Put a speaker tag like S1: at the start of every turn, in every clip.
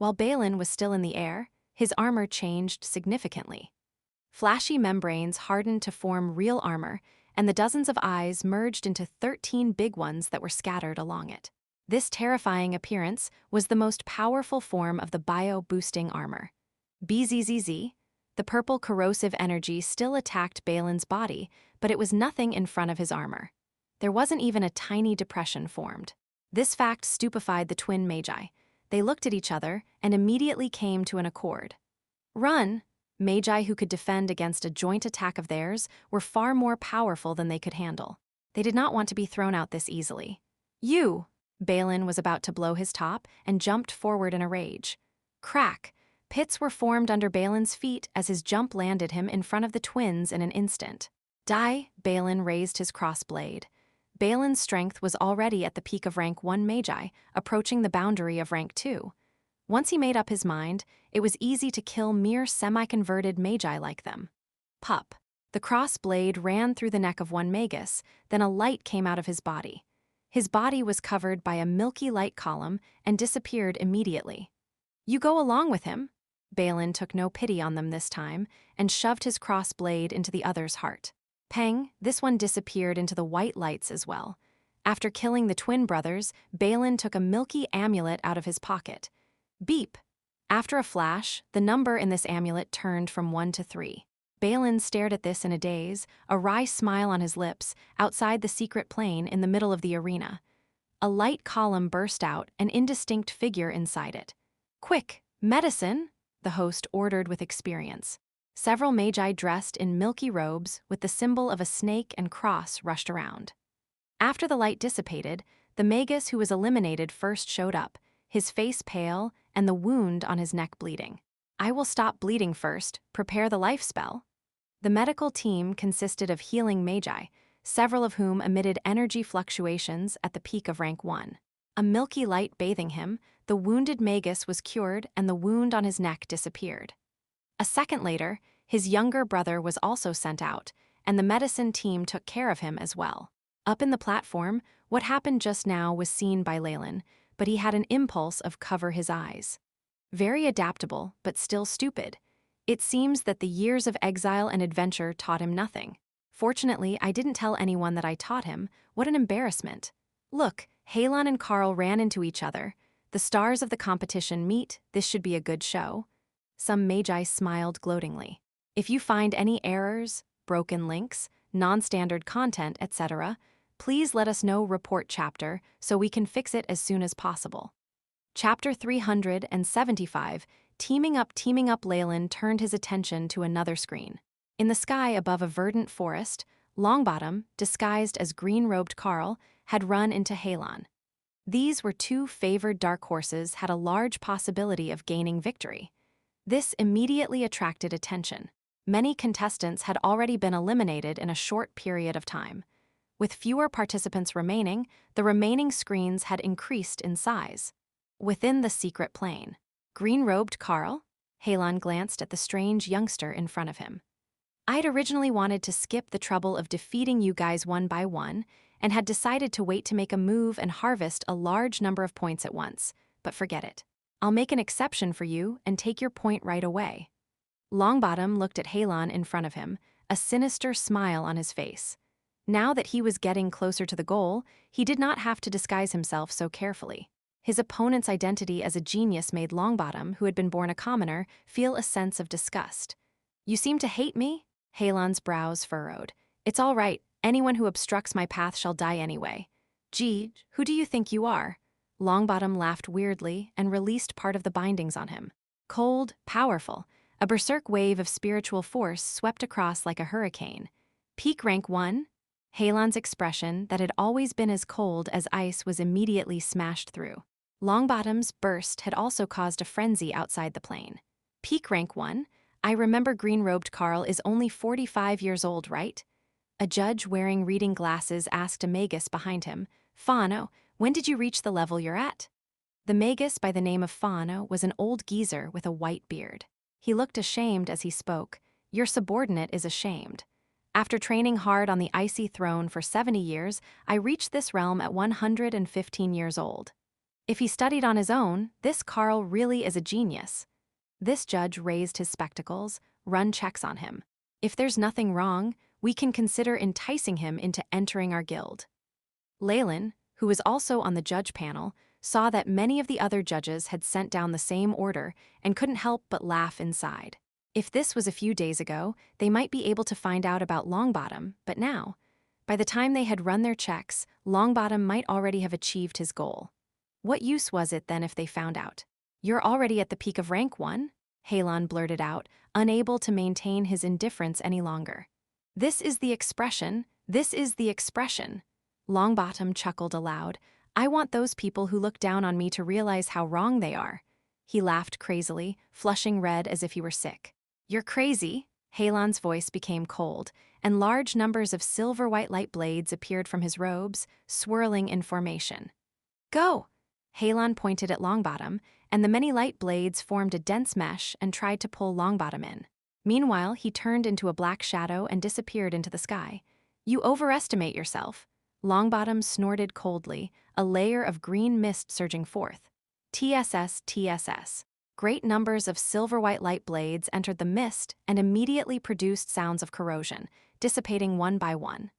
S1: While Balin was still in the air, his armor changed significantly. Flashy membranes hardened to form real armor, and the dozens of eyes merged into 13 big ones that were scattered along it. This terrifying appearance was the most powerful form of the bio-boosting armor. BZZZ, the purple corrosive energy still attacked Balin's body, but it was nothing in front of his armor. There wasn't even a tiny depression formed. This fact stupefied the twin Magi. They looked at each other and immediately came to an accord. Run! Magi who could defend against a joint attack of theirs were far more powerful than they could handle. They did not want to be thrown out this easily. You! Balin was about to blow his top and jumped forward in a rage. Crack! Pits were formed under Balin's feet as his jump landed him in front of the twins in an instant. Die! Balin raised his crossblade. Balin's strength was already at the peak of rank 1 Magi, approaching the boundary of rank 2. Once he made up his mind, it was easy to kill mere semi-converted Magi like them. Pup. The cross-blade ran through the neck of one Magus, then a light came out of his body. His body was covered by a milky light column and disappeared immediately. You go along with him? Balin took no pity on them this time and shoved his cross-blade into the other's heart. Peng, this one disappeared into the white lights as well. After killing the twin brothers, Balin took a milky amulet out of his pocket. Beep! After a flash, the number in this amulet turned from 1 to 3. Balin stared at this in a daze, a wry smile on his lips, outside the secret plane in the middle of the arena. A light column burst out, an indistinct figure inside it. Quick, medicine! The host ordered with experience. Several Magi dressed in milky robes with the symbol of a snake and cross rushed around. After the light dissipated, the Magus who was eliminated first showed up, his face pale and the wound on his neck bleeding. I will stop bleeding first, prepare the life spell. The medical team consisted of healing Magi, several of whom emitted energy fluctuations at the peak of rank 1. A milky light bathing him, the wounded Magus was cured and the wound on his neck disappeared. A second later, his younger brother was also sent out, and the medicine team took care of him as well. Up in the platform, what happened just now was seen by Leylin, but he had an impulse of cover his eyes. Very adaptable, but still stupid. It seems that the years of exile and adventure taught him nothing. Fortunately, I didn't tell anyone that I taught him. What an embarrassment. Look, Halon and Carl ran into each other. The stars of the competition meet, this should be a good show. Some Magi smiled gloatingly. If you find any errors, broken links, non-standard content, etc., please let us know report chapter so we can fix it as soon as possible. Chapter 375, Teaming Up Leylin turned his attention to another screen. In the sky above a verdant forest, Longbottom, disguised as green-robed Carl, had run into Halon. These were two favored dark horses had a large possibility of gaining victory. This immediately attracted attention. Many contestants had already been eliminated in a short period of time. With fewer participants remaining, the remaining screens had increased in size. Within the secret plane, green-robed Carl? Halon glanced at the strange youngster in front of him. I'd originally wanted to skip the trouble of defeating you guys one by one, and had decided to wait to make a move and harvest a large number of points at once, but forget it. I'll make an exception for you and take your point right away. Longbottom looked at Halon in front of him, a sinister smile on his face. Now that he was getting closer to the goal, he did not have to disguise himself so carefully. His opponent's identity as a genius made Longbottom, who had been born a commoner, feel a sense of disgust. You seem to hate me? Halon's brows furrowed. It's all right. Anyone who obstructs my path shall die anyway. Gee, who do you think you are? Longbottom laughed weirdly and released part of the bindings on him. Cold, powerful, a berserk wave of spiritual force swept across like a hurricane. Peak rank 1? Halon's expression, that had always been as cold as ice, was immediately smashed through. Longbottom's burst had also caused a frenzy outside the plane. Peak rank 1? I remember green-robed Carl is only 45 years old, right? A judge wearing reading glasses asked a Magus behind him, Fano, when did you reach the level you're at? The Magus by the name of Fano was an old geezer with a white beard. He looked ashamed as he spoke. Your subordinate is ashamed. After training hard on the icy throne for 70 years, I reached this realm at 115 years old. If he studied on his own, this Carl really is a genius. This judge raised his spectacles, run checks on him. If there's nothing wrong, we can consider enticing him into entering our guild. Leylin, who was also on the judge panel, saw that many of the other judges had sent down the same order and couldn't help but laugh inside. If this was a few days ago, they might be able to find out about Longbottom, but now, by the time they had run their checks, Longbottom might already have achieved his goal. What use was it then if they found out? "You're already at the peak of rank 1? Leylin blurted out, unable to maintain his indifference any longer. This is the expression. Longbottom chuckled aloud. "I want those people who look down on me to realize how wrong they are." He laughed crazily, flushing red as if he were sick. "You're crazy." Leylin's voice became cold, and large numbers of silver-white light blades appeared from his robes, swirling in formation. "Go!" Leylin pointed at Longbottom, and the many light blades formed a dense mesh and tried to pull Longbottom in. Meanwhile, he turned into a black shadow and disappeared into the sky. "You overestimate yourself." Longbottom snorted coldly, a layer of green mist surging forth. TSS. Great numbers of silver-white light blades entered the mist and immediately produced sounds of corrosion, dissipating one by one.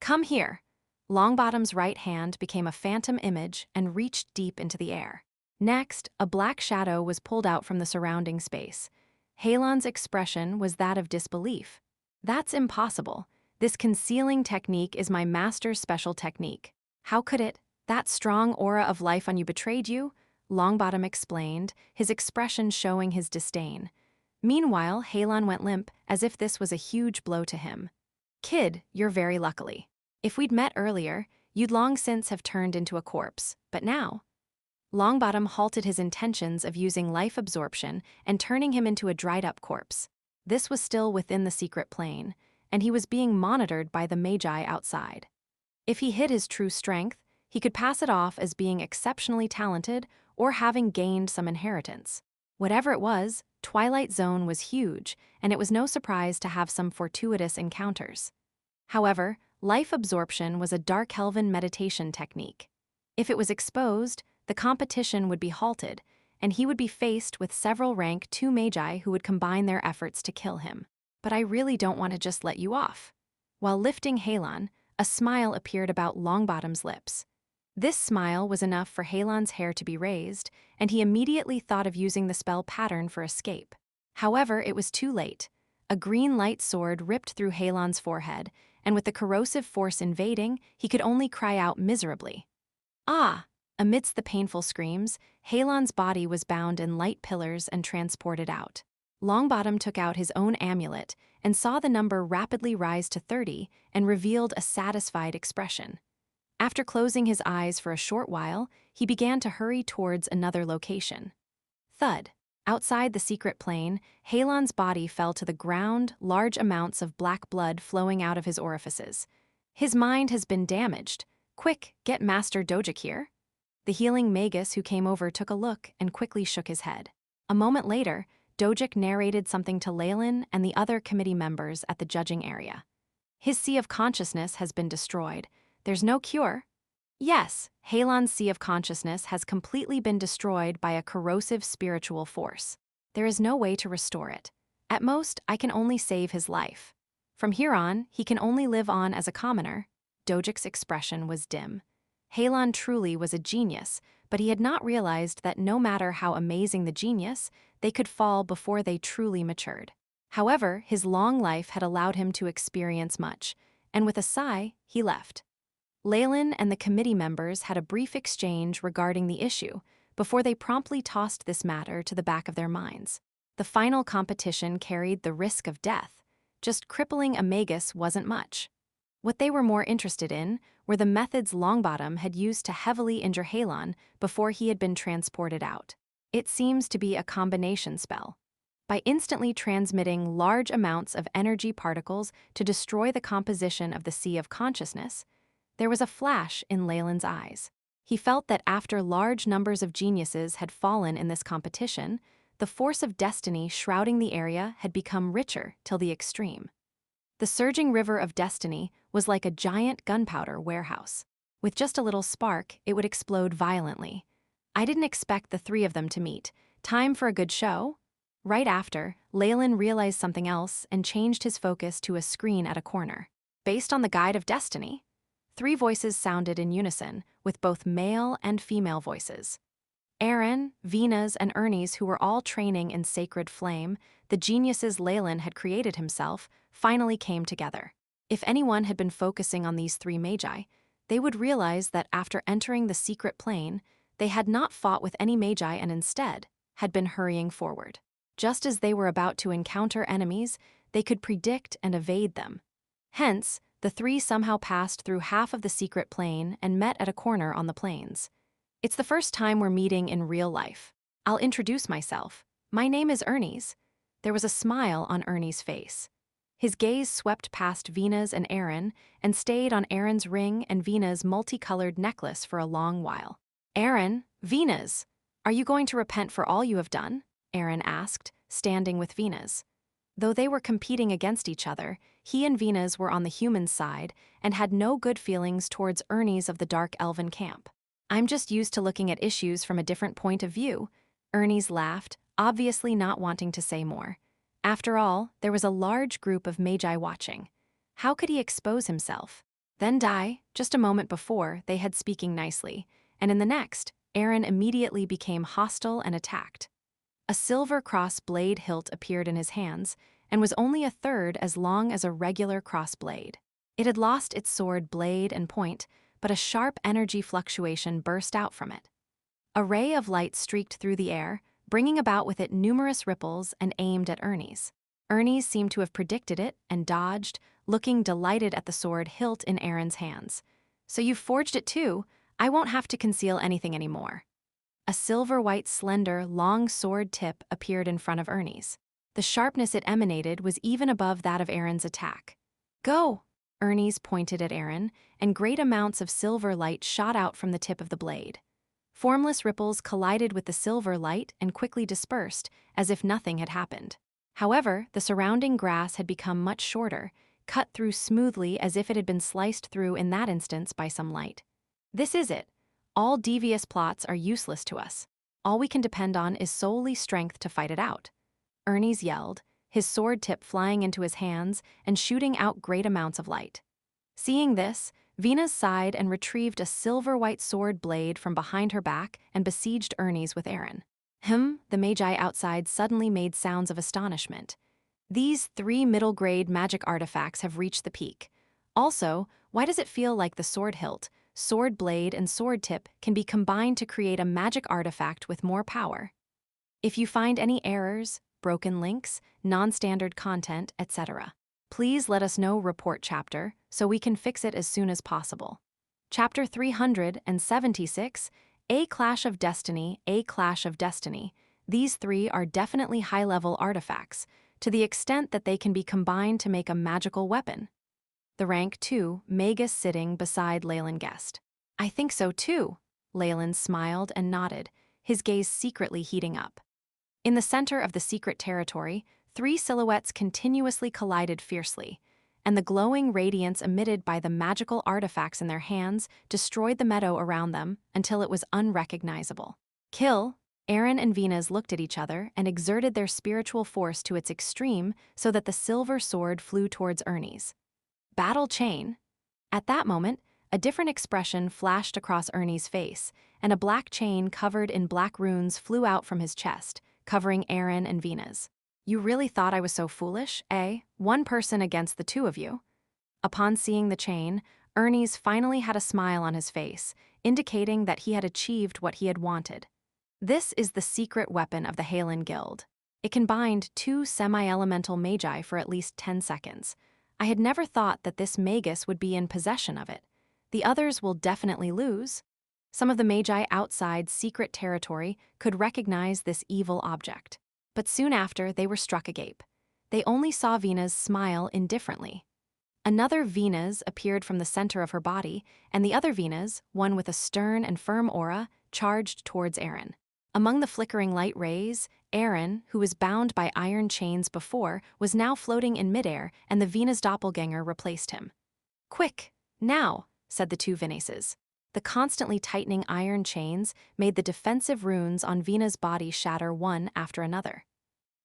S1: "Come here." Longbottom's right hand became a phantom image and reached deep into the air. Next, a black shadow was pulled out from the surrounding space. Leylin's expression was that of disbelief. "That's impossible. This concealing technique is my master's special technique. How could it? That strong aura of life on you betrayed you?" Longbottom explained, his expression showing his disdain. Meanwhile, Leylin went limp, as if this was a huge blow to him. "Kid, you're very lucky. If we'd met earlier, you'd long since have turned into a corpse, but now..." Longbottom halted his intentions of using life absorption and turning him into a dried-up corpse. This was still within the secret plane, and he was being monitored by the Magi outside. If he hid his true strength, he could pass it off as being exceptionally talented or having gained some inheritance. Whatever it was, Twilight Zone was huge, and it was no surprise to have some fortuitous encounters. However, life absorption was a dark elven meditation technique. If it was exposed, the competition would be halted, and he would be faced with several rank 2 Magi who would combine their efforts to kill him. "But I really don't want to just let you off." While lifting Leylin, a smile appeared about Longbottom's lips. This smile was enough for Leylin's hair to be raised, and he immediately thought of using the spell pattern for escape. However, it was too late. A green light sword ripped through Leylin's forehead, and with the corrosive force invading, he could only cry out miserably. "Ah!" Amidst the painful screams, Leylin's body was bound in light pillars and transported out. Longbottom took out his own amulet and saw the number rapidly rise to 30 and revealed a satisfied expression. After closing his eyes for a short while, he began to hurry towards another location. Thud. Outside the secret plane, Leylin's body fell to the ground, large amounts of black blood flowing out of his orifices. "His mind has been damaged. Quick, get Master Dojik here." The healing Magus who came over took a look and quickly shook his head. A moment later, Dojik narrated something to Leylin and the other committee members at the judging area. "His sea of consciousness has been destroyed. There's no cure." "Yes, Leylin's sea of consciousness has completely been destroyed by a corrosive spiritual force. There is no way to restore it. At most, I can only save his life. From here on, he can only live on as a commoner." Dojik's expression was dim. Leylin truly was a genius, but he had not realized that no matter how amazing the genius, they could fall before they truly matured. However, his long life had allowed him to experience much, and with a sigh, he left. Leylin and the committee members had a brief exchange regarding the issue before they promptly tossed this matter to the back of their minds. The final competition carried the risk of death. Just crippling a Magus wasn't much. What they were more interested in were the methods Longbottom had used to heavily injure Leylin before he had been transported out. It seems to be a combination spell. By instantly transmitting large amounts of energy particles to destroy the composition of the sea of consciousness, there was a flash in Leylin's eyes. He felt that after large numbers of geniuses had fallen in this competition, the force of destiny shrouding the area had become richer till the extreme. The surging river of destiny was like a giant gunpowder warehouse. With just a little spark, it would explode violently. I didn't expect the three of them to meet. Time for a good show? Right after, Leylin realized something else and changed his focus to a screen at a corner. Based on the Guide of Destiny, three voices sounded in unison, with both male and female voices. Aaron, Venus, and Ernie's, who were all training in sacred flame, the geniuses Leylin had created himself, finally came together. If anyone had been focusing on these three magi, they would realize that after entering the secret plane, they had not fought with any magi and instead had been hurrying forward. Just as they were about to encounter enemies, they could predict and evade them. Hence, the three somehow passed through half of the secret plane and met at a corner on the plains. It's the first time we're meeting in real life. I'll introduce myself. My name is Ernie's. There was a smile on Ernie's face. His gaze swept past Venus and Aaron and stayed on Aaron's ring and Venus' multicolored necklace for a long while. Aaron, Venus, are you going to repent for all you have done? Aaron asked, standing with Venus. Though they were competing against each other, he and Venus were on the human side and had no good feelings towards Ernie's of the dark elven camp. I'm just used to looking at issues from a different point of view. Ernie's laughed, obviously not wanting to say more. After all, there was a large group of magi watching. How could he expose himself? Then just a moment before, they had speaking nicely, and in the next, Aaron immediately became hostile and attacked. A silver cross blade hilt appeared in his hands and was only a third as long as a regular cross blade. It had lost its sword blade and point, but a sharp energy fluctuation burst out from it. A ray of light streaked through the air, bringing about with it numerous ripples and aimed at Ernie's. Ernie's seemed to have predicted it and dodged, looking delighted at the sword hilt in Aaron's hands. So you've forged it too? I won't have to conceal anything anymore. A silver-white slender, long sword tip appeared in front of Ernie's. The sharpness it emanated was even above that of Aaron's attack. Go! Ernie's pointed at Aaron, and great amounts of silver light shot out from the tip of the blade. Formless ripples collided with the silver light and quickly dispersed, as if nothing had happened. However, the surrounding grass had become much shorter, cut through smoothly as if it had been sliced through in that instance by some light. This is it. All devious plots are useless to us. All we can depend on is solely strength to fight it out. Ernie's yelled, his sword tip flying into his hands and shooting out great amounts of light. Seeing this, Venus sighed and retrieved a silver-white sword blade from behind her back and besieged Ernie's with Aaron. The magi outside suddenly made sounds of astonishment. These three middle-grade magic artifacts have reached the peak. Also, why does it feel like the sword hilt, sword blade, and sword tip can be combined to create a magic artifact with more power? If you find any errors, broken links, non-standard content, etc., please let us know. Report chapter so we can fix it as soon as possible. Chapter 376, A Clash of Destiny, A Clash of Destiny. These three are definitely high-level artifacts, to the extent that they can be combined to make a magical weapon. The rank 2, Magus sitting beside Leylin guessed. I think so too. Leylin smiled and nodded, his gaze secretly heating up. In the center of the secret territory, three silhouettes continuously collided fiercely, and the glowing radiance emitted by the magical artifacts in their hands destroyed the meadow around them until it was unrecognizable. Kill! Aaron and Venus looked at each other and exerted their spiritual force to its extreme so that the silver sword flew towards Ernie's. Battle chain! At that moment, a different expression flashed across Ernie's face, and a black chain covered in black runes flew out from his chest, covering Aaron and Venus. You really thought I was so foolish, eh? One person against the two of you. Upon seeing the chain, Ernie's finally had a smile on his face, indicating that he had achieved what he had wanted. This is the secret weapon of the Leylin Guild. It can bind two semi-elemental magi for at least 10 seconds. I had never thought that this Magus would be in possession of it. The others will definitely lose. Some of the magi outside secret territory could recognize this evil object. But soon after, they were struck agape. They only saw Venus smile indifferently. Another Venus appeared from the center of her body, and the other Venus, one with a stern and firm aura, charged towards Aaron. Among the flickering light rays, Aaron, who was bound by iron chains before, was now floating in midair, and the Venus doppelganger replaced him. Quick, now, said the two Venuses. The constantly tightening iron chains made the defensive runes on Vina's body shatter one after another.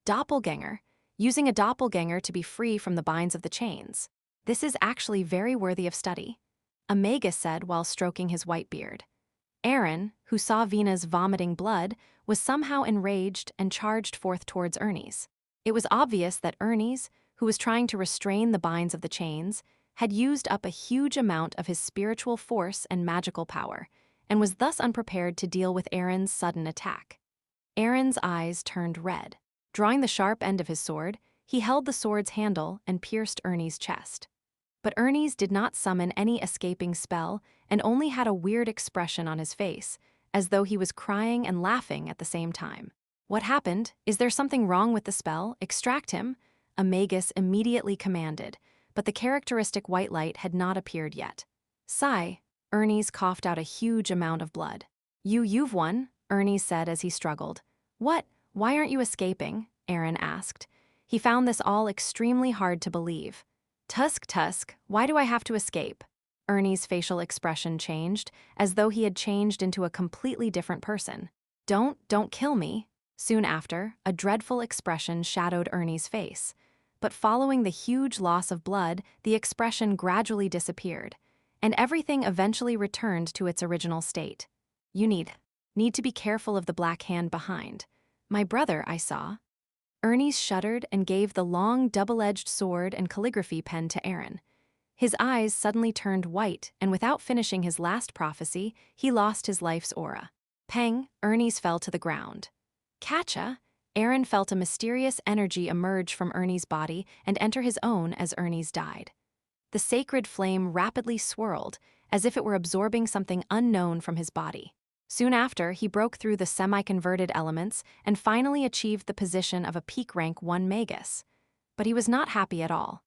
S1: Doppelganger, using a doppelganger to be free from the binds of the chains. This is actually very worthy of study, a Magus said while stroking his white beard. Aaron, who saw Vina's vomiting blood, was somehow enraged and charged forth towards Ernie's. It was obvious that Ernie's, who was trying to restrain the binds of the chains, had used up a huge amount of his spiritual force and magical power, and was thus unprepared to deal with Aaron's sudden attack. Aaron's eyes turned red. Drawing the sharp end of his sword, he held the sword's handle and pierced Ernie's chest. But Ernie's did not summon any escaping spell and only had a weird expression on his face, as though he was crying and laughing at the same time. What happened? Is there something wrong with the spell? Extract him, a Magus immediately commanded, but the characteristic white light had not appeared yet. Sigh, Ernie's coughed out a huge amount of blood. You've won, Ernie said as he struggled. What? Why aren't you escaping? Aaron asked. He found this all extremely hard to believe. Tusk, why do I have to escape? Ernie's facial expression changed, as though he had changed into a completely different person. Don't kill me. Soon after, a dreadful expression shadowed Ernie's face. But following the huge loss of blood, the expression gradually disappeared, and everything eventually returned to its original state. You need to be careful of the black hand behind. My brother, I saw. Ernie shuddered and gave the long double-edged sword and calligraphy pen to Aaron. His eyes suddenly turned white, and without finishing his last prophecy, he lost his life's aura. Peng, Ernie's fell to the ground. Catcha, Aaron felt a mysterious energy emerge from Ernie's body and enter his own as Ernie's died. The sacred flame rapidly swirled, as if it were absorbing something unknown from his body. Soon after, he broke through the semi-converted elements and finally achieved the position of a peak rank 1 Magus. But he was not happy at all.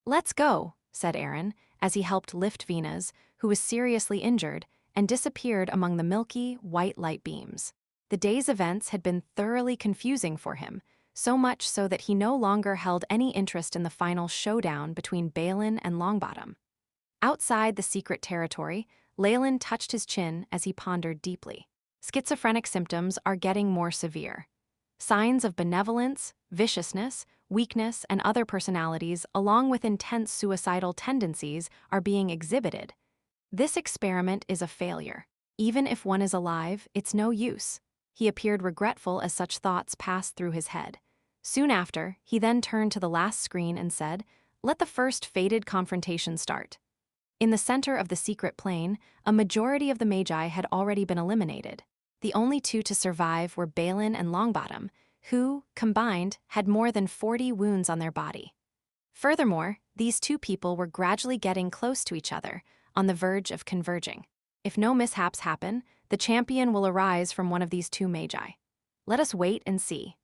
S1: Let's go, said Aaron, as he helped lift Vina's, who was seriously injured, and disappeared among the milky, white light beams. The day's events had been thoroughly confusing for him, so much so that he no longer held any interest in the final showdown between Leylin and Longbottom. Outside the secret territory, Leylin touched his chin as he pondered deeply. Schizophrenic symptoms are getting more severe. Signs of benevolence, viciousness, weakness, and other personalities, along with intense suicidal tendencies, are being exhibited. This experiment is a failure. Even if one is alive, it's no use. He appeared regretful as such thoughts passed through his head. Soon after, he then turned to the last screen and said, "Let the first fated confrontation start." In the center of the secret plane, a majority of the Magi had already been eliminated. The only two to survive were Leylin and Longbottom, who, combined, had more than 40 wounds on their body. Furthermore, these two people were gradually getting close to each other, on the verge of converging. If no mishaps happen, the champion will arise from one of these two Magi. Let us wait and see.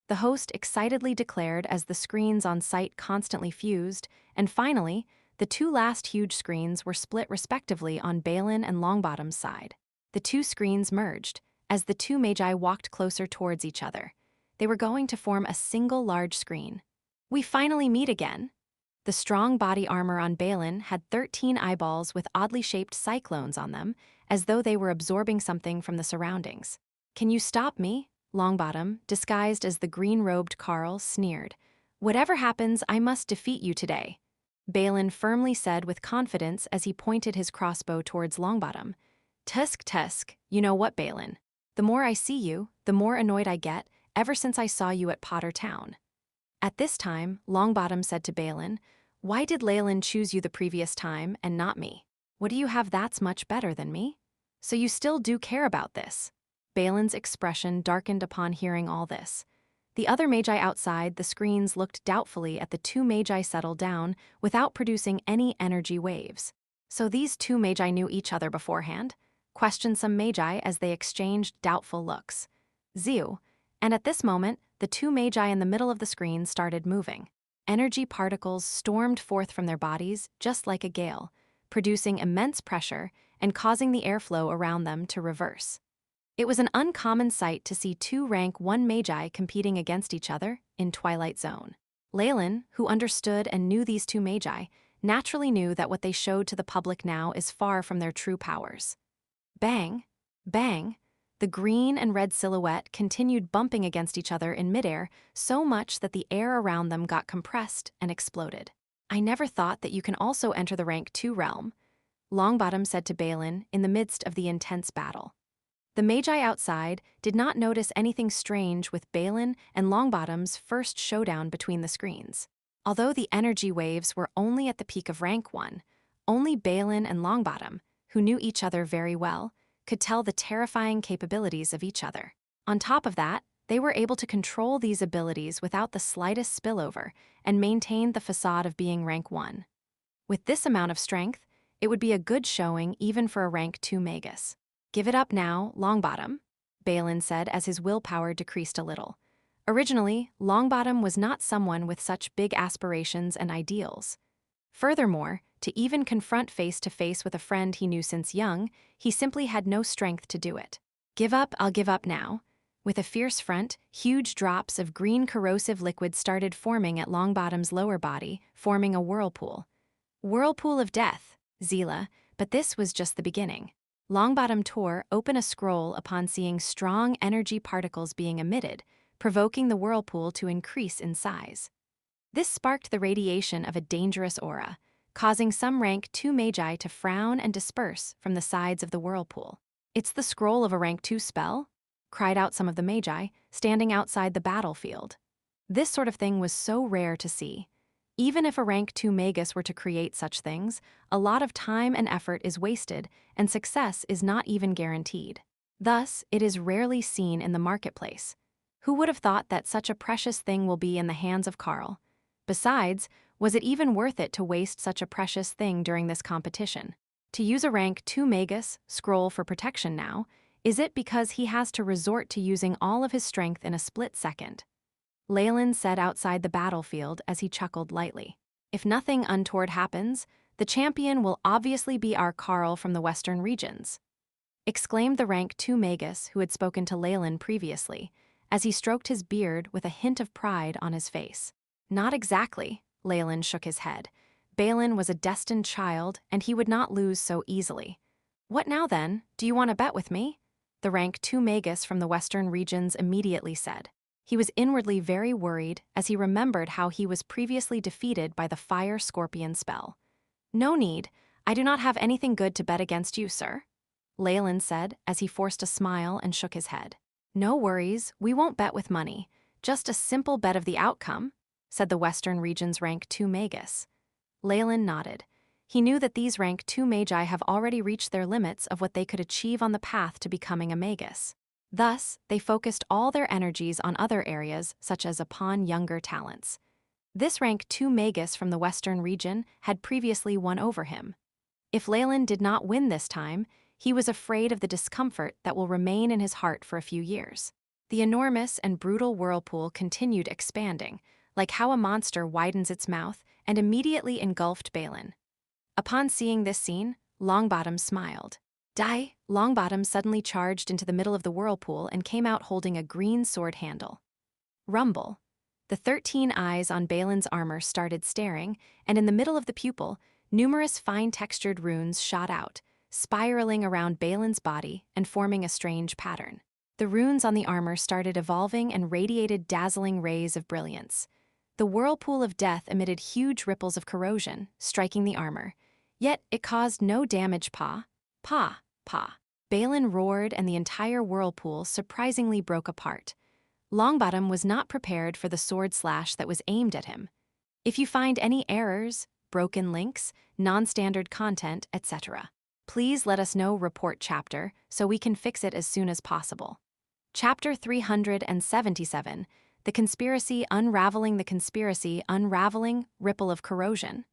S1: The host excitedly declared as the screens on site constantly fused, and finally, the two last huge screens were split respectively on Leylin and Longbottom's side. The two screens merged, as the two Magi walked closer towards each other. They were going to form a single large screen. We finally meet again. The strong body armor on Leylin had 13 eyeballs with oddly shaped cyclones on them, as though they were absorbing something from the surroundings. Can you stop me? Longbottom, disguised as the green-robed Carl, sneered. Whatever happens, I must defeat you today. Leylin firmly said with confidence as he pointed his crossbow towards Longbottom. Tusk, you know what, Leylin? The more I see you, the more annoyed I get, ever since I saw you at Potter Town. At this time, Longbottom said to Leylin, Why did Leylin choose you the previous time and not me? What do you have that's much better than me? So you still do care about this? Leylin's expression darkened upon hearing all this. The other Magi outside the screens looked doubtfully at the two Magi settle down without producing any energy waves. So these two Magi knew each other beforehand? Questioned some Magi as they exchanged doubtful looks. Zew. And at this moment, the two Magi in the middle of the screen started moving. Energy particles stormed forth from their bodies just like a gale, producing immense pressure and causing the airflow around them to reverse. It was an uncommon sight to see two rank 1 Magi competing against each other in Twilight Zone. Leylin, who understood and knew these two Magi, naturally knew that what they showed to the public now is far from their true powers. Bang! Bang! The green and red silhouette continued bumping against each other in midair so much that the air around them got compressed and exploded. I never thought that you can also enter the rank 2 realm, Longbottom said to Balin in the midst of the intense battle. The Magi outside did not notice anything strange with Balin and Longbottom's first showdown between the screens. Although the energy waves were only at the peak of rank 1, only Balin and Longbottom, who knew each other very well, could tell the terrifying capabilities of each other. On top of that, they were able to control these abilities without the slightest spillover and maintained the facade of being rank 1. With this amount of strength, it would be a good showing even for a rank 2 Magus. Give it up now, Longbottom, Balin said as his willpower decreased a little. Originally, Longbottom was not someone with such big aspirations and ideals. Furthermore, to even confront face-to-face with a friend he knew since young, he simply had no strength to do it. Give up, I'll give up now. With a fierce front, huge drops of green corrosive liquid started forming at Longbottom's lower body, forming a whirlpool. Whirlpool of death, Zila, but this was just the beginning. Longbottom tore open a scroll upon seeing strong energy particles being emitted, provoking the whirlpool to increase in size. This sparked the radiation of a dangerous aura, causing some rank 2 Magi to frown and disperse from the sides of the whirlpool. It's the scroll of a rank 2 spell? Cried out some of the Magi, standing outside the battlefield. This sort of thing was so rare to see. Even if a rank 2 Magus were to create such things, a lot of time and effort is wasted, and success is not even guaranteed. Thus, it is rarely seen in the marketplace. Who would have thought that such a precious thing will be in the hands of Carl? Besides, was it even worth it to waste such a precious thing during this competition? To use a rank 2 Magus scroll for protection now, is it because he has to resort to using all of his strength in a split second? Leylin said outside the battlefield as he chuckled lightly. If nothing untoward happens, the champion will obviously be our Carl from the western regions, exclaimed the rank 2 Magus who had spoken to Leylin previously, as he stroked his beard with a hint of pride on his face. Not exactly, Leylin shook his head. Balin was a destined child, and he would not lose so easily. What now then? Do you want to bet with me? The rank 2 Magus from the western regions immediately said. He was inwardly very worried as he remembered how he was previously defeated by the fire scorpion spell. No need, I do not have anything good to bet against you, sir, Leylin said as he forced a smile and shook his head. No worries, we won't bet with money, just a simple bet of the outcome, said the western region's rank 2 Magus. Leylin nodded. He knew that these rank 2 Magi have already reached their limits of what they could achieve on the path to becoming a Magus. Thus, they focused all their energies on other areas, such as upon younger talents. This rank 2 Magus from the western region had previously won over him. If Leylin did not win this time, he was afraid of the discomfort that will remain in his heart for a few years. The enormous and brutal whirlpool continued expanding, like how a monster widens its mouth, and immediately engulfed Balin. Upon seeing this scene, Longbottom smiled. Longbottom suddenly charged into the middle of the whirlpool and came out holding a green sword handle. Rumble. The 13 eyes on Balin's armor started staring, and in the middle of the pupil, numerous fine-textured runes shot out, spiraling around Balin's body and forming a strange pattern. The runes on the armor started evolving and radiated dazzling rays of brilliance. The whirlpool of death emitted huge ripples of corrosion, striking the armor. Yet it caused no damage. Pa. Balin roared and the entire whirlpool surprisingly broke apart. Longbottom was not prepared for the sword slash that was aimed at him. If you find any errors, broken links, non-standard content, etc., please let us know. Report chapter so we can fix it as soon as possible. Chapter 377, The Conspiracy Unraveling. The Conspiracy Unraveling, Ripple of Corrosion.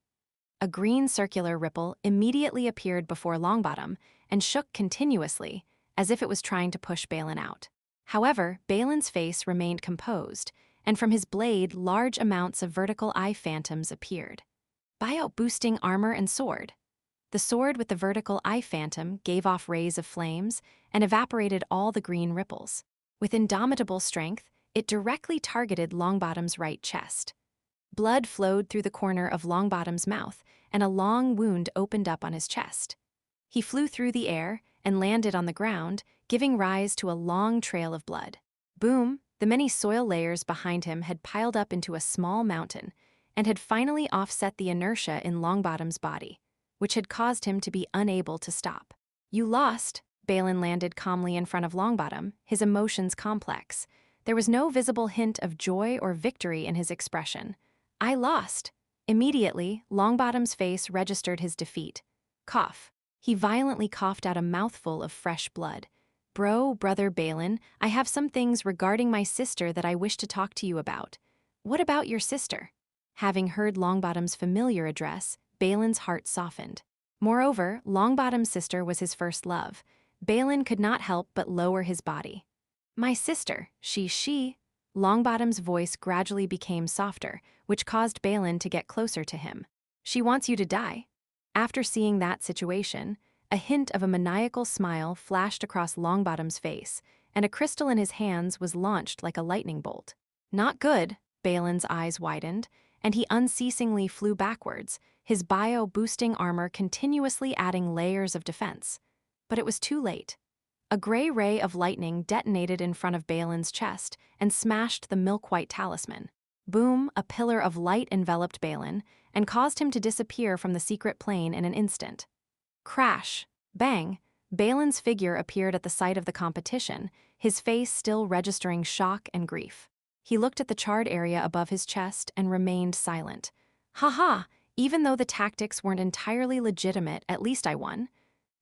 S1: A green circular ripple immediately appeared before Longbottom and shook continuously, as if it was trying to push Balin out. However, Balin's face remained composed, and from his blade large amounts of vertical eye phantoms appeared. Boosting armor and sword. The sword with the vertical eye phantom gave off rays of flames and evaporated all the green ripples. With indomitable strength, it directly targeted Longbottom's right chest. Blood flowed through the corner of Longbottom's mouth, and a long wound opened up on his chest. He flew through the air and landed on the ground, giving rise to a long trail of blood. Boom, the many soil layers behind him had piled up into a small mountain and had finally offset the inertia in Longbottom's body, which had caused him to be unable to stop. You lost, Balin landed calmly in front of Longbottom, his emotions complex. There was no visible hint of joy or victory in his expression. I lost. Immediately, Longbottom's face registered his defeat. Cough. He violently coughed out a mouthful of fresh blood. Brother Balin, I have some things regarding my sister that I wish to talk to you about. What about your sister? Having heard Longbottom's familiar address, Balin's heart softened. Moreover, Longbottom's sister was his first love. Balin could not help but lower his body. My sister, she. Longbottom's voice gradually became softer, which caused Balin to get closer to him. She wants you to die. After seeing that situation, a hint of a maniacal smile flashed across Longbottom's face, and a crystal in his hands was launched like a lightning bolt. Not good, Balin's eyes widened, and he unceasingly flew backwards, his bio-boosting armor continuously adding layers of defense. But it was too late. A gray ray of lightning detonated in front of Balin's chest and smashed the milk-white talisman. Boom, a pillar of light enveloped Balin and caused him to disappear from the secret plane in an instant. Crash! Bang! Balin's figure appeared at the site of the competition, his face still registering shock and grief. He looked at the charred area above his chest and remained silent. Ha! Even though the tactics weren't entirely legitimate, at least I won.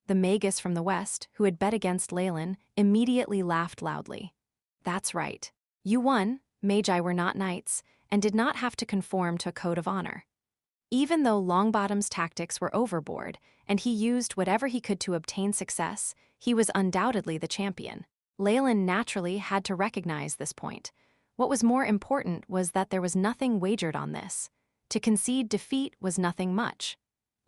S1: The Magus from the west, who had bet against Leylin, immediately laughed loudly. That's right. You won. Magi were not knights, and did not have to conform to a code of honor. Even though Longbottom's tactics were overboard, and he used whatever he could to obtain success, he was undoubtedly the champion. Leylin naturally had to recognize this point. What was more important was that there was nothing wagered on this. To concede defeat was nothing much.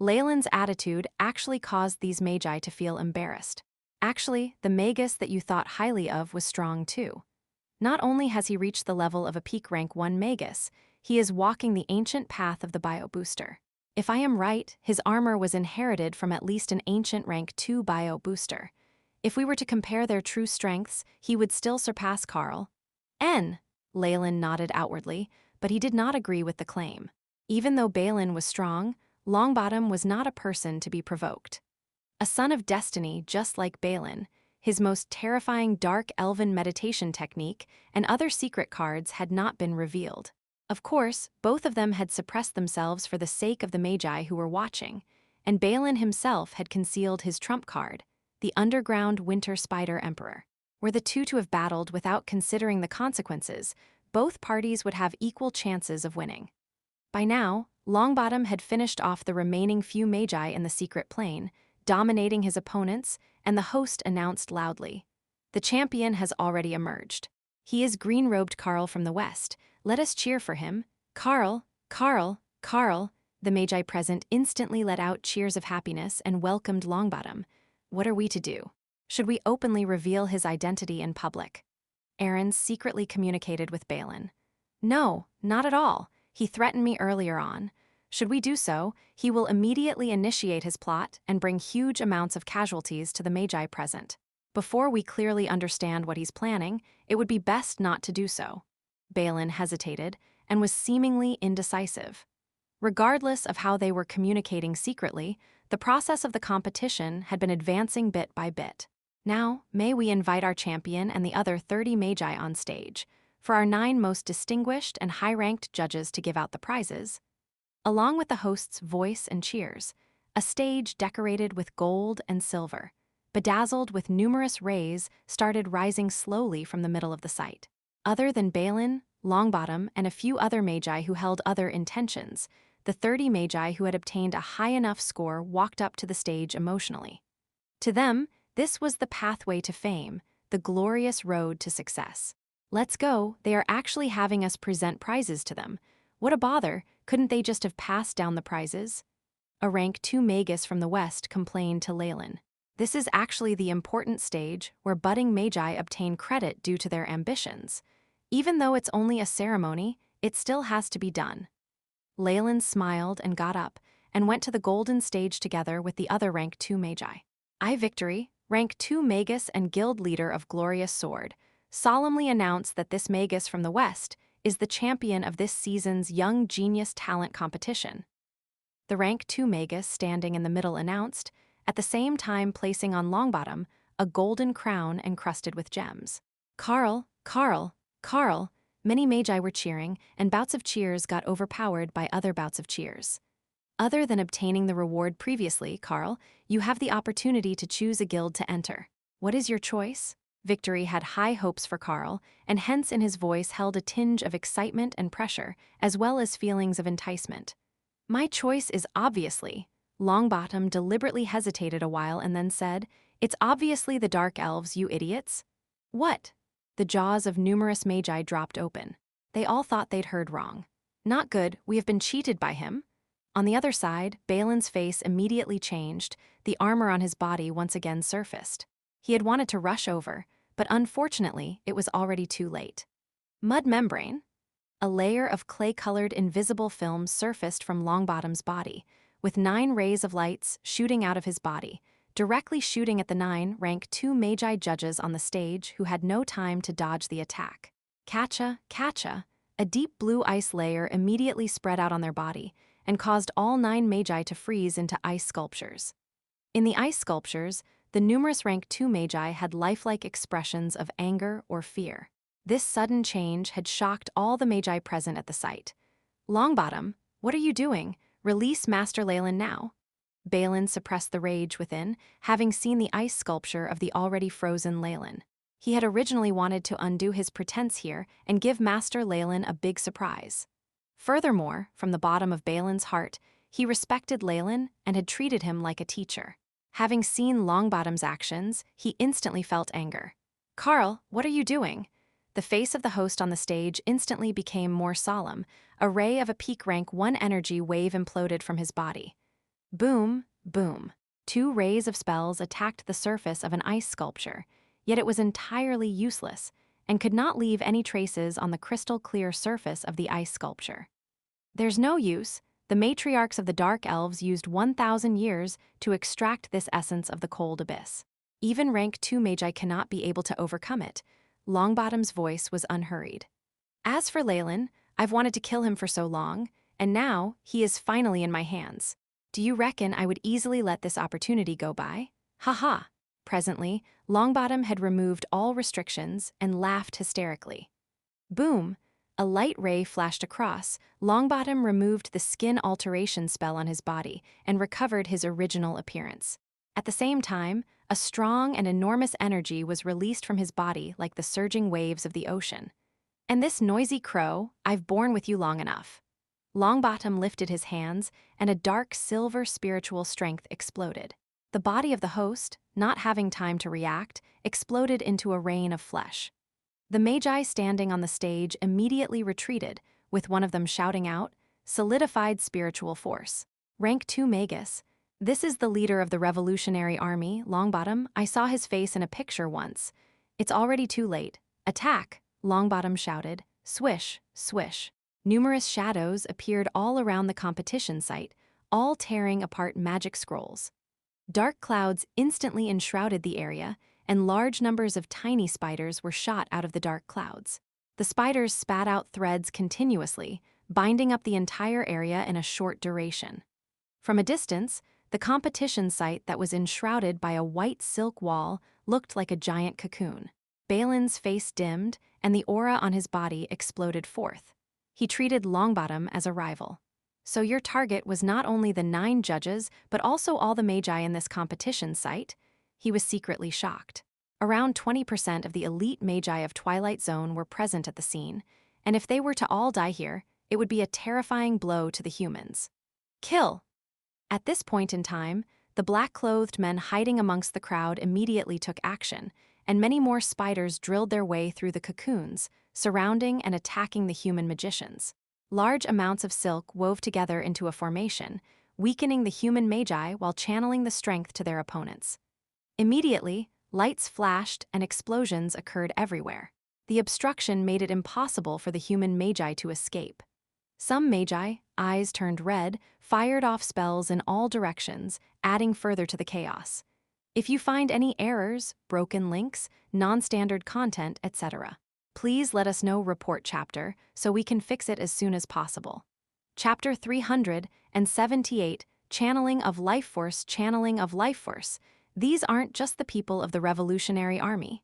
S1: Leylin's attitude actually caused these magi to feel embarrassed. Actually, the Magus that you thought highly of was strong too. Not only has he reached the level of a peak rank 1 Magus, he is walking the ancient path of the bio booster. If I am right, his armor was inherited from at least an ancient rank 2 bio booster. If we were to compare their true strengths, he would still surpass Carl. Leylin nodded outwardly, but he did not agree with the claim. Even though Balin was strong, Longbottom was not a person to be provoked. A son of destiny just like Balin, his most terrifying dark elven meditation technique and other secret cards had not been revealed. Of course, both of them had suppressed themselves for the sake of the magi who were watching, and Balin himself had concealed his trump card, the underground winter spider emperor. Were the two to have battled without considering the consequences, both parties would have equal chances of winning. By now, Longbottom had finished off the remaining few magi in the secret plane, dominating his opponents, and the host announced loudly, "The champion has already emerged. He is green-robed Carl from the west. Let us cheer for him. Carl, Carl, Carl." The magi present instantly let out cheers of happiness and welcomed Longbottom. What are we to do? Should we openly reveal his identity in public? Aaron secretly communicated with Balin. No, not at all. He threatened me earlier on. Should we do so, he will immediately initiate his plot and bring huge amounts of casualties to the magi present. Before we clearly understand what he's planning, it would be best not to do so. Balin hesitated and was seemingly indecisive. Regardless of how they were communicating secretly, the process of the competition had been advancing bit by bit. Now, may we invite our champion and the other 30 magi on stage, for our 9 most distinguished and high-ranked judges to give out the prizes. Along with the host's voice and cheers, a stage decorated with gold and silver, bedazzled with numerous rays, started rising slowly from the middle of the site. Other than Balin, Longbottom, and a few other magi who held other intentions, the 30 magi who had obtained a high enough score walked up to the stage emotionally. To them, this was the pathway to fame, the glorious road to success. Let's go, they are actually having us present prizes to them. What a bother, couldn't they just have passed down the prizes? A rank 2 Magus from the west complained to Leylin. This is actually the important stage where budding magi obtain credit due to their ambitions. Even though it's only a ceremony, it still has to be done. Leylin smiled and got up, and went to the golden stage together with the other rank 2 magi. Victory, rank 2 Magus and guild leader of Glorious Sword, solemnly announce that this Magus from the West is the champion of this season's Young Genius Talent competition. The rank 2 Magus standing in the middle announced, at the same time placing on Longbottom a golden crown encrusted with gems. Carl, Carl, Carl, many magi were cheering, and bouts of cheers got overpowered by other bouts of cheers. Other than obtaining the reward previously, Carl, you have the opportunity to choose a guild to enter. What is your choice? Victory had high hopes for Carl, and hence in his voice held a tinge of excitement and pressure, as well as feelings of enticement. My choice is obviously. Longbottom deliberately hesitated a while and then said, It's obviously the Dark Elves, you idiots. What? The jaws of numerous magi dropped open. They all thought they'd heard wrong. Not good, we have been cheated by him. On the other side, Balin's face immediately changed, the armor on his body once again surfaced. He had wanted to rush over, but unfortunately, it was already too late. Mud membrane? A layer of clay-colored invisible film surfaced from Longbottom's body, with 9 rays of lights shooting out of his body, directly shooting at the 9 rank 2 magi judges on the stage who had no time to dodge the attack. Catcha, catcha, a deep blue ice layer immediately spread out on their body and caused all 9 magi to freeze into ice sculptures. In the ice sculptures, the numerous rank 2 magi had lifelike expressions of anger or fear. This sudden change had shocked all the magi present at the sight. Longbottom, what are you doing? Release Master Leylin now. Balin suppressed the rage within, having seen the ice sculpture of the already frozen Leylin. He had originally wanted to undo his pretense here and give Master Leylin a big surprise. Furthermore, from the bottom of Balin's heart, he respected Leylin and had treated him like a teacher. Having seen Longbottom's actions, he instantly felt anger. Carl, what are you doing? The face of the host on the stage instantly became more solemn. A ray of a peak rank 1 energy wave imploded from his body. Boom, boom. 2 rays of spells attacked the surface of an ice sculpture, yet it was entirely useless and could not leave any traces on the crystal-clear surface of the ice sculpture. There's no use. The matriarchs of the Dark Elves used 1,000 years to extract this essence of the cold abyss. Even rank 2 magi cannot be able to overcome it. Longbottom's voice was unhurried. As for Leylin, I've wanted to kill him for so long, and now he is finally in my hands. Do you reckon I would easily let this opportunity go by? Ha ha. Presently, Longbottom had removed all restrictions and laughed hysterically. Boom! A light ray flashed across. Longbottom removed the skin alteration spell on his body and recovered his original appearance. At the same time, a strong and enormous energy was released from his body like the surging waves of the ocean. And this noisy crow, I've borne with you long enough. Longbottom lifted his hands, and a dark silver spiritual strength exploded. The body of the host, not having time to react, exploded into a rain of flesh. The magi standing on the stage immediately retreated, with one of them shouting out, Solidified spiritual force. Rank 2 Magus. This is the leader of the Revolutionary Army, Longbottom. I saw his face in a picture once. It's already too late. Attack! Longbottom shouted. Swish, swish. Numerous shadows appeared all around the competition site, all tearing apart magic scrolls. Dark clouds instantly enshrouded the area, and large numbers of tiny spiders were shot out of the dark clouds. The spiders spat out threads continuously, binding up the entire area in a short duration. From a distance, the competition site that was enshrouded by a white silk wall looked like a giant cocoon. Balin's face dimmed, and the aura on his body exploded forth. He treated Longbottom as a rival. So your target was not only the 9 judges, but also all the magi in this competition site? He was secretly shocked. Around 20% of the elite magi of Twilight Zone were present at the scene, and if they were to all die here, it would be a terrifying blow to the humans. Kill! At this point in time, the black-clothed men hiding amongst the crowd immediately took action, and many more spiders drilled their way through the cocoons, surrounding and attacking the human magicians. Large amounts of silk wove together into a formation, weakening the human magi while channeling the strength to their opponents. Immediately, lights flashed and explosions occurred everywhere. The obstruction made it impossible for the human magi to escape. Some magi, eyes turned red, fired off spells in all directions, adding further to the chaos. If you find any errors, broken links, non-standard content, etc., please let us know. Report chapter so we can fix it as soon as possible. Chapter 378, Channeling of Life Force. Channeling of Life Force. These aren't just the people of the Revolutionary Army.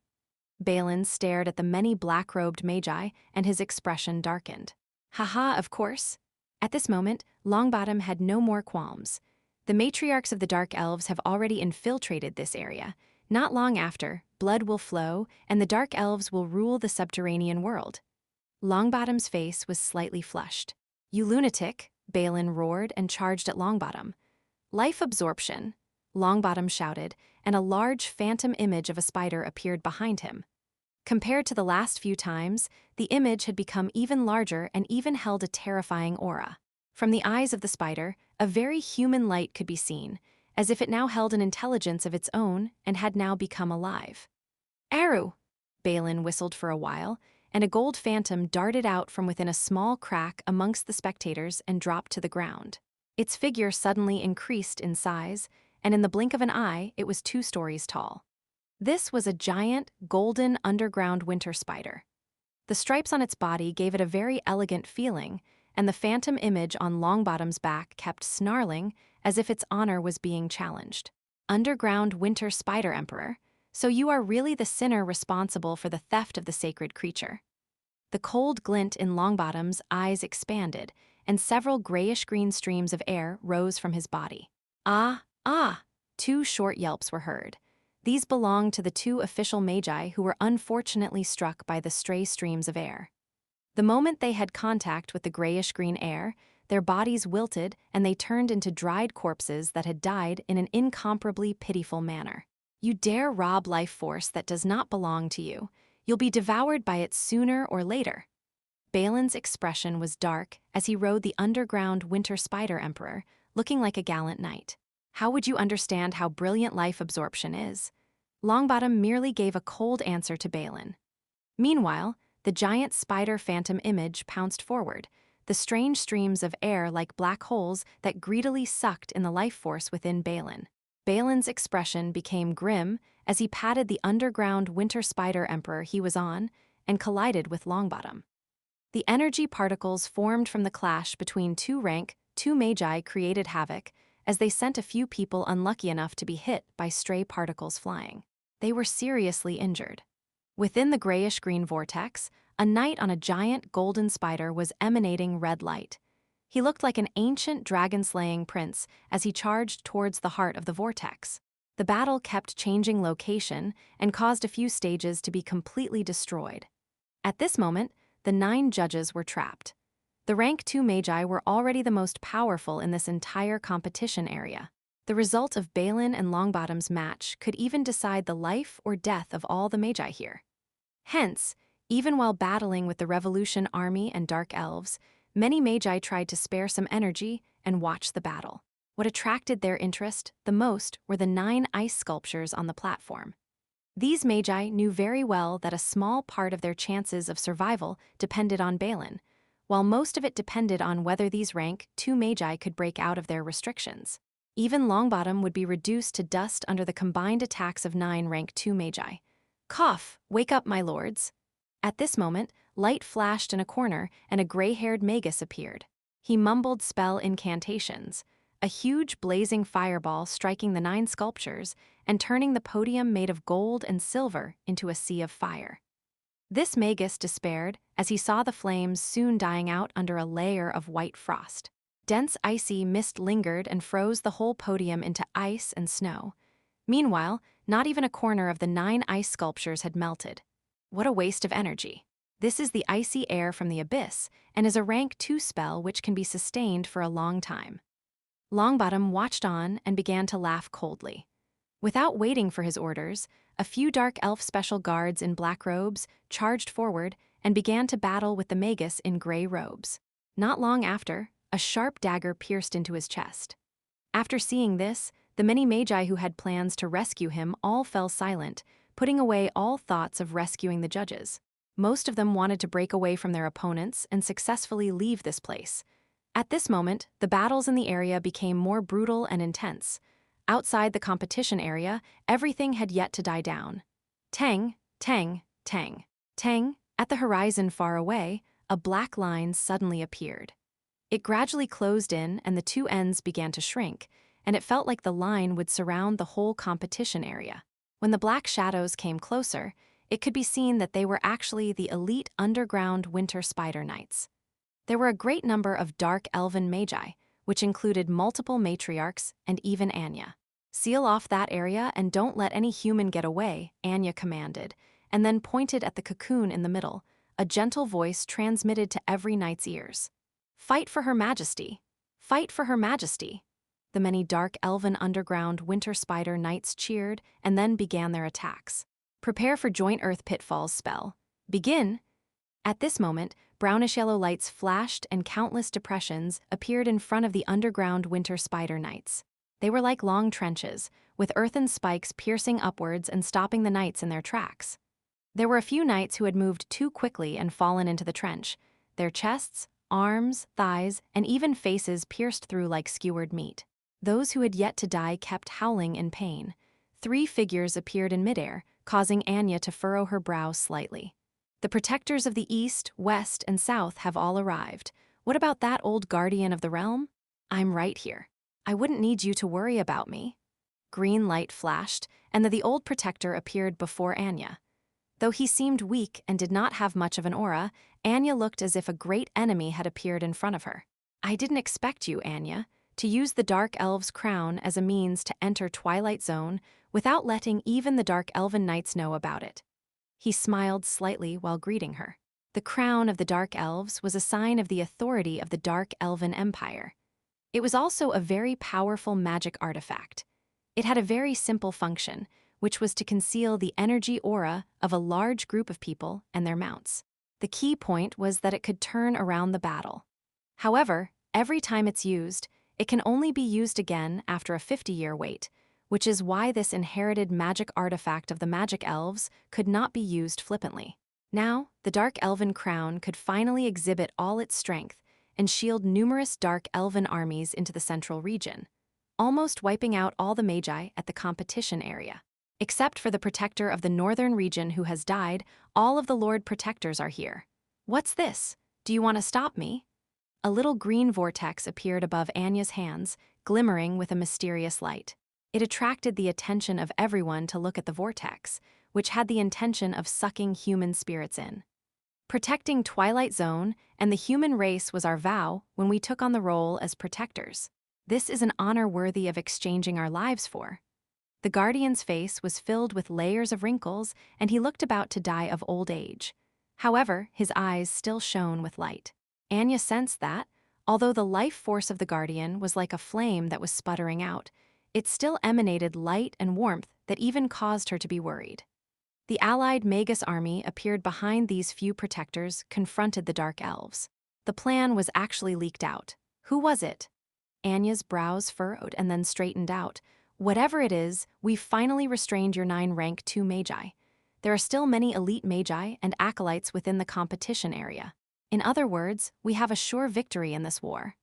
S1: Balin stared at the many black-robed magi, and his expression darkened. Haha, of course. At this moment, Longbottom had no more qualms. The matriarchs of the Dark Elves have already infiltrated this area. Not long after, blood will flow, and the Dark Elves will rule the subterranean world. Longbottom's face was slightly flushed. "You lunatic," Balin roared and charged at Longbottom. "Life absorption," Longbottom shouted, and a large phantom image of a spider appeared behind him. Compared to the last few times, the image had become even larger and even held a terrifying aura. From the eyes of the spider, a very human light could be seen, as if it now held an intelligence of its own and had now become alive. "Aru!" Balin whistled for a while, and a gold phantom darted out from within a small crack amongst the spectators and dropped to the ground. Its figure suddenly increased in size, and in the blink of an eye, it was 2 stories tall. This was a giant, golden underground winter spider. The stripes on its body gave it a very elegant feeling, and the phantom image on Longbottom's back kept snarling as if its honor was being challenged. "Underground winter spider emperor, so you are really the sinner responsible for the theft of the sacred creature." The cold glint in Longbottom's eyes expanded, and several grayish-green streams of air rose from his body. "Ah, ah!" 2 short yelps were heard. These belonged to the 2 official magi who were unfortunately struck by the stray streams of air. The moment they had contact with the grayish-green air, their bodies wilted and they turned into dried corpses that had died in an incomparably pitiful manner. "You dare rob life force that does not belong to you. You'll be devoured by it sooner or later." Balin's expression was dark as he rode the underground winter spider emperor, looking like a gallant knight. "How would you understand how brilliant life absorption is?" Longbottom merely gave a cold answer to Balin. Meanwhile, the giant spider phantom image pounced forward, the strange streams of air like black holes that greedily sucked in the life force within Balin. Balin's expression became grim as he patted the underground winter spider emperor he was on and collided with Longbottom. The energy particles formed from the clash between 2 magi created havoc as they sent a few people unlucky enough to be hit by stray particles flying. They were seriously injured. Within the grayish-green vortex, a knight on a giant golden spider was emanating red light. He looked like an ancient dragon-slaying prince as he charged towards the heart of the vortex. The battle kept changing location and caused a few stages to be completely destroyed. At this moment, the 9 judges were trapped. The rank 2 magi were already the most powerful in this entire competition area. The result of Balin and Longbottom's match could even decide the life or death of all the magi here. Hence, even while battling with the Revolution Army and Dark Elves, many magi tried to spare some energy and watch the battle. What attracted their interest the most were the 9 ice sculptures on the platform. These magi knew very well that a small part of their chances of survival depended on Balin, while most of it depended on whether these rank 2 magi could break out of their restrictions. Even Longbottom would be reduced to dust under the combined attacks of 9 rank 2 magi. "Cough, wake up, my lords." At this moment, light flashed in a corner and a gray-haired Magus appeared. He mumbled spell incantations, a huge blazing fireball striking the 9 sculptures and turning the podium made of gold and silver into a sea of fire. This Magus despaired as he saw the flames soon dying out under a layer of white frost. Dense icy mist lingered and froze the whole podium into ice and snow. Meanwhile, not even a corner of the 9 ice sculptures had melted. What a waste of energy. This is the icy air from the abyss and is a rank 2 spell which can be sustained for a long time. Longbottom watched on and began to laugh coldly. Without waiting for his orders, a few dark elf special guards in black robes charged forward and began to battle with the Magus in gray robes. Not long after, a sharp dagger pierced into his chest. After seeing this, the many magi who had plans to rescue him all fell silent, putting away all thoughts of rescuing the judges. Most of them wanted to break away from their opponents and successfully leave this place. At this moment, the battles in the area became more brutal and intense. Outside the competition area, everything had yet to die down. Tang, tang, tang, tang. At the horizon far away, a black line suddenly appeared. It gradually closed in and the two ends began to shrink, and it felt like the line would surround the whole competition area. When the black shadows came closer, it could be seen that they were actually the elite underground winter spider knights. There were a great number of dark elven magi, which included multiple matriarchs and even Anya. "Seal off that area and don't let any human get away," Anya commanded, and then pointed at the cocoon in the middle. A gentle voice transmitted to every knight's ears. "Fight for Her Majesty! Fight for Her Majesty!" The many dark elven underground winter spider knights cheered and then began their attacks. "Prepare for Joint Earth Pitfalls spell. Begin!" At this moment, brownish-yellow lights flashed and countless depressions appeared in front of the underground winter spider knights. They were like long trenches, with earthen spikes piercing upwards and stopping the knights in their tracks. There were a few knights who had moved too quickly and fallen into the trench, their chests, arms, thighs, and even faces pierced through like skewered meat. Those who had yet to die kept howling in pain. 3 figures appeared in midair, causing Anya to furrow her brow slightly. "The protectors of the East, West, and South have all arrived. What about that old guardian of the realm? I'm right here. I wouldn't need you to worry about me." Green light flashed, and the old protector appeared before Anya. Though he seemed weak and did not have much of an aura, Anya looked as if a great enemy had appeared in front of her. "I didn't expect you, Anya, to use the Dark Elves' crown as a means to enter Twilight Zone without letting even the Dark Elven Knights know about it." He smiled slightly while greeting her. The crown of the Dark Elves was a sign of the authority of the Dark Elven Empire. It was also a very powerful magic artifact. It had a very simple function, which was to conceal the energy aura of a large group of people and their mounts. The key point was that it could turn around the battle. However, every time it's used, it can only be used again after a 50-year wait, which is why this inherited magic artifact of the magic elves could not be used flippantly. Now, the Dark Elven crown could finally exhibit all its strength and shield numerous Dark Elven armies into the central region, almost wiping out all the magi at the competition area. Except for the protector of the northern region who has died, all of the Lord Protectors are here. "What's this? Do you want to stop me?" A little green vortex appeared above Anya's hands, glimmering with a mysterious light. It attracted the attention of everyone to look at the vortex, which had the intention of sucking human spirits in. "Protecting Twilight Zone and the human race was our vow when we took on the role as protectors. This is an honor worthy of exchanging our lives for." The Guardian's face was filled with layers of wrinkles, and he looked about to die of old age. However, his eyes still shone with light. Anya sensed that, although the life force of the Guardian was like a flame that was sputtering out, it still emanated light and warmth that even caused her to be worried. The allied Magus army appeared behind these few protectors, confronted the Dark Elves. The plan was actually leaked out. Who was it? Anya's brows furrowed and then straightened out. "Whatever it is, we've finally restrained your 9 rank 2 magi. There are still many elite magi and acolytes within the competition area. In other words, we have a sure victory in this war.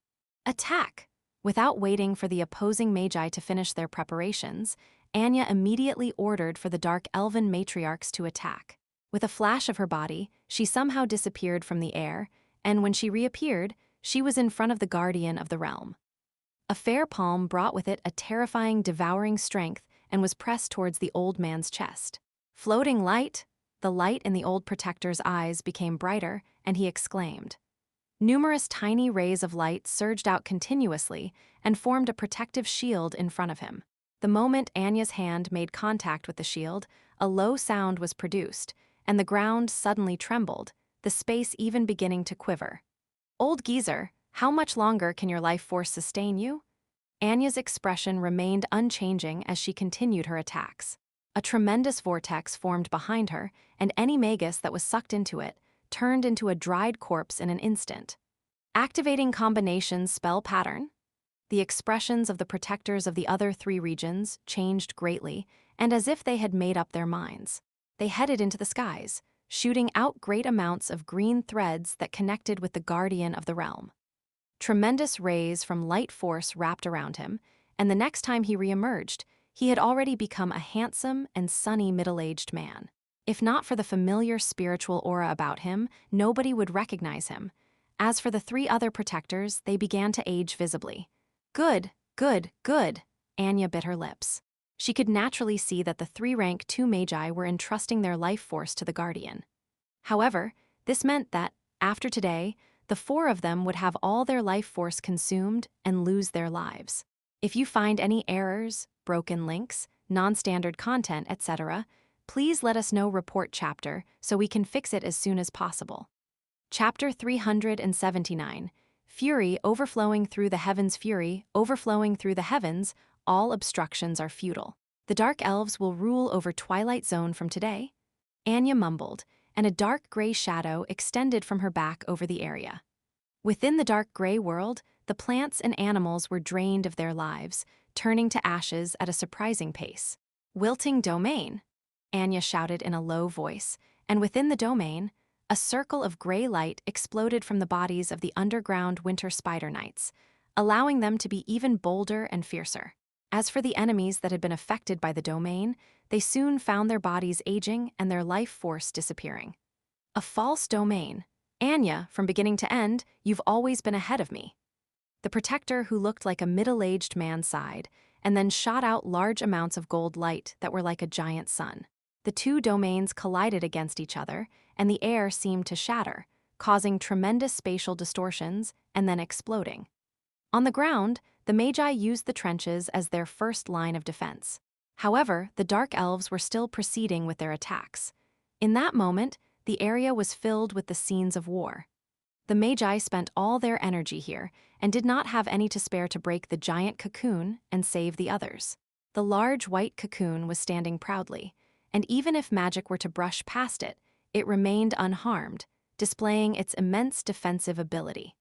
S1: Attack!" Without waiting for the opposing magi to finish their preparations, Anya immediately ordered for the Dark Elven matriarchs to attack. With a flash of her body, she somehow disappeared from the air, and when she reappeared, she was in front of the Guardian of the realm. A fair palm brought with it a terrifying, devouring strength and was pressed towards the old man's chest. "Floating light?" The light in the old protector's eyes became brighter, and he exclaimed. Numerous tiny rays of light surged out continuously and formed a protective shield in front of him. The moment Anya's hand made contact with the shield, a low sound was produced, and the ground suddenly trembled, the space even beginning to quiver. "Old geezer, how much longer can your life force sustain you?" Anya's expression remained unchanging as she continued her attacks. A tremendous vortex formed behind her, and any magus that was sucked into it turned into a dried corpse in an instant. Activating combination spell pattern? The expressions of the protectors of the other 3 regions changed greatly, and as if they had made up their minds. They headed into the skies, shooting out great amounts of green threads that connected with the Guardian of the realm. Tremendous rays from light force wrapped around him, and the next time he re-emerged, he had already become a handsome and sunny middle-aged man. If not for the familiar spiritual aura about him, nobody would recognize him. As for the three other protectors, they began to age visibly. Good, good, good, Anya bit her lips. She could naturally see that the three rank 2 magi were entrusting their life force to the Guardian. However, this meant that, after today, the 4 of them would have all their life force consumed and lose their lives. If you find any errors, broken links, non-standard content, etc., please let us know. Report chapter so we can fix it as soon as possible. Chapter 379, Fury overflowing through the heavens. Fury overflowing through the heavens, all obstructions are futile. The Dark Elves will rule over Twilight Zone from today, Anya mumbled, and a dark gray shadow extended from her back over the area. Within the dark gray world, the plants and animals were drained of their lives, turning to ashes at a surprising pace. Wilting domain, Anya shouted in a low voice, and within the domain, a circle of gray light exploded from the bodies of the underground winter spider knights, allowing them to be even bolder and fiercer. As for the enemies that had been affected by the domain, they soon found their bodies aging and their life force disappearing. A false domain. Anya, from beginning to end, you've always been ahead of me. The protector, who looked like a middle-aged man, sighed, and then shot out large amounts of gold light that were like a giant sun. The 2 domains collided against each other, and the air seemed to shatter, causing tremendous spatial distortions and then exploding. On the ground, the Magi used the trenches as their first line of defense. However, the Dark Elves were still proceeding with their attacks. In that moment, the area was filled with the scenes of war. The Magi spent all their energy here and did not have any to spare to break the giant cocoon and save the others. The large white cocoon was standing proudly, and even if magic were to brush past it, it remained unharmed, displaying its immense defensive ability.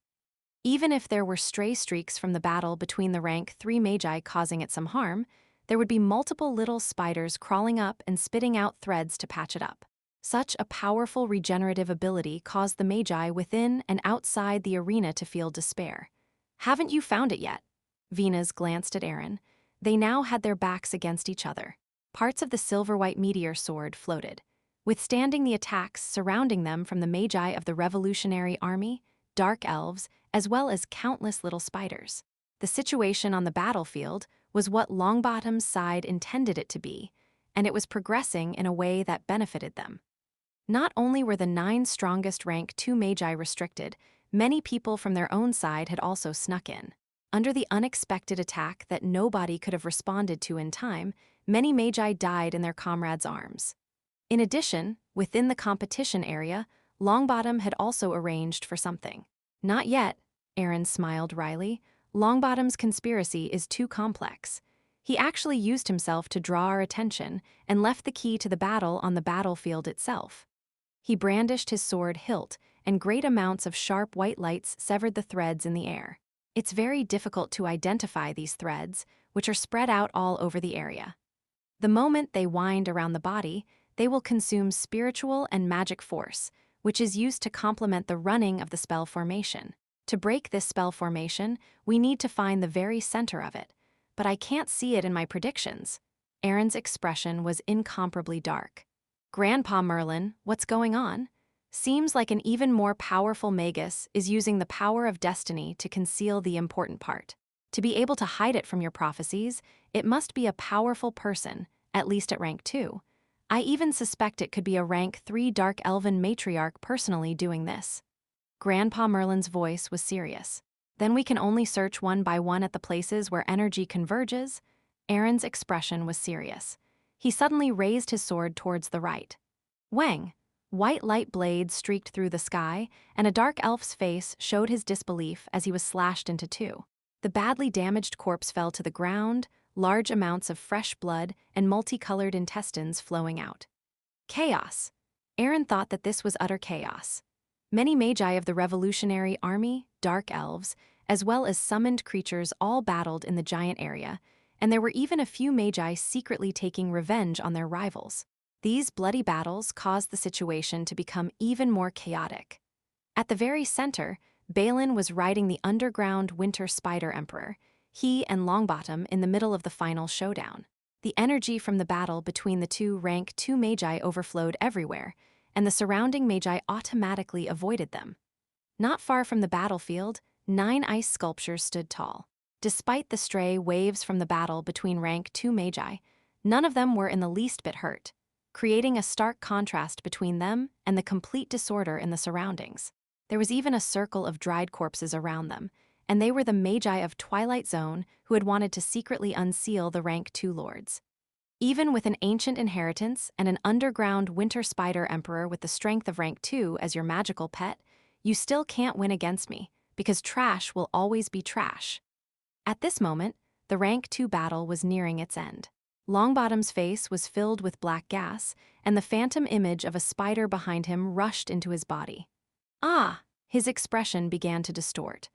S1: Even if there were stray streaks from the battle between the rank 3 Magi causing it some harm, there would be multiple little spiders crawling up and spitting out threads to patch it up. Such a powerful regenerative ability caused the Magi within and outside the arena to feel despair. Haven't you found it yet? Venus glanced at Aaron. They now had their backs against each other. Parts of the silver-white meteor sword floated, withstanding the attacks surrounding them from the Magi of the Revolutionary Army, Dark Elves, as well as countless little spiders. The situation on the battlefield was what Longbottom's side intended it to be, and it was progressing in a way that benefited them. Not only were the 9 strongest rank 2 Magi restricted, many people from their own side had also snuck in. Under the unexpected attack that nobody could have responded to in time, many Magi died in their comrades' arms. In addition, within the competition area, Longbottom had also arranged for something. Not yet, Aaron smiled wryly. Longbottom's conspiracy is too complex. He actually used himself to draw our attention and left the key to the battle on the battlefield itself. He brandished his sword hilt, and great amounts of sharp white lights severed the threads in the air. It's very difficult to identify these threads, which are spread out all over the area. The moment they wind around the body, they will consume spiritual and magic force, which is used to complement the running of the spell formation. To break this spell formation, we need to find the very center of it, but I can't see it in my predictions. Aaron's expression was incomparably dark. Grandpa Merlin, what's going on? Seems like an even more powerful Magus is using the power of destiny to conceal the important part. To be able to hide it from your prophecies, it must be a powerful person, at least at rank 2. I even suspect it could be a rank 3 Dark Elven matriarch personally doing this. Grandpa Merlin's voice was serious. Then we can only search one by one at the places where energy converges? Aaron's expression was serious. He suddenly raised his sword towards the right. Wang! White light blades streaked through the sky, and a dark elf's face showed his disbelief as he was slashed into 2. The badly damaged corpse fell to the ground, large amounts of fresh blood and multicolored intestines flowing out. Chaos! Aaron thought that this was utter chaos. Many Magi of the Revolutionary Army, Dark Elves, as well as summoned creatures all battled in the giant area, and there were even a few Magi secretly taking revenge on their rivals. These bloody battles caused the situation to become even more chaotic. At the very center, Balin was riding the underground Winter Spider Emperor. he and Longbottom in the middle of the final showdown. The energy from the battle between the two rank 2 magi overflowed everywhere, and the surrounding magi automatically avoided them. Not far from the battlefield, 9 ice sculptures stood tall. Despite the stray waves from the battle between rank 2 magi, none of them were in the least bit hurt, creating a stark contrast between them and the complete disorder in the surroundings. There was even a circle of dried corpses around them, and they were the magi of Twilight Zone who had wanted to secretly unseal the rank 2 lords. Even with an ancient inheritance and an underground winter spider emperor with the strength of rank 2 as your magical pet, you still can't win against me, because trash will always be trash. At this moment, the rank 2 battle was nearing its end. Longbottom's face was filled with black gas, and the phantom image of a spider behind him rushed into his body. Ah! His expression began to distort.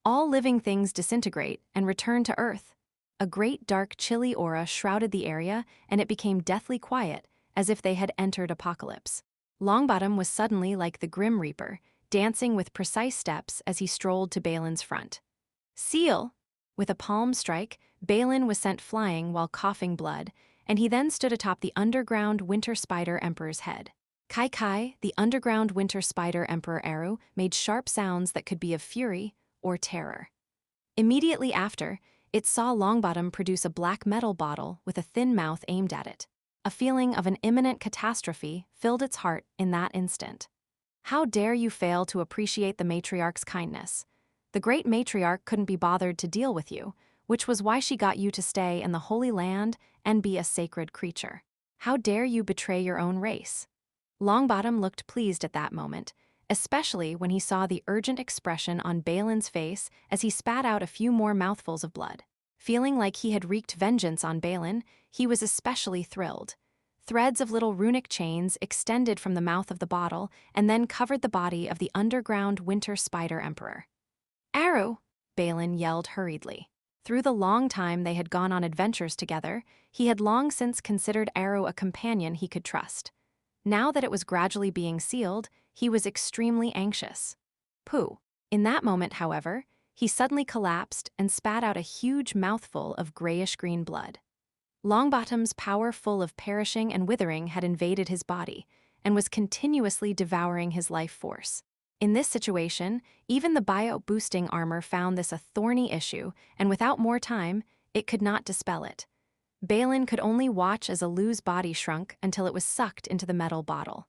S1: All living things disintegrate and return to Earth. A great dark chilly aura shrouded the area, and it became deathly quiet, as if they had entered apocalypse. Longbottom was suddenly like the Grim Reaper, dancing with precise steps as he strolled to Balin's front. Seal! With a palm strike, Balin was sent flying while coughing blood, and he then stood atop the underground winter spider emperor's head. Kai Kai, the underground winter spider emperor Eru, made sharp sounds that could be of fury or terror. Immediately after, it saw Longbottom produce a black metal bottle with a thin mouth aimed at it. A feeling of an imminent catastrophe filled its heart in that instant. How dare you fail to appreciate the matriarch's kindness? The great matriarch couldn't be bothered to deal with you, which was why she got you to stay in the Holy Land and be a sacred creature. How dare you betray your own race? Longbottom looked pleased at that moment, especially when he saw the urgent expression on Balin's face as he spat out a few more mouthfuls of blood. Feeling like he had wreaked vengeance on Balin, he was especially thrilled. Threads of little runic chains extended from the mouth of the bottle and then covered the body of the underground winter spider emperor. Eru! Balin yelled hurriedly. Through the long time they had gone on adventures together, he had long since considered Eru a companion he could trust. Now that it was gradually being sealed, he was extremely anxious. Pooh. In that moment, however, he suddenly collapsed and spat out a huge mouthful of grayish-green blood. Longbottom's power full of perishing and withering had invaded his body and was continuously devouring his life force. In this situation, even the bio-boosting armor found this a thorny issue, and without more time, it could not dispel it. Balin could only watch as Alu's body shrunk until it was sucked into the metal bottle.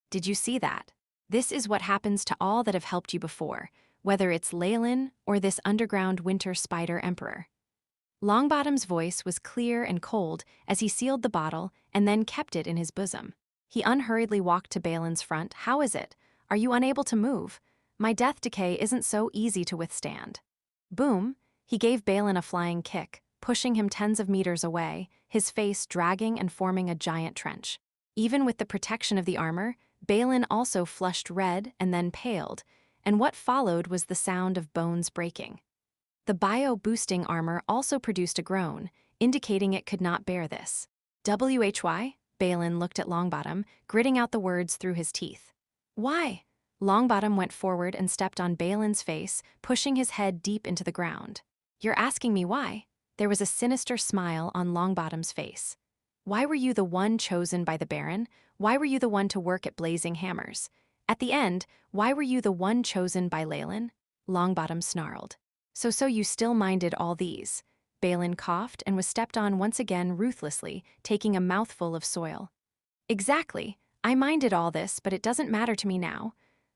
S1: Did you see that? This is what happens to all that have helped you before, whether it's Leylin or this underground winter spider emperor. Longbottom's voice was clear and cold as he sealed the bottle and then kept it in his bosom. He unhurriedly walked to Balin's front. How is it? Are you unable to move? My death decay isn't so easy to withstand. Boom! He gave Balin a flying kick, pushing him tens of meters away, his face dragging and forming a giant trench. Even with the protection of the armor, Balin also flushed red and then paled, and what followed was the sound of bones breaking. The bio-boosting armor also produced a groan, indicating it could not bear this. "Why?" Balin looked at Longbottom, gritting out the words through his teeth. "Why?" Longbottom went forward and stepped on Balin's face, pushing his head deep into the ground. "You're asking me why?" There was a sinister smile on Longbottom's face. "Why were you the one chosen by the Baron? Why were you the one to work at Blazing Hammers? At the end, why were you the one chosen by Leylin?" Longbottom snarled. So you still minded all these." Balin coughed and was stepped on once again ruthlessly, taking a mouthful of soil. "Exactly. I minded all this, but it doesn't matter to me now."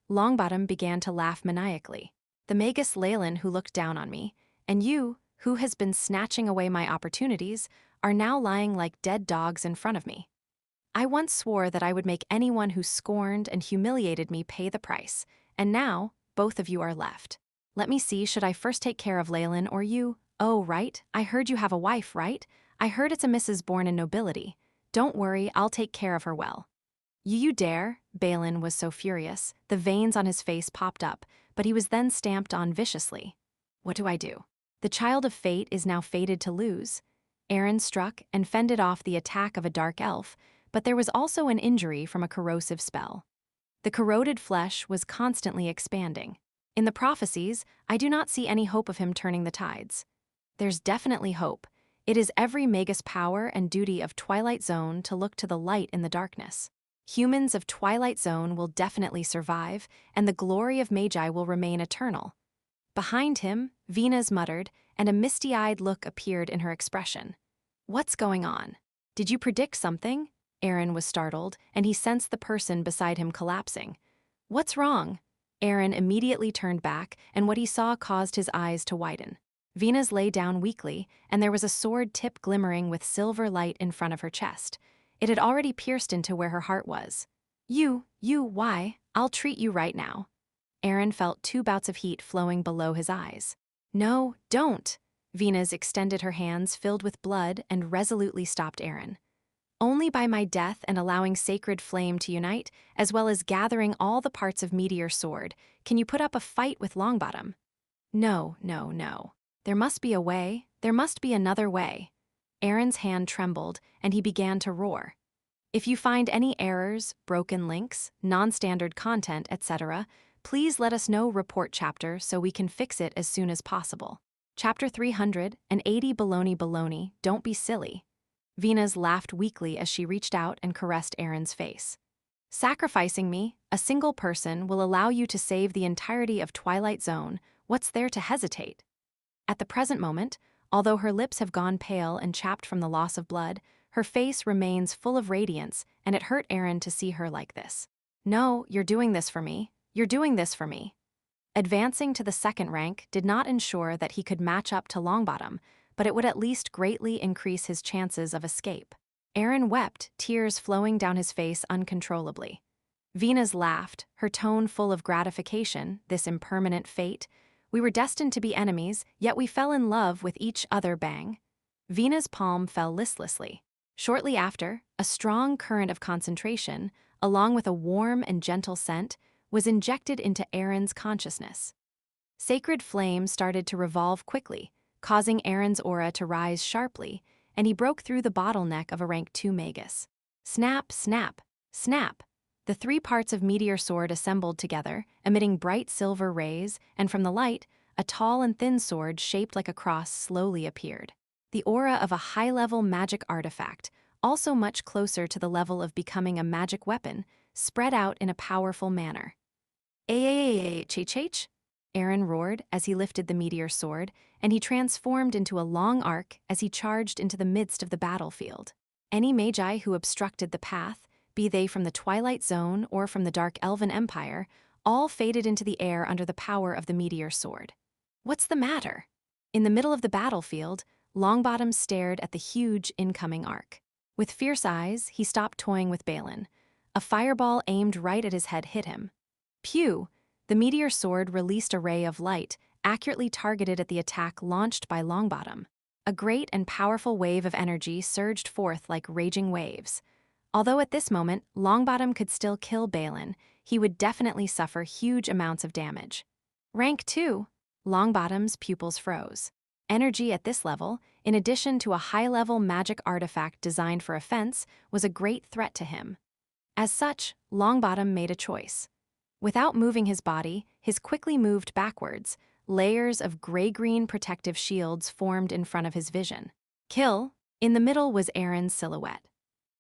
S1: Longbottom began to laugh maniacally. "The Magus Leylin who looked down on me, and you, who has been snatching away my opportunities, are now lying like dead dogs in front of me. I once swore that I would make anyone who scorned and humiliated me pay the price, and now both of you are left. Let me see, should I first take care of Leylin or you? Oh, right, I heard you have a wife, right? I heard it's a Mrs. born in nobility. Don't worry, I'll take care of her well." You dare?" Balin was so furious, the veins on his face popped up, but he was then stamped on viciously. "What do I do? The child of fate is now fated to lose." Aaron struck and fended off the attack of a dark elf, but there was also an injury from a corrosive spell. The corroded flesh was constantly expanding. In the prophecies, I do not see any hope of him turning the tides. There's definitely hope. It is every Magus power and duty of Twilight Zone to look to the light in the darkness. Humans of Twilight Zone will definitely survive, and the glory of Magi will remain eternal. Behind him, Venus muttered, and a misty-eyed look appeared in her expression. What's going on? Did you predict something? Aaron was startled, and he sensed the person beside him collapsing. What's wrong? Aaron immediately turned back, and what he saw caused his eyes to widen. Venus lay down weakly, and there was a sword tip glimmering with silver light in front of her chest. It had already pierced into where her heart was. Why? I'll treat you right now. Aaron felt 2 bouts of heat flowing below his eyes. No, don't. Venus extended her hands filled with blood and resolutely stopped Aaron. Only by my death and allowing sacred flame to unite, as well as gathering all the parts of Meteor Sword, can you put up a fight with Longbottom. No. There must be a way. There must be another way. Aaron's hand trembled, and he began to roar. If you find any errors, broken links, non-standard content, etc., please let us know. Report chapter so we can fix it as soon as possible. Chapter 380 Baloney, don't be silly. Venus laughed weakly as she reached out and caressed Aaron's face. Sacrificing me, a single person, will allow you to save the entirety of Twilight Zone. What's there to hesitate? At the present moment, although her lips have gone pale and chapped from the loss of blood, her face remains full of radiance, and it hurt Aaron to see her like this. No, you're doing this for me. You're doing this for me. Advancing to the second rank did not ensure that he could match up to Longbottom, but it would at least greatly increase his chances of escape. Aaron wept, tears flowing down his face uncontrollably. Venus laughed, her tone full of gratification. This impermanent fate. We were destined to be enemies, yet we fell in love with each other. Bang. Venus' palm fell listlessly. Shortly after, a strong current of concentration, along with a warm and gentle scent, was injected into Aaron's consciousness. Sacred flame started to revolve quickly, causing Aaron's aura to rise sharply, and he broke through the bottleneck of a rank 2 Magus. Snap, snap, snap. The 3 parts of Meteor Sword assembled together, emitting bright silver rays, and from the light, a tall and thin sword shaped like a cross slowly appeared. The aura of a high-level magic artifact, also much closer to the level of becoming a magic weapon, spread out in a powerful manner. Ch. Aaron roared as he lifted the Meteor Sword, and he transformed into a long arc as he charged into the midst of the battlefield. Any Magi who obstructed the path, be they from the Twilight Zone or from the Dark Elven Empire, all faded into the air under the power of the Meteor Sword. What's the matter? In the middle of the battlefield, Longbottom stared at the huge incoming arc. With fierce eyes, he stopped toying with Leylin. A fireball aimed right at his head hit him. Pew! The Meteor Sword released a ray of light, accurately targeted at the attack launched by Longbottom. A great and powerful wave of energy surged forth like raging waves. Although at this moment, Longbottom could still kill Leylin, he would definitely suffer huge amounts of damage. Rank 2. Longbottom's pupils froze. Energy at this level, in addition to a high-level magic artifact designed for offense, was a great threat to him. As such, Longbottom made a choice. Without moving his body, his quickly moved backwards. Layers of gray-green protective shields formed in front of his vision. Kill. In the middle was Aaron's silhouette.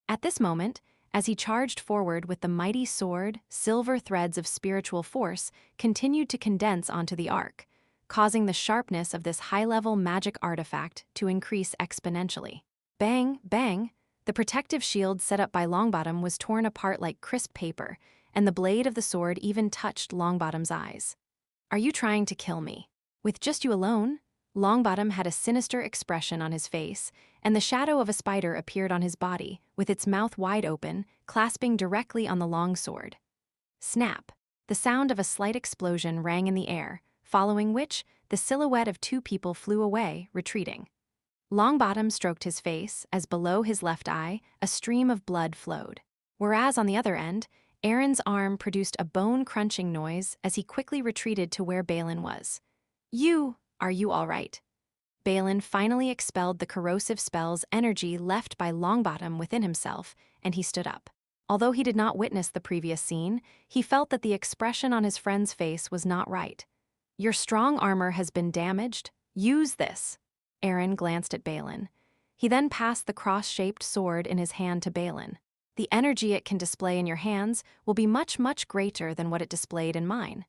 S1: At this moment, as he charged forward with the mighty sword, silver threads of spiritual force continued to condense onto the arc, causing the sharpness of this high-level magic artifact to increase exponentially. Bang, bang! The protective shield set up by Longbottom was torn apart like crisp paper, and the blade of the sword even touched Longbottom's eyes. Are you trying to kill me? With just you alone? Longbottom had a sinister expression on his face, and the shadow of a spider appeared on his body, with its mouth wide open, clasping directly on the long sword. Snap! The sound of a slight explosion rang in the air, following which, the silhouette of 2 people flew away, retreating. Longbottom stroked his face, as below his left eye, a stream of blood flowed. Whereas on the other end, Aaron's arm produced a bone-crunching noise as he quickly retreated to where Leylin was. Are you all right? Leylin finally expelled the corrosive spell's energy left by Longbottom within himself, and he stood up. Although he did not witness the previous scene, he felt that the expression on his friend's face was not right. Your strong armor has been damaged. Use this. Aaron glanced at Balin. He then passed the cross-shaped sword in his hand to Balin. The energy it can display in your hands will be much, much greater than what it displayed in mine.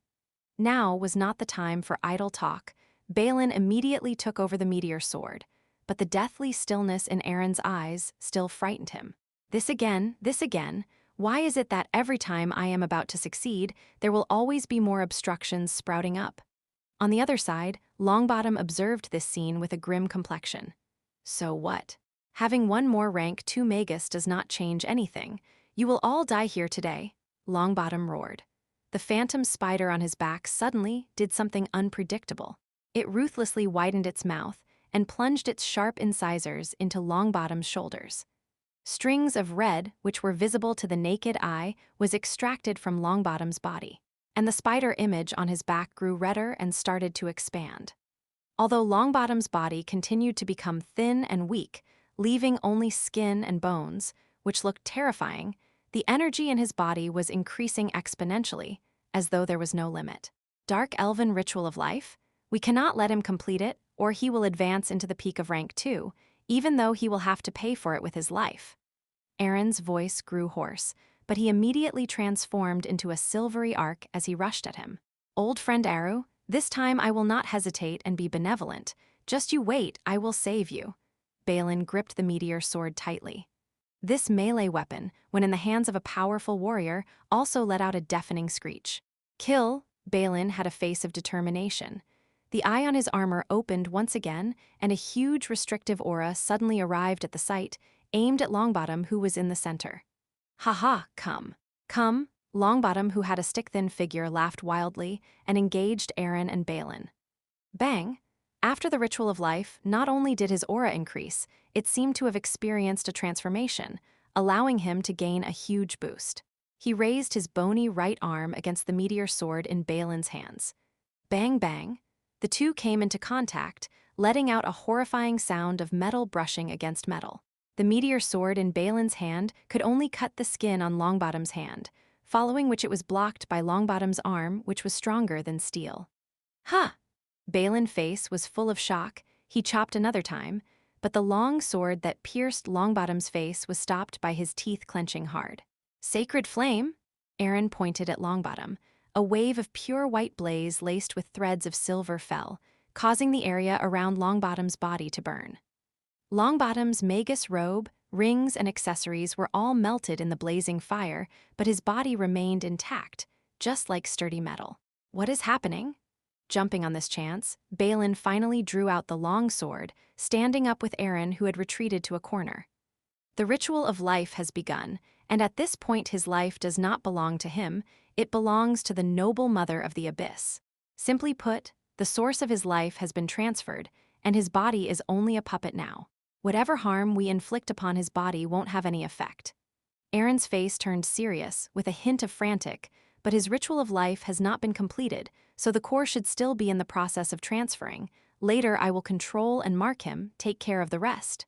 S1: Now was not the time for idle talk. Balin immediately took over the meteor sword, but the deathly stillness in Aaron's eyes still frightened him. This again, why is it that every time I am about to succeed, there will always be more obstructions sprouting up? On the other side, Longbottom observed this scene with a grim complexion. So what? Having one more rank 2 Magus does not change anything. You will all die here today, Longbottom roared. The phantom spider on his back suddenly did something unpredictable. It ruthlessly widened its mouth and plunged its sharp incisors into Longbottom's shoulders. Strings of red, which were visible to the naked eye, was extracted from Longbottom's body, and the spider image on his back grew redder and started to expand. Although Longbottom's body continued to become thin and weak, leaving only skin and bones, which looked terrifying, the energy in his body was increasing exponentially, as though there was no limit. Dark Elven Ritual of Life? We cannot let him complete it, or he will advance into the peak of rank 2, even though he will have to pay for it with his life. Aaron's voice grew hoarse, but he immediately transformed into a silvery arc as he rushed at him. Old friend Aru, this time I will not hesitate and be benevolent. Just you wait, I will save you. Balin gripped the meteor sword tightly. This melee weapon, when in the hands of a powerful warrior, also let out a deafening screech. Kill, Balin had a face of determination. The eye on his armor opened once again, and a huge restrictive aura suddenly arrived at the site, aimed at Longbottom, who was in the center. Ha, come. Come, Longbottom, who had a stick-thin figure, laughed wildly and engaged Aaron and Balin. Bang! After the Ritual of Life, not only did his aura increase, it seemed to have experienced a transformation, allowing him to gain a huge boost. He raised his bony right arm against the meteor sword in Balin's hands. Bang, bang! The two came into contact, letting out a horrifying sound of metal brushing against metal. The meteor sword in Balin's hand could only cut the skin on Longbottom's hand, following which it was blocked by Longbottom's arm, which was stronger than steel. Ha! Balin's face was full of shock. He chopped another time, but the long sword that pierced Longbottom's face was stopped by his teeth clenching hard. Sacred flame? Aaron pointed at Longbottom. A wave of pure white blaze laced with threads of silver fell, causing the area around Longbottom's body to burn. Longbottom's Magus robe, rings, and accessories were all melted in the blazing fire, but his body remained intact, just like sturdy metal. What is happening? Jumping on this chance, Balin finally drew out the long sword, standing up with Aaron, who had retreated to a corner. The Ritual of Life has begun, and at this point his life does not belong to him, it belongs to the noble mother of the abyss. Simply put, the source of his life has been transferred, and his body is only a puppet now. Whatever harm we inflict upon his body won't have any effect. Aaron's face turned serious, with a hint of frantic, but his Ritual of Life has not been completed, so the core should still be in the process of transferring. Later I will control and mark him, take care of the rest.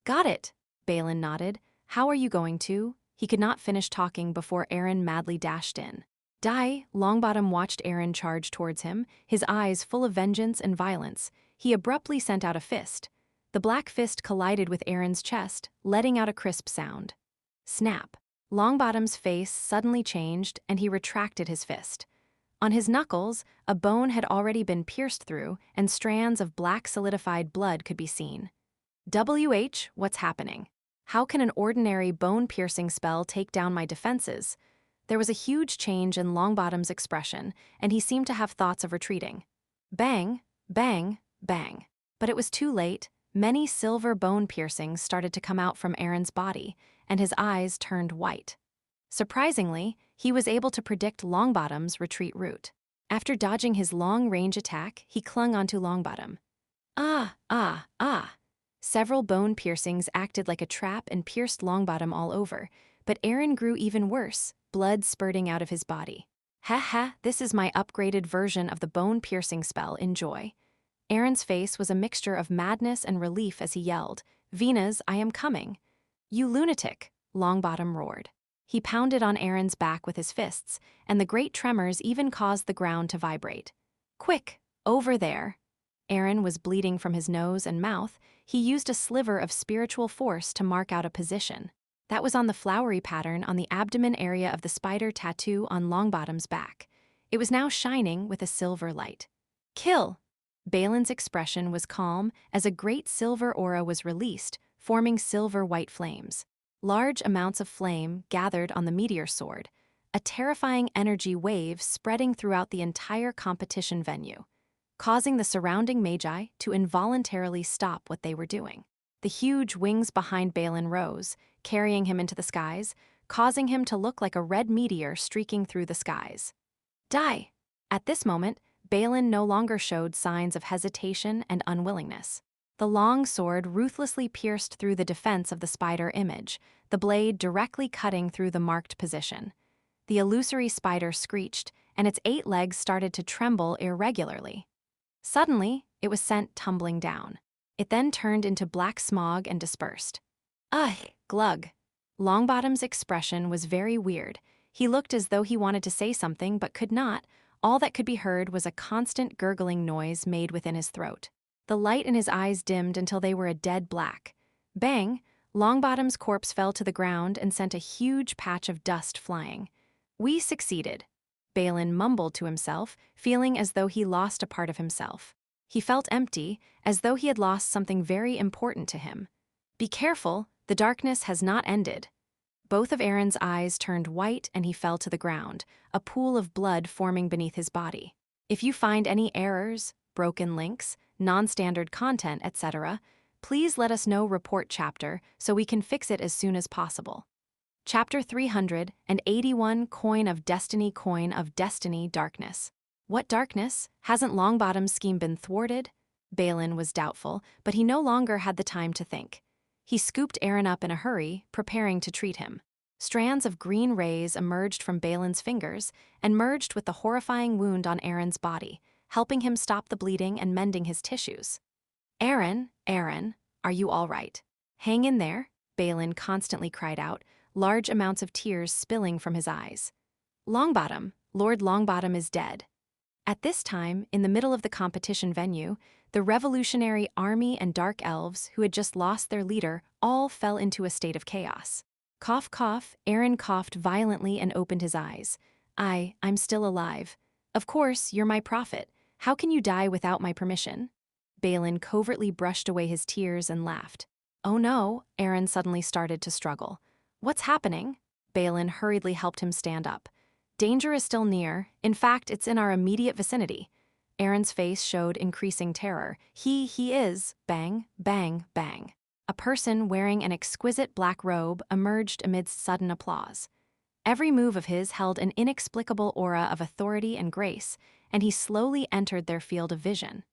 S1: Got it, Balin nodded. How are you going to? He could not finish talking before Aaron madly dashed in. Die, Longbottom watched Aaron charge towards him, his eyes full of vengeance and violence. He abruptly sent out a fist. The black fist collided with Aaron's chest, letting out a crisp sound. Snap. Longbottom's face suddenly changed, and he retracted his fist. On his knuckles, a bone had already been pierced through, and strands of black solidified blood could be seen. What's happening? How can an ordinary bone-piercing spell take down my defenses? There was a huge change in Longbottom's expression, and he seemed to have thoughts of retreating. Bang, bang, bang. But it was too late. Many silver bone piercings started to come out from Aaron's body, and his eyes turned white. Surprisingly, he was able to predict Longbottom's retreat route. After dodging his long-range attack, he clung onto Longbottom. Ah. Several bone piercings acted like a trap and pierced Longbottom all over, but Aaron grew even worse, blood spurting out of his body. This is my upgraded version of the bone-piercing spell, enjoy. Aaron's face was a mixture of madness and relief as he yelled, Venus, I am coming. You lunatic, Longbottom roared. He pounded on Aaron's back with his fists, and the great tremors even caused the ground to vibrate. Quick, over there. Aaron was bleeding from his nose and mouth. He used a sliver of spiritual force to mark out a position. That was on the flowery pattern on the abdomen area of the spider tattoo on Longbottom's back. It was now shining with a silver light. Kill! Balin's expression was calm as a great silver aura was released, forming silver-white flames. Large amounts of flame gathered on the meteor sword, a terrifying energy wave spreading throughout the entire competition venue, causing the surrounding magi to involuntarily stop what they were doing. The huge wings behind Balin rose, carrying him into the skies, causing him to look like a red meteor streaking through the skies. Die! At this moment, Balin no longer showed signs of hesitation and unwillingness. The long sword ruthlessly pierced through the defense of the spider image, the blade directly cutting through the marked position. The illusory spider screeched, and its 8 legs started to tremble irregularly. Suddenly, it was sent tumbling down. It then turned into black smog and dispersed. Ugh, glug. Longbottom's expression was very weird. He looked as though he wanted to say something but could not. All that could be heard was a constant gurgling noise made within his throat. The light in his eyes dimmed until they were a dead black. Bang! Longbottom's corpse fell to the ground and sent a huge patch of dust flying. We succeeded. Balin mumbled to himself, feeling as though he lost a part of himself. He felt empty, as though he had lost something very important to him. Be careful, the darkness has not ended. Both of Aaron's eyes turned white and he fell to the ground, a pool of blood forming beneath his body. If you find any errors, broken links, non-standard content, etc., please let us know. Report chapter so we can fix it as soon as possible. Chapter 381 Coin of Destiny Darkness. What darkness? Hasn't Longbottom's scheme been thwarted? Balin was doubtful, but he no longer had the time to think. He scooped Aaron up in a hurry, preparing to treat him. Strands of green rays emerged from Balin's fingers and merged with the horrifying wound on Aaron's body, helping him stop the bleeding and mending his tissues. Aaron, are you all right? Hang in there, Balin constantly cried out, large amounts of tears spilling from his eyes. Longbottom, Lord Longbottom is dead. At this time, in the middle of the competition venue, the revolutionary army and dark elves who had just lost their leader all fell into a state of chaos. Cough, cough, Aaron coughed violently and opened his eyes. I'm still alive. Of course, you're my prophet. How can you die without my permission? Balin covertly brushed away his tears and laughed. Oh no, Aaron suddenly started to struggle. What's happening? Balin hurriedly helped him stand up. Danger is still near. In fact, it's in our immediate vicinity. Aaron's face showed increasing terror. He is, bang, bang, bang. A person wearing an exquisite black robe emerged amidst sudden applause. Every move of his held an inexplicable aura of authority and grace, and he slowly entered their field of vision.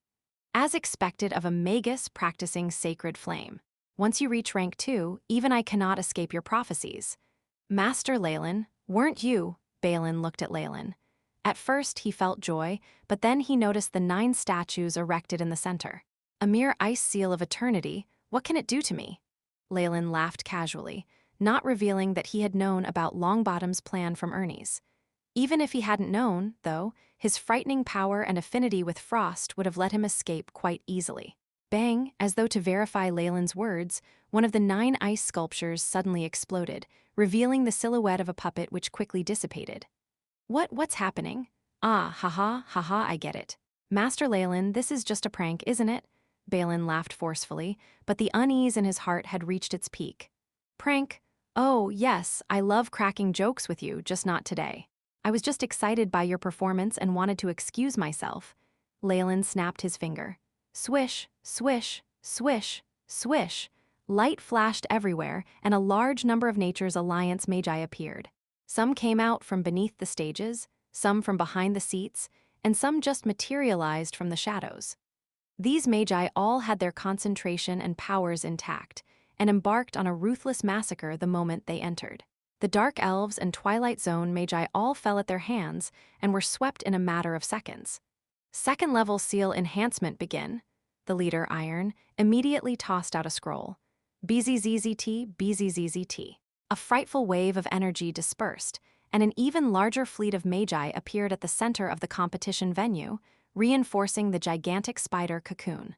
S1: As expected of a magus practicing sacred flame. Once you reach rank 2, even I cannot escape your prophecies. Master Leylin, weren't you? Balin looked at Leylin. At first he felt joy, but then he noticed the 9 statues erected in the center. A mere ice seal of eternity, what can it do to me? Leylin laughed casually, not revealing that he had known about Longbottom's plan from Ernie's. Even if he hadn't known, though, his frightening power and affinity with frost would have let him escape quite easily. Bang, as though to verify Leylin's words, one of the 9 ice sculptures suddenly exploded, revealing the silhouette of a puppet which quickly dissipated. What's happening? Haha, I get it. Master Leylin, this is just a prank, isn't it? Balin laughed forcefully, but the unease in his heart had reached its peak. Prank? Oh, yes, I love cracking jokes with you, just not today. I was just excited by your performance and wanted to excuse myself. Leylin snapped his finger. Swish, swish, swish, swish. Light flashed everywhere, and a large number of Nature's Alliance Magi appeared. Some came out from beneath the stages, some from behind the seats, and some just materialized from the shadows. These Magi all had their concentration and powers intact, and embarked on a ruthless massacre the moment they entered. The Dark Elves and Twilight Zone Magi all fell at their hands and were swept in a matter of seconds. Second-level seal enhancement begin. The leader, Iron, immediately tossed out a scroll. BZZZT, BZZZT. A frightful wave of energy dispersed, and an even larger fleet of Magi appeared at the center of the competition venue, reinforcing the gigantic spider cocoon.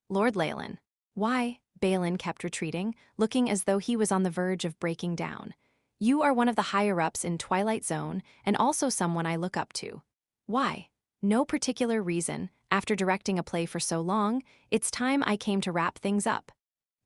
S1: Lord Leylin. Why? Balin kept retreating, looking as though he was on the verge of breaking down. You are one of the higher-ups in Twilight Zone, and also someone I look up to. Why? No particular reason. After directing a play for so long, it's time I came to wrap things up.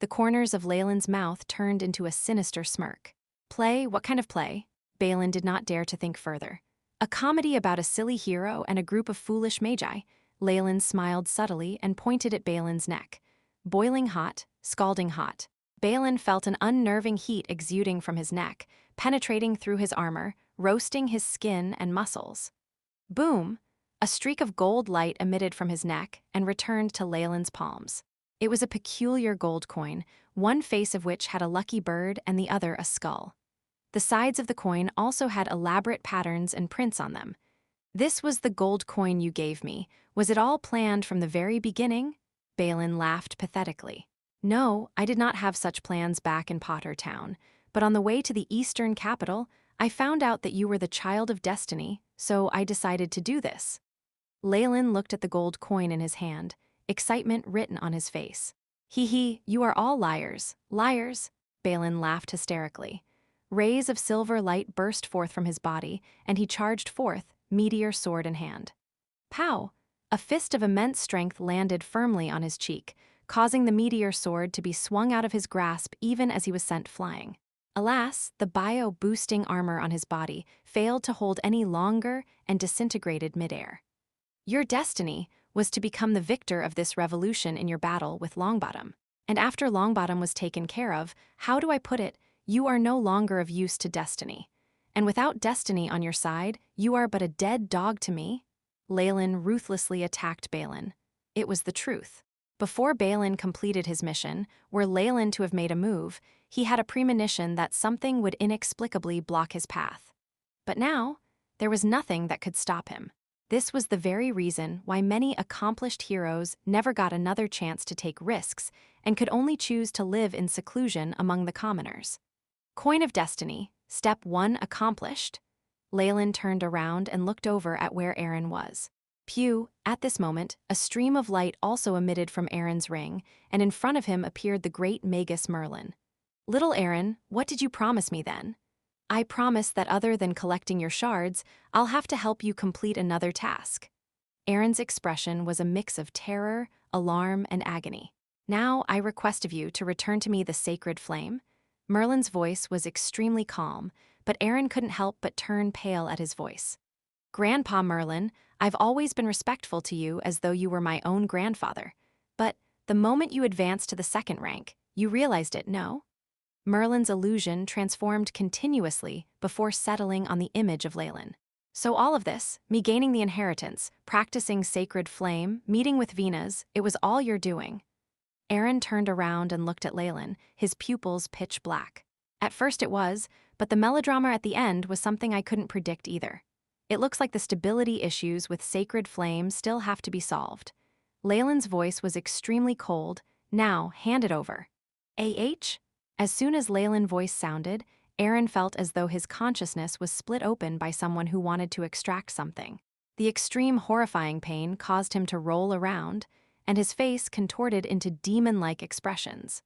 S1: The corners of Leylin's mouth turned into a sinister smirk. Play? What kind of play? Balin did not dare to think further. A comedy about a silly hero and a group of foolish magi. Leylin smiled subtly and pointed at Balin's neck. Boiling hot, scalding hot. Balin felt an unnerving heat exuding from his neck, penetrating through his armor, roasting his skin and muscles. Boom! A streak of gold light emitted from his neck and returned to Leylin's palms. It was a peculiar gold coin, one face of which had a lucky bird and the other a skull. The sides of the coin also had elaborate patterns and prints on them. This was the gold coin you gave me. Was it all planned from the very beginning? Balin laughed pathetically. No, I did not have such plans back in Potter Town, but on the way to the eastern capital, I found out that you were the child of destiny, so I decided to do this. Leylin looked at the gold coin in his hand, excitement written on his face. Hee, you are all liars, liars, Balin laughed hysterically. Rays of silver light burst forth from his body, and he charged forth, meteor sword in hand. Pow! A fist of immense strength landed firmly on his cheek, causing the meteor sword to be swung out of his grasp even as he was sent flying. Alas, the bio-boosting armor on his body failed to hold any longer and disintegrated midair. Your destiny was to become the victor of this revolution in your battle with Longbottom. And after Longbottom was taken care of, how do I put it, you are no longer of use to destiny. And without destiny on your side, you are but a dead dog to me. Leylin ruthlessly attacked Balin. It was the truth. Before Balin completed his mission, were Leylin to have made a move, he had a premonition that something would inexplicably block his path. But now, there was nothing that could stop him. This was the very reason why many accomplished heroes never got another chance to take risks and could only choose to live in seclusion among the commoners. Coin of Destiny, Step 1 accomplished. Leylin turned around and looked over at where Aaron was. Pew, at this moment, a stream of light also emitted from Aaron's ring, and in front of him appeared the great Magus Merlin. Little Aaron, what did you promise me then? I promised that other than collecting your shards, I'll have to help you complete another task. Aaron's expression was a mix of terror, alarm, and agony. Now I request of you to return to me the sacred flame. Merlin's voice was extremely calm, but Aaron couldn't help but turn pale at his voice. Grandpa Merlin, I've always been respectful to you as though you were my own grandfather. But the moment you advanced to the second rank, you realized it, no? Merlin's illusion transformed continuously before settling on the image of Leylin. So all of this, me gaining the inheritance, practicing sacred flame, meeting with Venas, it was all your doing. Aaron turned around and looked at Leylin, his pupils pitch black. At first it was, but the melodrama at the end was something I couldn't predict either. It looks like the stability issues with sacred flame still have to be solved. Leylin's voice was extremely cold. Now, hand it over. AH? As soon as Leylin voice sounded, Aaron felt as though his consciousness was split open by someone who wanted to extract something. The extreme horrifying pain caused him to roll around, and his face contorted into demon-like expressions.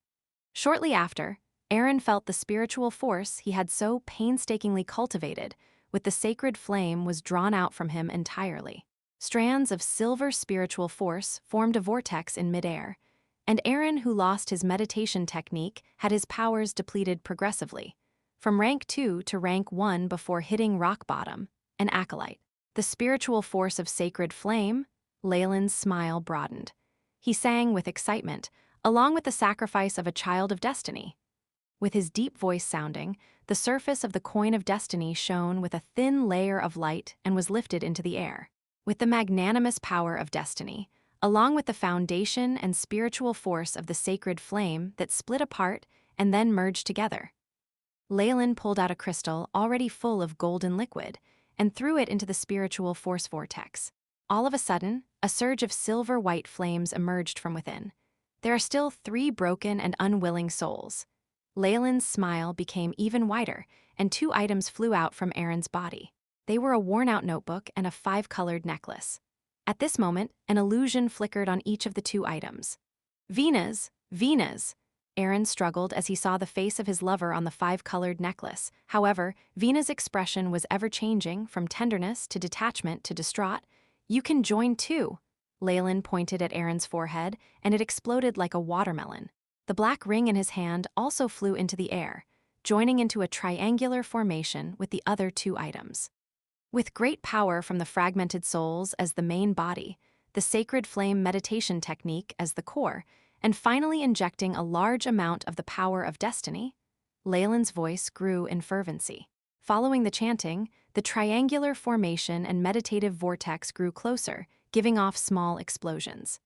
S1: Shortly after, Aaron felt the spiritual force he had so painstakingly cultivated, with the sacred flame was drawn out from him entirely. Strands of silver spiritual force formed a vortex in midair, and Aaron, who lost his meditation technique, had his powers depleted progressively, from rank 2 to rank 1 before hitting rock bottom, an acolyte. The spiritual force of sacred flame, Leylin's smile broadened. He sang with excitement, along with the sacrifice of a child of destiny. With his deep voice sounding, the surface of the coin of destiny shone with a thin layer of light and was lifted into the air. With the magnanimous power of destiny, along with the foundation and spiritual force of the sacred flame that split apart and then merged together. Leylin pulled out a crystal already full of golden liquid and threw it into the spiritual force vortex. All of a sudden, a surge of silver-white flames emerged from within. There are still 3 broken and unwilling souls. Leylin's smile became even wider, and 2 items flew out from Aaron's body. They were a worn-out notebook and a 5-colored necklace. At this moment, an illusion flickered on each of the two items. Venus, Venus. Aaron struggled as he saw the face of his lover on the five-colored necklace. However, Venus' expression was ever-changing, from tenderness to detachment to distraught. You can join too. Leylin pointed at Aaron's forehead, and it exploded like a watermelon. The black ring in his hand also flew into the air, joining into a triangular formation with the other two items. With great power from the fragmented souls as the main body, the sacred flame meditation technique as the core, and finally injecting a large amount of the power of destiny, Leylin's voice grew in fervency. Following the chanting, the triangular formation and meditative vortex grew closer, giving off small explosions.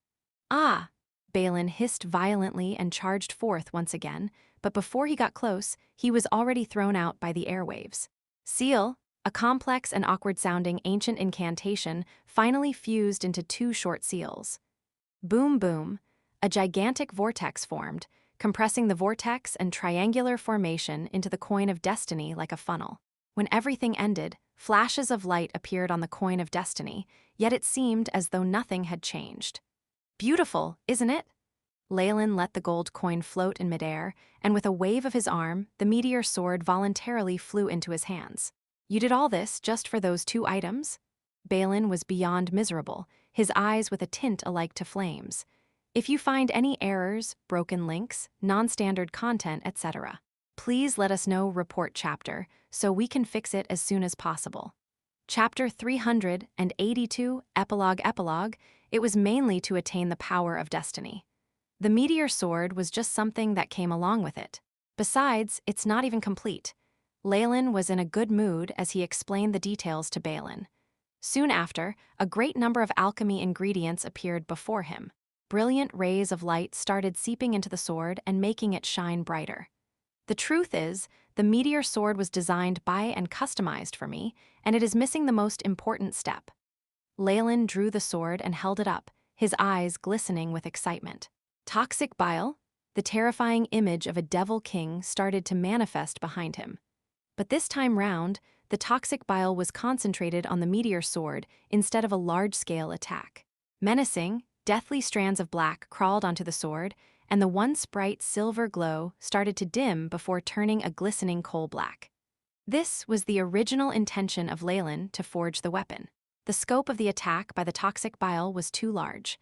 S1: Ah! Balin hissed violently and charged forth once again, but before he got close, he was already thrown out by the airwaves. Seal, a complex and awkward-sounding ancient incantation, finally fused into two short seals. Boom boom, a gigantic vortex formed, compressing the vortex and triangular formation into the coin of destiny like a funnel. When everything ended, flashes of light appeared on the coin of destiny, yet it seemed as though nothing had changed. Beautiful, isn't it? Leylin let the gold coin float in midair, and with a wave of his arm, the meteor sword voluntarily flew into his hands. You did all this just for those two items? Balin was beyond miserable, his eyes with a tint alike to flames. If you find any errors, broken links, non-standard content, etc., please let us know. Report chapter, so we can fix it as soon as possible. Chapter 382, Epilogue. It was mainly to attain the power of destiny. The meteor sword was just something that came along with it. Besides, it's not even complete. Leylin was in a good mood as he explained the details to Balin. Soon after, a great number of alchemy ingredients appeared before him. Brilliant rays of light started seeping into the sword and making it shine brighter. The truth is, the meteor sword was designed by and customized for me, and it is missing the most important step. Leylin drew the sword and held it up, his eyes glistening with excitement. Toxic bile, the terrifying image of a devil king, started to manifest behind him. But this time round, the toxic bile was concentrated on the meteor sword instead of a large-scale attack. Menacing, deathly strands of black crawled onto the sword, and the once bright silver glow started to dim before turning a glistening coal black. This was the original intention of Leylin to forge the weapon. The scope of the attack by the toxic bile was too large.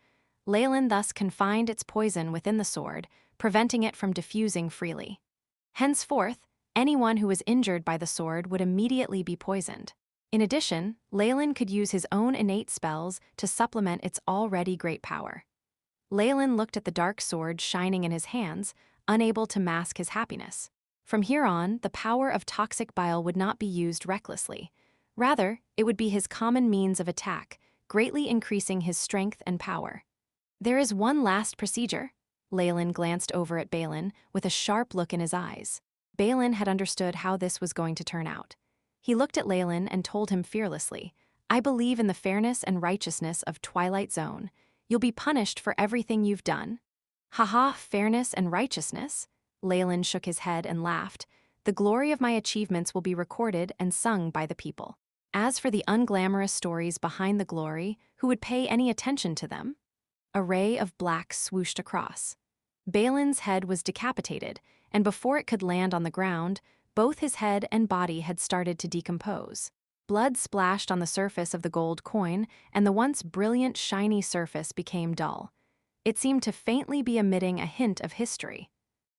S1: Leylin thus confined its poison within the sword, preventing it from diffusing freely. Henceforth, anyone who was injured by the sword would immediately be poisoned. In addition, Leylin could use his own innate spells to supplement its already great power. Leylin looked at the dark sword shining in his hands, unable to mask his happiness. From here on, the power of toxic bile would not be used recklessly. Rather, it would be his common means of attack, greatly increasing his strength and power. There is one last procedure. Leylin glanced over at Balin with a sharp look in his eyes. Balin had understood how this was going to turn out. He looked at Leylin and told him fearlessly, "I believe in the fairness and righteousness of Twilight Zone. You'll be punished for everything you've done." "Haha, fairness and righteousness?" Leylin shook his head and laughed. "The glory of my achievements will be recorded and sung by the people. As for the unglamorous stories behind the glory, who would pay any attention to them?" A ray of black swooshed across. Balin's head was decapitated, and before it could land on the ground, both his head and body had started to decompose. Blood splashed on the surface of the gold coin, and the once brilliant, shiny surface became dull. It seemed to faintly be emitting a hint of history.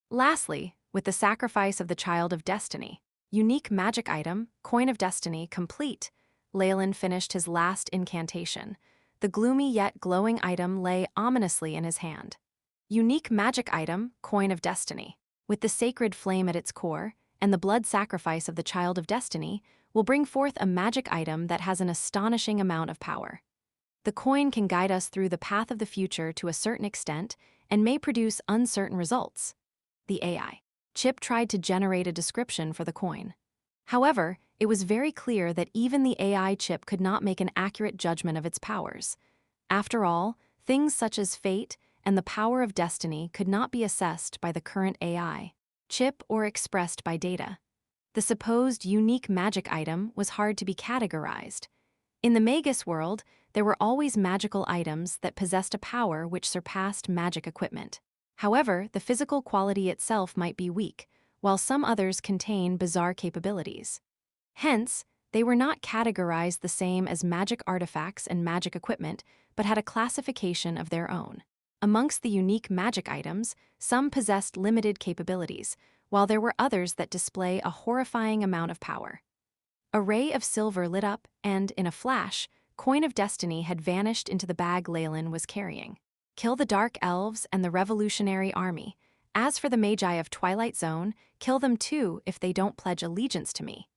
S1: Lastly, with the sacrifice of the Child of Destiny, unique magic item, Coin of Destiny, complete, Leylin finished his last incantation. The gloomy yet glowing item lay ominously in his hand. Unique magic item, Coin of Destiny. With the sacred flame at its core, and the blood sacrifice of the Child of Destiny, will bring forth a magic item that has an astonishing amount of power. The coin can guide us through the path of the future to a certain extent and may produce uncertain results. The AI chip tried to generate a description for the coin. However, it was very clear that even the AI chip could not make an accurate judgment of its powers. After all, things such as fate and the power of destiny could not be assessed by the current AI chip or expressed by data. The supposed unique magic item was hard to be categorized. In the Magus World, there were always magical items that possessed a power which surpassed magic equipment. However, the physical quality itself might be weak, while some others contain bizarre capabilities. Hence, they were not categorized the same as magic artifacts and magic equipment, but had a classification of their own. Amongst the unique magic items, some possessed limited capabilities, while there were others that display a horrifying amount of power. A ray of silver lit up, and, in a flash, Coin of Destiny had vanished into the bag Leylin was carrying. Kill the Dark Elves and the Revolutionary Army. As for the Magi of Twilight Zone, kill them too if they don't pledge allegiance to me.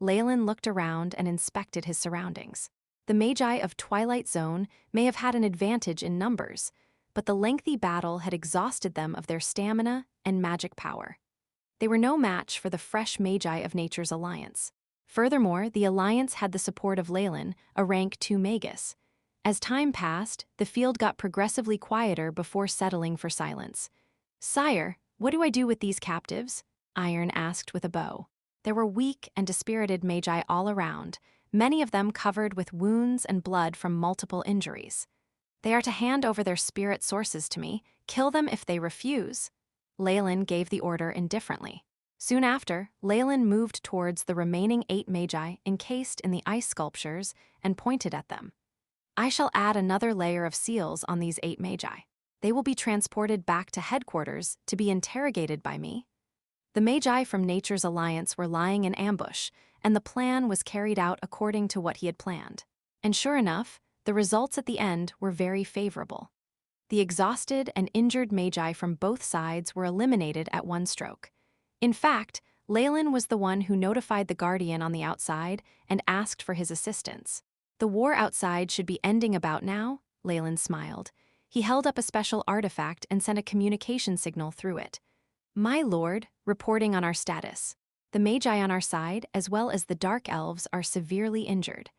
S1: Leylin looked around and inspected his surroundings. The Magi of Twilight Zone may have had an advantage in numbers, but the lengthy battle had exhausted them of their stamina and magic power. They were no match for the fresh Magi of Nature's Alliance. Furthermore, the Alliance had the support of Leylin, a rank 2 Magus. As time passed, the field got progressively quieter before settling for silence. "Sire, what do I do with these captives?" Iron asked with a bow. There were weak and dispirited Magi all around, many of them covered with wounds and blood from multiple injuries. "They are to hand over their spirit sources to me. Kill them if they refuse." Leylin gave the order indifferently. Soon after, Leylin moved towards the remaining 8 Magi encased in the ice sculptures and pointed at them. "I shall add another layer of seals on these 8 Magi. They will be transported back to headquarters to be interrogated by me." The Magi from Nature's Alliance were lying in ambush, and the plan was carried out according to what he had planned. And sure enough, the results at the end were very favorable. The exhausted and injured Magi from both sides were eliminated at one stroke. In fact, Leylin was the one who notified the Guardian on the outside and asked for his assistance. "The war outside should be ending about now," Leylin smiled. He held up a special artifact and sent a communication signal through it. "My lord, reporting on our status. The Magi on our side, as well as the Dark Elves, are severely injured.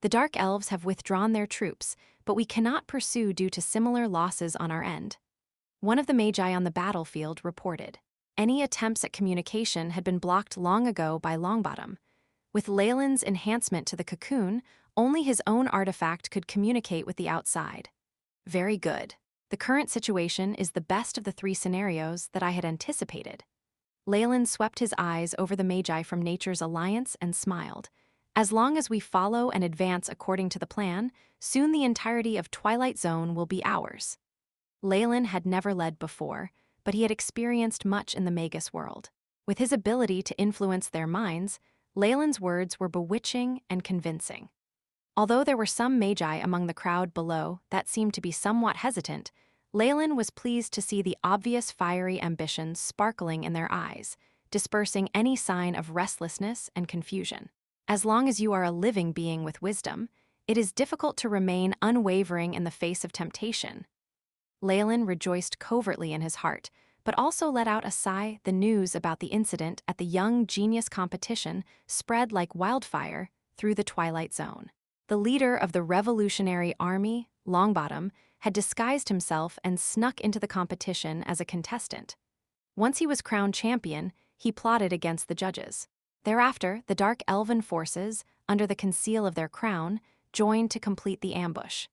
S1: The Dark Elves have withdrawn their troops, but we cannot pursue due to similar losses on our end." One of the Magi on the battlefield reported. Any attempts at communication had been blocked long ago by Longbottom. With Leylin's enhancement to the cocoon, only his own artifact could communicate with the outside. "Very good. The current situation is the best of the 3 scenarios that I had anticipated." Leylin swept his eyes over the Magi from Nature's Alliance and smiled. "As long as we follow and advance according to the plan, soon the entirety of Twilight Zone will be ours." Leylin had never led before, but he had experienced much in the Magus World. With his ability to influence their minds, Leylin's words were bewitching and convincing. Although there were some Magi among the crowd below that seemed to be somewhat hesitant, Leylin was pleased to see the obvious fiery ambitions sparkling in their eyes, dispersing any sign of restlessness and confusion. As long as you are a living being with wisdom, it is difficult to remain unwavering in the face of temptation. Leylin rejoiced covertly in his heart, but also let out a sigh. The news about the incident at the Young Genius competition spread like wildfire through the Twilight Zone. The leader of the Revolutionary Army, Longbottom, had disguised himself and snuck into the competition as a contestant. Once he was crowned champion, he plotted against the judges. Thereafter, the Dark Elven forces, under the conceal of their crown, joined to complete the ambush.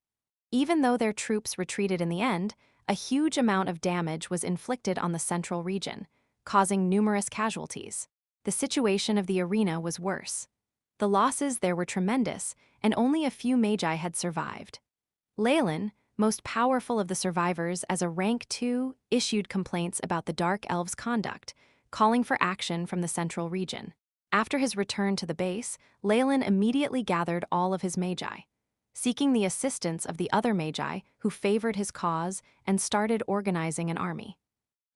S1: Even though their troops retreated in the end, a huge amount of damage was inflicted on the central region, causing numerous casualties. The situation of the arena was worse. The losses there were tremendous, and only a few Magi had survived. Leylin, most powerful of the survivors as a rank 2, issued complaints about the Dark Elves' conduct, calling for action from the central region. After his return to the base, Leylin immediately gathered all of his Magi, seeking the assistance of the other Magi who favored his cause and started organizing an army.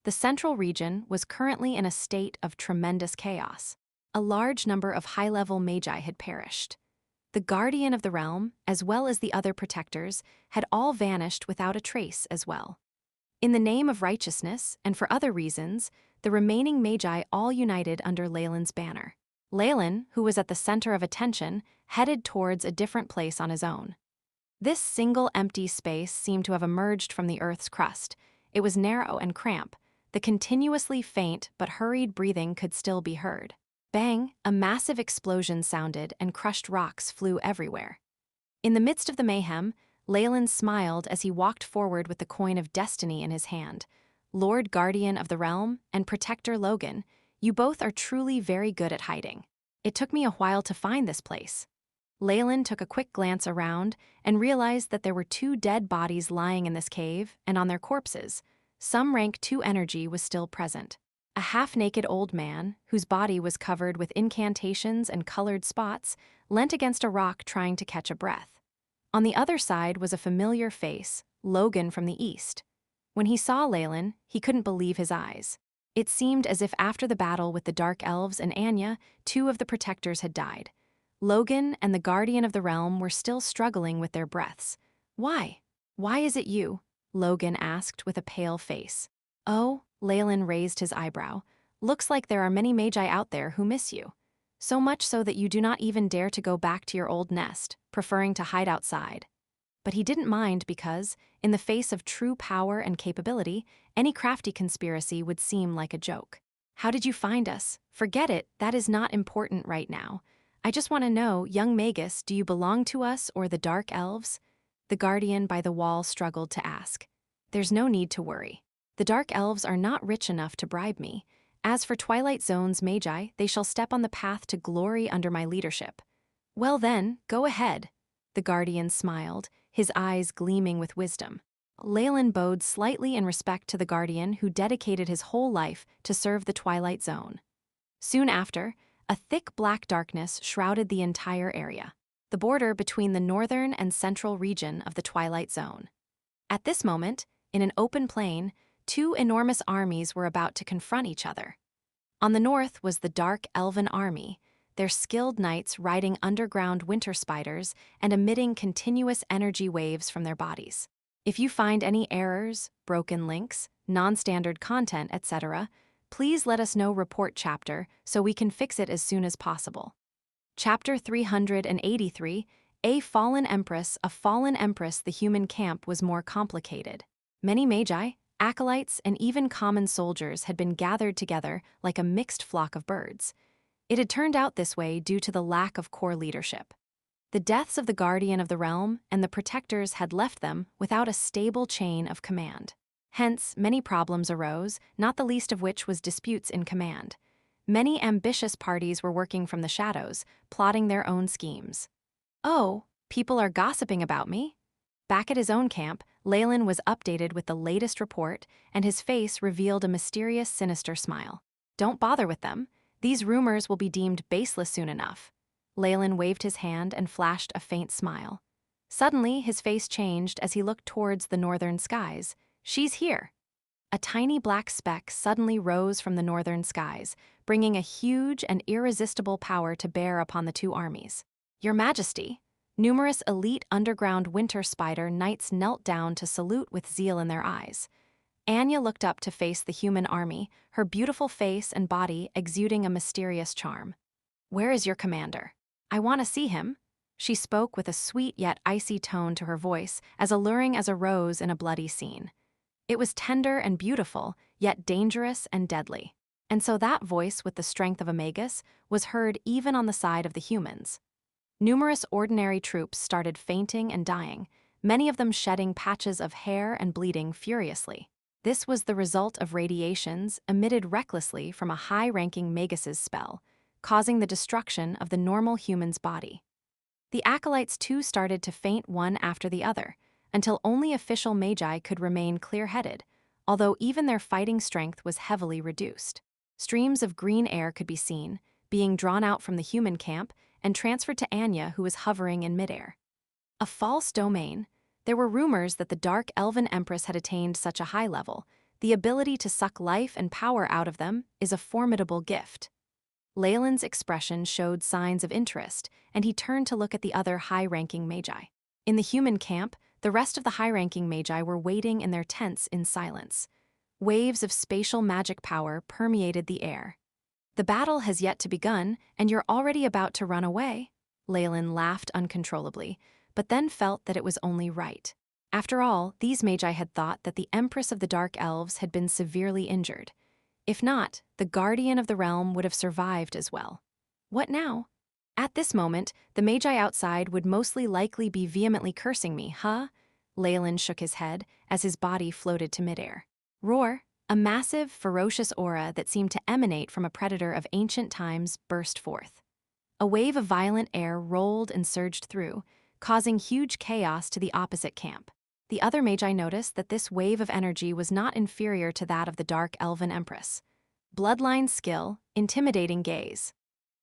S1: The central region was currently in a state of tremendous chaos. A large number of high-level Magi had perished. The Guardian of the Realm, as well as the other protectors, had all vanished without a trace as well. In the name of righteousness, and for other reasons, the remaining Magi all united under Leylin's banner. Leylin, who was at the center of attention, headed towards a different place on his own. This single empty space seemed to have emerged from the Earth's crust. It was narrow and cramped. The continuously faint but hurried breathing could still be heard. Bang! A massive explosion sounded and crushed rocks flew everywhere. In the midst of the mayhem, Leylin smiled as he walked forward with the coin of destiny in his hand. Lord Guardian of the Realm and Protector Logan, you both are truly very good at hiding. It took me a while to find this place. Leylin took a quick glance around and realized that there were 2 dead bodies lying in this cave, and on their corpses, some rank 2 energy was still present. A half-naked old man, whose body was covered with incantations and colored spots, leant against a rock trying to catch a breath. On the other side was a familiar face, Logan from the east. When he saw Leylin, he couldn't believe his eyes. It seemed as if after the battle with the Dark Elves and Anya, 2 of the protectors had died. Logan and the Guardian of the Realm were still struggling with their breaths. Why? Why is it you? Logan asked with a pale face. Oh, Leylin raised his eyebrow. Looks like there are many magi out there who miss you. So much so that you do not even dare to go back to your old nest, preferring to hide outside. But he didn't mind because, in the face of true power and capability, any crafty conspiracy would seem like a joke. How did you find us? Forget it, that is not important right now. I just want to know, young Magus, do you belong to us or the Dark Elves? The Guardian by the wall struggled to ask. There's no need to worry. The Dark Elves are not rich enough to bribe me. As for Twilight Zone's magi, they shall step on the path to glory under my leadership. Well then, go ahead. The Guardian smiled, his eyes gleaming with wisdom. Leylin bowed slightly in respect to the Guardian who dedicated his whole life to serve the Twilight Zone. Soon after, a thick black darkness shrouded the entire area, the border between the northern and central region of the Twilight Zone. At this moment, in an open plain, 2 enormous armies were about to confront each other. On the north was the Dark Elven Army, their skilled knights riding underground winter spiders and emitting continuous energy waves from their bodies. If you find any errors, broken links, non-standard content, etc., please let us know report chapter so we can fix it as soon as possible. Chapter 383, A Fallen Empress, the human camp was more complicated. Many magi, acolytes, and even common soldiers had been gathered together like a mixed flock of birds. It had turned out this way due to the lack of core leadership. The deaths of the Guardian of the Realm and the Protectors had left them without a stable chain of command. Hence, many problems arose, not the least of which was disputes in command. Many ambitious parties were working from the shadows, plotting their own schemes. Oh, people are gossiping about me? Back at his own camp, Leylin was updated with the latest report, and his face revealed a mysterious, sinister smile. Don't bother with them. These rumors will be deemed baseless soon enough. Leylin waved his hand and flashed a faint smile. Suddenly, his face changed as he looked towards the northern skies. She's here. A tiny black speck suddenly rose from the northern skies, bringing a huge and irresistible power to bear upon the 2 armies. Your Majesty! Numerous elite underground winter spider knights knelt down to salute with zeal in their eyes. Anya looked up to face the human army, her beautiful face and body exuding a mysterious charm. Where is your commander? I want to see him. She spoke with a sweet yet icy tone to her voice, as alluring as a rose in a bloody scene. It was tender and beautiful, yet dangerous and deadly. And so that voice with the strength of a Magus was heard even on the side of the humans. Numerous ordinary troops started fainting and dying, many of them shedding patches of hair and bleeding furiously. This was the result of radiations emitted recklessly from a high-ranking Magus's spell, causing the destruction of the normal human's body. The acolytes too started to faint one after the other, until only official magi could remain clear-headed, although even their fighting strength was heavily reduced. Streams of green air could be seen, being drawn out from the human camp and transferred to Anya, who was hovering in midair. A false domain. There were rumors that the Dark Elven Empress had attained such a high level. The ability to suck life and power out of them is a formidable gift. Leylin's expression showed signs of interest, and he turned to look at the other high-ranking magi. In the human camp, the rest of the high-ranking magi were waiting in their tents in silence. Waves of spatial magic power permeated the air. The battle has yet to begun, and you're already about to run away? Leylin laughed uncontrollably, but then felt that it was only right. After all, these magi had thought that the Empress of the Dark Elves had been severely injured. If not, the Guardian of the Realm would have survived as well. What now? At this moment, the Magi outside would mostly likely be vehemently cursing me, huh? Leylin shook his head as his body floated to midair. Roar, a massive, ferocious aura that seemed to emanate from a predator of ancient times burst forth. A wave of violent air rolled and surged through, causing huge chaos to the opposite camp. The other Magi noticed that this wave of energy was not inferior to that of the Dark Elven Empress. Bloodline skill, intimidating gaze.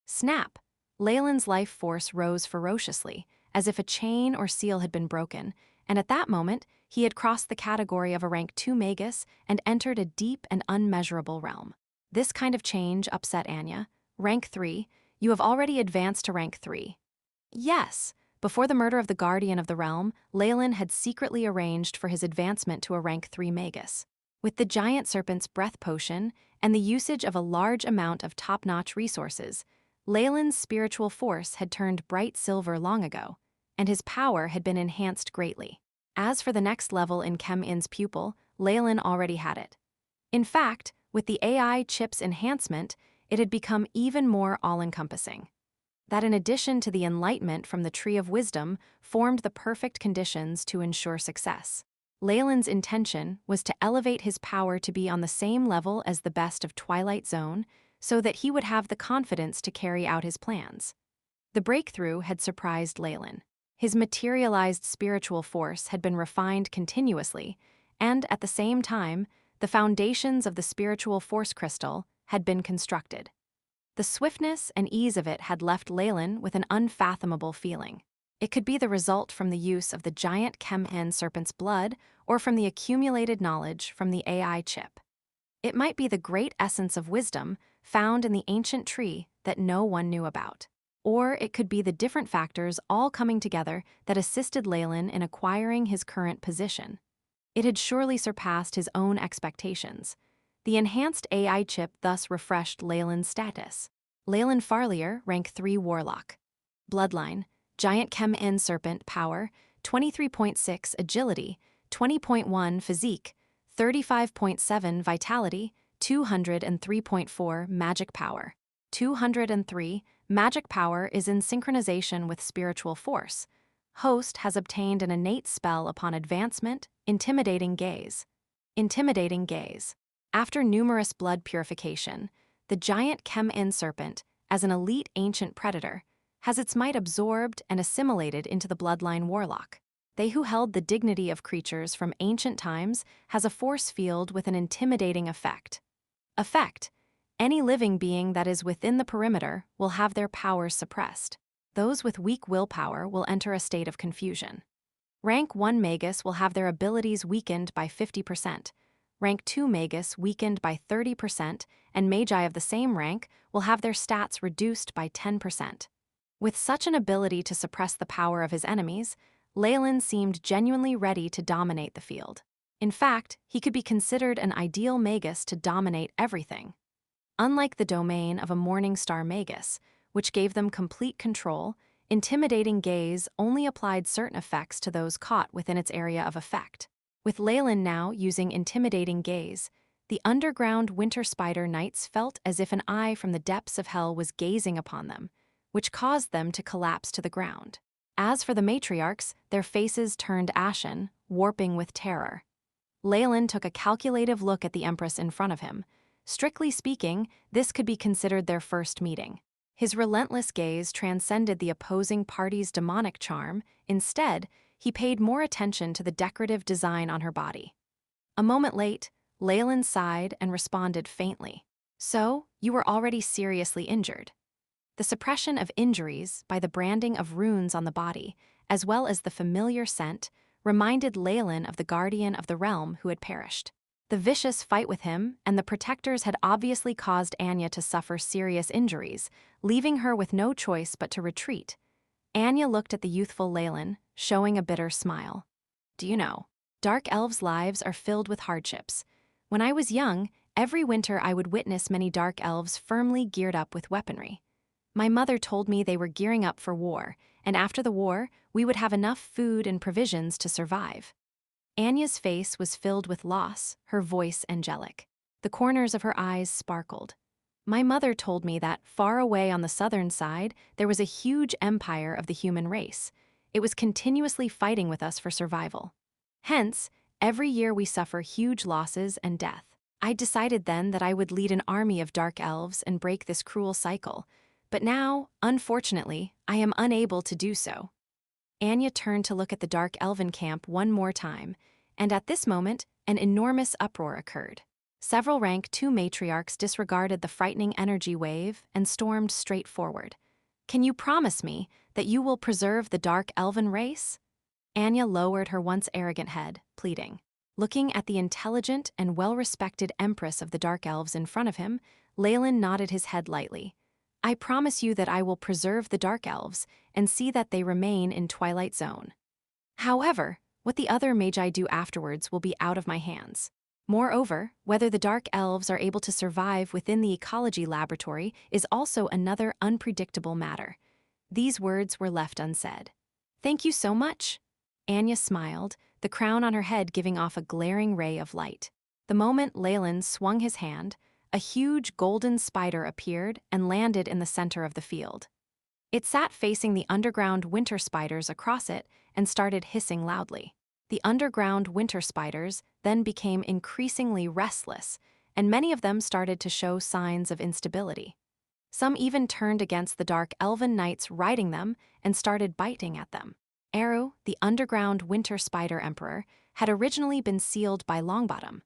S1: Snap! Leylin's life force rose ferociously, as if a chain or seal had been broken, and at that moment, he had crossed the category of a rank 2 Magus and entered a deep and unmeasurable realm. This kind of change upset Anya. Rank 3, you have already advanced to rank 3. Yes, before the murder of the Guardian of the Realm, Leylin had secretly arranged for his advancement to a rank 3 Magus. With the giant serpent's breath potion and the usage of a large amount of top-notch resources, Leylin's spiritual force had turned bright silver long ago, and his power had been enhanced greatly. As for the next level in Chem-In's pupil, Leylin already had it. In fact, with the AI chip's enhancement, it had become even more all-encompassing. That in addition to the enlightenment from the Tree of Wisdom formed the perfect conditions to ensure success. Leylin's intention was to elevate his power to be on the same level as the best of Twilight Zone, so that he would have the confidence to carry out his plans. The breakthrough had surprised Leylin. His materialized spiritual force had been refined continuously, and at the same time, the foundations of the spiritual force crystal had been constructed. The swiftness and ease of it had left Leylin with an unfathomable feeling. It could be the result from the use of the giant Chem-In serpent's blood or from the accumulated knowledge from the AI chip. It might be the great essence of wisdom found in the ancient tree that no one knew about. Or it could be the different factors all coming together that assisted Leylin in acquiring his current position. It had surely surpassed his own expectations. The enhanced AI chip thus refreshed Leylin's status. Leylin Farlier, rank 3 Warlock. Bloodline, giant Chem-In serpent power, 23.6 agility, 20.1 physique, 35.7 vitality, 203.4 magic power. 203 magic power is in synchronization with spiritual force. Host has obtained an innate spell upon advancement, intimidating gaze. Intimidating gaze. After numerous blood purification, the giant Chem-In serpent, as an elite ancient predator, has its might absorbed and assimilated into the bloodline Warlock. They who held the dignity of creatures from ancient times has a force field with an intimidating effect. Effect: any living being that is within the perimeter will have their powers suppressed. Those with weak willpower will enter a state of confusion. Rank 1 Magus will have their abilities weakened by 50%. Rank 2 Magus weakened by 30%, and Magi of the same rank will have their stats reduced by 10%. With such an ability to suppress the power of his enemies, Leylin seemed genuinely ready to dominate the field. In fact, he could be considered an ideal Magus to dominate everything. Unlike the domain of a Morningstar Magus, which gave them complete control, intimidating gaze only applied certain effects to those caught within its area of effect. With Leylin now using intimidating gaze, the underground winter spider knights felt as if an eye from the depths of hell was gazing upon them, which caused them to collapse to the ground. As for the matriarchs, their faces turned ashen, warping with terror. Leylin took a calculative look at the Empress in front of him. Strictly speaking, this could be considered their first meeting. His relentless gaze transcended the opposing party's demonic charm. Instead, he paid more attention to the decorative design on her body. A moment late, Leylin sighed and responded faintly. So, you were already seriously injured. The suppression of injuries by the branding of runes on the body, as well as the familiar scent, reminded Leylin of the Guardian of the Realm who had perished. The vicious fight with him and the protectors had obviously caused Anya to suffer serious injuries, leaving her with no choice but to retreat. Anya looked at the youthful Leylin, showing a bitter smile. Do you know, dark elves' lives are filled with hardships. When I was young, every winter I would witness many dark elves firmly geared up with weaponry. My mother told me they were gearing up for war, and after the war, we would have enough food and provisions to survive. Anya's face was filled with loss, her voice angelic. The corners of her eyes sparkled. My mother told me that far away on the southern side, there was a huge empire of the human race. It was continuously fighting with us for survival. Hence, every year we suffer huge losses and death. I decided then that I would lead an army of dark elves and break this cruel cycle. But now, unfortunately, I am unable to do so. Anya turned to look at the dark elven camp one more time, and at this moment, an enormous uproar occurred. Several rank 2 matriarchs disregarded the frightening energy wave and stormed straight forward. Can you promise me that you will preserve the dark elven race? Anya lowered her once arrogant head, pleading. Looking at the intelligent and well-respected empress of the dark elves in front of him, Leylin nodded his head lightly. I promise you that I will preserve the dark elves and see that they remain in Twilight Zone. However, what the other magi do afterwards will be out of my hands. Moreover, whether the dark elves are able to survive within the ecology laboratory is also another unpredictable matter. These words were left unsaid. Thank you so much. Anya smiled, the crown on her head giving off a glaring ray of light. The moment Leylin swung his hand, a huge golden spider appeared and landed in the center of the field. It sat facing the underground winter spiders across it and started hissing loudly. The underground winter spiders then became increasingly restless, and many of them started to show signs of instability. Some even turned against the dark elven knights riding them and started biting at them. Eru, the underground winter spider emperor, had originally been sealed by Longbottom.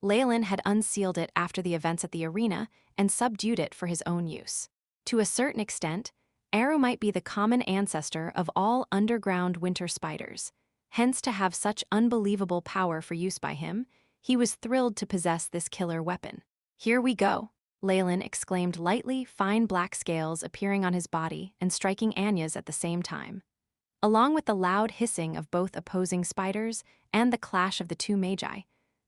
S1: Leylin had unsealed it after the events at the arena and subdued it for his own use. To a certain extent, Eru might be the common ancestor of all underground winter spiders. Hence, to have such unbelievable power for use by him, he was thrilled to possess this killer weapon. Here we go, Leylin exclaimed lightly, fine black scales appearing on his body and striking Anya's at the same time. Along with the loud hissing of both opposing spiders and the clash of the 2 magi,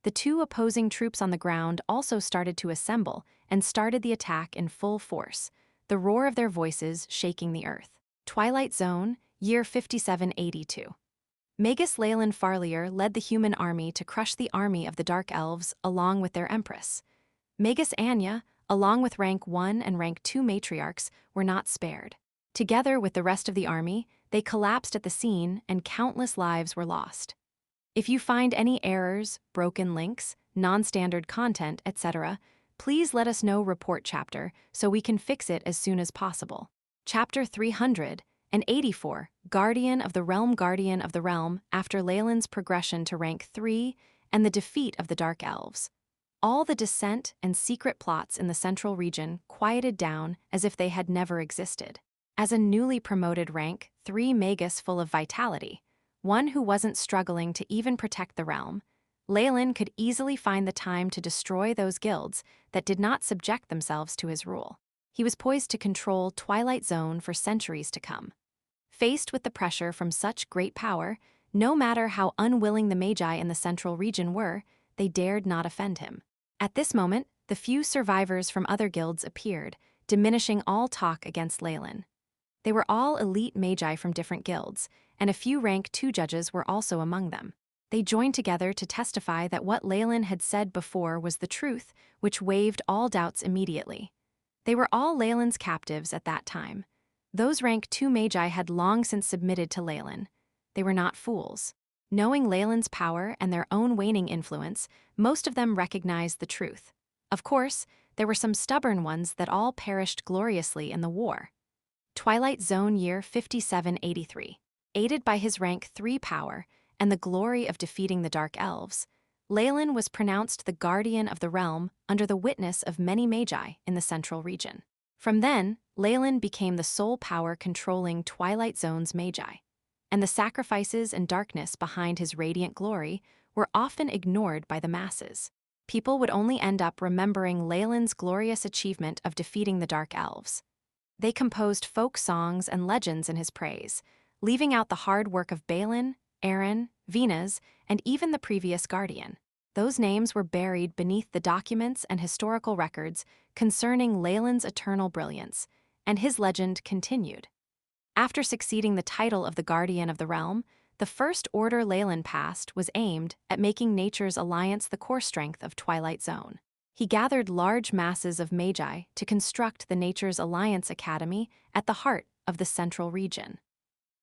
S1: the 2 opposing troops on the ground also started to assemble and started the attack in full force, the roar of their voices shaking the earth. Twilight Zone, year 5782. Magus Leylin Farlier led the human army to crush the army of the Dark Elves along with their empress. Magus Anya, along with rank 1 and rank 2 matriarchs, were not spared. Together with the rest of the army, they collapsed at the scene and countless lives were lost. If you find any errors, broken links, non-standard content, etc., please let us know report chapter so we can fix it as soon as possible. Chapter 384, Guardian of the Realm after Leylin's progression to rank 3 and the defeat of the Dark Elves. All the dissent and secret plots in the central region quieted down as if they had never existed. As a newly promoted rank 3 Magus full of vitality, one who wasn't struggling to even protect the realm, Leylin could easily find the time to destroy those guilds that did not subject themselves to his rule. He was poised to control Twilight Zone for centuries to come. Faced with the pressure from such great power, no matter how unwilling the Magi in the central region were, they dared not offend him. At this moment, the few survivors from other guilds appeared, diminishing all talk against Leylin. They were all elite Magi from different guilds, and a few rank 2 judges were also among them. They joined together to testify that what Leylin had said before was the truth, which waived all doubts immediately. They were all Leylin's captives at that time. Those rank 2 Magi had long since submitted to Leylin. They were not fools. Knowing Leylin's power and their own waning influence, most of them recognized the truth. Of course, there were some stubborn ones that all perished gloriously in the war. Twilight Zone year 5783. Aided by his rank 3 power and the glory of defeating the Dark Elves, Leylin was pronounced the guardian of the realm under the witness of many Magi in the central region. From then, Leylin became the sole power controlling Twilight Zone's Magi, and the sacrifices and darkness behind his radiant glory were often ignored by the masses. People would only end up remembering Leylin's glorious achievement of defeating the Dark Elves. They composed folk songs and legends in his praise, leaving out the hard work of Balin, Aaron, Venus, and even the previous guardian. Those names were buried beneath the documents and historical records concerning Leylin's eternal brilliance, and his legend continued. After succeeding the title of the Guardian of the Realm, the first order Leylin passed was aimed at making nature's alliance the core strength of Twilight Zone. He gathered large masses of Magi to construct the Nature's Alliance Academy at the heart of the central region.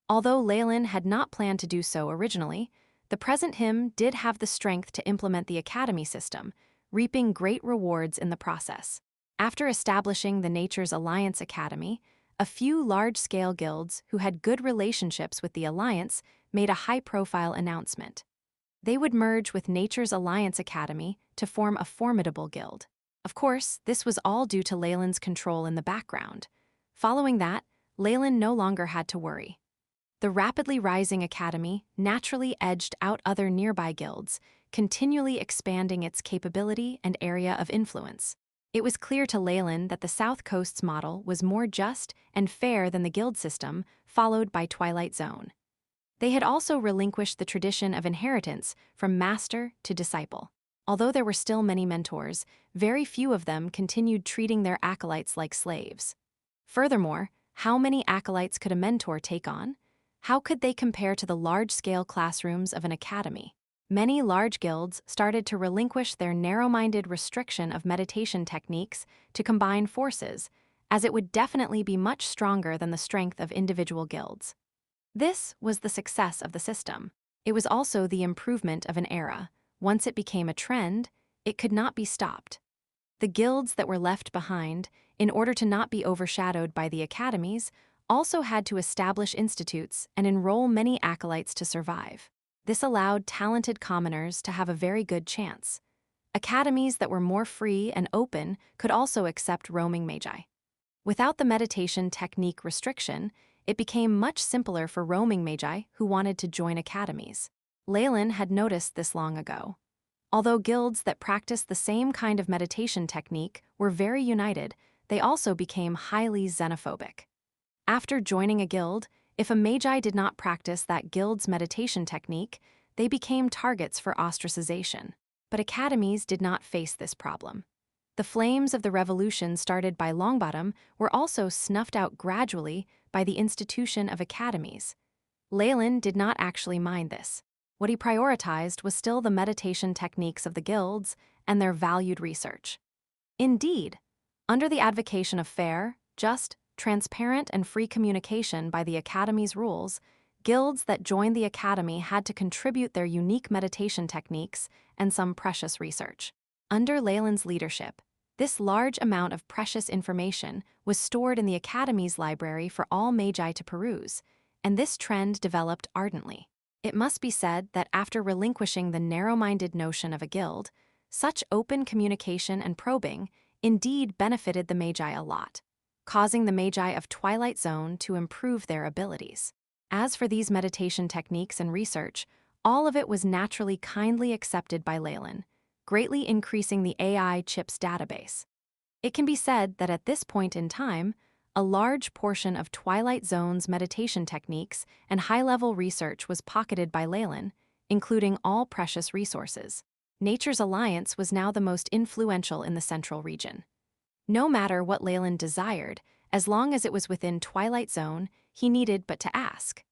S1: Although Leylin had not planned to do so originally, the present him did have the strength to implement the academy system, reaping great rewards in the process. After establishing the Nature's Alliance Academy, a few large-scale guilds who had good relationships with the Alliance made a high-profile announcement. They would merge with Nature's Alliance Academy to form a formidable guild. Of course, this was all due to Leylin's control in the background. Following that, Leylin no longer had to worry. The rapidly rising academy naturally edged out other nearby guilds, continually expanding its capability and area of influence. It was clear to Leylin that the South Coast's model was more just and fair than the guild system followed by Twilight Zone. They had also relinquished the tradition of inheritance from master to disciple. Although there were still many mentors, very few of them continued treating their acolytes like slaves. Furthermore, how many acolytes could a mentor take on? How could they compare to the large-scale classrooms of an academy? Many large guilds started to relinquish their narrow-minded restriction of meditation techniques to combine forces, as it would definitely be much stronger than the strength of individual guilds. This was the success of the system. It was also the improvement of an era. Once it became a trend, it could not be stopped. The guilds that were left behind, in order to not be overshadowed by the academies, also had to establish institutes and enroll many acolytes to survive. This allowed talented commoners to have a very good chance. Academies that were more free and open could also accept roaming magi. Without the meditation technique restriction, it became much simpler for roaming magi who wanted to join academies. Leylin had noticed this long ago. Although guilds that practiced the same kind of meditation technique were very united, they also became highly xenophobic. After joining a guild, if a magi did not practice that guild's meditation technique, they became targets for ostracization. But academies did not face this problem. The flames of the revolution started by Longbottom were also snuffed out gradually by the institution of academies. Leylin did not actually mind this. What he prioritized was still the meditation techniques of the guilds and their valued research. Indeed, under the advocation of fair, just, transparent and free communication by the Academy's rules, guilds that joined the Academy had to contribute their unique meditation techniques and some precious research. Under Leylin's leadership, this large amount of precious information was stored in the Academy's library for all magi to peruse, and this trend developed ardently. It must be said that after relinquishing the narrow-minded notion of a guild, such open communication and probing indeed benefited the magi a lot, causing the magi of Twilight Zone to improve their abilities. As for these meditation techniques and research, all of it was naturally kindly accepted by Leylin, greatly increasing the AI chip's database. It can be said that at this point in time, a large portion of Twilight Zone's meditation techniques and high-level research was pocketed by Leylin, including all precious resources. Nature's Alliance was now the most influential in the central region. No matter what Leylin desired, as long as it was within Twilight Zone, he needed but to ask.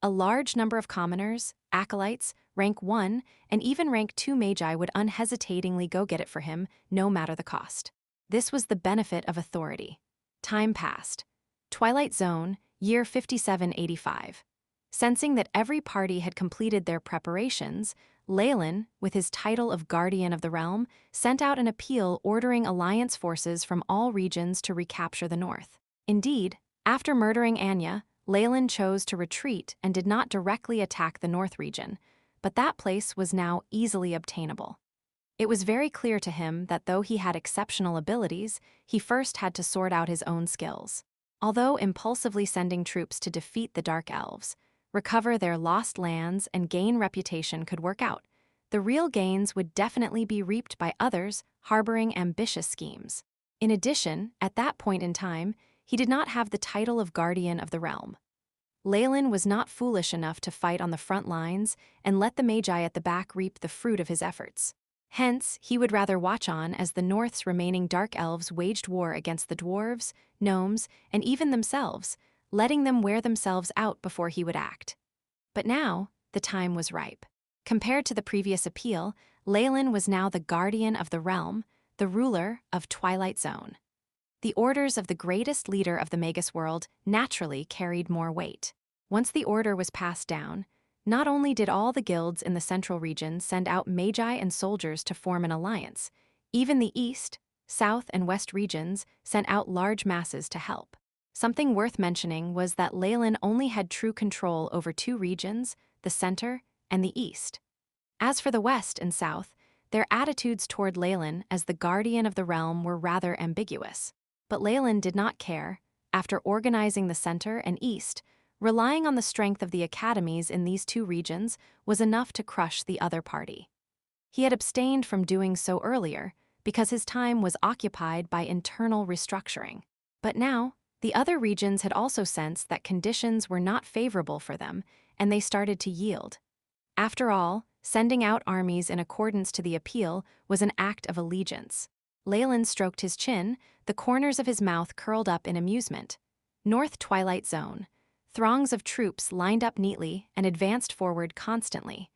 S1: A large number of commoners, acolytes, rank 1, and even rank 2 magi would unhesitatingly go get it for him, no matter the cost. This was the benefit of authority. Time passed. Twilight Zone, year 5785. Sensing that every party had completed their preparations, Leylin, with his title of Guardian of the Realm, sent out an appeal ordering Alliance forces from all regions to recapture the North. Indeed, after murdering Anya, Leylin chose to retreat and did not directly attack the North region, but that place was now easily obtainable. It was very clear to him that though he had exceptional abilities, he first had to sort out his own skills. Although impulsively sending troops to defeat the Dark Elves, recover their lost lands, and gain reputation could work out, the real gains would definitely be reaped by others harboring ambitious schemes. In addition, at that point in time, he did not have the title of Guardian of the Realm. Leylin was not foolish enough to fight on the front lines and let the magi at the back reap the fruit of his efforts. Hence, he would rather watch on as the North's remaining Dark Elves waged war against the dwarves, gnomes, and even themselves, letting them wear themselves out before he would act. But now, the time was ripe. Compared to the previous appeal, Leylin was now the Guardian of the Realm, the ruler of Twilight Zone. The orders of the greatest leader of the Magus World naturally carried more weight. Once the order was passed down, not only did all the guilds in the central region send out magi and soldiers to form an alliance, even the east, south, and west regions sent out large masses to help. Something worth mentioning was that Leylin only had true control over two regions, the center and the east. As for the west and south, their attitudes toward Leylin as the guardian of the realm were rather ambiguous. But Leylin did not care. After organizing the center and east, relying on the strength of the academies in these two regions was enough to crush the other party. He had abstained from doing so earlier because his time was occupied by internal restructuring. But now, the other regions had also sensed that conditions were not favorable for them, and they started to yield. After all, sending out armies in accordance to the appeal was an act of allegiance. Leylin stroked his chin, the corners of his mouth curled up in amusement. North Twilight Zone. Throngs of troops lined up neatly and advanced forward constantly.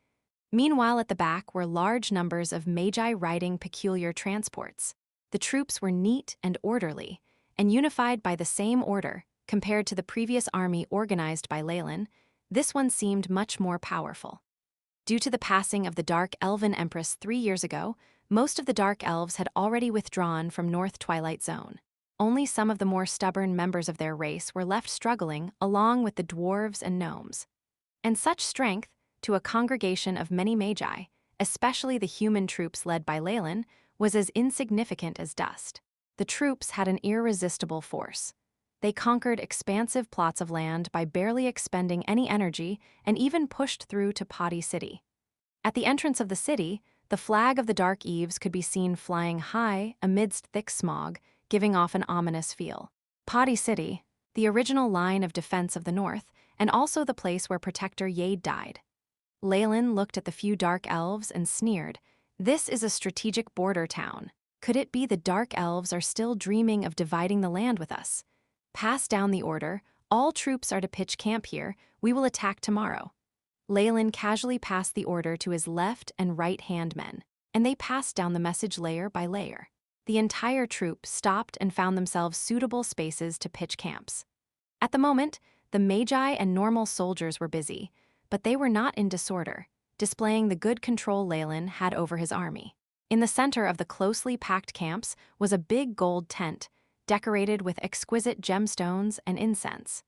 S1: Meanwhile, at the back were large numbers of magi riding peculiar transports. The troops were neat and orderly, and unified by the same order. Compared to the previous army organized by Leylin, this one seemed much more powerful. Due to the passing of the Dark Elven Empress 3 years ago, most of the Dark Elves had already withdrawn from North Twilight Zone. Only some of the more stubborn members of their race were left struggling along with the dwarves and gnomes. And such strength, to a congregation of many magi, especially the human troops led by Leylin, was as insignificant as dust. The troops had an irresistible force. They conquered expansive plots of land by barely expending any energy and even pushed through to Potty City. At the entrance of the city, the flag of the Dark Eves could be seen flying high amidst thick smog, giving off an ominous feel. Potty City, the original line of defense of the north, and also the place where Protector Yade died. Leylin looked at the few dark elves and sneered. This is a strategic border town. Could it be the dark elves are still dreaming of dividing the land with us? Pass down the order. All troops are to pitch camp here. We will attack tomorrow. Leylin casually passed the order to his left and right-hand men, and they passed down the message layer by layer. The entire troop stopped and found themselves suitable spaces to pitch camps. At the moment, the magi and normal soldiers were busy, but they were not in disorder, displaying the good control Leylin had over his army. In the center of the closely packed camps was a big gold tent, decorated with exquisite gemstones and incense.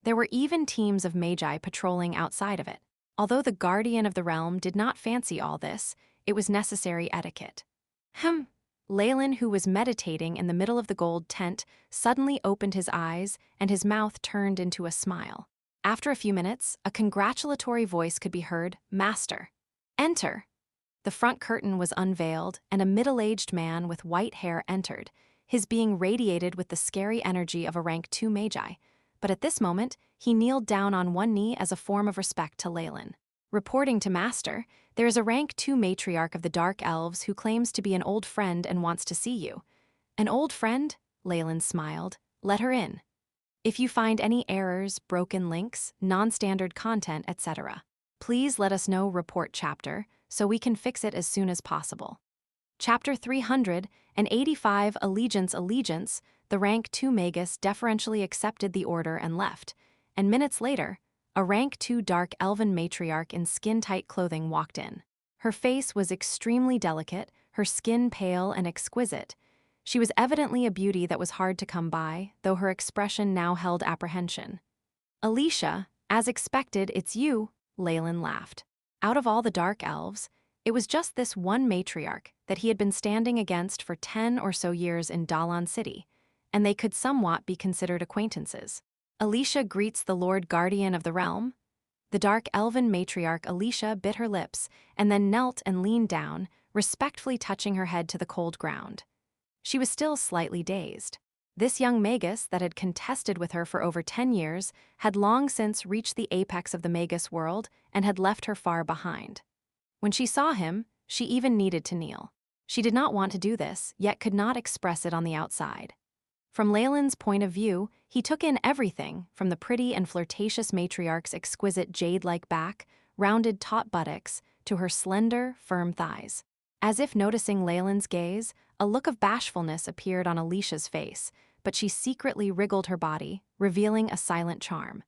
S1: There were even teams of magi patrolling outside of it. Although the guardian of the realm did not fancy all this, it was necessary etiquette. Leylin, who was meditating in the middle of the gold tent, suddenly opened his eyes and his mouth turned into a smile. After a few minutes, a congratulatory voice could be heard, "Master, enter." The front curtain was unveiled and a middle-aged man with white hair entered, his being radiated with the scary energy of a rank 2 magi. But at this moment, he kneeled down on one knee as a form of respect to Leylin. Reporting to Master, there is a rank 2 matriarch of the Dark Elves who claims to be an old friend and wants to see you. An old friend? Leylin smiled. Let her in. If you find any errors, broken links, non-standard content, etc., please let us know. Report chapter, so we can fix it as soon as possible. Chapter 385 Allegiance. The rank 2 Magus deferentially accepted the order and left, and minutes later, a rank 2 dark elven matriarch in skin-tight clothing walked in. Her face was extremely delicate, her skin pale and exquisite. She was evidently a beauty that was hard to come by, though her expression now held apprehension. Alicia, as expected, it's you, Leylin laughed. Out of all the dark elves, it was just this one matriarch that he had been standing against for 10 or so years in Dalan City, and they could somewhat be considered acquaintances. Alicia greets the Lord Guardian of the Realm. The dark elven matriarch Alicia bit her lips and then knelt and leaned down, respectfully touching her head to the cold ground. She was still slightly dazed. This young Magus that had contested with her for over 10 years had long since reached the apex of the Magus World and had left her far behind. When she saw him, she even needed to kneel. She did not want to do this, yet could not express it on the outside. From Leylin's point of view, he took in everything from the pretty and flirtatious matriarch's exquisite jade-like back, rounded taut buttocks, to her slender, firm thighs. As if noticing Leylin's gaze, a look of bashfulness appeared on Alicia's face, but she secretly wriggled her body, revealing a silent charm.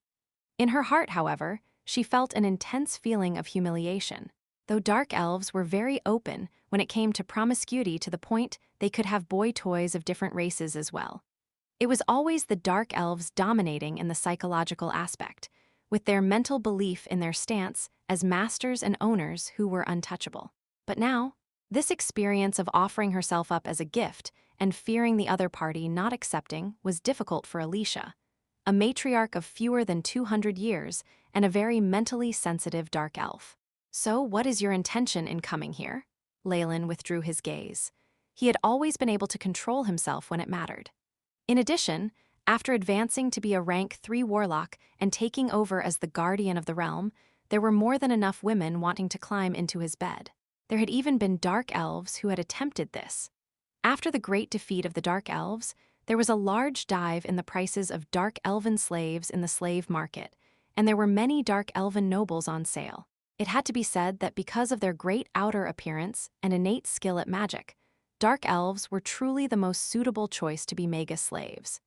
S1: In her heart, however, she felt an intense feeling of humiliation. Though dark elves were very open when it came to promiscuity to the point they could have boy toys of different races as well. It was always the dark elves dominating in the psychological aspect, with their mental belief in their stance as masters and owners who were untouchable. But now, this experience of offering herself up as a gift and fearing the other party not accepting was difficult for Alicia, a matriarch of fewer than 200 years and a very mentally sensitive dark elf. "So what is your intention in coming here?" Leylin withdrew his gaze. He had always been able to control himself when it mattered. In addition, after advancing to be a rank 3 warlock and taking over as the guardian of the realm, there were more than enough women wanting to climb into his bed. There had even been dark elves who had attempted this. After the great defeat of the dark elves, there was a large dive in the prices of dark elven slaves in the slave market, and there were many dark elven nobles on sale. It had to be said that because of their great outer appearance and innate skill at magic, dark elves were truly the most suitable choice to be Magus slaves.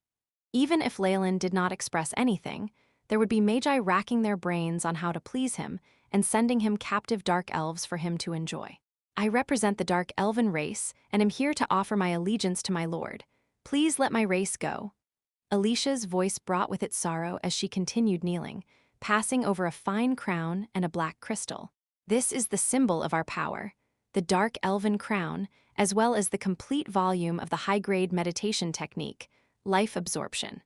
S1: Even if Leylin did not express anything, there would be magi racking their brains on how to please him and sending him captive dark elves for him to enjoy. "I represent the dark elven race and am here to offer my allegiance to my lord. Please let my race go." Alicia's voice brought with it sorrow as she continued kneeling, passing over a fine crown and a black crystal. "This is the symbol of our power, the dark elven crown, as well as the complete volume of the high-grade meditation technique, life absorption.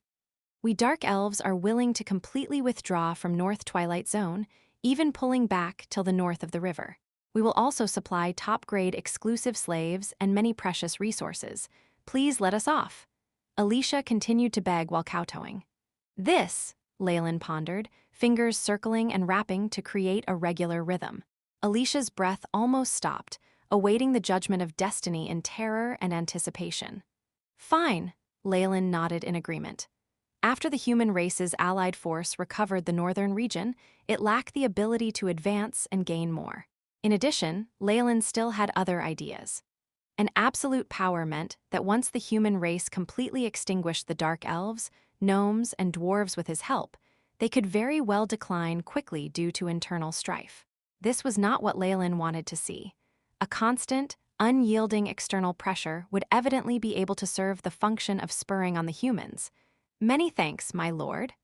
S1: We dark elves are willing to completely withdraw from North Twilight Zone, even pulling back till the north of the river. We will also supply top-grade exclusive slaves and many precious resources. Please let us off." Alicia continued to beg while kowtowing. "This," Leylin pondered, fingers circling and rapping to create a regular rhythm. Alicia's breath almost stopped, awaiting the judgment of destiny in terror and anticipation. "Fine," Leylin nodded in agreement. After the human race's allied force recovered the northern region, it lacked the ability to advance and gain more. In addition, Leylin still had other ideas. An absolute power meant that once the human race completely extinguished the dark elves, gnomes, and dwarves with his help, they could very well decline quickly due to internal strife. This was not what Leylin wanted to see. A constant, unyielding external pressure would evidently be able to serve the function of spurring on the humans. "Many thanks, my lord."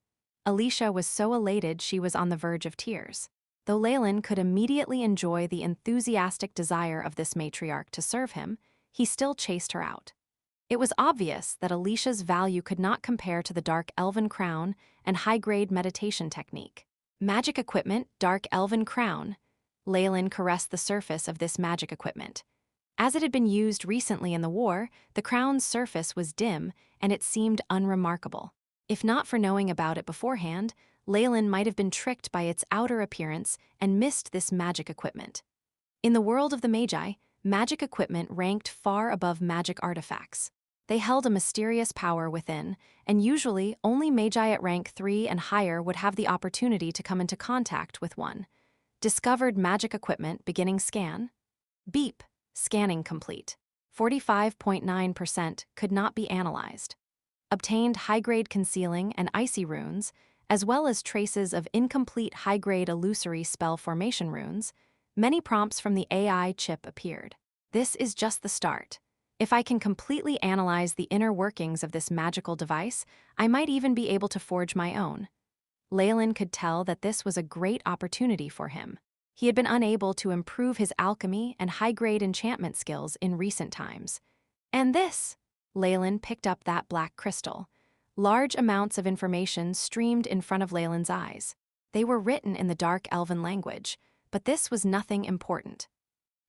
S1: Alicia was so elated she was on the verge of tears. Though Leylin could immediately enjoy the enthusiastic desire of this matriarch to serve him, he still chased her out. It was obvious that Alicia's value could not compare to the dark elven crown and high-grade meditation technique. "Magic equipment, dark elven crown." Leylin caressed the surface of this magic equipment. As it had been used recently in the war, the crown's surface was dim and it seemed unremarkable. If not for knowing about it beforehand, Leylin might have been tricked by its outer appearance and missed this magic equipment. In the world of the Magi, magic equipment ranked far above magic artifacts. They held a mysterious power within, and usually only Magi at rank 3 and higher would have the opportunity to come into contact with one. Discovered magic equipment beginning scan. Beep. Scanning complete. 45.9% could not be analyzed. Obtained high-grade concealing and icy runes, as well as traces of incomplete high-grade illusory spell formation runes. Many prompts from the AI chip appeared. This is just the start. If I can completely analyze the inner workings of this magical device, I might even be able to forge my own. Leylin could tell that this was a great opportunity for him. He had been unable to improve his alchemy and high-grade enchantment skills in recent times. And this, Leylin picked up that black crystal. Large amounts of information streamed in front of Leylin's eyes. They were written in the dark elven language, but this was nothing important.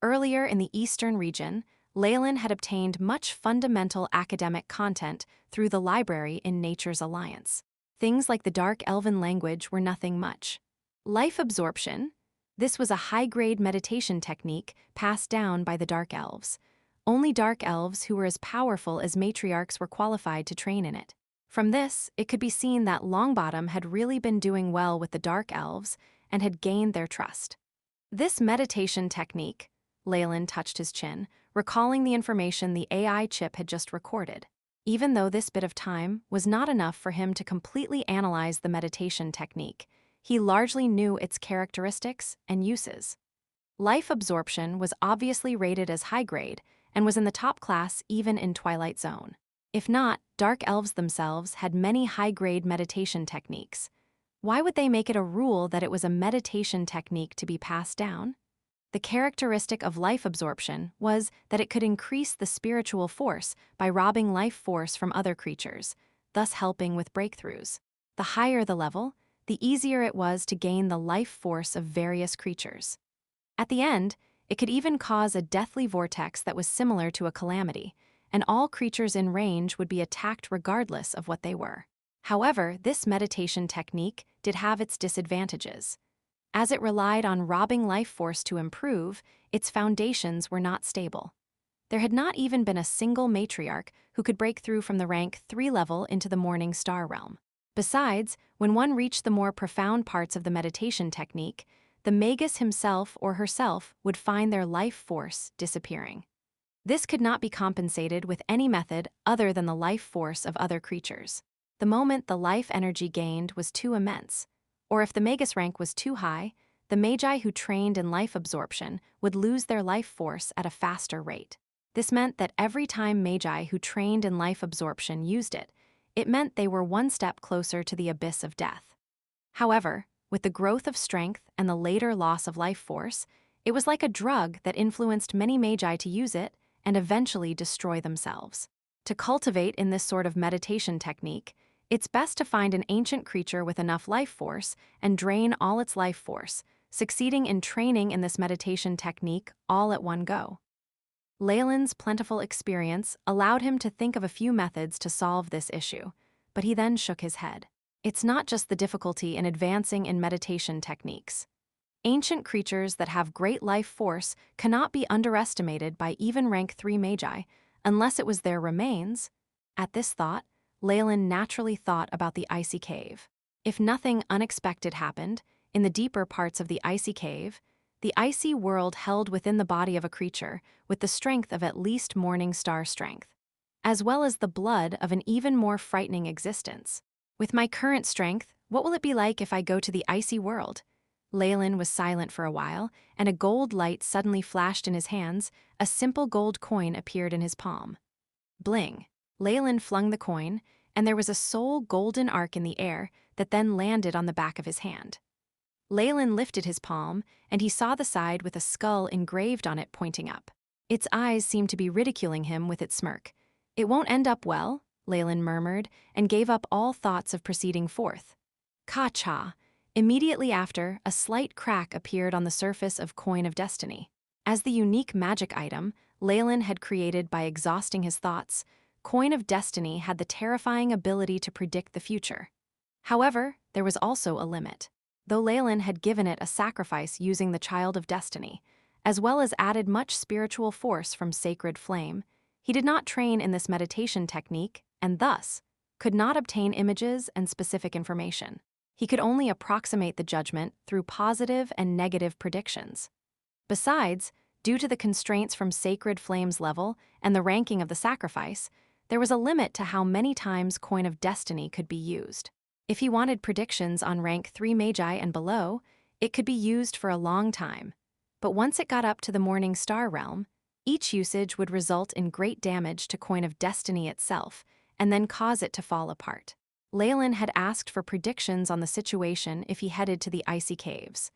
S1: Earlier in the eastern region, Leylin had obtained much fundamental academic content through the library in Nature's Alliance. Things like the dark elven language were nothing much. Life absorption. This was a high-grade meditation technique passed down by the dark elves. Only dark elves who were as powerful as matriarchs were qualified to train in it. From this, it could be seen that Longbottom had really been doing well with the dark elves and had gained their trust. This meditation technique, Leylin touched his chin, recalling the information the AI chip had just recorded. Even though this bit of time was not enough for him to completely analyze the meditation technique, he largely knew its characteristics and uses. Life absorption was obviously rated as high grade and was in the top class even in Twilight Zone. If not, dark elves themselves had many high-grade meditation techniques. Why would they make it a rule that it was a meditation technique to be passed down? The characteristic of life absorption was that it could increase the spiritual force by robbing life force from other creatures, thus helping with breakthroughs. The higher the level, the easier it was to gain the life force of various creatures. At the end, it could even cause a deathly vortex that was similar to a calamity, and all creatures in range would be attacked regardless of what they were. However, this meditation technique did have its disadvantages. As it relied on robbing life force to improve, its foundations were not stable. There had not even been a single matriarch who could break through from the rank 3 level into the Morning Star realm. Besides, when one reached the more profound parts of the meditation technique, the Magus himself or herself would find their life force disappearing. This could not be compensated with any method other than the life force of other creatures. The moment the life energy gained was too immense, or if the Magus rank was too high, the Magi who trained in life absorption would lose their life force at a faster rate. This meant that every time Magi who trained in life absorption used it, it meant they were one step closer to the abyss of death. However, with the growth of strength and the later loss of life force, it was like a drug that influenced many Magi to use it and eventually destroy themselves. To cultivate in this sort of meditation technique, it's best to find an ancient creature with enough life force and drain all its life force, succeeding in training in this meditation technique all at one go. Leylin's plentiful experience allowed him to think of a few methods to solve this issue, but he then shook his head. It's not just the difficulty in advancing in meditation techniques. Ancient creatures that have great life force cannot be underestimated by even rank 3 Magi, unless it was their remains. At this thought, Leylin naturally thought about the icy cave. If nothing unexpected happened, in the deeper parts of the icy cave, the icy world held within the body of a creature with the strength of at least Morning Star strength, as well as the blood of an even more frightening existence. With my current strength, what will it be like if I go to the icy world? Leylin was silent for a while, and a gold light suddenly flashed in his hands. A simple gold coin appeared in his palm. Bling! Leylin flung the coin, and there was a sole golden arc in the air that then landed on the back of his hand. Leylin lifted his palm, and he saw the side with a skull engraved on it pointing up. Its eyes seemed to be ridiculing him with its smirk. "It won't end up well," Leylin murmured, and gave up all thoughts of proceeding forth. Ka-cha! Immediately after, a slight crack appeared on the surface of Coin of Destiny. As the unique magic item Leylin had created by exhausting his thoughts, Coin of Destiny had the terrifying ability to predict the future. However, there was also a limit. Though Leylin had given it a sacrifice using the Child of Destiny, as well as added much spiritual force from Sacred Flame, he did not train in this meditation technique and thus could not obtain images and specific information. He could only approximate the judgment through positive and negative predictions. Besides, due to the constraints from Sacred Flame's level and the ranking of the sacrifice, there was a limit to how many times Coin of Destiny could be used. If he wanted predictions on rank 3 Magi and below, it could be used for a long time. But once it got up to the Morning Star realm, each usage would result in great damage to Coin of Destiny itself, and then cause it to fall apart. Leylin had asked for predictions on the situation if he headed to the icy caves.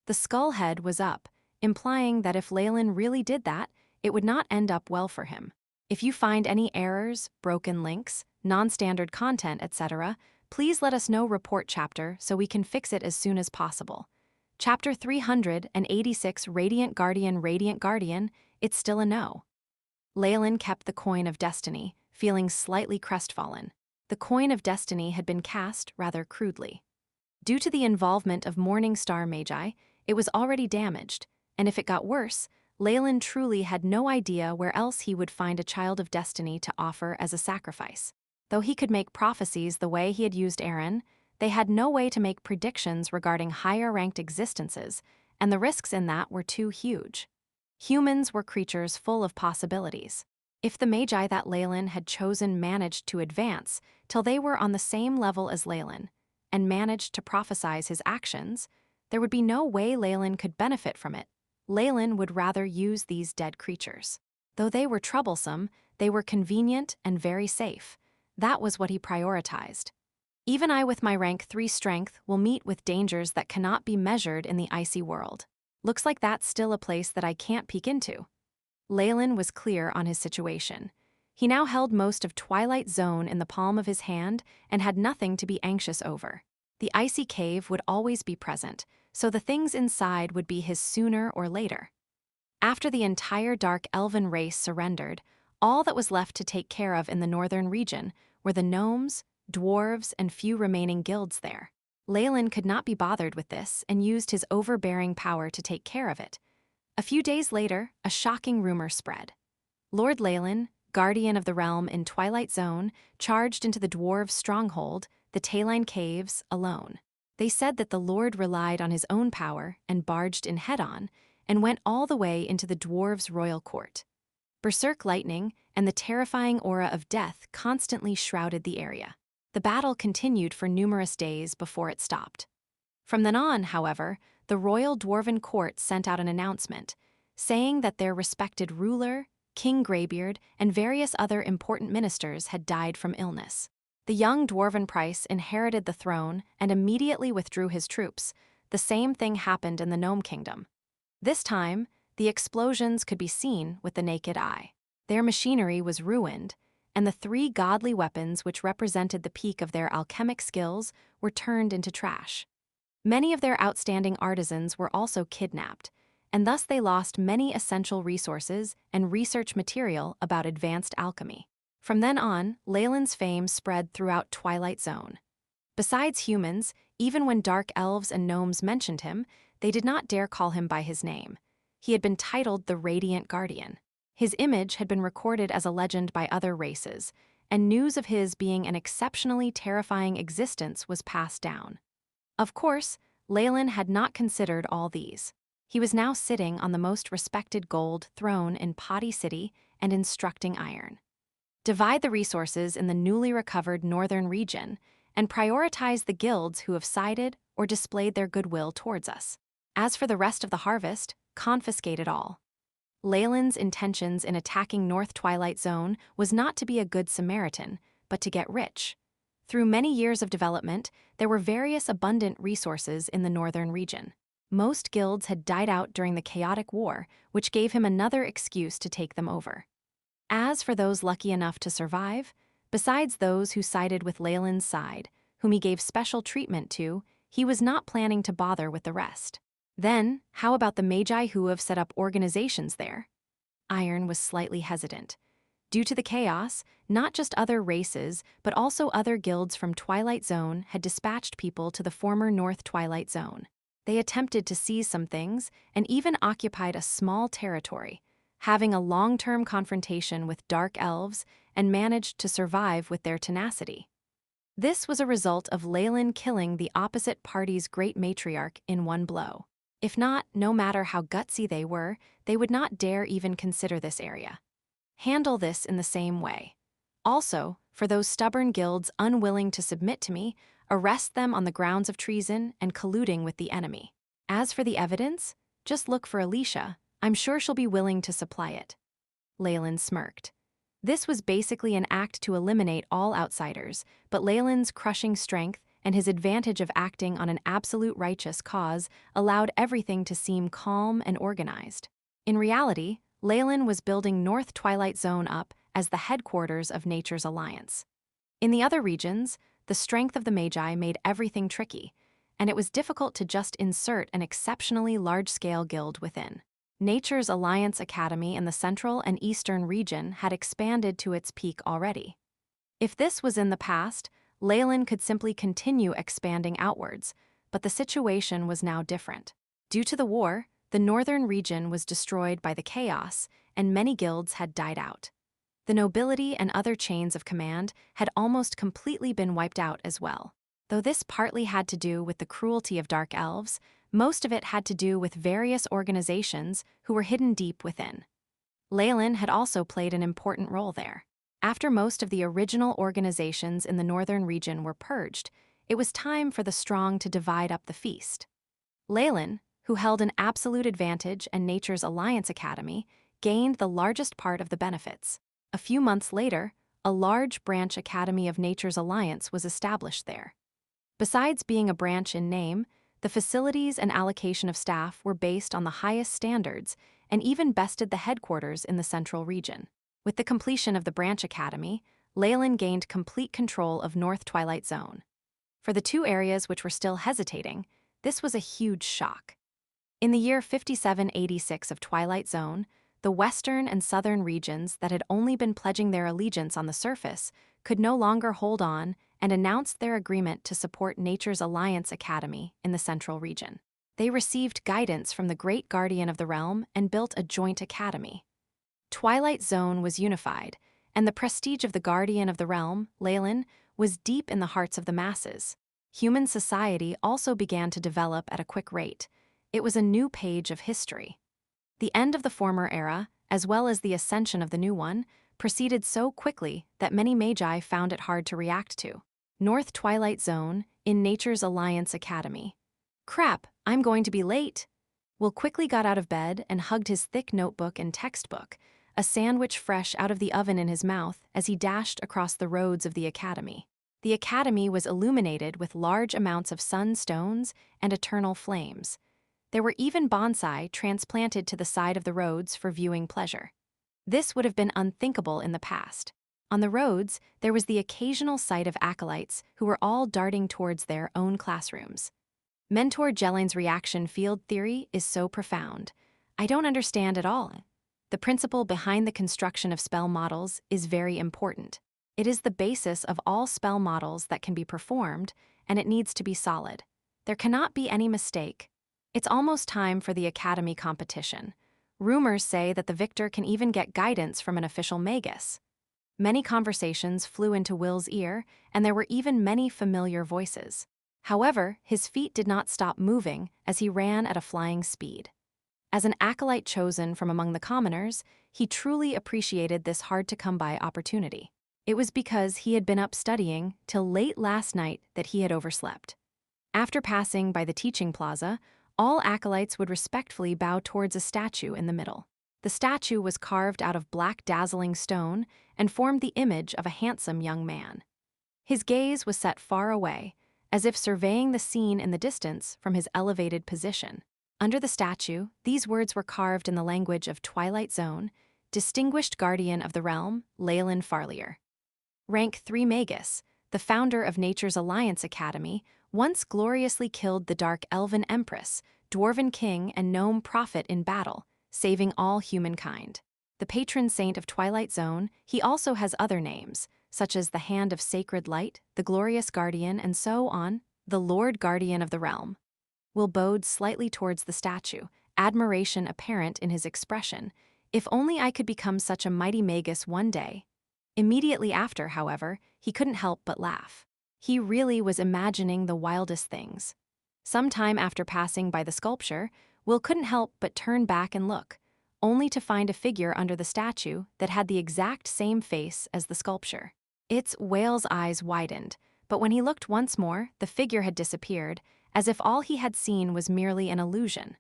S1: The skull head was up, implying that if Leylin really did that, it would not end up well for him. If you find any errors, broken links, non-standard content, etc., please let us know. Report chapter so we can fix it as soon as possible. Chapter 386 Radiant Guardian, it's still a no. Leylin kept the Coin of Destiny, feeling slightly crestfallen. The Coin of Destiny had been cast rather crudely. Due to the involvement of Morning Star Magi, it was already damaged, and if it got worse, Leylin truly had no idea where else he would find a Child of Destiny to offer as a sacrifice. Though he could make prophecies the way he had used Aaron, they had no way to make predictions regarding higher-ranked existences, and the risks in that were too huge. Humans were creatures full of possibilities. If the Magi that Leylin had chosen managed to advance till they were on the same level as Leylin, and managed to prophesize his actions, there would be no way Leylin could benefit from it. Leylin would rather use these dead creatures. Though they were troublesome, they were convenient and very safe. That was what he prioritized. Even I with my rank 3 strength will meet with dangers that cannot be measured in the icy world. Looks like that's still a place that I can't peek into. Leylin was clear on his situation. He now held most of Twilight Zone in the palm of his hand and had nothing to be anxious over. The icy cave would always be present, so the things inside would be his sooner or later. After the entire Dark Elven race surrendered, all that was left to take care of in the northern region were the gnomes, dwarves, and few remaining guilds there. Leylin could not be bothered with this and used his overbearing power to take care of it. A few days later, a shocking rumor spread. Lord Leylin, guardian of the realm in Twilight Zone, charged into the dwarves' stronghold, the Leylin Caves, alone. They said that the Lord relied on his own power and barged in head-on, and went all the way into the dwarves' royal court. Berserk lightning and the terrifying aura of death constantly shrouded the area. The battle continued for numerous days before it stopped. From then on, however, the royal dwarven court sent out an announcement, saying that their respected ruler, King Greybeard, and various other important ministers had died from illness. The young dwarven prince inherited the throne and immediately withdrew his troops. The same thing happened in the Gnome Kingdom. This time, the explosions could be seen with the naked eye. Their machinery was ruined, and the 3 godly weapons which represented the peak of their alchemic skills were turned into trash. Many of their outstanding artisans were also kidnapped, and thus they lost many essential resources and research material about advanced alchemy. From then on, Leylin's fame spread throughout Twilight Zone. Besides humans, even when dark elves and gnomes mentioned him, they did not dare call him by his name. He had been titled the Radiant Guardian. His image had been recorded as a legend by other races, and news of his being an exceptionally terrifying existence was passed down. Of course, Leylin had not considered all these. He was now sitting on the most respected gold throne in Potty City and instructing iron. Divide the resources in the newly recovered northern region and prioritize the guilds who have sided or displayed their goodwill towards us. As for the rest of the harvest, confiscate it all. Leylin's intentions in attacking North Twilight Zone was not to be a good Samaritan, but to get rich. Through many years of development, there were various abundant resources in the northern region. Most guilds had died out during the chaotic war, which gave him another excuse to take them over. As for those lucky enough to survive, besides those who sided with Leylin's side, whom he gave special treatment to, he was not planning to bother with the rest. Then, how about the Magi who have set up organizations there? Iron was slightly hesitant. Due to the chaos, not just other races, but also other guilds from Twilight Zone had dispatched people to the former North Twilight Zone. They attempted to seize some things and even occupied a small territory, having a long-term confrontation with dark elves and managed to survive with their tenacity. This was a result of Leylin killing the opposite party's great matriarch in one blow. If not, no matter how gutsy they would not dare even consider this area. Handle this in the same way. Also, for those stubborn guilds unwilling to submit to me, arrest them on the grounds of treason and colluding with the enemy. As for the evidence, just look for Alicia. I'm sure she'll be willing to supply it. Leylin smirked. This was basically an act to eliminate all outsiders, but Leylin's crushing strength and his advantage of acting on an absolute righteous cause allowed everything to seem calm and organized. In reality, Leylin was building North Twilight Zone up as the headquarters of Nature's Alliance. In the other regions, the strength of the Magi made everything tricky, and it was difficult to just insert an exceptionally large-scale guild within. Nature's Alliance Academy in the central and eastern region had expanded to its peak already. If this was in the past, Leylin could simply continue expanding outwards, but the situation was now different. Due to the war, the northern region was destroyed by the chaos, and many guilds had died out. The nobility and other chains of command had almost completely been wiped out as well. Though this partly had to do with the cruelty of dark elves, Most of it had to do with various organizations who were hidden deep within. Leylin had also played an important role there. After most of the original organizations in the northern region were purged, it was time for the strong to divide up the feast. Leylin, who held an absolute advantage and Nature's Alliance Academy, gained the largest part of the benefits. A few months later, a large branch Academy of Nature's Alliance was established there. Besides being a branch in name, the facilities and allocation of staff were based on the highest standards and even bested the headquarters in the central region. With the completion of the branch academy, Leylin gained complete control of North Twilight Zone. For the two areas which were still hesitating, this was a huge shock. In the year 5786 of Twilight Zone, the western and southern regions that had only been pledging their allegiance on the surface could no longer hold on and announced their agreement to support Nature's Alliance Academy in the central region. They received guidance from the Great Guardian of the Realm and built a joint academy. Twilight Zone was unified, and the prestige of the Guardian of the Realm, Leylin, was deep in the hearts of the masses. Human society also began to develop at a quick rate. It was a new page of history. The end of the former era, as well as the ascension of the new one, proceeded so quickly that many Magi found it hard to react to. North Twilight Zone, in Nature's Alliance Academy. Crap, I'm going to be late. Will quickly got out of bed and hugged his thick notebook and textbook, a sandwich fresh out of the oven in his mouth as he dashed across the roads of the academy. The academy was illuminated with large amounts of sunstones and eternal flames. There were even bonsai transplanted to the side of the roads for viewing pleasure. This would have been unthinkable in the past. On the roads, there was the occasional sight of acolytes who were all darting towards their own classrooms. Mentor Jelline's reaction field theory is so profound. I don't understand at all. The principle behind the construction of spell models is very important. It is the basis of all spell models that can be performed, and it needs to be solid. There cannot be any mistake. It's almost time for the Academy competition. Rumors say that the victor can even get guidance from an official Magus. Many conversations flew into Will's ear, and there were even many familiar voices. However, his feet did not stop moving as he ran at a flying speed. As an acolyte chosen from among the commoners, he truly appreciated this hard-to-come-by opportunity. It was because he had been up studying till late last night that he had overslept. After passing by the teaching plaza, all acolytes would respectfully bow towards a statue in the middle. The statue was carved out of black dazzling stone and formed the image of a handsome young man. His gaze was set far away, as if surveying the scene in the distance from his elevated position. Under the statue, these words were carved in the language of Twilight Zone: Distinguished Guardian of the Realm, Leylin Farlier. Rank 3 Magus, the founder of Nature's Alliance Academy, once gloriously killed the Dark Elven Empress, Dwarven King, and Gnome Prophet in battle, saving all humankind. The patron saint of Twilight Zone, he also has other names, such as the Hand of Sacred Light, the Glorious Guardian, and so on, the Lord Guardian of the Realm. Will bowed slightly towards the statue, admiration apparent in his expression. If only I could become such a mighty Magus one day. Immediately after, however, he couldn't help but laugh. He really was imagining the wildest things. Some time after passing by the sculpture, Will couldn't help but turn back and look, only to find a figure under the statue that had the exact same face as the sculpture. Will's eyes widened, but when he looked once more, the figure had disappeared, as if all he had seen was merely an illusion.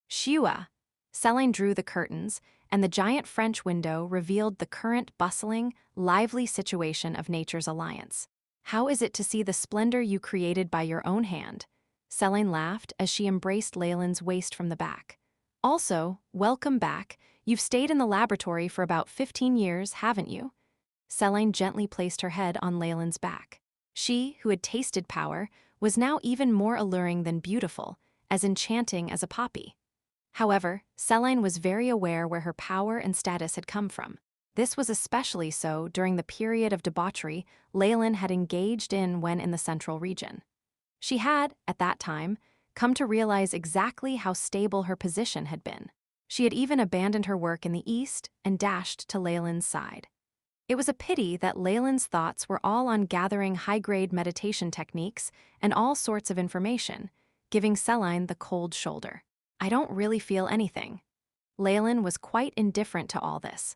S1: Shua! Leylin drew the curtains, and the giant French window revealed the current bustling, lively situation of Nature's Alliance. How is it to see the splendor you created by your own hand? Leylin laughed as she embraced Leylin's waist from the back. Also, welcome back. You've stayed in the laboratory for about 15 years, haven't you? Leylin gently placed her head on Leylin's back. She, who had tasted power, was now even more alluring than beautiful, as enchanting as a poppy. However, Leylin was very aware where her power and status had come from. This was especially so during the period of debauchery Leylin had engaged in when in the central region. She had, at that time, come to realize exactly how stable her position had been. She had even abandoned her work in the east and dashed to Leylin's side. It was a pity that Leylin's thoughts were all on gathering high-grade meditation techniques and all sorts of information, giving Leylin the cold shoulder. "I don't really feel anything." Leylin was quite indifferent to all this.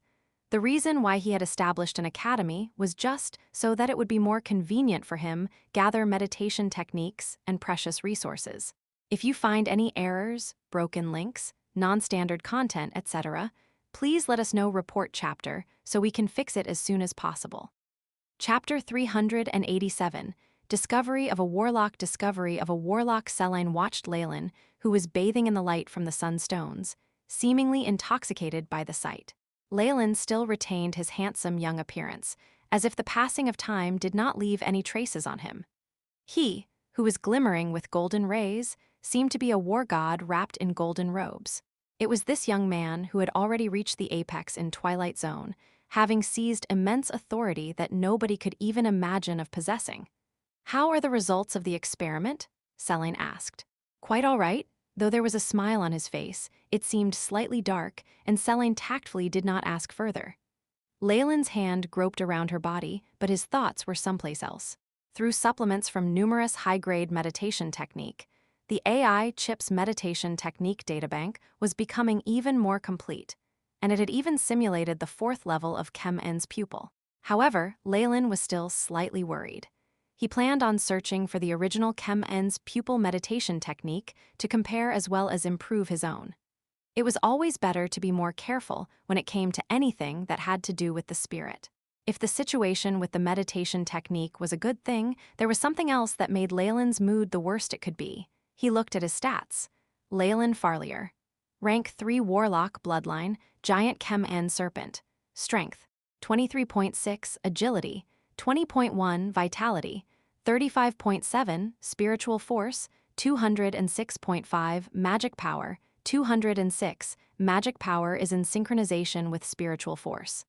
S1: The reason why he had established an academy was just so that it would be more convenient for him gather meditation techniques and precious resources. If you find any errors, broken links, non-standard content, etc., please let us know report chapter so we can fix it as soon as possible. Chapter 387, Discovery of a Warlock. Discovery of a Warlock. Leylin watched Leylin, who was bathing in the light from the sunstones, seemingly intoxicated by the sight. Leylin still retained his handsome young appearance, as if the passing of time did not leave any traces on him. He, who was glimmering with golden rays, seemed to be a war god wrapped in golden robes. It was this young man who had already reached the apex in Twilight Zone, having seized immense authority that nobody could even imagine of possessing. "How are the results of the experiment?" Leylin asked. "Quite all right," though there was a smile on his face. It seemed slightly dark, and Leylin tactfully did not ask further. Leylin's hand groped around her body, but his thoughts were someplace else. Through supplements from numerous high-grade meditation technique, the AI chip's meditation technique databank was becoming even more complete, and it had even simulated the 4th level of Chem-N's pupil. However, Leylin was still slightly worried. He planned on searching for the original Chem-N's pupil meditation technique to compare as well as improve his own. It was always better to be more careful when it came to anything that had to do with the spirit. If the situation with the meditation technique was a good thing, there was something else that made Leylin's mood the worst it could be. He looked at his stats. Leylin Farlier. Rank 3 Warlock Bloodline, Giant Chem-N Serpent. Strength, 23.6, Agility, 20.1, Vitality, 35.7, Spiritual Force, 206.5, Magic Power, 206, Magic Power is in synchronization with Spiritual Force.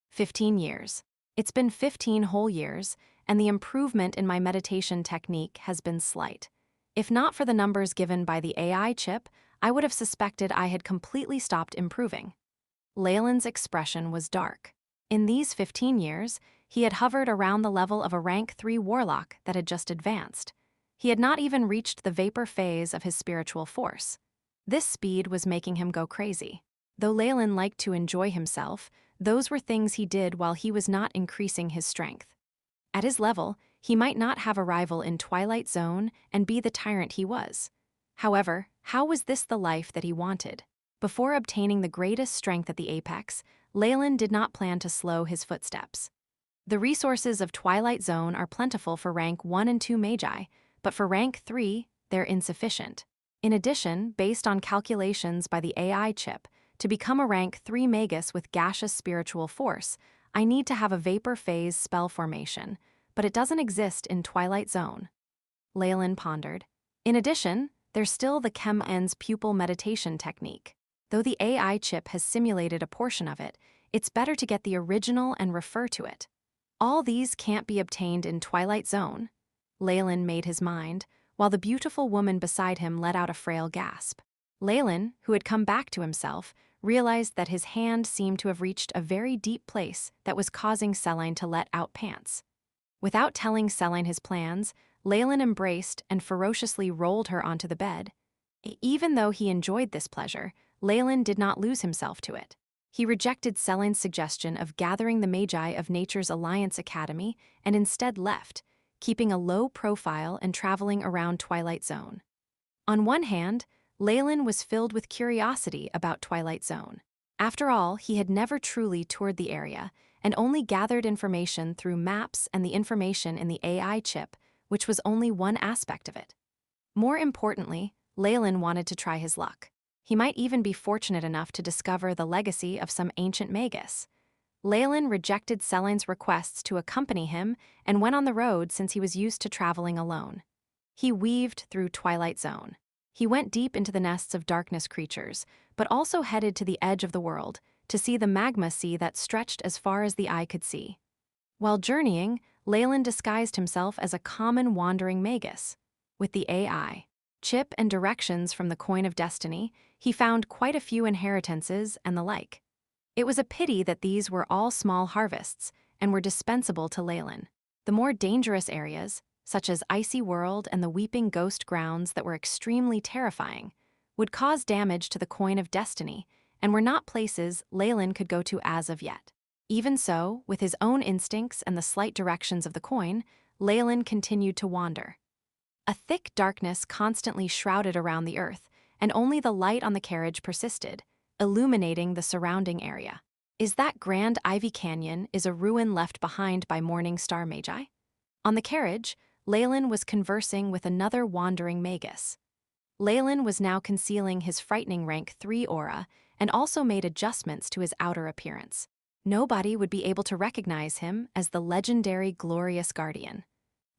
S1: 15 years. It's been 15 whole years, and the improvement in my meditation technique has been slight. If not for the numbers given by the AI chip, I would have suspected I had completely stopped improving. Leylin's expression was dark. In these 15 years, he had hovered around the level of a rank 3 warlock that had just advanced. He had not even reached the vapor phase of his spiritual force. This speed was making him go crazy. Though Leylin liked to enjoy himself, those were things he did while he was not increasing his strength. At his level, he might not have a rival in Twilight Zone and be the tyrant he was. However, how was this the life that he wanted? Before obtaining the greatest strength at the apex, Leylin did not plan to slow his footsteps. The resources of Twilight Zone are plentiful for rank 1 and 2 Magi, but for rank 3, they're insufficient. In addition, based on calculations by the AI chip, to become a rank 3 Magus with gaseous spiritual force, I need to have a vapor phase spell formation, but it doesn't exist in Twilight Zone. Leylin pondered. In addition, there's still the Chem-N's pupil meditation technique. Though the AI chip has simulated a portion of it, it's better to get the original and refer to it. All these can't be obtained in Twilight Zone. Leylin made his mind, while the beautiful woman beside him let out a frail gasp. Leylin, who had come back to himself, realized that his hand seemed to have reached a very deep place that was causing Leylin to let out pants. Without telling Leylin his plans, Leylin embraced and ferociously rolled her onto the bed. Even though he enjoyed this pleasure, Leylin did not lose himself to it. He rejected Leylin's suggestion of gathering the Magi of Nature's Alliance Academy and instead left, keeping a low profile and traveling around Twilight Zone. On one hand, Leylin was filled with curiosity about Twilight Zone. After all, he had never truly toured the area and only gathered information through maps and the information in the AI chip, which was only one aspect of it. More importantly, Leylin wanted to try his luck. He might even be fortunate enough to discover the legacy of some ancient Magus. Leylin rejected Leylin's requests to accompany him and went on the road since he was used to traveling alone. He weaved through Twilight Zone. He went deep into the nests of darkness creatures, but also headed to the edge of the world to see the magma sea that stretched as far as the eye could see. While journeying, Leylin disguised himself as a common wandering Magus. With the AI chip and directions from the Coin of Destiny, he found quite a few inheritances and the like. It was a pity that these were all small harvests and were dispensable to Leylin. The more dangerous areas, such as Icy World and the Weeping Ghost grounds that were extremely terrifying, would cause damage to the Coin of Destiny and were not places Leylin could go to as of yet. Even so, with his own instincts and the slight directions of the coin, Leylin continued to wander. A thick darkness constantly shrouded around the earth, and only the light on the carriage persisted, illuminating the surrounding area. Is that Grand Ivy Canyon is a ruin left behind by Morning Star Magi? On the carriage, Leylin was conversing with another wandering Magus. Leylin was now concealing his frightening rank 3 aura and also made adjustments to his outer appearance. Nobody would be able to recognize him as the legendary Glorious Guardian.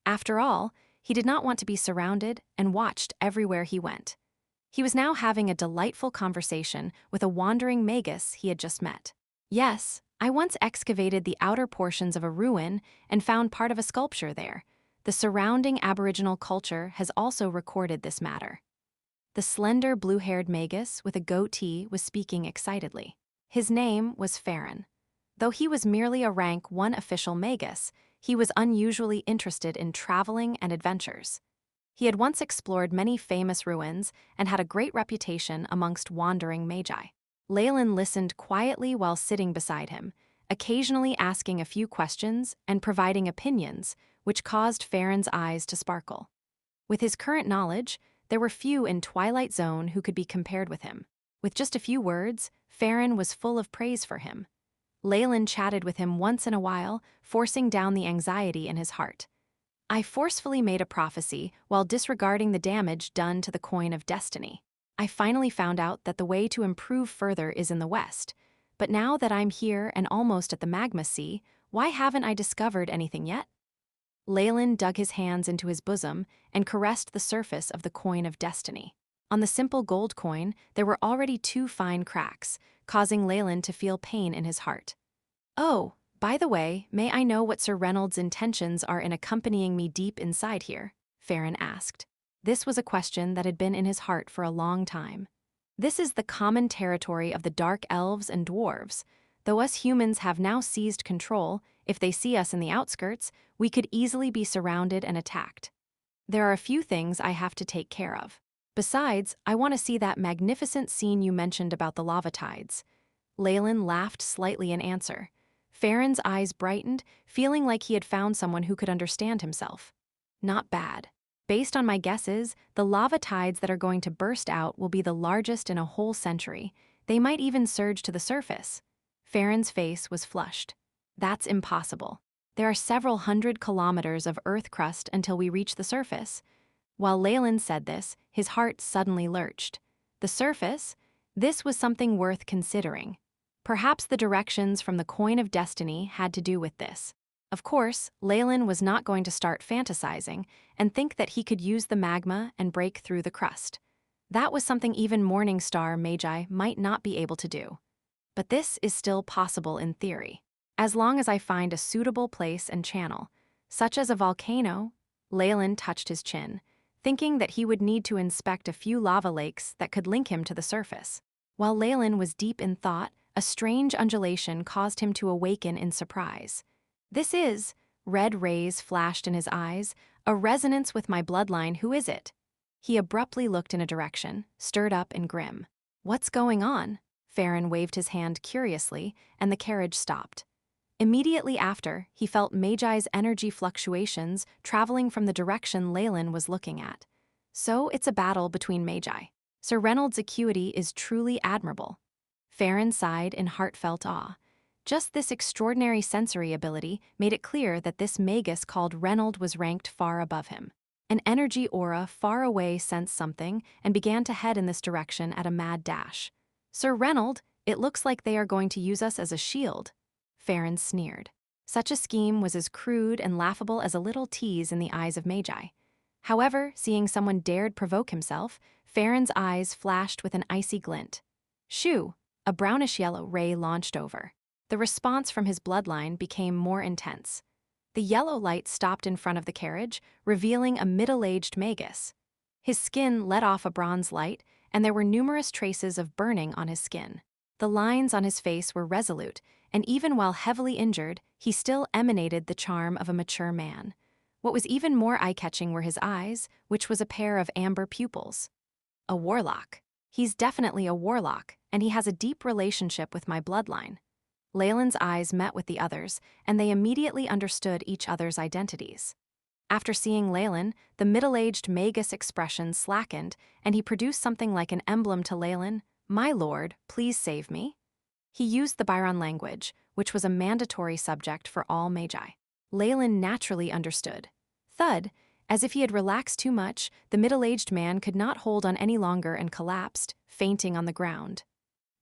S1: After all, he did not want to be surrounded and watched everywhere he went. He was now having a delightful conversation with a wandering Magus he had just met. Yes, I once excavated the outer portions of a ruin and found part of a sculpture there. The surrounding Aboriginal culture has also recorded this matter. The slender blue-haired Magus with a goatee was speaking excitedly. His name was Farron. Though he was merely a rank 1 official Magus, he was unusually interested in traveling and adventures. He had once explored many famous ruins and had a great reputation amongst wandering Magi. Leylin listened quietly while sitting beside him, occasionally asking a few questions and providing opinions, which caused Farron's eyes to sparkle. With his current knowledge, there were few in Twilight Zone who could be compared with him. With just a few words, Farron was full of praise for him. Leylin chatted with him once in a while, forcing down the anxiety in his heart. I forcefully made a prophecy while disregarding the damage done to the Coin of Destiny. I finally found out that the way to improve further is in the west. But now that I'm here and almost at the Magma Sea, why haven't I discovered anything yet? Leylin dug his hands into his bosom and caressed the surface of the Coin of Destiny. On the simple gold coin, there were already 2 fine cracks, causing Leylin to feel pain in his heart. Oh, by the way, may I know what Sir Reynolds' intentions are in accompanying me deep inside here? Farron asked. This was a question that had been in his heart for a long time. This is the common territory of the dark elves and dwarves. Though us humans have now seized control, if they see us in the outskirts, we could easily be surrounded and attacked. There are a few things I have to take care of. Besides, I want to see that magnificent scene you mentioned about the lava tides. Leylin laughed slightly in answer. Farron's eyes brightened, feeling like he had found someone who could understand himself. Not bad. Based on my guesses, the lava tides that are going to burst out will be the largest in a whole century. They might even surge to the surface. Farron's face was flushed. That's impossible. There are several 100 kilometers of earth crust until we reach the surface. While Leylin said this, his heart suddenly lurched. The surface? This was something worth considering. Perhaps the directions from the Coin of Destiny had to do with this. Of course, Leylin was not going to start fantasizing and think that he could use the magma and break through the crust. That was something even Morning Star Magi might not be able to do. But this is still possible in theory. As long as I find a suitable place and channel, such as a volcano. Leylin touched his chin, thinking that he would need to inspect a few lava lakes that could link him to the surface. While Leylin was deep in thought, a strange undulation caused him to awaken in surprise. This is, red rays flashed in his eyes, a resonance with my bloodline. Who is it? He abruptly looked in a direction, stirred up and grim. What's going on? Farron waved his hand curiously, and the carriage stopped. Immediately after, he felt Magi's energy fluctuations traveling from the direction Leylin was looking at. So it's a battle between Magi. Sir Reynolds' acuity is truly admirable. Farron sighed in heartfelt awe. Just this extraordinary sensory ability made it clear that this Magus called Reynolds was ranked far above him. An energy aura far away sensed something and began to head in this direction at a mad dash. Sir Reynolds, it looks like they are going to use us as a shield. Farron sneered. Such a scheme was as crude and laughable as a little tease in the eyes of Magi. However, seeing someone dared provoke himself, Farron's eyes flashed with an icy glint. Shoo! A brownish-yellow ray launched over. The response from his bloodline became more intense. The yellow light stopped in front of the carriage, revealing a middle-aged Magus. His skin let off a bronze light, and there were numerous traces of burning on his skin. The lines on his face were resolute, and even while heavily injured, he still emanated the charm of a mature man. What was even more eye-catching were his eyes, which was a pair of amber pupils. A warlock. He's definitely a warlock, and he has a deep relationship with my bloodline. Leylin's eyes met with the others, and they immediately understood each other's identities. After seeing Leylin, the middle-aged Magus expression slackened, and he produced something like an emblem to Leylin. "My lord, please save me." He used the Byron language, which was a mandatory subject for all Magi. Leylin naturally understood. Thud, as if he had relaxed too much, the middle-aged man could not hold on any longer and collapsed, fainting on the ground.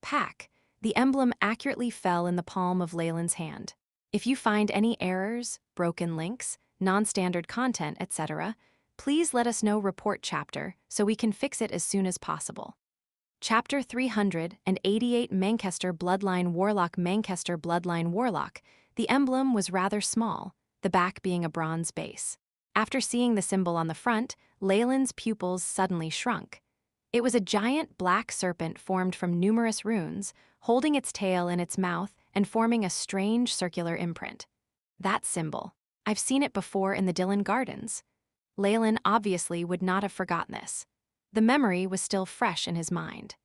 S1: Pack. The emblem accurately fell in the palm of Leylin's hand. If you find any errors, broken links, non-standard content, etc., please let us know. Report chapter so we can fix it as soon as possible. Chapter 388 Manchester Bloodline Warlock. Manchester Bloodline Warlock. The emblem was rather small, the back being a bronze base. After seeing the symbol on the front, Leylin's pupils suddenly shrunk. It was a giant black serpent formed from numerous runes, holding its tail in its mouth and forming a strange circular imprint. That symbol. I've seen it before in the Dylan Gardens. Leylin obviously would not have forgotten this. The memory was still fresh in his mind.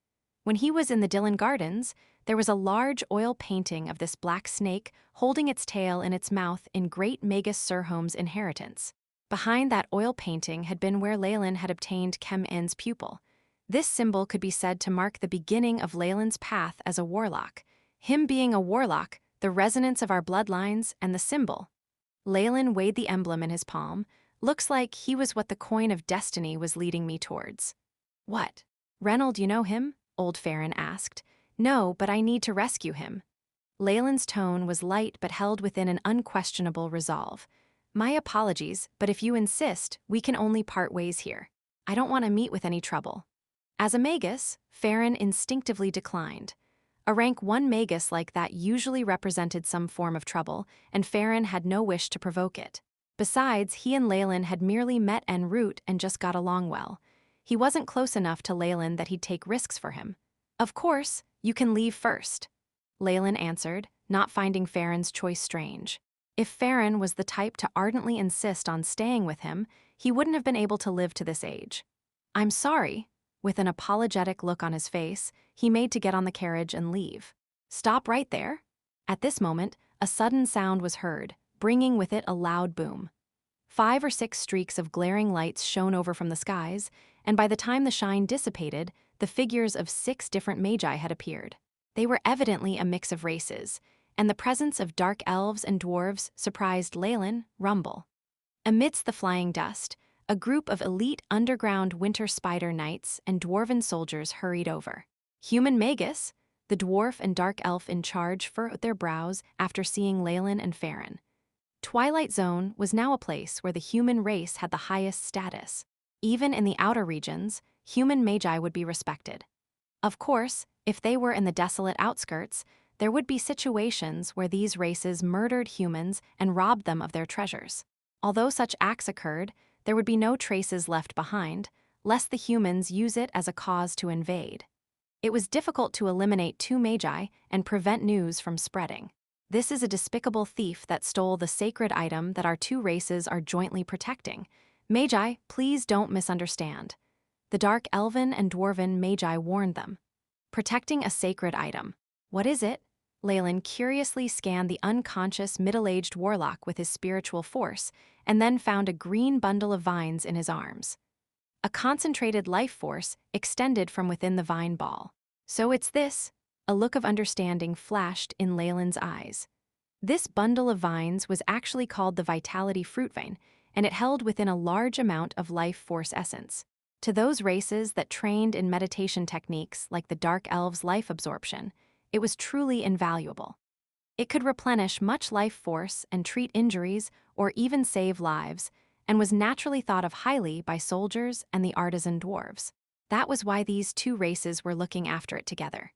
S1: When he was in the Dylan Gardens, there was a large oil painting of this black snake holding its tail in its mouth in Great Magus Surhome's inheritance. Behind that oil painting had been where Leylin had obtained Chem-In's pupil. This symbol could be said to mark the beginning of Leylin's path as a warlock. Him being a warlock, the resonance of our bloodlines, and the symbol. Leylin weighed the emblem in his palm. Looks like he was what the coin of destiny was leading me towards. What? Reynold, you know him? Old Farron asked. No, but I need to rescue him. Leylin's tone was light but held within an unquestionable resolve. My apologies, but if you insist, we can only part ways here. I don't want to meet with any trouble. As a Magus, Farron instinctively declined. A rank 1 Magus like that usually represented some form of trouble, and Farron had no wish to provoke it. Besides, he and Leylin had merely met en route and just got along well. He wasn't close enough to Leylin that he'd take risks for him. Of course, you can leave first, Leylin answered, not finding Farron's choice strange. If Farron was the type to ardently insist on staying with him, he wouldn't have been able to live to this age. I'm sorry. With an apologetic look on his face, he made to get on the carriage and leave. Stop right there. At this moment, a sudden sound was heard, bringing with it a loud boom. 5 or 6 streaks of glaring lights shone over from the skies, and by the time the shine dissipated, the figures of 6 different Magi had appeared. They were evidently a mix of races, and the presence of dark elves and dwarves surprised Leylin. Rumble. Amidst the flying dust, a group of elite underground winter spider knights and dwarven soldiers hurried over. Human Magus, the dwarf and dark elf in charge, furrowed their brows after seeing Leylin and Farron. Twilight Zone was now a place where the human race had the highest status. Even in the outer regions, human Magi would be respected. Of course, if they were in the desolate outskirts, there would be situations where these races murdered humans and robbed them of their treasures. Although such acts occurred, there would be no traces left behind, lest the humans use it as a cause to invade. It was difficult to eliminate 2 Magi and prevent news from spreading. This is a despicable thief that stole the sacred item that our 2 races are jointly protecting. Magi, please don't misunderstand. The dark elven and dwarven Magi warned them. Protecting a sacred item. What is it? Leylin curiously scanned the unconscious middle-aged warlock with his spiritual force, and then found a green bundle of vines in his arms. A concentrated life force extended from within the vine ball. So it's this? A look of understanding flashed in Leylin's eyes. This bundle of vines was actually called the Vitality Fruit Vine, and it held within a large amount of life force essence. To those races that trained in meditation techniques like the Dark Elves' life absorption, it was truly invaluable. It could replenish much life force and treat injuries or even save lives, and was naturally thought of highly by soldiers and the artisan dwarves. That was why these 2 races were looking after it together.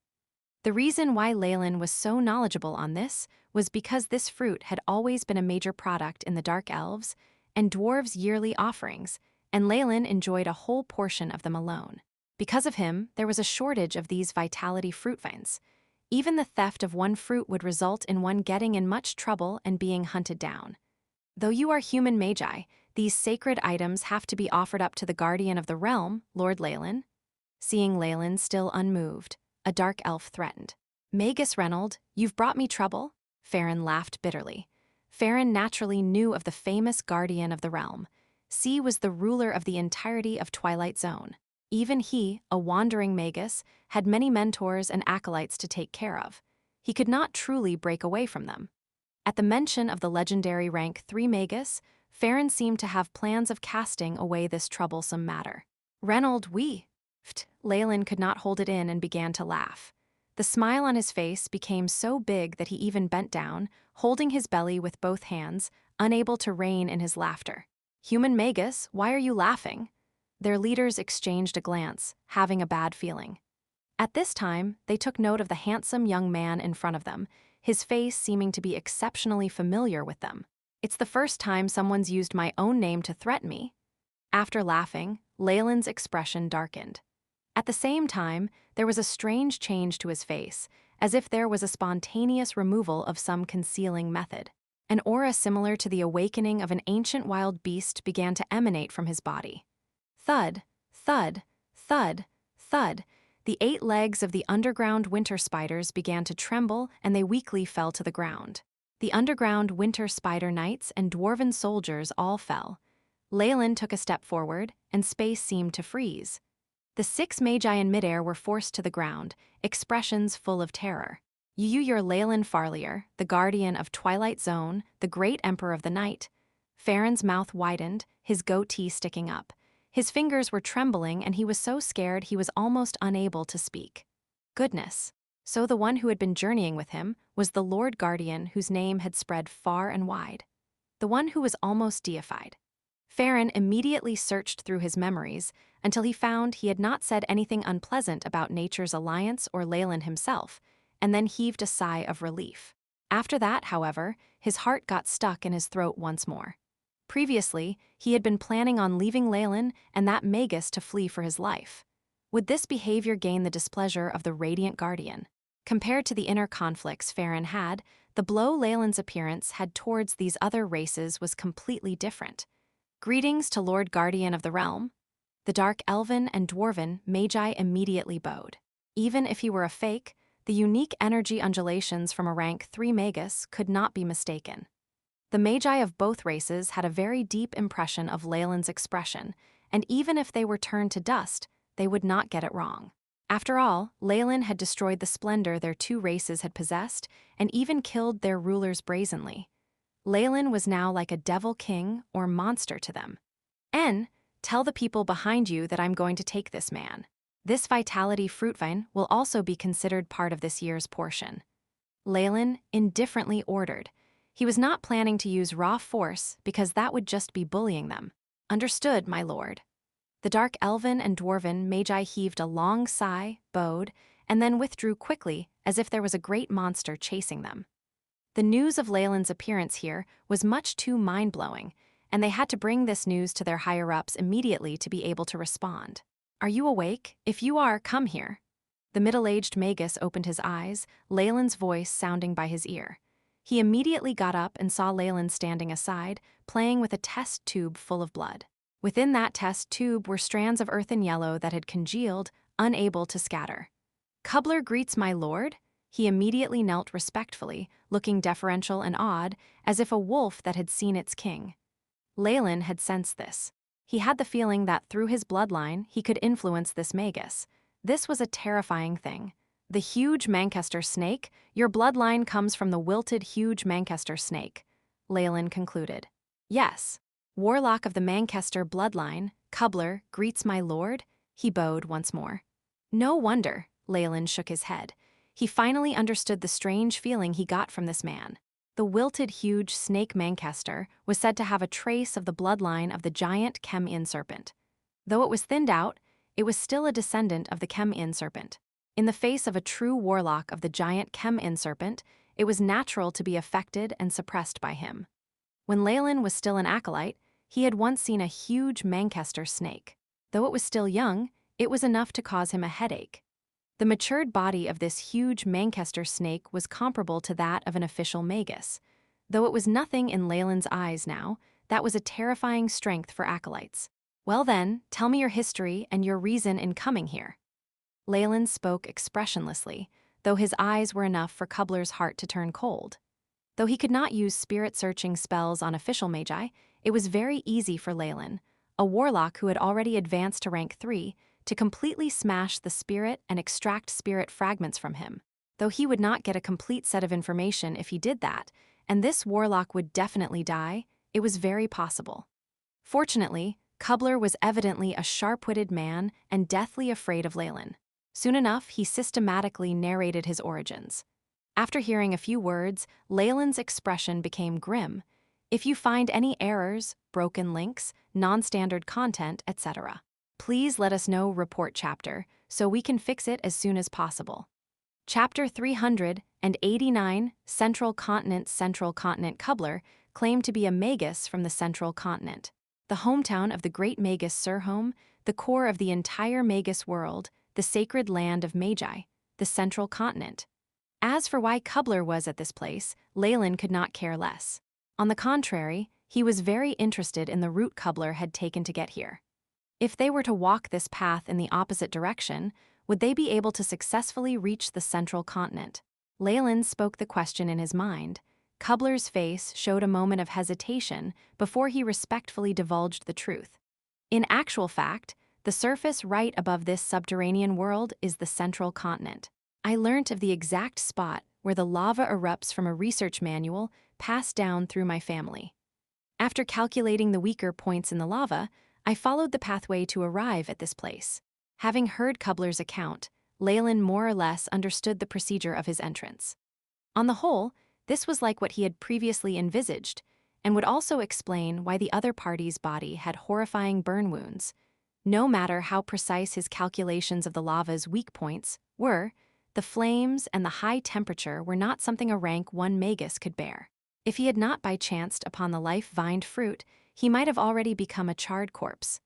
S1: The reason why Leylin was so knowledgeable on this was because this fruit had always been a major product in the Dark Elves and dwarves' yearly offerings, and Leylin enjoyed a whole portion of them alone. Because of him, there was a shortage of these vitality fruit vines. Even the theft of 1 fruit would result in one getting in much trouble and being hunted down. Though you are human Magi, These sacred items have to be offered up to the guardian of the realm, Lord Leylin. Seeing Leylin still unmoved, a dark elf threatened. Magus Reynold, you've brought me trouble? Farron laughed bitterly. Farron naturally knew of the famous guardian of the realm. C was the ruler of the entirety of Twilight Zone. Even he, a wandering magus, had many mentors and acolytes to take care of. He could not truly break away from them. At the mention of the legendary rank 3 magus, Farron seemed to have plans of casting away this troublesome matter. Reynold, we. Leylin could not hold it in and began to laugh. The smile on his face became so big that he even bent down, holding his belly with both hands, unable to rein in his laughter. Human magus, why are you laughing? Their leaders exchanged a glance, having a bad feeling. At this time, they took note of the handsome young man in front of them, his face seeming to be exceptionally familiar with them. It's the first time someone's used my own name to threaten me. After laughing, Leylin's expression darkened. At the same time, there was a strange change to his face, as if there was a spontaneous removal of some concealing method. An aura similar to the awakening of an ancient wild beast began to emanate from his body. Thud, thud, thud, thud. The 8 legs of the underground winter spiders began to tremble and they weakly fell to the ground. The underground winter spider knights and dwarven soldiers all fell. Leylin took a step forward, and space seemed to freeze. The 6 magi in midair were forced to the ground, expressions full of terror. You're Leylin Farlier, the guardian of Twilight Zone, the great emperor of the night. Farron's mouth widened, his goatee sticking up. His fingers were trembling and he was so scared he was almost unable to speak. Goodness. So the one who had been journeying with him was the Lord Guardian whose name had spread far and wide. The one who was almost deified. Farron immediately searched through his memories until he found he had not said anything unpleasant about Nature's Alliance or Leylin himself, and then heaved a sigh of relief. After that, however, his heart got stuck in his throat once more. Previously, he had been planning on leaving Leylin and that magus to flee for his life. Would this behavior gain the displeasure of the Radiant Guardian? Compared to the inner conflicts Farron had, the blow Leylin's appearance had towards these other races was completely different. Greetings to Lord Guardian of the Realm. The dark elven and dwarven magi immediately bowed. Even if he were a fake, the unique energy undulations from a rank 3 magus could not be mistaken. The magi of both races had a very deep impression of Leylin's expression, and even if they were turned to dust, they would not get it wrong. After all, Leylin had destroyed the splendor their 2 races had possessed and even killed their rulers brazenly. Leylin was now like a devil king or monster to them. Tell the people behind you that I'm going to take this man. This vitality fruit vine will also be considered part of this year's portion. Leylin indifferently ordered. He was not planning to use raw force because that would just be bullying them. Understood, my lord. The dark elven and dwarven magi heaved a long sigh, bowed, and then withdrew quickly as if there was a great monster chasing them. The news of Leylin's appearance here was much too mind-blowing, and they had to bring this news to their higher-ups immediately to be able to respond. Are you awake? If you are, come here. The middle-aged magus opened his eyes, Leylin's voice sounding by his ear. He immediately got up and saw Leylin standing aside, playing with a test tube full of blood. Within that test tube were strands of earthen yellow that had congealed, unable to scatter. Cobbler greets my lord? He immediately knelt respectfully, looking deferential and odd, as if a wolf that had seen its king. Leylin had sensed this. He had the feeling that through his bloodline he could influence this magus. This was a terrifying thing. The huge Manchester snake, your bloodline comes from the wilted huge Manchester snake, Leylin concluded. Yes. Warlock of the Manchester bloodline, Cobbler, greets my lord? He bowed once more. No wonder, Leylin shook his head. He finally understood the strange feeling he got from this man. The wilted huge snake Manchester was said to have a trace of the bloodline of the giant Chem-In serpent. Though it was thinned out, it was still a descendant of the Chem-In serpent. In the face of a true warlock of the giant Chem-In serpent, it was natural to be affected and suppressed by him. When Leylin was still an acolyte, he had once seen a huge Manchester snake. Though it was still young, it was enough to cause him a headache. The matured body of this huge Manchester snake was comparable to that of an official magus. Though it was nothing in Leylin's eyes now, That was a terrifying strength for acolytes. Well then, tell me your history and your reason in coming here. Leylin spoke expressionlessly, though his eyes were enough for Cobbler's heart to turn cold. Though he could not use spirit-searching spells on official magi, it was very easy for Leylin, a warlock who had already advanced to rank 3, to completely smash the spirit and extract spirit fragments from him. Though he would not get a complete set of information if he did that, and this warlock would definitely die, it was very possible. Fortunately, Cobbler was evidently a sharp-witted man and deathly afraid of Leylin. Soon enough, he systematically narrated his origins. After hearing a few words, Leylin's expression became grim. If you find any errors, broken links, non-standard content, etc., please let us know. Report chapter, so we can fix it as soon as possible. Chapter 389, Central Continent. Cobbler claimed to be a Magus from the Central Continent, the hometown of the great Magus Surhome, the core of the entire Magus World, the sacred land of Magi, the Central Continent. As for why Cobbler was at this place, Leylin could not care less. On the contrary, he was very interested in the route Cobbler had taken to get here. If they were to walk this path in the opposite direction, would they be able to successfully reach the Central Continent? Leylin spoke the question in his mind. Cobbler's face showed a moment of hesitation before he respectfully divulged the truth. In actual fact, the surface right above this subterranean world is the Central Continent. I learnt of the exact spot where the lava erupts from a research manual passed down through my family. After calculating the weaker points in the lava, I followed the pathway to arrive at this place. Having heard Cobbler's account, Leylin more or less understood the procedure of his entrance. On the whole, this was like what he had previously envisaged, and would also explain why the other party's body had horrifying burn wounds. No matter how precise his calculations of the lava's weak points were, the flames and the high temperature were not something a rank 1 Magus could bear. If he had not by chanced upon the life-vined fruit, he might have already become a charred corpse.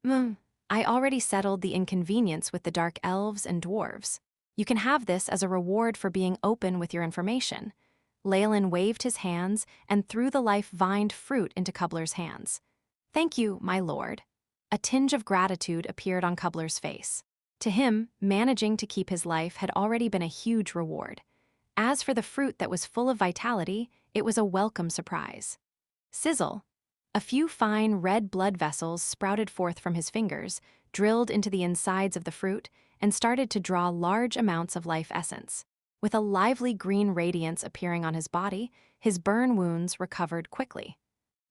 S1: I already settled the inconvenience with the dark elves and dwarves. You can have this as a reward for being open with your information. Leylin waved his hands and threw the life-vined fruit into Cobbler's hands. Thank you, my lord. A tinge of gratitude appeared on Cobbler's face. To him, managing to keep his life had already been a huge reward. As for the fruit that was full of vitality, it was a welcome surprise. Sizzle. A few fine red blood vessels sprouted forth from his fingers, drilled into the insides of the fruit, and started to draw large amounts of life essence. With a lively green radiance appearing on his body, his burn wounds recovered quickly.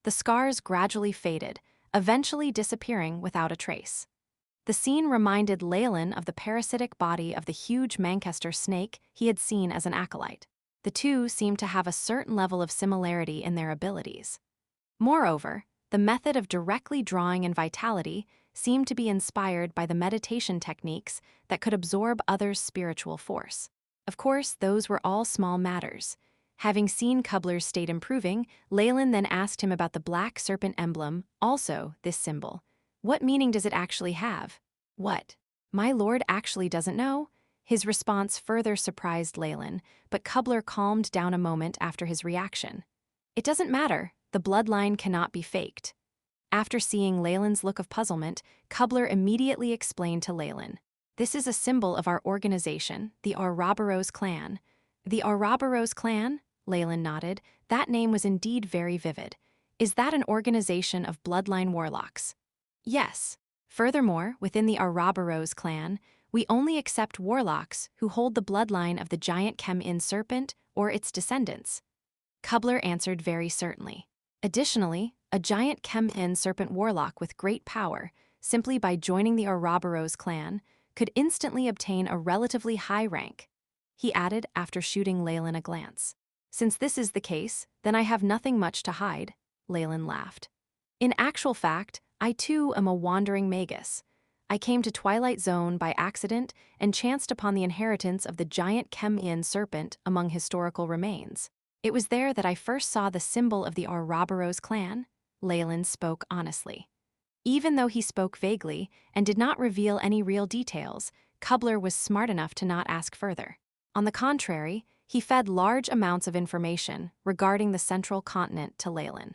S1: The scars gradually faded, eventually disappearing without a trace. The scene reminded Leylin of the parasitic body of the huge Manchester snake he had seen as an acolyte. The two seemed to have a certain level of similarity in their abilities. Moreover, the method of directly drawing in vitality seemed to be inspired by the meditation techniques that could absorb others' spiritual force. Of course, those were all small matters. Having seen Cobbler's state improving, Leylin then asked him about the black serpent emblem, also this symbol. What meaning does it actually have? What? My lord actually doesn't know? His response further surprised Leylin, but Cobbler calmed down a moment after his reaction. It doesn't matter, the bloodline cannot be faked. After seeing Leylin's look of puzzlement, Cobbler immediately explained to Leylin. This is a symbol of our organization, the Ouroboros clan. The Ouroboros clan? Leylin nodded. That name was indeed very vivid. Is that an organization of bloodline warlocks? Yes. Furthermore, within the Ouroboros clan, we only accept warlocks who hold the bloodline of the giant Chem-In serpent or its descendants. Cobbler answered very certainly. Additionally, a giant Chem-In serpent warlock with great power, simply by joining the Ouroboros clan, could instantly obtain a relatively high rank. He added after shooting Leylin a glance. Since this is the case, then I have nothing much to hide, Leylin laughed. In actual fact, I too am a wandering magus. I came to Twilight Zone by accident and chanced upon the inheritance of the giant Chem-In serpent among historical remains. It was there that I first saw the symbol of the Ouroboros clan, Leylin spoke honestly. Even though he spoke vaguely and did not reveal any real details, Cobbler was smart enough to not ask further. On the contrary, he fed large amounts of information regarding the Central Continent to Leylin.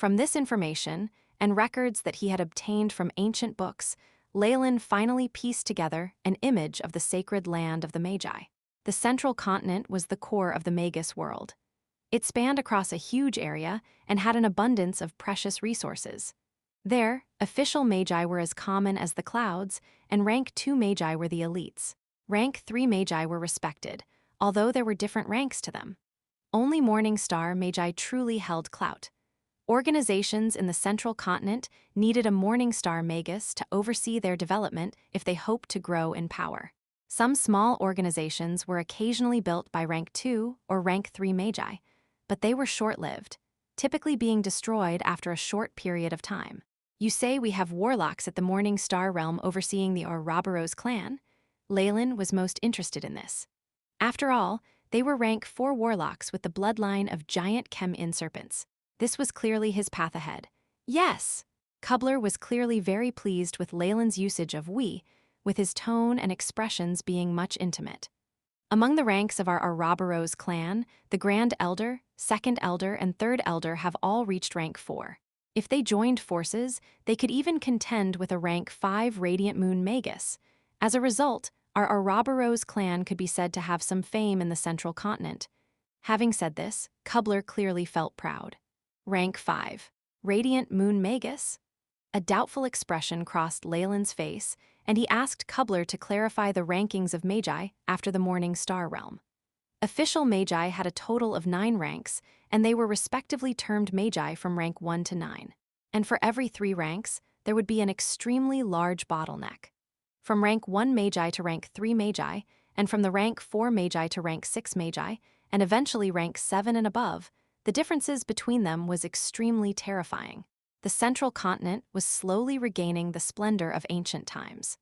S1: From this information, and records that he had obtained from ancient books, Leylin finally pieced together an image of the sacred land of the Magi. The central continent was the core of the Magus World. It spanned across a huge area and had an abundance of precious resources. There, official Magi were as common as the clouds, and rank 2 Magi were the elites. Rank 3 Magi were respected, although there were different ranks to them. Only Morning Star Magi truly held clout. Organizations in the central continent needed a Morning Star Magus to oversee their development if they hoped to grow in power. Some small organizations were occasionally built by rank 2 or rank 3 Magi, but they were short-lived, typically being destroyed after a short period of time. You say we have Warlocks at the Morning Star realm overseeing the Ouroboros clan? Leylin was most interested in this. After all, they were rank 4 Warlocks with the bloodline of giant Chem-In serpents. This was clearly his path ahead. Yes! Kubler was clearly very pleased with Leylin's usage of we, with his tone and expressions being much intimate. Among the ranks of our Ouroboros clan, the Grand Elder, Second Elder, and Third Elder have all reached rank 4. If they joined forces, they could even contend with a rank 5 Radiant Moon Magus. As a result, our Ouroboros clan could be said to have some fame in the central continent. Having said this, Kubler clearly felt proud. Rank 5. Radiant Moon Magus? A doubtful expression crossed Leylin's face, and he asked Kubler to clarify the rankings of Magi after the Morning Star realm. Official Magi had a total of 9 ranks, and they were respectively termed Magi from rank 1 to 9. And for every 3 ranks, there would be an extremely large bottleneck. From rank 1 Magi to rank 3 Magi, and from the rank 4 Magi to rank 6 Magi, and eventually rank 7 and above, the differences between them was extremely terrifying. The central continent was slowly regaining the splendor of ancient times.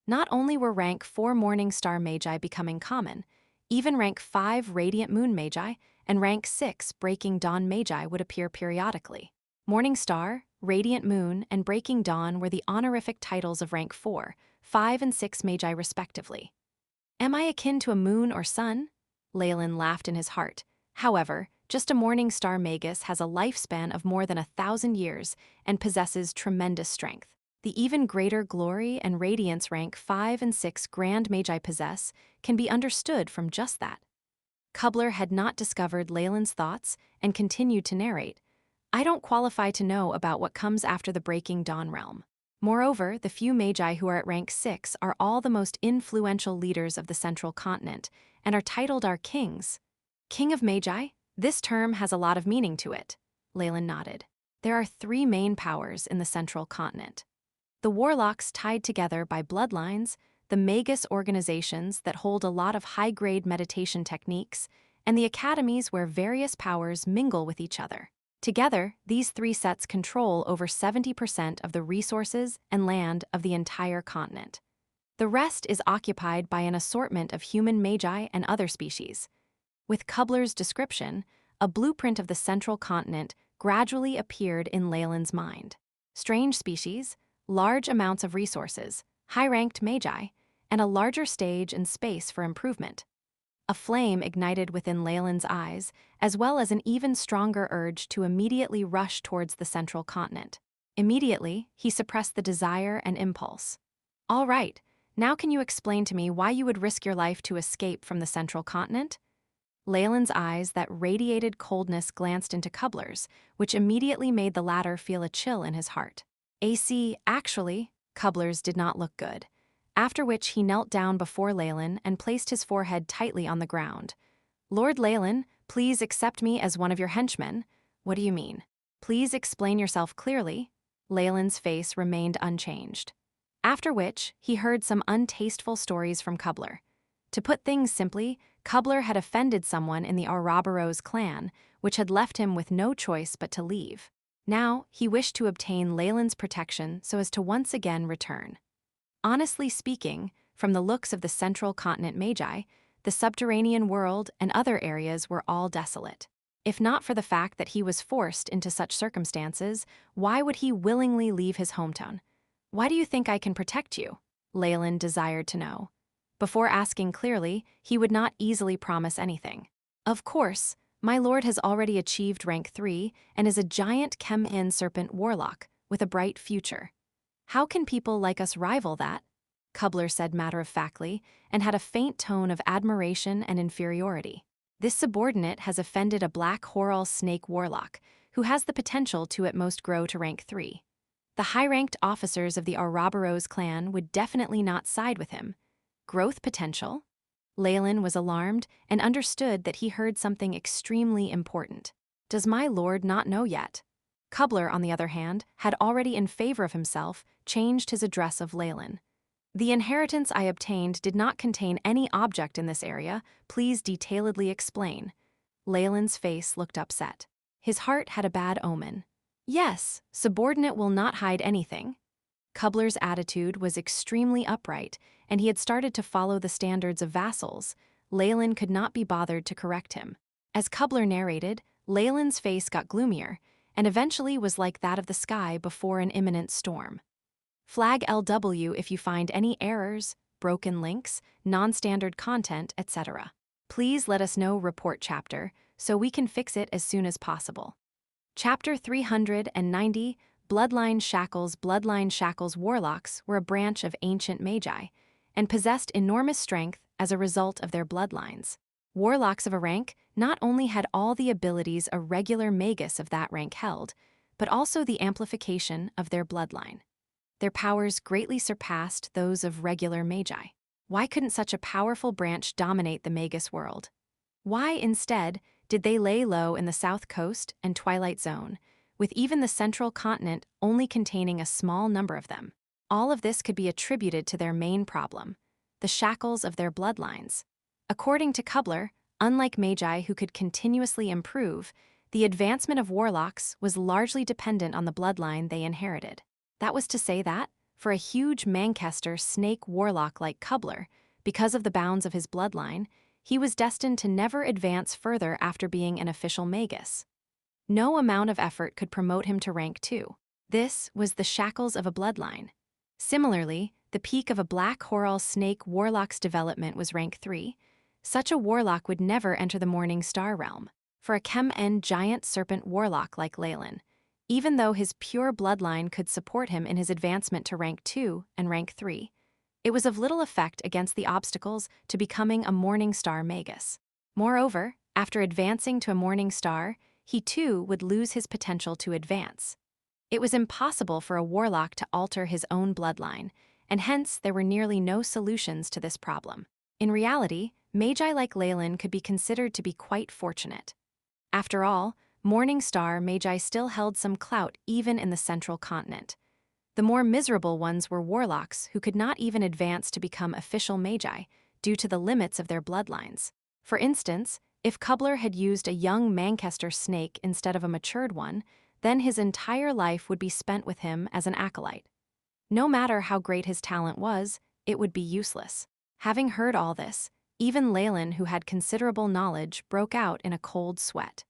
S1: Not only were rank 4 Morning Star Magi becoming common, even rank 5 Radiant Moon Magi and rank 6 Breaking Dawn Magi would appear periodically. Morning Star, Radiant Moon, and Breaking Dawn were the honorific titles of rank 4, 5, and 6 Magi respectively. Am I akin to a moon or sun? Leylin laughed in his heart. However, just a Morning Star Magus has a lifespan of more than 1,000 years and possesses tremendous strength. The even greater glory and radiance rank 5 and 6 Grand Magi possess can be understood from just that. Kubler had not discovered Leylin's thoughts and continued to narrate. I don't qualify to know about what comes after the Breaking Dawn realm. Moreover, the few Magi who are at rank 6 are all the most influential leaders of the central continent and are titled our kings. King of Magi? This term has a lot of meaning to it. Leylin nodded. There are 3 main powers in the central continent. The Warlocks tied together by bloodlines, the Magus organizations that hold a lot of high-grade meditation techniques, and the academies where various powers mingle with each other. Together, these 3 sets control over 70% of the resources and land of the entire continent. The rest is occupied by an assortment of human Magi and other species. With Kubler's description, a blueprint of the central continent gradually appeared in Leylin's mind. Strange species, large amounts of resources, high-ranked Magi, and a larger stage and space for improvement. A flame ignited within Leylin's eyes, as well as an even stronger urge to immediately rush towards the central continent. Immediately, he suppressed the desire and impulse. All right, now can you explain to me why you would risk your life to escape from the central continent? Leylin's eyes that radiated coldness glanced into Kubler's, which immediately made the latter feel a chill in his heart. Actually, Kubler's did not look good, after which he knelt down before Leylin and placed his forehead tightly on the ground. Lord Leylin, please accept me as one of your henchmen. What do you mean? Please explain yourself clearly. Leylin's face remained unchanged. After which, he heard some untasteful stories from Kubler. To put things simply, Kubler had offended someone in the Ouroboros clan, which had left him with no choice but to leave. Now, he wished to obtain Leylin's protection so as to once again return. Honestly speaking, from the looks of the central continent Magi, the subterranean world and other areas were all desolate. If not for the fact that he was forced into such circumstances, why would he willingly leave his hometown? Why do you think I can protect you? Leylin desired to know. Before asking clearly, he would not easily promise anything. Of course, My lord has already achieved rank 3 and is a giant chem-in serpent warlock with a bright future. How can people like us rival that? Kubler said matter-of-factly, and had a faint tone of admiration and inferiority. This subordinate has offended a black Horal snake warlock, who has the potential to at most grow to rank 3. The high-ranked officers of the Ouroboros clan would definitely not side with him. Growth potential? Leylin was alarmed and understood that he heard something extremely important. Does my lord not know yet? Kubler, on the other hand, had already in favor of himself changed his address of Leylin. The inheritance I obtained did not contain any object in this area. Please detailedly explain. Leylin's face looked upset. His heart had a bad omen. Yes, subordinate will not hide anything. Kubler's attitude was extremely upright, and he had started to follow the standards of vassals. Leylin could not be bothered to correct him. As Kubler narrated, Leylin's face got gloomier, and eventually was like that of the sky before an imminent storm. Flag LW if you find any errors, broken links, non-standard content, etc. Please let us know report chapter, so we can fix it as soon as possible. Chapter 390, Bloodline Shackles. Bloodline Shackles warlocks were a branch of ancient Magi, and possessed enormous strength as a result of their bloodlines. Warlocks of a rank not only had all the abilities a regular magus of that rank held, but also the amplification of their bloodline. Their powers greatly surpassed those of regular Magi. Why couldn't such a powerful branch dominate the Magus World? Why, instead, did they lay low in the South Coast and Twilight Zone, with even the central continent only containing a small number of them? All of this could be attributed to their main problem, the shackles of their bloodlines. According to Kubler, unlike Magi who could continuously improve, the advancement of warlocks was largely dependent on the bloodline they inherited. That was to say that, for a huge Manchester snake warlock like Kubler, because of the bounds of his bloodline, he was destined to never advance further after being an official magus. No amount of effort could promote him to rank 2. This was the shackles of a bloodline. Similarly, the peak of a black Horal snake warlock's development was rank 3. Such a warlock would never enter the Morning Star realm. For a chem-en giant serpent warlock like Leylin, even though his pure bloodline could support him in his advancement to rank 2 and rank 3, it was of little effect against the obstacles to becoming a Morning Star magus. Moreover, after advancing to a Morning Star, he too would lose his potential to advance. It was impossible for a warlock to alter his own bloodline, and hence there were nearly no solutions to this problem. In reality, Magi like Leylin could be considered to be quite fortunate. After all, Morning Star Magi still held some clout even in the central continent. The more miserable ones were warlocks who could not even advance to become official Magi due to the limits of their bloodlines. For instance, if Kubler had used a young Manchester snake instead of a matured one, then his entire life would be spent with him as an acolyte. No matter how great his talent was, it would be useless. Having heard all this, even Leylin, who had considerable knowledge, broke out in a cold sweat.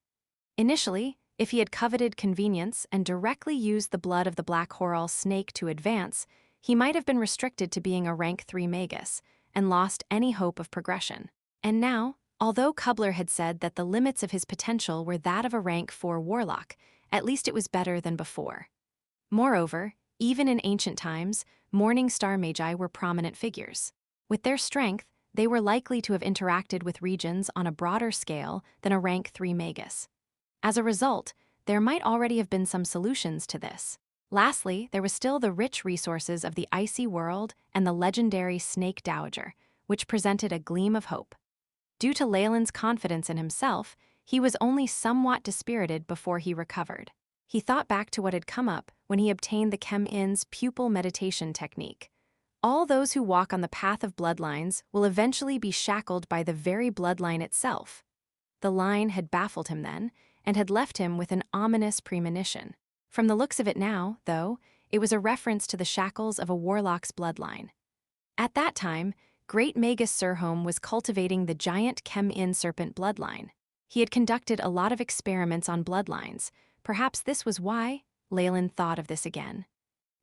S1: Initially, if he had coveted convenience and directly used the blood of the black Horal snake to advance, he might have been restricted to being a rank 3 magus and lost any hope of progression. And now, although Kubler had said that the limits of his potential were that of a rank 4 warlock, at least it was better than before. Moreover, even in ancient times, Morning Star Magi were prominent figures. With their strength, they were likely to have interacted with regions on a broader scale than a rank 3 magus. As a result, there might already have been some solutions to this. Lastly, there was still the rich resources of the icy world and the legendary Snake Dowager, which presented a gleam of hope. Due to Leylin's confidence in himself, he was only somewhat dispirited before he recovered. He thought back to what had come up when he obtained the chem-in's pupil meditation technique. All those who walk on the path of bloodlines will eventually be shackled by the very bloodline itself. The line had baffled him then, and had left him with an ominous premonition. From the looks of it now, though, it was a reference to the shackles of a warlock's bloodline. At that time, Great Magus Surhome was cultivating the giant chem-in serpent bloodline. He had conducted a lot of experiments on bloodlines. Perhaps this was why Leylin thought of this again.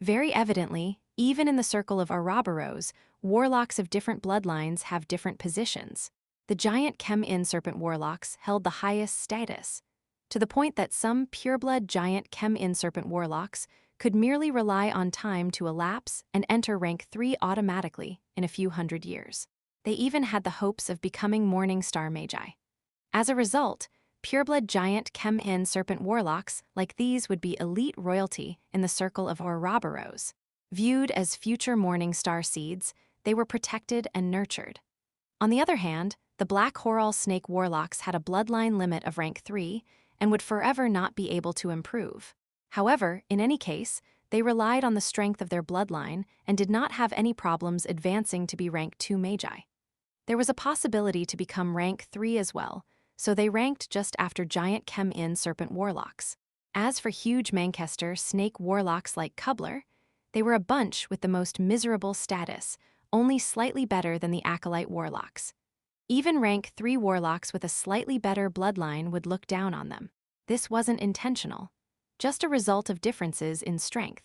S1: Very evidently, even in the circle of Ouroboros, warlocks of different bloodlines have different positions. The giant Chem-In serpent warlocks held the highest status, to the point that some pureblood giant Chem-In serpent warlocks could merely rely on time to elapse and enter rank 3 automatically in a few hundred years. They even had the hopes of becoming Morning Star Magi. As a result, pureblood giant Chem-In serpent warlocks like these would be elite royalty in the circle of Ouroboros. Viewed as future Morning Star seeds, they were protected and nurtured. On the other hand, the Black Horal Snake warlocks had a bloodline limit of rank 3 and would forever not be able to improve. However, in any case, they relied on the strength of their bloodline and did not have any problems advancing to be rank 2 Magi. There was a possibility to become rank 3 as well, so they ranked just after giant Chem-In serpent warlocks. As for huge Manchester snake warlocks like Kubler, they were a bunch with the most miserable status, only slightly better than the Acolyte warlocks. Even rank 3 warlocks with a slightly better bloodline would look down on them. This wasn't intentional, just a result of differences in strength.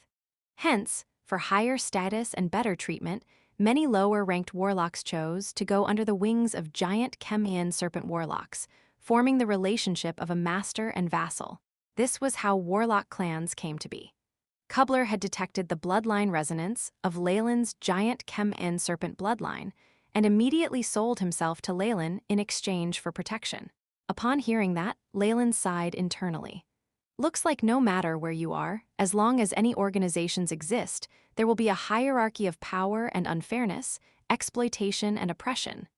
S1: Hence, for higher status and better treatment, many lower-ranked warlocks chose to go under the wings of giant Chem-In serpent warlocks, forming the relationship of a master and vassal. This was how warlock clans came to be. Kubler had detected the bloodline resonance of Leylin's giant Chem-In serpent bloodline and immediately sold himself to Leylin in exchange for protection. Upon hearing that, Leylin sighed internally. Looks like no matter where you are, as long as any organizations exist, there will be a hierarchy of power and unfairness, exploitation and oppression.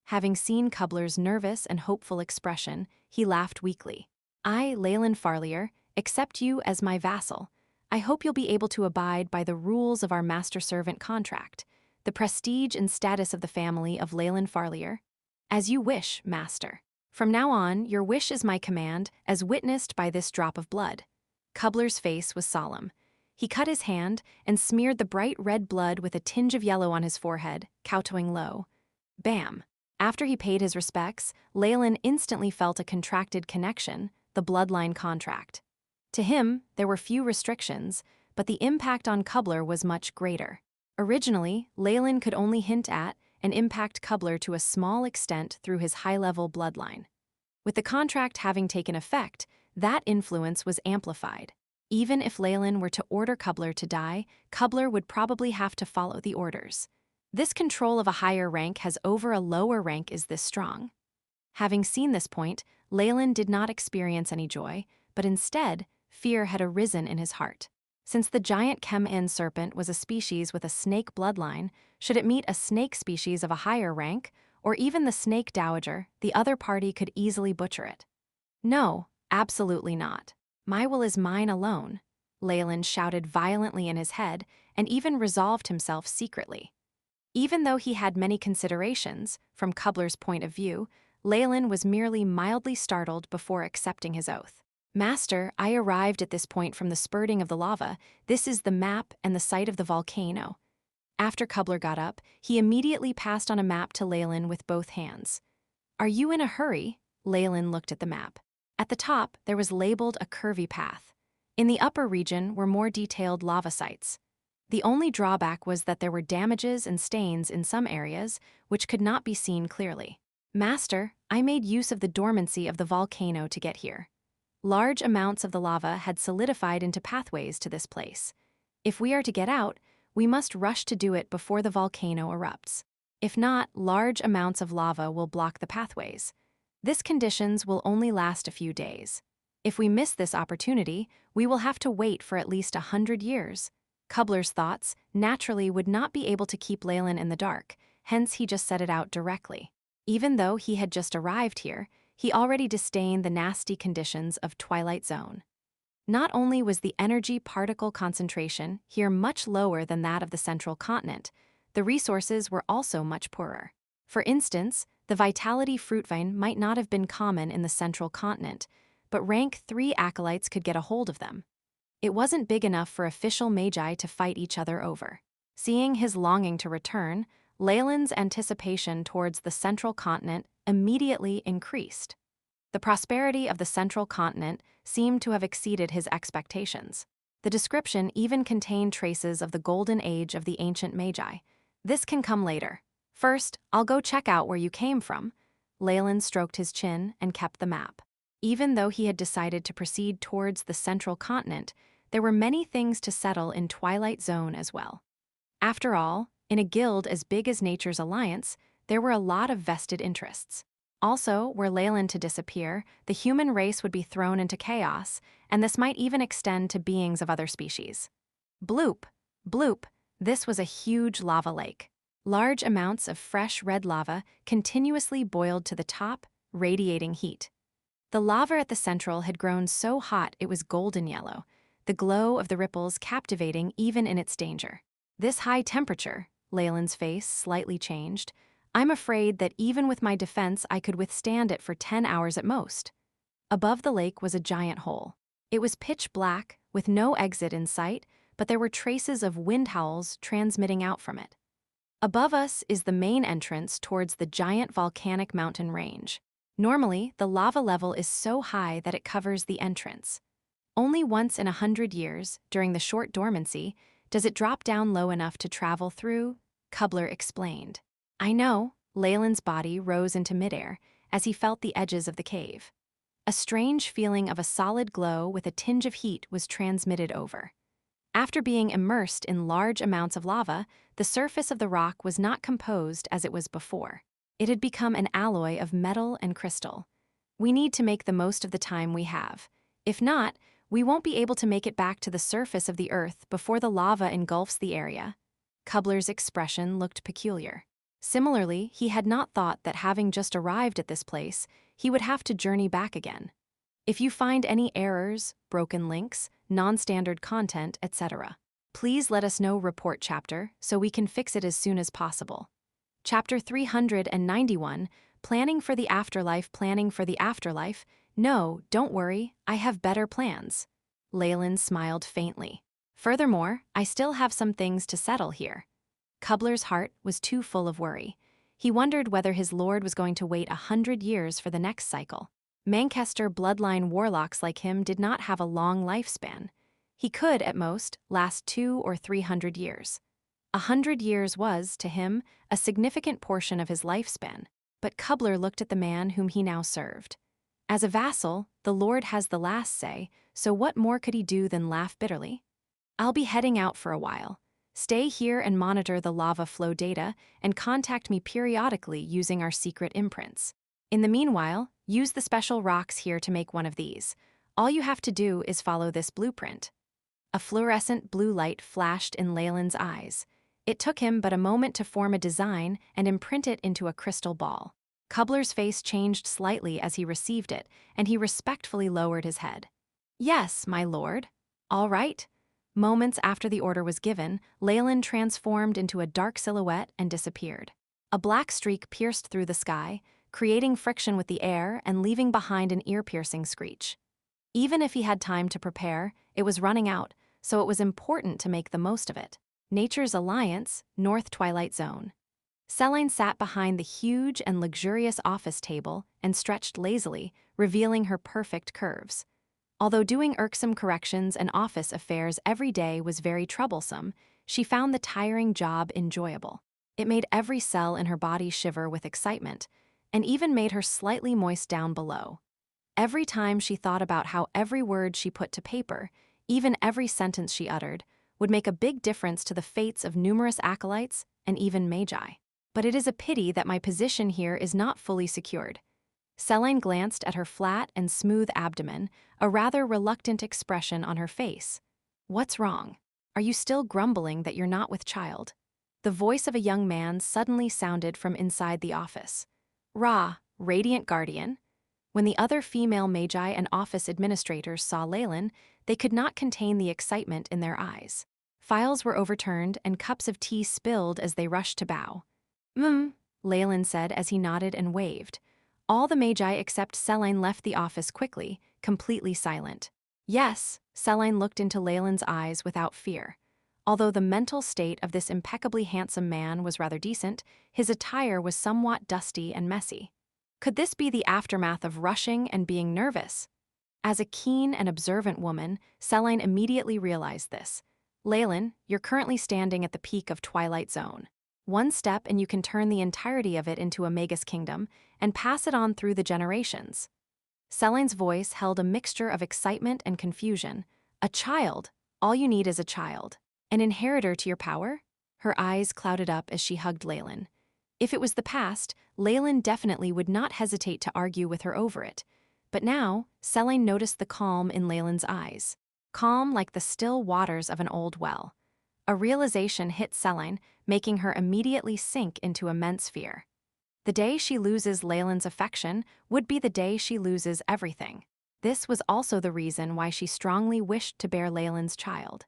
S1: Having seen Kubler's nervous and hopeful expression, he laughed weakly. I, Leylin Farlier, accept you as my vassal. I hope you'll be able to abide by the rules of our master-servant contract, the prestige and status of the family of Leylin Farlier. As you wish, master. From now on, your wish is my command, as witnessed by this drop of blood. Kubler's face was solemn. He cut his hand and smeared the bright red blood with a tinge of yellow on his forehead, kowtowing low. Bam! After he paid his respects, Leylin instantly felt a contracted connection, the bloodline contract. To him, there were few restrictions, but the impact on Kubler was much greater. Originally, Leylin could only hint at and impact Kubler to a small extent through his high-level bloodline. With the contract having taken effect, that influence was amplified. Even if Leylin were to order Kubler to die, Kubler would probably have to follow the orders. This control of a higher rank has over a lower rank is this strong. Having seen this point, Leylin did not experience any joy, but instead, fear had arisen in his heart. Since the giant Chem-In serpent was a species with a snake bloodline, should it meet a snake species of a higher rank, or even the snake dowager, the other party could easily butcher it. No, absolutely not. My will is mine alone, Leylin shouted violently in his head and even resolved himself secretly. Even though he had many considerations, from Kubler's point of view, Leylin was merely mildly startled before accepting his oath. Master, I arrived at this point from the spurting of the lava. This is the map and the site of the volcano. After Kubler got up, he immediately passed on a map to Leylin with both hands. Are you in a hurry? Leylin looked at the map. At the top, there was labeled a curvy path. In the upper region were more detailed lava sites. The only drawback was that there were damages and stains in some areas, which could not be seen clearly. Master, I made use of the dormancy of the volcano to get here. Large amounts of the lava had solidified into pathways to this place. If we are to get out, we must rush to do it before the volcano erupts. If not, large amounts of lava will block the pathways. This conditions will only last a few days. If we miss this opportunity, we will have to wait for at least 100 years. Kubler's thoughts naturally would not be able to keep Leylin in the dark, hence he just said it out directly. Even though he had just arrived here, he already disdained the nasty conditions of Twilight Zone. Not only was the energy particle concentration here much lower than that of the central continent, the resources were also much poorer. For instance, the vitality fruit vine might not have been common in the central continent, but rank 3 acolytes could get a hold of them. It wasn't big enough for official magi to fight each other over. Seeing his longing to return, Leylin's anticipation towards the central continent immediately increased. The prosperity of the central continent seemed to have exceeded his expectations. The description even contained traces of the golden age of the ancient magi. This can come later. First, I'll go check out where you came from. Leylin stroked his chin and kept the map. Even though he had decided to proceed towards the central continent, there were many things to settle in Twilight Zone as well. After all, in a guild as big as Nature's Alliance, there were a lot of vested interests. Also, were Leylin to disappear, the human race would be thrown into chaos, and this might even extend to beings of other species. Bloop, bloop, this was a huge lava lake. Large amounts of fresh red lava continuously boiled to the top, radiating heat. The lava at the central had grown so hot it was golden yellow, the glow of the ripples captivating even in its danger. This high temperature, Leylin's face slightly changed. I'm afraid that even with my defense I could withstand it for 10 hours at most. Above the lake was a giant hole. It was pitch black, with no exit in sight, but there were traces of wind howls transmitting out from it. Above us is the main entrance towards the giant volcanic mountain range. Normally, the lava level is so high that it covers the entrance. Only once in 100 years, during the short dormancy, does it drop down low enough to travel through, Kubler explained. I know, Leylin's body rose into midair as he felt the edges of the cave. A strange feeling of a solid glow with a tinge of heat was transmitted over. After being immersed in large amounts of lava, the surface of the rock was not composed as it was before. It had become an alloy of metal and crystal. We need to make the most of the time we have. If not, we won't be able to make it back to the surface of the earth before the lava engulfs the area. Kubler's expression looked peculiar. Similarly, he had not thought that having just arrived at this place, he would have to journey back again. If you find any errors, broken links, non-standard content, etc., please let us know report chapter so we can fix it as soon as possible. Chapter 391, Planning for the Afterlife. Planning for the Afterlife? No, don't worry, I have better plans. Leylin smiled faintly. Furthermore, I still have some things to settle here. Kubler's heart was too full of worry. He wondered whether his lord was going to wait 100 years for the next cycle. Manchester bloodline warlocks like him did not have a long lifespan. He could, at most, last 200 or 300 years. 100 years was, to him, a significant portion of his lifespan, but Kubler looked at the man whom he now served. As a vassal, the lord has the last say, so what more could he do than laugh bitterly? I'll be heading out for a while. Stay here and monitor the lava flow data, and contact me periodically using our secret imprints. In the meanwhile, use the special rocks here to make one of these. All you have to do is follow this blueprint. A fluorescent blue light flashed in Leylin's eyes. It took him but a moment to form a design and imprint it into a crystal ball. Kubler's face changed slightly as he received it, and he respectfully lowered his head. Yes, my lord. All right. Moments after the order was given, Leylin transformed into a dark silhouette and disappeared. A black streak pierced through the sky, creating friction with the air and leaving behind an ear-piercing screech. Even if he had time to prepare, it was running out, so it was important to make the most of it. Nature's Alliance, North Twilight Zone. Leylin sat behind the huge and luxurious office table and stretched lazily, revealing her perfect curves. Although doing irksome corrections and office affairs every day was very troublesome, she found the tiring job enjoyable. It made every cell in her body shiver with excitement, and even made her slightly moist down below. Every time she thought about how every word she put to paper, even every sentence she uttered, would make a big difference to the fates of numerous acolytes and even magi. But it is a pity that my position here is not fully secured. Leylin glanced at her flat and smooth abdomen, a rather reluctant expression on her face. What's wrong? Are you still grumbling that you're not with child? The voice of a young man suddenly sounded from inside the office. Ra, radiant guardian. When the other female magi and office administrators saw Leylin, they could not contain the excitement in their eyes. Files were overturned and cups of tea spilled as they rushed to bow. Leylin said as he nodded and waved. All the magi except Leylin left the office quickly, completely silent. Yes, Leylin looked into Leylin's eyes without fear. Although the mental state of this impeccably handsome man was rather decent, his attire was somewhat dusty and messy. Could this be the aftermath of rushing and being nervous? As a keen and observant woman, Leylin immediately realized this. Leylin, you're currently standing at the peak of Twilight Zone. One step and you can turn the entirety of it into a Magus kingdom and pass it on through the generations. Selene's voice held a mixture of excitement and confusion. A child. All you need is a child. An inheritor to your power? Her eyes clouded up as she hugged Leylin. If it was the past, Leylin definitely would not hesitate to argue with her over it. But now, Selene noticed the calm in Leylin's eyes. Calm like the still waters of an old well. A realization hit Selene, making her immediately sink into immense fear. The day she loses Leylin's affection would be the day she loses everything. This was also the reason why she strongly wished to bear Leylin's child.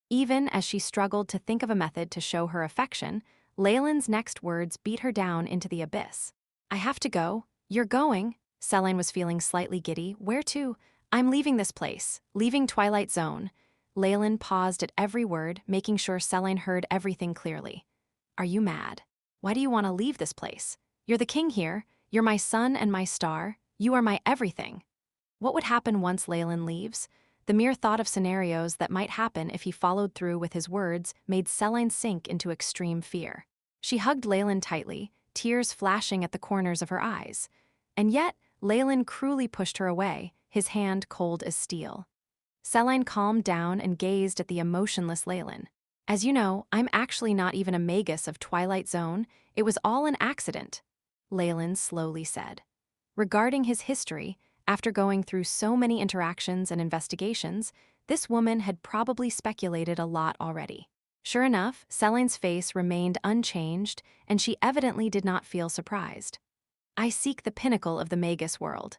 S1: Even as she struggled to think of a method to show her affection, Leylin's next words beat her down into the abyss. I have to go. You're going? Selene was feeling slightly giddy. Where to? I'm leaving this place. Leaving Twilight Zone. Leylin paused at every word, making sure Selene heard everything clearly. Are you mad? Why do you want to leave this place? You're the king here. You're my sun and my star. You are my everything. What would happen once Leylin leaves? The mere thought of scenarios that might happen if he followed through with his words made Selene sink into extreme fear. She hugged Leylin tightly, tears flashing at the corners of her eyes. And yet, Leylin cruelly pushed her away, his hand cold as steel. Selene calmed down and gazed at the emotionless Leylin. As you know, I'm actually not even a Magus of Twilight Zone. It was all an accident, Leylin slowly said. Regarding his history, after going through so many interactions and investigations, this woman had probably speculated a lot already. Sure enough, Selene's face remained unchanged, and she evidently did not feel surprised. I seek the pinnacle of the Magus World.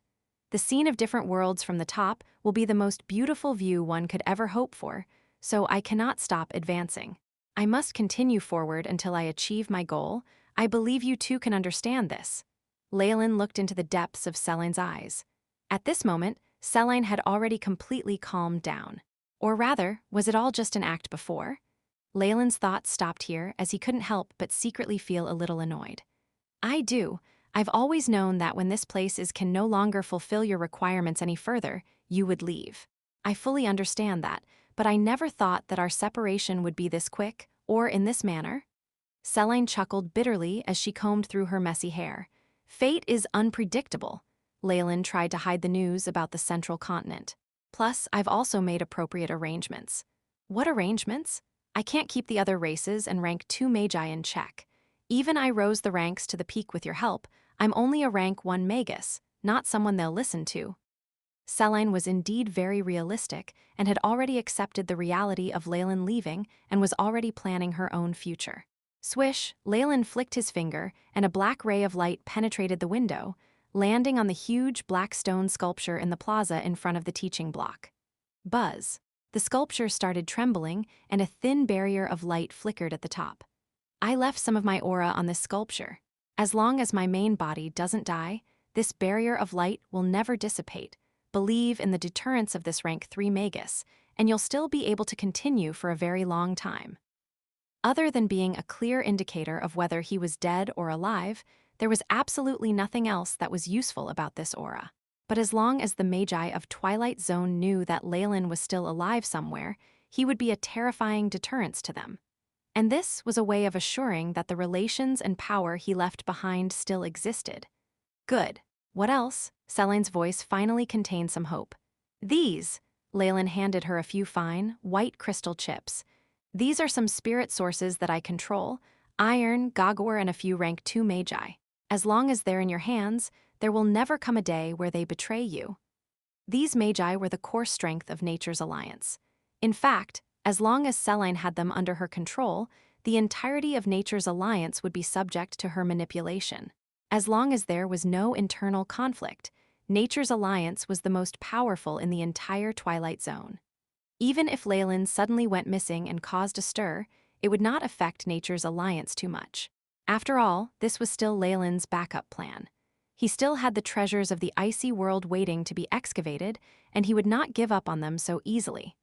S1: The scene of different worlds from the top will be the most beautiful view one could ever hope for, so I cannot stop advancing. I must continue forward until I achieve my goal. I believe you too can understand this. Leylin looked into the depths of Selene's eyes. At this moment, Selene had already completely calmed down. Or rather, was it all just an act before? Leylin's thoughts stopped here as he couldn't help but secretly feel a little annoyed. I do. I've always known that when this place can no longer fulfill your requirements any further, you would leave. I fully understand that, but I never thought that our separation would be this quick, or in this manner. Selene chuckled bitterly as she combed through her messy hair. Fate is unpredictable. Leylin tried to hide the news about the central continent. Plus, I've also made appropriate arrangements. What arrangements? I can't keep the other races and rank 2 Magi in check. Even I rose the ranks to the peak with your help. I'm only a rank 1 Magus, not someone they'll listen to. Selene was indeed very realistic and had already accepted the reality of Leylin leaving and was already planning her own future. Swish, Leylin flicked his finger and a black ray of light penetrated the window, landing on the huge black stone sculpture in the plaza in front of the teaching block. Buzz. The sculpture started trembling and a thin barrier of light flickered at the top. I left some of my aura on this sculpture. As long as my main body doesn't die, this barrier of light will never dissipate. Believe in the deterrence of this rank 3 Magus, and you'll still be able to continue for a very long time. Other than being a clear indicator of whether he was dead or alive, there was absolutely nothing else that was useful about this aura. But as long as the Magi of Twilight Zone knew that Leylin was still alive somewhere, he would be a terrifying deterrence to them. And this was a way of assuring that the relations and power he left behind still existed. Good. What else? Selene's voice finally contained some hope. These. Leylin handed her a few fine, white crystal chips. These are some spirit sources that I control, Iron, Gogor, and a few rank 2 Magi. As long as they're in your hands, there will never come a day where they betray you. These Magi were the core strength of Nature's Alliance. In fact, as long as Selene had them under her control, the entirety of Nature's Alliance would be subject to her manipulation. As long as there was no internal conflict, Nature's Alliance was the most powerful in the entire Twilight Zone. Even if Leylin suddenly went missing and caused a stir, it would not affect Nature's Alliance too much. After all, this was still Leylin's backup plan. He still had the treasures of the icy world waiting to be excavated, and he would not give up on them so easily.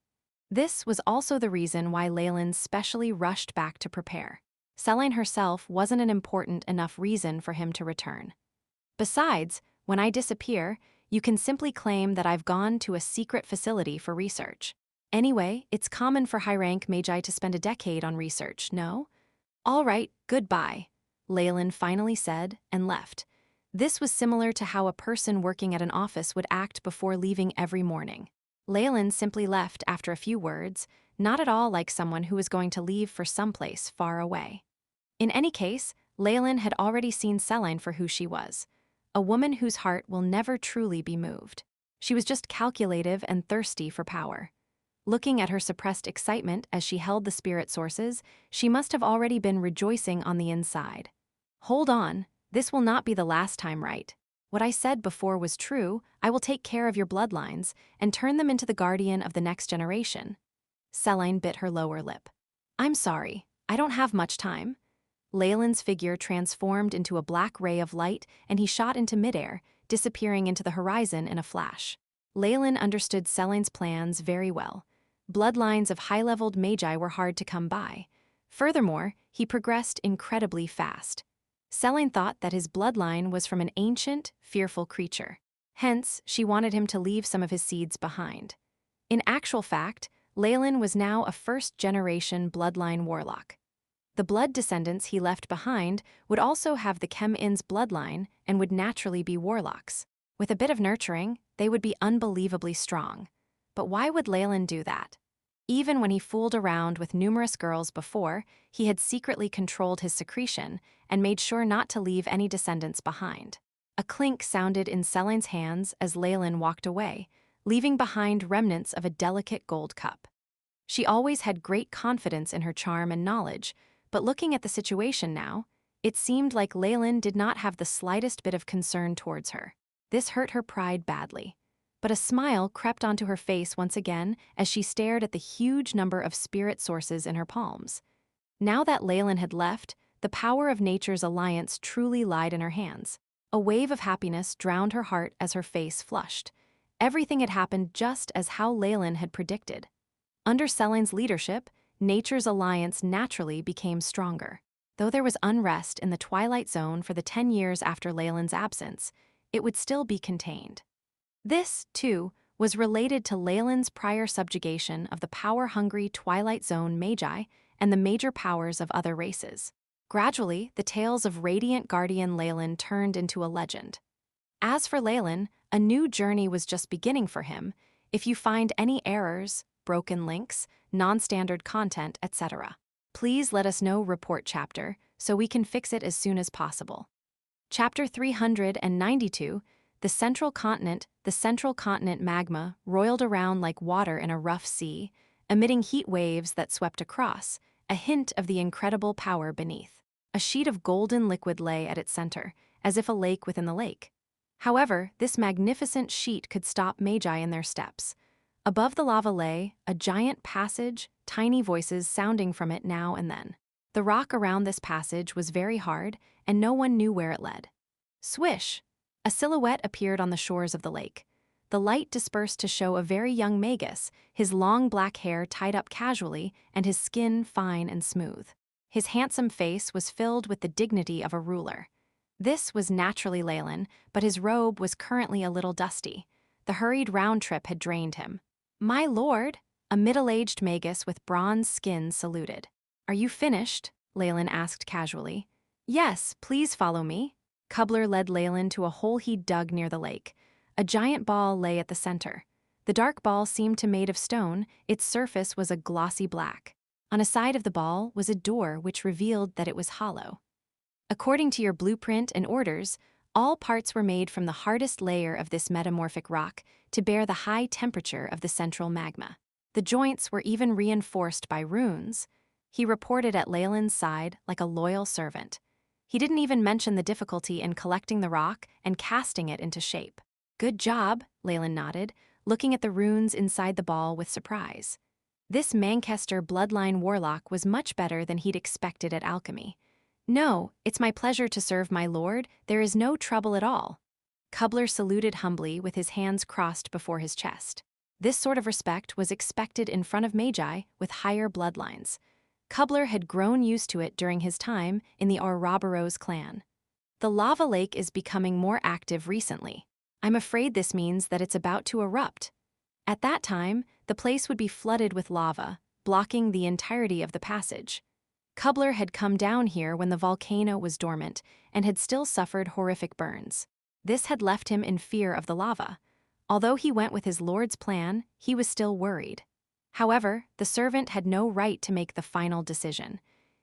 S1: This was also the reason why Leylin specially rushed back to prepare. Selene herself wasn't an important enough reason for him to return. Besides, when I disappear, you can simply claim that I've gone to a secret facility for research. Anyway, it's common for high-rank Magi to spend a decade on research, no? All right, goodbye, Leylin finally said and left. This was similar to how a person working at an office would act before leaving every morning. Leylin simply left after a few words, not at all like someone who was going to leave for someplace far away. In any case, Leylin had already seen Selene for who she was, a woman whose heart will never truly be moved. She was just calculative and thirsty for power. Looking at her suppressed excitement as she held the spirit sources, she must have already been rejoicing on the inside. Hold on, this will not be the last time, right? What I said before was true. I will take care of your bloodlines and turn them into the guardian of the next generation. Selene bit her lower lip. I'm sorry, I don't have much time. Leylin's figure transformed into a black ray of light and he shot into midair, disappearing into the horizon in a flash. Leylin understood Selene's plans very well. Bloodlines of high-leveled magi were hard to come by. Furthermore, he progressed incredibly fast. Selene thought that his bloodline was from an ancient, fearful creature. Hence, she wanted him to leave some of his seeds behind. In actual fact, Leylin was now a first-generation bloodline warlock. The blood descendants he left behind would also have the Chem-In's bloodline and would naturally be warlocks. With a bit of nurturing, they would be unbelievably strong. But why would Leylin do that? Even when he fooled around with numerous girls before, he had secretly controlled his secretion and made sure not to leave any descendants behind. A clink sounded in Selene's hands as Leylin walked away, leaving behind remnants of a delicate gold cup. She always had great confidence in her charm and knowledge, but looking at the situation now, it seemed like Leylin did not have the slightest bit of concern towards her. This hurt her pride badly. But a smile crept onto her face once again as she stared at the huge number of spirit sources in her palms. Now that Leylin had left, the power of nature's alliance truly lied in her hands. A wave of happiness drowned her heart as her face flushed. Everything had happened just as how Leylin had predicted. Under Selene's leadership, nature's alliance naturally became stronger. Though there was unrest in the Twilight Zone for the 10 years after Leylin's absence, it would still be contained. This, too, was related to Leylin's prior subjugation of the power-hungry Twilight Zone Magi and the major powers of other races. Gradually, the tales of radiant guardian Leylin turned into a legend. As for Leylin, a new journey was just beginning for him. If you find any errors, broken links, non-standard content, etc., please let us know. Report chapter so we can fix it as soon as possible. Chapter 392, The central continent magma roiled around like water in a rough sea, emitting heat waves that swept across, a hint of the incredible power beneath. A sheet of golden liquid lay at its center, as if a lake within the lake. However, this magnificent sheet could stop magi in their steps. Above the lava lay a giant passage, tiny voices sounding from it now and then. The rock around this passage was very hard, and no one knew where it led. Swish! A silhouette appeared on the shores of the lake. The light dispersed to show a very young Magus, his long black hair tied up casually and his skin fine and smooth. His handsome face was filled with the dignity of a ruler. This was naturally Leylin, but his robe was currently a little dusty. The hurried round trip had drained him. "My lord," a middle-aged Magus with bronze skin saluted. "Are you finished?" Leylin asked casually. "Yes, please follow me." Cobbler led Leylin to a hole he'd dug near the lake. A giant ball lay at the center. The dark ball seemed to made of stone. Its surface was a glossy black. On a side of the ball was a door which revealed that it was hollow. According to your blueprint and orders, all parts were made from the hardest layer of this metamorphic rock to bear the high temperature of the central magma. The joints were even reinforced by runes. He reported at Leylin's side like a loyal servant. He didn't even mention the difficulty in collecting the rock and casting it into shape. "Good job," Leylin nodded, looking at the runes inside the ball with surprise. This Manchester bloodline warlock was much better than he'd expected at alchemy. "No, it's my pleasure to serve my lord. There is no trouble at all." Cobbler saluted humbly with his hands crossed before his chest. This sort of respect was expected in front of magi with higher bloodlines. Cobbler had grown used to it during his time in the Ouroboros clan. "The lava lake is becoming more active recently. I'm afraid this means that it's about to erupt. At that time, the place would be flooded with lava, blocking the entirety of the passage. Kubler had come down here when the volcano was dormant and had still suffered horrific burns. This had left him in fear of the lava. Although he went with his lord's plan, he was still worried. However, the servant had no right to make the final decision.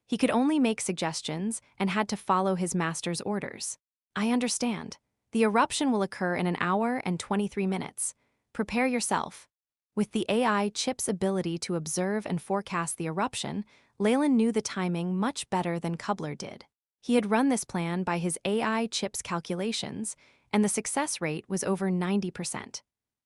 S1: He could only make suggestions and had to follow his master's orders. I understand. The eruption will occur in an hour and 23 minutes. Prepare yourself. With the AI chip's ability to observe and forecast the eruption, Leylin knew the timing much better than Kubler did. He had run this plan by his AI chip's calculations, and the success rate was over 90%.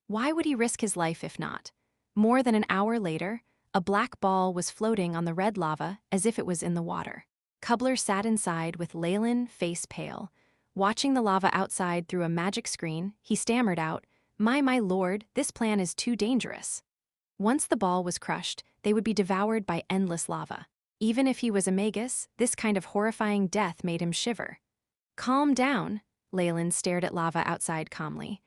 S1: Why would he risk his life if not? More than an hour later, a black ball was floating on the red lava as if it was in the water. Kubler sat inside with Leylin, face pale. Watching the lava outside through a magic screen, he stammered out, my lord, this plan is too dangerous." Once the ball was crushed, they would be devoured by endless lava. Even if he was a magus, this kind of horrifying death made him shiver. "Calm down," Leylin stared at lava outside calmly.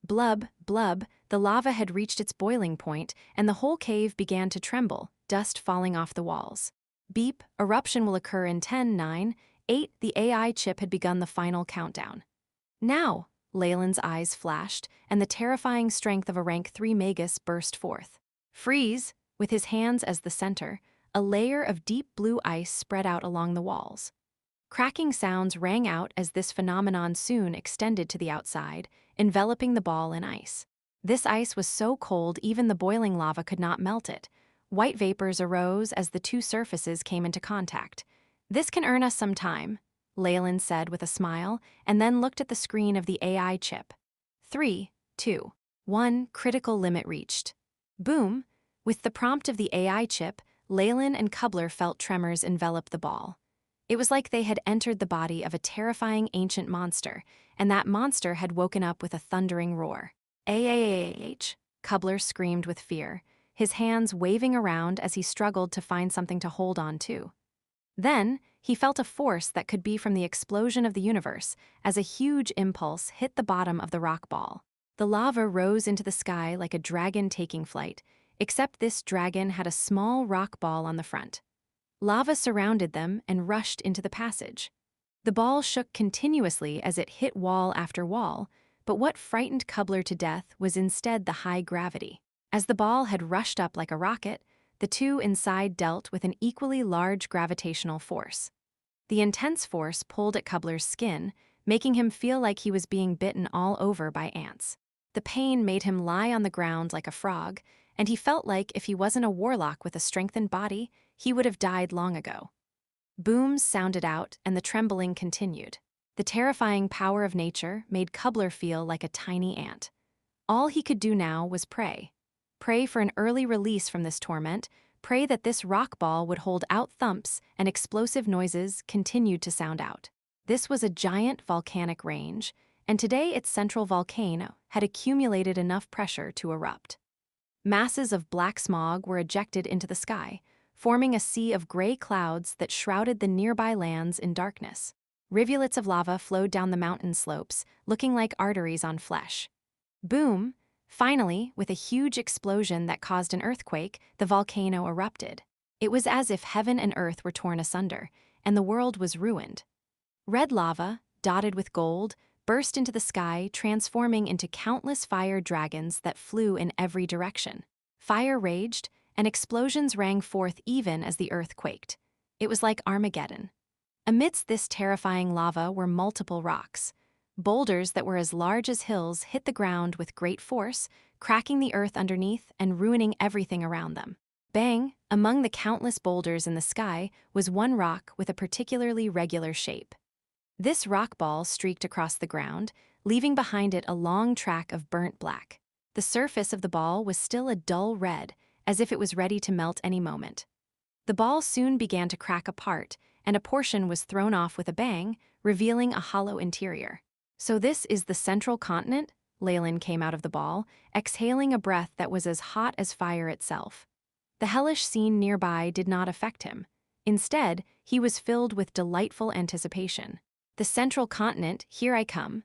S1: Blub, blub, the lava had reached its boiling point, and the whole cave began to tremble, dust falling off the walls. Beep, eruption will occur in 10, 9, 8, the AI chip had begun the final countdown. Now, Leylin's eyes flashed, and the terrifying strength of a rank 3 magus burst forth. Freeze! With his hands as the center, a layer of deep blue ice spread out along the walls. Cracking sounds rang out as this phenomenon soon extended to the outside, enveloping the ball in ice. This ice was so cold even the boiling lava could not melt it. White vapors arose as the two surfaces came into contact. "This can earn us some time," Leylin said with a smile, and then looked at the screen of the AI chip. 3, 2, 1, critical limit reached. Boom! With the prompt of the AI chip, Leylin and Kubler felt tremors envelop the ball. It was like they had entered the body of a terrifying ancient monster, and that monster had woken up with a thundering roar. "Ah!" Kubler screamed with fear, his hands waving around as he struggled to find something to hold on to. Then, he felt a force that could be from the explosion of the universe as a huge impulse hit the bottom of the rock ball. The lava rose into the sky like a dragon taking flight, except this dragon had a small rock ball on the front. Lava surrounded them and rushed into the passage. The ball shook continuously as it hit wall after wall, but what frightened Kubler to death was instead the high gravity. As the ball had rushed up like a rocket, the two inside dealt with an equally large gravitational force. The intense force pulled at Kubler's skin, making him feel like he was being bitten all over by ants. The pain made him lie on the ground like a frog, and he felt like if he wasn't a warlock with a strengthened body, he would have died long ago. Booms sounded out, and the trembling continued. The terrifying power of nature made Kubler feel like a tiny ant. All he could do now was pray. Pray for an early release from this torment, pray that this rock ball would hold out thumps and explosive noises continued to sound out. This was a giant volcanic range, and today its central volcano had accumulated enough pressure to erupt. Masses of black smog were ejected into the sky, forming a sea of gray clouds that shrouded the nearby lands in darkness. Rivulets of lava flowed down the mountain slopes, looking like arteries on flesh. Boom! Finally, with a huge explosion that caused an earthquake, the volcano erupted. It was as if heaven and earth were torn asunder, and the world was ruined. Red lava, dotted with gold, burst into the sky, transforming into countless fire dragons that flew in every direction. Fire raged, and explosions rang forth even as the earth quaked. It was like Armageddon. Amidst this terrifying lava were multiple rocks. Boulders that were as large as hills hit the ground with great force, cracking the earth underneath and ruining everything around them. Bang! Among the countless boulders in the sky was one rock with a particularly regular shape. This rock ball streaked across the ground, leaving behind it a long track of burnt black. The surface of the ball was still a dull red, as if it was ready to melt any moment. The ball soon began to crack apart, and a portion was thrown off with a bang, revealing a hollow interior. "So this is the central continent?" Leylin came out of the ball, exhaling a breath that was as hot as fire itself. The hellish scene nearby did not affect him. Instead, he was filled with delightful anticipation. "The central continent, here I come,"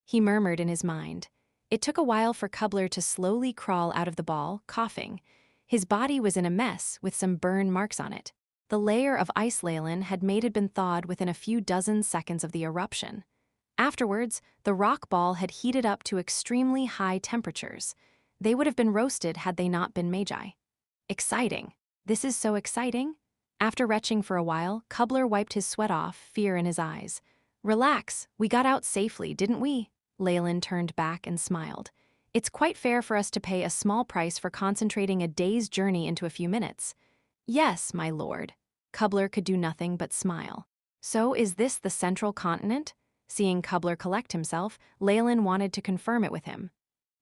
S1: he murmured in his mind. It took a while for Kubler to slowly crawl out of the ball, coughing. His body was in a mess with some burn marks on it. The layer of ice Leylin had made had been thawed within a few dozen seconds of the eruption. Afterwards, the rock ball had heated up to extremely high temperatures. They would have been roasted had they not been magi. Exciting. This is so exciting. After retching for a while, Kubler wiped his sweat off, fear in his eyes. Relax, we got out safely, didn't we? Leylin turned back and smiled. It's quite fair for us to pay a small price for concentrating a day's journey into a few minutes. Yes, my lord. Kubler could do nothing but smile. So is this the central continent? Seeing Kubler collect himself, Leylin wanted to confirm it with him.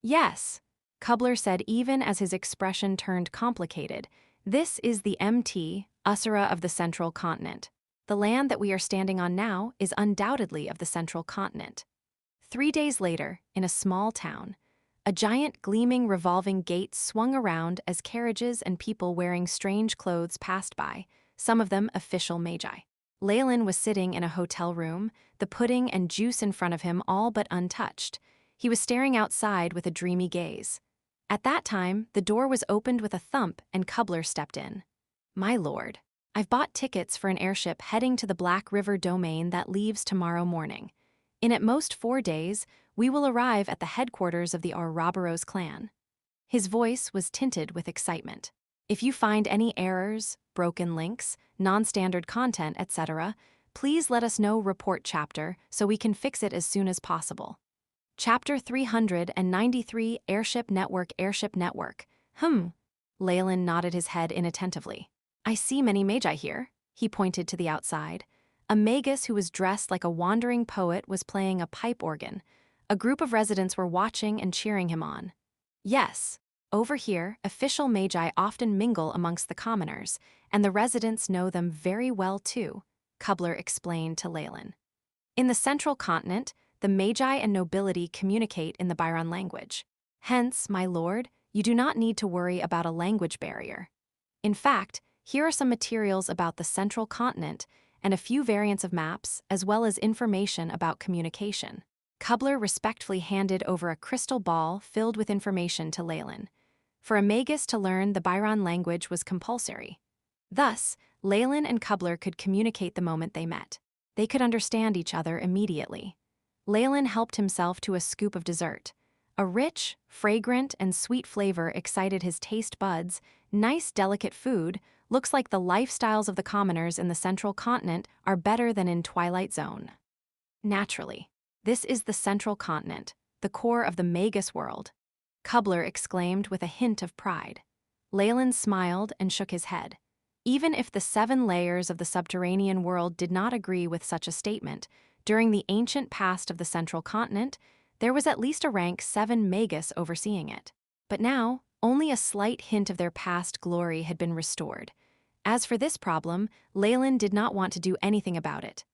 S1: Yes, Kubler said even as his expression turned complicated. This is the MT, Usura of the central continent. The land that we are standing on now is undoubtedly of the central continent. 3 days later, in a small town, a giant gleaming revolving gate swung around as carriages and people wearing strange clothes passed by, some of them official magi. Leylin was sitting in a hotel room, the pudding and juice in front of him all but untouched. He was staring outside with a dreamy gaze. At that time, the door was opened with a thump and Kubler stepped in. My lord, I've bought tickets for an airship heading to the Black River domain that leaves tomorrow morning. In at most 4 days, we will arrive at the headquarters of the Ouroboros clan. His voice was tinted with excitement. If you find any errors, broken links, non-standard content, etc., please let us know. Report chapter so we can fix it as soon as possible. Chapter 393 Airship Network. Leylin nodded his head inattentively. I see many magi here. He pointed to the outside. A magus who was dressed like a wandering poet was playing a pipe organ. A group of residents were watching and cheering him on. Yes, over here, official magi often mingle amongst the commoners, and the residents know them very well too, Kubler explained to Leylin. In the central continent, the magi and nobility communicate in the Byron language. Hence, my lord, you do not need to worry about a language barrier. In fact, here are some materials about the central continent and a few variants of maps, as well as information about communication. Kubler respectfully handed over a crystal ball filled with information to Leylin. For a magus to learn the Byron language was compulsory. Thus, Leylin and Kubler could communicate the moment they met. They could understand each other immediately. Leylin helped himself to a scoop of dessert. A rich, fragrant, and sweet flavor excited his taste buds. Nice, delicate food. Looks like the lifestyles of the commoners in the central continent are better than in Twilight Zone. Naturally, this is the central continent, the core of the Magus World. Kubler exclaimed with a hint of pride. Leylin smiled and shook his head. Even if the 7 layers of the subterranean world did not agree with such a statement, during the ancient past of the central continent, there was at least a rank 7 magus overseeing it. But now, only a slight hint of their past glory had been restored. As for this problem, Leylin did not want to do anything about it.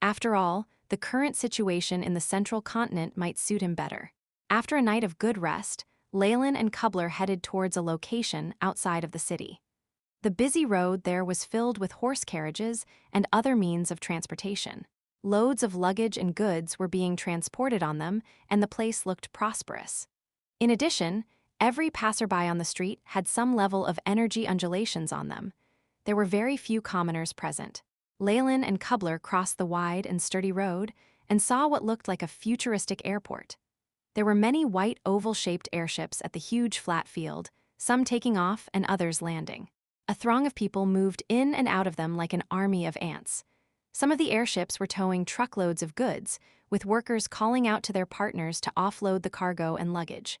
S1: After all, the current situation in the central continent might suit him better. After a night of good rest, Leylin and Kubler headed towards a location outside of the city. The busy road there was filled with horse carriages and other means of transportation. Loads of luggage and goods were being transported on them, and the place looked prosperous. In addition, every passerby on the street had some level of energy undulations on them. There were very few commoners present. Leylin and Kubler crossed the wide and sturdy road and saw what looked like a futuristic airport. There were many white oval-shaped airships at the huge flat field, some taking off and others landing. A throng of people moved in and out of them like an army of ants. Some of the airships were towing truckloads of goods, with workers calling out to their partners to offload the cargo and luggage.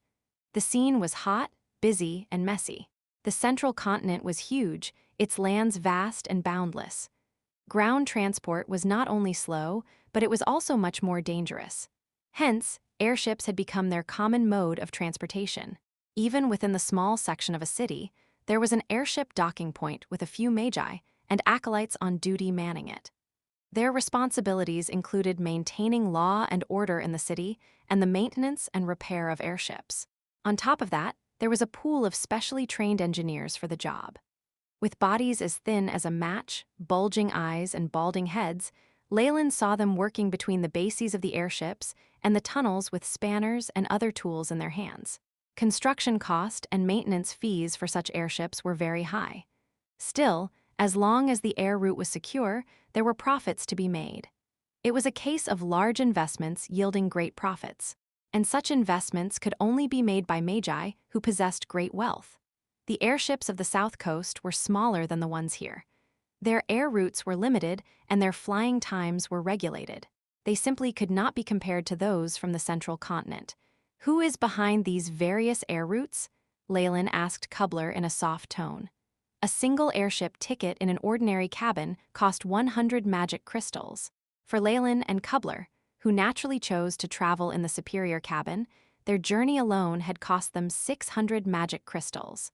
S1: The scene was hot, busy, and messy. The central continent was huge, its lands vast and boundless. Ground transport was not only slow, but it was also much more dangerous. Hence, airships had become their common mode of transportation. Even within the small section of a city, there was an airship docking point with a few magi and acolytes on duty manning it. Their responsibilities included maintaining law and order in the city and the maintenance and repair of airships. On top of that, there was a pool of specially trained engineers for the job. With bodies as thin as a match, bulging eyes, and balding heads, Leylin saw them working between the bases of the airships and the tunnels with spanners and other tools in their hands. Construction cost and maintenance fees for such airships were very high. Still, As long as the air route was secure, there were profits to be made. It was a case of large investments yielding great profits. And such investments could only be made by magi who possessed great wealth. The airships of the south coast were smaller than the ones here. Their air routes were limited and their flying times were regulated. They simply could not be compared to those from the central continent. Who is behind these various air routes? Leylin asked Cobbler in a soft tone. A single airship ticket in an ordinary cabin cost 100 magic crystals. For Leylin and Cobbler, who naturally chose to travel in the superior cabin, their journey alone had cost them 600 magic crystals.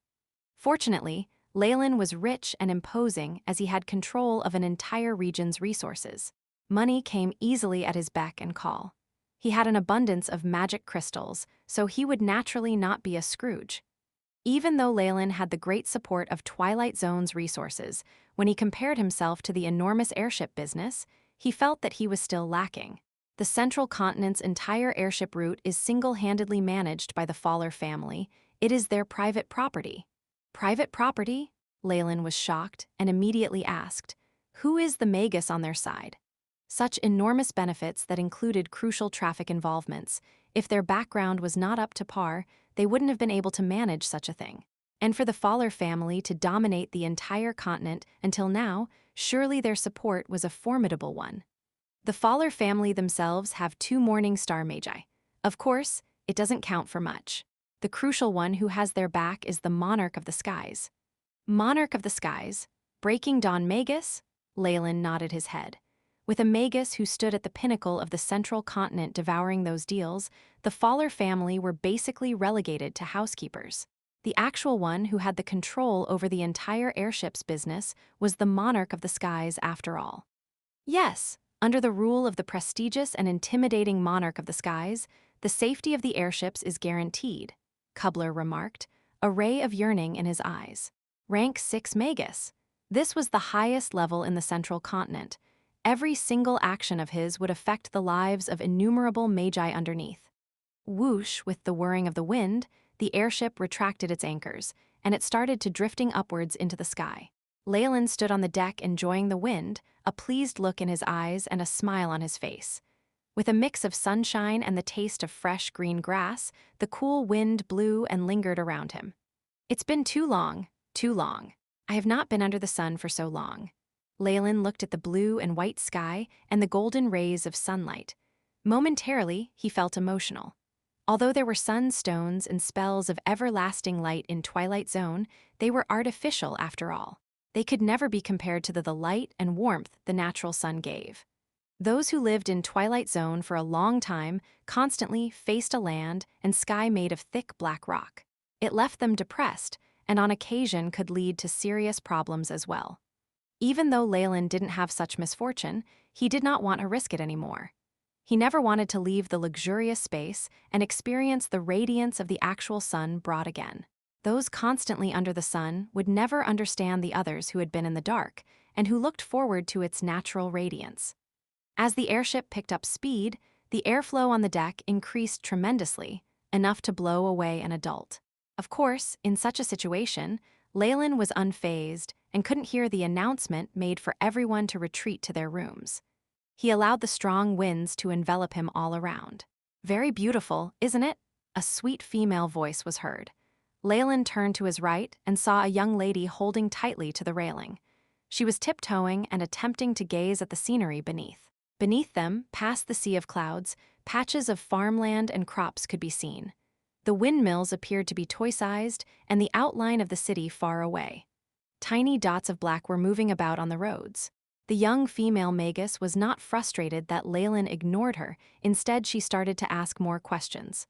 S1: Fortunately, Leylin was rich and imposing as he had control of an entire region's resources. Money came easily at his beck and call. He had an abundance of magic crystals, so he would naturally not be a Scrooge. Even though Leylin had the great support of Twilight Zone's resources, when he compared himself to the enormous airship business, he felt that he was still lacking. The central continent's entire airship route is single-handedly managed by the Farlier family. It is their private property. Private property? Leylin was shocked and immediately asked, who is the Magus on their side? Such enormous benefits that included crucial traffic involvements. If their background was not up to par, they wouldn't have been able to manage such a thing. And for the Farlier family to dominate the entire continent until now, surely their support was a formidable one. The Farlier family themselves have 2 Morning Star Magi. Of course, it doesn't count for much. The crucial one who has their back is the Monarch of the Skies. Monarch of the Skies? Breaking Dawn Magus? Leylin nodded his head. With a Magus who stood at the pinnacle of the central continent devouring those deals, the Farlier family were basically relegated to housekeepers. The actual one who had the control over the entire airships business was the Monarch of the Skies after all. Yes, under the rule of the prestigious and intimidating Monarch of the Skies, the safety of the airships is guaranteed, Cobbler remarked, a ray of yearning in his eyes. Rank 6 Magus. This was the highest level in the central continent. Every single action of his would affect the lives of innumerable magi underneath. Whoosh, with the whirring of the wind, the airship retracted its anchors, and it started to drifting upwards into the sky. Leylin stood on the deck enjoying the wind, a pleased look in his eyes and a smile on his face. With a mix of sunshine and the taste of fresh green grass, the cool wind blew and lingered around him. It's been too long, too long. I have not been under the sun for so long. Leylin looked at the blue and white sky and the golden rays of sunlight. Momentarily, he felt emotional. Although there were sunstones and spells of everlasting light in Twilight Zone, they were artificial after all. They could never be compared to the light and warmth the natural sun gave. Those who lived in Twilight Zone for a long time constantly faced a land and sky made of thick black rock. It left them depressed, and on occasion could lead to serious problems as well. Even though Leylin didn't have such misfortune, he did not want to risk it anymore. He never wanted to leave the luxurious space and experience the radiance of the actual sun brought again. Those constantly under the sun would never understand the others who had been in the dark and who looked forward to its natural radiance. As the airship picked up speed, the airflow on the deck increased tremendously, enough to blow away an adult. Of course, in such a situation, Leylin was unfazed and couldn't hear the announcement made for everyone to retreat to their rooms. He allowed the strong winds to envelop him all around. Very beautiful, isn't it? A sweet female voice was heard. Leylin turned to his right and saw a young lady holding tightly to the railing. She was tiptoeing and attempting to gaze at the scenery beneath. Beneath them, past the sea of clouds, patches of farmland and crops could be seen. The windmills appeared to be toy-sized, and the outline of the city far away. Tiny dots of black were moving about on the roads. The young female Magus was not frustrated that Leylin ignored her. Instead, she started to ask more questions.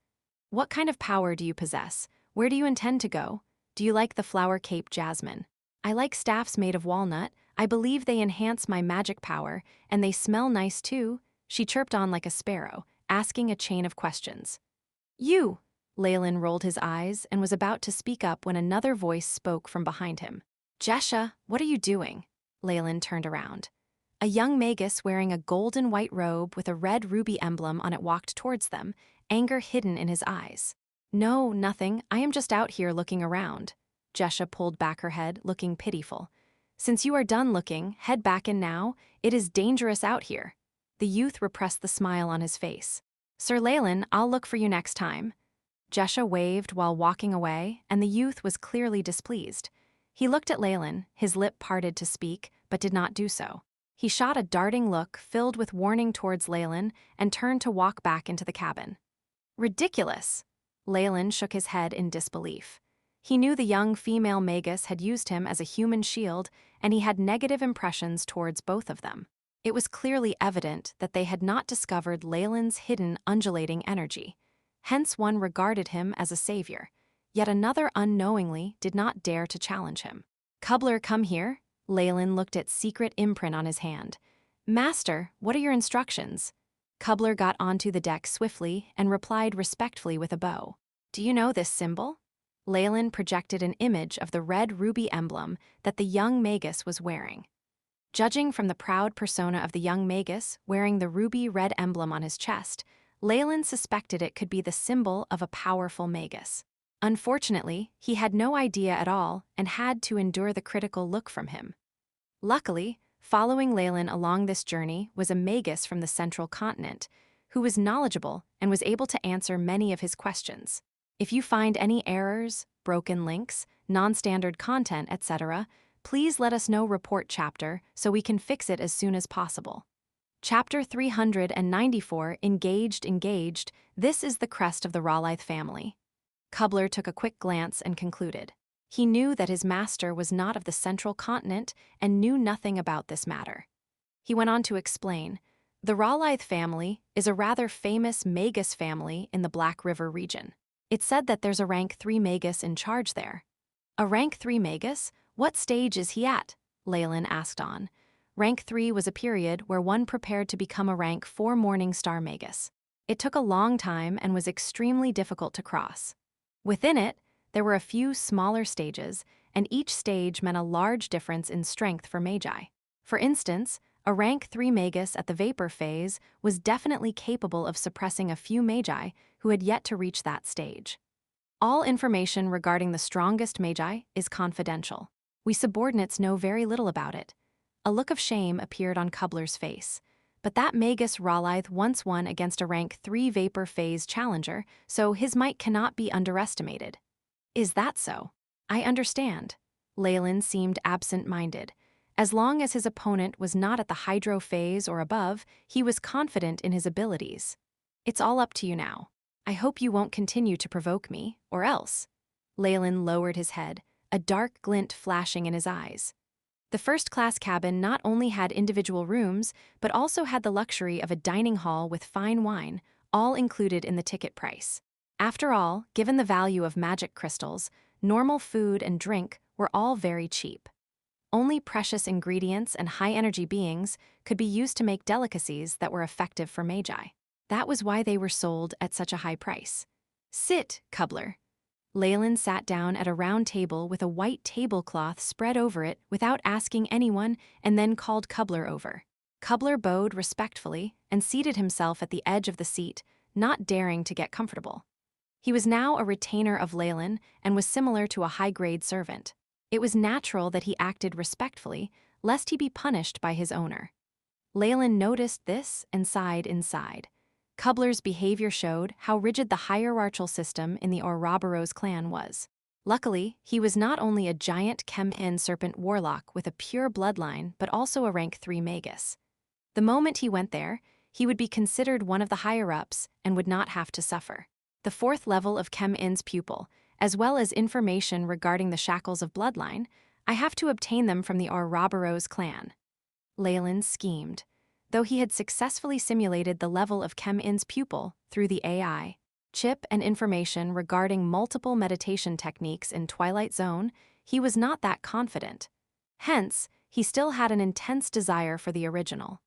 S1: What kind of power do you possess? Where do you intend to go? Do you like the flower cape jasmine? I like staffs made of walnut. I believe they enhance my magic power, and they smell nice too, she chirped on like a sparrow, asking a chain of questions. You! Leylin rolled his eyes and was about to speak up when another voice spoke from behind him. Jesha, what are you doing? Leylin turned around. A young Magus wearing a golden white robe with a red ruby emblem on it walked towards them, anger hidden in his eyes. No, nothing. I am just out here looking around. Jesha pulled back her head, looking pitiful. Since you are done looking, head back in now. It is dangerous out here. The youth repressed the smile on his face. Sir Leylin, I'll look for you next time. Jesha waved while walking away, and the youth was clearly displeased. He looked at Leylin, his lip parted to speak, but did not do so. He shot a darting look filled with warning towards Leylin and turned to walk back into the cabin. Ridiculous! Leylin shook his head in disbelief. He knew the young female Magus had used him as a human shield, and he had negative impressions towards both of them. It was clearly evident that they had not discovered Leylin's hidden undulating energy. Hence one regarded him as a savior. Yet another unknowingly did not dare to challenge him. Cobbler, come here. Leylin looked at secret imprint on his hand. Master, what are your instructions? Cobbler got onto the deck swiftly and replied respectfully with a bow. Do you know this symbol? Leylin projected an image of the red ruby emblem that the young Magus was wearing. Judging from the proud persona of the young Magus wearing the ruby red emblem on his chest, Leylin suspected it could be the symbol of a powerful Magus. Unfortunately, he had no idea at all and had to endure the critical look from him. Luckily, following Leylin along this journey was a Magus from the central continent, who was knowledgeable and was able to answer many of his questions. If you find any errors, broken links, non-standard content, etc., please let us know. Report chapter so we can fix it as soon as possible. Chapter 394, Engaged. This is the crest of the Leylin family. Cobbler took a quick glance and concluded. He knew that his master was not of the central continent and knew nothing about this matter. He went on to explain, the Leylin family is a rather famous Magus family in the Black River region. It's said that there's a rank 3 Magus in charge there. A rank 3 Magus? What stage is he at? Leylin asked on. Rank 3 was a period where one prepared to become a rank 4 Morning Star Magus. It took a long time and was extremely difficult to cross. Within it, there were a few smaller stages, and each stage meant a large difference in strength for Magi. For instance, a rank 3 Magus at the Vapor phase was definitely capable of suppressing a few Magi who had yet to reach that stage. All information regarding the strongest Magi is confidential. We subordinates know very little about it. A look of shame appeared on Cobbler's face. But that Magus Leylin once won against a rank 3 Vapor phase challenger, so his might cannot be underestimated. Is that so? I understand. Leylin seemed absent-minded. As long as his opponent was not at the Hydro phase or above, he was confident in his abilities. It's all up to you now. I hope you won't continue to provoke me, or else. Leylin lowered his head, a dark glint flashing in his eyes. The first-class cabin not only had individual rooms, but also had the luxury of a dining hall with fine wine, all included in the ticket price. After all, given the value of magic crystals, normal food and drink were all very cheap. Only precious ingredients and high-energy beings could be used to make delicacies that were effective for Magi. That was why they were sold at such a high price. Sit, Cobbler. Leylin sat down at a round table with a white tablecloth spread over it without asking anyone and then called Cobbler over. Cobbler bowed respectfully and seated himself at the edge of the seat, not daring to get comfortable. He was now a retainer of Leylin and was similar to a high-grade servant. It was natural that he acted respectfully, lest he be punished by his owner. Leylin noticed this and sighed inside. Cobbler's behavior showed how rigid the hierarchical system in the Ouroboros clan was. Luckily, he was not only a giant Chem-In serpent warlock with a pure bloodline, but also a rank 3 Magus. The moment he went there, he would be considered one of the higher-ups and would not have to suffer. The 4th level of Chem-In's pupil, as well as information regarding the shackles of bloodline, I have to obtain them from the Ouroboros clan. Leylin schemed. Though he had successfully simulated the level of Chem-In's pupil through the AI chip and information regarding multiple meditation techniques in Twilight Zone, he was not that confident. Hence, he still had an intense desire for the original.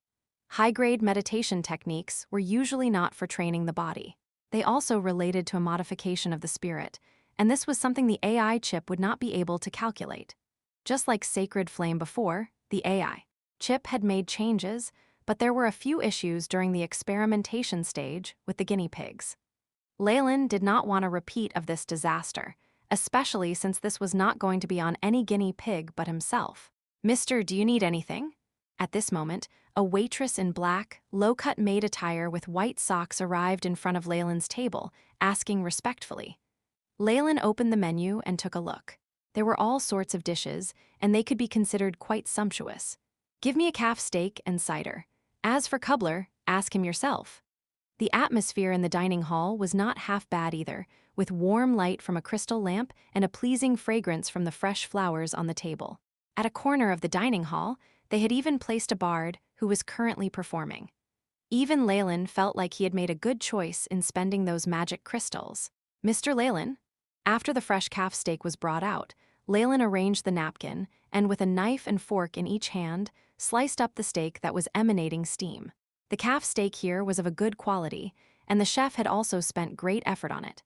S1: High-grade meditation techniques were usually not for training the body. They also related to a modification of the spirit, and this was something the AI chip would not be able to calculate. Just like Sacred Flame before, the AI chip had made changes, but there were a few issues during the experimentation stage with the guinea pigs. Leylin did not want a repeat of this disaster, especially since this was not going to be on any guinea pig but himself. "Mister, do you need anything?" At this moment, a waitress in black, low-cut maid attire with white socks arrived in front of Leylin's table, asking respectfully. Leylin opened the menu and took a look. There were all sorts of dishes, and they could be considered quite sumptuous. "Give me a calf steak and cider. As for cobbler, ask him yourself." The atmosphere in the dining hall was not half bad either, with warm light from a crystal lamp and a pleasing fragrance from the fresh flowers on the table. At a corner of the dining hall, they had even placed a bard who was currently performing. Even Leylin felt like he had made a good choice in spending those magic crystals. "Mr. Leylin?" After the fresh calf steak was brought out, Leylin arranged the napkin and, with a knife and fork in each hand, sliced up the steak that was emanating steam. The calf steak here was of a good quality, and the chef had also spent great effort on it.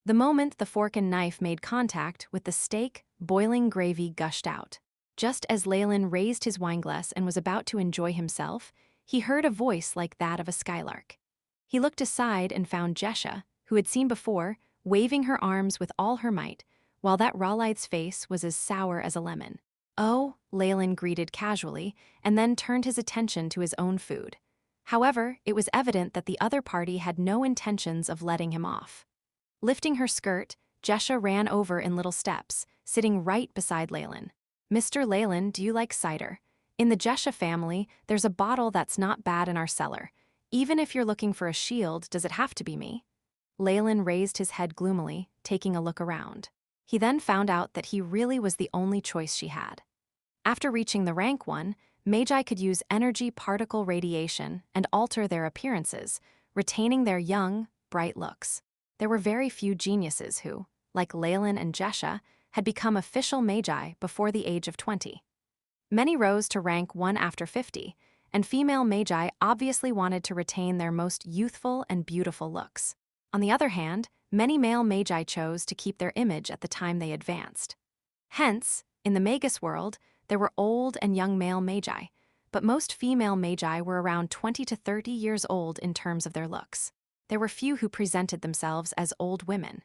S1: The moment the fork and knife made contact with the steak, boiling gravy gushed out. Just as Leylin raised his wineglass and was about to enjoy himself, he heard a voice like that of a skylark. He looked aside and found Jesha, who had seen before, waving her arms with all her might, while that Raleig's face was as sour as a lemon. "Oh," Leylin greeted casually, and then turned his attention to his own food. However, it was evident that the other party had no intentions of letting him off. Lifting her skirt, Jesha ran over in little steps, sitting right beside Leylin. "Mr. Leylin, do you like cider? In the Jesha family, there's a bottle that's not bad in our cellar. Even if you're looking for a shield, does it have to be me?" Leylin raised his head gloomily, taking a look around. He then found out that he really was the only choice she had. After reaching the rank 1, Magi could use energy particle radiation and alter their appearances, retaining their young, bright looks. There were very few geniuses who, like Leylin and Jesha, had become official Magi before the age of 20. Many rose to rank 1 after 50, and female Magi obviously wanted to retain their most youthful and beautiful looks. On the other hand, many male Magi chose to keep their image at the time they advanced. Hence, in the Magus World, there were old and young male Magi, but most female Magi were around 20 to 30 years old in terms of their looks. There were few who presented themselves as old women.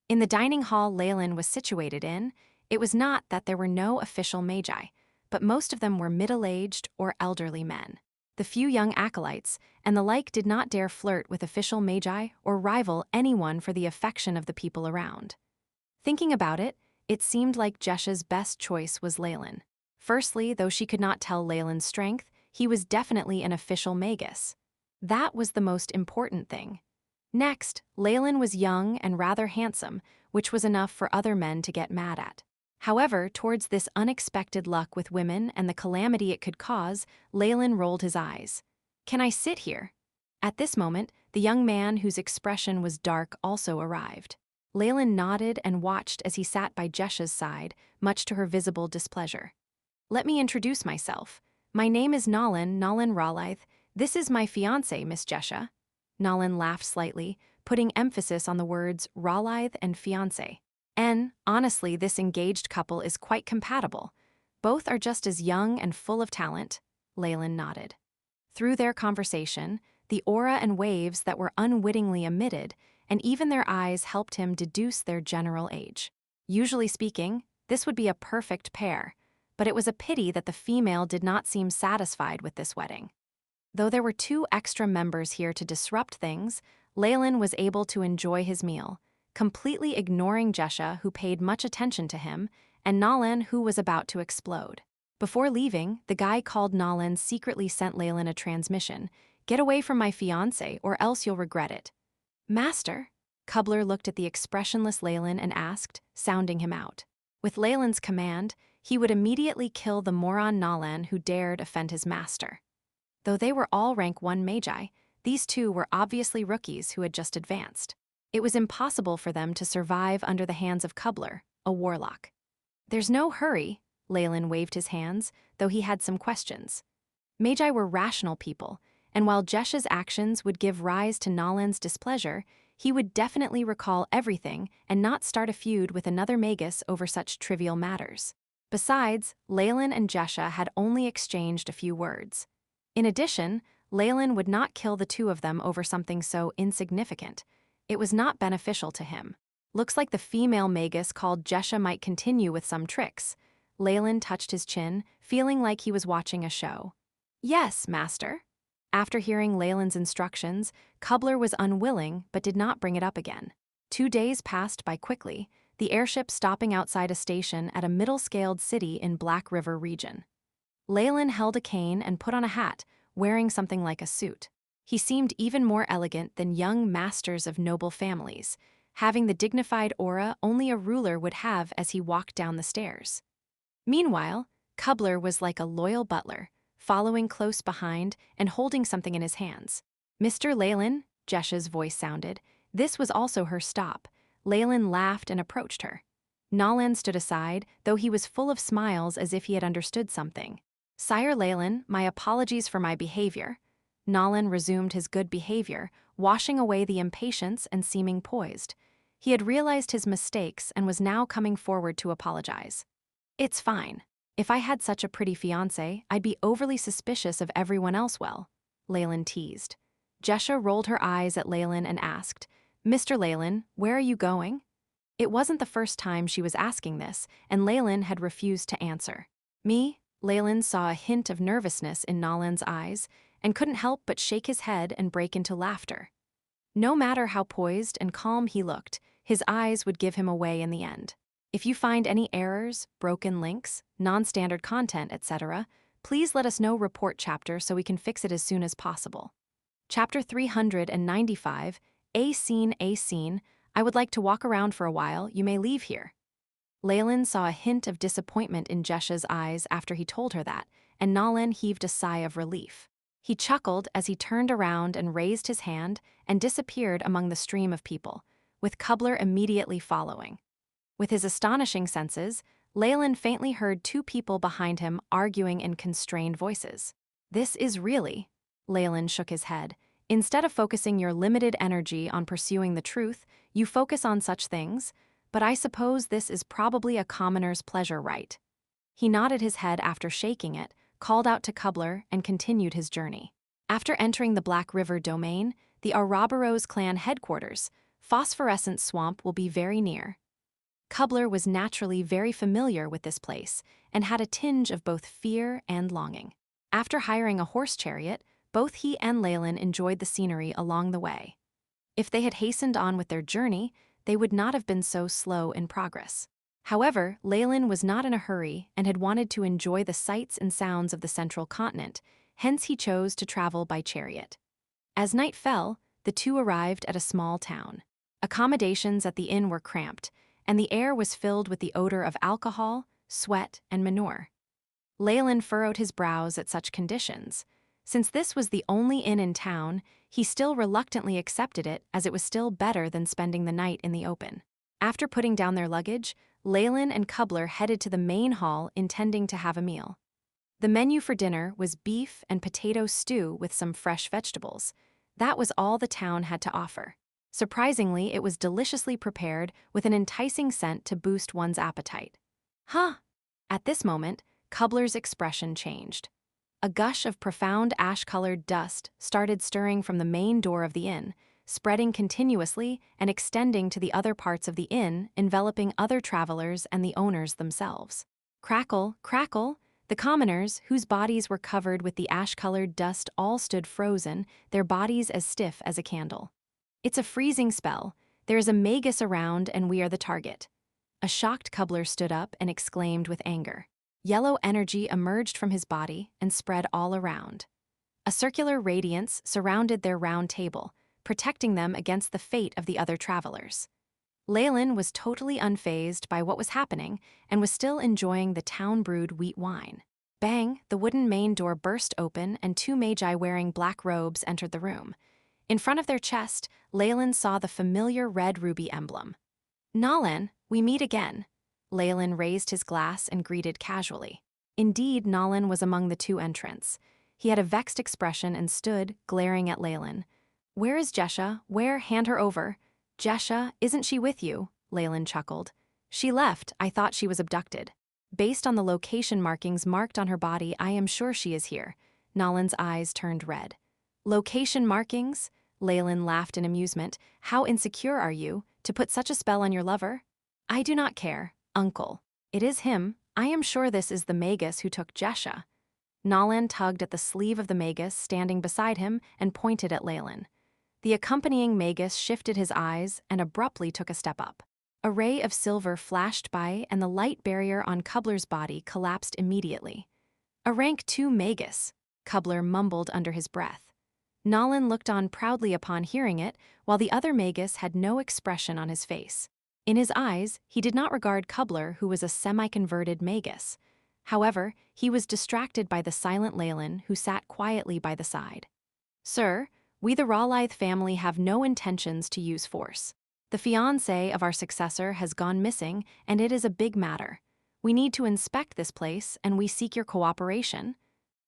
S1: In the dining hall Leylin was situated in, it was not that there were no official Magi, but most of them were middle-aged or elderly men. The few young acolytes and the like did not dare flirt with official Magi or rival anyone for the affection of the people around. Thinking about it, it seemed like Jesha's best choice was Leylin. Firstly, though she could not tell Leylin's strength, he was definitely an official Magus. That was the most important thing. Next, Leylin was young and rather handsome, which was enough for other men to get mad at. However, towards this unexpected luck with women and the calamity it could cause, Leylin rolled his eyes. "Can I sit here?" At this moment, the young man whose expression was dark also arrived. Leylin nodded and watched as he sat by Jesha's side, much to her visible displeasure. "Let me introduce myself. My name is Leylin Farlier. This is my fiancé, Miss Jesha." Leylin laughed slightly, putting emphasis on the words Farlier and fiancé. Honestly, this engaged couple is quite compatible. Both are just as young and full of talent." Leylin nodded. Through their conversation, the aura and waves that were unwittingly emitted, and even their eyes helped him deduce their general age. Usually speaking, this would be a perfect pair, but it was a pity that the female did not seem satisfied with this wedding. Though there were 2 extra members here to disrupt things, Leylin was able to enjoy his meal, completely ignoring Jesha, who paid much attention to him, and Leylin, who was about to explode. Before leaving, the guy called Leylin secretly sent Leylin a transmission. "Get away from my fiancé, or else you'll regret it." "Master?" Cobbler looked at the expressionless Leylin and asked, sounding him out. With Leylin's command, he would immediately kill the moron Leylin who dared offend his master. Though they were all rank 1 Magi, these 2 were obviously rookies who had just advanced. It was impossible for them to survive under the hands of Cobbler, a warlock. "There's no hurry," Leylin waved his hands, though he had some questions. Magi were rational people, and while Jesha's actions would give rise to Leylin's displeasure, he would definitely recall everything and not start a feud with another Magus over such trivial matters. Besides, Leylin and Jesha had only exchanged a few words. In addition, Leylin would not kill the 2 of them over something so insignificant. It was not beneficial to him. Looks like the female Magus called Jesha might continue with some tricks. Leylin touched his chin, feeling like he was watching a show. Yes, master. After hearing Leylin's instructions, Kubler was unwilling but did not bring it up again. 2 days passed by quickly, the airship stopping outside a station at a middle-scaled city in Black River region. Leylin held a cane and put on a hat, wearing something like a suit. He seemed even more elegant than young masters of noble families, having the dignified aura only a ruler would have as he walked down the stairs. Meanwhile, Kubler was like a loyal butler, following close behind and holding something in his hands. Mr. Leylin, Jesha's voice sounded. This was also her stop. Leylin laughed and approached her. Nolan stood aside, though he was full of smiles as if he had understood something. Sire Leylin, my apologies for my behavior. Nolan resumed his good behavior, washing away the impatience and seeming poised. He had realized his mistakes and was now coming forward to apologize. It's fine. If I had such a pretty fiancé, I'd be overly suspicious of everyone else well, Leylin teased. Jesha rolled her eyes at Leylin and asked, Mr. Leylin, where are you going? It wasn't the first time she was asking this, and Leylin had refused to answer. Me? Leylin saw a hint of nervousness in Nolan's eyes and couldn't help but shake his head and break into laughter. No matter how poised and calm he looked, his eyes would give him away in the end. If you find any errors, broken links, non-standard content, etc., please let us know report chapter so we can fix it as soon as possible. Chapter 395, A Scene, I would like to walk around for a while, you may leave here. Leylin saw a hint of disappointment in Jesha's eyes after he told her that, and Nolan heaved a sigh of relief. He chuckled as he turned around and raised his hand and disappeared among the stream of people, with Kubler immediately following. With his astonishing senses, Leylin faintly heard 2 people behind him arguing in constrained voices. This is really... Leylin shook his head. Instead of focusing your limited energy on pursuing the truth, you focus on such things, but I suppose this is probably a commoner's pleasure, right? He nodded his head after shaking it, called out to Kubler, and continued his journey. After entering the Black River domain, the Ouroboros clan headquarters, Phosphorescent Swamp will be very near. Kubler was naturally very familiar with this place and had a tinge of both fear and longing. After hiring a horse chariot, both he and Leylin enjoyed the scenery along the way. If they had hastened on with their journey, they would not have been so slow in progress. However, Leylin was not in a hurry and had wanted to enjoy the sights and sounds of the central continent, hence he chose to travel by chariot. As night fell, the two arrived at a small town. Accommodations at the inn were cramped, and the air was filled with the odor of alcohol, sweat, and manure. Leylin furrowed his brows at such conditions. Since this was the only inn in town, he still reluctantly accepted it as it was still better than spending the night in the open. After putting down their luggage, Leylin and Kubler headed to the main hall intending to have a meal. The menu for dinner was beef and potato stew with some fresh vegetables. That was all the town had to offer. Surprisingly, it was deliciously prepared with an enticing scent to boost one's appetite. Huh! At this moment, Kubler's expression changed. A gush of profound ash-colored dust started stirring from the main door of the inn, spreading continuously and extending to the other parts of the inn, enveloping other travelers and the owners themselves. Crackle, crackle! The commoners, whose bodies were covered with the ash-colored dust, all stood frozen, their bodies as stiff as a candle. It's a freezing spell. There is a Magus around and we are the target. A shocked Kubler stood up and exclaimed with anger. Yellow energy emerged from his body and spread all around. A circular radiance surrounded their round table, protecting them against the fate of the other travelers. Leylin was totally unfazed by what was happening and was still enjoying the town-brewed wheat wine. Bang! The wooden main door burst open and 2 magi wearing black robes entered the room. In front of their chest, Leylin saw the familiar red ruby emblem. Nolan, we meet again. Leylin raised his glass and greeted casually. Indeed, Nolan was among the 2 entrants. He had a vexed expression and stood, glaring at Leylin. Where is Jesha? Where? Hand her over. Jesha, isn't she with you? Leylin chuckled. She left. I thought she was abducted. Based on the location markings marked on her body, I am sure she is here. Nolan's eyes turned red. Location markings? Leylin laughed in amusement. How insecure are you, to put such a spell on your lover? I do not care, uncle. It is him, I am sure this is the Magus who took Jesha. Leylin tugged at the sleeve of the Magus standing beside him and pointed at Leylin. The accompanying Magus shifted his eyes and abruptly took a step up. A ray of silver flashed by and the light barrier on Kubler's body collapsed immediately. A rank 2 Magus, Kubler mumbled under his breath. Leylin looked on proudly upon hearing it, while the other Magus had no expression on his face. In his eyes, he did not regard Kubler, who was a semi-converted Magus. However, he was distracted by the silent Leylin, who sat quietly by the side. Sir, we the Raleigh family have no intentions to use force. The fiancé of our successor has gone missing, and it is a big matter. We need to inspect this place, and we seek your cooperation.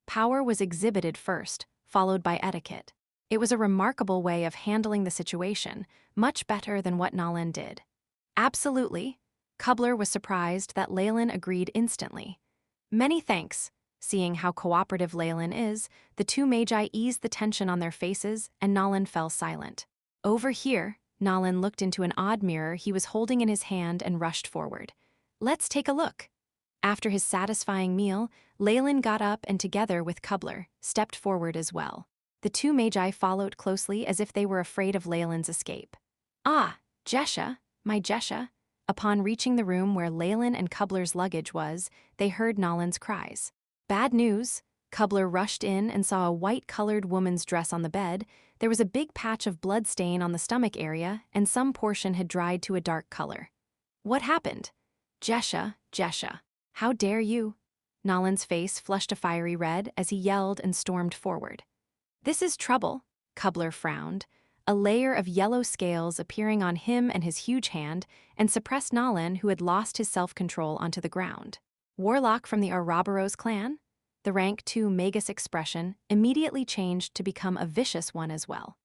S1: Power was exhibited first, followed by etiquette. It was a remarkable way of handling the situation, much better than what Leylin did. Absolutely. Kubler was surprised that Leylin agreed instantly. Many thanks. Seeing how cooperative Leylin is, the two Magi eased the tension on their faces and Leylin fell silent. Over here, Leylin looked into an odd mirror he was holding in his hand and rushed forward. Let's take a look. After his satisfying meal, Leylin got up and together with Kubler, stepped forward as well. The two Magi followed closely as if they were afraid of Leylin's escape. Ah, Jesha, my Jesha. Upon reaching the room where Leylin and Kubler's luggage was, they heard Leylin's cries. Bad news. Kubler rushed in and saw a white-colored woman's dress on the bed. There was a big patch of blood stain on the stomach area, and some portion had dried to a dark color. What happened? Jesha, Jesha. How dare you? Leylin's face flushed a fiery red as he yelled and stormed forward. This is trouble, Kubler frowned, a layer of yellow scales appearing on him and his huge hand, and suppressed Leylin, who had lost his self-control, onto the ground. Warlock from the Ouroboros clan? The rank 2 Magus expression immediately changed to become a vicious one as well.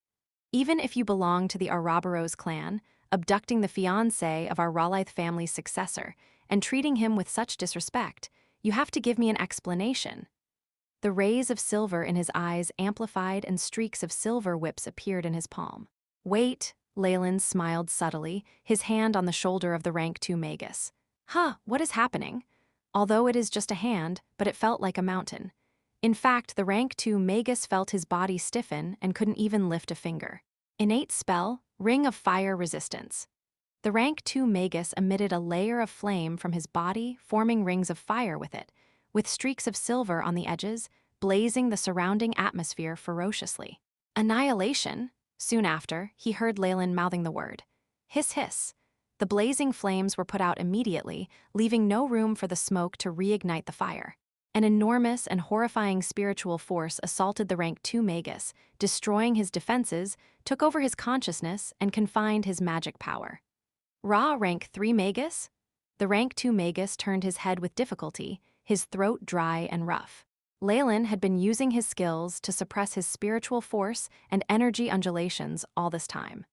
S1: Even if you belong to the Ouroboros clan, abducting the fiancé of our Raleigh family's successor and treating him with such disrespect, you have to give me an explanation. The rays of silver in his eyes amplified and streaks of silver whips appeared in his palm. Wait, Leylin smiled subtly, his hand on the shoulder of the rank 2 Magus. What is happening? Although it is just a hand, but it felt like a mountain. In fact, the rank 2 Magus felt his body stiffen and couldn't even lift a finger. Innate spell, Ring of Fire Resistance. The rank 2 Magus emitted a layer of flame from his body, forming rings of fire with it, with streaks of silver on the edges, blazing the surrounding atmosphere ferociously. Annihilation? Soon after, he heard Leylin mouthing the word. Hiss, hiss. The blazing flames were put out immediately, leaving no room for the smoke to reignite the fire. An enormous and horrifying spiritual force assaulted the rank 2 Magus, destroying his defenses, took over his consciousness, and confined his magic power. Rank 3 Magus? The rank 2 Magus turned his head with difficulty, his throat dry and rough. Leylin had been using his skills to suppress his spiritual force and energy undulations all this time.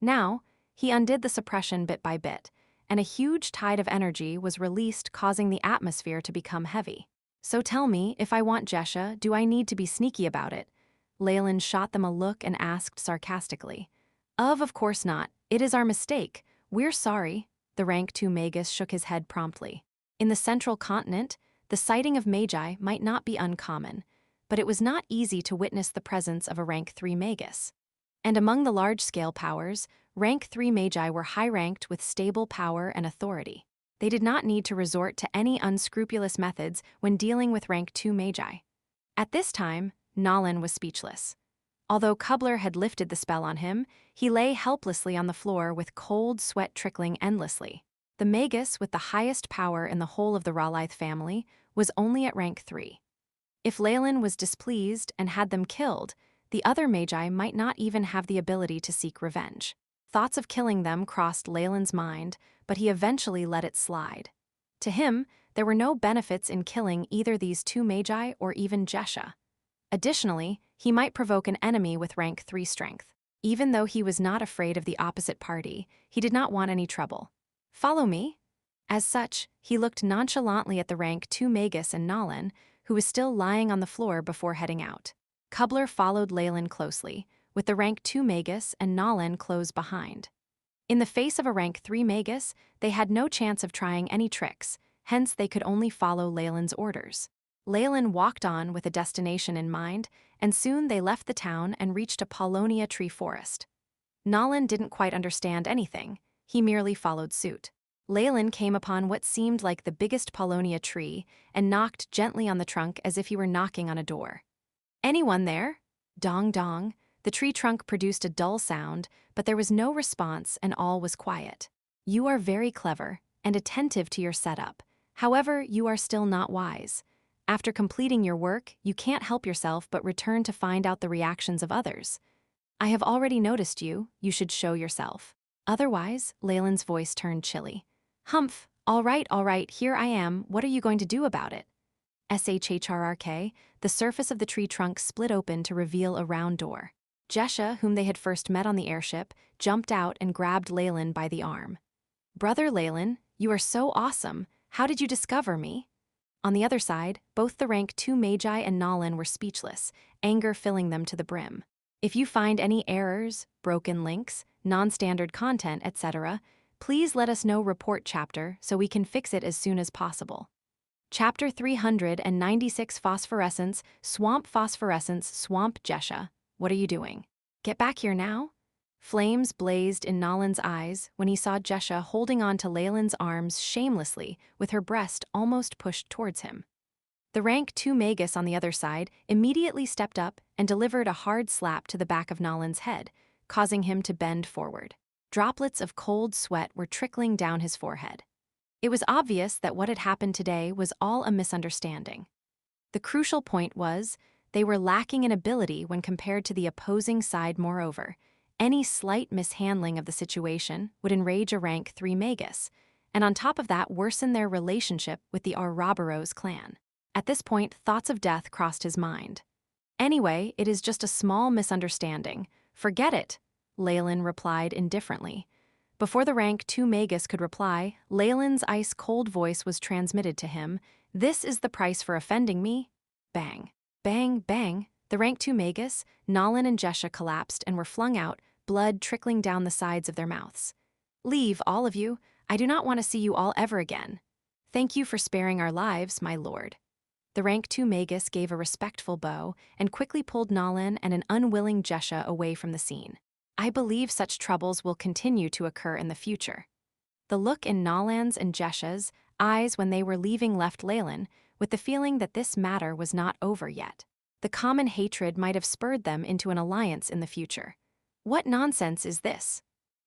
S1: Now, he undid the suppression bit by bit, and a huge tide of energy was released, causing the atmosphere to become heavy. So tell me, if I want Jesha, do I need to be sneaky about it? Leylin shot them a look and asked sarcastically. Of course not. It is our mistake. We're sorry. The rank 2 Magus shook his head promptly. In the central continent, the sighting of Magi might not be uncommon, but it was not easy to witness the presence of a rank 3 Magus. And among the large-scale powers, rank 3 Magi were high-ranked with stable power and authority. They did not need to resort to any unscrupulous methods when dealing with rank 2 Magi. At this time, Leylin was speechless. Although Kubler had lifted the spell on him, he lay helplessly on the floor with cold sweat trickling endlessly. The Magus with the highest power in the whole of the Raleigh family was only at rank 3. If Leylin was displeased and had them killed, the other Magi might not even have the ability to seek revenge. Thoughts of killing them crossed Leylin's mind, but he eventually let it slide. To him, there were no benefits in killing either these two Magi or even Jesha. Additionally, he might provoke an enemy with rank 3 strength. Even though he was not afraid of the opposite party, he did not want any trouble. Follow me? As such, he looked nonchalantly at the rank 2 Magus and Leylin, who was still lying on the floor before heading out. Kubler followed Leylin closely, with the rank 2 Magus and Leylin close behind. In the face of a rank 3 Magus, they had no chance of trying any tricks, hence they could only follow Leylin's orders. Leylin walked on with a destination in mind, and soon they left the town and reached a Paulownia tree forest. Nolan didn't quite understand anything, he merely followed suit. Leylin came upon what seemed like the biggest Paulownia tree and knocked gently on the trunk as if he were knocking on a door. "Anyone there?" Dong dong. The tree trunk produced a dull sound, but there was no response and all was quiet. "You are very clever and attentive to your setup. However, you are still not wise. After completing your work, you can't help yourself but return to find out the reactions of others. I have already noticed you should show yourself. Otherwise," Leylin's voice turned chilly. "Humph, all right, here I am, what are you going to do about it?" Shrrk, the surface of the tree trunk split open to reveal a round door. Jesha, whom they had first met on the airship, jumped out and grabbed Leylin by the arm. "Brother Leylin, you are so awesome, how did you discover me?" On the other side, both the rank 2 Magi and Nolan were speechless, anger filling them to the brim. "If you find any errors, broken links, non-standard content, etc., please let us know report chapter so we can fix it as soon as possible." Chapter 396 Phosphorescence, Swamp Jesha. "What are you doing? Get back here now?" Flames blazed in Nolan's eyes when he saw Jesha holding on to Leylin's arms shamelessly with her breast almost pushed towards him. The rank 2 Magus on the other side immediately stepped up and delivered a hard slap to the back of Nolan's head, causing him to bend forward. Droplets of cold sweat were trickling down his forehead. It was obvious that what had happened today was all a misunderstanding. The crucial point was, they were lacking in ability when compared to the opposing side. Moreover, any slight mishandling of the situation would enrage a rank 3 Magus, and on top of that worsen their relationship with the Ouroboros clan. At this point, thoughts of death crossed his mind. "Anyway, it is just a small misunderstanding. Forget it," Leylin replied indifferently. Before the rank 2 Magus could reply, Leylin's ice-cold voice was transmitted to him. "This is the price for offending me." Bang. Bang, bang. The rank 2 Magus, Nolan and Jesha collapsed and were flung out, blood trickling down the sides of their mouths. "Leave, all of you. I do not want to see you all ever again." "Thank you for sparing our lives, my lord." The rank 2 Magus gave a respectful bow and quickly pulled Nolan and an unwilling Jesha away from the scene. "I believe such troubles will continue to occur in the future." The look in Nolan's and Jesha's eyes when they were leaving left Leylin with the feeling that this matter was not over yet. The common hatred might have spurred them into an alliance in the future. What nonsense is this?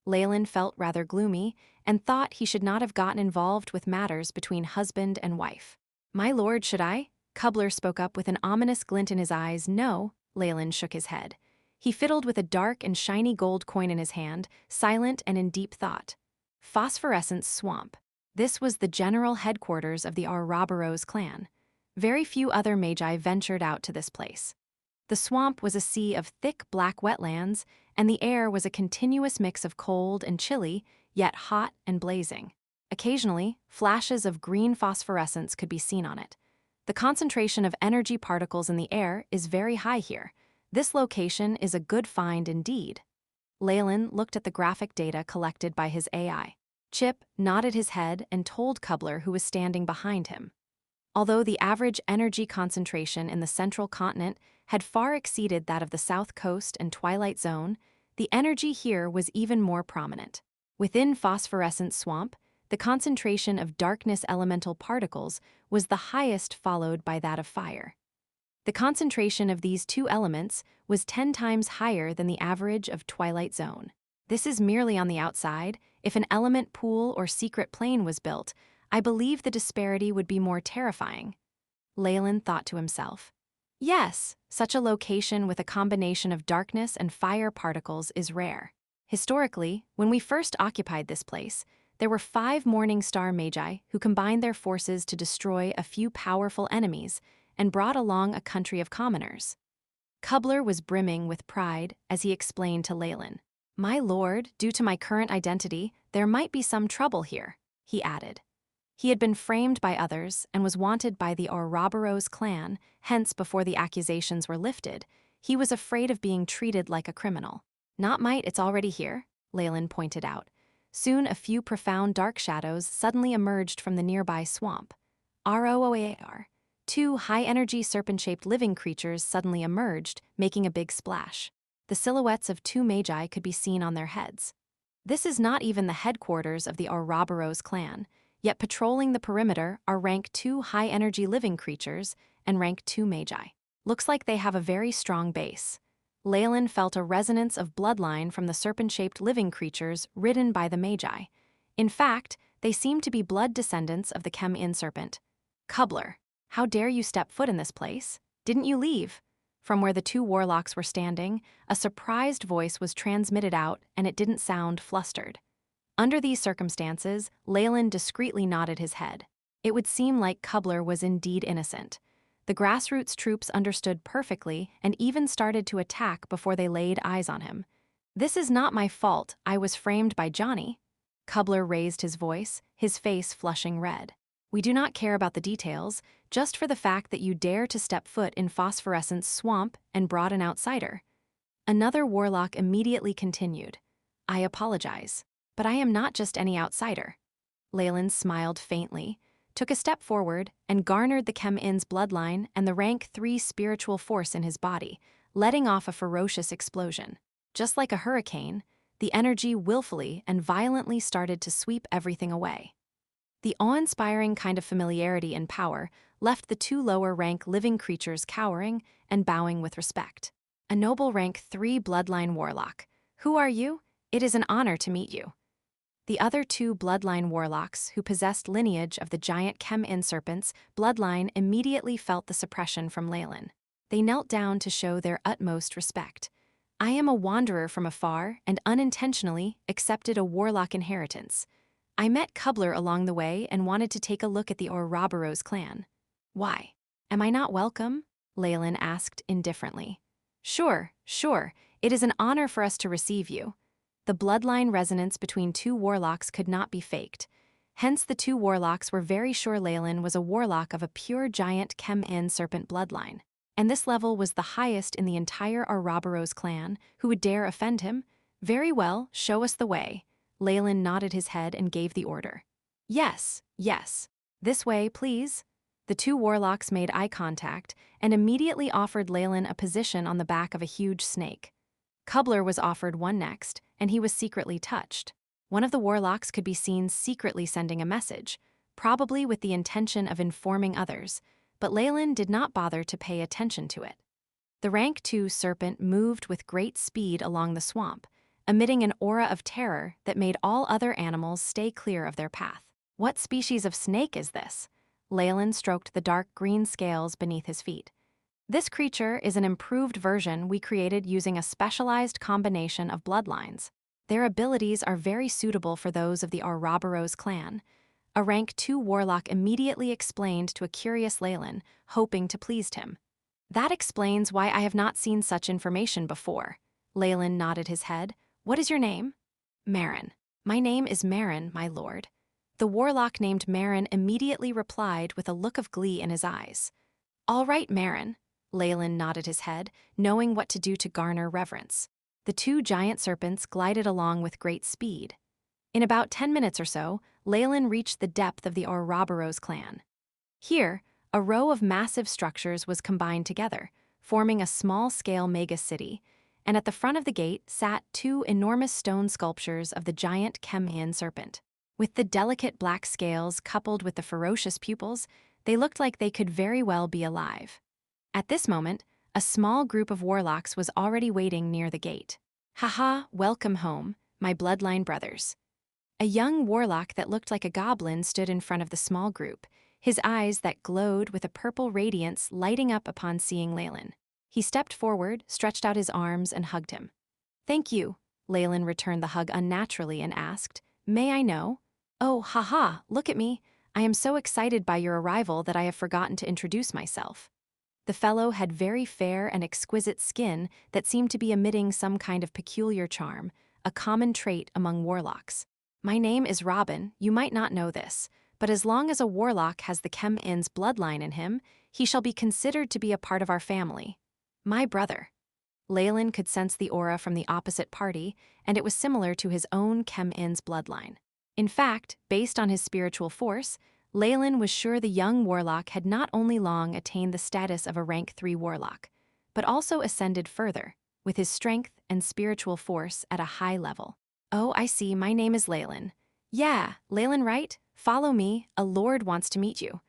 S1: Leylin felt rather gloomy and thought he should not have gotten involved with matters between husband and wife. "My lord, should I?" Kubler spoke up with an ominous glint in his eyes. "No," Leylin shook his head. He fiddled with a dark and shiny gold coin in his hand, silent and in deep thought. Phosphorescence Swamp. This was the general headquarters of the Ouroboros clan. Very few other Magi ventured out to this place. The swamp was a sea of thick black wetlands, and the air was a continuous mix of cold and chilly, yet hot and blazing. Occasionally, flashes of green phosphorescence could be seen on it. The concentration of energy particles in the air is very high here. This location is a good find indeed. Leylin looked at the graphic data collected by his AI. Chip nodded his head and told Kubler, who was standing behind him. Although the average energy concentration in the central continent had far exceeded that of the south coast and twilight zone, the energy here was even more prominent. Within Phosphorescent Swamp, the concentration of darkness elemental particles was the highest, followed by that of fire. The concentration of these two elements was 10 times higher than the average of Twilight Zone. This is merely on the outside. If an element pool or secret plane was built, I believe the disparity would be more terrifying. Leylin thought to himself. Yes, such a location with a combination of darkness and fire particles is rare. Historically, when we first occupied this place, there were 5 Morning Star Magi who combined their forces to destroy a few powerful enemies and brought along a country of commoners. Kubler was brimming with pride as he explained to Leylin. "My lord, due to my current identity, there might be some trouble here," he added. He had been framed by others and was wanted by the Ouroboros clan, hence before the accusations were lifted, he was afraid of being treated like a criminal. "Not might, it's already here," Leylin pointed out. Soon a few profound dark shadows suddenly emerged from the nearby swamp. ROOAR. Two high-energy serpent-shaped living creatures suddenly emerged, making a big splash. The silhouettes of two magi could be seen on their heads. This is not even the headquarters of the Ouroboros clan, yet patrolling the perimeter are rank 2 high-energy living creatures and rank 2 magi. Looks like they have a very strong base. Leylin felt a resonance of bloodline from the serpent-shaped living creatures ridden by the magi. In fact, they seem to be blood descendants of the Chem-In serpent. Cobbler, how dare you step foot in this place? Didn't you leave? From where the two warlocks were standing, a surprised voice was transmitted out, and it didn't sound flustered. Under these circumstances, Leylin discreetly nodded his head. It would seem like Cobbler was indeed innocent. The grassroots troops understood perfectly and even started to attack before they laid eyes on him. "This is not my fault, I was framed by Johnny." Cobbler raised his voice, his face flushing red. "We do not care about the details, just for the fact that you dare to step foot in Phosphorescence Swamp and brought an outsider." Another warlock immediately continued. "I apologize, but I am not just any outsider." Leylin smiled faintly, took a step forward, and garnered the Chem-In's bloodline and the rank 3 spiritual force in his body, letting off a ferocious explosion. Just like a hurricane, the energy willfully and violently started to sweep everything away. The awe-inspiring kind of familiarity and power left the two lower-rank living creatures cowering and bowing with respect. "A noble rank 3 bloodline warlock. Who are you? It is an honor to meet you." The other two bloodline warlocks, who possessed lineage of the giant Chem-In serpent's bloodline, immediately felt the suppression from Leylin. They knelt down to show their utmost respect. "I am a wanderer from afar and unintentionally accepted a warlock inheritance. I met Cobbler along the way and wanted to take a look at the Ouroboros clan." "Why? Am I not welcome?" Leylin asked indifferently. Sure. It is an honor for us to receive you." The bloodline resonance between two warlocks could not be faked. Hence the two warlocks were very sure Leylin was a warlock of a pure giant Chem-In serpent bloodline. And this level was the highest in the entire Ouroboros clan. Who would dare offend him? "Very well, show us the way." Leylin nodded his head and gave the order. Yes. This way, please." The two warlocks made eye contact and immediately offered Leylin a position on the back of a huge snake. Cobbler was offered one next, and he was secretly touched. One of the warlocks could be seen secretly sending a message, probably with the intention of informing others, but Leylin did not bother to pay attention to it. The rank 2 serpent moved with great speed along the swamp, emitting an aura of terror that made all other animals stay clear of their path. "What species of snake is this?" Leylin stroked the dark green scales beneath his feet. "This creature is an improved version we created using a specialized combination of bloodlines. Their abilities are very suitable for those of the Ouroboros clan." A rank 2 warlock immediately explained to a curious Leylin, hoping to please him. "That explains why I have not seen such information before." Leylin nodded his head. "What is your name?" "Marin. My name is Marin, my lord." The warlock named Marin immediately replied with a look of glee in his eyes. "All right, Marin." Leylin nodded his head, knowing what to do to garner reverence. The two giant serpents glided along with great speed. In about 10 minutes or so, Leylin reached the depth of the Ouroboros clan. Here, a row of massive structures was combined together, forming a small-scale Magus city, and at the front of the gate sat two enormous stone sculptures of the giant Chem-In serpent. With the delicate black scales coupled with the ferocious pupils, they looked like they could very well be alive. At this moment, a small group of warlocks was already waiting near the gate. "Haha, welcome home, my bloodline brothers." A young warlock that looked like a goblin stood in front of the small group, his eyes that glowed with a purple radiance lighting up upon seeing Leylin. He stepped forward, stretched out his arms, and hugged him. "Thank you." Leylin returned the hug unnaturally and asked, "May I know?" "Oh, haha, look at me. I am so excited by your arrival that I have forgotten to introduce myself." The fellow had very fair and exquisite skin that seemed to be emitting some kind of peculiar charm, a common trait among warlocks. "My name is Robin. You might not know this, but as long as a warlock has the Chem-In's bloodline in him, he shall be considered to be a part of our family." "My brother." Leylin could sense the aura from the opposite party, and it was similar to his own Chem-In's bloodline. In fact, based on his spiritual force, Leylin was sure the young Warlock had not only long attained the status of a rank 3 Warlock, but also ascended further, with his strength and spiritual force at a high level. "Oh, I see, my name is Leylin." "Yeah, Leylin, right? Follow me, a lord wants to meet you."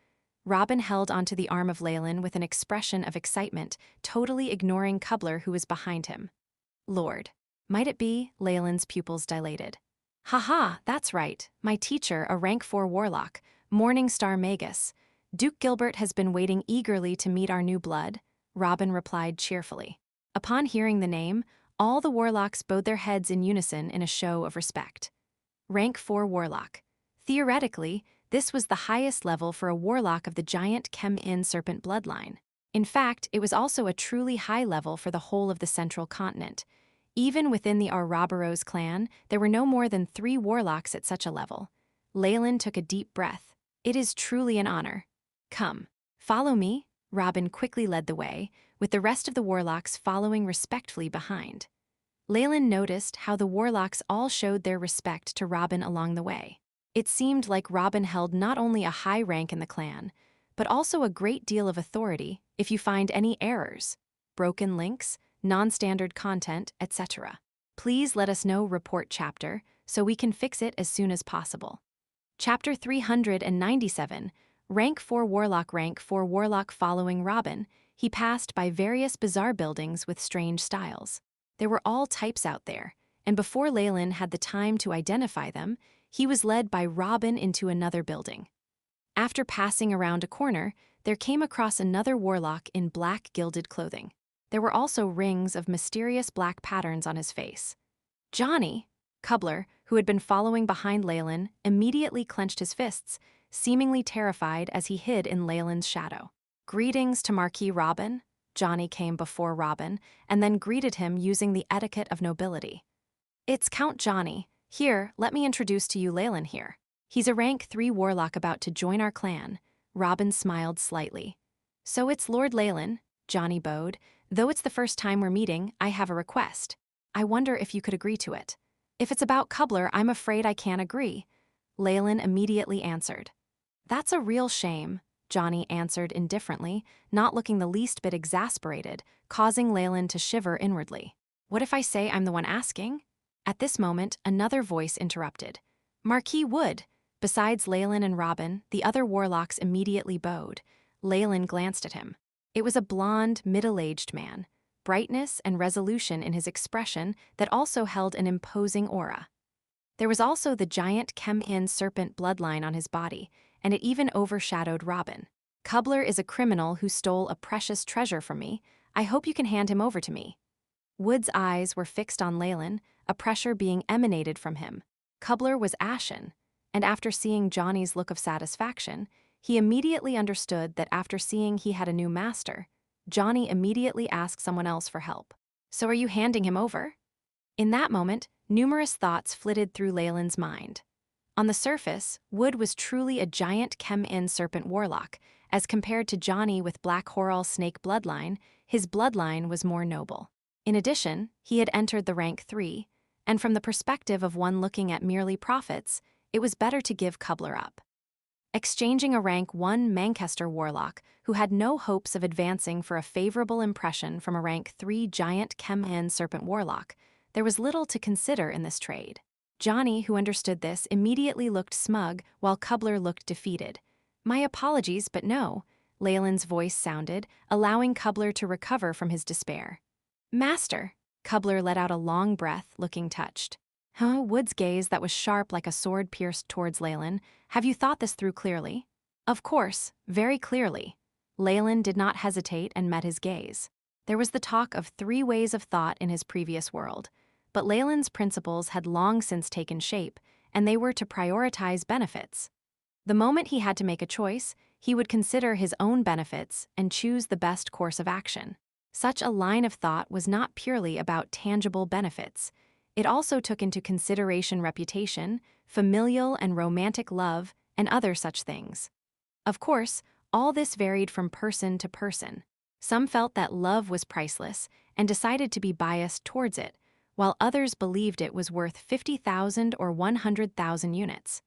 S1: Robin held onto the arm of Leylin with an expression of excitement, totally ignoring Cobbler who was behind him. "Lord. Might it be?" Leylin's pupils dilated. "Haha, that's right, my teacher, a rank 4 Warlock, Morning Star Magus. Duke Gilbert has been waiting eagerly to meet our new blood," Robin replied cheerfully. Upon hearing the name, all the Warlocks bowed their heads in unison in a show of respect. Rank 4 Warlock. Theoretically, this was the highest level for a Warlock of the giant Chem-In serpent bloodline. In fact, it was also a truly high level for the whole of the central continent. Even within the Ouroboros clan, there were no more than 3 Warlocks at such a level. Leylin took a deep breath. "It is truly an honor. Come, follow me." Robin quickly led the way, with the rest of the Warlocks following respectfully behind. Leylin noticed how the Warlocks all showed their respect to Robin along the way. It seemed like Robin held not only a high rank in the clan, but also a great deal of authority if you find any errors, broken links, non-standard content, etc. Please let us know. Report chapter, so we can fix it as soon as possible. Chapter 397, Rank 4 Warlock. Rank 4 Warlock. Following Robin, he passed by various bizarre buildings with strange styles. There were all types out there, and before Leylin had the time to identify them, he was led by Robin into another building. After passing around a corner, there came across another Warlock in black gilded clothing. There were also rings of mysterious black patterns on his face. Johnny, Cobbler, who had been following behind Leylin, immediately clenched his fists, seemingly terrified as he hid in Leylin's shadow. "Greetings to Marquis Robin." Johnny came before Robin, and then greeted him using the etiquette of nobility. "It's Count Johnny. Here, let me introduce to you Leylin here. He's a rank 3 Warlock about to join our clan." Robin smiled slightly. "So it's Lord Leylin," Johnny bowed. "Though it's the first time we're meeting, I have a request. I wonder if you could agree to it." "If it's about Cobbler, I'm afraid I can't agree," Leylin immediately answered. "That's a real shame," Johnny answered indifferently, not looking the least bit exasperated, causing Leylin to shiver inwardly. "What if I say I'm the one asking?" At this moment, another voice interrupted. "Marquis Wood." Besides Leylin and Robin, the other Warlocks immediately bowed. Leylin glanced at him. It was a blonde, middle-aged man, brightness and resolution in his expression that also held an imposing aura. There was also the giant Chem-In serpent bloodline on his body, and it even overshadowed Robin. "Cobbler is a criminal who stole a precious treasure from me. I hope you can hand him over to me." Wood's eyes were fixed on Leylin, a pressure being emanated from him. Cobbler was ashen, and after seeing Johnny's look of satisfaction, he immediately understood that after seeing he had a new master, Johnny immediately asked someone else for help. "So are you handing him over?" In that moment, numerous thoughts flitted through Leylin's mind. On the surface, Wood was truly a giant Chem-In serpent Warlock. As compared to Johnny with Black Horal snake bloodline, his bloodline was more noble. In addition, he had entered the rank 3, and from the perspective of one looking at merely profits, it was better to give Cobbler up. Exchanging a rank 1 Manchester Warlock, who had no hopes of advancing for a favorable impression from a rank 3 giant Chem-In serpent Warlock, there was little to consider in this trade. Johnny, who understood this, immediately looked smug, while Cobbler looked defeated. "My apologies, but no," Leylin's voice sounded, allowing Cobbler to recover from his despair. "Master," Cobbler let out a long breath, looking touched. Wood's gaze that was sharp like a sword pierced towards Leylin. "Have you thought this through clearly?" "Of course, very clearly." Leylin did not hesitate and met his gaze. There was the talk of 3 ways of thought in his previous world, but Leylin's principles had long since taken shape, and they were to prioritize benefits. The moment he had to make a choice, he would consider his own benefits and choose the best course of action. Such a line of thought was not purely about tangible benefits. It also took into consideration reputation, familial and romantic love, and other such things. Of course, all this varied from person to person. Some felt that love was priceless and decided to be biased towards it, while others believed it was worth 50,000 or 100,000 units.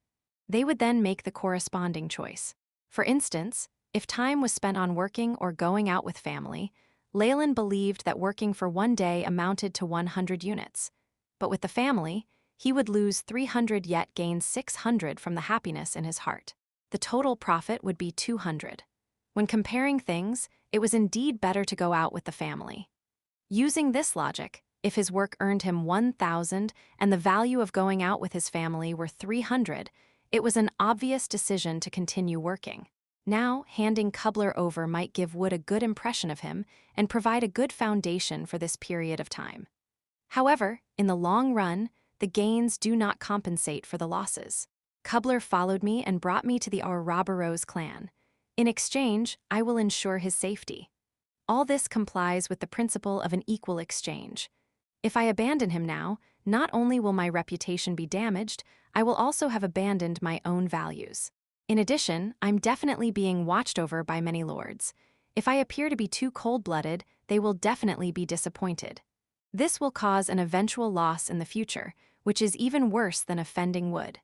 S1: They would then make the corresponding choice. For instance, if time was spent on working or going out with family, Leylin believed that working for one day amounted to 100 units. But with the family, he would lose 300 yet gain 600 from the happiness in his heart. The total profit would be 200. When comparing things, it was indeed better to go out with the family. Using this logic, if his work earned him 1,000 and the value of going out with his family were 300, it was an obvious decision to continue working. Now, handing Kubler over might give Wood a good impression of him and provide a good foundation for this period of time. However, in the long run, the gains do not compensate for the losses. Kubler followed me and brought me to the Ouroboros clan. In exchange, I will ensure his safety. All this complies with the principle of an equal exchange. If I abandon him now, not only will my reputation be damaged, I will also have abandoned my own values. In addition, I'm definitely being watched over by many lords. If I appear to be too cold-blooded, they will definitely be disappointed. This will cause an eventual loss in the future, which is even worse than offending Wood.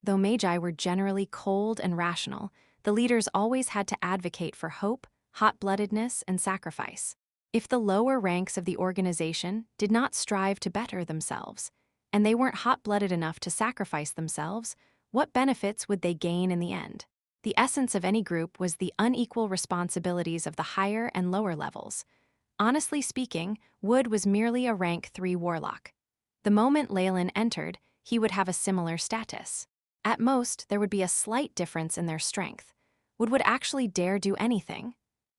S1: Though Magi were generally cold and rational, the leaders always had to advocate for hope, hot-bloodedness, and sacrifice. If the lower ranks of the organization did not strive to better themselves, and they weren't hot-blooded enough to sacrifice themselves, what benefits would they gain in the end? The essence of any group was the unequal responsibilities of the higher and lower levels. Honestly speaking, Wood was merely a rank 3 warlock. The moment Leylin entered, he would have a similar status. At most, there would be a slight difference in their strength. Wood would actually dare do anything.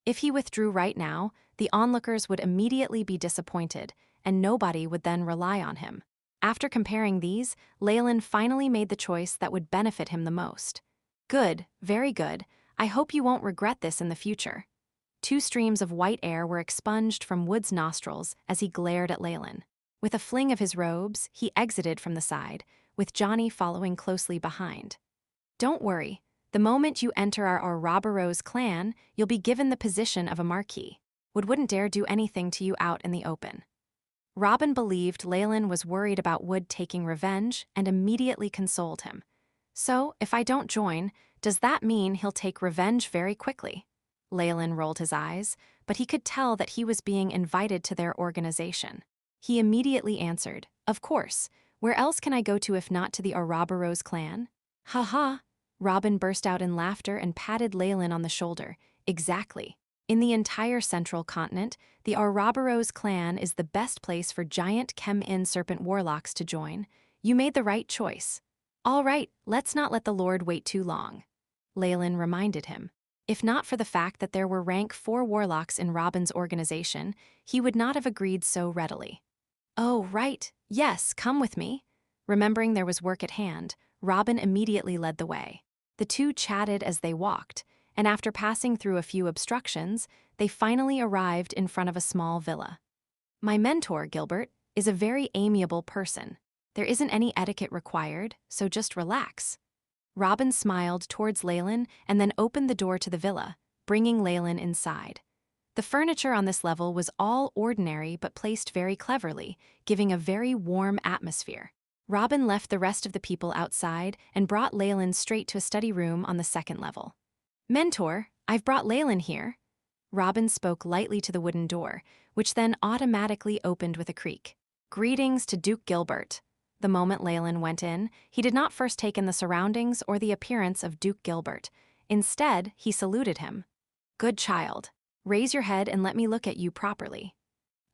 S1: If he withdrew right now, the onlookers would immediately be disappointed, and nobody would then rely on him. After comparing these, Leylin finally made the choice that would benefit him the most. Good, very good. I hope you won't regret this in the future. 2 streams of white air were expunged from Wood's nostrils as he glared at Leylin. With a fling of his robes, he exited from the side, with Johnny following closely behind. Don't worry. The moment you enter our Ouroboros clan, you'll be given the position of a marquis. Wood wouldn't dare do anything to you out in the open. Robin believed Leylin was worried about Wood taking revenge and immediately consoled him. So, if I don't join, does that mean he'll take revenge very quickly? Leylin rolled his eyes, but he could tell that he was being invited to their organization. He immediately answered, "Of course. Where else can I go to if not to the Ouroboros clan?" "Ha ha!" Robin burst out in laughter and patted Leylin on the shoulder. "Exactly. In the entire central continent, the Ouroboros clan is the best place for giant Chem-In serpent warlocks to join. You made the right choice." "All right, let's not let the Lord wait too long," Leylin reminded him. If not for the fact that there were rank 4 warlocks in Robin's organization, he would not have agreed so readily. "Oh, right, yes, come with me." Remembering there was work at hand, Robin immediately led the way. The two chatted as they walked, and after passing through a few obstructions, they finally arrived in front of a small villa. "My mentor, Gilbert, is a very amiable person. There isn't any etiquette required, so just relax." Robin smiled towards Leylin and then opened the door to the villa, bringing Leylin inside. The furniture on this level was all ordinary but placed very cleverly, giving a very warm atmosphere. Robin left the rest of the people outside and brought Leylin straight to a study room on the 2nd level. "Mentor, I've brought Leylin here." Robin spoke lightly to the wooden door, which then automatically opened with a creak. "Greetings to Duke Gilbert." The moment Leylin went in, he did not first take in the surroundings or the appearance of Duke Gilbert. Instead, he saluted him. "Good child. Raise your head and let me look at you properly."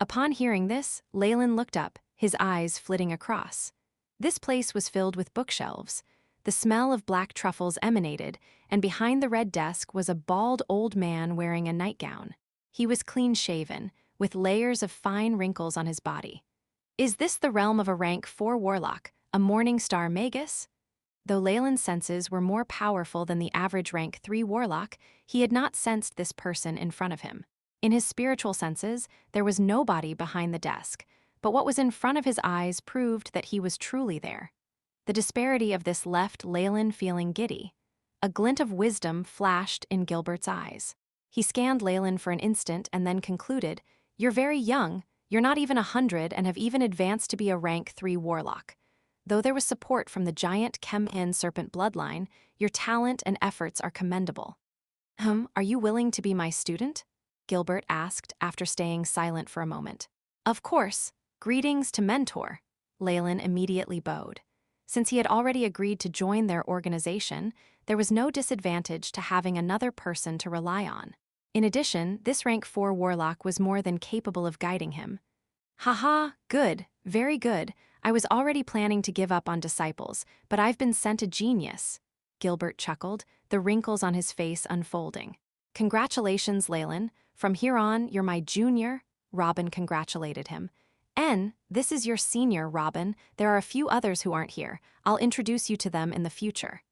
S1: Upon hearing this, Leylin looked up, his eyes flitting across. This place was filled with bookshelves. The smell of black truffles emanated, and behind the red desk was a bald old man wearing a nightgown. He was clean-shaven, with layers of fine wrinkles on his body. Is this the realm of a rank 4 warlock, a Morning Star Magus? Though Leylin's senses were more powerful than the average rank 3 warlock, he had not sensed this person in front of him. In his spiritual senses, there was nobody behind the desk, but what was in front of his eyes proved that he was truly there. The disparity of this left Leylin feeling giddy. A glint of wisdom flashed in Gilbert's eyes. He scanned Leylin for an instant and then concluded, "You're very young, you're not even 100 and have even advanced to be a rank 3 warlock. Though there was support from the giant Chem-In serpent bloodline, your talent and efforts are commendable." Are you willing to be my student?" Gilbert asked after staying silent for a moment. "Of course. Greetings to Mentor." Leylin immediately bowed. Since he had already agreed to join their organization, there was no disadvantage to having another person to rely on. In addition, this rank 4 warlock was more than capable of guiding him. "Haha, good, very good. I was already planning to give up on disciples, but I've been sent a genius." Gilbert chuckled, the wrinkles on his face unfolding. "Congratulations, Leylin. From here on, you're my junior," Robin congratulated him. This is your senior, Robin. There are a few others who aren't here. I'll introduce you to them in the future."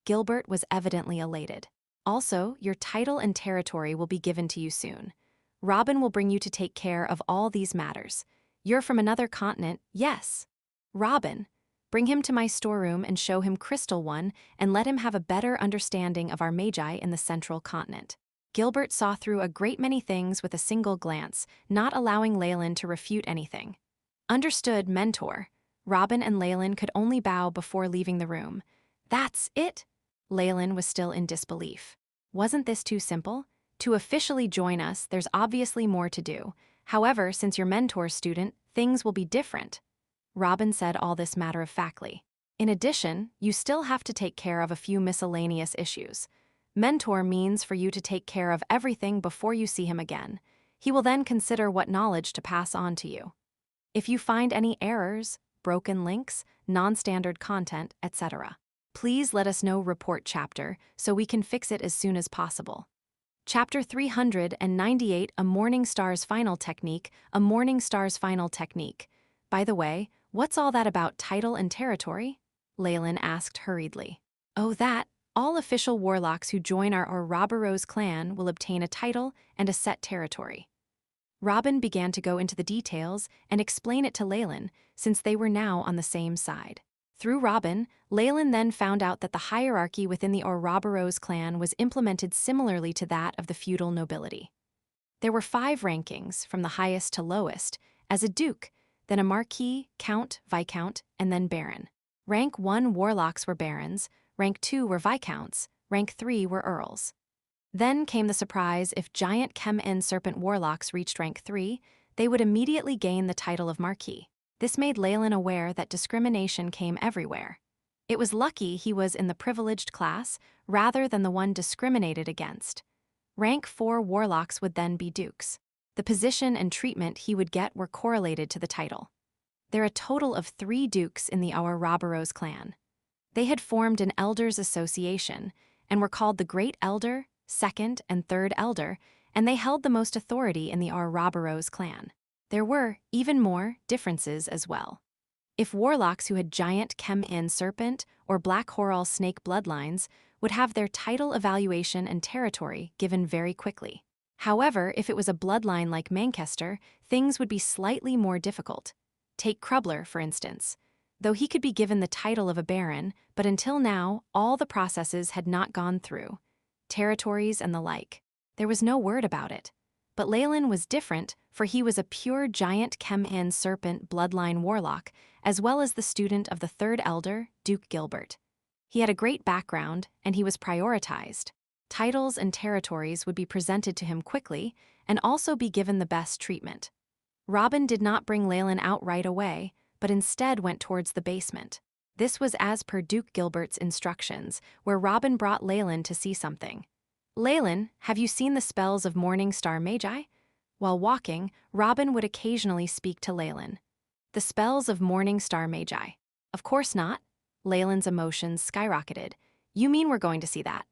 S1: Gilbert was evidently elated. "Also, your title and territory will be given to you soon. Robin will bring you to take care of all these matters. You're from another continent, yes. Robin, bring him to my storeroom and show him Crystal One and let him have a better understanding of our Magi in the central continent." Gilbert saw through a great many things with a single glance, not allowing Leylin to refute anything. "Understood, Mentor." Robin and Leylin could only bow before leaving the room. "That's it?" Leylin was still in disbelief. "Wasn't this too simple? To officially join us, there's obviously more to do. However, since you're Mentor's student, things will be different." Robin said all this matter-of-factly. "In addition, you still have to take care of a few miscellaneous issues. Mentor means for you to take care of everything before you see him again. He will then consider what knowledge to pass on to you. If you find any errors, broken links, non-standard content, etc., please let us know. Report chapter so we can fix it as soon as possible." Chapter 398, A Morning Star's Final Technique. A Morning Star's Final Technique. "By the way, what's all that about title and territory?" Leylin asked hurriedly. "Oh, that. All official warlocks who join our Ouroboros clan will obtain a title and a set territory." Robin began to go into the details and explain it to Leylin, since they were now on the same side. Through Robin, Leylin then found out that the hierarchy within the Ouroboros clan was implemented similarly to that of the feudal nobility. There were 5 rankings, from the highest to lowest, as a duke, then a marquis, count, viscount, and then baron. Rank 1 warlocks were barons, rank 2 were viscounts, rank 3 were earls. Then came the surprise: if giant Chem-In serpent warlocks reached rank 3, they would immediately gain the title of marquis. This made Leylin aware that discrimination came everywhere. It was lucky he was in the privileged class rather than the one discriminated against. Rank 4 warlocks would then be dukes. The position and treatment he would get were correlated to the title. There are a total of 3 dukes in the Ouroboros clan. They had formed an elders association and were called the Great Elder, Second and Third Elder, and they held the most authority in the Ouroboros clan. There were, even more, differences as well. If warlocks who had giant Chem-In serpent or black Horal snake bloodlines would have their title evaluation and territory given very quickly. However, if it was a bloodline like Manchester, things would be slightly more difficult. Take Krubler, for instance. Though he could be given the title of a baron, but until now, all the processes had not gone through. Territories and the like. There was no word about it. But Leylin was different, for he was a pure giant Chem-In serpent bloodline warlock, as well as the student of the Third Elder, Duke Gilbert. He had a great background, and he was prioritized. Titles and territories would be presented to him quickly, and also be given the best treatment. Robin did not bring Leylin out right away, but instead went towards the basement. This was as per Duke Gilbert's instructions, where Robin brought Leylin to see something. "Leylin, have you seen the spells of Morning Star Magi?" While walking, Robin would occasionally speak to Leylin. "The spells of Morning Star Magi? Of course not." Leylin's emotions skyrocketed. "You mean we're going to see that?"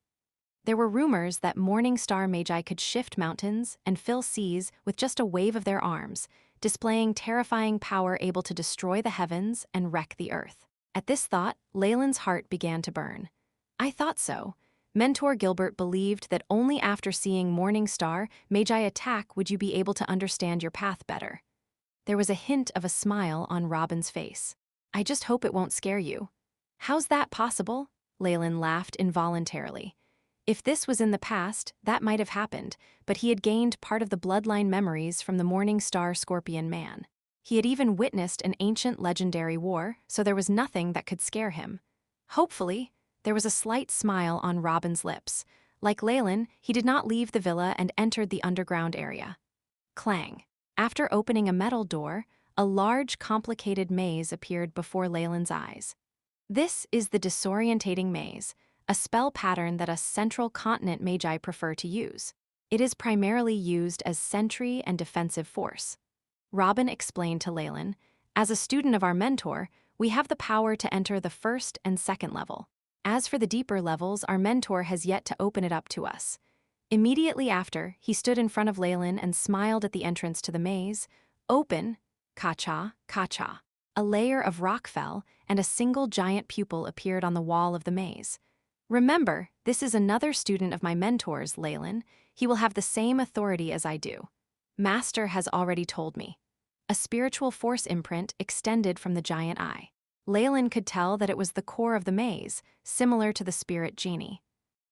S1: There were rumors that Morning Star Magi could shift mountains and fill seas with just a wave of their arms, displaying terrifying power able to destroy the heavens and wreck the earth. At this thought, Leylin's heart began to burn. "I thought so. Mentor Gilbert believed that only after seeing Morning Star Magi attack would you be able to understand your path better." There was a hint of a smile on Robin's face. "I just hope it won't scare you." "How's that possible?" Leylin laughed involuntarily. If this was in the past, that might have happened, but he had gained part of the bloodline memories from the Morning Star Scorpion Man. He had even witnessed an ancient legendary war, so there was nothing that could scare him. Hopefully, there was a slight smile on Robin's lips. Like Leylin, he did not leave the villa and entered the underground area. Clang. After opening a metal door, a large, complicated maze appeared before Leylin's eyes. This is the disorientating maze, a spell pattern that us Central Continent Magi prefer to use. It is primarily used as sentry and defensive force. Robin explained to Leylin, as a student of our mentor, we have the power to enter the first and second level. As for the deeper levels, our mentor has yet to open it up to us. Immediately after, he stood in front of Leylin and smiled at the entrance to the maze. Open, ka-cha, ka-cha. A layer of rock fell, and a single giant pupil appeared on the wall of the maze. Remember, this is another student of my mentor's, Leylin. He will have the same authority as I do. Master has already told me. A spiritual force imprint extended from the giant eye. Leylin could tell that it was the core of the maze, similar to the spirit genie.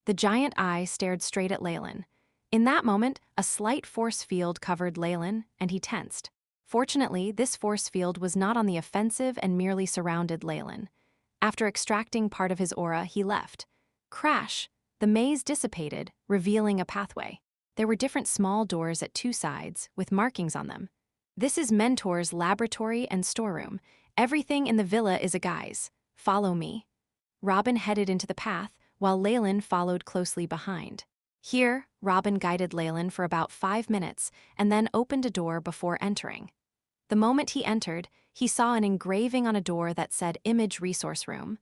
S1: The giant eye stared straight at Leylin. In that moment, a slight force field covered Leylin, and he tensed. Fortunately, this force field was not on the offensive and merely surrounded Leylin. After extracting part of his aura, he left. Crash! The maze dissipated, revealing a pathway. There were different small doors at two sides, with markings on them. This is Mentor's laboratory and storeroom. Everything in the villa is a guise. Follow me. Robin headed into the path, while Leylin followed closely behind. Here, Robin guided Leylin for about 5 minutes, and then opened a door before entering. The moment he entered, he saw an engraving on a door that said Image Resource Room.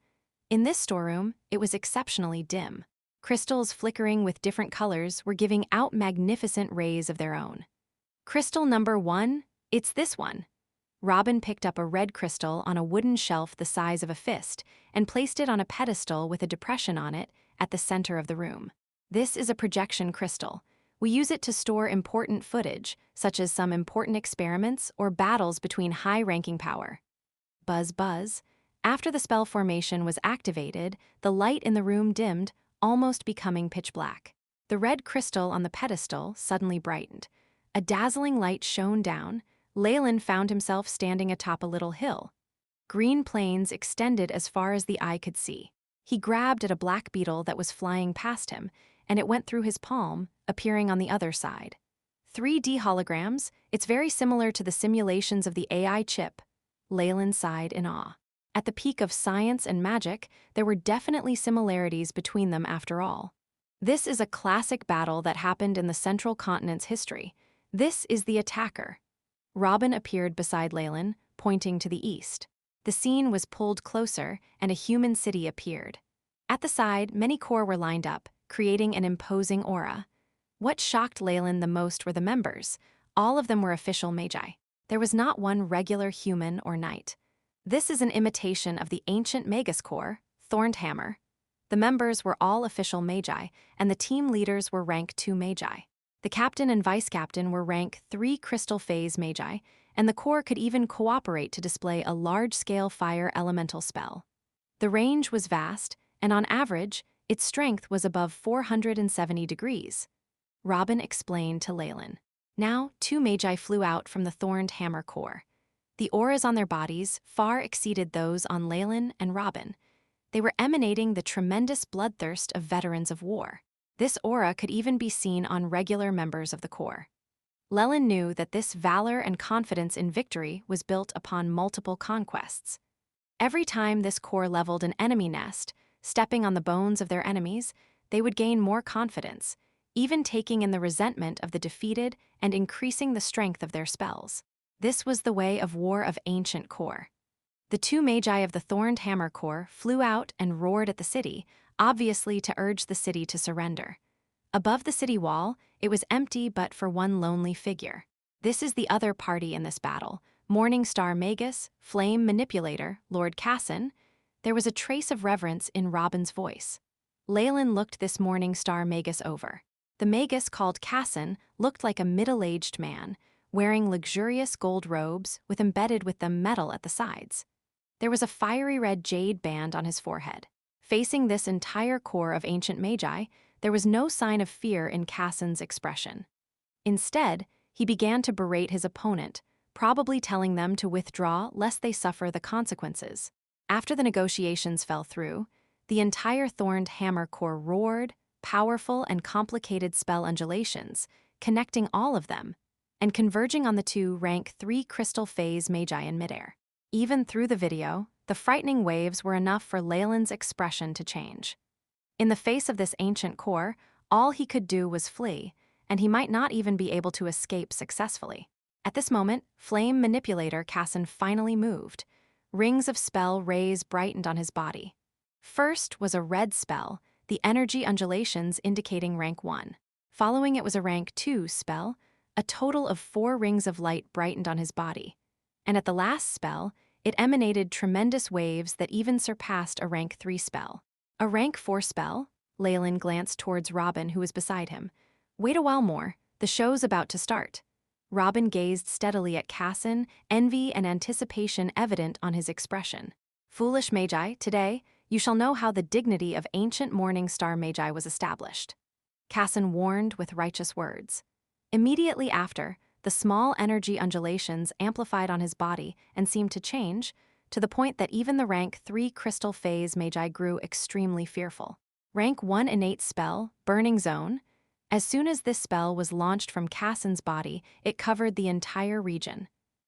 S1: In this storeroom, it was exceptionally dim. Crystals flickering with different colors were giving out magnificent rays of their own. Crystal number 1, it's this one. Robin picked up a red crystal on a wooden shelf the size of a fist and placed it on a pedestal with a depression on it at the center of the room. This is a projection crystal. We use it to store important footage, such as some important experiments or battles between high-ranking power. Buzz, buzz. After the spell formation was activated, the light in the room dimmed, almost becoming pitch black. The red crystal on the pedestal suddenly brightened. A dazzling light shone down. Leylin found himself standing atop a little hill. Green plains extended as far as the eye could see. He grabbed at a black beetle that was flying past him, and it went through his palm, appearing on the other side. 3D holograms, it's very similar to the simulations of the AI chip. Leylin sighed in awe. At the peak of science and magic, there were definitely similarities between them after all. This is a classic battle that happened in the Central Continent's history. This is the attacker. Robin appeared beside Leylin, pointing to the east. The scene was pulled closer, and a human city appeared. At the side, many corps were lined up, creating an imposing aura. What shocked Leylin the most were the members. All of them were official magi. There was not one regular human or knight. This is an imitation of the ancient Magus Corps, Thorned Hammer. The members were all official magi, and the team leaders were rank 2 magi. The captain and vice captain were rank 3 crystal phase magi, and the corps could even cooperate to display a large-scale fire elemental spell. The range was vast, and on average, its strength was above 470 degrees. Robin explained to Leylin. Now, 2 magi flew out from the Thorned Hammer Corps. The auras on their bodies far exceeded those on Leylin and Robin. They were emanating the tremendous bloodthirst of veterans of war. This aura could even be seen on regular members of the Corps. Leylin knew that this valor and confidence in victory was built upon multiple conquests. Every time this Corps leveled an enemy nest, stepping on the bones of their enemies, they would gain more confidence, even taking in the resentment of the defeated and increasing the strength of their spells. This was the way of war of ancient Corps. The 2 magi of the Thorned Hammer Corps flew out and roared at the city, obviously to urge the city to surrender. Above the city wall, it was empty but for one lonely figure. This is the other party in this battle, Morning Star Magus, Flame Manipulator, Lord Casson. There was a trace of reverence in Robin's voice. Leylin looked this Morning Star Magus over. The Magus called Casson looked like a middle-aged man, wearing luxurious gold robes with embedded with them metal at the sides. There was a fiery red jade band on his forehead. Facing this entire corps of ancient magi, there was no sign of fear in Cassin's expression. Instead, he began to berate his opponent, probably telling them to withdraw lest they suffer the consequences. After the negotiations fell through, the entire Thorned Hammer Core roared, powerful and complicated spell undulations, connecting all of them, and converging on the two rank 3 crystal phase magi in midair. Even through the video, the frightening waves were enough for Leylin's expression to change. In the face of this ancient core, all he could do was flee, and he might not even be able to escape successfully. At this moment, Flame Manipulator Cassin finally moved. Rings of spell rays brightened on his body. First was a red spell, the energy undulations indicating rank 1. Following it was a rank 2 spell, a total of 4 rings of light brightened on his body. And at the last spell, it emanated tremendous waves that even surpassed a rank 3 spell. A rank 4 spell? Leylin glanced towards Robin, who was beside him. Wait a while more, the show's about to start. Robin gazed steadily at Cassin, envy and anticipation evident on his expression. Foolish Magi, today, you shall know how the dignity of ancient Morning Star Magi was established. Cassin warned with righteous words. Immediately after, the small energy undulations amplified on his body and seemed to change, to the point that even the rank 3 crystal phase magi grew extremely fearful. Rank 1 innate spell, Burning Zone. As soon as this spell was launched from Cassin's body, it covered the entire region.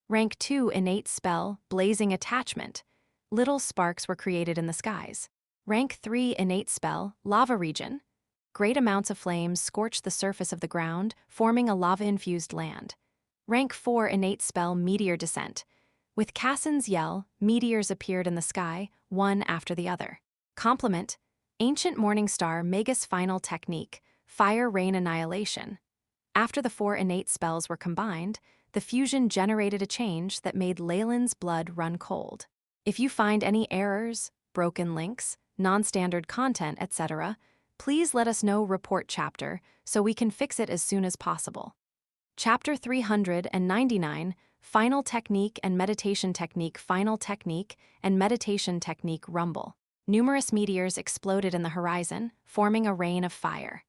S1: Rank 2 innate spell, Blazing Attachment. Little sparks were created in the skies. Rank 3 innate spell, Lava Region. Great amounts of flames scorched the surface of the ground, forming a lava-infused land. Rank 4 innate spell, Meteor Descent. With Cassin's yell, meteors appeared in the sky, one after the other. Complement: Ancient Morning Star Magus Final Technique, Fire Rain Annihilation. After the 4 innate spells were combined, the fusion generated a change that made Leylin's blood run cold. If you find any errors, broken links, non-standard content, etc., please let us know. Report chapter so we can fix it as soon as possible. Chapter 399, Final Technique and Meditation Technique. Final Technique and Meditation Technique. Rumble. Numerous meteors exploded in the horizon, forming a rain of fire.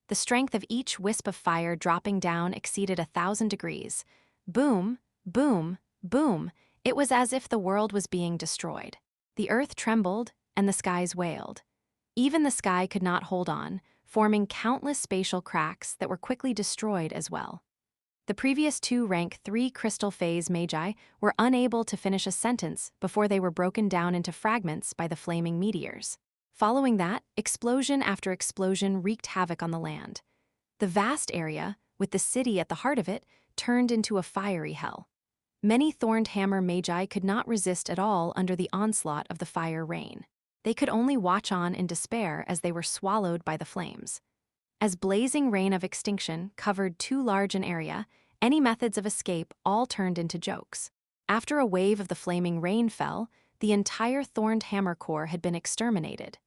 S1: The strength of each wisp of fire dropping down exceeded 1,000 degrees. Boom, boom, boom. It was as if the world was being destroyed. The earth trembled, and the skies wailed. Even the sky could not hold on, forming countless spatial cracks that were quickly destroyed as well. The previous 2 rank 3 crystal phase magi were unable to finish a sentence before they were broken down into fragments by the flaming meteors. Following that, explosion after explosion wreaked havoc on the land. The vast area, with the city at the heart of it, turned into a fiery hell. Many Thorned Hammer magi could not resist at all under the onslaught of the fire rain. They could only watch on in despair as they were swallowed by the flames. As blazing rain of extinction covered too large an area, any methods of escape all turned into jokes. After a wave of the flaming rain fell, the entire Thorned Hammer Core had been exterminated.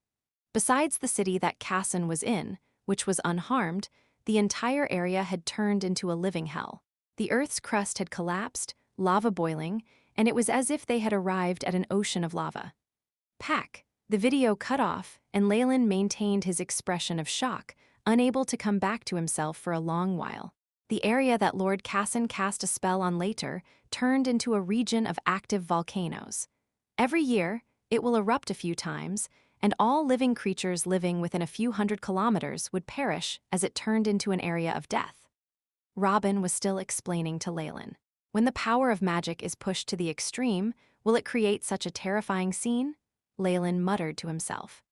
S1: Besides the city that Cassin was in, which was unharmed, the entire area had turned into a living hell. The Earth's crust had collapsed, lava boiling, and it was as if they had arrived at an ocean of lava. Pack. The video cut off, and Leylin maintained his expression of shock, unable to come back to himself for a long while. The area that Lord Cassin cast a spell on later turned into a region of active volcanoes. Every year, it will erupt a few times, and all living creatures living within a few hundred kilometers would perish as it turned into an area of death. Robin was still explaining to Leylin. When the power of magic is pushed to the extreme, will it create such a terrifying scene? Leylin muttered to himself.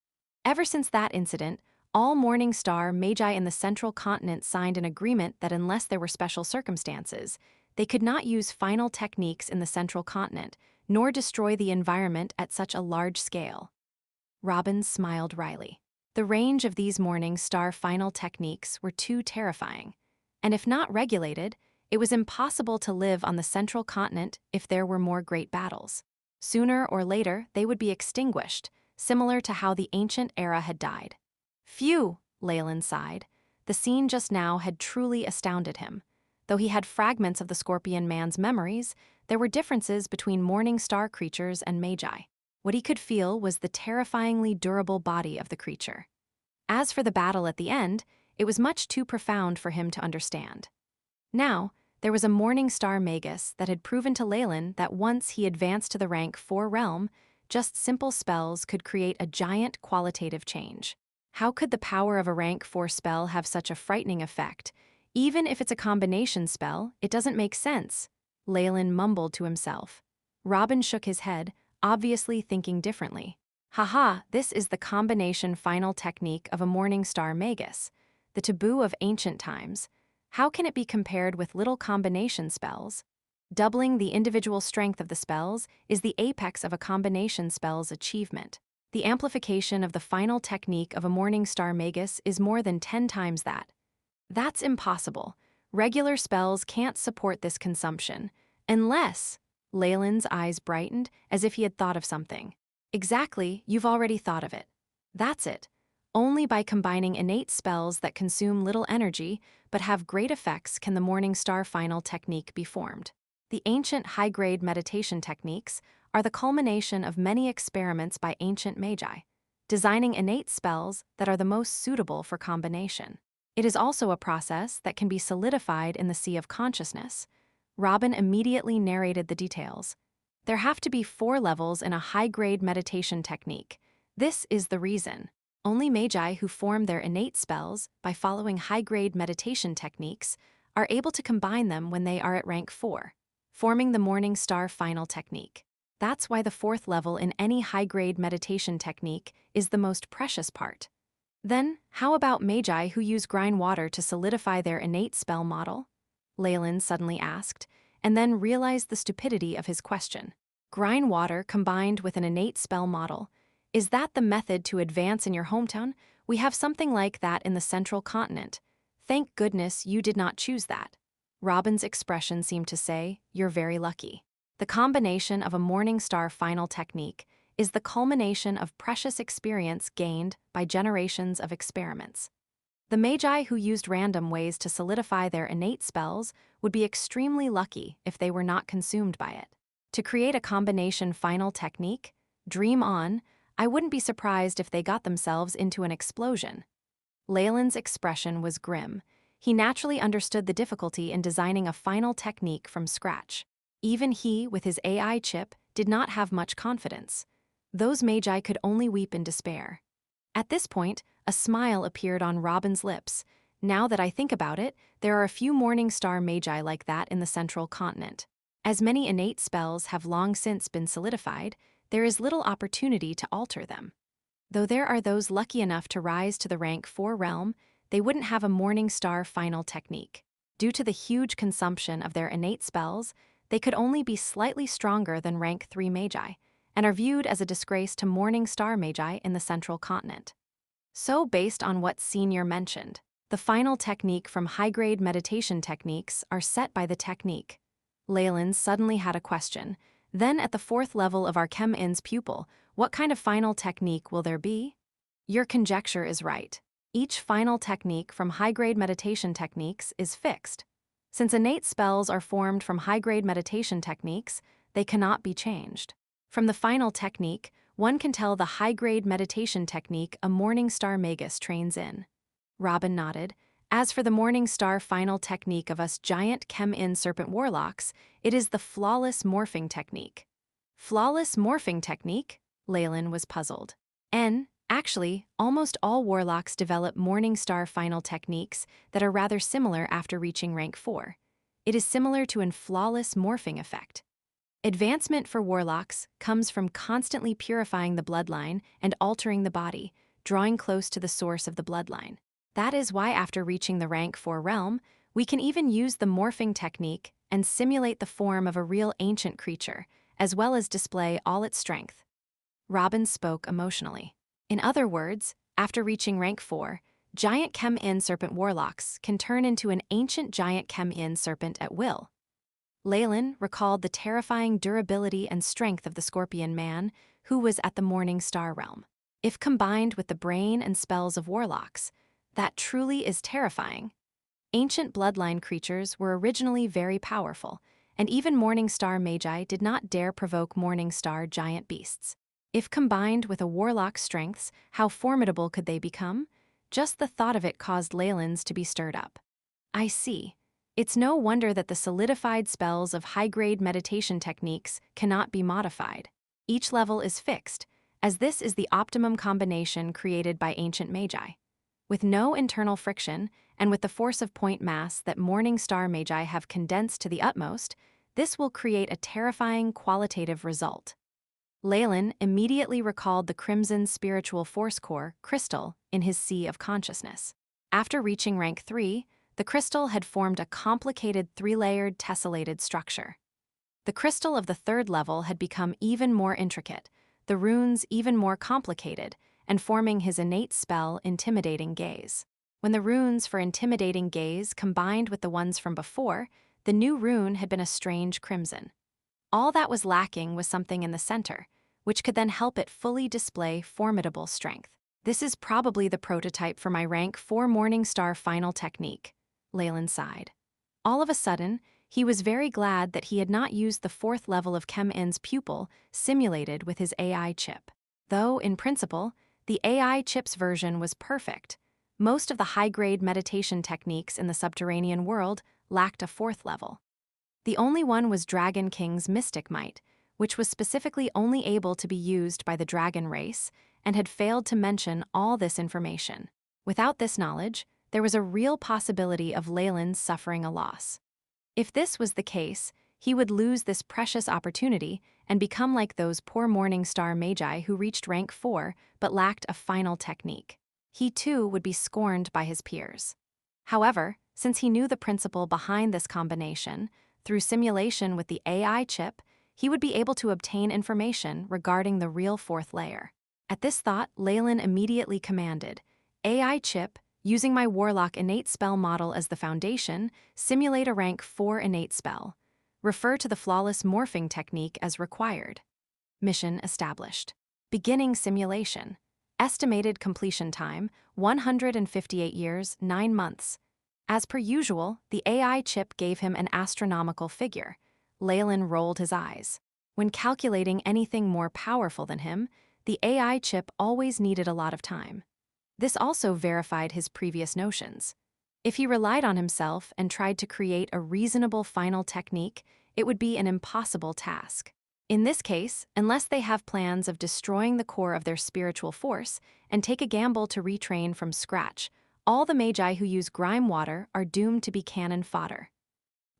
S1: Ever since that incident, all Morning Star Magi in the Central Continent signed an agreement that unless there were special circumstances, they could not use final techniques in the Central Continent, nor destroy the environment at such a large scale. Robin smiled wryly. The range of these Morning Star final techniques were too terrifying, and if not regulated, it was impossible to live on the Central Continent if there were more great battles. Sooner or later, they would be extinguished, similar to how the ancient era had died. Phew, Leylin sighed. The scene just now had truly astounded him. Though he had fragments of the Scorpion Man's memories, there were differences between Morning Star creatures and Magi. What he could feel was the terrifyingly durable body of the creature. As for the battle at the end, it was much too profound for him to understand. Now, there was a Morning Star Magus that had proven to Leylin that once he advanced to the rank 4 realm, just simple spells could create a giant qualitative change. How could the power of a rank 4 spell have such a frightening effect? Even if it's a combination spell, it doesn't make sense, Leylin mumbled to himself. Robin shook his head, obviously thinking differently. Haha, this is the combination final technique of a Morning Star Magus, the taboo of ancient times. How can it be compared with little combination spells? Doubling the individual strength of the spells is the apex of a combination spell's achievement. The amplification of the final technique of a Morning Star Magus is more than 10 times that. That's impossible. Regular spells can't support this consumption. Unless… Leylin's eyes brightened as if he had thought of something. Exactly, you've already thought of it. That's it. Only by combining innate spells that consume little energy but have great effects can the Morning Star final technique be formed. The ancient high-grade meditation techniques are the culmination of many experiments by ancient magi, designing innate spells that are the most suitable for combination. It is also a process that can be solidified in the sea of consciousness. Robin immediately narrated the details. There have to be 4 levels in a high-grade meditation technique. This is the reason. Only magi who form their innate spells by following high-grade meditation techniques are able to combine them when they are at rank 4, forming the Morning Star final technique. That's why the 4th level in any high-grade meditation technique is the most precious part. Then, how about magi who use grind water to solidify their innate spell model? Leylin suddenly asked, and then realized the stupidity of his question. Grind water combined with an innate spell model. Is that the method to advance in your hometown? We have something like that in the central continent. Thank goodness you did not choose that. Robin's expression seemed to say, you're very lucky. The combination of a Morning Star final technique is the culmination of precious experience gained by generations of experiments. The magi who used random ways to solidify their innate spells would be extremely lucky if they were not consumed by it. To create a combination final technique, dream on. I wouldn't be surprised if they got themselves into an explosion. Leylin's expression was grim. He naturally understood the difficulty in designing a final technique from scratch. Even he, with his AI chip, did not have much confidence. Those magi could only weep in despair. At this point, a smile appeared on Robin's lips. Now that I think about it, there are a few Morning Star magi like that in the central continent. As many innate spells have long since been solidified, there is little opportunity to alter them. Though there are those lucky enough to rise to the rank 4 realm, they wouldn't have a Morning Star final technique. Due to the huge consumption of their innate spells, they could only be slightly stronger than rank 3 magi, and are viewed as a disgrace to Morning Star magi in the central continent. So based on what Senior mentioned, the final technique from high-grade meditation techniques are set by the technique. Leylin suddenly had a question. Then at the 4th level of our Chem-In's pupil, what kind of final technique will there be? Your conjecture is right. Each final technique from high-grade meditation techniques is fixed. Since innate spells are formed from high-grade meditation techniques, they cannot be changed. From the final technique, one can tell the high-grade meditation technique a Morning Star Magus trains in. Robin nodded. As for the Morning Star final technique of us giant Chem-In serpent warlocks, it is the flawless morphing technique. Flawless morphing technique? Leylin was puzzled. Actually, almost all warlocks develop Morning Star final techniques that are rather similar after reaching rank 4. It is similar to an flawless morphing effect. Advancement for warlocks comes from constantly purifying the bloodline and altering the body, drawing close to the source of the bloodline. That is why after reaching the rank 4 realm, we can even use the morphing technique and simulate the form of a real ancient creature, as well as display all its strength. Robin spoke emotionally. In other words, after reaching rank 4, giant Chem-In serpent warlocks can turn into an ancient giant Chem-In serpent at will. Leylin recalled the terrifying durability and strength of the Scorpion Man, who was at the Morning Star realm. If combined with the brain and spells of warlocks, that truly is terrifying. Ancient bloodline creatures were originally very powerful, and even Morning Star Magi did not dare provoke Morning Star giant beasts. If combined with a warlock's strengths, how formidable could they become? Just the thought of it caused Leylin's to be stirred up. I see. It's no wonder that the solidified spells of high-grade meditation techniques cannot be modified. Each level is fixed, as this is the optimum combination created by ancient magi. With no internal friction, and with the force of point mass that Morning Star Magi have condensed to the utmost, this will create a terrifying qualitative result. Leylin immediately recalled the Crimson Spiritual Force Core crystal in his Sea of Consciousness. After reaching rank 3, the crystal had formed a complicated 3-layered tessellated structure. The crystal of the 3rd level had become even more intricate, the runes even more complicated, and forming his innate spell Intimidating Gaze. When the runes for Intimidating Gaze combined with the ones from before, the new rune had been a strange crimson. All that was lacking was something in the center, which could then help it fully display formidable strength. This is probably the prototype for my rank 4 Morning Star final technique, Leylin sighed. All of a sudden, he was very glad that he had not used the 4th level of Chem-In's pupil simulated with his AI chip. Though, in principle, the AI chip's version was perfect, most of the high-grade meditation techniques in the subterranean world lacked a 4th level. The only one was Dragon King's Mystic Might, which was specifically only able to be used by the dragon race, and had failed to mention all this information. Without this knowledge, there was a real possibility of Leylin suffering a loss. If this was the case, he would lose this precious opportunity and become like those poor Morning Star Magi who reached rank 4 but lacked a final technique. He too would be scorned by his peers. However, since he knew the principle behind this combination, through simulation with the AI chip, he would be able to obtain information regarding the real 4th layer. At this thought, Leylin immediately commanded, AI chip, using my Warlock innate spell model as the foundation, simulate a rank 4 innate spell. Refer to the flawless morphing technique as required. Mission established. Beginning simulation. Estimated completion time, 158 years, 9 months. As per usual, the AI chip gave him an astronomical figure. Leylin rolled his eyes. When calculating anything more powerful than him, the AI chip always needed a lot of time. This also verified his previous notions. If he relied on himself and tried to create a reasonable final technique, it would be an impossible task. In this case, unless they have plans of destroying the core of their spiritual force and take a gamble to retrain from scratch, all the magi who use grime water are doomed to be cannon fodder.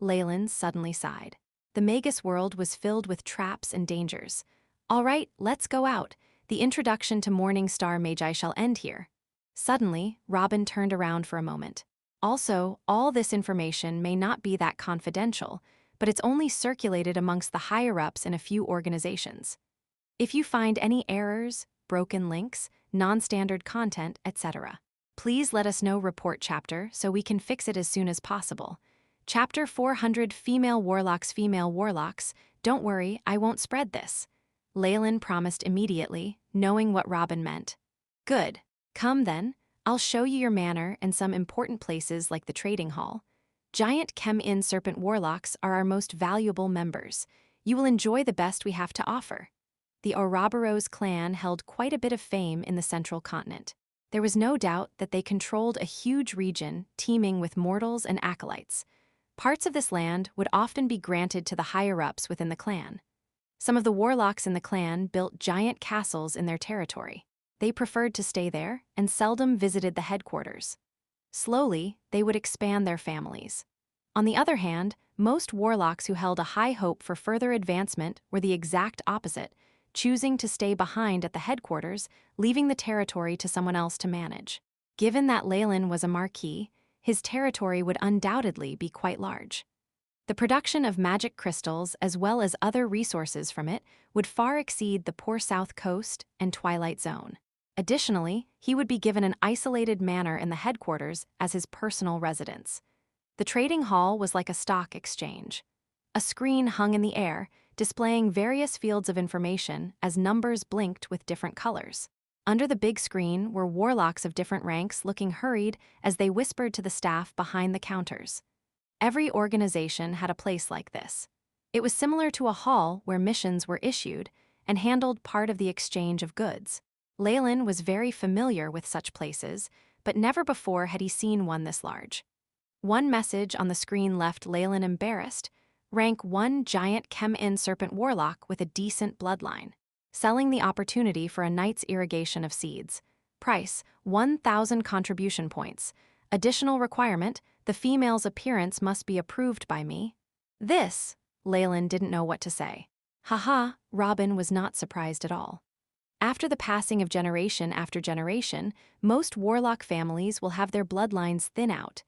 S1: Leylin suddenly sighed. The Magus World was filled with traps and dangers. All right, let's go out. The introduction to Morning Star Magi shall end here. Suddenly, Robin turned around for a moment. Also, all this information may not be that confidential, but it's only circulated amongst the higher-ups in a few organizations. If you find any errors, broken links, non-standard content, etc., please let us know. Report chapter so we can fix it as soon as possible. Chapter 400 Female Warlocks, don't worry, I won't spread this. Leylin promised immediately, knowing what Robin meant. Good. Come then, I'll show you your manor and some important places like the trading hall. Giant Chem-In Serpent Warlocks are our most valuable members. You will enjoy the best we have to offer. The Ouroboros clan held quite a bit of fame in the central continent. There was no doubt that they controlled a huge region teeming with mortals and acolytes. Parts of this land would often be granted to the higher-ups within the clan. Some of the warlocks in the clan built giant castles in their territory. They preferred to stay there and seldom visited the headquarters. Slowly, they would expand their families. On the other hand, most warlocks who held a high hope for further advancement were the exact opposite, choosing to stay behind at the headquarters, leaving the territory to someone else to manage. Given that Leylin was a marquis, his territory would undoubtedly be quite large. The production of magic crystals as well as other resources from it would far exceed the poor South Coast and Twilight Zone. Additionally, he would be given an isolated manor in the headquarters as his personal residence. The trading hall was like a stock exchange. A screen hung in the air, displaying various fields of information as numbers blinked with different colors. Under the big screen were warlocks of different ranks looking hurried as they whispered to the staff behind the counters. Every organization had a place like this. It was similar to a hall where missions were issued and handled part of the exchange of goods. Leylin was very familiar with such places, but never before had he seen one this large. One message on the screen left Leylin embarrassed. Rank 1 giant chem-in serpent warlock with a decent bloodline. Selling the opportunity for a night's irrigation of seeds. Price, 1,000 contribution points. Additional requirement, the female's appearance must be approved by me. This, Leylin didn't know what to say. Haha, Robin was not surprised at all. After the passing of generation after generation, most warlock families will have their bloodlines thin out.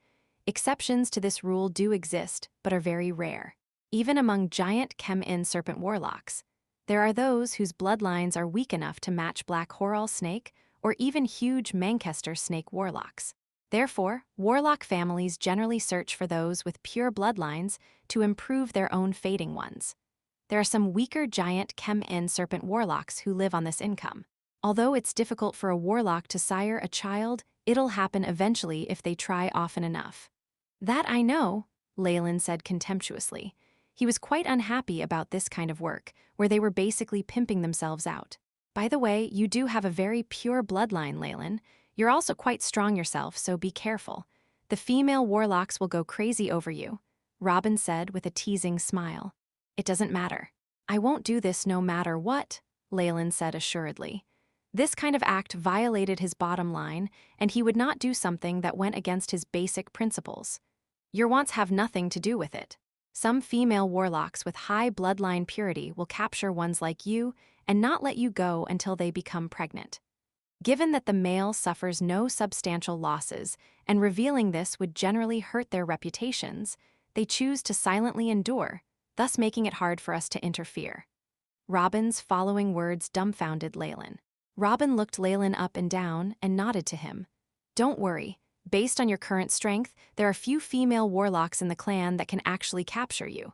S1: Exceptions to this rule do exist, but are very rare. Even among giant chem-in serpent warlocks, there are those whose bloodlines are weak enough to match black Horal snake or even huge Manchester snake warlocks. Therefore, warlock families generally search for those with pure bloodlines to improve their own fading ones. There are some weaker giant chem-in serpent warlocks who live on this income. Although it's difficult for a warlock to sire a child, it'll happen eventually if they try often enough. That I know, Leylin said contemptuously. He was quite unhappy about this kind of work, where they were basically pimping themselves out. By the way, you do have a very pure bloodline, Leylin. You're also quite strong yourself, so be careful. The female warlocks will go crazy over you, Robin said with a teasing smile. It doesn't matter. I won't do this no matter what, Leylin said assuredly. This kind of act violated his bottom line, and he would not do something that went against his basic principles. Your wants have nothing to do with it. Some female warlocks with high bloodline purity will capture ones like you and not let you go until they become pregnant. Given that the male suffers no substantial losses, and revealing this would generally hurt their reputations, they choose to silently endure, thus making it hard for us to interfere. Robin's following words dumbfounded Leylin. Robin looked Leylin up and down and nodded to him. Don't worry. Based on your current strength, there are few female warlocks in the clan that can actually capture you.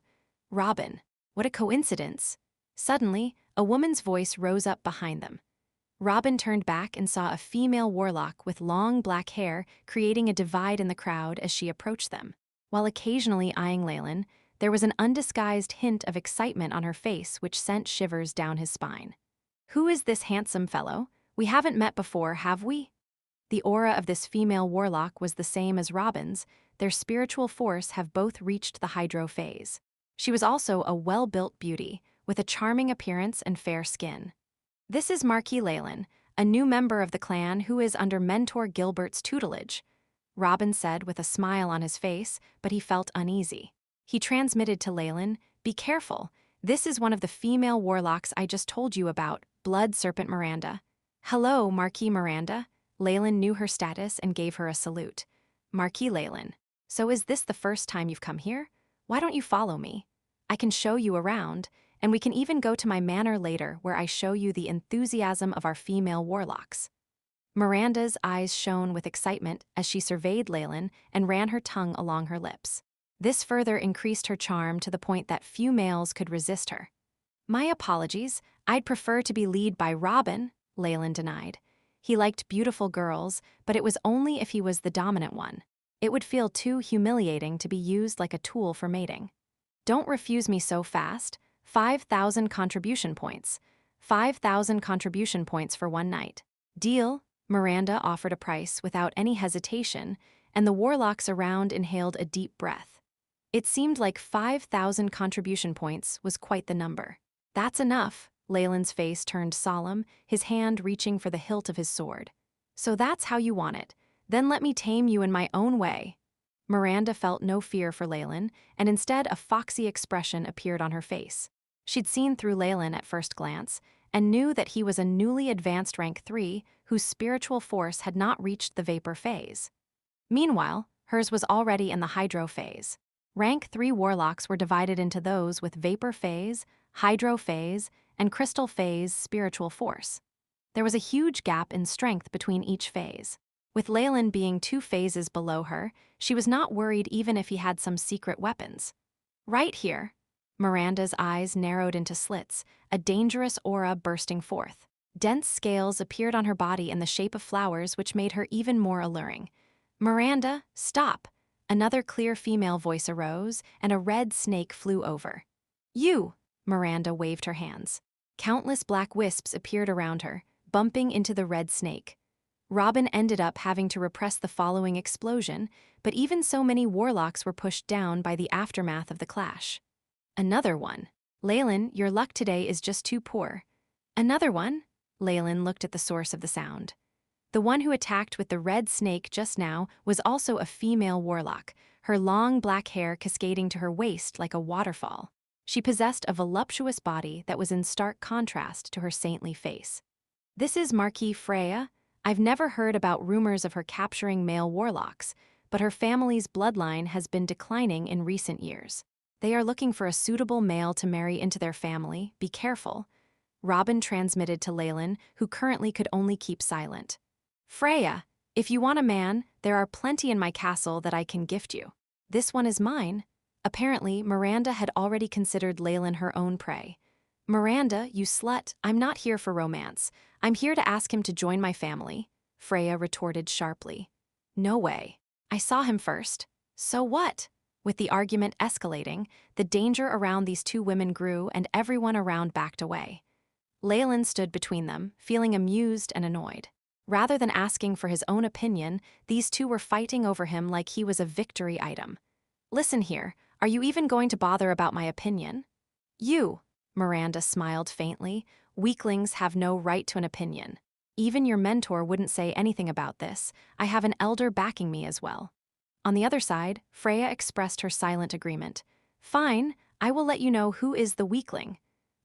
S1: Robin, what a coincidence. Suddenly, a woman's voice rose up behind them. Robin turned back and saw a female warlock with long black hair creating a divide in the crowd as she approached them. While occasionally eyeing Leylin, there was an undisguised hint of excitement on her face which sent shivers down his spine. Who is this handsome fellow? We haven't met before, have we? The aura of this female warlock was the same as Robin's. Their spiritual force have both reached the hydro phase. She was also a well-built beauty, with a charming appearance and fair skin. This is Marquis Leylin, a new member of the clan who is under Mentor Gilbert's tutelage, Robin said with a smile on his face, but he felt uneasy. He transmitted to Leylin, "Be careful. This is one of the female warlocks I just told you about, Blood Serpent Miranda." "Hello, Marquis Miranda." Leylin knew her status and gave her a salute. "Marquis Leylin, so is this the first time you've come here? Why don't you follow me? I can show you around, and we can even go to my manor later where I show you the enthusiasm of our female warlocks." Miranda's eyes shone with excitement as she surveyed Leylin and ran her tongue along her lips. This further increased her charm to the point that few males could resist her. "My apologies, I'd prefer to be led by Robin," Leylin denied. He liked beautiful girls, but it was only if he was the dominant one. It would feel too humiliating to be used like a tool for mating. "Don't refuse me so fast. 5,000 contribution points. 5,000 contribution points for one night. Deal?" Miranda offered a price without any hesitation, and the warlocks around inhaled a deep breath. It seemed like 5,000 contribution points was quite the number. "That's enough." Leylin's face turned solemn, his hand reaching for the hilt of his sword. "So that's how you want it. Then let me tame you in my own way." Miranda felt no fear for Leylin, and instead a foxy expression appeared on her face. She'd seen through Leylin at first glance, and knew that he was a newly advanced rank 3 whose spiritual force had not reached the vapor phase. Meanwhile, hers was already in the hydro phase. Rank 3 warlocks were divided into those with vapor phase, hydro phase, and crystal phase spiritual force. There was a huge gap in strength between each phase. With Leylin being 2 phases below her, she was not worried even if he had some secret weapons. "Right here." Miranda's eyes narrowed into slits, a dangerous aura bursting forth. Dense scales appeared on her body in the shape of flowers which made her even more alluring. "Miranda, stop!" Another clear female voice arose, and a red snake flew over. "You!" Miranda waved her hands. Countless black wisps appeared around her, bumping into the red snake. Robin ended up having to repress the following explosion, but even so many warlocks were pushed down by the aftermath of the clash. Another one. Leylin, your luck today is just too poor. Another one? Leylin looked at the source of the sound. The one who attacked with the red snake just now was also a female warlock, her long black hair cascading to her waist like a waterfall. She possessed a voluptuous body that was in stark contrast to her saintly face. This is Marquis Freya. I've never heard about rumors of her capturing male warlocks, but her family's bloodline has been declining in recent years. They are looking for a suitable male to marry into their family. Be careful. Robin transmitted to Leylin, who currently could only keep silent. Freya, if you want a man, there are plenty in my castle that I can gift you. This one is mine. Apparently, Miranda had already considered Leylin her own prey. Miranda, you slut, I'm not here for romance. I'm here to ask him to join my family, Freya retorted sharply. No way. I saw him first. So what? With the argument escalating, the danger around these two women grew and everyone around backed away. Leylin stood between them, feeling amused and annoyed. Rather than asking for his own opinion, these two were fighting over him like he was a victory item. Listen here, are you even going to bother about my opinion? You, Miranda smiled faintly, weaklings have no right to an opinion. Even your mentor wouldn't say anything about this. I have an elder backing me as well. On the other side, Freya expressed her silent agreement. Fine, I will let you know who is the weakling.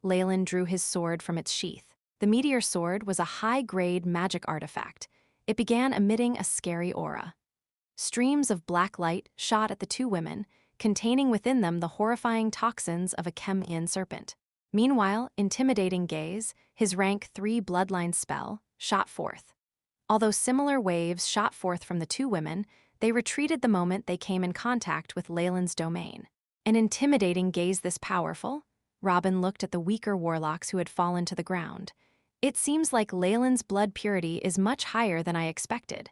S1: Leylin drew his sword from its sheath. The meteor sword was a high-grade magic artifact. It began emitting a scary aura. Streams of black light shot at the two women, containing within them the horrifying toxins of a Chem-In serpent. Meanwhile, intimidating gaze, his rank 3 bloodline spell, shot forth. Although similar waves shot forth from the two women, they retreated the moment they came in contact with Leylin's domain. An intimidating gaze this powerful? Robin looked at the weaker warlocks who had fallen to the ground. It seems like Leylin's blood purity is much higher than I expected.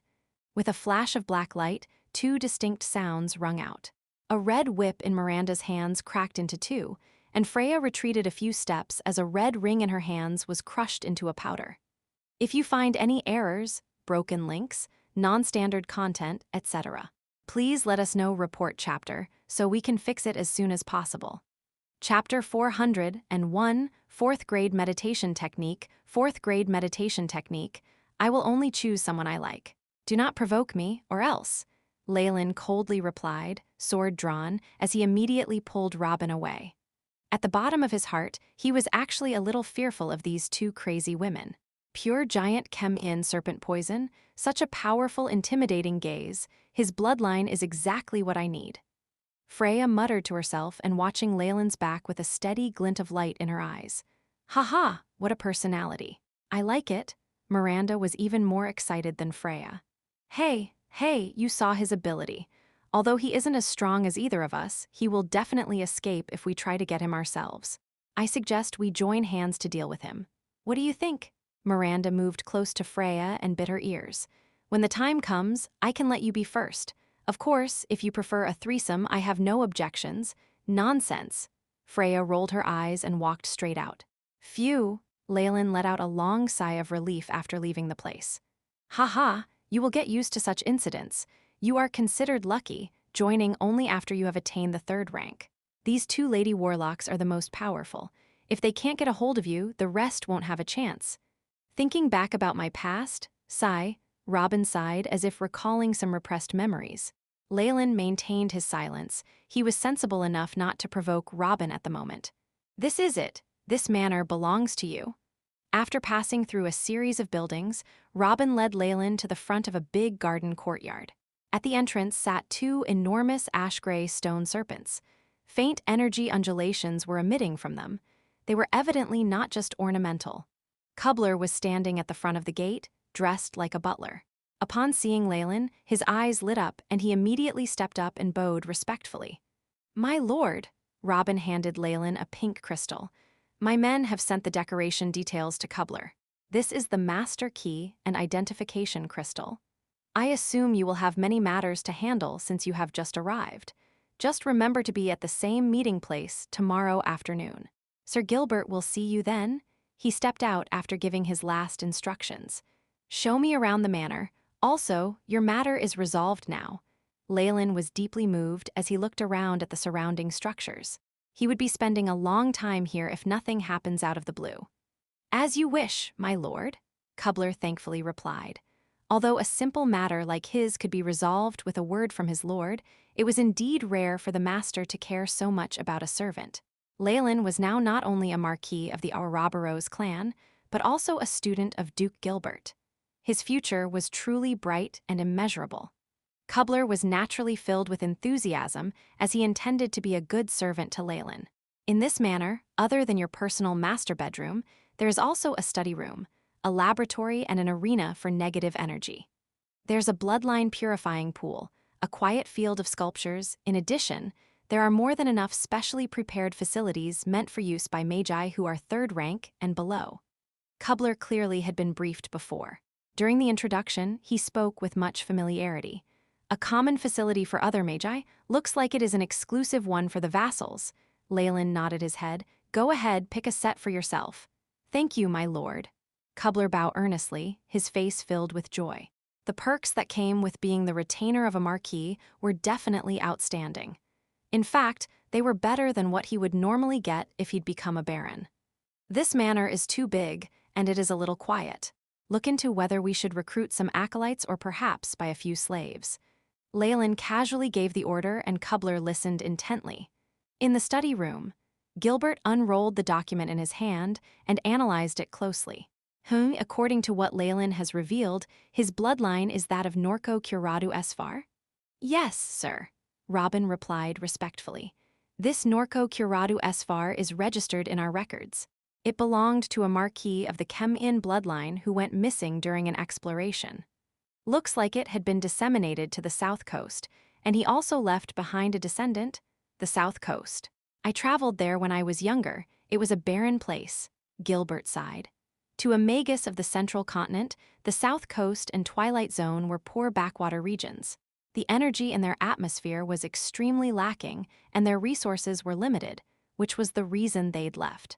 S1: With a flash of black light, 2 distinct sounds rung out. A red whip in Miranda's hands cracked into 2, and Freya retreated a few steps as a red ring in her hands was crushed into a powder. If you find any errors, broken links, non-standard content, etc., please let us know. Report chapter, so we can fix it as soon as possible. Chapter 401, 4th grade meditation technique. 4th grade meditation technique. I will only choose someone I like. Do not provoke me, or else. Leylin coldly replied, sword drawn, as he immediately pulled Robin away. At the bottom of his heart, he was actually a little fearful of these two crazy women. Pure giant Chem-In serpent poison, such a powerful, intimidating gaze. His bloodline is exactly what I need. Freya muttered to herself and watching Leylin's back with a steady glint of light in her eyes. Ha, what a personality. I like it. Miranda was even more excited than Freya. Hey, you saw his ability. Although he isn't as strong as either of us, he will definitely escape if we try to get him ourselves. I suggest we join hands to deal with him. What do you think? Miranda moved close to Freya and bit her ears. When the time comes, I can let you be first. Of course, if you prefer a threesome, I have no objections. Nonsense. Freya rolled her eyes and walked straight out. Phew. Leylin let out a long sigh of relief after leaving the place. Ha, you will get used to such incidents. You are considered lucky, joining only after you have attained the 3rd rank. These 2 lady warlocks are the most powerful. If they can't get a hold of you, the rest won't have a chance. Thinking back about my past, Robin sighed as if recalling some repressed memories. Leylin maintained his silence. He was sensible enough not to provoke Robin at the moment. This is it. This manor belongs to you. After passing through a series of buildings, Robin led Leylin to the front of a big garden courtyard. At the entrance sat 2 enormous ash-gray stone serpents. Faint energy undulations were emitting from them. They were evidently not just ornamental. Cobbler was standing at the front of the gate, dressed like a butler. Upon seeing Leylin, his eyes lit up and he immediately stepped up and bowed respectfully. My lord, Robin handed Leylin a pink crystal. My men have sent the decoration details to Cobbler. This is the master key and identification crystal. I assume you will have many matters to handle since you have just arrived. Just remember to be at the same meeting place tomorrow afternoon. Sir Gilbert will see you then. He stepped out after giving his last instructions. Show me around the manor. Also, your matter is resolved now. Leylin was deeply moved as he looked around at the surrounding structures. He would be spending a long time here if nothing happens out of the blue. As you wish, my lord, Kubler thankfully replied. Although a simple matter like his could be resolved with a word from his lord, it was indeed rare for the master to care so much about a servant. Leylin was now not only a marquis of the Ouroboros clan, but also a student of Duke Gilbert. His future was truly bright and immeasurable. Kubler was naturally filled with enthusiasm as he intended to be a good servant to Leylin. In this manner, other than your personal master bedroom, there is also a study room, a laboratory, and an arena for negative energy. There's a bloodline purifying pool, a quiet field of sculptures. In addition, there are more than enough specially prepared facilities meant for use by magi who are third rank and below. Kubler clearly had been briefed before. During the introduction, he spoke with much familiarity. A common facility for other magi looks like it is an exclusive one for the vassals. Leylin nodded his head. Go ahead, pick a set for yourself. Thank you, my lord. Kubler bowed earnestly, his face filled with joy. The perks that came with being the retainer of a marquis were definitely outstanding. In fact, they were better than what he would normally get if he'd become a baron. This manor is too big, and it is a little quiet. Look into whether we should recruit some acolytes or perhaps buy a few slaves. Leylin casually gave the order and Kubler listened intently. In the study room, Gilbert unrolled the document in his hand and analyzed it closely. According to what Leylin has revealed, his bloodline is that of Norco Curado Esfar? Yes, sir, Robin replied respectfully. This Norco Curado Esfar is registered in our records. It belonged to a marquis of the Chem-In bloodline who went missing during an exploration. Looks like it had been disseminated to the south coast, and he also left behind a descendant, the south coast. I traveled there when I was younger. It was a barren place, Gilbert sighed. To a magus of the central continent, the south coast and twilight zone were poor backwater regions. The energy in their atmosphere was extremely lacking, and their resources were limited, which was the reason they'd left.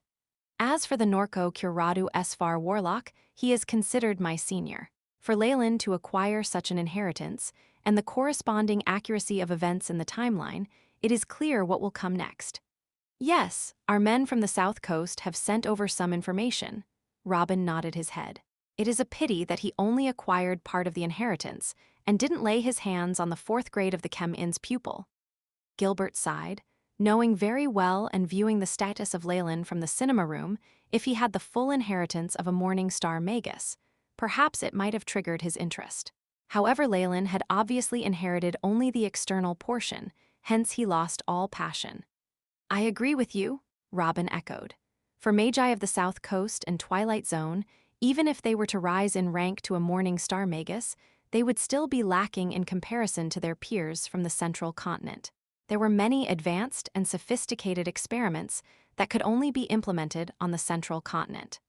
S1: As for the Norco Curado Esfar Warlock, he is considered my senior. For Leylin to acquire such an inheritance, and the corresponding accuracy of events in the timeline, it is clear what will come next. Yes, our men from the south coast have sent over some information. Robin nodded his head. It is a pity that he only acquired part of the inheritance and didn't lay his hands on the fourth grade of the Chem-In's pupil. Gilbert sighed, knowing very well and viewing the status of Leylin from the cinema room. If he had the full inheritance of a Morning Star Magus, perhaps it might have triggered his interest. However, Leylin had obviously inherited only the external portion, hence he lost all passion. I agree with you, Robin echoed. For magi of the south coast and twilight zone, even if they were to rise in rank to a Morning Star Magus, they would still be lacking in comparison to their peers from the central continent. There were many advanced and sophisticated experiments that could only be implemented on the central continent.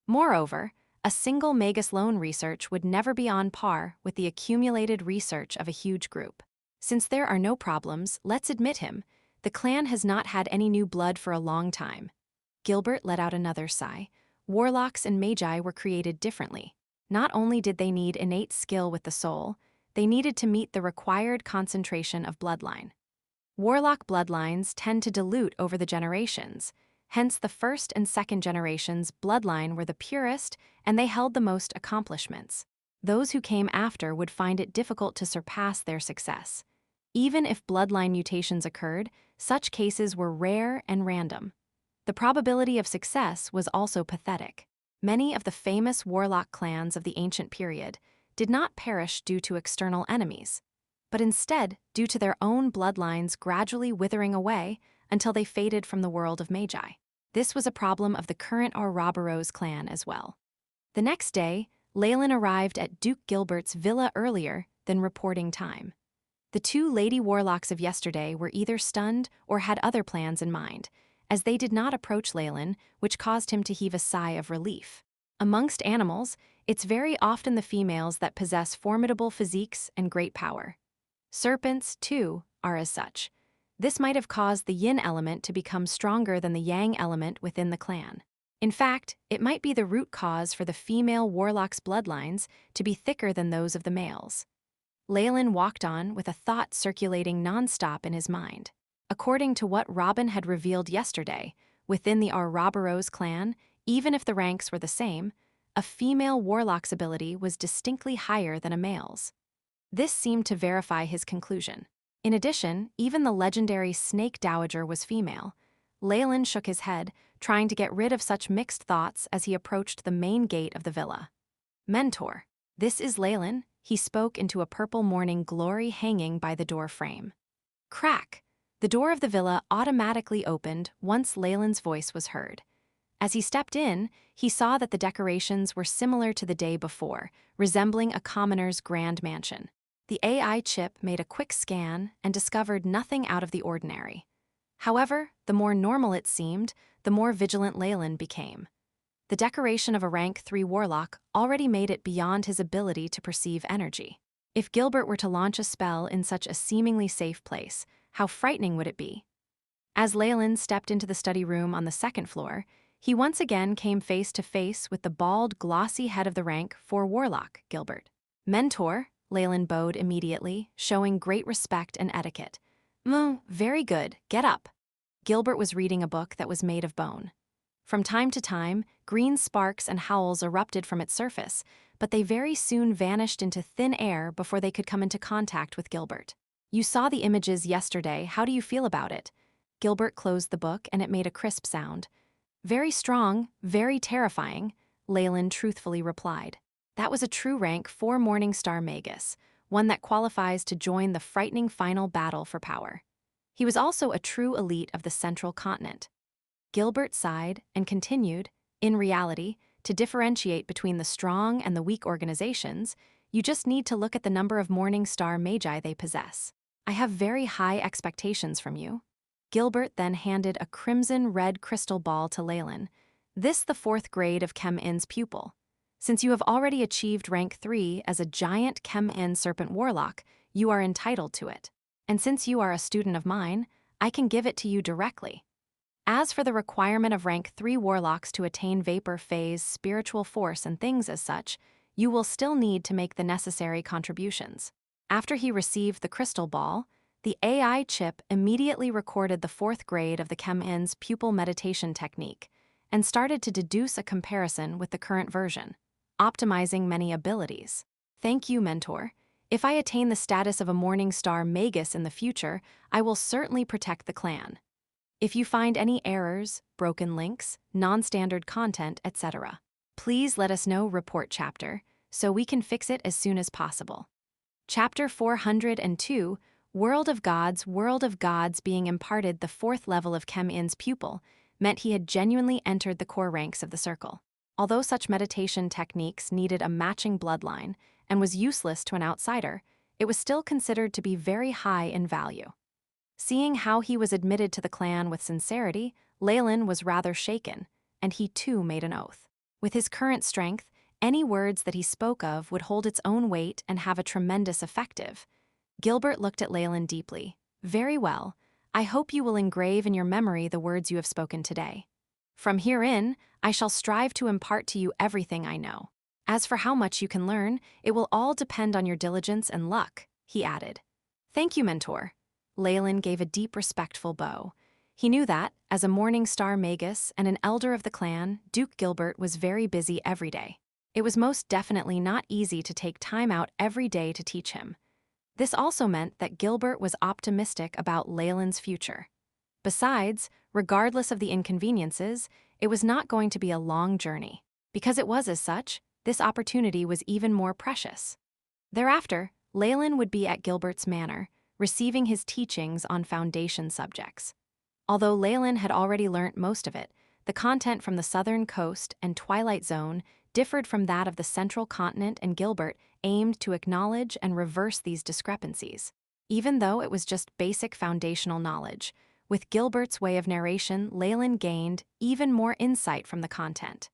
S1: Moreover, a single Magus lone research would never be on par with the accumulated research of a huge group. Since there are no problems, let's admit him, the clan has not had any new blood for a long time. Gilbert let out another sigh. Warlocks and magi were created differently. Not only did they need innate skill with the soul, they needed to meet the required concentration of bloodline. Warlock bloodlines tend to dilute over the generations, hence the first and second generations' bloodline were the purest and they held the most accomplishments. Those who came after would find it difficult to surpass their success. Even if bloodline mutations occurred, such cases were rare and random. The probability of success was also pathetic. Many of the famous warlock clans of the ancient period did not perish due to external enemies, but instead due to their own bloodlines gradually withering away until they faded from the world of magi. This was a problem of the current Ouroboros clan as well. The next day, Leylin arrived at Duke Gilbert's villa earlier than reporting time. The two lady warlocks of yesterday were either stunned or had other plans in mind, as they did not approach Leylin, which caused him to heave a sigh of relief. Amongst animals, it's very often the females that possess formidable physiques and great power. Serpents, too, are as such. This might have caused the yin element to become stronger than the yang element within the clan. In fact, it might be the root cause for the female Warlock's bloodlines to be thicker than those of the males. Leylin walked on with a thought circulating nonstop in his mind. According to what Robin had revealed yesterday, within the Ouroboros clan, even if the ranks were the same, a female Warlock's ability was distinctly higher than a male's. This seemed to verify his conclusion. In addition, even the legendary Snake Dowager was female. Leylin shook his head, trying to get rid of such mixed thoughts as he approached the main gate of the villa. "Mentor, this is Leylin," he spoke into a purple morning glory hanging by the door frame. Crack! The door of the villa automatically opened once Leylin's voice was heard. As he stepped in, he saw that the decorations were similar to the day before, resembling a commoner's grand mansion. The AI chip made a quick scan and discovered nothing out of the ordinary. However, the more normal it seemed, the more vigilant Leylin became. The decoration of a rank 3 warlock already made it beyond his ability to perceive energy. If Gilbert were to launch a spell in such a seemingly safe place, how frightening would it be? As Leylin stepped into the study room on the second floor, he once again came face to face with the bald, glossy head of the rank 4 warlock, Gilbert. "Mentor," Leylin bowed immediately, showing great respect and etiquette. Very good, get up." Gilbert was reading a book that was made of bone. From time to time, green sparks and howls erupted from its surface, but they very soon vanished into thin air before they could come into contact with Gilbert. "You saw the images yesterday, how do you feel about it?" Gilbert closed the book and it made a crisp sound. "Very strong, very terrifying," Leylin truthfully replied. "That was a true rank 4 Morningstar Magus, one that qualifies to join the frightening final battle for power. He was also a true elite of the Central Continent." Gilbert sighed and continued, "In reality, to differentiate between the strong and the weak organizations, you just need to look at the number of Morningstar Magi they possess. I have very high expectations from you." Gilbert then handed a crimson-red crystal ball to Leylin. "This the 4th grade of Chem-In's pupil. Since you have already achieved rank 3 as a giant Chem-In serpent warlock, you are entitled to it. And since you are a student of mine, I can give it to you directly. As for the requirement of rank 3 warlocks to attain vapor phase, spiritual force, and things as such, you will still need to make the necessary contributions." After he received the crystal ball, the AI chip immediately recorded the 4th grade of the Chem-In's pupil meditation technique and started to deduce a comparison with the current version, optimizing many abilities. "Thank you, Mentor. If I attain the status of a Morningstar Magus in the future, I will certainly protect the clan. If you find any errors, broken links, non-standard content, etc., please let us know. Report chapter, so we can fix it as soon as possible." Chapter 402, World of Gods being imparted the 4th level of Chem-In's pupil meant he had genuinely entered the core ranks of the circle. Although such meditation techniques needed a matching bloodline and was useless to an outsider, it was still considered to be very high in value. Seeing how he was admitted to the clan with sincerity, Leylin was rather shaken, and he too made an oath. With his current strength, any words that he spoke of would hold its own weight and have a tremendous effective. Gilbert looked at Leylin deeply. "Very well. I hope you will engrave in your memory the words you have spoken today. From herein, I shall strive to impart to you everything I know. As for how much you can learn, it will all depend on your diligence and luck," he added. "Thank you, Mentor." Leylin gave a deep, respectful bow. He knew that, as a Morningstar Magus and an elder of the clan, Duke Gilbert was very busy every day. It was most definitely not easy to take time out every day to teach him. This also meant that Gilbert was optimistic about Leylin's future. Besides, regardless of the inconveniences, it was not going to be a long journey. Because it was as such, this opportunity was even more precious. Thereafter, Leylin would be at Gilbert's manor, receiving his teachings on foundation subjects. Although Leylin had already learnt most of it, the content from the southern coast and Twilight Zone differed from that of the Central Continent, and Gilbert aimed to acknowledge and reverse these discrepancies. Even though it was just basic foundational knowledge, with Gilbert's way of narration, Leylin gained even more insight from the content.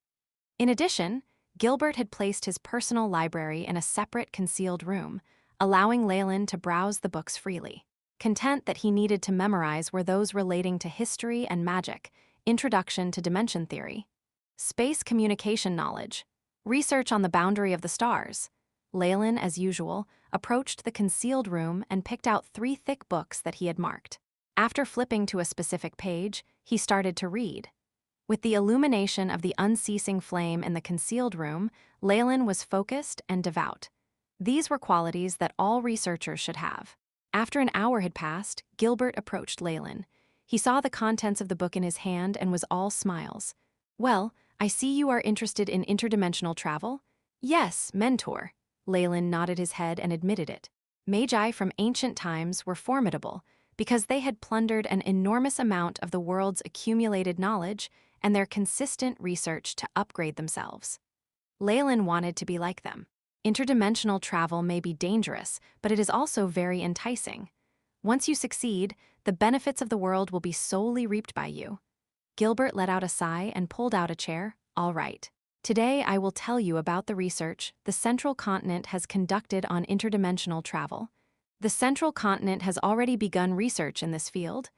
S1: In addition, Gilbert had placed his personal library in a separate concealed room, allowing Leylin to browse the books freely. Content that he needed to memorize were those relating to history and magic, introduction to dimension theory, Space communication knowledge. Research on the boundary of the stars. Leylin, as usual, approached the concealed room and picked out 3 thick books that he had marked. After flipping to a specific page, he started to read. With the illumination of the unceasing flame in the concealed room, Leylin was focused and devout. These were qualities that all researchers should have. After an hour had passed, Gilbert approached Leylin. He saw the contents of the book in his hand and was all smiles. "Well, I see you are interested in interdimensional travel?" "Yes, mentor." Leylin nodded his head and admitted it. Magi from ancient times were formidable because they had plundered an enormous amount of the world's accumulated knowledge and their consistent research to upgrade themselves. Leylin wanted to be like them. Interdimensional travel may be dangerous, but it is also very enticing. Once you succeed, the benefits of the world will be solely reaped by you. Gilbert let out a sigh and pulled out a chair. "All right. Today I will tell you about the research the Central Continent has conducted on interdimensional travel. The Central Continent has already begun research in this field."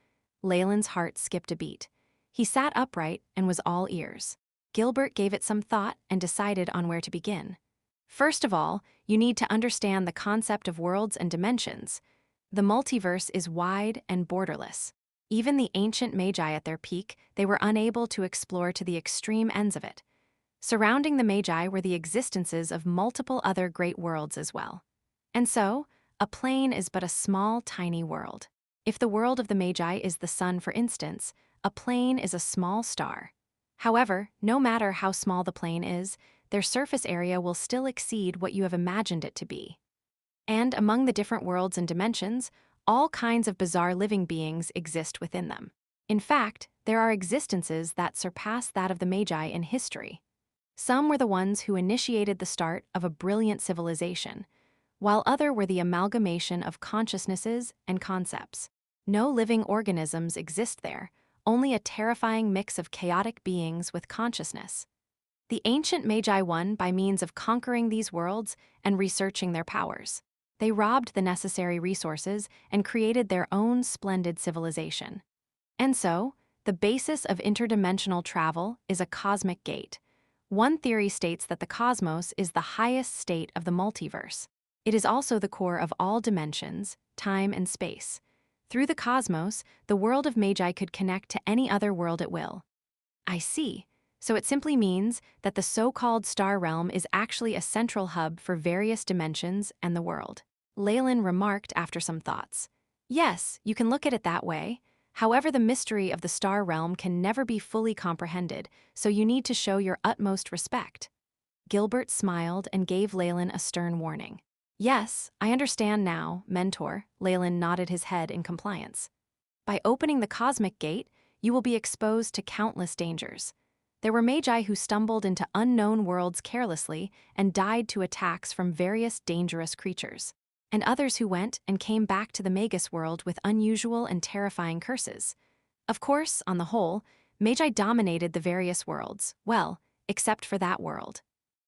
S1: Leylin's heart skipped a beat. He sat upright and was all ears. Gilbert gave it some thought and decided on where to begin. First of all, you need to understand the concept of worlds and dimensions. The multiverse is wide and borderless. Even the ancient Magi at their peak, they were unable to explore to the extreme ends of it. Surrounding the Magi were the existences of multiple other great worlds as well. And so, a plane is but a small, tiny world. If the world of the Magi is the sun, for instance, a plane is a small star. However, no matter how small the plane is, their surface area will still exceed what you have imagined it to be. And among the different worlds and dimensions, all kinds of bizarre living beings exist within them. In fact, there are existences that surpass that of the Magi in history. Some were the ones who initiated the start of a brilliant civilization, while others were the amalgamation of consciousnesses and concepts. No living organisms exist there, only a terrifying mix of chaotic beings with consciousness. The ancient Magi won by means of conquering these worlds and researching their powers. They robbed the necessary resources and created their own splendid civilization. And so, the basis of interdimensional travel is a cosmic gate. One theory states that the cosmos is the highest state of the multiverse. It is also the core of all dimensions, time and space. Through the cosmos, the world of Magi could connect to any other world at will. I see. So it simply means that the so-called star realm is actually a central hub for various dimensions and the world. Leylin remarked after some thoughts. Yes, you can look at it that way. However, the mystery of the star realm can never be fully comprehended, so you need to show your utmost respect. Gilbert smiled and gave Leylin a stern warning. Yes, I understand now, mentor. Leylin nodded his head in compliance. By opening the cosmic gate, you will be exposed to countless dangers. There were Magi who stumbled into unknown worlds carelessly and died to attacks from various dangerous creatures, and others who went and came back to the Magus World with unusual and terrifying curses. Of course, on the whole, Magi dominated the various worlds, well, except for that world.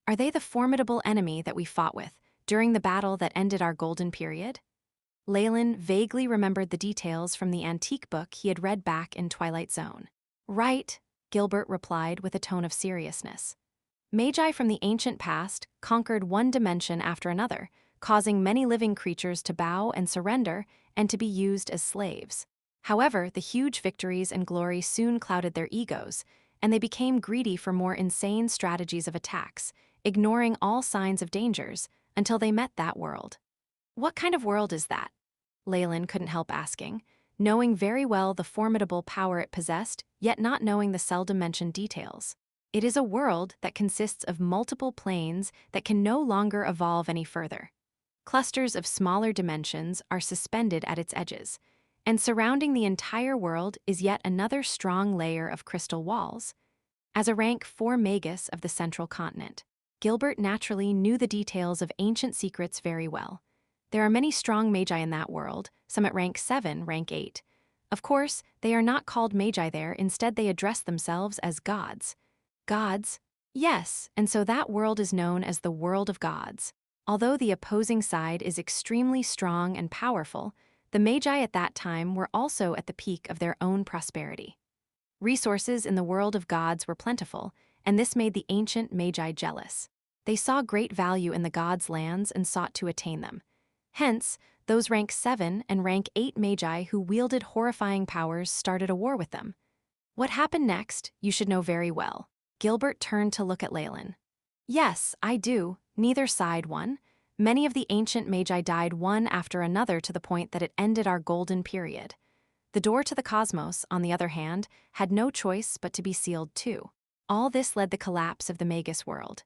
S1: Are they the formidable enemy that we fought with during the battle that ended our golden period? Leylin vaguely remembered the details from the antique book he had read back in Twilight Zone. Right, Gilbert replied with a tone of seriousness. Magi from the ancient past conquered one dimension after another, causing many living creatures to bow and surrender and to be used as slaves. However, the huge victories and glory soon clouded their egos, and they became greedy for more insane strategies of attacks, ignoring all signs of dangers until they met that world. What kind of world is that? Leylin couldn't help asking, knowing very well the formidable power it possessed, yet not knowing the seldom-mentioned details. It is a world that consists of multiple planes that can no longer evolve any further. Clusters of smaller dimensions are suspended at its edges, and surrounding the entire world is yet another strong layer of crystal walls. As a rank 4 Magus of the Central Continent, Gilbert naturally knew the details of ancient secrets very well. There are many strong Magi in that world, some at rank 7, rank 8. Of course, they are not called Magi there, instead they address themselves as gods. Gods? Yes, and so that world is known as the world of gods. Although the opposing side is extremely strong and powerful, the Magi at that time were also at the peak of their own prosperity. Resources in the world of gods were plentiful, and this made the ancient Magi jealous. They saw great value in the gods' lands and sought to attain them. Hence, those rank 7 and rank 8 Magi who wielded horrifying powers started a war with them. What happened next, you should know very well. Gilbert turned to look at Leylin. Yes, I do. Neither side won. Many of the ancient Magi died one after another to the point that it ended our golden period. The door to the cosmos, on the other hand, had no choice but to be sealed too. All this led the collapse of the Magus World.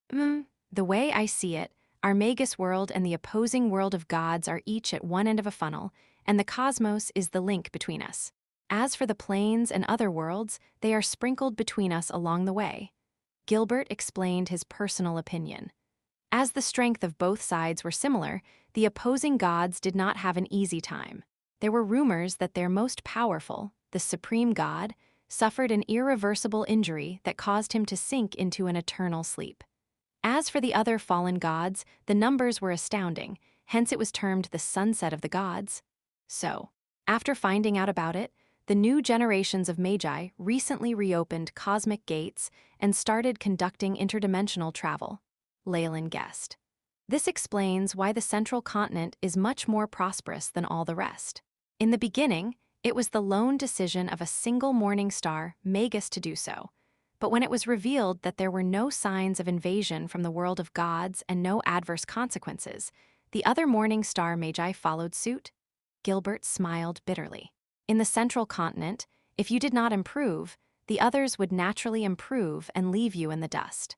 S1: The way I see it, our Magus World and the opposing world of gods are each at one end of a funnel, and the cosmos is the link between us. As for the planes and other worlds, they are sprinkled between us along the way. Gilbert explained his personal opinion. As the strength of both sides were similar, the opposing gods did not have an easy time. There were rumors that their most powerful, the supreme god, suffered an irreversible injury that caused him to sink into an eternal sleep. As for the other fallen gods, the numbers were astounding, hence it was termed the sunset of the gods. So, after finding out about it, the new generations of Magi recently reopened cosmic gates and started conducting interdimensional travel. Leylin guessed. This explains why the central continent is much more prosperous than all the rest. In the beginning, it was the lone decision of a single morning star, Magus, to do so. But when it was revealed that there were no signs of invasion from the world of gods and no adverse consequences, the other morning star Magi followed suit. Gilbert smiled bitterly. In the central continent, if you did not improve, the others would naturally improve and leave you in the dust.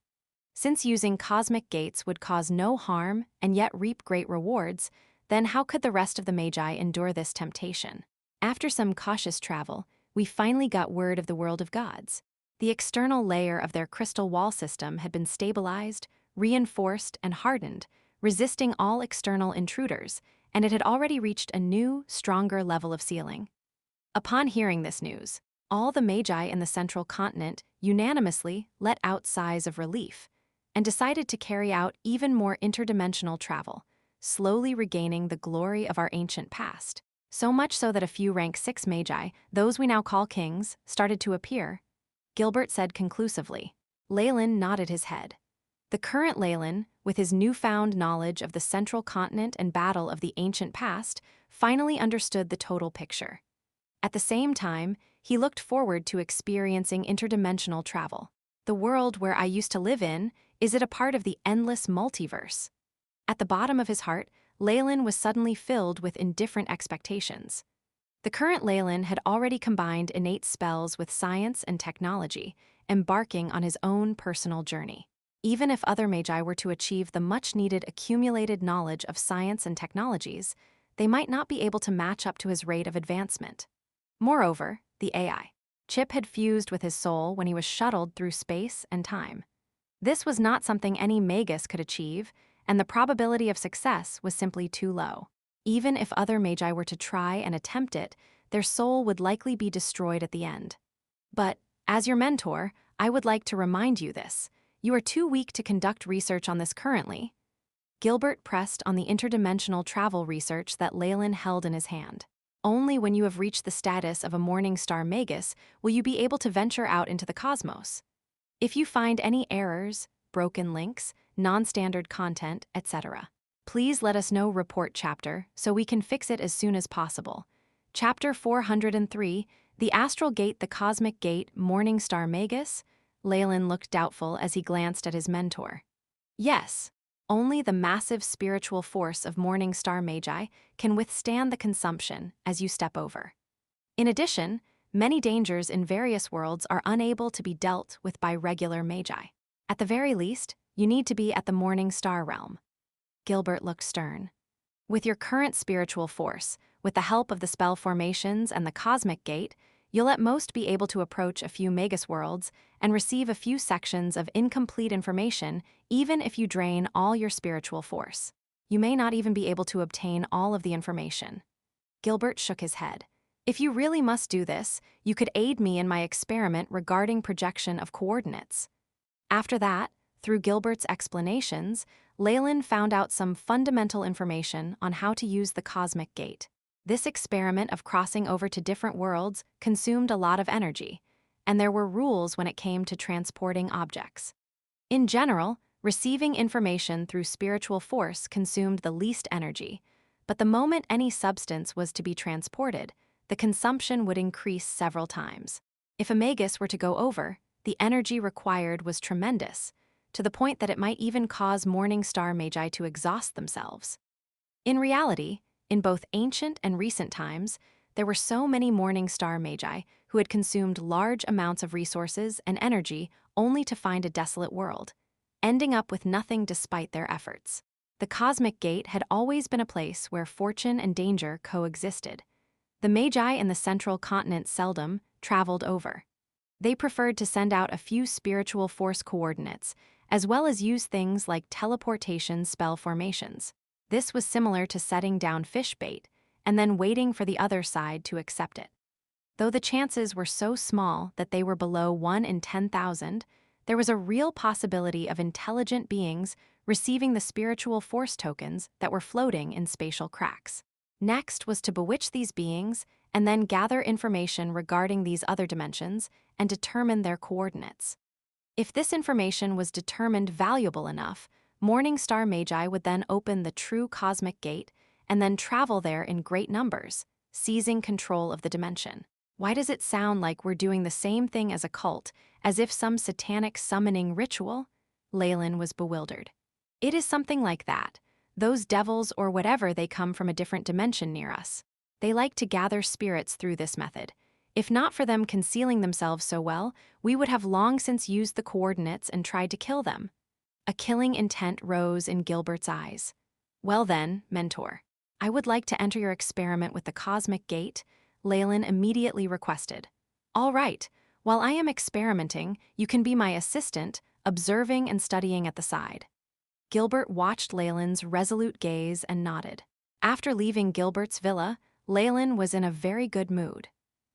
S1: Since using cosmic gates would cause no harm and yet reap great rewards, then how could the rest of the Magi endure this temptation? After some cautious travel, we finally got word of the world of gods. The external layer of their crystal wall system had been stabilized, reinforced, and hardened, resisting all external intruders, and it had already reached a new, stronger level of sealing. Upon hearing this news, all the Magi in the central continent unanimously let out sighs of relief and decided to carry out even more interdimensional travel, slowly regaining the glory of our ancient past. So much so that a few rank 6 Magi, those we now call kings, started to appear. Gilbert said conclusively. Leylin nodded his head. The current Leylin, with his newfound knowledge of the central continent and battle of the ancient past, finally understood the total picture. At the same time, he looked forward to experiencing interdimensional travel. The world where I used to live in, is it a part of the endless multiverse? At the bottom of his heart, Leylin was suddenly filled with indifferent expectations. The current Leylin had already combined innate spells with science and technology, embarking on his own personal journey. Even if other Magi were to achieve the much-needed accumulated knowledge of science and technologies, they might not be able to match up to his rate of advancement. Moreover, the AI chip had fused with his soul when he was shuttled through space and time. This was not something any Magus could achieve, and the probability of success was simply too low. Even if other Magi were to try and attempt it, their soul would likely be destroyed at the end. But, as your mentor, I would like to remind you this. You are too weak to conduct research on this currently. Gilbert pressed on the interdimensional travel research that Leylin held in his hand. Only when you have reached the status of a morning star Magus will you be able to venture out into the cosmos. If you find any errors, broken links, non-standard content, etc., please let us know. Report chapter so we can fix it as soon as possible. Chapter 403, The Astral Gate, the Cosmic Gate, Morning Star Magus? Leylin looked doubtful as he glanced at his mentor. Yes, only the massive spiritual force of Morning Star Magi can withstand the consumption as you step over. In addition, many dangers in various worlds are unable to be dealt with by regular Magi. At the very least, you need to be at the Morning Star realm. Gilbert looked stern. With your current spiritual force, with the help of the spell formations and the cosmic gate, you'll at most be able to approach a few Magus worlds and receive a few sections of incomplete information even if you drain all your spiritual force. You may not even be able to obtain all of the information. Gilbert shook his head. If you really must do this, you could aid me in my experiment regarding projection of coordinates. After that, through Gilbert's explanations, Leylin found out some fundamental information on how to use the cosmic gate. This experiment of crossing over to different worlds consumed a lot of energy, and there were rules when it came to transporting objects. In general, receiving information through spiritual force consumed the least energy, but the moment any substance was to be transported, the consumption would increase several times. If a magus were to go over, the energy required was tremendous, to the point that it might even cause Morning Star Magi to exhaust themselves. In reality, in both ancient and recent times, there were so many Morning Star Magi who had consumed large amounts of resources and energy only to find a desolate world, ending up with nothing despite their efforts. The Cosmic Gate had always been a place where fortune and danger coexisted. The Magi in the central continent seldom traveled over. They preferred to send out a few spiritual force coordinates, as well as use things like teleportation spell formations. This was similar to setting down fish bait and then waiting for the other side to accept it. Though the chances were so small that they were below 1 in 10,000, there was a real possibility of intelligent beings receiving the spiritual force tokens that were floating in spatial cracks. Next was to bewitch these beings and then gather information regarding these other dimensions and determine their coordinates. If this information was determined valuable enough, Morning Star Magi would then open the true Cosmic Gate and then travel there in great numbers, seizing control of the dimension. Why does it sound like we're doing the same thing as a cult, as if some satanic summoning ritual? Leylin was bewildered. It is something like that. Those devils or whatever, they come from a different dimension near us. They like to gather spirits through this method. If not for them concealing themselves so well, we would have long since used the coordinates and tried to kill them. A killing intent rose in Gilbert's eyes. Well then, mentor, I would like to enter your experiment with the Cosmic Gate, Leylin immediately requested. All right, while I am experimenting, you can be my assistant, observing and studying at the side. Gilbert watched Leylin's resolute gaze and nodded. After leaving Gilbert's villa, Leylin was in a very good mood.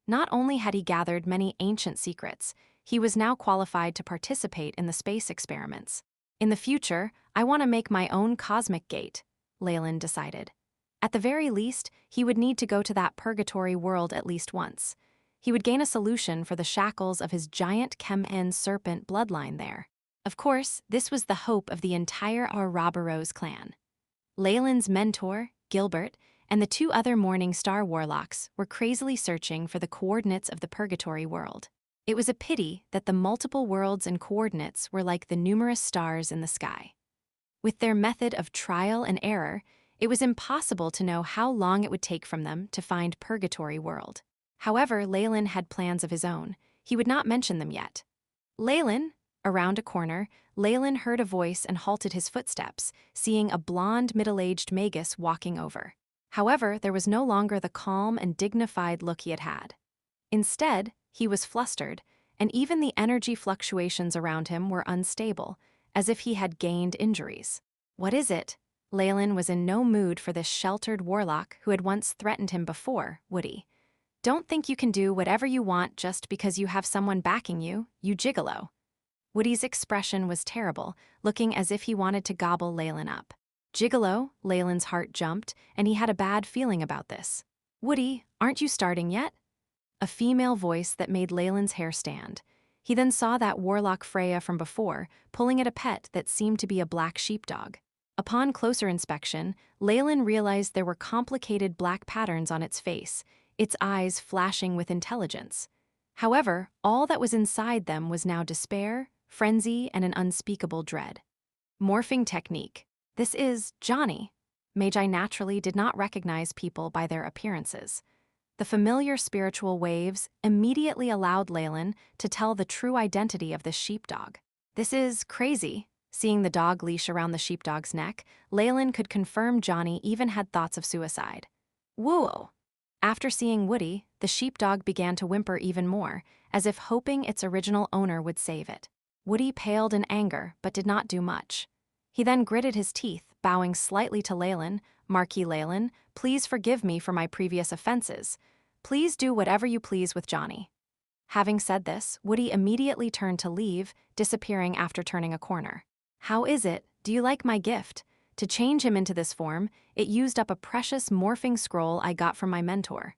S1: Not only had he gathered many ancient secrets, he was now qualified to participate in the space experiments. In the future, I want to make my own Cosmic Gate, Leylin decided. At the very least, he would need to go to that purgatory world at least once. He would gain a solution for the shackles of his giant Chem-En serpent bloodline there. Of course, this was the hope of the entire Ouroboros clan. Leylin's mentor, Gilbert, and the 2 other Morning Star Warlocks were crazily searching for the coordinates of the purgatory world. It was a pity that the multiple worlds and coordinates were like the numerous stars in the sky. With their method of trial and error, it was impossible to know how long it would take from them to find Purgatory World. However, Leylin had plans of his own. He would not mention them yet. Leylin! Around a corner, Leylin heard a voice and halted his footsteps, seeing a blonde, middle-aged magus walking over. However, there was no longer the calm and dignified look he had had. Instead, he was flustered, and even the energy fluctuations around him were unstable, as if he had gained injuries. What is it? Leylin was in no mood for this sheltered warlock who had once threatened him before, would he? Don't think you can do whatever you want just because you have someone backing you, you gigolo. Woody's expression was terrible, looking as if he wanted to gobble Leylin up. Gigolo? Leylin's heart jumped, and he had a bad feeling about this. Woody, aren't you starting yet? A female voice that made Leylin's hair stand. He then saw that warlock Freya from before, pulling at a pet that seemed to be a black sheepdog. Upon closer inspection, Leylin realized there were complicated black patterns on its face, its eyes flashing with intelligence. However, all that was inside them was now despair, frenzy, and an unspeakable dread. Morphing technique. This is Johnny. Magi naturally did not recognize people by their appearances. The familiar spiritual waves immediately allowed Leylin to tell the true identity of this sheepdog. This is crazy. Seeing the dog leash around the sheepdog's neck, Leylin could confirm Johnny even had thoughts of suicide. Whoa! After seeing Woody, the sheepdog began to whimper even more, as if hoping its original owner would save it. Woody paled in anger, but did not do much. He then gritted his teeth, bowing slightly to Leylin. Marquis Leylin, please forgive me for my previous offenses. Please do whatever you please with Johnny. Having said this, Woody immediately turned to leave, disappearing after turning a corner. How is it? Do you like my gift? To change him into this form, it used up a precious morphing scroll I got from my mentor.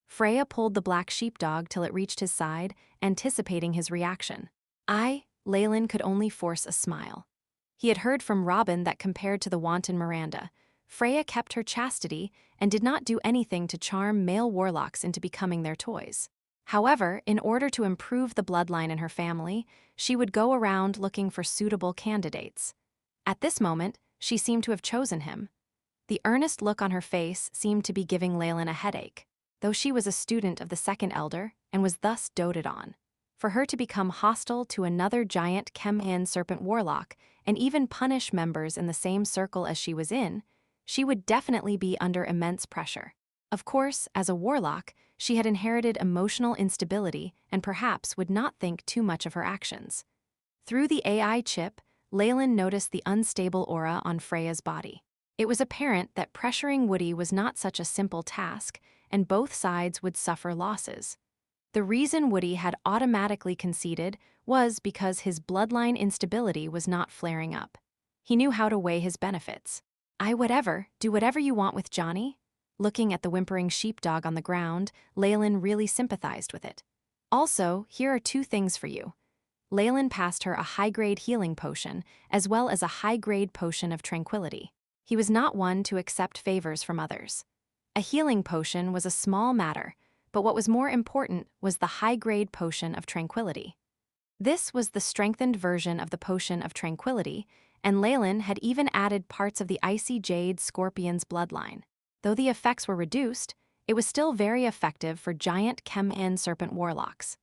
S1: Freya pulled the black sheepdog till it reached his side, anticipating his reaction. Leylin could only force a smile. He had heard from Robin that compared to the wanton Miranda, Freya kept her chastity and did not do anything to charm male warlocks into becoming their toys. However, in order to improve the bloodline in her family, she would go around looking for suitable candidates. At this moment, she seemed to have chosen him. The earnest look on her face seemed to be giving Leylin a headache, though she was a student of the Second Elder and was thus doted on. For her to become hostile to another giant Chem-An serpent warlock and even punish members in the same circle as she was in, she would definitely be under immense pressure. Of course, as a warlock, she had inherited emotional instability and perhaps would not think too much of her actions. Through the AI chip, Leylin noticed the unstable aura on Freya's body. It was apparent that pressuring Woody was not such a simple task, and both sides would suffer losses. The reason Woody had automatically conceded was because his bloodline instability was not flaring up. He knew how to weigh his benefits. Do whatever you want with Johnny." Looking at the whimpering sheepdog on the ground, Leylin really sympathized with it. "Also, here are 2 things for you." Leylin passed her a high-grade healing potion, as well as a high-grade potion of tranquility. He was not one to accept favors from others. A healing potion was a small matter, but what was more important was the high-grade potion of tranquility. This was the strengthened version of the potion of tranquility, and Leylin had even added parts of the icy jade scorpion's bloodline. Though the effects were reduced, it was still very effective for giant Chem-An serpent warlocks.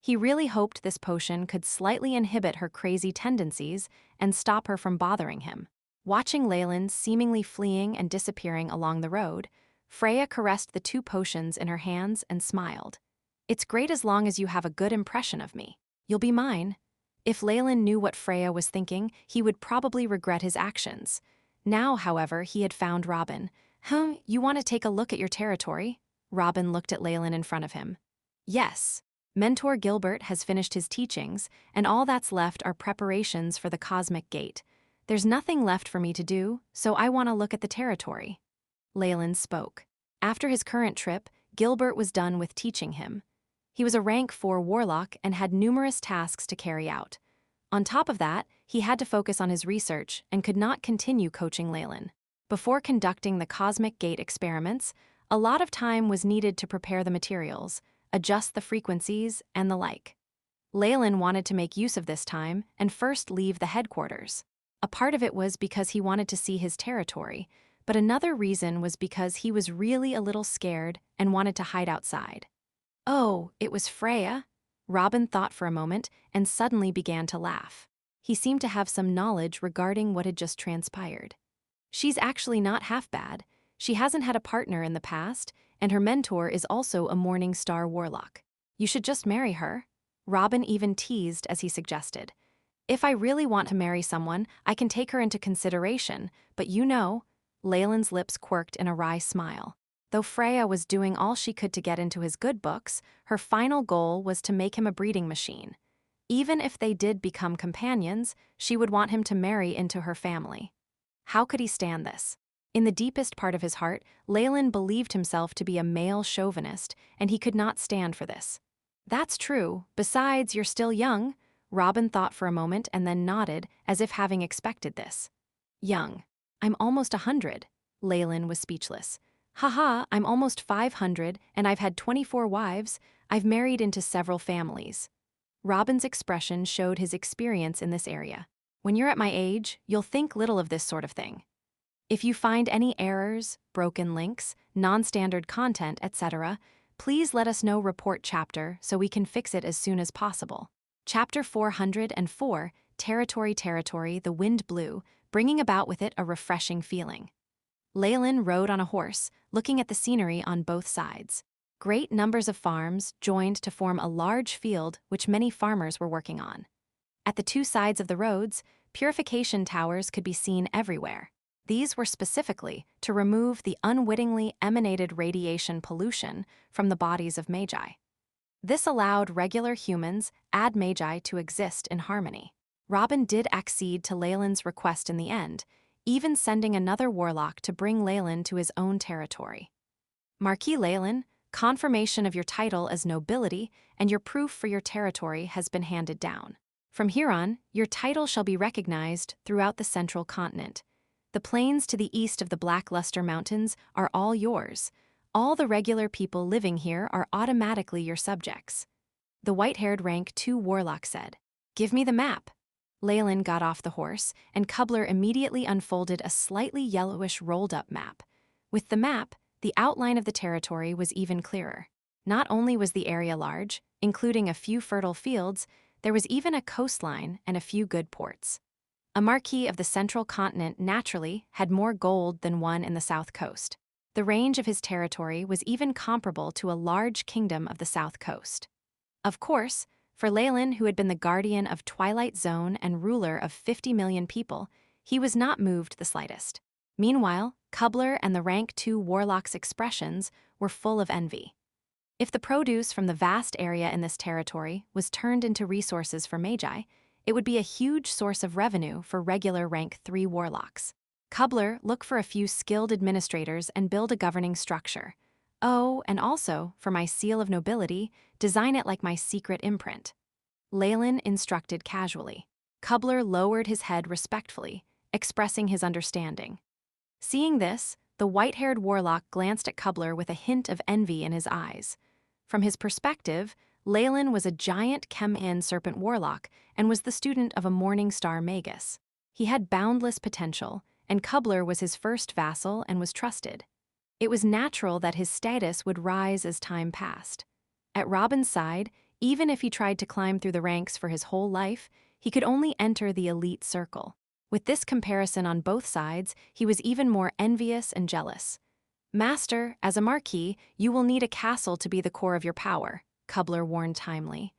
S1: He really hoped this potion could slightly inhibit her crazy tendencies and stop her from bothering him. Watching Leylin seemingly fleeing and disappearing along the road, Freya caressed the 2 potions in her hands and smiled. "It's great as long as you have a good impression of me. You'll be mine." If Leylin knew what Freya was thinking, he would probably regret his actions. Now, however, he had found Robin. You want to take a look at your territory?" Robin looked at Leylin in front of him. "Yes. Mentor Gilbert has finished his teachings, and all that's left are preparations for the Cosmic Gate. There's nothing left for me to do, so I want to look at the territory." Leylin spoke. After his current trip, Gilbert was done with teaching him. He was a rank 4 warlock and had numerous tasks to carry out. On top of that, he had to focus on his research and could not continue coaching Leylin. Before conducting the Cosmic Gate experiments, a lot of time was needed to prepare the materials, adjust the frequencies, and the like. Leylin wanted to make use of this time and first leave the headquarters. A part of it was because he wanted to see his territory, but another reason was because he was really a little scared and wanted to hide outside. "Oh, it was Freya?" Robin thought for a moment and suddenly began to laugh. He seemed to have some knowledge regarding what had just transpired. "She's actually not half bad. She hasn't had a partner in the past, and her mentor is also a Morning Star warlock. You should just marry her." Robin even teased as he suggested. "If I really want to marry someone, I can take her into consideration, but you know." Leylin's lips quirked in a wry smile. Though Freya was doing all she could to get into his good books, her final goal was to make him a breeding machine. Even if they did become companions, she would want him to marry into her family. How could he stand this? In the deepest part of his heart, Leylin believed himself to be a male chauvinist, and he could not stand for this. "That's true. Besides, you're still young." Robin thought for a moment and then nodded, as if having expected this. "Young. I'm almost 100. Leylin was speechless. "Haha, I'm almost 500, and I've had 24 wives. I've married into several families." Robin's expression showed his experience in this area. "When you're at my age, you'll think little of this sort of thing. If you find any errors, broken links, non-standard content, etc., please let us know. Report chapter so we can fix it as soon as possible." Chapter 404, Territory, the wind blew, bringing about with it a refreshing feeling. Leylin rode on a horse, looking at the scenery on both sides. Great numbers of farms joined to form a large field which many farmers were working on. At the 2 sides of the roads, purification towers could be seen everywhere. These were specifically to remove the unwittingly emanated radiation pollution from the bodies of Magi. This allowed regular humans and Magi to exist in harmony. Robin did accede to Leylin's request in the end, even sending another warlock to bring Leylin to his own territory. "Marquis Leylin, confirmation of your title as nobility, and your proof for your territory has been handed down. From here on, your title shall be recognized throughout the central continent. The plains to the east of the Blackluster Mountains are all yours. All the regular people living here are automatically your subjects. The white-haired rank 2 Warlock said. Give me the map. Leylin got off the horse, and Kubler immediately unfolded a slightly yellowish rolled-up map. With the map, the outline of the territory was even clearer. Not only was the area large, including a few fertile fields, there was even a coastline and a few good ports. A marquis of the central continent naturally had more gold than one in the south coast. The range of his territory was even comparable to a large kingdom of the south coast. Of course, for Leylin, who had been the guardian of Twilight Zone and ruler of 50 million people, he was not moved the slightest. Meanwhile, Kubler and the rank 2 Warlock's expressions were full of envy. If the produce from the vast area in this territory was turned into resources for Magi, it would be a huge source of revenue for regular rank 3 Warlocks. Kubler, look for a few skilled administrators and build a governing structure. Oh, and also, for my seal of nobility, design it like my secret imprint. Leylin instructed casually. Kubler lowered his head respectfully, expressing his understanding. Seeing this, the white-haired Warlock glanced at Kubler with a hint of envy in his eyes. From his perspective, Leylin was a giant Chem-In serpent Warlock and was the student of a Morning Star Magus. He had boundless potential, and Kubler was his first vassal and was trusted. It was natural that his status would rise as time passed. At Robin's side, even if he tried to climb through the ranks for his whole life, he could only enter the elite circle. With this comparison on both sides, he was even more envious and jealous. Master, as a marquis, you will need a castle to be the core of your power, Kubler warned timely.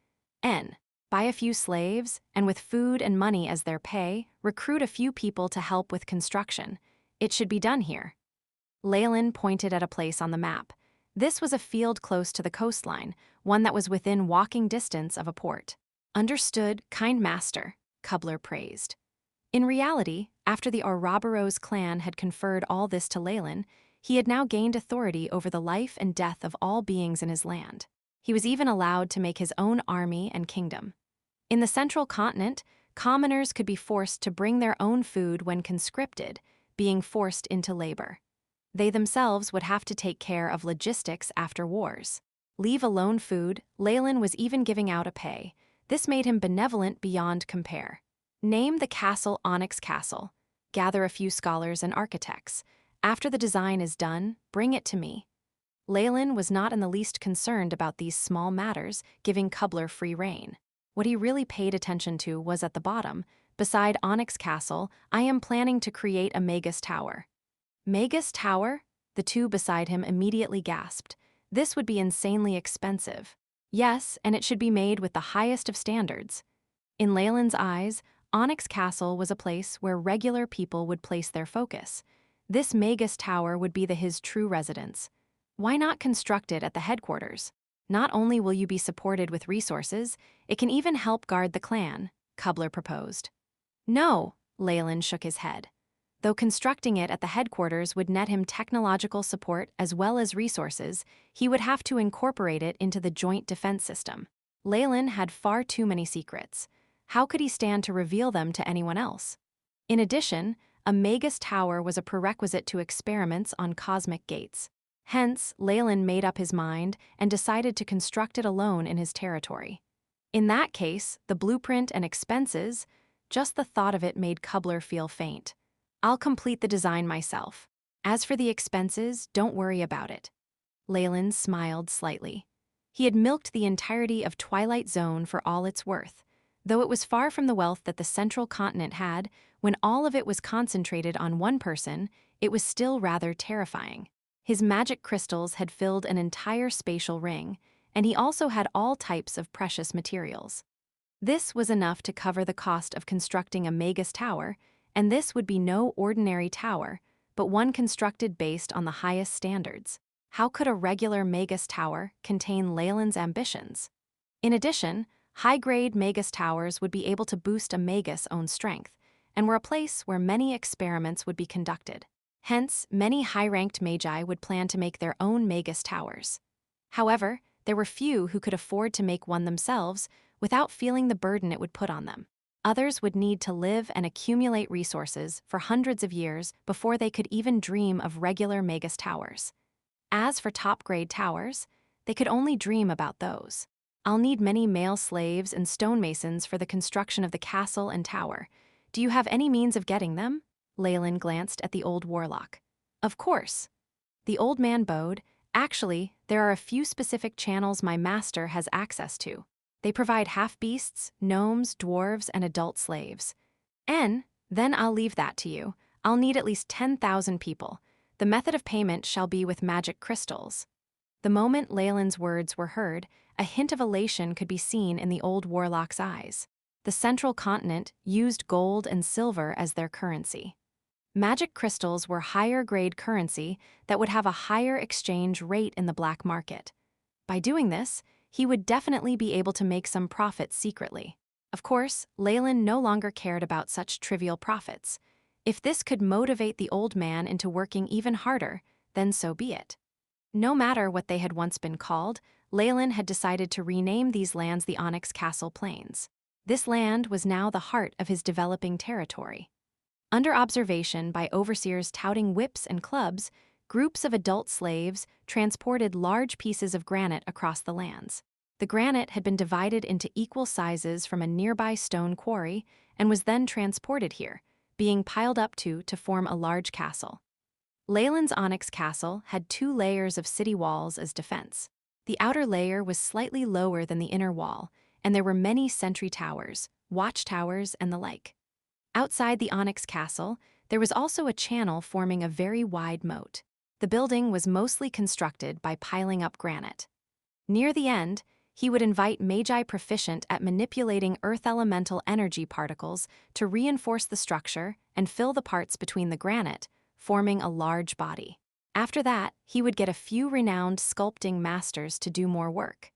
S1: Buy a few slaves, and with food and money as their pay, recruit a few people to help with construction. It should be done here. Leylin pointed at a place on the map. This was a field close to the coastline, one that was within walking distance of a port. Understood, kind master, Kubler praised. In reality, after the Ouroboros clan had conferred all this to Leylin, he had now gained authority over the life and death of all beings in his land. He was even allowed to make his own army and kingdom. In the central continent, commoners could be forced to bring their own food when conscripted, being forced into labor. They themselves would have to take care of logistics after wars. Leave alone food, Leylin was even giving out a pay. This made him benevolent beyond compare. Name the castle Onyx Castle. Gather a few scholars and architects. After the design is done, bring it to me. Leylin was not in the least concerned about these small matters, giving Kubler free rein. What he really paid attention to was at the bottom. Beside Onyx Castle, I am planning to create a Magus Tower. Magus Tower? The two beside him immediately gasped. This would be insanely expensive. Yes, and it should be made with the highest of standards. In Leylin's eyes, Onyx Castle was a place where regular people would place their focus. This Magus Tower would be his true residence. Why not construct it at the headquarters? Not only will you be supported with resources, it can even help guard the clan, Kubler proposed. No, Leylin shook his head. Though constructing it at the headquarters would net him technological support as well as resources, he would have to incorporate it into the joint defense system. Leylin had far too many secrets. How could he stand to reveal them to anyone else? In addition, a Magus Tower was a prerequisite to experiments on cosmic gates. Hence, Leylin made up his mind and decided to construct it alone in his territory. In that case, the blueprint and expenses, just the thought of it made Kubler feel faint. I'll complete the design myself. As for the expenses, don't worry about it. Leylin smiled slightly. He had milked the entirety of Twilight Zone for all its worth. Though it was far from the wealth that the central continent had, when all of it was concentrated on one person, it was still rather terrifying. His magic crystals had filled an entire spatial ring, and he also had all types of precious materials. This was enough to cover the cost of constructing a Magus Tower, and this would be no ordinary tower, but one constructed based on the highest standards. How could a regular Magus Tower contain Leylin's ambitions? In addition, high-grade Magus Towers would be able to boost a Magus' own strength, and were a place where many experiments would be conducted. Hence, many high-ranked Magi would plan to make their own Magus Towers. However, there were few who could afford to make one themselves without feeling the burden it would put on them. Others would need to live and accumulate resources for hundreds of years before they could even dream of regular Magus towers. As for top-grade towers, they could only dream about those. I'll need many male slaves and stonemasons for the construction of the castle and tower. Do you have any means of getting them? Leylin glanced at the old warlock. Of course. The old man bowed. Actually, there are a few specific channels my master has access to. They provide half-beasts, gnomes, dwarves, and adult slaves. Then I'll leave that to you. I'll need at least 10,000 people. The method of payment shall be with magic crystals. The moment Leylin's words were heard, a hint of elation could be seen in the old warlock's eyes. The central continent used gold and silver as their currency. Magic crystals were higher-grade currency that would have a higher exchange rate in the black market. By doing this, he would definitely be able to make some profit secretly. Of course, Leylin no longer cared about such trivial profits. If this could motivate the old man into working even harder, then so be it. No matter what they had once been called, Leylin had decided to rename these lands the Onyx Castle Plains. This land was now the heart of his developing territory. Under observation by overseers touting whips and clubs, groups of adult slaves transported large pieces of granite across the lands. The granite had been divided into equal sizes from a nearby stone quarry and was then transported here, being piled up to form a large castle. Leylin's Onyx Castle had 2 layers of city walls as defense. The outer layer was slightly lower than the inner wall, and there were many sentry towers, watchtowers, and the like. Outside the Onyx Castle, there was also a channel forming a very wide moat. The building was mostly constructed by piling up granite. Near the end, he would invite Magi proficient at manipulating earth elemental energy particles to reinforce the structure and fill the parts between the granite, forming a large body. After that, he would get a few renowned sculpting masters to do more work.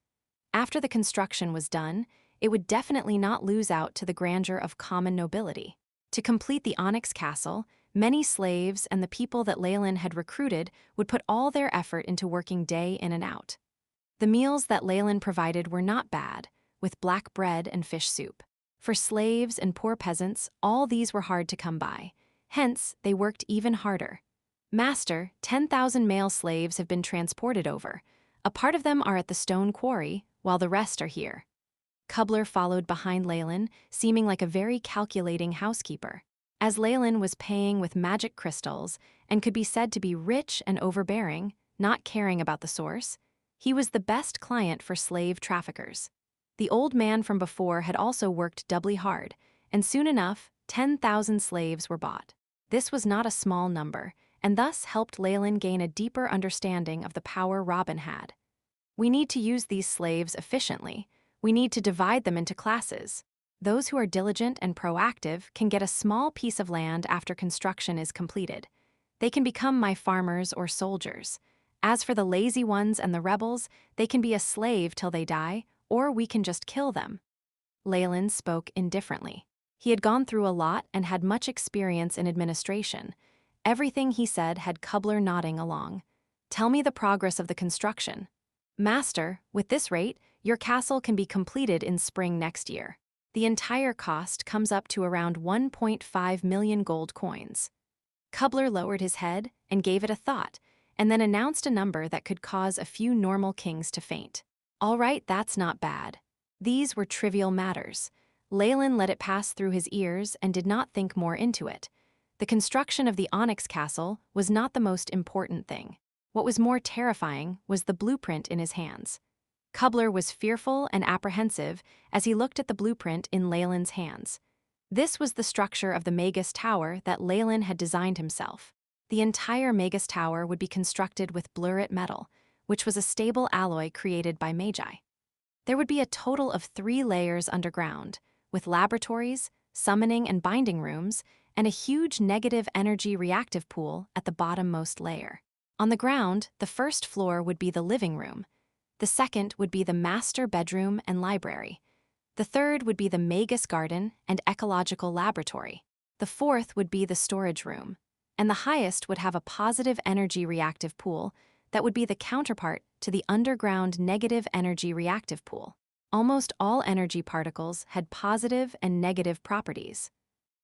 S1: After the construction was done, it would definitely not lose out to the grandeur of common nobility. To complete the Onyx Castle, many slaves and the people that Leylin had recruited would put all their effort into working day in and out. The meals that Leylin provided were not bad, with black bread and fish soup. For slaves and poor peasants, all these were hard to come by. Hence, they worked even harder. Master, 10,000 male slaves have been transported over. A part of them are at the stone quarry, while the rest are here. Kubler followed behind Leylin, seeming like a very calculating housekeeper. As Leylin was paying with magic crystals and could be said to be rich and overbearing, not caring about the source, he was the best client for slave traffickers. The old man from before had also worked doubly hard, and soon enough, 10,000 slaves were bought. This was not a small number, and thus helped Leylin gain a deeper understanding of the power Robin had. We need to use these slaves efficiently. We need to divide them into classes. Those who are diligent and proactive can get a small piece of land after construction is completed. They can become my farmers or soldiers. As for the lazy ones and the rebels, they can be a slave till they die, or we can just kill them. Leylin spoke indifferently. He had gone through a lot and had much experience in administration. Everything he said had Kubler nodding along. Tell me the progress of the construction. Master, with this rate, your castle can be completed in spring next year. The entire cost comes up to around 1.5 million gold coins. Kubler lowered his head and gave it a thought, and then announced a number that could cause a few normal kings to faint. All right, that's not bad. These were trivial matters. Leylin let it pass through his ears and did not think more into it. The construction of the Onyx Castle was not the most important thing. What was more terrifying was the blueprint in his hands. Kubler was fearful and apprehensive as he looked at the blueprint in Leylin's hands. This was the structure of the Magus Tower that Leylin had designed himself. The entire Magus Tower would be constructed with blurrit metal, which was a stable alloy created by Magi. There would be a total of 3 layers underground, with laboratories, summoning and binding rooms, and a huge negative energy reactive pool at the bottommost layer. On the ground, the first floor would be the living room. The second would be the master bedroom and library. The third would be the Magus garden and ecological laboratory. The fourth would be the storage room. And the highest would have a positive energy reactive pool that would be the counterpart to the underground negative energy reactive pool. Almost all energy particles had positive and negative properties.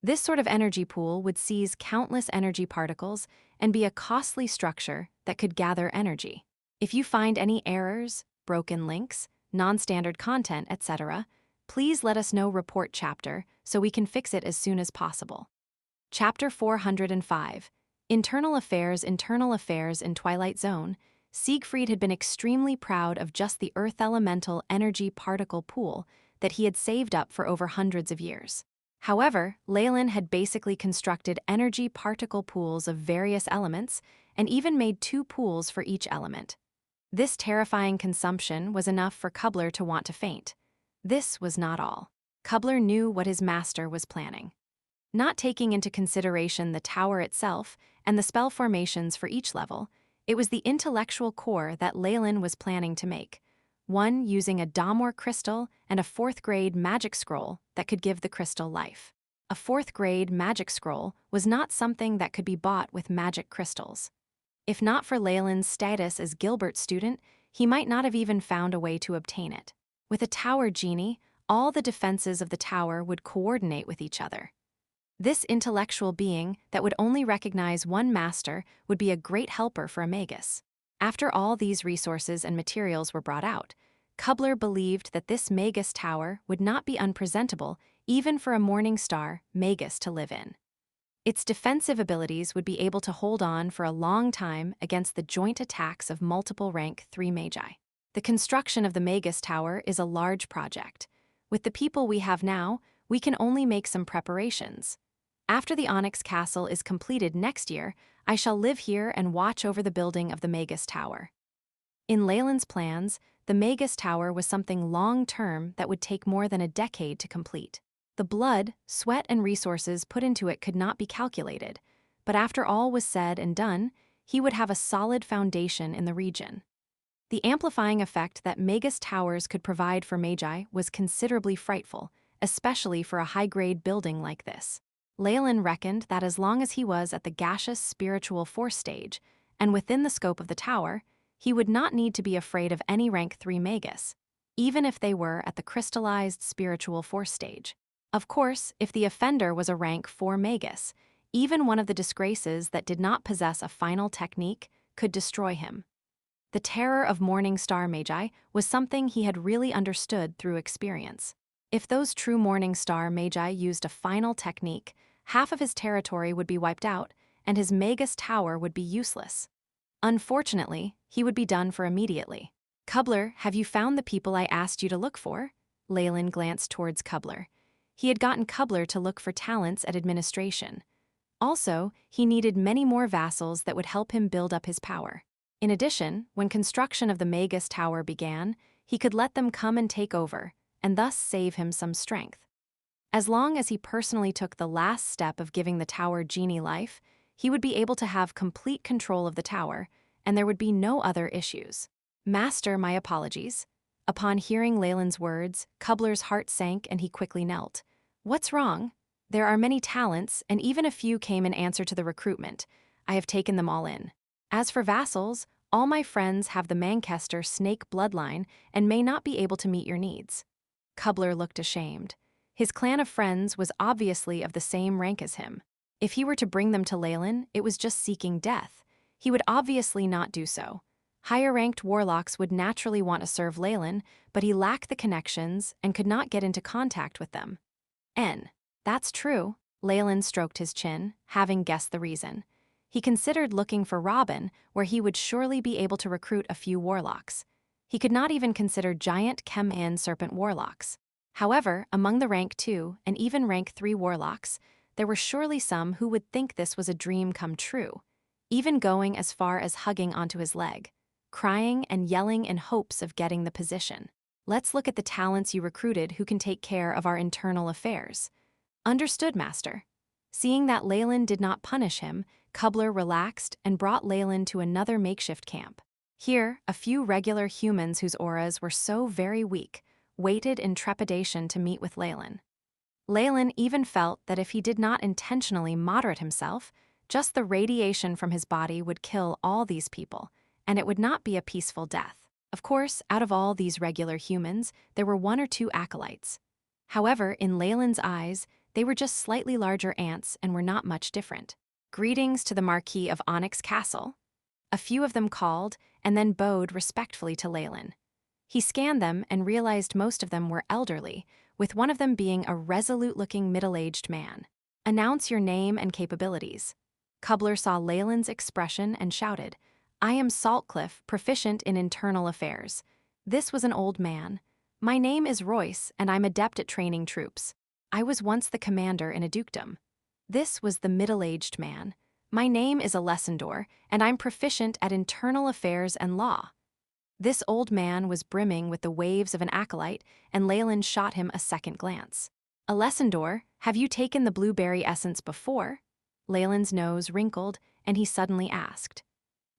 S1: This sort of energy pool would seize countless energy particles and be a costly structure that could gather energy. If you find any errors, broken links, non-standard content, etc., please let us know. Report chapter so we can fix it as soon as possible. Chapter 405. Internal Affairs in Twilight Zone. Siegfried had been extremely proud of just the Earth elemental energy particle pool that he had saved up for over hundreds of years. However, Leylin had basically constructed energy particle pools of various elements and even made 2 pools for each element. This terrifying consumption was enough for Kubler to want to faint. This was not all. Kubler knew what his master was planning. Not taking into consideration the tower itself and the spell formations for each level, it was the intellectual core that Leylin was planning to make, one using a Damor crystal and a 4th-grade magic scroll that could give the crystal life. A 4th-grade magic scroll was not something that could be bought with magic crystals. If not for Leylin's status as Gilbert's student, he might not have even found a way to obtain it. With a tower genie, all the defenses of the tower would coordinate with each other. This intellectual being that would only recognize one master would be a great helper for a Magus. After all these resources and materials were brought out, Kubler believed that this Magus tower would not be unpresentable even for a Morning Star Magus to live in. Its defensive abilities would be able to hold on for a long time against the joint attacks of multiple rank 3 Magi. The construction of the Magus tower is a large project. With the people we have now, we can only make some preparations. After the Onyx Castle is completed next year, I shall live here and watch over the building of the Magus Tower. In Leylin's plans, the Magus Tower was something long-term that would take more than a decade to complete. The blood, sweat, and resources put into it could not be calculated, but after all was said and done, he would have a solid foundation in the region. The amplifying effect that Magus Towers could provide for Magi was considerably frightful, especially for a high-grade building like this. Leylin reckoned that as long as he was at the gaseous spiritual force stage, and within the scope of the tower, he would not need to be afraid of any rank 3 Magus, even if they were at the crystallized spiritual force stage. Of course, if the offender was a rank 4 Magus, even one of the disgraces that did not possess a final technique could destroy him. The terror of Morning Star Magi was something he had really understood through experience. If those true Morning Star Magi used a final technique, half of his territory would be wiped out, and his Magus Tower would be useless. Unfortunately, he would be done for immediately. Kubler, have you found the people I asked you to look for? Leylin glanced towards Kubler. He had gotten Kubler to look for talents at administration. Also, he needed many more vassals that would help him build up his power. In addition, when construction of the Magus Tower began, he could let them come and take over, and thus save him some strength. As long as he personally took the last step of giving the tower genie life, he would be able to have complete control of the tower, and there would be no other issues. Master, my apologies. Upon hearing Leylin's words, Kubler's heart sank and he quickly knelt. What's wrong? There are many talents, and even a few came in answer to the recruitment. I have taken them all in. As for vassals, all my friends have the Manchester snake bloodline and may not be able to meet your needs. Kubler looked ashamed. His clan of friends was obviously of the same rank as him. If he were to bring them to Leylin, it was just seeking death. He would obviously not do so. Higher-ranked warlocks would naturally want to serve Leylin, but he lacked the connections and could not get into contact with them. That's true. Leylin stroked his chin, having guessed the reason. He considered looking for Robin, where he would surely be able to recruit a few warlocks. He could not even consider giant Chem-In serpent warlocks. However, among the rank 2 and even rank 3 warlocks, there were surely some who would think this was a dream come true, even going as far as hugging onto his leg, crying and yelling in hopes of getting the position. Let's look at the talents you recruited who can take care of our internal affairs. Understood, Master. Seeing that Leylin did not punish him, Kubler relaxed and brought Leylin to another makeshift camp. Here, a few regular humans whose auras were so very weak waited in trepidation to meet with Leylin. Leylin even felt that if he did not intentionally moderate himself, just the radiation from his body would kill all these people, and it would not be a peaceful death. Of course, out of all these regular humans, there were one or two acolytes. However, in Leylin's eyes, they were just slightly larger ants and were not much different. Greetings to the Marquis of Onyx Castle. A few of them called and then bowed respectfully to Leylin. He scanned them and realized most of them were elderly, with one of them being a resolute-looking middle-aged man. Announce your name and capabilities. Cobbler saw Leylin's expression and shouted, I am Saltcliffe, proficient in internal affairs. This was an old man. My name is Royce, and I'm adept at training troops. I was once the commander in a dukedom. This was the middle-aged man. My name is Alessandor, and I'm proficient at internal affairs and law. This old man was brimming with the waves of an acolyte, and Leylin shot him a second glance. Alessandor, have you taken the blueberry essence before? Leylin's nose wrinkled, and he suddenly asked.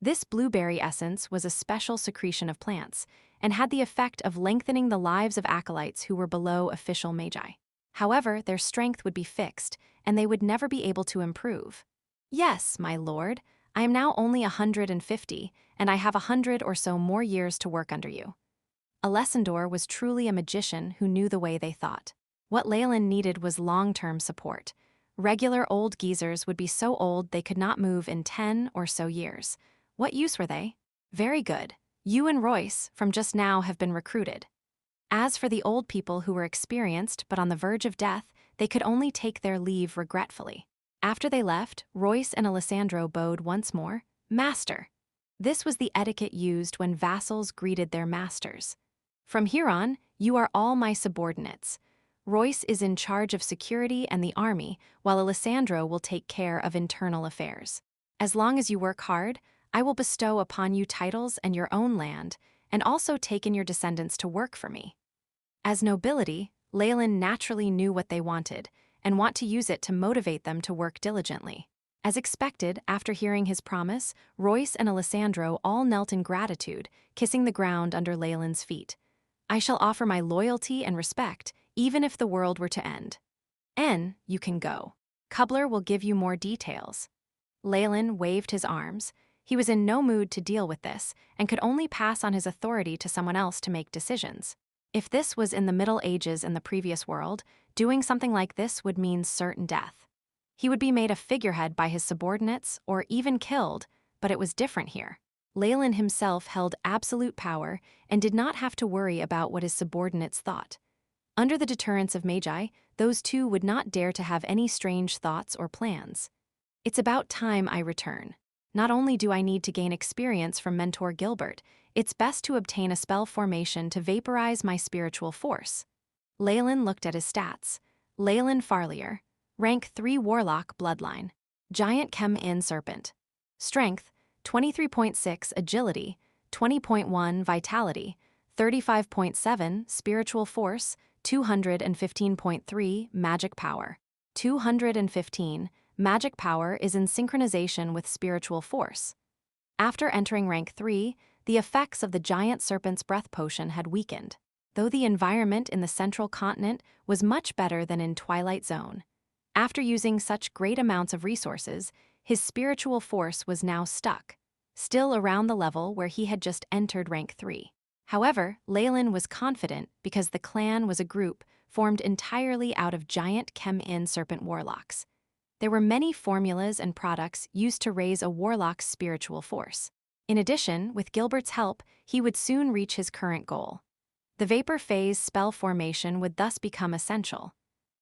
S1: This blueberry essence was a special secretion of plants, and had the effect of lengthening the lives of acolytes who were below official magi. However, their strength would be fixed, and they would never be able to improve. Yes, my lord, I am now only 150, and I have 100 or so more years to work under you. Alessandor was truly a magician who knew the way they thought. What Leylin needed was long-term support. Regular old geezers would be so old they could not move in 10 or so years. What use were they? Very good. You and Royce, from just now, have been recruited. As for the old people who were experienced but on the verge of death, they could only take their leave regretfully. After they left, Royce and Alessandro bowed once more, Master. This was the etiquette used when vassals greeted their masters. From here on, you are all my subordinates. Royce is in charge of security and the army, while Alessandro will take care of internal affairs. As long as you work hard, I will bestow upon you titles and your own land, and also take in your descendants to work for me. As nobility, Leylin naturally knew what they wanted, and want to use it to motivate them to work diligently. As expected, after hearing his promise, Royce and Alessandro all knelt in gratitude, kissing the ground under Leylin's feet. I shall offer my loyalty and respect, even if the world were to end. You can go. Cobbler will give you more details. Leylin waved his arms. He was in no mood to deal with this, and could only pass on his authority to someone else to make decisions. If this was in the Middle Ages in the previous world, doing something like this would mean certain death. He would be made a figurehead by his subordinates or even killed, but it was different here. Leylin himself held absolute power and did not have to worry about what his subordinates thought. Under the deterrence of Magi, those two would not dare to have any strange thoughts or plans. It's about time I return. Not only do I need to gain experience from Mentor Gilbert, it's best to obtain a spell formation to vaporize my spiritual force. Leylin looked at his stats. Leylin Farlier, rank 3 Warlock bloodline, giant chem-in serpent. Strength, 23.6 agility, 20.1 vitality, 35.7 spiritual force, 215.3 magic power. 215 magic power is in synchronization with spiritual force. After entering rank 3, the effects of the giant serpent's breath potion had weakened, though the environment in the central continent was much better than in Twilight Zone. After using such great amounts of resources, his spiritual force was now stuck, still around the level where he had just entered rank 3. However, Leylin was confident because the clan was a group formed entirely out of giant chem-in serpent warlocks. There were many formulas and products used to raise a warlock's spiritual force. In addition, with Gilbert's help, he would soon reach his current goal. The vapor phase spell formation would thus become essential.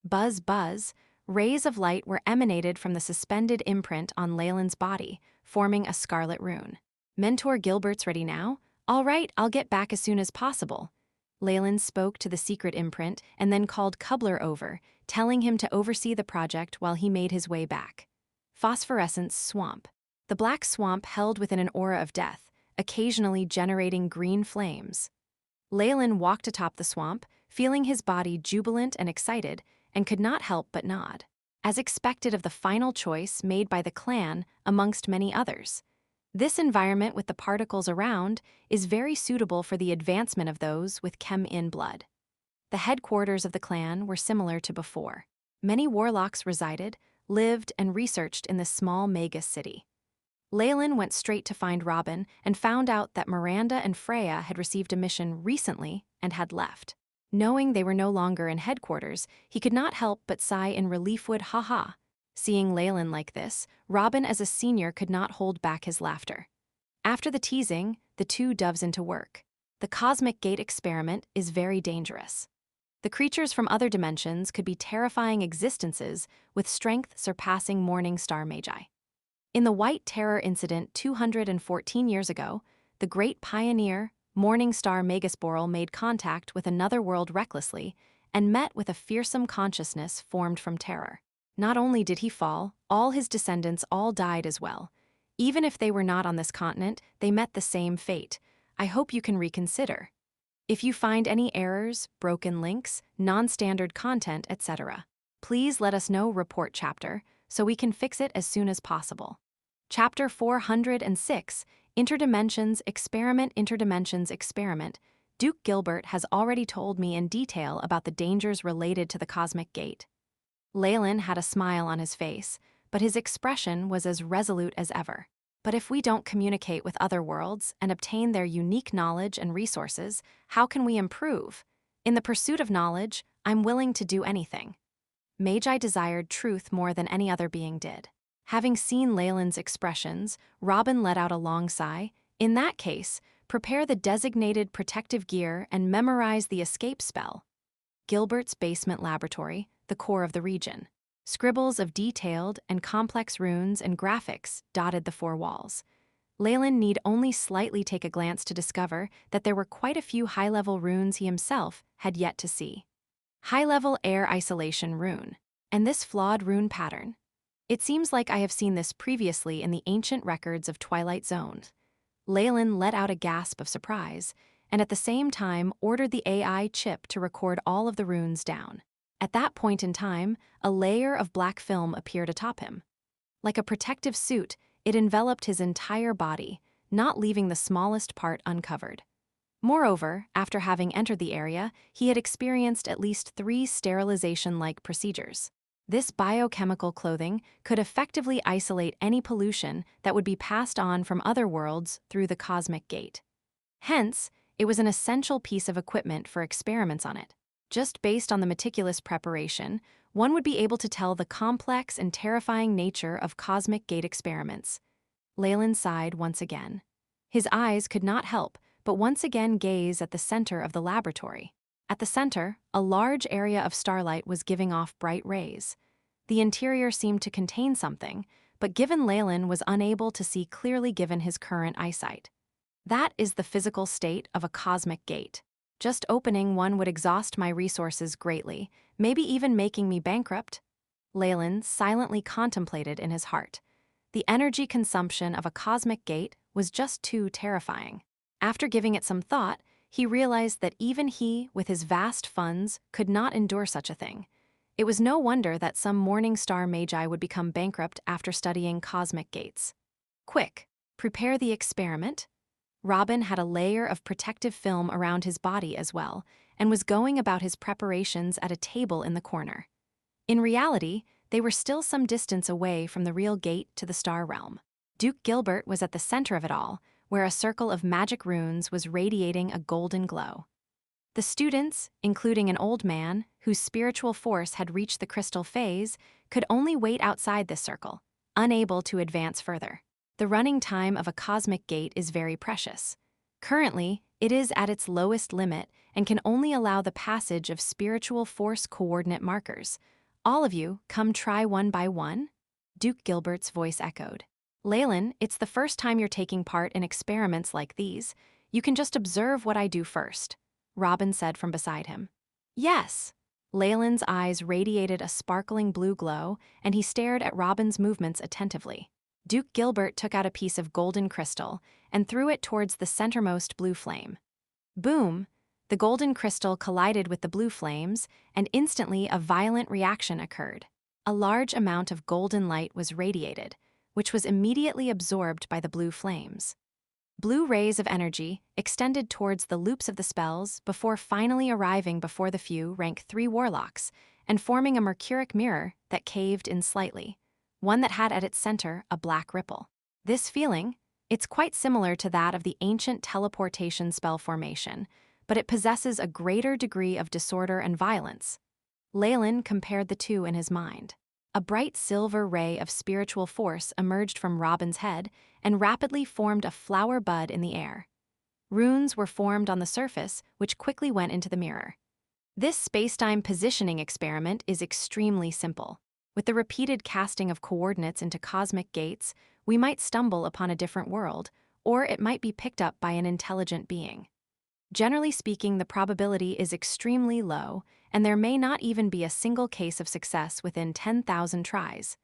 S1: Buzz, buzz, rays of light were emanated from the suspended imprint on Leylin's body, forming a scarlet rune. Mentor Gilbert's ready now? All right, I'll get back as soon as possible. Leylin spoke to the secret imprint and then called Cobbler over, telling him to oversee the project while he made his way back. Phosphorescence swamp. The black swamp held within an aura of death, occasionally generating green flames. Leylin walked atop the swamp, feeling his body jubilant and excited, and could not help but nod, as expected of the final choice made by the clan amongst many others. This environment with the particles around is very suitable for the advancement of those with chem-in blood. The headquarters of the clan were similar to before. Many warlocks resided, lived, and researched in this small Magus city. Leylin went straight to find Robin and found out that Miranda and Freya had received a mission recently and had left. Knowing they were no longer in headquarters, he could not help but sigh in relief. Haha. Seeing Leylin like this, Robin as a senior could not hold back his laughter. After the teasing, the two dove into work. The cosmic gate experiment is very dangerous. The creatures from other dimensions could be terrifying existences with strength surpassing morning star magi. In the White Terror incident 214 years ago, the great pioneer, morning star Magus World made contact with another world recklessly and met with a fearsome consciousness formed from terror. Not only did he fall, all his descendants all died as well. Even if they were not on this continent, they met the same fate. I hope you can reconsider. If you find any errors, broken links, non-standard content, etc., please let us know. Report chapter, so we can fix it as soon as possible. Chapter 406, Interdimensions Experiment. Duke Gilbert has already told me in detail about the dangers related to the cosmic gate. Leylin had a smile on his face, but his expression was as resolute as ever. But if we don't communicate with other worlds and obtain their unique knowledge and resources, how can we improve? In the pursuit of knowledge, I'm willing to do anything. Magi desired truth more than any other being did. Having seen Leylin's expressions, Robin let out a long sigh. In that case, prepare the designated protective gear and memorize the escape spell. Gilbert's basement laboratory, the core of the region. Scribbles of detailed and complex runes and graphics dotted the four walls. Leylin need only slightly take a glance to discover that there were quite a few high-level runes he himself had yet to see. High-level air isolation rune. And this flawed rune pattern. It seems like I have seen this previously in the ancient records of Twilight Zone. Leylin let out a gasp of surprise, and at the same time ordered the AI chip to record all of the runes down. At that point in time, a layer of black film appeared atop him. Like a protective suit, it enveloped his entire body, not leaving the smallest part uncovered. Moreover, after having entered the area, he had experienced at least 3 sterilization-like procedures. This biochemical clothing could effectively isolate any pollution that would be passed on from other worlds through the cosmic gate. Hence, it was an essential piece of equipment for experiments on it. Just based on the meticulous preparation, one would be able to tell the complex and terrifying nature of cosmic gate experiments. Leylin sighed once again. His eyes could not help but once again gaze at the center of the laboratory. At the center, a large area of starlight was giving off bright rays. The interior seemed to contain something, but given Leylin was unable to see clearly given his current eyesight. That is the physical state of a cosmic gate. Just opening one would exhaust my resources greatly, maybe even making me bankrupt. Leylin silently contemplated in his heart. The energy consumption of a cosmic gate was just too terrifying. After giving it some thought, he realized that even he, with his vast funds, could not endure such a thing. It was no wonder that some morning star magi would become bankrupt after studying cosmic gates. Quick, prepare the experiment. Robin had a layer of protective film around his body as well, and was going about his preparations at a table in the corner. In reality, they were still some distance away from the real gate to the star realm. Duke Gilbert was at the center of it all, where a circle of magic runes was radiating a golden glow. The students, including an old man whose spiritual force had reached the crystal phase, could only wait outside this circle, unable to advance further. The running time of a cosmic gate is very precious. Currently, it is at its lowest limit and can only allow the passage of spiritual force coordinate markers. All of you, come try one by one? Duke Gilbert's voice echoed. Leylin, it's the first time you're taking part in experiments like these. You can just observe what I do first, Robin said from beside him. Yes. Leylin's eyes radiated a sparkling blue glow, and he stared at Robin's movements attentively. Duke Gilbert took out a piece of golden crystal and threw it towards the centermost blue flame. Boom! The golden crystal collided with the blue flames, and instantly a violent reaction occurred. A large amount of golden light was radiated, which was immediately absorbed by the blue flames. Blue rays of energy extended towards the loops of the spells before finally arriving before the few rank 3 warlocks and forming a mercuric mirror that caved in slightly, one that had at its center a black ripple. This feeling, it's quite similar to that of the ancient teleportation spell formation, but it possesses a greater degree of disorder and violence. Leylin compared the two in his mind. A bright silver ray of spiritual force emerged from Robin's head and rapidly formed a flower bud in the air. Runes were formed on the surface, which quickly went into the mirror. This spacetime positioning experiment is extremely simple. With the repeated casting of coordinates into cosmic gates, we might stumble upon a different world, or it might be picked up by an intelligent being. Generally speaking, the probability is extremely low, and there may not even be a single case of success within 10,000 tries.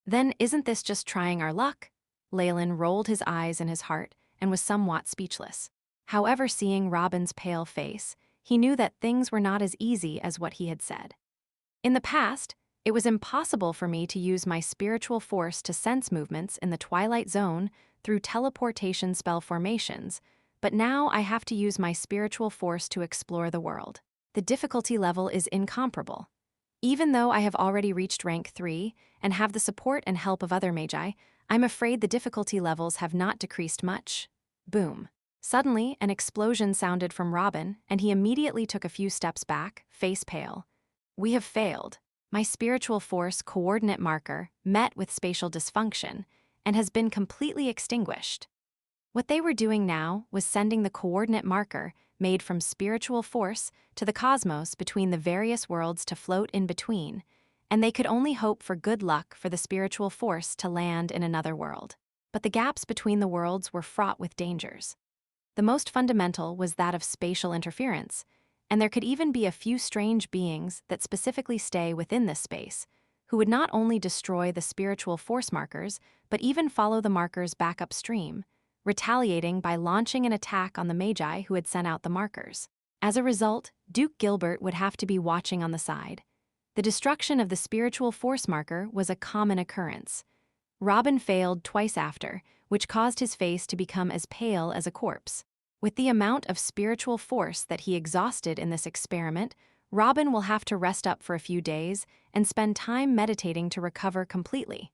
S1: Then isn't this just trying our luck? Leylin rolled his eyes in his heart and was somewhat speechless. However, seeing Robin's pale face, he knew that things were not as easy as what he had said. In the past, it was impossible for me to use my spiritual force to sense movements in the Twilight Zone through teleportation spell formations, but now I have to use my spiritual force to explore the world. The difficulty level is incomparable. Even though I have already reached rank 3 and have the support and help of other magi, I'm afraid the difficulty levels have not decreased much. Boom. Suddenly, an explosion sounded from Robin, and he immediately took a few steps back, face pale. We have failed. My spiritual force coordinate marker met with spatial dysfunction and has been completely extinguished. What they were doing now was sending the coordinate marker, made from spiritual force, to the cosmos between the various worlds to float in between, and they could only hope for good luck for the spiritual force to land in another world. But the gaps between the worlds were fraught with dangers. The most fundamental was that of spatial interference, and there could even be a few strange beings that specifically stay within this space, who would not only destroy the spiritual force markers, but even follow the markers back upstream, retaliating by launching an attack on the Magi who had sent out the markers. As a result, Duke Gilbert would have to be watching on the side. The destruction of the spiritual force marker was a common occurrence. Robin failed twice after, which caused his face to become as pale as a corpse. With the amount of spiritual force that he exhausted in this experiment, Robin will have to rest up for a few days and spend time meditating to recover completely.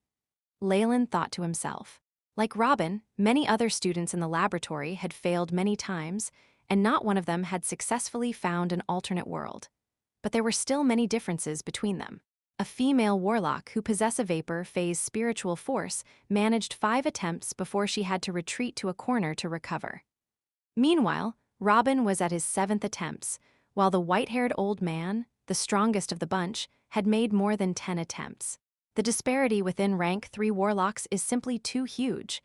S1: Leylin thought to himself. Like Robin, many other students in the laboratory had failed many times, and not one of them had successfully found an alternate world. But there were still many differences between them. A female warlock who possessed a vapor phase spiritual force managed 5 attempts before she had to retreat to a corner to recover. Meanwhile, Robin was at his 7th attempts, while the white-haired old man, the strongest of the bunch, had made more than 10 attempts. The disparity within rank 3 warlocks is simply too huge.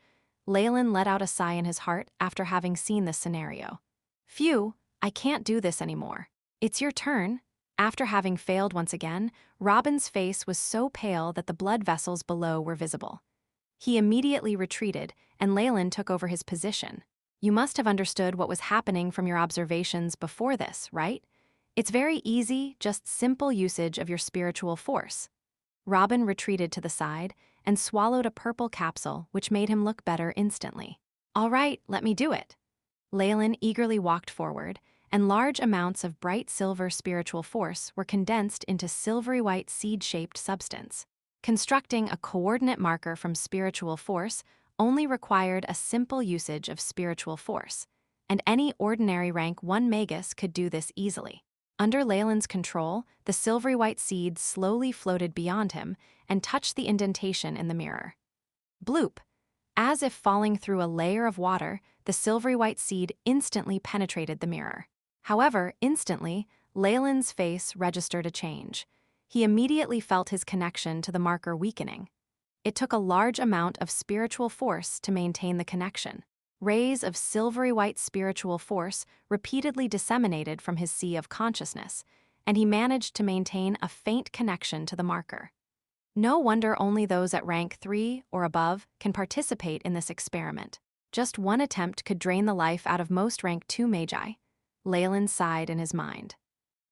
S1: Leylin let out a sigh in his heart after having seen this scenario. Phew, I can't do this anymore. It's your turn. After having failed once again, Robin's face was so pale that the blood vessels below were visible. He immediately retreated, and Leylin took over his position. You must have understood what was happening from your observations before this, right? It's very easy, just simple usage of your spiritual force. Robin retreated to the side and swallowed a purple capsule, which made him look better instantly. All right, let me do it. Leylin eagerly walked forward, and large amounts of bright silver spiritual force were condensed into silvery white seed-shaped substance. Constructing a coordinate marker from spiritual force only required a simple usage of spiritual force, and any ordinary rank 1 Magus could do this easily. Under Leylin's control, the silvery white seed slowly floated beyond him and touched the indentation in the mirror. Bloop! As if falling through a layer of water, the silvery white seed instantly penetrated the mirror. However, instantly, Leylin's face registered a change. He immediately felt his connection to the marker weakening. It took a large amount of spiritual force to maintain the connection. Rays of silvery white spiritual force repeatedly disseminated from his sea of consciousness, and he managed to maintain a faint connection to the marker. No wonder only those at rank 3 or above can participate in this experiment. Just one attempt could drain the life out of most rank 2 magi. Leylin sighed in his mind.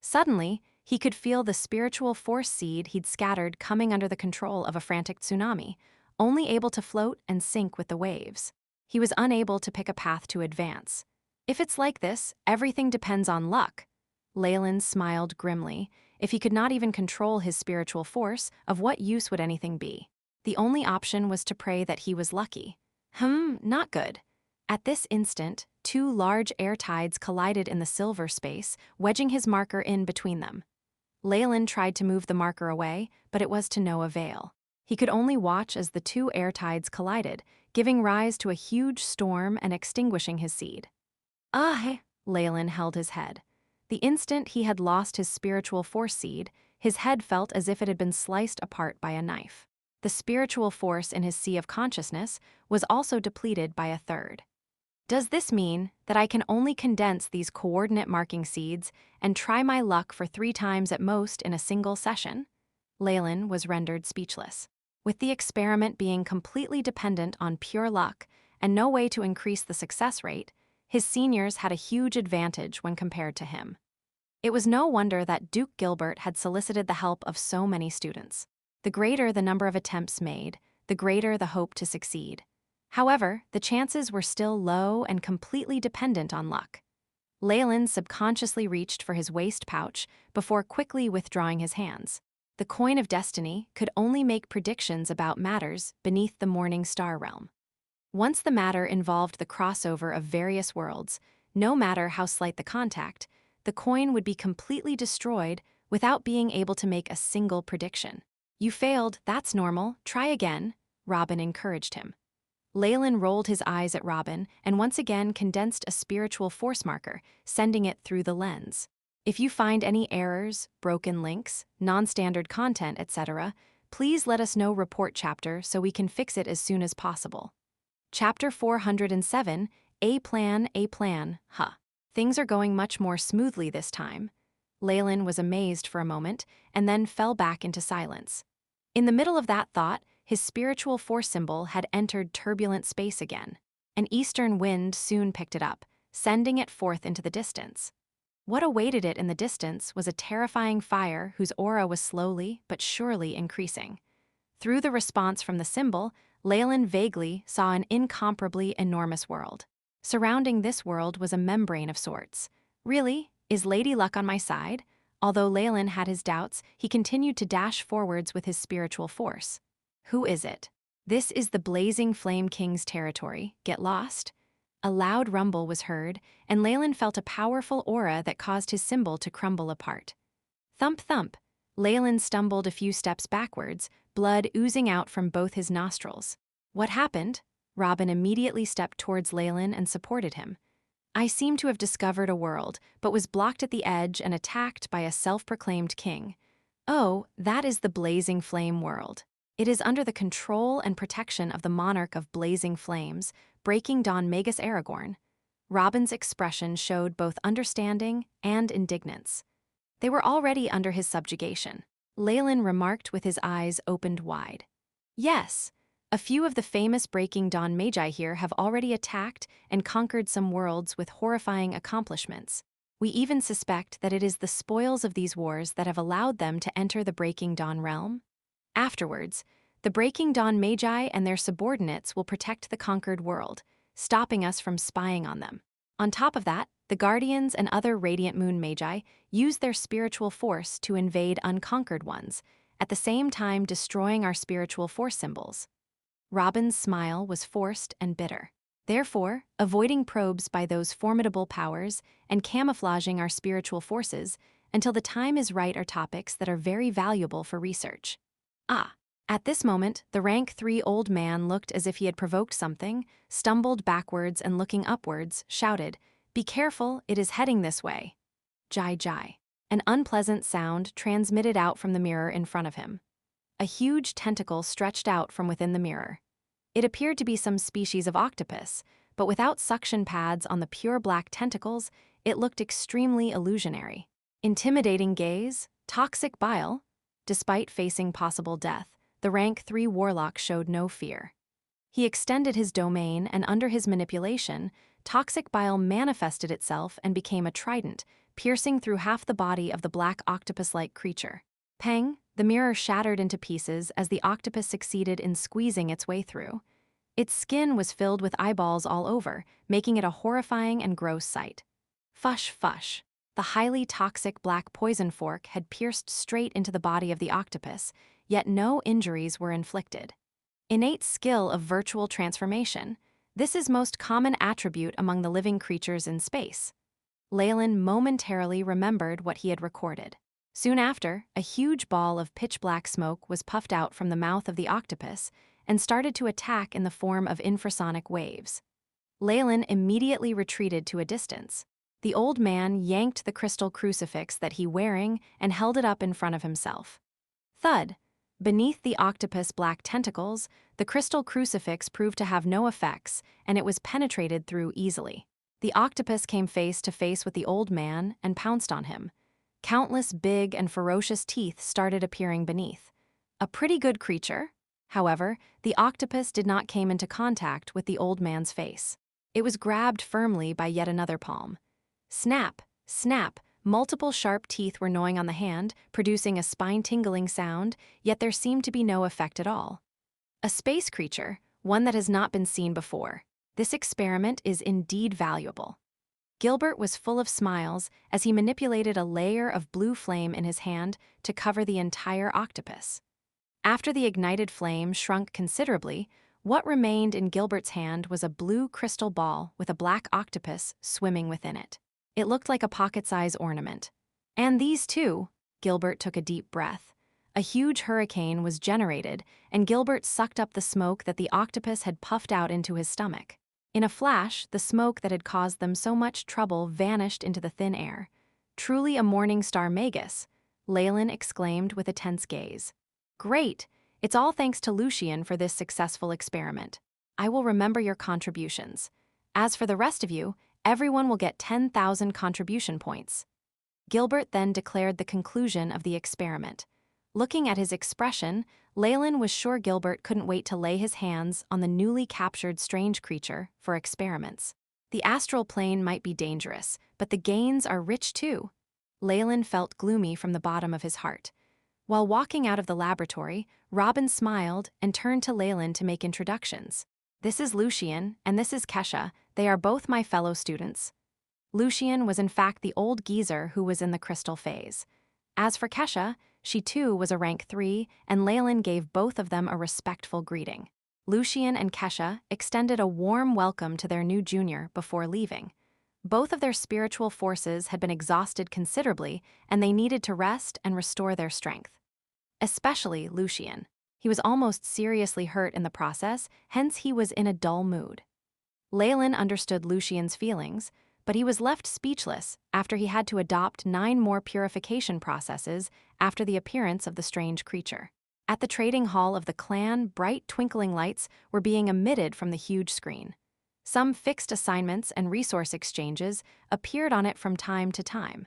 S1: Suddenly, he could feel the spiritual force seed he'd scattered coming under the control of a frantic tsunami, only able to float and sink with the waves. He was unable to pick a path to advance. If it's like this, everything depends on luck. Leylin smiled grimly. If he could not even control his spiritual force, of what use would anything be? The only option was to pray that he was lucky. Not good. At this instant, two large air tides collided in the silver space, wedging his marker in between them. Leylin tried to move the marker away, but it was to no avail. He could only watch as the two air tides collided, giving rise to a huge storm and extinguishing his seed. Leylin held his head. The instant he had lost his spiritual force seed, his head felt as if it had been sliced apart by a knife. The spiritual force in his sea of consciousness was also depleted by a third. Does this mean that I can only condense these coordinate marking seeds and try my luck for 3 times at most in a single session? Leylin was rendered speechless. With the experiment being completely dependent on pure luck and no way to increase the success rate, his seniors had a huge advantage when compared to him. It was no wonder that Duke Gilbert had solicited the help of so many students. The greater the number of attempts made, the greater the hope to succeed. However, the chances were still low and completely dependent on luck. Leylin subconsciously reached for his waist pouch before quickly withdrawing his hands. The coin of destiny could only make predictions about matters beneath the morning star realm. Once the matter involved the crossover of various worlds, no matter how slight the contact, the coin would be completely destroyed without being able to make a single prediction. You failed, that's normal, try again, Robin encouraged him. Leylin rolled his eyes at Robin and once again condensed a spiritual force marker, sending it through the lens. If you find any errors, broken links, non-standard content, etc., please let us know report chapter so we can fix it as soon as possible. Chapter 407, A Plan. Things are going much more smoothly this time. Leylin was amazed for a moment and then fell back into silence. In the middle of that thought, his spiritual force symbol had entered turbulent space again. An eastern wind soon picked it up, sending it forth into the distance. What awaited it in the distance was a terrifying fire whose aura was slowly but surely increasing. Through the response from the symbol, Leylin vaguely saw an incomparably enormous world. Surrounding this world was a membrane of sorts. Really? Is Lady Luck on my side? Although Leylin had his doubts, he continued to dash forwards with his spiritual force. Who is it? This is the Blazing Flame King's territory. Get lost? A loud rumble was heard, and Leylin felt a powerful aura that caused his symbol to crumble apart. Thump thump. Leylin stumbled a few steps backwards, blood oozing out from both his nostrils. What happened? Robin immediately stepped towards Leylin and supported him. I seem to have discovered a world, but was blocked at the edge and attacked by a self-proclaimed king. Oh, that is the Blazing Flame world. It is under the control and protection of the monarch of Blazing Flames, Breaking Dawn Magus Aragorn. Robin's expression showed both understanding and indignance. They were already under his subjugation. Leylin remarked with his eyes opened wide. Yes, a few of the famous Breaking Dawn Magi here have already attacked and conquered some worlds with horrifying accomplishments. We even suspect that it is the spoils of these wars that have allowed them to enter the Breaking Dawn realm. Afterwards, the Breaking Dawn Magi and their subordinates will protect the conquered world, stopping us from spying on them. On top of that, the Guardians and other Radiant Moon Magi use their spiritual force to invade unconquered ones, at the same time destroying our spiritual force symbols. Robin's smile was forced and bitter. Therefore, avoiding probes by those formidable powers and camouflaging our spiritual forces until the time is right are topics that are very valuable for research. At this moment, the rank 3 old man looked as if he had provoked something, stumbled backwards and looking upwards, shouted, "Be careful, it is heading this way." Jai jai. An unpleasant sound transmitted out from the mirror in front of him. A huge tentacle stretched out from within the mirror. It appeared to be some species of octopus, but without suction pads on the pure black tentacles, it looked extremely illusionary. Intimidating gaze, toxic bile. Despite facing possible death, the rank 3 Warlock showed no fear. He extended his domain, and under his manipulation, toxic bile manifested itself and became a trident, piercing through half the body of the black octopus-like creature. Pang! The mirror shattered into pieces as the octopus succeeded in squeezing its way through. Its skin was filled with eyeballs all over, making it a horrifying and gross sight. Fush fush. The highly toxic black poison fork had pierced straight into the body of the octopus, yet no injuries were inflicted. Innate skill of virtual transformation. This is most common attribute among the living creatures in space. Leylin momentarily remembered what he had recorded. Soon after, a huge ball of pitch-black smoke was puffed out from the mouth of the octopus and started to attack in the form of infrasonic waves. Leylin immediately retreated to a distance. The old man yanked the crystal crucifix that he was wearing and held it up in front of himself. Thud! Beneath the octopus' black tentacles, the crystal crucifix proved to have no effects, and it was penetrated through easily. The octopus came face to face with the old man and pounced on him. Countless big and ferocious teeth started appearing beneath. A pretty good creature. However, the octopus did not come into contact with the old man's face. It was grabbed firmly by yet another palm. Snap! Snap! Multiple sharp teeth were gnawing on the hand, producing a spine-tingling sound, yet there seemed to be no effect at all. A space creature, one that has not been seen before. This experiment is indeed valuable. Gilbert was full of smiles as he manipulated a layer of blue flame in his hand to cover the entire octopus. After the ignited flame shrunk considerably, what remained in Gilbert's hand was a blue crystal ball with a black octopus swimming within it. It looked like a pocket-size ornament. And these two, Gilbert took a deep breath. A huge hurricane was generated, and Gilbert sucked up the smoke that the octopus had puffed out into his stomach. In a flash, the smoke that had caused them so much trouble vanished into the thin air. Truly a morning star Magus, Leylin exclaimed with a tense gaze. Great! It's all thanks to Lucian for this successful experiment. I will remember your contributions. As for the rest of you, everyone will get 10,000 contribution points. Gilbert then declared the conclusion of the experiment. Looking at his expression, Leylin was sure Gilbert couldn't wait to lay his hands on the newly captured strange creature for experiments. The astral plane might be dangerous, but the gains are rich too. Leylin felt gloomy from the bottom of his heart. While walking out of the laboratory, Robin smiled and turned to Leylin to make introductions. This is Lucian, and this is Kesha. They are both my fellow students. Lucian was in fact the old geezer who was in the crystal phase. As for Kesha, she too was a rank 3, and Leylin gave both of them a respectful greeting. Lucian and Kesha extended a warm welcome to their new junior before leaving. Both of their spiritual forces had been exhausted considerably, and they needed to rest and restore their strength. Especially Lucian. He was almost seriously hurt in the process, hence he was in a dull mood. Leylin understood Lucian's feelings, but he was left speechless after he had to adopt 9 more purification processes after the appearance of the strange creature. At the trading hall of the clan, bright twinkling lights were being emitted from the huge screen. Some fixed assignments and resource exchanges appeared on it from time to time.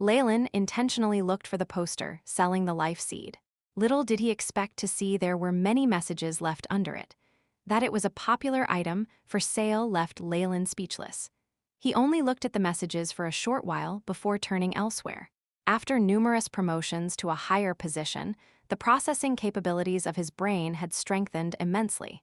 S1: Leylin intentionally looked for the poster selling the life seed. Little did he expect to see there were many messages left under it. That it was a popular item for sale left Leylin speechless. He only looked at the messages for a short while before turning elsewhere. After numerous promotions to a higher position, the processing capabilities of his brain had strengthened immensely.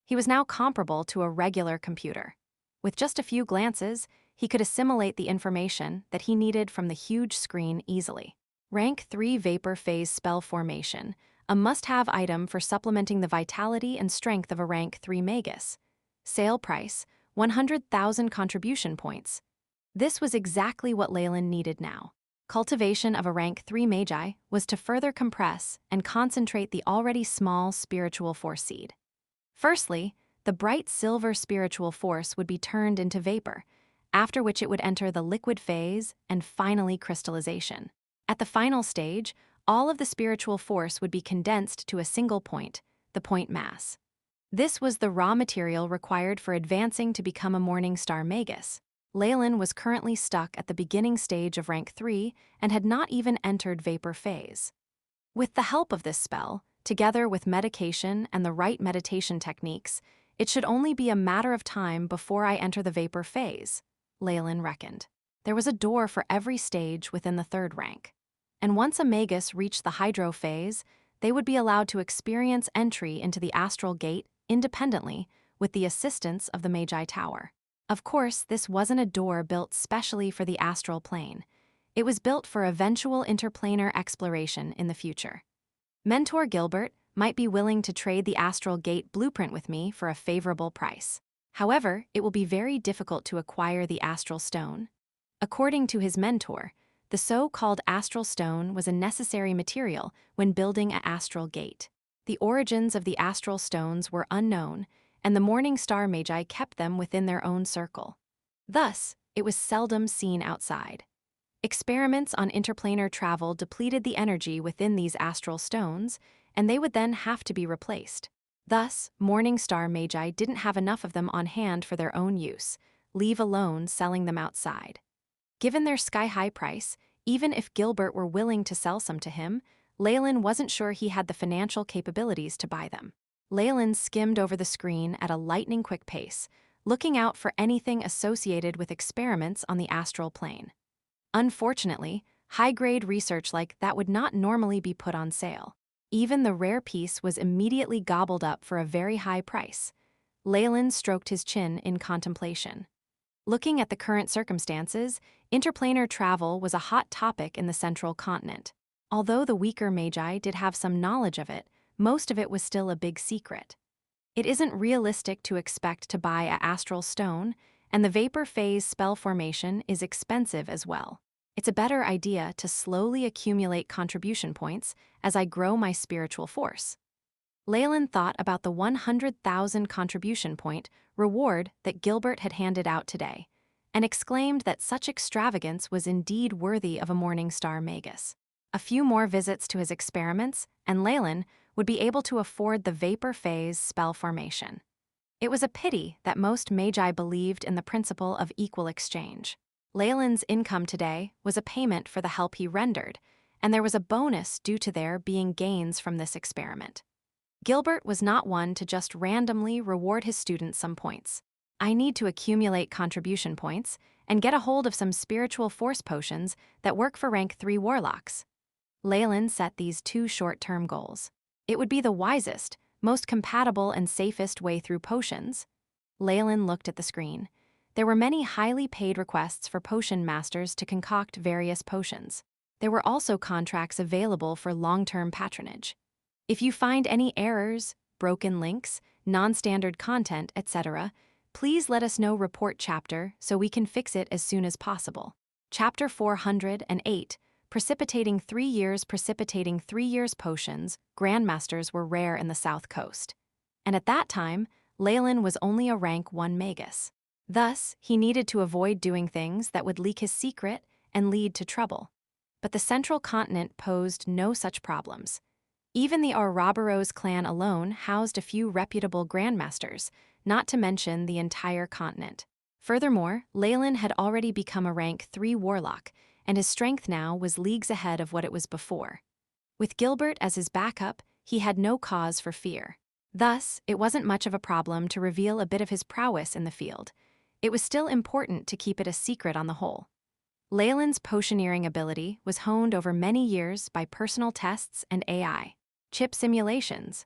S1: He was now comparable to a regular computer. With just a few glances, he could assimilate the information that he needed from the huge screen easily. Rank 3 Vapor Phase Spell Formation, a must-have item for supplementing the vitality and strength of a rank 3 Magus. Sale price, 100,000 contribution points. This was exactly what Leylin needed now. Cultivation of a rank 3 Magi was to further compress and concentrate the already small spiritual force seed. Firstly, the bright silver spiritual force would be turned into vapor, after which it would enter the liquid phase and finally crystallization. At the final stage, all of the spiritual force would be condensed to a single point, the point mass. This was the raw material required for advancing to become a Morning Star Magus. Leylin was currently stuck at the beginning stage of rank 3 and had not even entered vapor phase. With the help of this spell, together with medication and the right meditation techniques, it should only be a matter of time before I enter the vapor phase, Leylin reckoned. There was a door for every stage within the 3rd rank. And once a Magus reached the hydro phase, they would be allowed to experience entry into the astral gate independently with the assistance of the Magi Tower. Of course, this wasn't a door built specially for the astral plane. It was built for eventual interplanar exploration in the future. Mentor Gilbert, might be willing to trade the Astral Gate blueprint with me for a favorable price. However, it will be very difficult to acquire the Astral Stone. According to his mentor, the so-called Astral Stone was a necessary material when building an Astral Gate. The origins of the Astral Stones were unknown, and the Morning Star Magi kept them within their own circle. Thus, it was seldom seen outside. Experiments on interplanar travel depleted the energy within these astral stones, and they would then have to be replaced. Thus, Morning Star Magi didn't have enough of them on hand for their own use, leave alone selling them outside. Given their sky-high price, even if Gilbert were willing to sell some to him, Leylin wasn't sure he had the financial capabilities to buy them. Leylin skimmed over the screen at a lightning-quick pace, looking out for anything associated with experiments on the astral plane. Unfortunately, high-grade research like that would not normally be put on sale. Even the rare piece was immediately gobbled up for a very high price. Leylin stroked his chin in contemplation. Looking at the current circumstances, interplanar travel was a hot topic in the central continent. Although the weaker Magi did have some knowledge of it, most of it was still a big secret. It isn't realistic to expect to buy an astral stone, and the vapor phase spell formation is expensive as well. It's a better idea to slowly accumulate contribution points as I grow my spiritual force. Leylin thought about the 100,000 contribution point reward that Gilbert had handed out today, and exclaimed that such extravagance was indeed worthy of a Morning Star Magus. A few more visits to his experiments, and Leylin would be able to afford the vapor phase spell formation. It was a pity that most Magi believed in the principle of equal exchange. Leylin's income today was a payment for the help he rendered, and there was a bonus due to there being gains from this experiment. Gilbert was not one to just randomly reward his students some points. I need to accumulate contribution points and get a hold of some spiritual force potions that work for rank 3 Warlocks. Leylin set these two short-term goals. It would be the wisest, most compatible and safest way through potions. Leylin looked at the screen. There were many highly paid requests for potion masters to concoct various potions. There were also contracts available for long-term patronage. If you find any errors, broken links, non-standard content, etc., please let us know report chapter so we can fix it as soon as possible. Chapter 408, Precipitating 3 years potions, Grandmasters were rare in the South Coast. And at that time, Leylin was only a rank 1 Magus. Thus, he needed to avoid doing things that would leak his secret and lead to trouble. But the central continent posed no such problems. Even the Ouroboros clan alone housed a few reputable grandmasters, not to mention the entire continent. Furthermore, Leylin had already become a rank 3 Warlock, and his strength now was leagues ahead of what it was before. With Gilbert as his backup, he had no cause for fear. Thus, it wasn't much of a problem to reveal a bit of his prowess in the field. It was still important to keep it a secret on the whole. Leylin's potioneering ability was honed over many years by personal tests and AI. Chip simulations.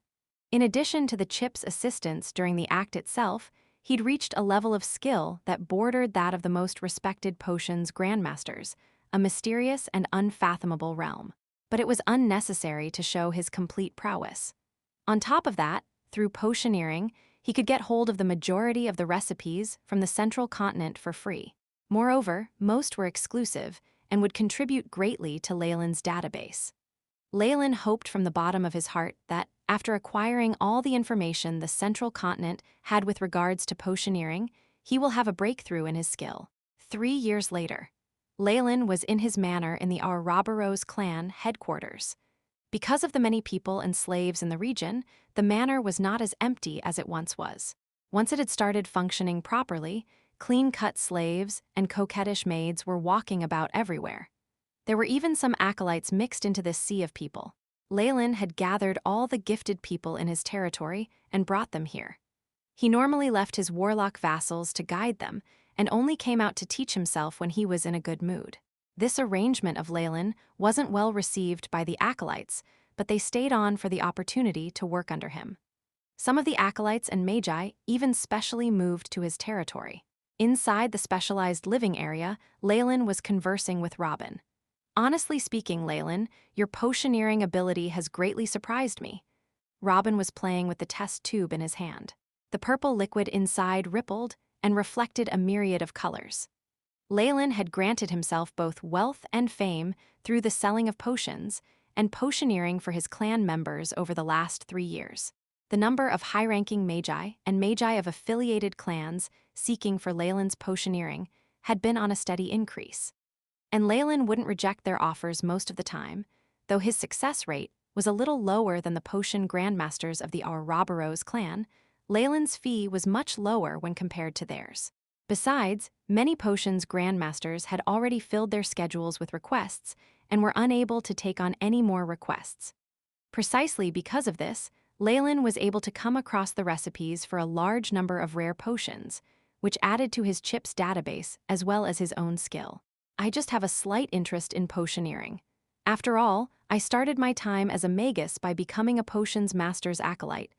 S1: In addition to the chip's assistance during the act itself, he'd reached a level of skill that bordered that of the most respected potions grandmasters, a mysterious and unfathomable realm. But it was unnecessary to show his complete prowess. On top of that, through potioneering, he could get hold of the majority of the recipes from the central continent for free. Moreover, most were exclusive and would contribute greatly to Leylin's database. Leylin hoped from the bottom of his heart that, after acquiring all the information the central continent had with regards to potioneering, he will have a breakthrough in his skill. 3 years later, Leylin was in his manor in the Ouroboros clan headquarters. Because of the many people and slaves in the region, the manor was not as empty as it once was. Once it had started functioning properly, clean-cut slaves and coquettish maids were walking about everywhere. There were even some acolytes mixed into this sea of people. Leylin had gathered all the gifted people in his territory and brought them here. He normally left his warlock vassals to guide them and only came out to teach himself when he was in a good mood. This arrangement of Leylin wasn't well received by the acolytes, but they stayed on for the opportunity to work under him. Some of the acolytes and magi even specially moved to his territory. Inside the specialized living area, Leylin was conversing with Robin. Honestly speaking, Leylin, your potioneering ability has greatly surprised me. Robin was playing with the test tube in his hand. The purple liquid inside rippled and reflected a myriad of colors. Leylin had granted himself both wealth and fame through the selling of potions and potioneering for his clan members over the last 3 years. The number of high-ranking magi and magi of affiliated clans seeking for Leylin's potioneering had been on a steady increase. And Leylin wouldn't reject their offers most of the time, though his success rate was a little lower than the potion grandmasters of the Ouroboros clan. Leylin's fee was much lower when compared to theirs. Besides, many potions grandmasters had already filled their schedules with requests and were unable to take on any more requests. Precisely because of this, Leylin was able to come across the recipes for a large number of rare potions, which added to his chip's database as well as his own skill. I just have a slight interest in potioneering. After all, I started my time as a magus by becoming a potions master's acolyte.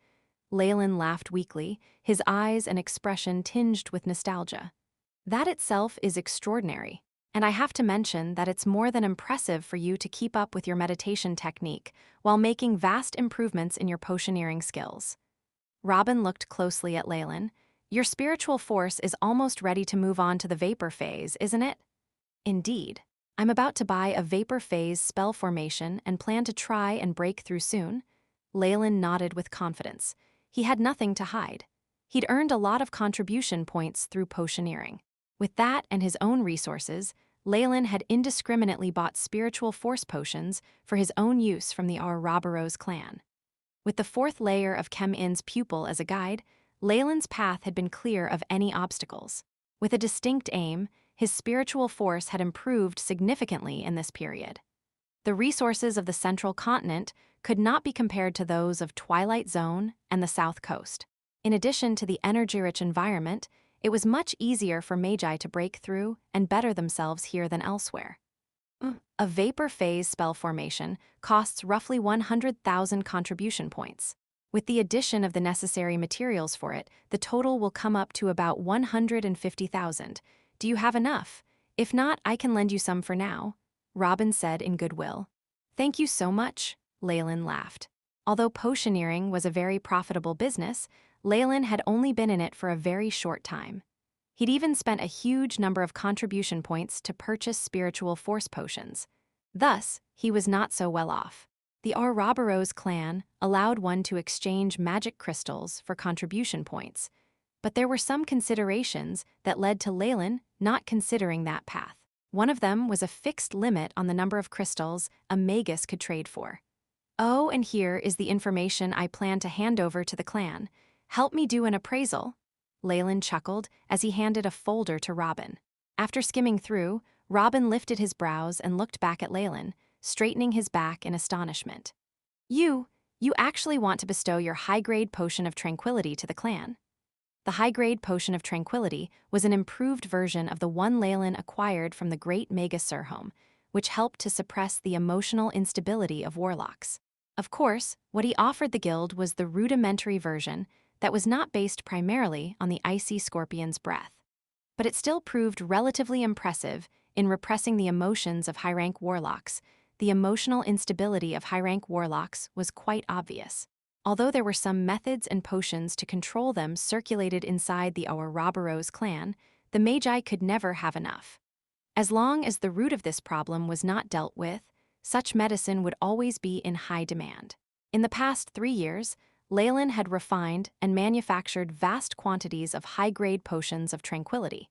S1: Leylin laughed weakly, his eyes and expression tinged with nostalgia. That itself is extraordinary, and I have to mention that it's more than impressive for you to keep up with your meditation technique while making vast improvements in your potioneering skills. Robin looked closely at Leylin. Your spiritual force is almost ready to move on to the vapor phase, isn't it? Indeed. I'm about to buy a vapor phase spell formation and plan to try and break through soon. Leylin nodded with confidence. He had nothing to hide. He'd earned a lot of contribution points through potioneering. With that and his own resources, Leylin had indiscriminately bought spiritual force potions for his own use from the Ouroboros clan. With the 4th layer of Chem-In's pupil as a guide, Leylin's path had been clear of any obstacles. With a distinct aim, his spiritual force had improved significantly in this period. The resources of the central continent could not be compared to those of Twilight Zone and the South Coast. In addition to the energy-rich environment, it was much easier for magi to break through and better themselves here than elsewhere. A vapor phase spell formation costs roughly 100,000 contribution points. With the addition of the necessary materials for it, the total will come up to about 150,000. Do you have enough? If not, I can lend you some for now, Robin said in goodwill. Thank you so much, Leylin laughed. Although potioneering was a very profitable business, Leylin had only been in it for a very short time. He'd even spent a huge number of contribution points to purchase spiritual force potions. Thus, he was not so well off. The Ouroboros clan allowed one to exchange magic crystals for contribution points, but there were some considerations that led to Leylin not considering that path. One of them was a fixed limit on the number of crystals a magus could trade for. Oh, and here is the information I plan to hand over to the clan. Help me do an appraisal. Leylin chuckled as he handed a folder to Robin. After skimming through, Robin lifted his brows and looked back at Leylin, straightening his back in astonishment. You actually want to bestow your high-grade potion of tranquility to the clan. The high-grade potion of tranquility was an improved version of the one Leylin acquired from the great Magus World, which helped to suppress the emotional instability of Warlocks. Of course, what he offered the guild was the rudimentary version that was not based primarily on the icy scorpion's breath. But it still proved relatively impressive in repressing the emotions of high-rank Warlocks. The emotional instability of high-rank Warlocks was quite obvious. Although there were some methods and potions to control them circulated inside the Ouroboros clan, the Magi could never have enough. As long as the root of this problem was not dealt with, such medicine would always be in high demand. In the past 3 years, Leylin had refined and manufactured vast quantities of high-grade potions of tranquility,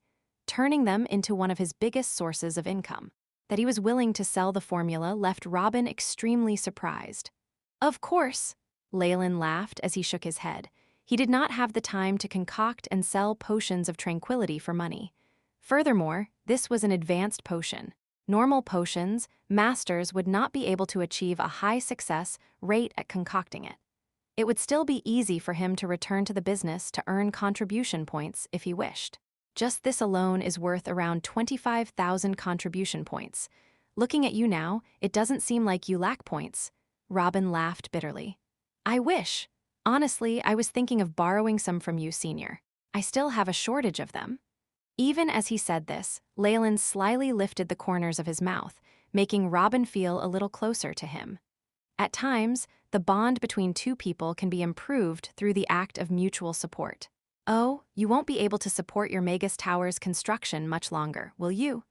S1: turning them into one of his biggest sources of income. That he was willing to sell the formula left Robin extremely surprised. Of course, Leylin laughed as he shook his head. He did not have the time to concoct and sell potions of tranquility for money. Furthermore, this was an advanced potion. Normal potions, masters would not be able to achieve a high success rate at concocting it. It would still be easy for him to return to the business to earn contribution points if he wished. Just this alone is worth around 25,000 contribution points. Looking at you now, it doesn't seem like you lack points. Robin laughed bitterly. I wish. Honestly, I was thinking of borrowing some from you, Senior. I still have a shortage of them. Even as he said this, Leylin slyly lifted the corners of his mouth, making Robin feel a little closer to him. At times, the bond between two people can be improved through the act of mutual support. Oh, you won't be able to support your Magus Tower's construction much longer, will you?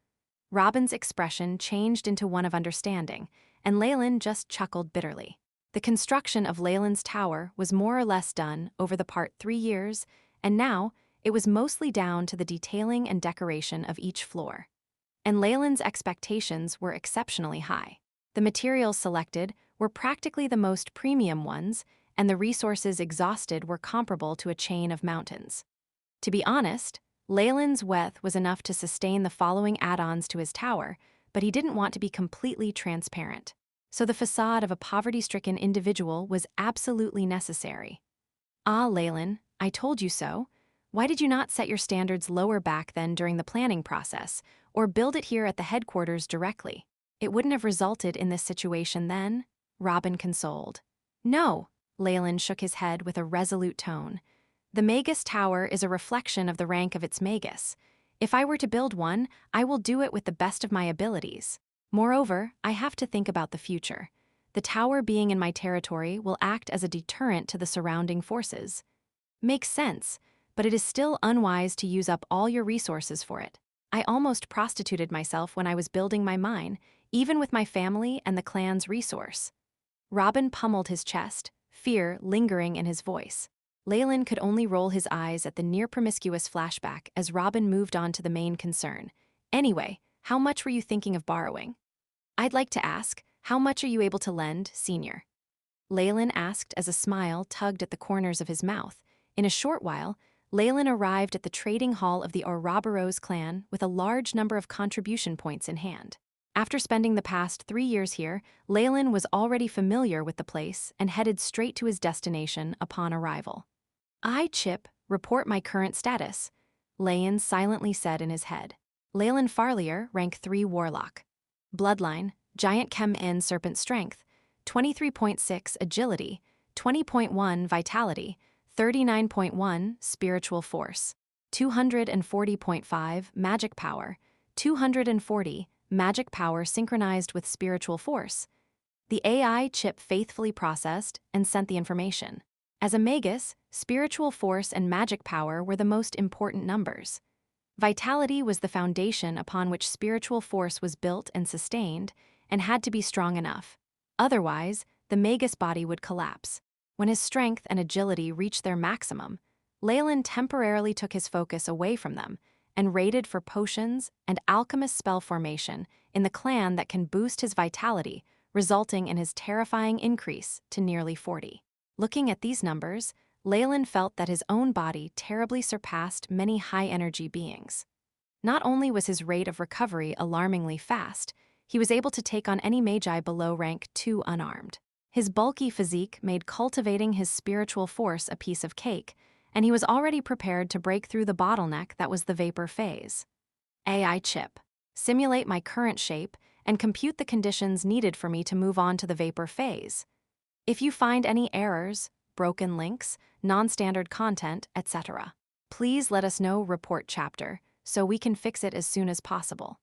S1: Robin's expression changed into one of understanding, and Leylin just chuckled bitterly. The construction of Leylin's tower was more or less done over the part 3 years, and now it was mostly down to the detailing and decoration of each floor. And Leylin's expectations were exceptionally high. The materials selected were practically the most premium ones, and the resources exhausted were comparable to a chain of mountains. To be honest, Leylin's wealth was enough to sustain the following add-ons to his tower, but he didn't want to be completely transparent. So the facade of a poverty-stricken individual was absolutely necessary. Ah, Leylin, I told you so. Why did you not set your standards lower back then during the planning process, or build it here at the headquarters directly? It wouldn't have resulted in this situation then, Robin consoled. No, Leylin shook his head with a resolute tone. The Magus Tower is a reflection of the rank of its Magus. If I were to build one, I will do it with the best of my abilities. Moreover, I have to think about the future. The tower being in my territory will act as a deterrent to the surrounding forces. Makes sense, but it is still unwise to use up all your resources for it. I almost prostituted myself when I was building my mine, even with my family and the clan's resource. Robin pummeled his chest, fear lingering in his voice. Leylin could only roll his eyes at the near-promiscuous flashback as Robin moved on to the main concern. Anyway, how much were you thinking of borrowing? I'd like to ask, how much are you able to lend, Senior? Leylin asked as a smile tugged at the corners of his mouth. In a short while, Leylin arrived at the trading hall of the Ouroboros clan with a large number of contribution points in hand. After spending the past 3 years here, Leylin was already familiar with the place and headed straight to his destination upon arrival. Chip, report my current status, Leylin silently said in his head. Leylin Farlier, rank 3 Warlock. Bloodline, Giant Chem N Serpent Strength, 23.6 Agility, 20.1 Vitality, 39.1 Spiritual Force, 240.5 Magic Power, 240 Magic Power synchronized with Spiritual Force. The AI chip faithfully processed and sent the information. As a Magus, Spiritual Force and Magic Power were the most important numbers. Vitality was the foundation upon which Spiritual Force was built and sustained, and had to be strong enough. Otherwise, the Magus body would collapse. When his strength and agility reached their maximum, Leylin temporarily took his focus away from them and raided for potions and alchemist spell formation in the clan that can boost his vitality, resulting in his terrifying increase to nearly 40. Looking at these numbers, Leylin felt that his own body terribly surpassed many high-energy beings. Not only was his rate of recovery alarmingly fast, he was able to take on any magi below rank 2 unarmed. His bulky physique made cultivating his spiritual force a piece of cake, and he was already prepared to break through the bottleneck that was the vapor phase. AI chip. Simulate my current shape and compute the conditions needed for me to move on to the vapor phase. If you find any errors, broken links, non-standard content, etc., please let us know. Report chapter, so we can fix it as soon as possible.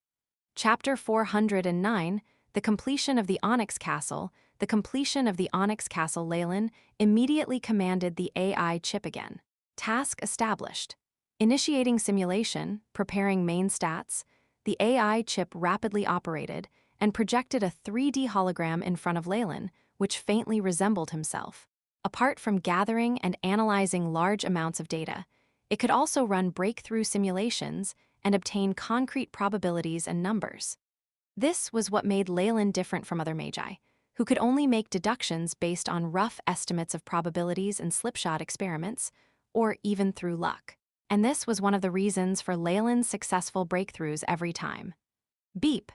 S1: Chapter 409, The Completion of the Onyx Castle. The completion of the Onyx Castle. Leylin immediately commanded the AI chip again. Task established. Initiating simulation, preparing main stats, the AI chip rapidly operated and projected a 3D hologram in front of Leylin, which faintly resembled himself. Apart from gathering and analyzing large amounts of data, it could also run breakthrough simulations and obtain concrete probabilities and numbers. This was what made Leylin different from other magi, who could only make deductions based on rough estimates of probabilities and slipshod experiments, or even through luck. And this was one of the reasons for Leylin's successful breakthroughs every time. Beep.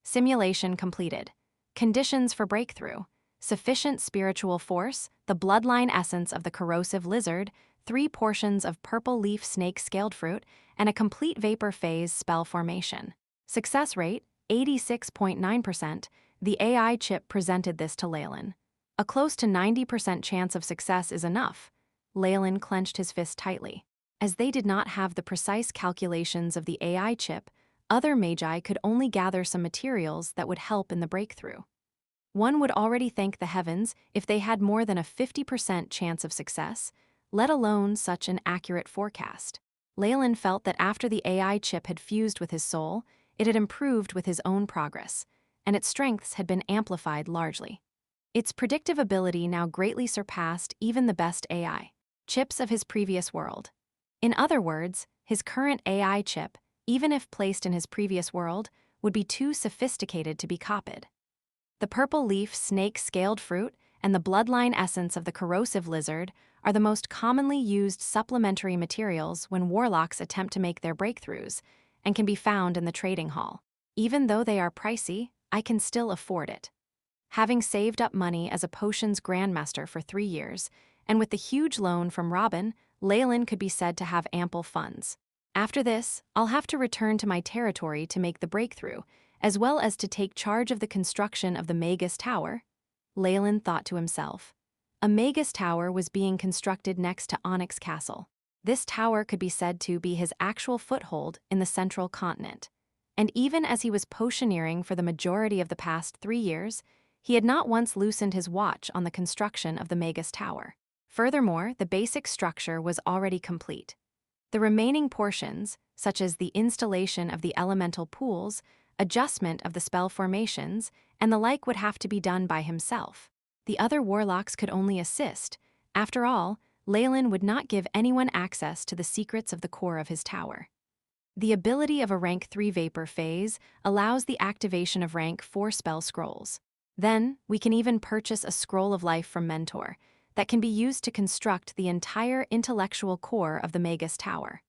S1: Simulation completed. Conditions for breakthrough. Sufficient spiritual force, the bloodline essence of the corrosive lizard, 3 portions of purple leaf snake scaled fruit, and a complete vapor phase spell formation. Success rate, 86.9%. The AI chip presented this to Leylin. A close to 90% chance of success is enough. Leylin clenched his fist tightly. As they did not have the precise calculations of the AI chip, other magi could only gather some materials that would help in the breakthrough. One would already thank the heavens if they had more than a 50% chance of success, let alone such an accurate forecast. Leylin felt that after the AI chip had fused with his soul, it had improved with his own progress, and its strengths had been amplified largely. Its predictive ability now greatly surpassed even the best AI chips of his previous world. In other words, his current AI chip, even if placed in his previous world, would be too sophisticated to be copied. The purple leaf snake-scaled fruit and the bloodline essence of the corrosive lizard are the most commonly used supplementary materials when warlocks attempt to make their breakthroughs, and can be found in the trading hall. Even though they are pricey, I can still afford it. Having saved up money as a potions grandmaster for 3 years, and with the huge loan from Robin, Leylin could be said to have ample funds. After this, I'll have to return to my territory to make the breakthrough, as well as to take charge of the construction of the Magus Tower. Leylin thought to himself. A Magus Tower was being constructed next to Onyx Castle. This tower could be said to be his actual foothold in the central continent. And even as he was potioneering for the majority of the past 3 years, he had not once loosened his watch on the construction of the Magus Tower. Furthermore, the basic structure was already complete. The remaining portions, such as the installation of the elemental pools, adjustment of the spell formations, and the like would have to be done by himself. The other warlocks could only assist. After all, Leylin would not give anyone access to the secrets of the core of his tower. The ability of a rank 3 vapor phase allows the activation of rank 4 spell scrolls. Then, we can even purchase a scroll of life from Mentor that can be used to construct the entire intellectual core of the Magus Tower.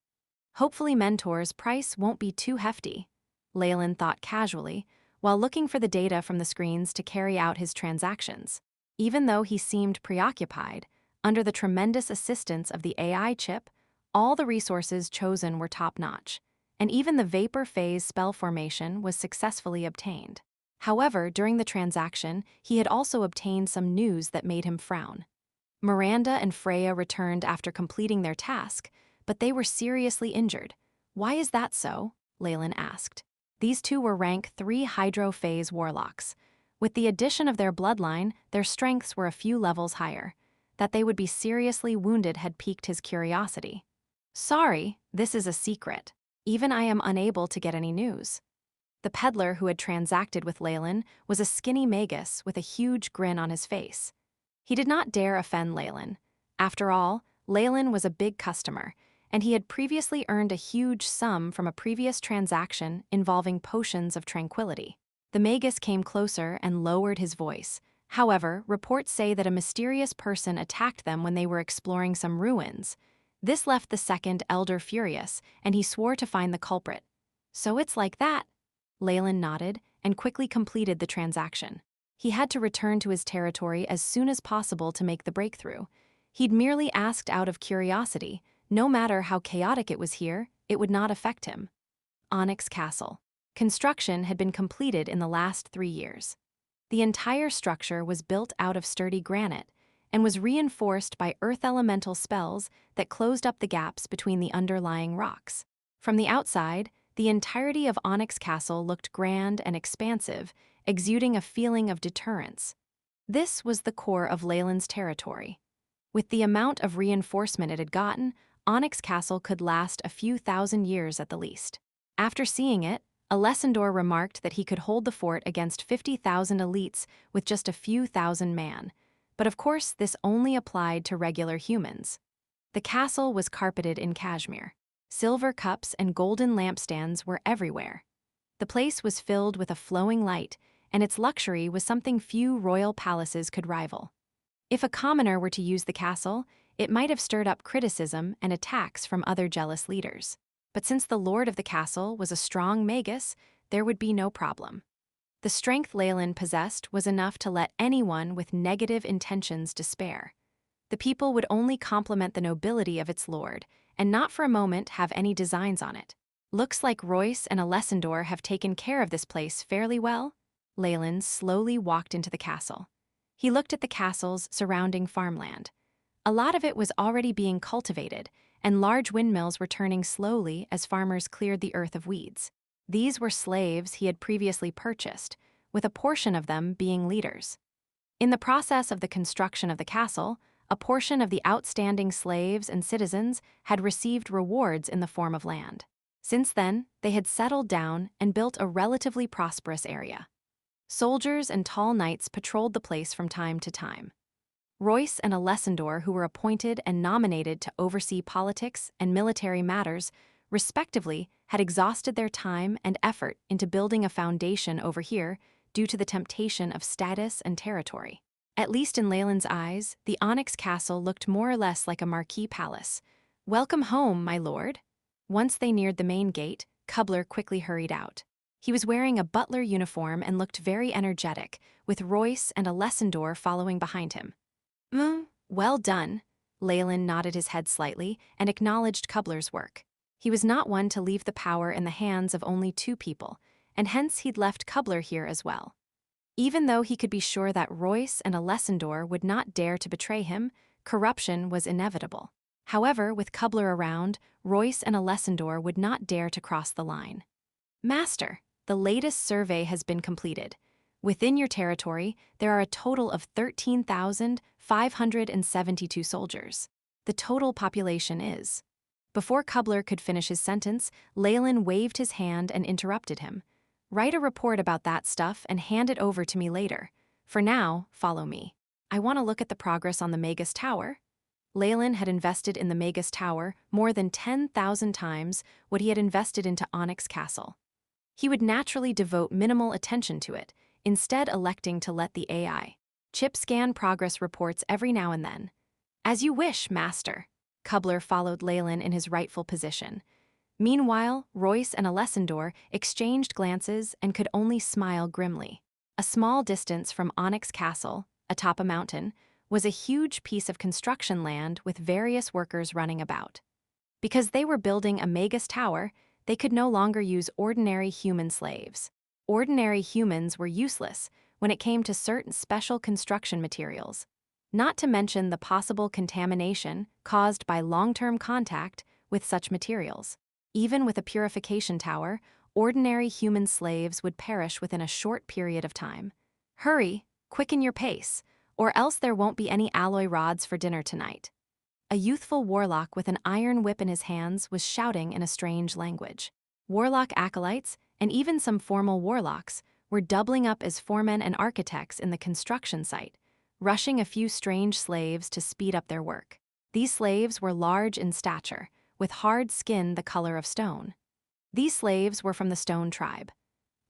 S1: Hopefully Mentor's price won't be too hefty, Leylin thought casually, while looking for the data from the screens to carry out his transactions. Even though he seemed preoccupied, under the tremendous assistance of the AI chip, all the resources chosen were top-notch, and even the vapor phase spell formation was successfully obtained. However, during the transaction, he had also obtained some news that made him frown. Miranda and Freya returned after completing their task, but they were seriously injured. Why is that so? Leylin asked. These two were rank 3 hydro phase warlocks. With the addition of their bloodline, their strengths were a few levels higher. That they would be seriously wounded had piqued his curiosity. Sorry, this is a secret. Even I am unable to get any news. The peddler who had transacted with Leylin was a skinny magus with a huge grin on his face. He did not dare offend Leylin. After all, Leylin was a big customer, and he had previously earned a huge sum from a previous transaction involving potions of tranquility. The magus came closer and lowered his voice. However, reports say that a mysterious person attacked them when they were exploring some ruins. This left the second elder furious, and he swore to find the culprit. So it's like that? Leylin nodded and quickly completed the transaction. He had to return to his territory as soon as possible to make the breakthrough. He'd merely asked out of curiosity. No matter how chaotic it was here, it would not affect him. Onyx Castle. Construction had been completed in the last 3 years. The entire structure was built out of sturdy granite and was reinforced by earth elemental spells that closed up the gaps between the underlying rocks. From the outside, the entirety of Onyx Castle looked grand and expansive, exuding a feeling of deterrence. This was the core of Leylin's territory. With the amount of reinforcement it had gotten, Onyx Castle could last a few thousand years at the least. After seeing it, Alessandor remarked that he could hold the fort against 50,000 elites with just a few thousand man. But of course, this only applied to regular humans. The castle was carpeted in cashmere. Silver cups and golden lampstands were everywhere. The place was filled with a flowing light, and its luxury was something few royal palaces could rival. If a commoner were to use the castle, it might have stirred up criticism and attacks from other jealous leaders. But since the lord of the castle was a strong magus, there would be no problem. The strength Leylin possessed was enough to let anyone with negative intentions despair. The people would only compliment the nobility of its lord, and not for a moment have any designs on it. Looks like Royce and Alessandor have taken care of this place fairly well. Leylin slowly walked into the castle. He looked at the castle's surrounding farmland. A lot of it was already being cultivated, and large windmills were turning slowly as farmers cleared the earth of weeds. These were slaves he had previously purchased, with a portion of them being leaders. In the process of the construction of the castle, a portion of the outstanding slaves and citizens had received rewards in the form of land. Since then, they had settled down and built a relatively prosperous area. Soldiers and tall knights patrolled the place from time to time. Royce and Alessandor, who were appointed and nominated to oversee politics and military matters, respectively, had exhausted their time and effort into building a foundation over here due to the temptation of status and territory. At least in Leylin's eyes, the Onyx Castle looked more or less like a marquee palace. "Welcome home, my lord." Once they neared the main gate, Kubler quickly hurried out. He was wearing a butler uniform and looked very energetic, with Royce and Alessandor following behind him. Well done." Leylin nodded his head slightly and acknowledged Kubler's work. He was not one to leave the power in the hands of only two people, and hence he'd left Kubler here as well. Even though he could be sure that Royce and Alessandor would not dare to betray him, corruption was inevitable. However, with Kubler around, Royce and Alessandor would not dare to cross the line. "Master, the latest survey has been completed. Within your territory, there are a total of 13,572 soldiers. The total population is..." Before Kubler could finish his sentence, Leylin waved his hand and interrupted him. "Write a report about that stuff and hand it over to me later. For now, follow me. I want to look at the progress on the Magus Tower." Leylin had invested in the Magus Tower more than 10,000 times what he had invested into Onyx Castle. He would naturally devote minimal attention to it, instead electing to let the AI chip scan progress reports every now and then. "As you wish, master." Kubler followed Leylin in his rightful position. Meanwhile, Royce and Alessandor exchanged glances and could only smile grimly. A small distance from Onyx Castle, atop a mountain, was a huge piece of construction land with various workers running about. Because they were building a Magus Tower, they could no longer use ordinary human slaves. Ordinary humans were useless when it came to certain special construction materials, not to mention the possible contamination caused by long-term contact with such materials. Even with a purification tower, ordinary human slaves would perish within a short period of time. "Hurry, quicken your pace, or else there won't be any alloy rods for dinner tonight." A youthful warlock with an iron whip in his hands was shouting in a strange language. Warlock acolytes, and even some formal warlocks, were doubling up as foremen and architects in the construction site, rushing a few strange slaves to speed up their work. These slaves were large in stature, with hard skin the color of stone. These slaves were from the Stone Tribe.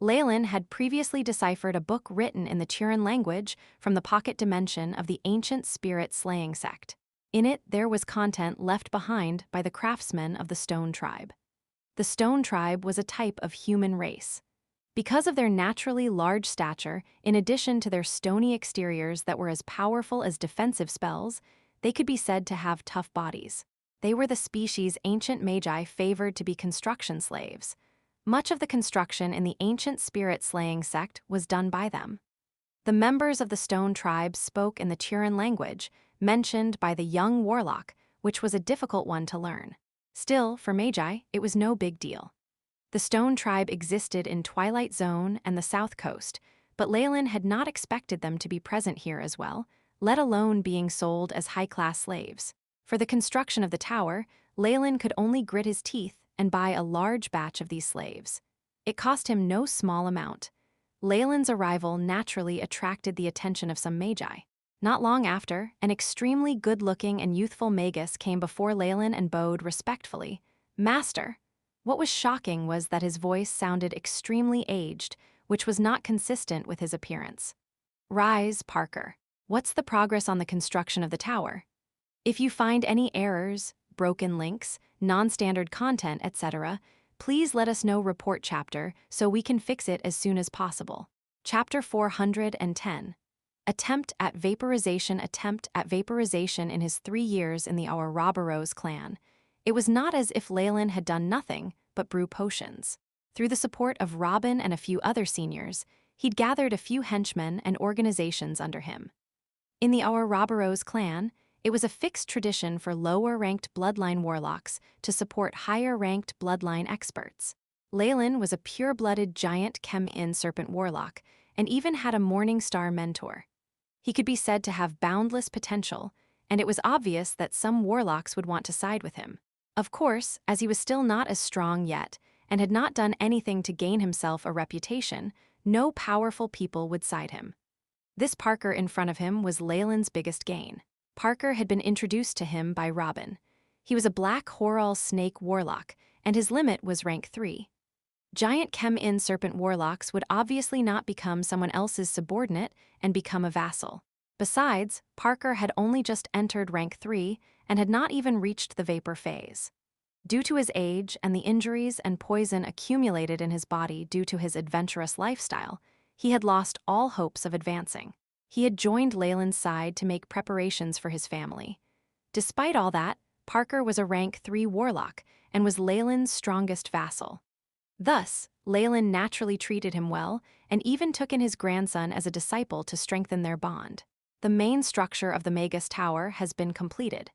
S1: Leylin had previously deciphered a book written in the Turan language from the pocket dimension of the ancient spirit slaying sect. In it, there was content left behind by the craftsmen of the Stone Tribe. The Stone Tribe was a type of human race. Because of their naturally large stature, in addition to their stony exteriors that were as powerful as defensive spells, they could be said to have tough bodies. They were the species ancient Magi favored to be construction slaves. Much of the construction in the ancient spirit-slaying sect was done by them. The members of the Stone Tribe spoke in the Turan language, mentioned by the young Warlock, which was a difficult one to learn. Still, for Magi, it was no big deal. The Stone Tribe existed in Twilight Zone and the South Coast, but Leylin had not expected them to be present here as well, let alone being sold as high-class slaves. For the construction of the tower, Leylin could only grit his teeth and buy a large batch of these slaves. It cost him no small amount. Leylin's arrival naturally attracted the attention of some Magi. Not long after, an extremely good-looking and youthful Magus came before Leylin and bowed respectfully. "Master." What was shocking was that his voice sounded extremely aged, which was not consistent with his appearance. "Rise, Parker. What's the progress on the construction of the tower? If you find any errors, broken links, non-standard content, etc., please let us know report chapter so we can fix it as soon as possible." Chapter 410. Attempt at vaporization in his 3 years in the Ouroboros clan. It was not as if Leylin had done nothing but brew potions. Through the support of Robin and a few other seniors, he'd gathered a few henchmen and organizations under him. In the Ouroboros clan, it was a fixed tradition for lower-ranked bloodline warlocks to support higher-ranked bloodline experts. Leylin was a pure-blooded giant chem-in serpent warlock, and even had a Morning Star mentor. He could be said to have boundless potential, and it was obvious that some warlocks would want to side with him. Of course, as he was still not as strong yet, and had not done anything to gain himself a reputation, no powerful people would side him. This Parker in front of him was Leylin's biggest gain. Parker had been introduced to him by Robin. He was a black Horal snake warlock, and his limit was rank 3. Giant Chem-In serpent warlocks would obviously not become someone else's subordinate and become a vassal. Besides, Parker had only just entered rank 3 and had not even reached the vapor phase. Due to his age and the injuries and poison accumulated in his body due to his adventurous lifestyle, he had lost all hopes of advancing. He had joined Leylin's side to make preparations for his family. Despite all that, Parker was a rank 3 warlock and was Leylin's strongest vassal. Thus, Leylin naturally treated him well and even took in his grandson as a disciple to strengthen their bond. The main structure of the Magus Tower has been completed.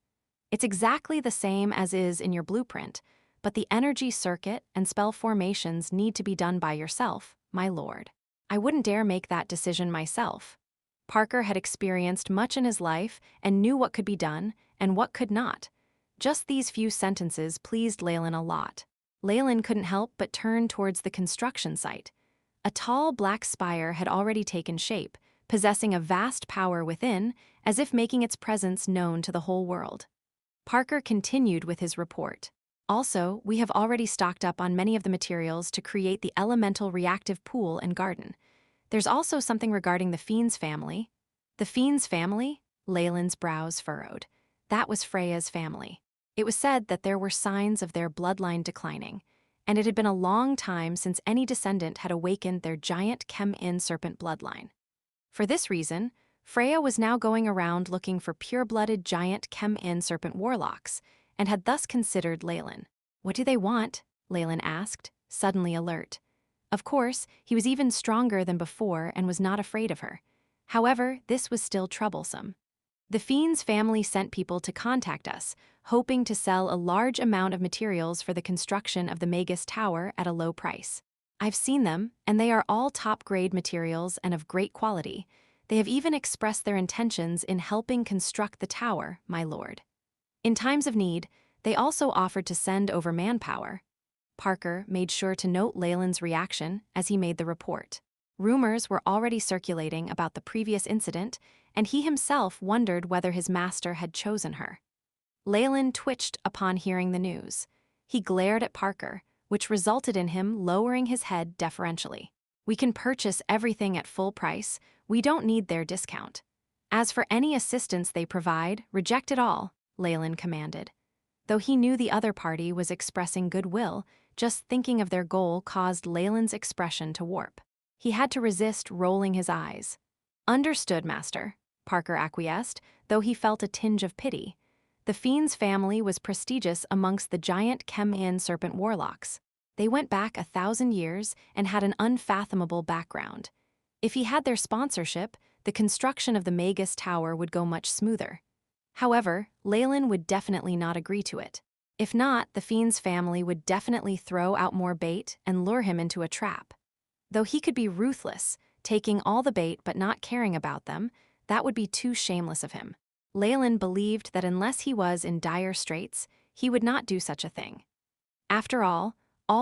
S1: It's exactly the same as is in your blueprint, but the energy circuit and spell formations need to be done by yourself, my lord. I wouldn't dare make that decision myself. Parker had experienced much in his life and knew what could be done and what could not. Just these few sentences pleased Leylin a lot. Leylin couldn't help but turn towards the construction site. A tall black spire had already taken shape, possessing a vast power within, as if making its presence known to the whole world. Parker continued with his report. Also, we have already stocked up on many of the materials to create the elemental reactive pool and garden. There's also something regarding the Fiend's family. The Fiend's family? Leylin's brows furrowed. That was Freya's family. It was said that there were signs of their bloodline declining, and it had been a long time since any descendant had awakened their giant Chem-In serpent bloodline. For this reason, Freya was now going around looking for pure-blooded giant Chem-In serpent warlocks, and had thus considered Leylin. What do they want? Leylin asked, suddenly alert. Of course, he was even stronger than before and was not afraid of her. However, this was still troublesome. The Fiend's family sent people to contact us, hoping to sell a large amount of materials for the construction of the Magus Tower at a low price. I've seen them, and they are all top-grade materials and of great quality. They have even expressed their intentions in helping construct the tower, my lord. In times of need, they also offered to send over manpower. Parker made sure to note Leylin's reaction as he made the report. Rumors were already circulating about the previous incident, and he himself wondered whether his master had chosen her. Leylin twitched upon hearing the news. He glared at Parker, which resulted in him lowering his head deferentially. We can purchase everything at full price. We don't need their discount. As for any assistance they provide, reject it all, Leylin commanded. Though he knew the other party was expressing goodwill, just thinking of their goal caused Leylin's expression to warp. He had to resist rolling his eyes. Understood, master, Parker acquiesced, though he felt a tinge of pity. The Fiend's family was prestigious amongst the giant Chem-In serpent warlocks. They went back 1,000 years and had an unfathomable background. If he had their sponsorship, the construction of the Magus Tower would go much smoother. However, Leylin would definitely not agree to it. If not, the Fiend's family would definitely throw out more bait and lure him into a trap. Though he could be ruthless, taking all the bait but not caring about them, that would be too shameless of him. Leylin believed that unless he was in dire straits, he would not do such a thing. After all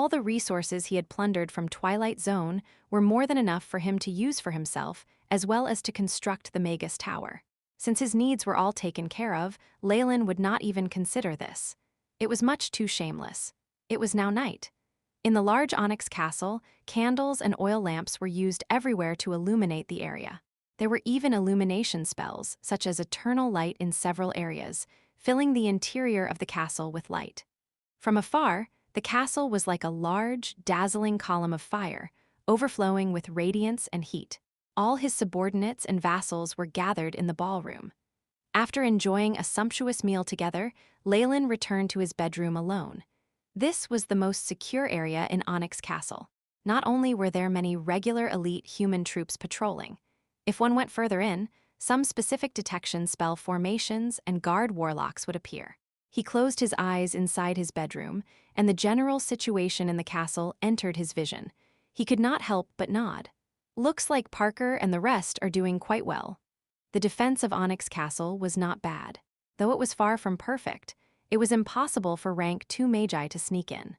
S1: the resources he had plundered from Twilight Zone were more than enough for him to use for himself as well as to construct the Magus Tower. Since his needs were all taken care of, Leylin would not even consider this. It was much too shameless. It was now night. In the large onyx castle, candles and oil lamps were used everywhere to illuminate the area. There were even illumination spells, such as eternal light in several areas, filling the interior of the castle with light. From afar, the castle was like a large, dazzling column of fire, overflowing with radiance and heat. All his subordinates and vassals were gathered in the ballroom. After enjoying a sumptuous meal together, Leylin returned to his bedroom alone. This was the most secure area in Onyx Castle. Not only were there many regular elite human troops patrolling. If one went further in, some specific detection spell formations and guard warlocks would appear. He closed his eyes inside his bedroom, and the general situation in the castle entered his vision. He could not help but nod. Looks like Parker and the rest are doing quite well. The defense of Onyx Castle was not bad. Though it was far from perfect, it was impossible for rank 2 Magi to sneak in.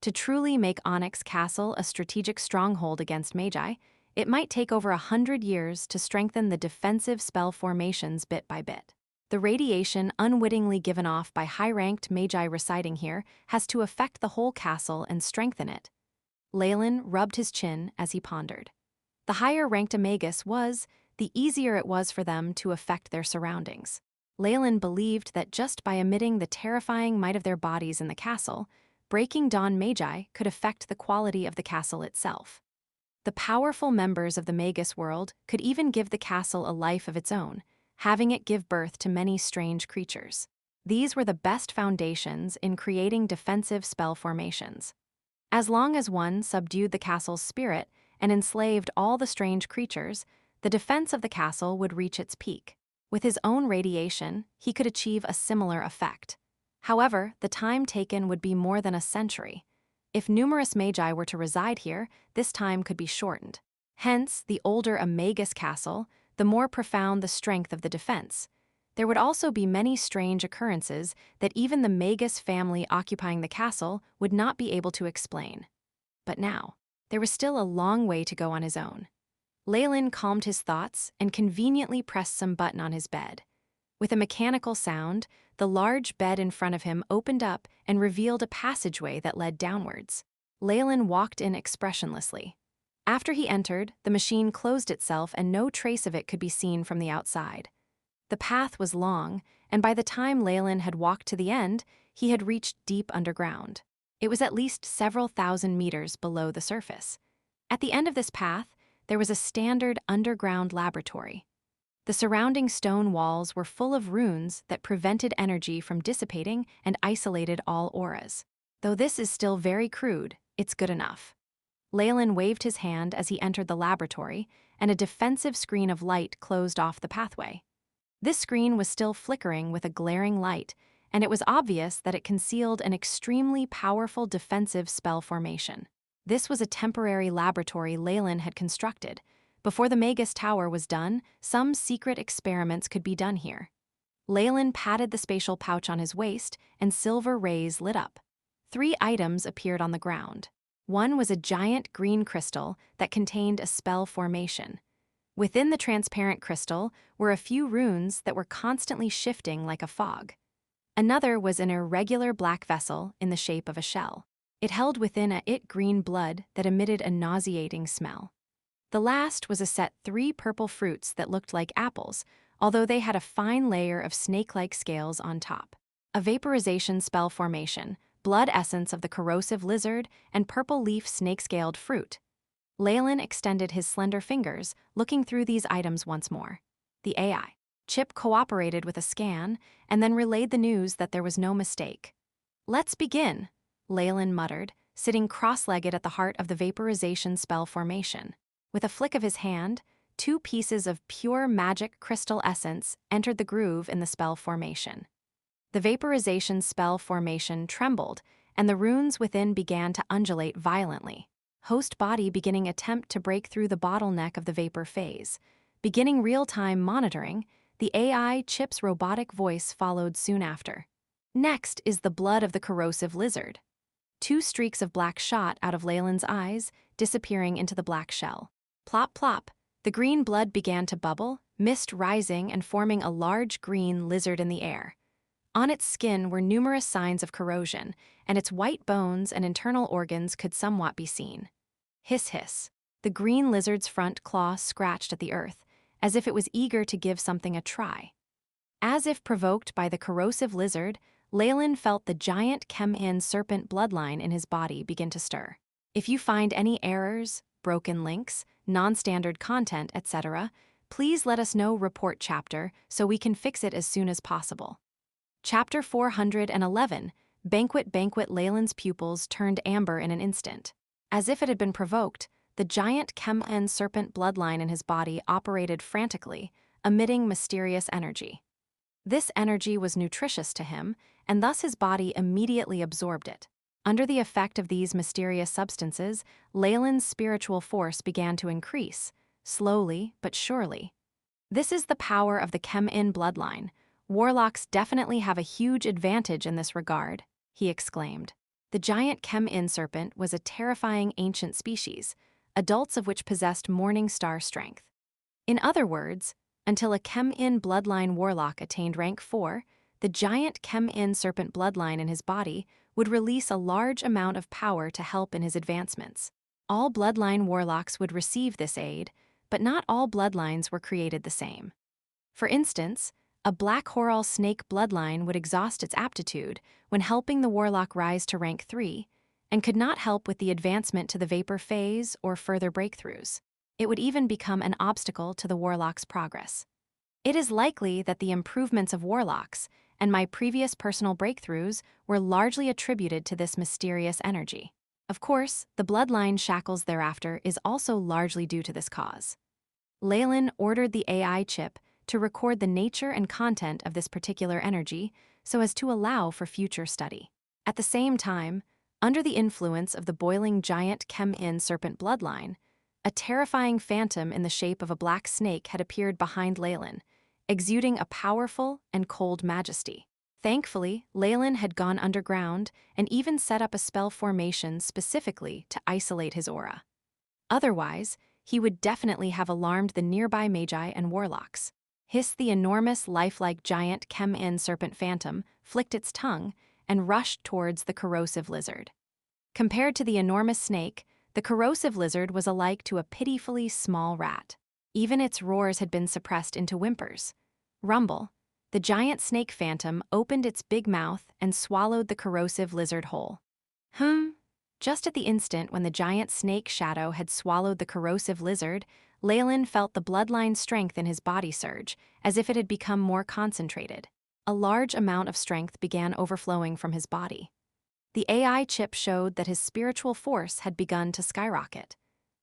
S1: To truly make Onyx Castle a strategic stronghold against Magi, it might take over 100 years to strengthen the defensive spell formations bit by bit. The radiation unwittingly given off by high-ranked Magi residing here has to affect the whole castle and strengthen it. Leylin rubbed his chin as he pondered. The higher-ranked a Magus was, the easier it was for them to affect their surroundings. Leylin believed that just by emitting the terrifying might of their bodies in the castle, breaking Dawn Magi could affect the quality of the castle itself. The powerful members of the Magus World could even give the castle a life of its own, having it give birth to many strange creatures. These were the best foundations in creating defensive spell formations. As long as one subdued the castle's spirit and enslaved all the strange creatures, the defense of the castle would reach its peak. With his own radiation, he could achieve a similar effect. However, the time taken would be more than a century. If numerous Magi were to reside here, this time could be shortened. Hence, the older a Magus castle, the more profound the strength of the defense. There would also be many strange occurrences that even the Magus family occupying the castle would not be able to explain. But now, there was still a long way to go on his own. Leylin calmed his thoughts and conveniently pressed some button on his bed. With a mechanical sound, the large bed in front of him opened up and revealed a passageway that led downwards. Leylin walked in expressionlessly. After he entered, the machine closed itself and no trace of it could be seen from the outside. The path was long, and by the time Leylin had walked to the end, he had reached deep underground. It was at least several thousand meters below the surface. At the end of this path, there was a standard underground laboratory. The surrounding stone walls were full of runes that prevented energy from dissipating and isolated all auras. Though this is still very crude, it's good enough. Leylin waved his hand as he entered the laboratory, and a defensive screen of light closed off the pathway. This screen was still flickering with a glaring light, and it was obvious that it concealed an extremely powerful defensive spell formation. This was a temporary laboratory Leylin had constructed. Before the Magus Tower was done, some secret experiments could be done here. Leylin patted the spatial pouch on his waist, and silver rays lit up. 3 items appeared on the ground. One was a giant green crystal that contained a spell formation. Within the transparent crystal were a few runes that were constantly shifting like a fog. Another was an irregular black vessel in the shape of a shell. It held within it green blood that emitted a nauseating smell. The last was a set 3 purple fruits that looked like apples, although they had a fine layer of snake-like scales on top. A vaporization spell formation, blood essence of the corrosive lizard, and purple leaf snake-scaled fruit. Leylin extended his slender fingers, looking through these items once more. The AI chip cooperated with a scan and then relayed the news that there was no mistake. "Let's begin," Leylin muttered, sitting cross-legged at the heart of the vaporization spell formation. With a flick of his hand, 2 pieces of pure magic crystal essence entered the groove in the spell formation. The vaporization spell formation trembled, and the runes within began to undulate violently. Host body beginning attempt to break through the bottleneck of the vapor phase. Beginning real-time monitoring, the AI chip's robotic voice followed soon after. Next is the blood of the corrosive lizard. 2 streaks of black shot out of Leylin's eyes, disappearing into the black shell. Plop plop, the green blood began to bubble, mist rising and forming a large green lizard in the air. On its skin were numerous signs of corrosion, and its white bones and internal organs could somewhat be seen. Hiss hiss. The green lizard's front claw scratched at the earth, as if it was eager to give something a try. As if provoked by the corrosive lizard, Leylin felt the giant Chem-In serpent bloodline in his body begin to stir. If you find any errors, broken links, non-standard content, etc., please let us know. Report chapter so we can fix it as soon as possible. Chapter 411, Banquet. Leylin's pupils turned amber in an instant. As if it had been provoked, the giant Chem-In serpent bloodline in his body operated frantically, emitting mysterious energy. This energy was nutritious to him, and thus his body immediately absorbed it. Under the effect of these mysterious substances, Leylin's spiritual force began to increase, slowly but surely. This is the power of the Chem-In bloodline. Warlocks definitely have a huge advantage in this regard, he exclaimed. The giant Chem-In serpent was a terrifying ancient species, adults of which possessed morning star strength. In other words, until a Chem-In bloodline warlock attained rank 4, the giant Chem-In serpent bloodline in his body would release a large amount of power to help in his advancements. All bloodline warlocks would receive this aid, but not all bloodlines were created the same. For instance, a black Horal snake bloodline would exhaust its aptitude when helping the warlock rise to rank 3, and could not help with the advancement to the vapor phase or further breakthroughs. It would even become an obstacle to the warlock's progress. It is likely that the improvements of warlocks and my previous personal breakthroughs were largely attributed to this mysterious energy. Of course, the bloodline shackles thereafter is also largely due to this cause. Leylin ordered the AI chip to record the nature and content of this particular energy so as to allow for future study. At the same time, under the influence of the boiling giant Chem-In serpent bloodline, a terrifying phantom in the shape of a black snake had appeared behind Leylin, exuding a powerful and cold majesty. Thankfully, Leylin had gone underground and even set up a spell formation specifically to isolate his aura. Otherwise, he would definitely have alarmed the nearby Magi and Warlocks. Hissed the enormous lifelike giant Chem-In serpent phantom, flicked its tongue, and rushed towards the corrosive lizard. Compared to the enormous snake, the corrosive lizard was alike to a pitifully small rat. Even its roars had been suppressed into whimpers. Rumble. The giant snake phantom opened its big mouth and swallowed the corrosive lizard whole. Just at the instant when the giant snake shadow had swallowed the corrosive lizard, Leylin felt the bloodline strength in his body surge, as if it had become more concentrated. A large amount of strength began overflowing from his body. The AI chip showed that his spiritual force had begun to skyrocket.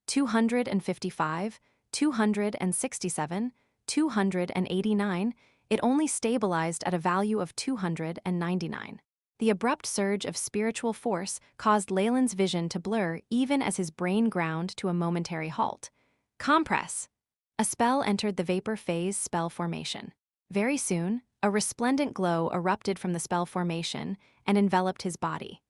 S1: 255, 267, 289, it only stabilized at a value of 299. The abrupt surge of spiritual force caused Leylin's vision to blur even as his brain ground to a momentary halt. Compress. A spell entered the vapor phase spell formation. Very soon, a resplendent glow erupted from the spell formation and enveloped his body.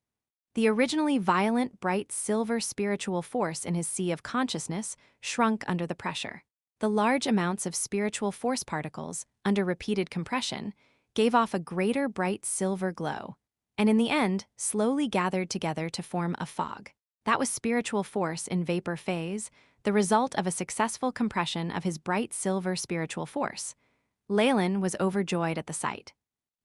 S1: The originally violent, bright silver spiritual force in his sea of consciousness shrunk under the pressure. The large amounts of spiritual force particles, under repeated compression, gave off a greater bright silver glow, and in the end, slowly gathered together to form a fog. That was spiritual force in vapor phase, the result of a successful compression of his bright silver spiritual force. Leylin was overjoyed at the sight.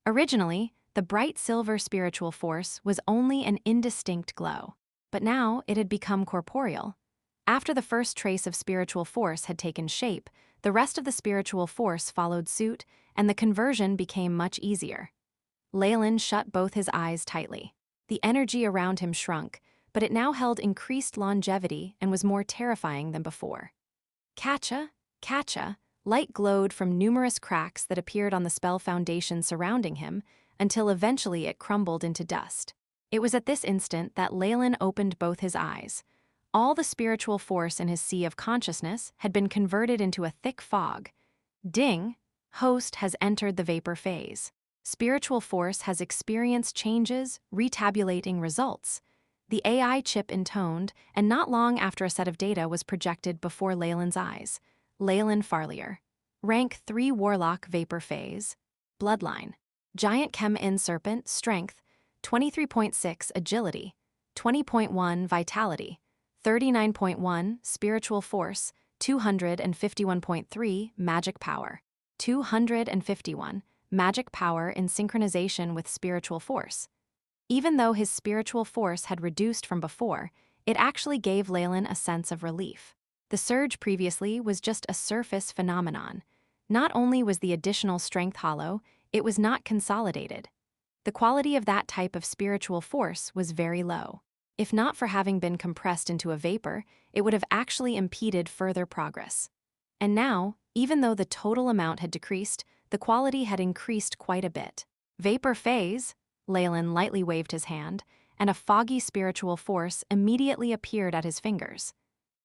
S1: Originally, the bright silver spiritual force was only an indistinct glow, but now it had become corporeal. After the first trace of spiritual force had taken shape, the rest of the spiritual force followed suit, and the conversion became much easier. Leylin shut both his eyes tightly. The energy around him shrunk, but it now held increased longevity and was more terrifying than before. Catcha, catcha, light glowed from numerous cracks that appeared on the spell foundation surrounding him, until eventually it crumbled into dust. It was at this instant that Leylin opened both his eyes. All the spiritual force in his sea of consciousness had been converted into a thick fog. Ding! Host has entered the vapor phase. Spiritual force has experienced changes, retabulating results. The AI chip intoned, and not long after a set of data was projected before Leylin's eyes. Leylin Farlier. Rank 3 Warlock Vapor Phase. Bloodline. Giant Chem-In Serpent, Strength, 23.6 Agility, 20.1 Vitality, 39.1 Spiritual Force, 251.3 Magic Power, 251 Magic Power in synchronization with spiritual force. Even though his spiritual force had reduced from before, it actually gave Leylin a sense of relief. The surge previously was just a surface phenomenon. Not only was the additional strength hollow, it was not consolidated. The quality of that type of spiritual force was very low. If not for having been compressed into a vapor, it would have actually impeded further progress. And now, even though the total amount had decreased, the quality had increased quite a bit. Vapor phase, Leylin lightly waved his hand, and a foggy spiritual force immediately appeared at his fingers.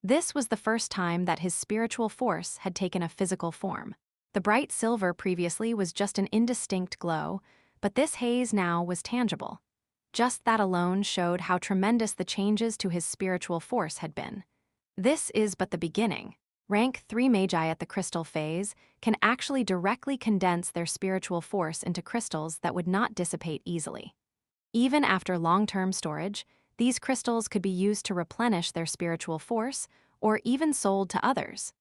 S1: This was the first time that his spiritual force had taken a physical form. The bright silver previously was just an indistinct glow, but this haze now was tangible. Just that alone showed how tremendous the changes to his spiritual force had been. This is but the beginning. Rank 3 Magi at the crystal phase can actually directly condense their spiritual force into crystals that would not dissipate easily. Even after long-term storage, these crystals could be used to replenish their spiritual force or even sold to others.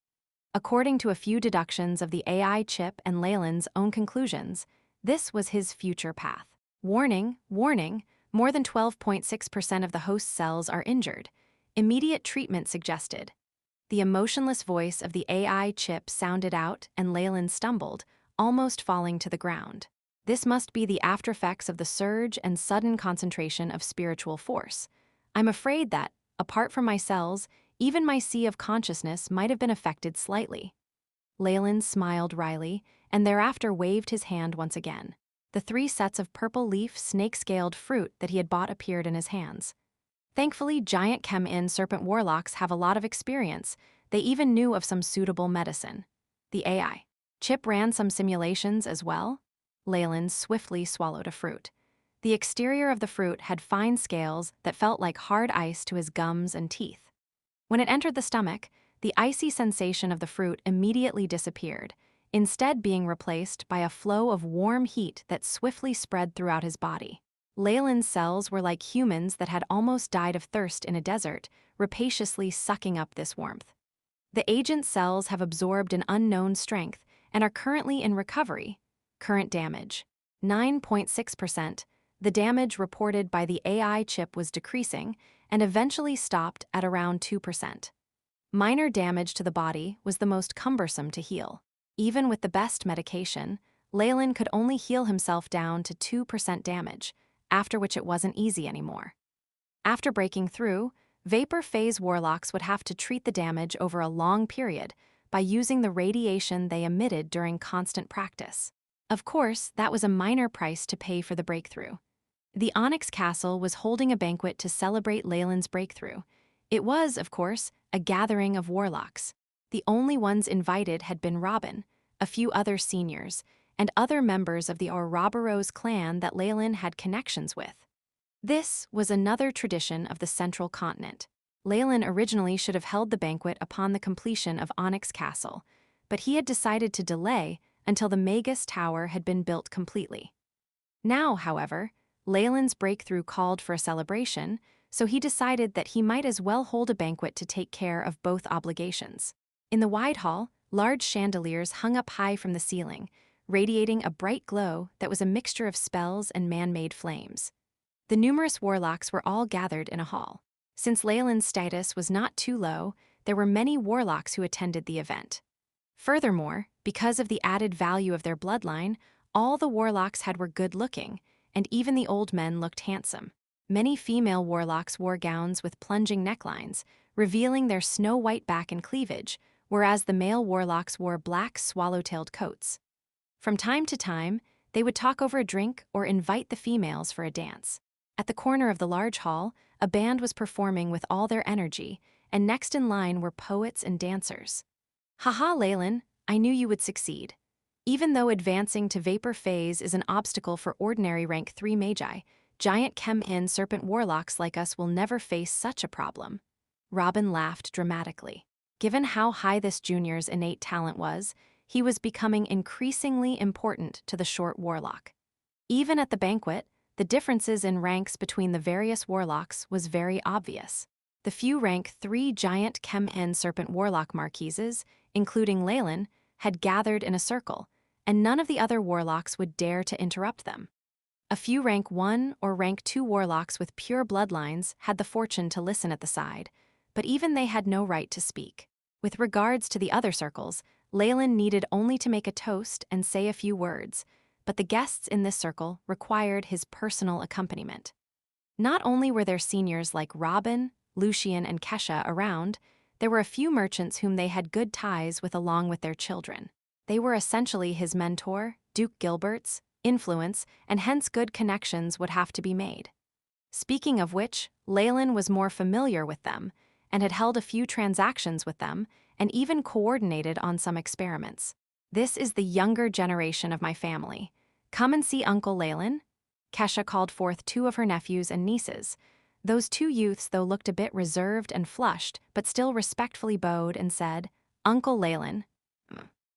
S1: According to a few deductions of the AI chip and Leylin's own conclusions, this was his future path. Warning, warning, more than 12.6% of the host cells are injured. Immediate treatment suggested. The emotionless voice of the AI chip sounded out and Leylin stumbled, almost falling to the ground. This must be the aftereffects of the surge and sudden concentration of spiritual force. I'm afraid that, apart from my cells, even my sea of consciousness might have been affected slightly. Leylin smiled wryly, and thereafter waved his hand once again. The 3 sets of purple leaf snake-scaled fruit that he had bought appeared in his hands. Thankfully, giant chem-in serpent warlocks have a lot of experience. They even knew of some suitable medicine. The AI chip ran some simulations as well. Leylin swiftly swallowed a fruit. The exterior of the fruit had fine scales that felt like hard ice to his gums and teeth. When it entered the stomach, the icy sensation of the fruit immediately disappeared, instead being replaced by a flow of warm heat that swiftly spread throughout his body. Leylin's cells were like humans that had almost died of thirst in a desert, rapaciously sucking up this warmth. The agent's cells have absorbed an unknown strength and are currently in recovery. Current damage: 9.6%. The damage reported by the AI chip was decreasing and eventually stopped at around 2%. Minor damage to the body was the most cumbersome to heal. Even with the best medication, Leylin could only heal himself down to 2% damage, after which it wasn't easy anymore. After breaking through, vapor phase warlocks would have to treat the damage over a long period by using the radiation they emitted during constant practice. Of course, that was a minor price to pay for the breakthrough. The Onyx Castle was holding a banquet to celebrate Leylin's breakthrough. It was, of course, a gathering of warlocks. The only ones invited had been Robin, a few other seniors, and other members of the Ouroboros clan that Leylin had connections with. This was another tradition of the Central Continent. Leylin originally should have held the banquet upon the completion of Onyx Castle, but he had decided to delay until the Magus Tower had been built completely. Now, however, Leylin's breakthrough called for a celebration, so he decided that he might as well hold a banquet to take care of both obligations. In the wide hall, large chandeliers hung up high from the ceiling, radiating a bright glow that was a mixture of spells and man-made flames. The numerous warlocks were all gathered in a hall. Since Leylin's status was not too low, there were many warlocks who attended the event. Furthermore, because of the added value of their bloodline, all the warlocks were good-looking, and even the old men looked handsome. Many female warlocks wore gowns with plunging necklines, revealing their snow-white back and cleavage, whereas the male warlocks wore black swallow-tailed coats. From time to time, they would talk over a drink or invite the females for a dance. At the corner of the large hall, a band was performing with all their energy, and next in line were poets and dancers. Haha, Leylin, I knew you would succeed. Even though advancing to vapor phase is an obstacle for ordinary rank 3 Magi, giant chem-in serpent warlocks like us will never face such a problem. Robin laughed dramatically. Given how high this junior's innate talent was, he was becoming increasingly important to the short warlock. Even at the banquet, the differences in ranks between the various warlocks was very obvious. The few rank 3 giant chem-in serpent warlock marquises, including Leylin, had gathered in a circle, and none of the other warlocks would dare to interrupt them. A few rank 1 or rank 2 warlocks with pure bloodlines had the fortune to listen at the side, but even they had no right to speak. With regards to the other circles, Leylin needed only to make a toast and say a few words, but the guests in this circle required his personal accompaniment. Not only were there seniors like Robin, Lucian, and Kesha around, there were a few merchants whom they had good ties with along with their children. They were essentially his mentor, Duke Gilbert's, influence, and hence good connections would have to be made. Speaking of which, Leylin was more familiar with them, and had held a few transactions with them, and even coordinated on some experiments. "This is the younger generation of my family. Come and see Uncle Leylin." Kesha called forth two of her nephews and nieces. Those two youths, though, looked a bit reserved and flushed, but still respectfully bowed and said, "Uncle Leylin."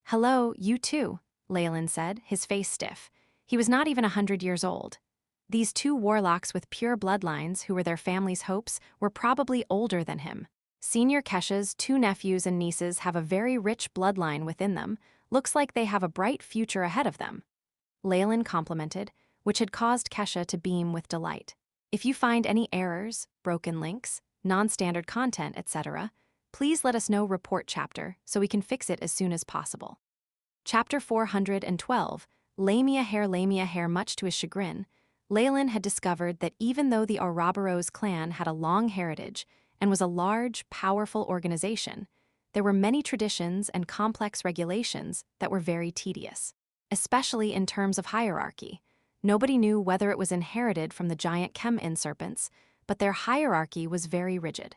S1: "Hello, you too," Leylin said, his face stiff. He was not even 100 years old. These two warlocks with pure bloodlines, who were their family's hopes, were probably older than him. Senior Kesha's two nephews and nieces have a very rich bloodline within them. Looks like they have a bright future ahead of them, Leylin complimented, which had caused Kesha to beam with delight. "If you find any errors, broken links, non-standard content, etc., please let us know report chapter so we can fix it as soon as possible." Chapter 412, Lamia Hair. Much to his chagrin, Leylin had discovered that even though the Ouroboros clan had a long heritage and was a large, powerful organization, there were many traditions and complex regulations that were very tedious, especially in terms of hierarchy. Nobody knew whether it was inherited from the giant chem-in serpents, but their hierarchy was very rigid.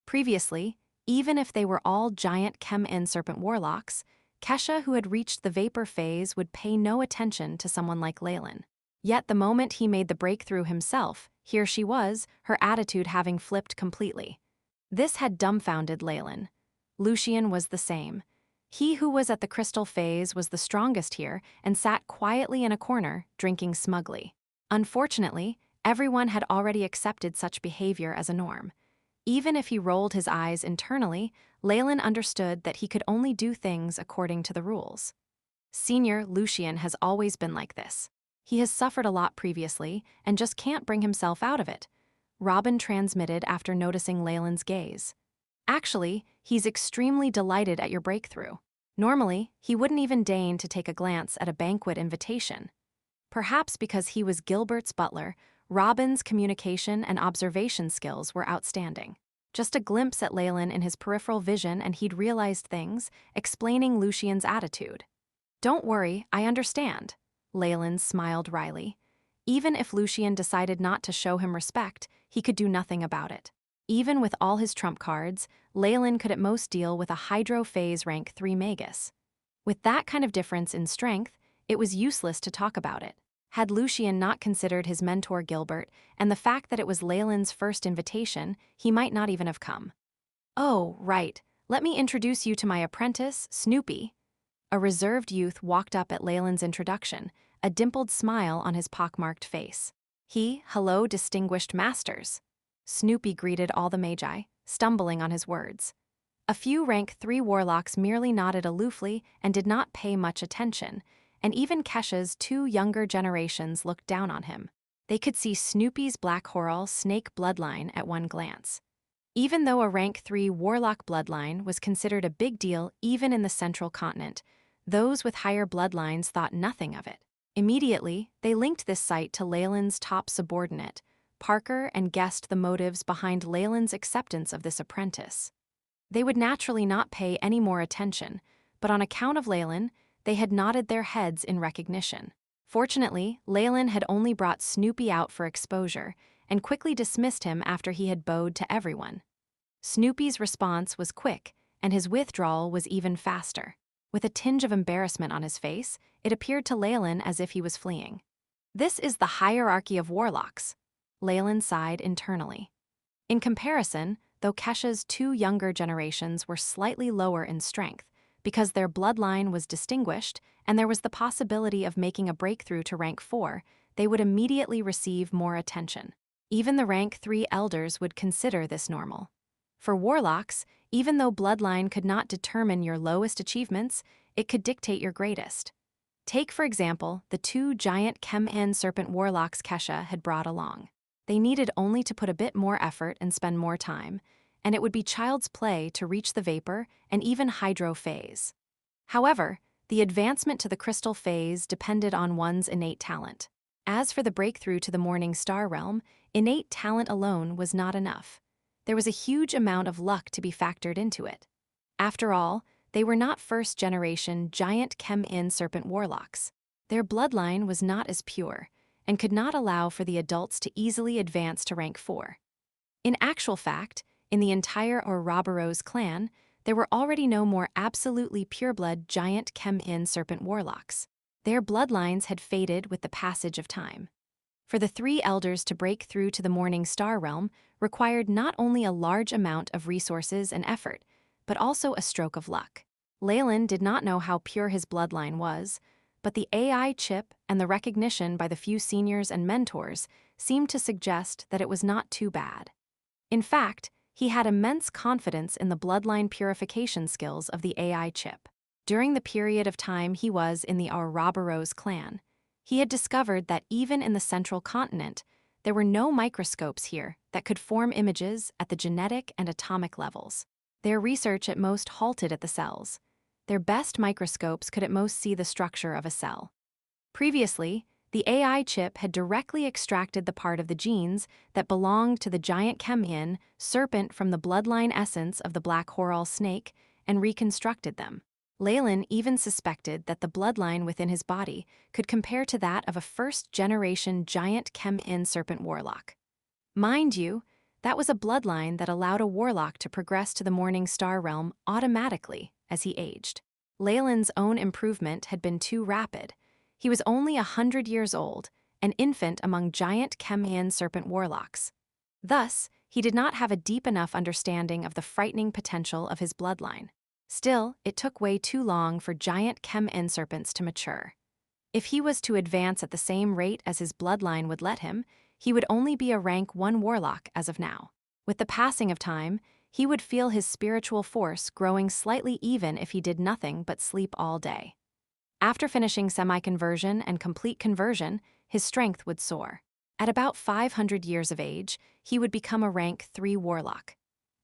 S1: Previously, even if they were all giant chem-in serpent warlocks, Kesha, who had reached the vapor phase, would pay no attention to someone like Leylin. Yet the moment he made the breakthrough himself, here she was, her attitude having flipped completely. This had dumbfounded Leylin. Lucian was the same. He who was at the crystal phase was the strongest here and sat quietly in a corner, drinking smugly. Unfortunately, everyone had already accepted such behavior as a norm. Even if he rolled his eyes internally, Leylin understood that he could only do things according to the rules. Senior Lucian has always been like this. He has suffered a lot previously and just can't bring himself out of it, Robin transmitted after noticing Leylin's gaze. "Actually, he's extremely delighted at your breakthrough. Normally, he wouldn't even deign to take a glance at a banquet invitation." Perhaps because he was Gilbert's butler, Robin's communication and observation skills were outstanding. Just a glimpse at Leylin in his peripheral vision and he'd realized things, explaining Lucian's attitude. "Don't worry, I understand." Leylin smiled wryly. Even if Lucian decided not to show him respect, he could do nothing about it. Even with all his trump cards, Leylin could at most deal with a Hydro Phase rank 3 Magus. With that kind of difference in strength, it was useless to talk about it. Had Lucian not considered his mentor Gilbert and the fact that it was Leylin's first invitation, he might not even have come. "Oh, right. Let me introduce you to my apprentice, Snoopy." A reserved youth walked up at Leylin's introduction, a dimpled smile on his pockmarked face. "Hello, distinguished masters." Snoopy greeted all the Magi, stumbling on his words. A few rank 3 warlocks merely nodded aloofly and did not pay much attention, and even Kesha's two younger generations looked down on him. They could see Snoopy's Black Horal snake bloodline at one glance. Even though a rank 3 warlock bloodline was considered a big deal even in the central continent, those with higher bloodlines thought nothing of it. Immediately, they linked this sight to Leylin's top subordinate, Parker, and guessed the motives behind Leylin's acceptance of this apprentice. They would naturally not pay any more attention, but on account of Leylin, they had nodded their heads in recognition. Fortunately, Leylin had only brought Snoopy out for exposure, and quickly dismissed him after he had bowed to everyone. Snoopy's response was quick, and his withdrawal was even faster. With a tinge of embarrassment on his face, it appeared to Leylin as if he was fleeing. "This is the hierarchy of warlocks," Leylin sighed internally. In comparison, though Kesha's two younger generations were slightly lower in strength, because their bloodline was distinguished and there was the possibility of making a breakthrough to rank 4, they would immediately receive more attention. Even the rank 3 elders would consider this normal. For warlocks, even though bloodline could not determine your lowest achievements, it could dictate your greatest. Take, for example, the two giant chem-in serpent warlocks Kesha had brought along. They needed only to put a bit more effort and spend more time, and it would be child's play to reach the vapor and even hydro phase. However, the advancement to the crystal phase depended on one's innate talent. As for the breakthrough to the morning star realm, innate talent alone was not enough. There was a huge amount of luck to be factored into it. After all, they were not first-generation giant chem-in serpent warlocks. Their bloodline was not as pure, and could not allow for the adults to easily advance to rank 4. In actual fact, in the entire Ouroboros clan, there were already no more absolutely pureblood giant Chem-In serpent warlocks. Their bloodlines had faded with the passage of time. For the 3 elders to break through to the Morning Star realm required not only a large amount of resources and effort, but also a stroke of luck. Leylin did not know how pure his bloodline was, but the AI chip and the recognition by the few seniors and mentors seemed to suggest that it was not too bad. In fact, he had immense confidence in the bloodline purification skills of the AI chip. During the period of time he was in the Ouroboros clan, he had discovered that even in the central continent, there were no microscopes here that could form images at the genetic and atomic levels. Their research at most halted at the cells. Their best microscopes could at most see the structure of a cell. Previously, the AI chip had directly extracted the part of the genes that belonged to the giant Chem-In serpent from the bloodline essence of the black Horal snake and reconstructed them. Leylin even suspected that the bloodline within his body could compare to that of a first-generation giant Chem-In serpent warlock. Mind you, that was a bloodline that allowed a warlock to progress to the Morning Star realm automatically as he aged. Leylin's own improvement had been too rapid. He was only 100 years old, an infant among giant Chem-In serpent warlocks. Thus, he did not have a deep enough understanding of the frightening potential of his bloodline. Still, it took way too long for giant Chem-In serpents to mature. If he was to advance at the same rate as his bloodline would let him, he would only be a rank 1 warlock as of now. With the passing of time, he would feel his spiritual force growing slightly even if he did nothing but sleep all day. After finishing semi-conversion and complete conversion, his strength would soar. At about 500 years of age, he would become a rank 3 warlock.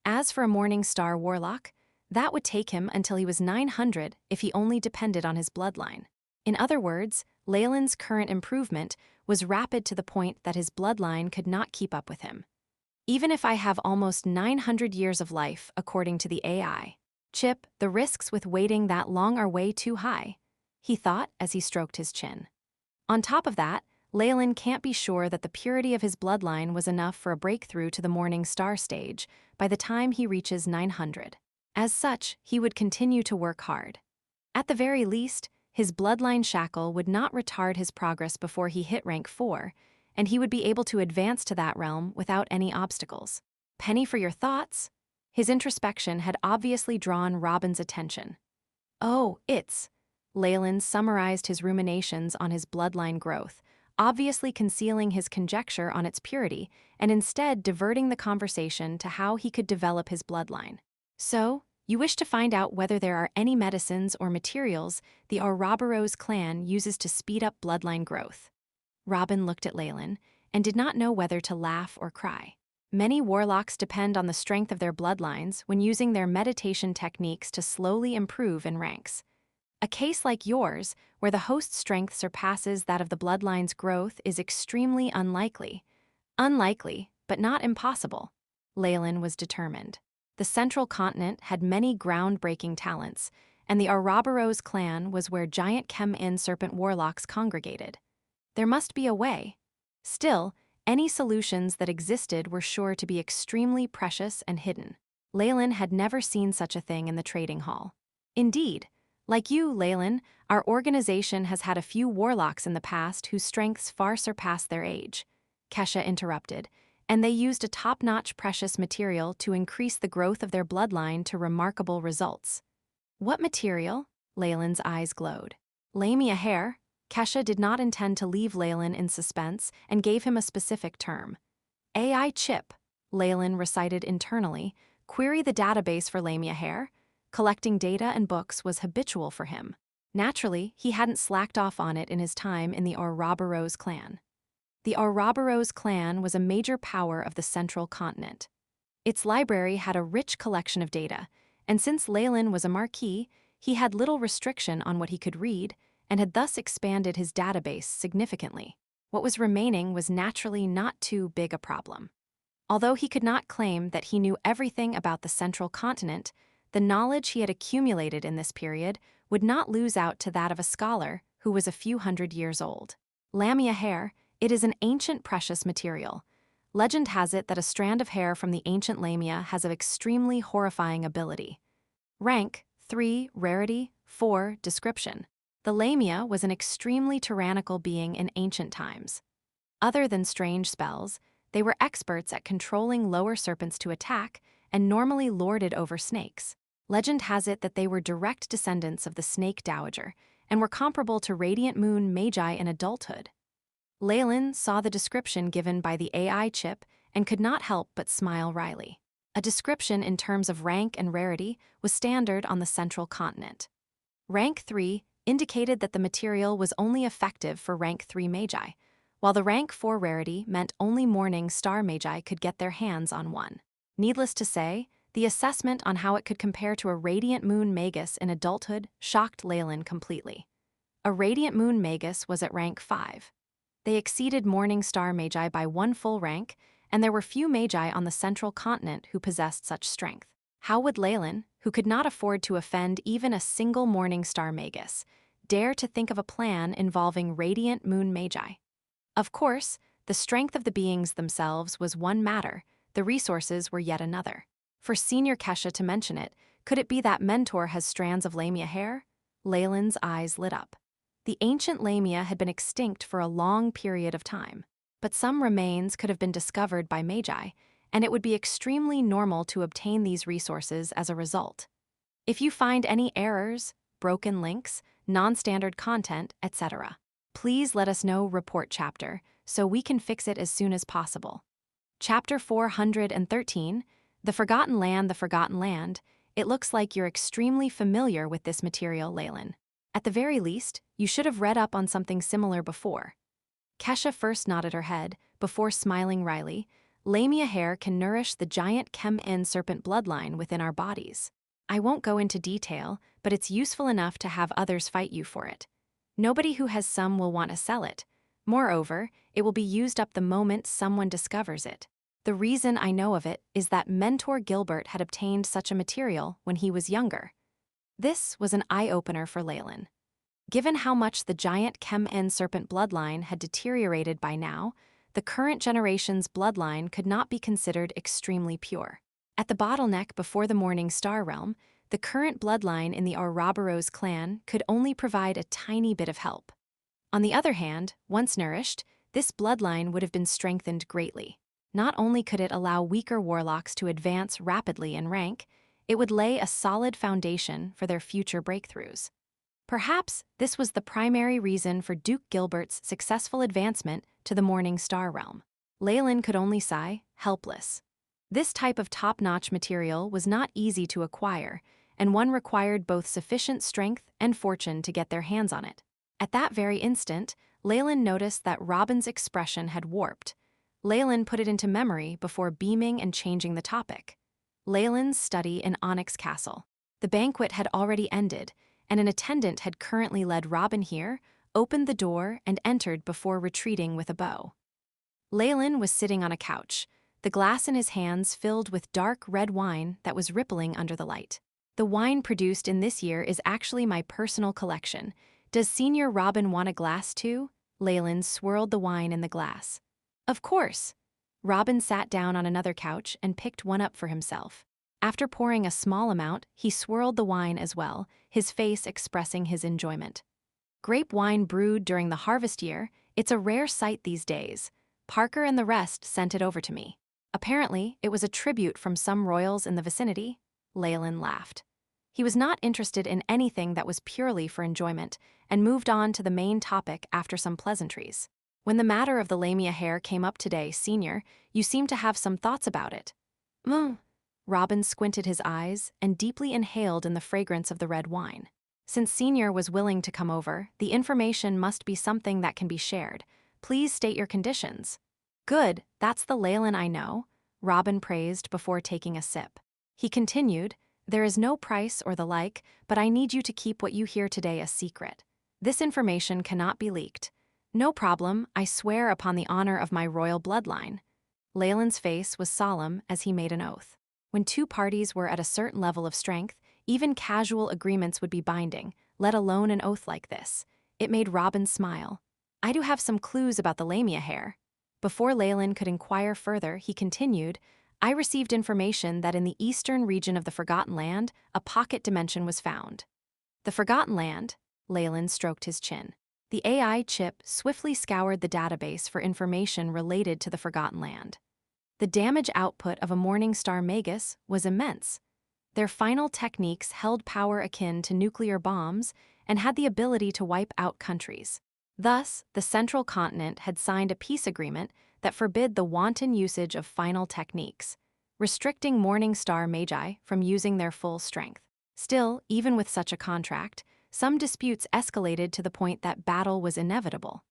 S1: As for a Morning Star warlock, that would take him until he was 900 if he only depended on his bloodline. In other words, Leylin's current improvement was rapid to the point that his bloodline could not keep up with him. Even if I have almost 900 years of life, according to the AI chip, the risks with waiting that long are way too high, he thought as he stroked his chin. On top of that, Leylin can't be sure that the purity of his bloodline was enough for a breakthrough to the Morning Star stage by the time he reaches 900. As such, he would continue to work hard. At the very least, his bloodline shackle would not retard his progress before he hit rank 4, and he would be able to advance to that realm without any obstacles. Penny for your thoughts? His introspection had obviously drawn Robin's attention. Oh, Leylin summarized his ruminations on his bloodline growth, obviously concealing his conjecture on its purity and instead diverting the conversation to how he could develop his bloodline. So, you wish to find out whether there are any medicines or materials the Ouroboros clan uses to speed up bloodline growth. Robin looked at Leylin and did not know whether to laugh or cry. Many warlocks depend on the strength of their bloodlines when using their meditation techniques to slowly improve in ranks. A case like yours, where the host's strength surpasses that of the bloodline's growth, is extremely unlikely. Unlikely, but not impossible. Leylin was determined. The central continent had many groundbreaking talents, and the Ouroboros clan was where giant Chem-In serpent warlocks congregated. There must be a way. Still, any solutions that existed were sure to be extremely precious and hidden. Leylin had never seen such a thing in the trading hall. Indeed, like you, Leylin, our organization has had a few warlocks in the past whose strengths far surpass their age. Kesha interrupted, and they used a top-notch precious material to increase the growth of their bloodline to remarkable results. What material? Leylin's eyes glowed. Lamia hair. Kesha did not intend to leave Leylin in suspense and gave him a specific term. AI chip, Leylin recited internally. Query the database for Lamia hair. Collecting data and books was habitual for him. Naturally, he hadn't slacked off on it in his time in the Ouroboros clan. The Ouroboros clan was a major power of the central continent. Its library had a rich collection of data, and since Leylin was a marquis, he had little restriction on what he could read, and had thus expanded his database significantly. What was remaining was naturally not too big a problem. Although he could not claim that he knew everything about the central continent, the knowledge he had accumulated in this period would not lose out to that of a scholar who was a few hundred years old. Lamia hair, It is an ancient precious material. Legend has it that a strand of hair from the ancient lamia has an extremely horrifying ability. Rank, 3, rarity, 4, description. The lamia was an extremely tyrannical being in ancient times. Other than strange spells, they were experts at controlling lower serpents to attack and normally lorded over snakes. Legend has it that they were direct descendants of the snake dowager and were comparable to radiant moon magi in adulthood. Leylin saw the description given by the AI chip and could not help but smile wryly. A description in terms of rank and rarity was standard on the central continent. Rank 3 indicated that the material was only effective for rank 3 magi, while the rank 4 rarity meant only morning star magi could get their hands on one. Needless to say, the assessment on how it could compare to a radiant moon magus in adulthood shocked Leylin completely. A radiant moon magus was at rank 5. They exceeded morning star magi by 1 full rank, and there were few magi on the central continent who possessed such strength. How would Leylin, who could not afford to offend even a single morning star magus, dare to think of a plan involving radiant moon magi? Of course, the strength of the beings themselves was one matter, the resources were yet another. For Senior Kesha to mention it, could it be that Mentor has strands of lamia hair? Leylin's eyes lit up. The ancient lamia had been extinct for a long period of time, but some remains could have been discovered by magi, and it would be extremely normal to obtain these resources as a result. If you find any errors, broken links, non-standard content, etc., please let us know. Report chapter, so we can fix it as soon as possible. Chapter 413, The Forgotten Land. The Forgotten Land. It looks like you're extremely familiar with this material, Leylin. At the very least, you should have read up on something similar before. Kesha first nodded her head, before smiling wryly. Lamia hair can nourish the giant chem-in serpent bloodline within our bodies. I won't go into detail, but it's useful enough to have others fight you for it. Nobody who has some will want to sell it. Moreover, it will be used up the moment someone discovers it. The reason I know of it is that Mentor Gilbert had obtained such a material when he was younger. This was an eye-opener for Leylin. Given how much the giant chem-in serpent bloodline had deteriorated by now, the current generation's bloodline could not be considered extremely pure. At the bottleneck before the Morning Star realm, the current bloodline in the Ouroboros clan could only provide a tiny bit of help. On the other hand, once nourished, this bloodline would have been strengthened greatly. Not only could it allow weaker warlocks to advance rapidly in rank, it would lay a solid foundation for their future breakthroughs. Perhaps this was the primary reason for Duke Gilbert's successful advancement to the Morning Star realm. Leylin could only sigh, helpless. This type of top-notch material was not easy to acquire, and one required both sufficient strength and fortune to get their hands on it. At that very instant, Leylin noticed that Robin's expression had warped. Leylin put it into memory before beaming and changing the topic. Leylin's study in Onyx Castle. The banquet had already ended, and an attendant had currently led Robin here, opened the door, and entered before retreating with a bow. Leylin was sitting on a couch, the glass in his hands filled with dark red wine that was rippling under the light. The wine produced in this year is actually my personal collection. Does Senior Robin want a glass too? Leylin swirled the wine in the glass. Of course. Robin sat down on another couch and picked one up for himself. After pouring a small amount, he swirled the wine as well, his face expressing his enjoyment. Grape wine brewed during the harvest year, it's a rare sight these days. Parker and the rest sent it over to me. Apparently, it was a tribute from some royals in the vicinity. Leylin laughed. He was not interested in anything that was purely for enjoyment, and moved on to the main topic after some pleasantries. When the matter of the lamia hair came up today, Senior, you seem to have some thoughts about it. Robin squinted his eyes and deeply inhaled in the fragrance of the red wine. Since Senior was willing to come over, the information must be something that can be shared. Please state your conditions. Good, that's the Leylin I know, Robin praised before taking a sip. He continued, there is no price or the like, but I need you to keep what you hear today a secret. This information cannot be leaked. No problem, I swear upon the honor of my royal bloodline. Leylin's face was solemn as he made an oath. When two parties were at a certain level of strength, even casual agreements would be binding, let alone an oath like this. It made Robin smile. I do have some clues about the Lamia hair. Before Leylin could inquire further, he continued, I received information that in the eastern region of the Forgotten Land, a pocket dimension was found. The Forgotten Land, Leylin stroked his chin. The AI chip swiftly scoured the database for information related to the Forgotten Land. The damage output of a Morningstar Magus was immense. Their final techniques held power akin to nuclear bombs and had the ability to wipe out countries. Thus, the Central Continent had signed a peace agreement that forbid the wanton usage of final techniques, restricting Morningstar Magi from using their full strength. Still, even with such a contract, some disputes escalated to the point that battle was inevitable.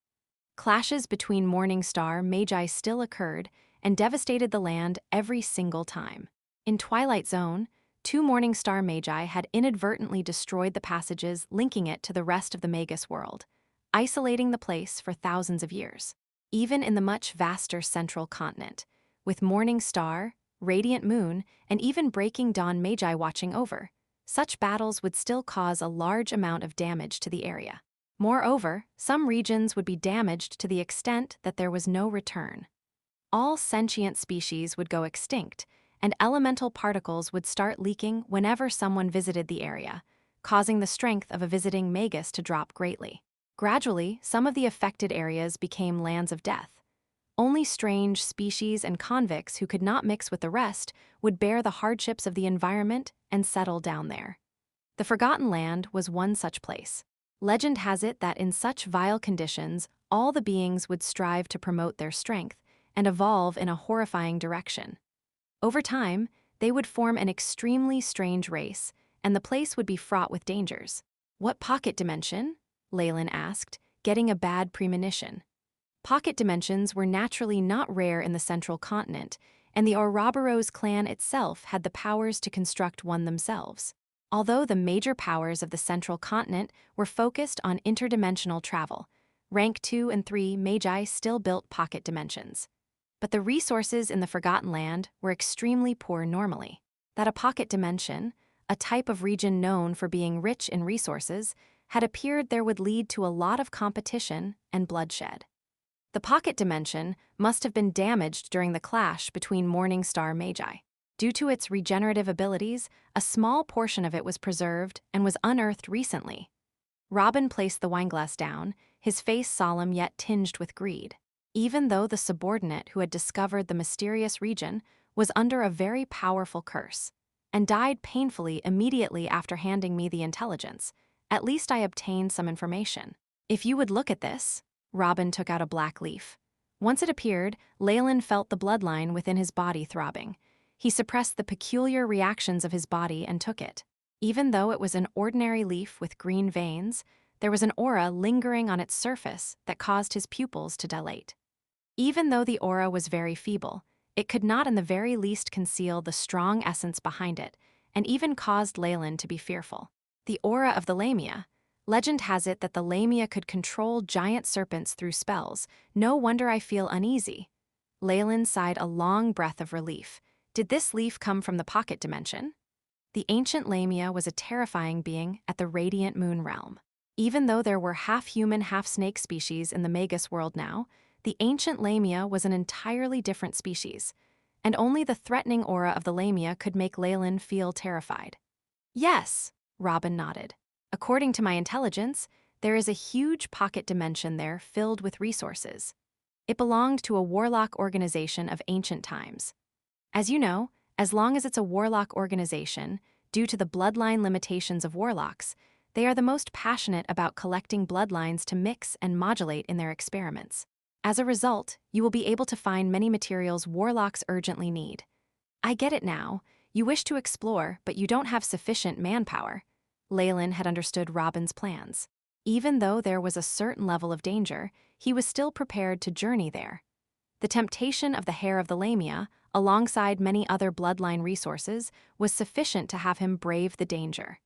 S1: Clashes between Morningstar Magi still occurred and devastated the land every single time. In Twilight Zone, 2 Morningstar Magi had inadvertently destroyed the passages linking it to the rest of the Magus World, isolating the place for thousands of years. Even in the much vaster Central Continent, with Morning Star, Radiant Moon, and even Breaking Dawn Magi watching over, such battles would still cause a large amount of damage to the area. Moreover, some regions would be damaged to the extent that there was no return. All sentient species would go extinct, and elemental particles would start leaking whenever someone visited the area, causing the strength of a visiting Magus to drop greatly. Gradually, some of the affected areas became lands of death. Only strange species and convicts who could not mix with the rest would bear the hardships of the environment and settle down there. The Forgotten Land was one such place. Legend has it that in such vile conditions, all the beings would strive to promote their strength and evolve in a horrifying direction. Over time, they would form an extremely strange race, and the place would be fraught with dangers. What pocket dimension? Leylin asked, getting a bad premonition. Pocket dimensions were naturally not rare in the Central Continent, and the Ouroboros clan itself had the powers to construct one themselves. Although the major powers of the Central Continent were focused on interdimensional travel, rank 2 and 3 Magi still built pocket dimensions. But the resources in the Forgotten Land were extremely poor normally. That a pocket dimension, a type of region known for being rich in resources, had appeared there would lead to a lot of competition and bloodshed. The pocket dimension must have been damaged during the clash between Morningstar Magi. Due to its regenerative abilities, a small portion of it was preserved and was unearthed recently. Robin placed the wineglass down, his face solemn yet tinged with greed. Even though the subordinate who had discovered the mysterious region was under a very powerful curse, and died painfully immediately after handing me the intelligence, at least I obtained some information. If you would look at this, Robin took out a black leaf. Once it appeared, Leylin felt the bloodline within his body throbbing. He suppressed the peculiar reactions of his body and took it. Even though it was an ordinary leaf with green veins, there was an aura lingering on its surface that caused his pupils to dilate. Even though the aura was very feeble, it could not in the very least conceal the strong essence behind it, and even caused Leylin to be fearful. The aura of the Lamia. Legend has it that the Lamia could control giant serpents through spells. No wonder I feel uneasy. Leylin sighed a long breath of relief. Did this leaf come from the pocket dimension? The ancient Lamia was a terrifying being at the Radiant Moon realm. Even though there were half-human, half-snake species in the Magus World now, the ancient Lamia was an entirely different species, and only the threatening aura of the Lamia could make Leylin feel terrified. Yes, Robin nodded. According to my intelligence, there is a huge pocket dimension there filled with resources. It belonged to a Warlock organization of ancient times. As you know, as long as it's a Warlock organization, due to the bloodline limitations of Warlocks, they are the most passionate about collecting bloodlines to mix and modulate in their experiments. As a result, you will be able to find many materials Warlocks urgently need. I get it now. You wish to explore, but you don't have sufficient manpower. Leylin had understood Robin's plans. Even though there was a certain level of danger, he was still prepared to journey there. The temptation of the hair of the Lamia, alongside many other bloodline resources, was sufficient to have him brave the danger.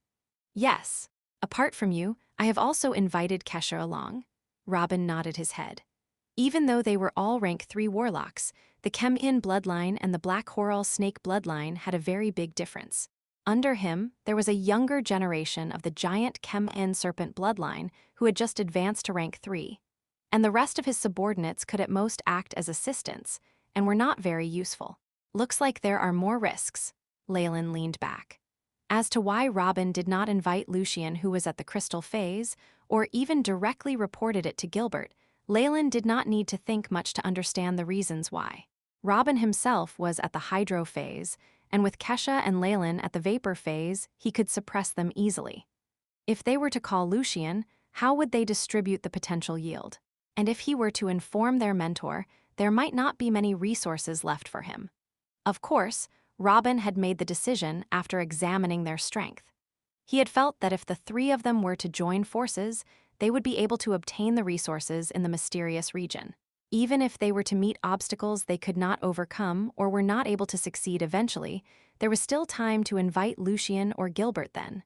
S1: Yes, apart from you, I have also invited Kesha along. Robin nodded his head. Even though they were all rank 3 Warlocks, the Kem-In bloodline and the Black Horal Snake bloodline had a very big difference. Under him, there was a younger generation of the giant Kem-In serpent bloodline who had just advanced to rank 3. and the rest of his subordinates could at most act as assistants, and were not very useful. Looks like there are more risks. Leylin leaned back. As to why Robin did not invite Lucien, who was at the crystal phase, or even directly reported it to Gilbert, Leylin did not need to think much to understand the reasons why. Robin himself was at the hydro phase, and with Kesha and Leylin at the vapor phase, he could suppress them easily. If they were to call Lucien, how would they distribute the potential yield? And if he were to inform their mentor, there might not be many resources left for him. Of course, Robin had made the decision after examining their strength. He had felt that if the three of them were to join forces, they would be able to obtain the resources in the mysterious region. Even if they were to meet obstacles they could not overcome or were not able to succeed eventually, there was still time to invite Lucien or Gilbert then.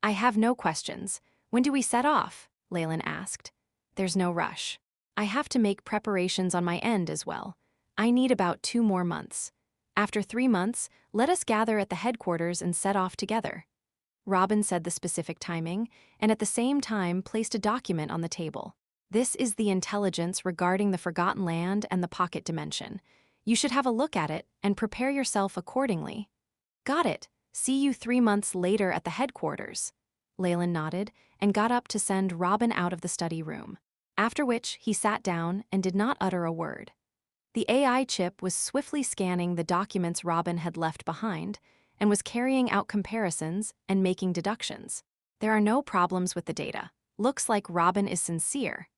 S1: I have no questions. When do we set off? Leylin asked. There's no rush. I have to make preparations on my end as well. I need about 2 more months. After 3 months, let us gather at the headquarters and set off together. Robin said the specific timing, and at the same time placed a document on the table. This is the intelligence regarding the Forgotten Land and the Pocket Dimension. You should have a look at it and prepare yourself accordingly. Got it. See you 3 months later at the headquarters. Leylin nodded and got up to send Robin out of the study room, after which he sat down and did not utter a word. The AI chip was swiftly scanning the documents Robin had left behind and was carrying out comparisons and making deductions. There are no problems with the data. Looks like Robin is sincere.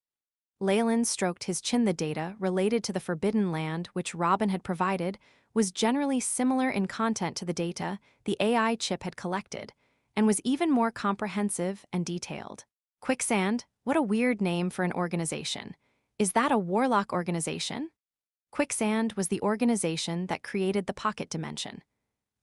S1: Leylin stroked his chin. The data related to the Forbidden Land which Robin had provided was generally similar in content to the data the AI chip had collected, and was even more comprehensive and detailed. Quicksand, what a weird name for an organization. Is that a Warlock organization? Quicksand was the organization that created the Pocket Dimension.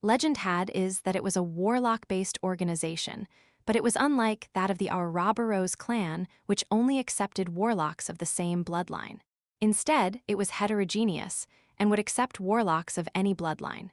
S1: Legend had is that it was a Warlock-based organization, but it was unlike that of the Ouroboros clan, which only accepted Warlocks of the same bloodline. Instead, it was heterogeneous and would accept Warlocks of any bloodline.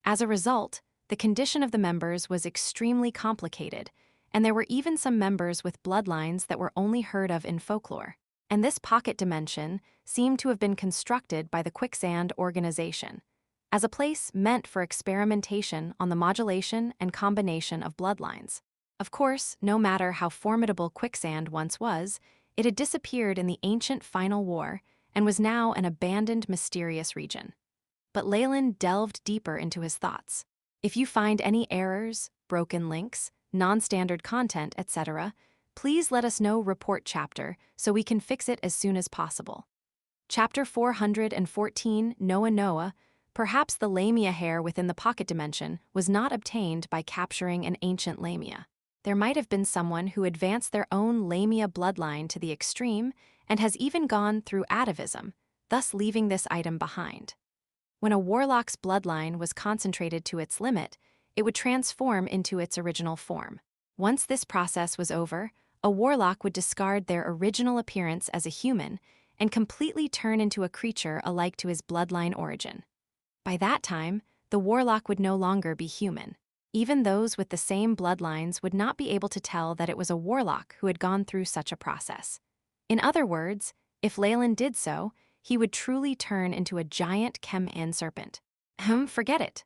S1: As a result, the condition of the members was extremely complicated, and there were even some members with bloodlines that were only heard of in folklore. And this Pocket Dimension seemed to have been constructed by the Quicksand organization as a place meant for experimentation on the modulation and combination of bloodlines. Of course, no matter how formidable Quicksand once was, it had disappeared in the ancient Final War and was now an abandoned, mysterious region. But Leylin delved deeper into his thoughts. If you find any errors, broken links, non-standard content, etc., please let us know. Report chapter so we can fix it as soon as possible. Chapter 414, Noah Noah. Perhaps the lamia hair within the Pocket Dimension was not obtained by capturing an ancient lamia. There might have been someone who advanced their own lamia bloodline to the extreme and has even gone through atavism, thus leaving this item behind. When a Warlock's bloodline was concentrated to its limit, it would transform into its original form. Once this process was over, a Warlock would discard their original appearance as a human and completely turn into a creature alike to his bloodline origin. By that time, the Warlock would no longer be human. Even those with the same bloodlines would not be able to tell that it was a Warlock who had gone through such a process. In other words, if Leylin did so, he would truly turn into a giant chem-in serpent. Forget it.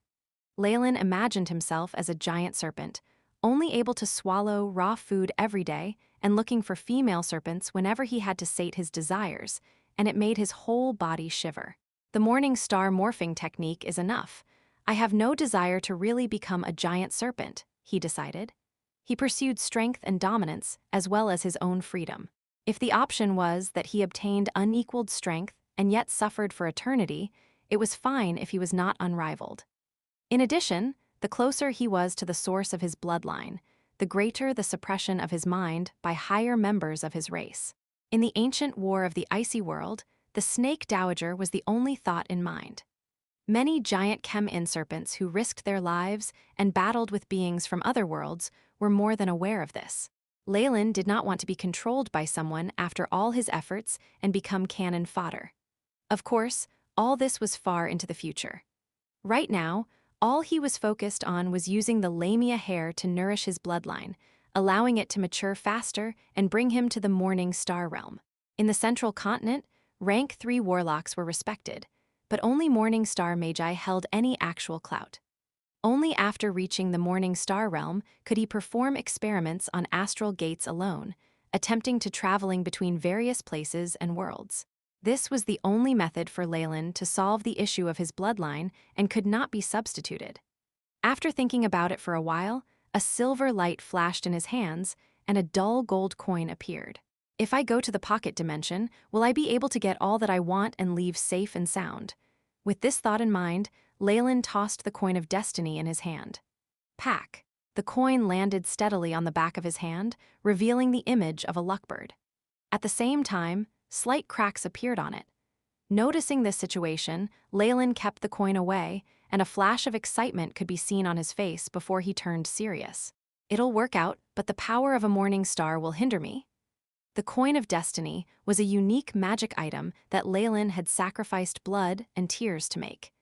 S1: Leylin imagined himself as a giant serpent, only able to swallow raw food every day and looking for female serpents whenever he had to sate his desires, and it made his whole body shiver. The morning star morphing technique is enough. I have no desire to really become a giant serpent, he decided. He pursued strength and dominance as well as his own freedom. If the option was that he obtained unequaled strength and yet suffered for eternity, it was fine if he was not unrivaled. In addition, the closer he was to the source of his bloodline, the greater the suppression of his mind by higher members of his race. In the ancient war of the icy world, the snake dowager was the only thought in mind. Many giant chem-in serpents who risked their lives and battled with beings from other worlds were more than aware of this. Leylin did not want to be controlled by someone after all his efforts and become cannon fodder. Of course, all this was far into the future. Right now, all he was focused on was using the lamia hair to nourish his bloodline, allowing it to mature faster and bring him to the morning star realm. In the central continent, rank 3 warlocks were respected, but only Morning Star Magi held any actual clout. Only after reaching the Morning Star realm could he perform experiments on astral gates alone, attempting to traveling between various places and worlds. This was the only method for Leylin to solve the issue of his bloodline and could not be substituted. After thinking about it for a while, a silver light flashed in his hands and a dull gold coin appeared. If I go to the pocket dimension, will I be able to get all that I want and leave safe and sound? With this thought in mind, Leylin tossed the coin of destiny in his hand. Pack. The coin landed steadily on the back of his hand, revealing the image of a luckbird. At the same time, slight cracks appeared on it. Noticing this situation, Leylin kept the coin away, and a flash of excitement could be seen on his face before he turned serious. It'll work out, but the power of a morning star will hinder me. The coin of destiny was a unique magic item that Leylin had sacrificed blood and tears to make.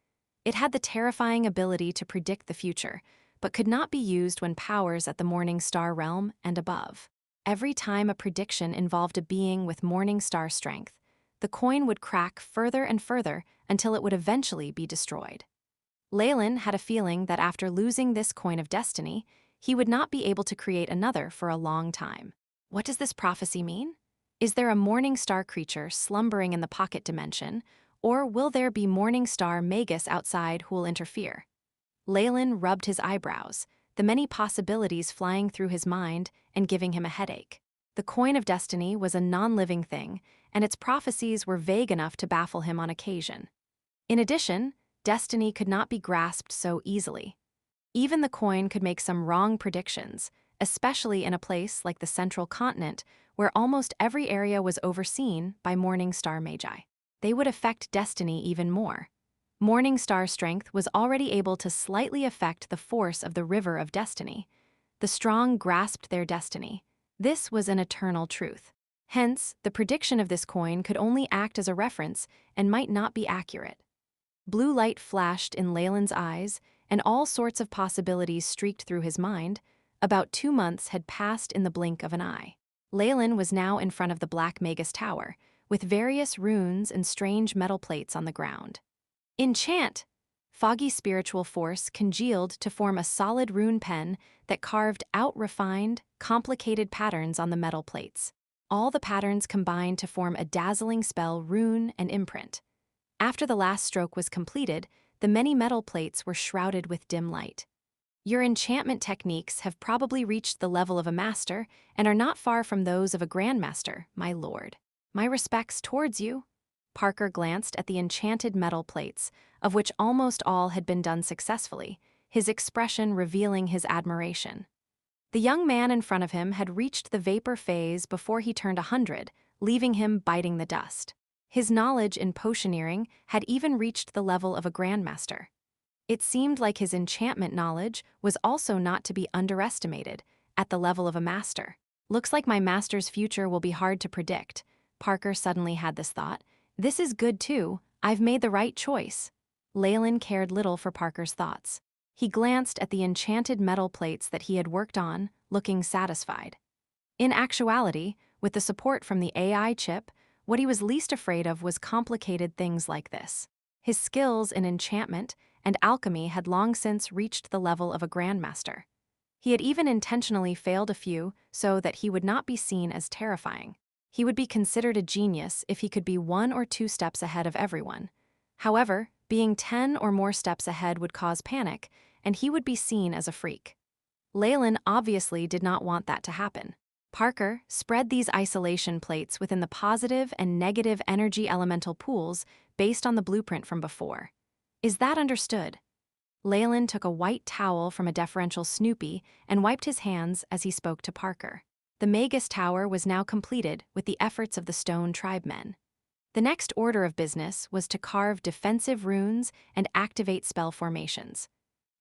S1: It had the terrifying ability to predict the future, but could not be used when powers at the Morning Star realm and above. Every time a prediction involved a being with Morning Star strength, the coin would crack further and further until it would eventually be destroyed. Leylin had a feeling that after losing this coin of destiny, he would not be able to create another for a long time. What does this prophecy mean? Is there a Morning Star creature slumbering in the pocket dimension, or will there be Morning Star Magus outside who will interfere? Leylin rubbed his eyebrows, the many possibilities flying through his mind and giving him a headache. The coin of destiny was a non-living thing, and its prophecies were vague enough to baffle him on occasion. In addition, destiny could not be grasped so easily. Even the coin could make some wrong predictions, especially in a place like the central continent, where almost every area was overseen by Morning Star Magi. They would affect destiny even more. Morning Star strength was already able to slightly affect the force of the River of Destiny. The strong grasped their destiny. This was an eternal truth. Hence, the prediction of this coin could only act as a reference and might not be accurate. Blue light flashed in Leylin's eyes, and all sorts of possibilities streaked through his mind. About 2 months had passed in the blink of an eye. Leylin was now in front of the Black Magus Tower, with various runes and strange metal plates on the ground. Enchant! Foggy spiritual force congealed to form a solid rune pen that carved out refined, complicated patterns on the metal plates. All the patterns combined to form a dazzling spell rune and imprint. After the last stroke was completed, the many metal plates were shrouded with dim light. Your enchantment techniques have probably reached the level of a master and are not far from those of a grandmaster, my lord. My respects towards you. Parker glanced at the enchanted metal plates, of which almost all had been done successfully, his expression revealing his admiration. The young man in front of him had reached the vapor phase before he turned 100, leaving him biting the dust. His knowledge in potioneering had even reached the level of a grandmaster. It seemed like his enchantment knowledge was also not to be underestimated, at the level of a master. Looks like my master's future will be hard to predict. Parker suddenly had this thought. This is good too, I've made the right choice. Leylin cared little for Parker's thoughts. He glanced at the enchanted metal plates that he had worked on, looking satisfied. In actuality, with the support from the AI chip, what he was least afraid of was complicated things like this. His skills in enchantment and alchemy had long since reached the level of a grandmaster. He had even intentionally failed a few so that he would not be seen as terrifying. He would be considered a genius if he could be 1 or 2 steps ahead of everyone. However, being 10 or more steps ahead would cause panic, and he would be seen as a freak. Leylin obviously did not want that to happen. Parker spread these isolation plates within the positive and negative energy elemental pools based on the blueprint from before. Is that understood? Leylin took a white towel from a deferential Snoopy and wiped his hands as he spoke to Parker. The Magus Tower was now completed with the efforts of the Stone Tribemen. The next order of business was to carve defensive runes and activate spell formations.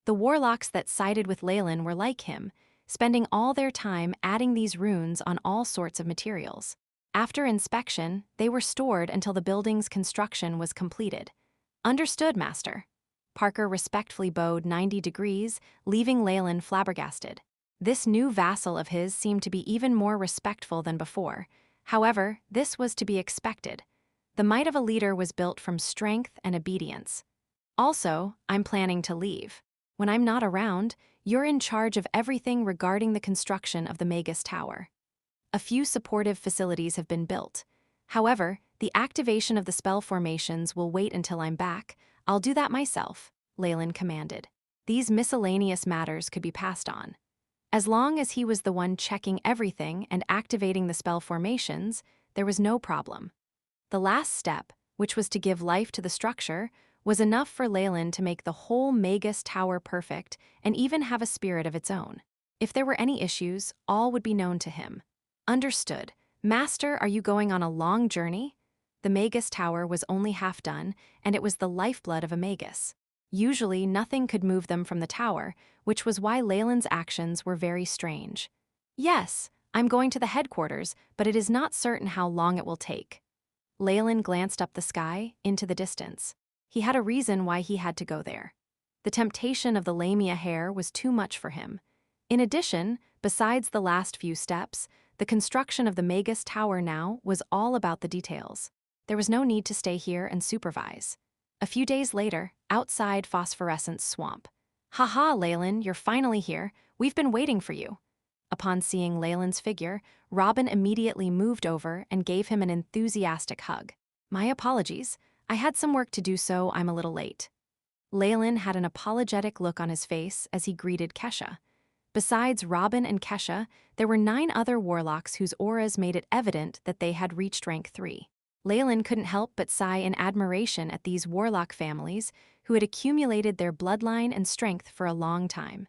S1: The Warlocks that sided with Leylin were like him, spending all their time adding these runes on all sorts of materials. After inspection, they were stored until the building's construction was completed. Understood, Master. Parker respectfully bowed 90 degrees, leaving Leylin flabbergasted. This new vassal of his seemed to be even more respectful than before. However, this was to be expected. The might of a leader was built from strength and obedience. Also, I'm planning to leave. When I'm not around, you're in charge of everything regarding the construction of the Magus Tower. A few supportive facilities have been built. However, the activation of the spell formations will wait until I'm back. I'll do that myself, Leylin commanded. These miscellaneous matters could be passed on. As long as he was the one checking everything and activating the spell formations, there was no problem. The last step, which was to give life to the structure, was enough for Leylin to make the whole Magus Tower perfect and even have a spirit of its own. If there were any issues, all would be known to him. Understood. Master, are you going on a long journey? The Magus Tower was only half done, and it was the lifeblood of a Magus. Usually, nothing could move them from the tower, which was why Leylin's actions were very strange. Yes, I'm going to the headquarters, but it is not certain how long it will take. Leylin glanced up the sky, into the distance. He had a reason why he had to go there. The temptation of the Lamia hair was too much for him. In addition, besides the last few steps, the construction of the Magus Tower now was all about the details. There was no need to stay here and supervise. A few days later, outside Phosphorescence Swamp. Haha, Leylin, you're finally here. We've been waiting for you. Upon seeing Leylin's figure, Robin immediately moved over and gave him an enthusiastic hug. My apologies. I had some work to do, so I'm a little late. Leylin had an apologetic look on his face as he greeted Kesha. Besides Robin and Kesha, there were 9 other warlocks whose auras made it evident that they had reached rank 3. Leylin couldn't help but sigh in admiration at these warlock families who had accumulated their bloodline and strength for a long time.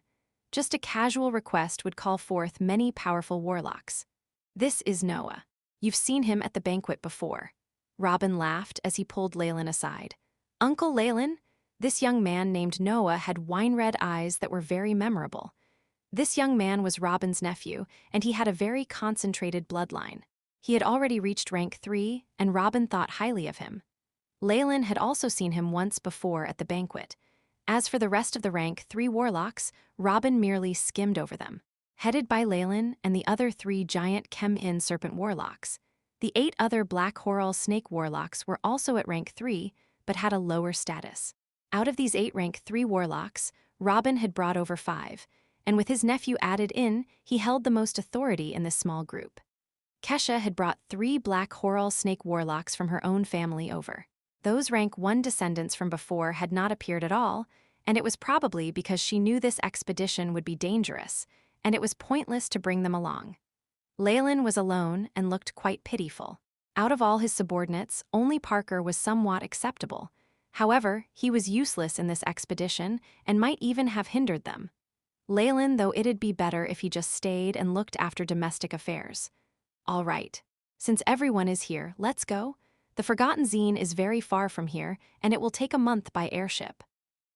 S1: Just a casual request would call forth many powerful warlocks. This is Noah. You've seen him at the banquet before. Robin laughed as he pulled Leylin aside. Uncle Leylin? This young man named Noah had wine-red eyes that were very memorable. This young man was Robin's nephew, and he had a very concentrated bloodline. He had already reached rank 3, and Robin thought highly of him. Leylin had also seen him once before at the banquet. As for the rest of the rank 3 warlocks, Robin merely skimmed over them. Headed by Leylin and the other 3 giant Chem-In serpent warlocks, the 8 other black Horal snake warlocks were also at rank 3, but had a lower status. Out of these 8 rank 3 warlocks, Robin had brought over 5, and with his nephew added in, he held the most authority in this small group. Kesha had brought 3 black Horal snake warlocks from her own family over. Those rank 1 descendants from before had not appeared at all, and it was probably because she knew this expedition would be dangerous, and it was pointless to bring them along. Leylin was alone and looked quite pitiful. Out of all his subordinates, only Parker was somewhat acceptable. However, he was useless in this expedition and might even have hindered them. Leylin, though, it'd be better if he just stayed and looked after domestic affairs. All right. Since everyone is here, let's go. The Forgotten Zine is very far from here, and it will take a month by airship.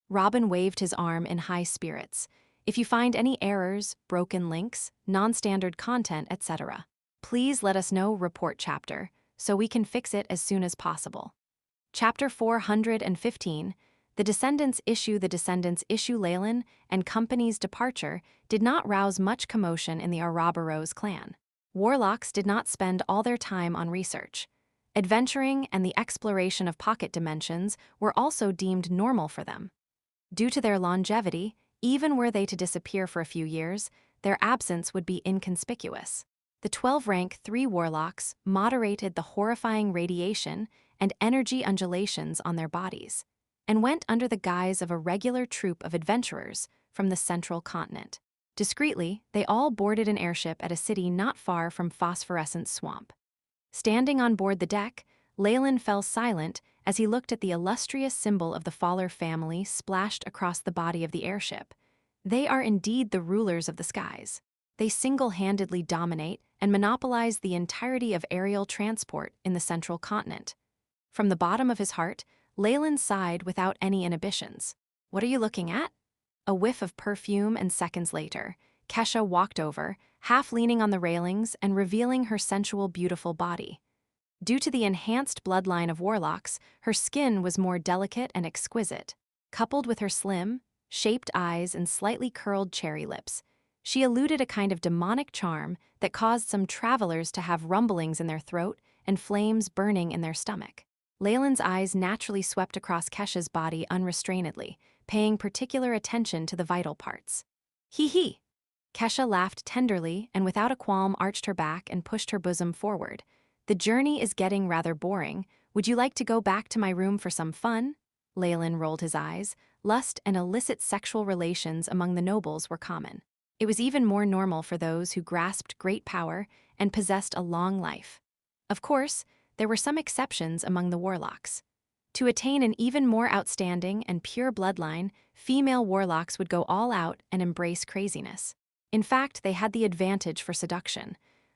S1: Robin waved his arm in high spirits. If you find any errors, broken links, non-standard content, etc., please let us know. Report chapter, so we can fix it as soon as possible. Chapter 415, The Descendants Issue. The Descendants Issue. Leylin and company's departure did not rouse much commotion in the Ouroboros clan. Warlocks did not spend all their time on research. Adventuring and the exploration of pocket dimensions were also deemed normal for them. Due to their longevity, even were they to disappear for a few years, their absence would be inconspicuous. The 12 rank 3 warlocks moderated the horrifying radiation and energy undulations on their bodies, and went under the guise of a regular troop of adventurers from the central continent. Discreetly, they all boarded an airship at a city not far from Phosphorescence Swamp. Standing on board the deck, Leylin fell silent as he looked at the illustrious symbol of the Farlier family splashed across the body of the airship. They are indeed the rulers of the skies. They single-handedly dominate and monopolize the entirety of aerial transport in the central continent. From the bottom of his heart, Leylin sighed without any inhibitions. What are you looking at? A whiff of perfume, and seconds later, Kesha walked over, half leaning on the railings and revealing her sensual, beautiful body. Due to the enhanced bloodline of warlocks, her skin was more delicate and exquisite. Coupled with her slim, shaped eyes and slightly curled cherry lips, She eluded a kind of demonic charm that caused some travelers to have rumblings in their throat and flames burning in their stomach. Leylin's eyes naturally swept across Kesha's body unrestrainedly, paying particular attention to the vital parts. Hee. Kesha laughed tenderly and without a qualm arched her back and pushed her bosom forward. The journey is getting rather boring. Would you like to go back to my room for some fun? Leylin rolled his eyes. Lust and illicit sexual relations among the nobles were common. It was even more normal for those who grasped great power and possessed a long life. Of course, there were some exceptions among the Warlocks. To attain an even more outstanding and pure bloodline, female Warlocks would go all out and embrace craziness. In fact, they had the advantage for seduction.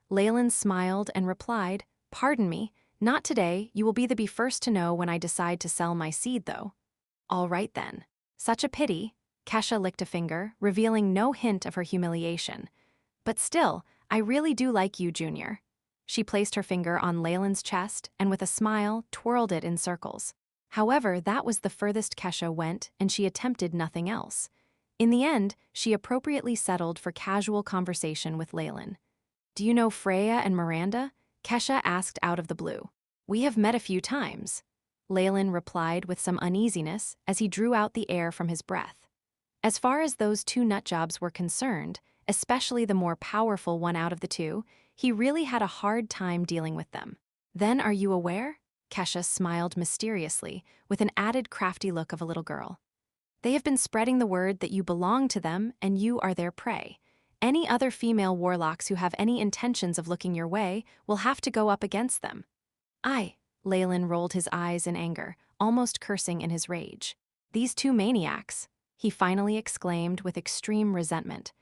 S1: Leylin smiled and replied, "Pardon me, not today. You will be the first to know when I decide to sell my seed, though." "All right, then." "Such a pity." Kesha licked a finger, revealing no hint of her humiliation. "But still, I really do like you, Junior." She placed her finger on Leylin's chest and with a smile twirled it in circles. However, that was the furthest Kesha went, and she attempted nothing else. In the end, she appropriately settled for casual conversation with Leylin. "Do you know Freya and Miranda?" Kesha asked out of the blue. "We have met a few times." Leylin replied with some uneasiness as he drew out the air from his breath. As far as those two nutjobs were concerned, especially the more powerful one out of the two, he really had a hard time dealing with them. "Then are you aware?" Kesha smiled mysteriously, with an added crafty look of a little girl. "They have been spreading the word that you belong to them and you are their prey. Any other female Warlocks who have any intentions of looking your way will have to go up against them." "Aye." Leylin rolled his eyes in anger, almost cursing in his rage. "These two maniacs," he finally exclaimed with extreme resentment.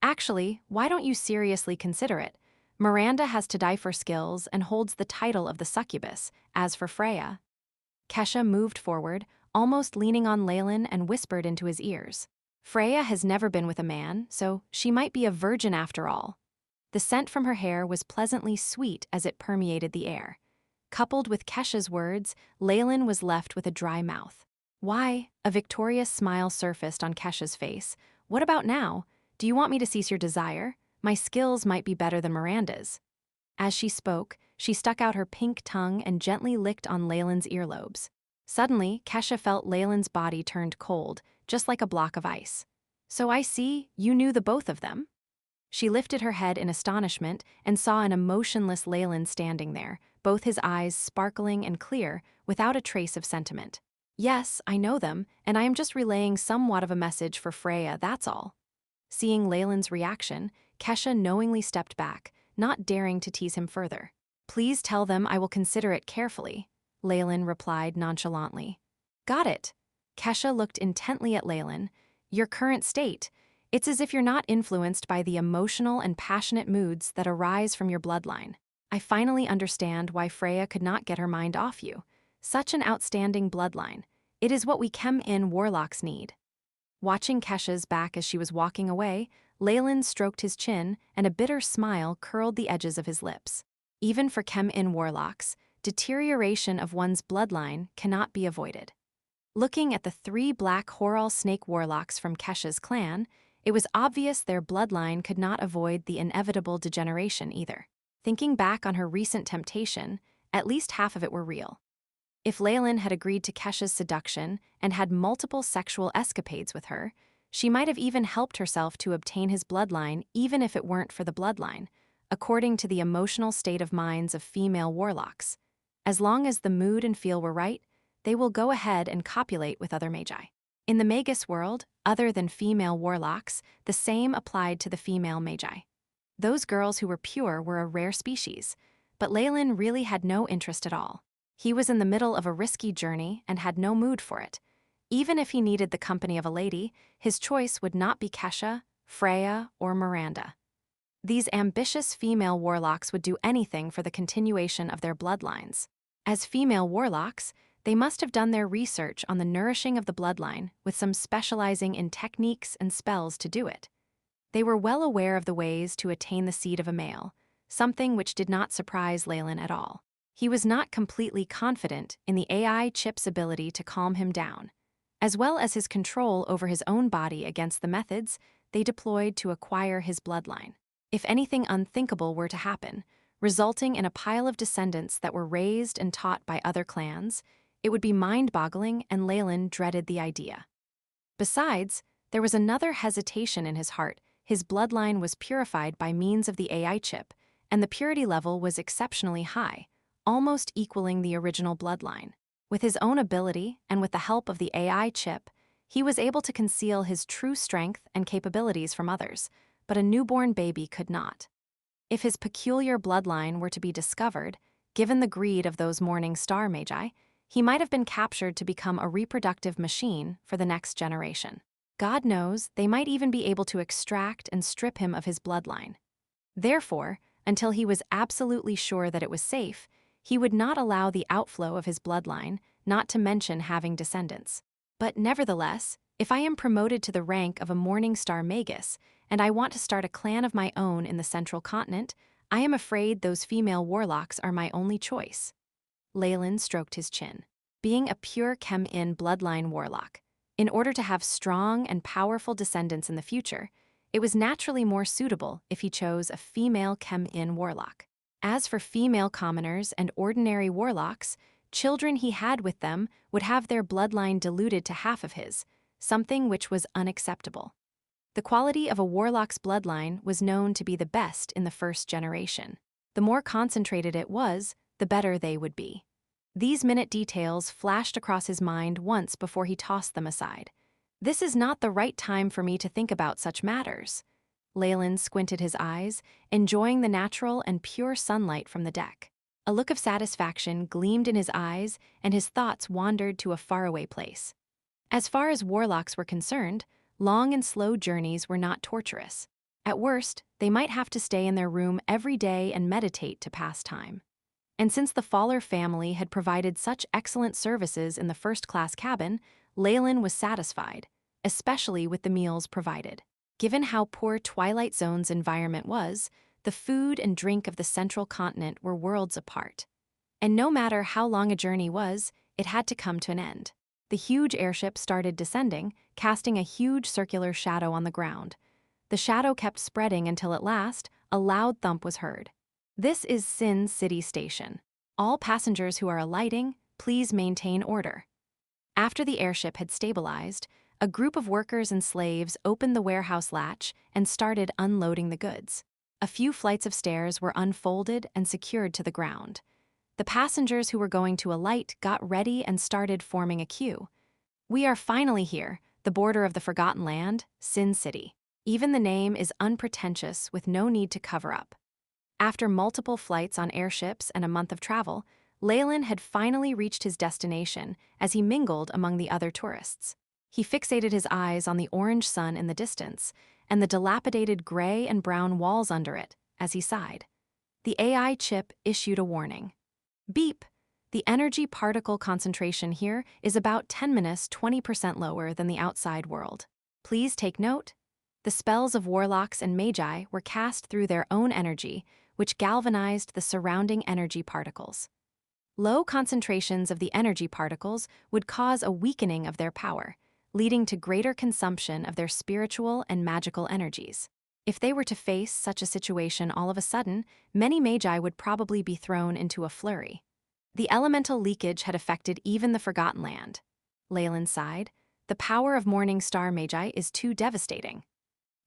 S1: "Actually, why don't you seriously consider it? Miranda has to die for skills and holds the title of the succubus. As for Freya..." Kesha moved forward, almost leaning on Leylin, and whispered into his ears. "Freya has never been with a man, so she might be a virgin after all." The scent from her hair was pleasantly sweet as it permeated the air. Coupled with Kesha's words, Leylin was left with a dry mouth. "Why?" A victorious smile surfaced on Kesha's face. "What about now? Do you want me to cease your desire? My skills might be better than Miranda's." As she spoke, she stuck out her pink tongue and gently licked on Leylin's earlobes. Suddenly, Kesha felt Leylin's body turned cold, just like a block of ice. "So I see, you knew the both of them?" She lifted her head in astonishment and saw an emotionless Leylin standing there, both his eyes sparkling and clear, without a trace of sentiment. "Yes, I know them, and I am just relaying somewhat of a message for Freya, that's all." Seeing Leylin's reaction, Kesha knowingly stepped back, not daring to tease him further. "Please tell them I will consider it carefully," Leylin replied nonchalantly. "Got it." Kesha looked intently at Leylin. "Your current state. It's as if you're not influenced by the emotional and passionate moods that arise from your bloodline. I finally understand why Freya could not get her mind off you. Such an outstanding bloodline. It is what we Chem-In Warlocks need." Watching Kesha's back as she was walking away, Leylin stroked his chin and a bitter smile curled the edges of his lips. Even for Chem-In Warlocks, deterioration of one's bloodline cannot be avoided. Looking at the 3 black Horal Snake Warlocks from Kesha's clan, it was obvious their bloodline could not avoid the inevitable degeneration either. Thinking back on her recent temptation, at least half of it were real. If Leylin had agreed to Kesha's seduction and had multiple sexual escapades with her, she might have even helped herself to obtain his bloodline even if it weren't for the bloodline, according to the emotional state of minds of female Warlocks. As long as the mood and feel were right, they will go ahead and copulate with other Magi. In the Magus World, other than female Warlocks, the same applied to the female Magi. Those girls who were pure were a rare species, but Leylin really had no interest at all. He was in the middle of a risky journey and had no mood for it. Even if he needed the company of a lady, his choice would not be Kesha, Freya, or Miranda. These ambitious female Warlocks would do anything for the continuation of their bloodlines. As female Warlocks, they must have done their research on the nourishing of the bloodline, with some specializing in techniques and spells to do it. They were well aware of the ways to attain the seed of a male, something which did not surprise Leylin at all. He was not completely confident in the AI chip's ability to calm him down. As well as his control over his own body against the methods, they deployed to acquire his bloodline. If anything unthinkable were to happen, resulting in a pile of descendants that were raised and taught by other clans, it would be mind-boggling, and Leylin dreaded the idea. Besides, there was another hesitation in his heart. His bloodline was purified by means of the AI chip, and the purity level was exceptionally high, almost equaling the original bloodline. With his own ability and with the help of the AI chip, he was able to conceal his true strength and capabilities from others, but a newborn baby could not. If his peculiar bloodline were to be discovered, given the greed of those morning star magi, he might have been captured to become a reproductive machine for the next generation. God knows, they might even be able to extract and strip him of his bloodline. Therefore, until he was absolutely sure that it was safe, he would not allow the outflow of his bloodline, not to mention having descendants. But nevertheless, if I am promoted to the rank of a morning star magus, and I want to start a clan of my own in the central continent, I am afraid those female warlocks are my only choice. Leylin stroked his chin. Being a pure Chem-In bloodline warlock, in order to have strong and powerful descendants in the future, it was naturally more suitable if he chose a female Chem-In warlock. As for female commoners and ordinary warlocks, children he had with them would have their bloodline diluted to half of his, something which was unacceptable. The quality of a warlock's bloodline was known to be the best in the first generation. The more concentrated it was, the better they would be. These minute details flashed across his mind once before he tossed them aside. This is not the right time for me to think about such matters. Leylin squinted his eyes, enjoying the natural and pure sunlight from the deck. A look of satisfaction gleamed in his eyes, and his thoughts wandered to a faraway place. As far as warlocks were concerned, long and slow journeys were not torturous. At worst, they might have to stay in their room every day and meditate to pass time. And since the Farlier family had provided such excellent services in the first-class cabin, Leylin was satisfied, especially with the meals provided. Given how poor Twilight Zone's environment was, the food and drink of the central continent were worlds apart. And no matter how long a journey was, it had to come to an end. The huge airship started descending, casting a huge circular shadow on the ground. The shadow kept spreading until at last, a loud thump was heard. This is Sin City Station. All passengers who are alighting, please maintain order. After the airship had stabilized, a group of workers and slaves opened the warehouse latch and started unloading the goods. A few flights of stairs were unfolded and secured to the ground. The passengers who were going to alight got ready and started forming a queue. We are finally here, the border of the Forgotten Land, Sin City. Even the name is unpretentious with no need to cover up. After multiple flights on airships and a month of travel, Leylin had finally reached his destination as he mingled among the other tourists. He fixated his eyes on the orange sun in the distance and the dilapidated gray and brown walls under it as he sighed. The AI chip issued a warning. Beep! The energy particle concentration here is about 10-20% lower than the outside world. Please take note. The spells of warlocks and magi were cast through their own energy, which galvanized the surrounding energy particles. Low concentrations of the energy particles would cause a weakening of their power, leading to greater consumption of their spiritual and magical energies. If they were to face such a situation all of a sudden, many magi would probably be thrown into a flurry. The elemental leakage had affected even the Forgotten Land. Leylin sighed. The power of morning star magi is too devastating.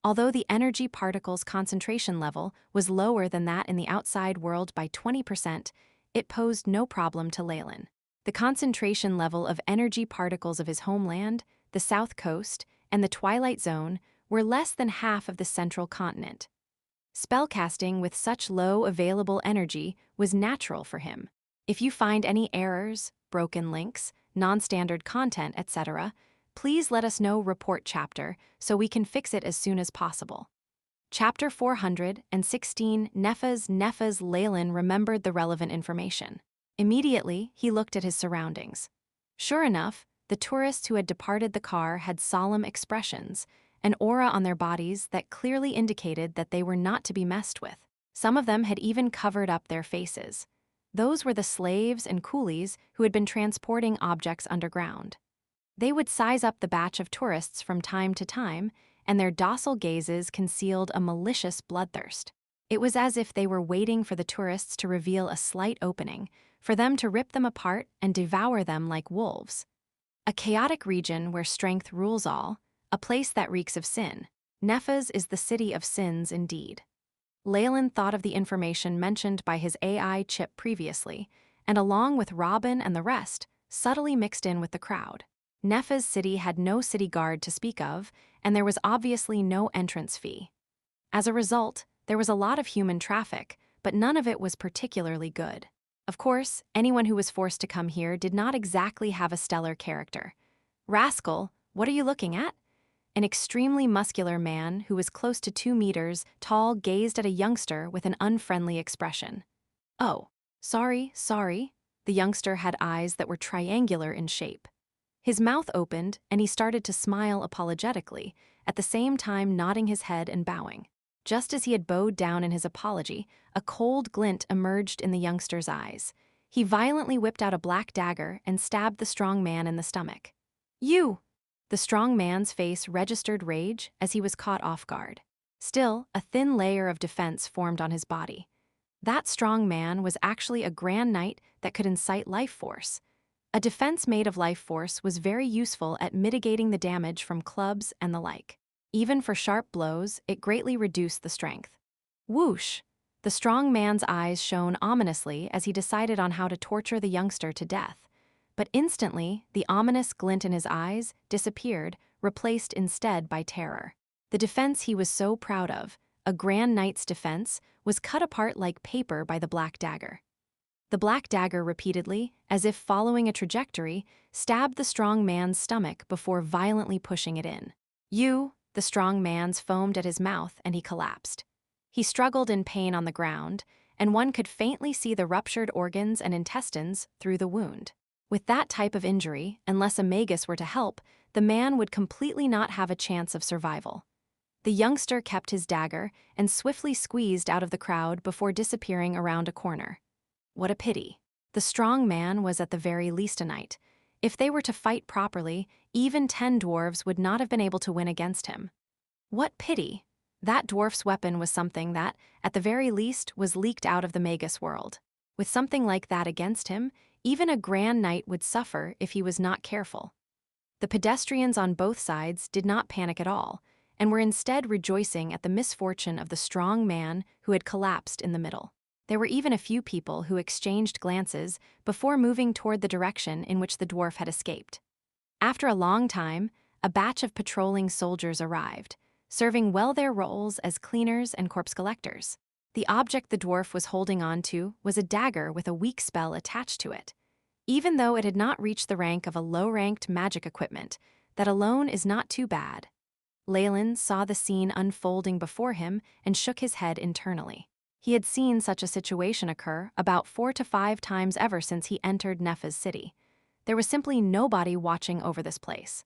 S1: Although the energy particles' concentration level was lower than that in the outside world by 20%, it posed no problem to Leylin. The concentration level of energy particles of his homeland, the South Coast, and the Twilight Zone were less than half of the central continent. Spellcasting with such low available energy was natural for him. If you find any errors, broken links, non-standard content, etc., please let us know. Report chapter so we can fix it as soon as possible. Chapter 416 Nephas Leylin remembered the relevant information. Immediately, he looked at his surroundings. Sure enough, the tourists who had departed the car had solemn expressions, an aura on their bodies that clearly indicated that they were not to be messed with. Some of them had even covered up their faces. Those were the slaves and coolies who had been transporting objects underground. They would size up the batch of tourists from time to time, and their docile gazes concealed a malicious bloodthirst. It was as if they were waiting for the tourists to reveal a slight opening, for them to rip them apart and devour them like wolves. A chaotic region where strength rules all, a place that reeks of sin. Nephas is the city of sins indeed. Leylin thought of the information mentioned by his AI chip previously, and along with Robin and the rest, subtly mixed in with the crowd. Nephas city had no city guard to speak of, and there was obviously no entrance fee. As a result, there was a lot of human traffic, but none of it was particularly good. Of course, anyone who was forced to come here did not exactly have a stellar character. Rascal, what are you looking at? An extremely muscular man who was close to 2 meters tall gazed at a youngster with an unfriendly expression. Oh, sorry. The youngster had eyes that were triangular in shape. His mouth opened and he started to smile apologetically, at the same time nodding his head and bowing. Just as he had bowed down in his apology, a cold glint emerged in the youngster's eyes. He violently whipped out a black dagger and stabbed the strong man in the stomach. You! The strong man's face registered rage as he was caught off guard. Still, a thin layer of defense formed on his body. That strong man was actually a grand knight that could incite life force. A defense made of life force was very useful at mitigating the damage from clubs and the like. Even for sharp blows, it greatly reduced the strength. Whoosh! The strong man's eyes shone ominously as he decided on how to torture the youngster to death. But instantly, the ominous glint in his eyes disappeared, replaced instead by terror. The defense he was so proud of, a grand knight's defense, was cut apart like paper by the black dagger. The black dagger repeatedly, as if following a trajectory, stabbed the strong man's stomach before violently pushing it in. The strong man's foamed at his mouth and he collapsed. He struggled in pain on the ground, and one could faintly see the ruptured organs and intestines through the wound. With that type of injury, unless a Magus were to help, the man would completely not have a chance of survival. The youngster kept his dagger and swiftly squeezed out of the crowd before disappearing around a corner. What a pity. The strong man was at the very least a knight. If they were to fight properly, even 10 dwarves would not have been able to win against him. What pity! That dwarf's weapon was something that, at the very least, was leaked out of the Magus World. With something like that against him, even a grand knight would suffer if he was not careful. The pedestrians on both sides did not panic at all, and were instead rejoicing at the misfortune of the strong man who had collapsed in the middle. There were even a few people who exchanged glances before moving toward the direction in which the dwarf had escaped. After a long time, a batch of patrolling soldiers arrived, serving well their roles as cleaners and corpse collectors. The object the dwarf was holding on to was a dagger with a weak spell attached to it. Even though it had not reached the rank of a low-ranked magic equipment, that alone is not too bad. Leylin saw the scene unfolding before him and shook his head internally. He had seen such a situation occur about 4 to 5 times ever since he entered Nephas city. There was simply nobody watching over this place.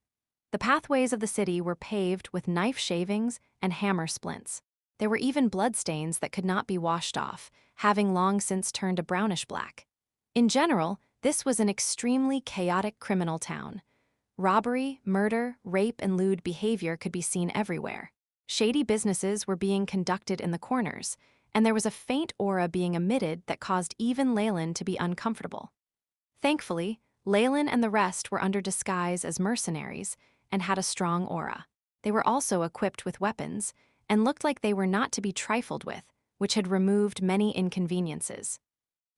S1: The pathways of the city were paved with knife shavings and hammer splints. There were even bloodstains that could not be washed off, having long since turned a brownish black. In general, this was an extremely chaotic criminal town. Robbery, murder, rape, and lewd behavior could be seen everywhere. Shady businesses were being conducted in the corners, and there was a faint aura being emitted that caused even Leylin to be uncomfortable. Thankfully, Leylin and the rest were under disguise as mercenaries and had a strong aura. They were also equipped with weapons and looked like they were not to be trifled with, which had removed many inconveniences.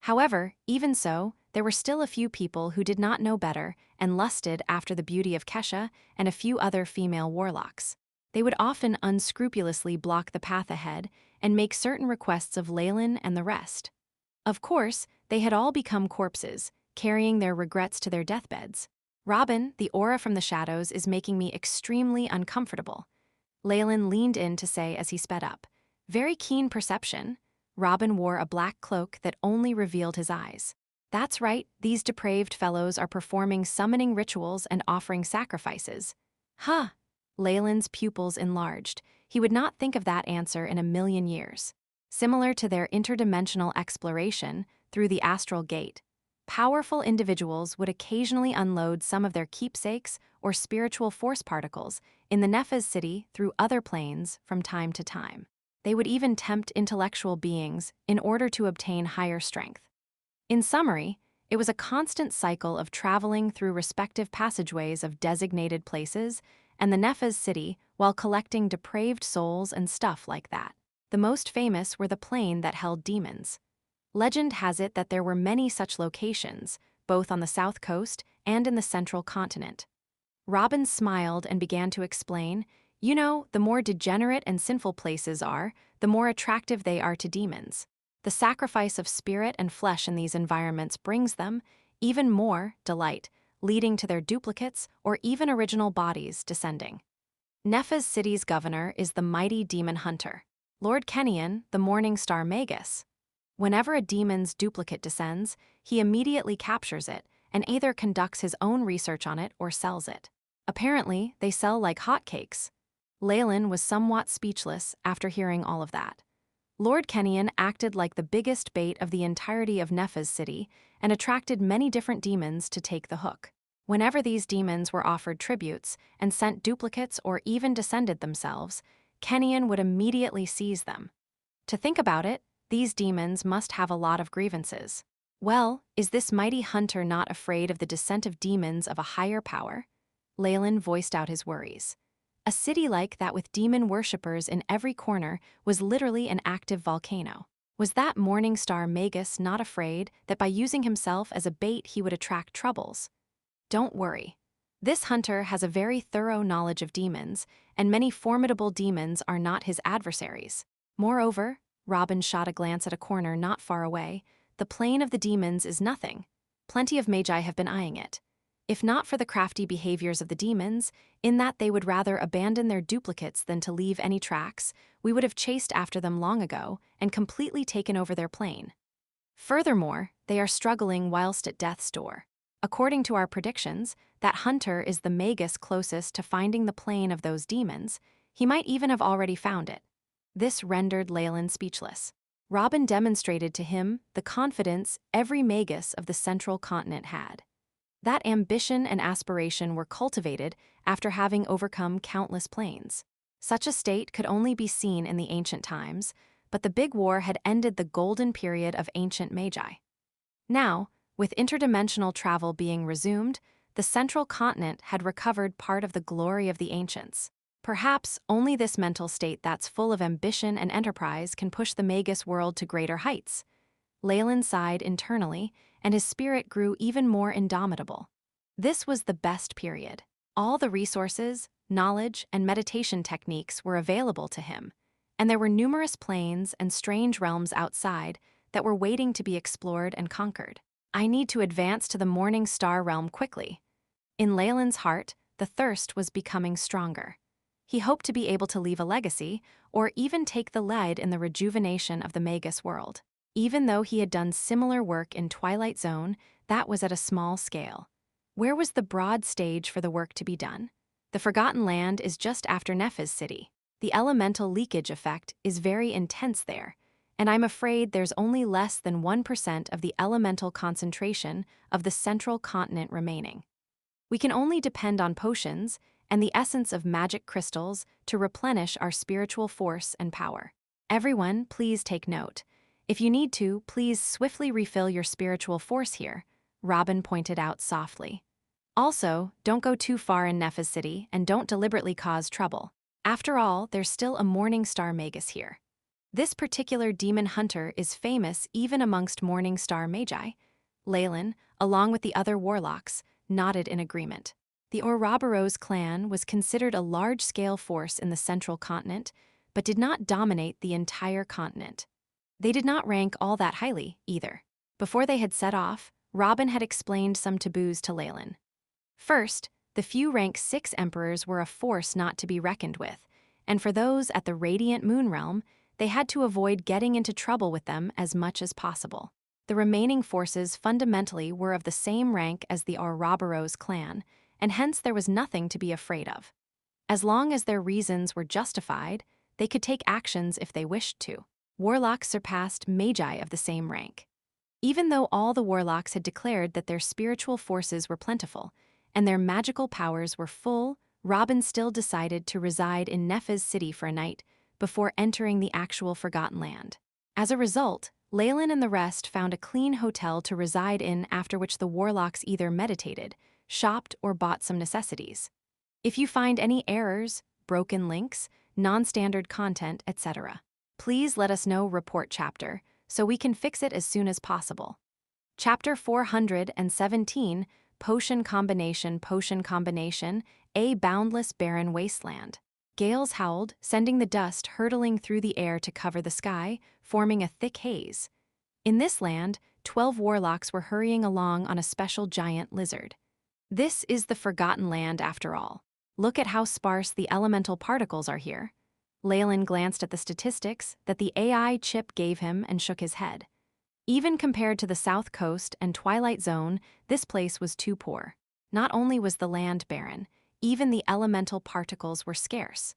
S1: However, even so, there were still a few people who did not know better and lusted after the beauty of Kesha and a few other female warlocks. They would often unscrupulously block the path ahead and make certain requests of Leylin and the rest. Of course, they had all become corpses, carrying their regrets to their deathbeds. Robin, the aura from the shadows is making me extremely uncomfortable. Leylin leaned in to say as he sped up. Very keen perception. Robin wore a black cloak that only revealed his eyes. That's right, these depraved fellows are performing summoning rituals and offering sacrifices. Huh. Leylin's pupils enlarged. He would not think of that answer in a million years. Similar to their interdimensional exploration through the astral gate, powerful individuals would occasionally unload some of their keepsakes or spiritual force particles in the Nephez city through other planes from time to time. They would even tempt intellectual beings in order to obtain higher strength. In summary, it was a constant cycle of traveling through respective passageways of designated places and the Nephez city while collecting depraved souls and stuff like that. The most famous were the plane that held demons. Legend has it that there were many such locations, both on the south coast and in the central continent. Robin smiled and began to explain, "You know, the more degenerate and sinful places are, the more attractive they are to demons. The sacrifice of spirit and flesh in these environments brings them even more delight, leading to their duplicates or even original bodies descending." Nephez city's governor is the mighty demon hunter, Lord Kenyon, the Morning Star Magus. Whenever a demon's duplicate descends, he immediately captures it and either conducts his own research on it or sells it. Apparently, they sell like hotcakes. Leylin was somewhat speechless after hearing all of that. Lord Kenyon acted like the biggest bait of the entirety of Nephez city and attracted many different demons to take the hook. Whenever these demons were offered tributes and sent duplicates or even descended themselves, Kenyon would immediately seize them. To think about it, these demons must have a lot of grievances. Well, is this mighty hunter not afraid of the descent of demons of a higher power? Leylin voiced out his worries. A city like that with demon worshippers in every corner was literally an active volcano. Was that Morning Star Magus not afraid that by using himself as a bait he would attract troubles? Don't worry. This hunter has a very thorough knowledge of demons, and many formidable demons are not his adversaries. Moreover, Robin shot a glance at a corner not far away. The plane of the demons is nothing. Plenty of magi have been eyeing it. If not for the crafty behaviors of the demons, in that they would rather abandon their duplicates than to leave any tracks, we would have chased after them long ago and completely taken over their plane. Furthermore, they are struggling whilst at death's door. According to our predictions, that hunter is the Magus closest to finding the plane of those demons. He might even have already found it. This rendered Leylin speechless. Robin demonstrated to him the confidence every Magus of the central continent had. That ambition and aspiration were cultivated after having overcome countless planes. Such a state could only be seen in the ancient times, but the Big War had ended the golden period of ancient magi. Now, with interdimensional travel being resumed, the central continent had recovered part of the glory of the ancients. Perhaps only this mental state that's full of ambition and enterprise can push the Magus world to greater heights. Leylin sighed internally, and his spirit grew even more indomitable. This was the best period. All the resources, knowledge, and meditation techniques were available to him, and there were numerous planes and strange realms outside that were waiting to be explored and conquered. I need to advance to the Morning Star realm quickly. In Leylin's heart, the thirst was becoming stronger. He hoped to be able to leave a legacy, or even take the lead in the rejuvenation of the Magus world. Even though he had done similar work in Twilight Zone, that was at a small scale. Where was the broad stage for the work to be done? The Forgotten Land is just after Nephez city. The elemental leakage effect is very intense there, and I'm afraid there's only less than 1% of the elemental concentration of the central continent remaining. We can only depend on potions and the essence of magic crystals to replenish our spiritual force and power. Everyone, please take note. If you need to, please swiftly refill your spiritual force here, Robin pointed out softly. Also, don't go too far in Nephez city and don't deliberately cause trouble. After all, there's still a Morning Star Magus here. This particular demon hunter is famous even amongst Morning Star Magi. Leylin, along with the other Warlocks, nodded in agreement. The Ouroboros clan was considered a large-scale force in the central continent, but did not dominate the entire continent. They did not rank all that highly, either. Before they had set off, Robin had explained some taboos to Leylin. First, the few rank 6 emperors were a force not to be reckoned with, and for those at the Radiant Moon Realm, they had to avoid getting into trouble with them as much as possible. The remaining forces fundamentally were of the same rank as the Ouroboros clan, and hence there was nothing to be afraid of. As long as their reasons were justified, they could take actions if they wished to. Warlocks surpassed Magi of the same rank. Even though all the Warlocks had declared that their spiritual forces were plentiful, and their magical powers were full, Robin still decided to reside in Neph's city for a night before entering the actual Forgotten Land. As a result, Leylin and the rest found a clean hotel to reside in, after which the Warlocks either meditated, shopped, or bought some necessities. If you find any errors, broken links, non-standard content, etc., please let us know. Report chapter, so we can fix it as soon as possible. Chapter 417, Potion Combination, a boundless barren wasteland. Gales howled, sending the dust hurtling through the air to cover the sky, forming a thick haze. In this land, 12 warlocks were hurrying along on a special giant lizard. This is the Forgotten Land after all. Look at how sparse the elemental particles are here. Leylin glanced at the statistics that the AI chip gave him and shook his head. Even compared to the South Coast and Twilight Zone, this place was too poor. Not only was the land barren, even the elemental particles were scarce.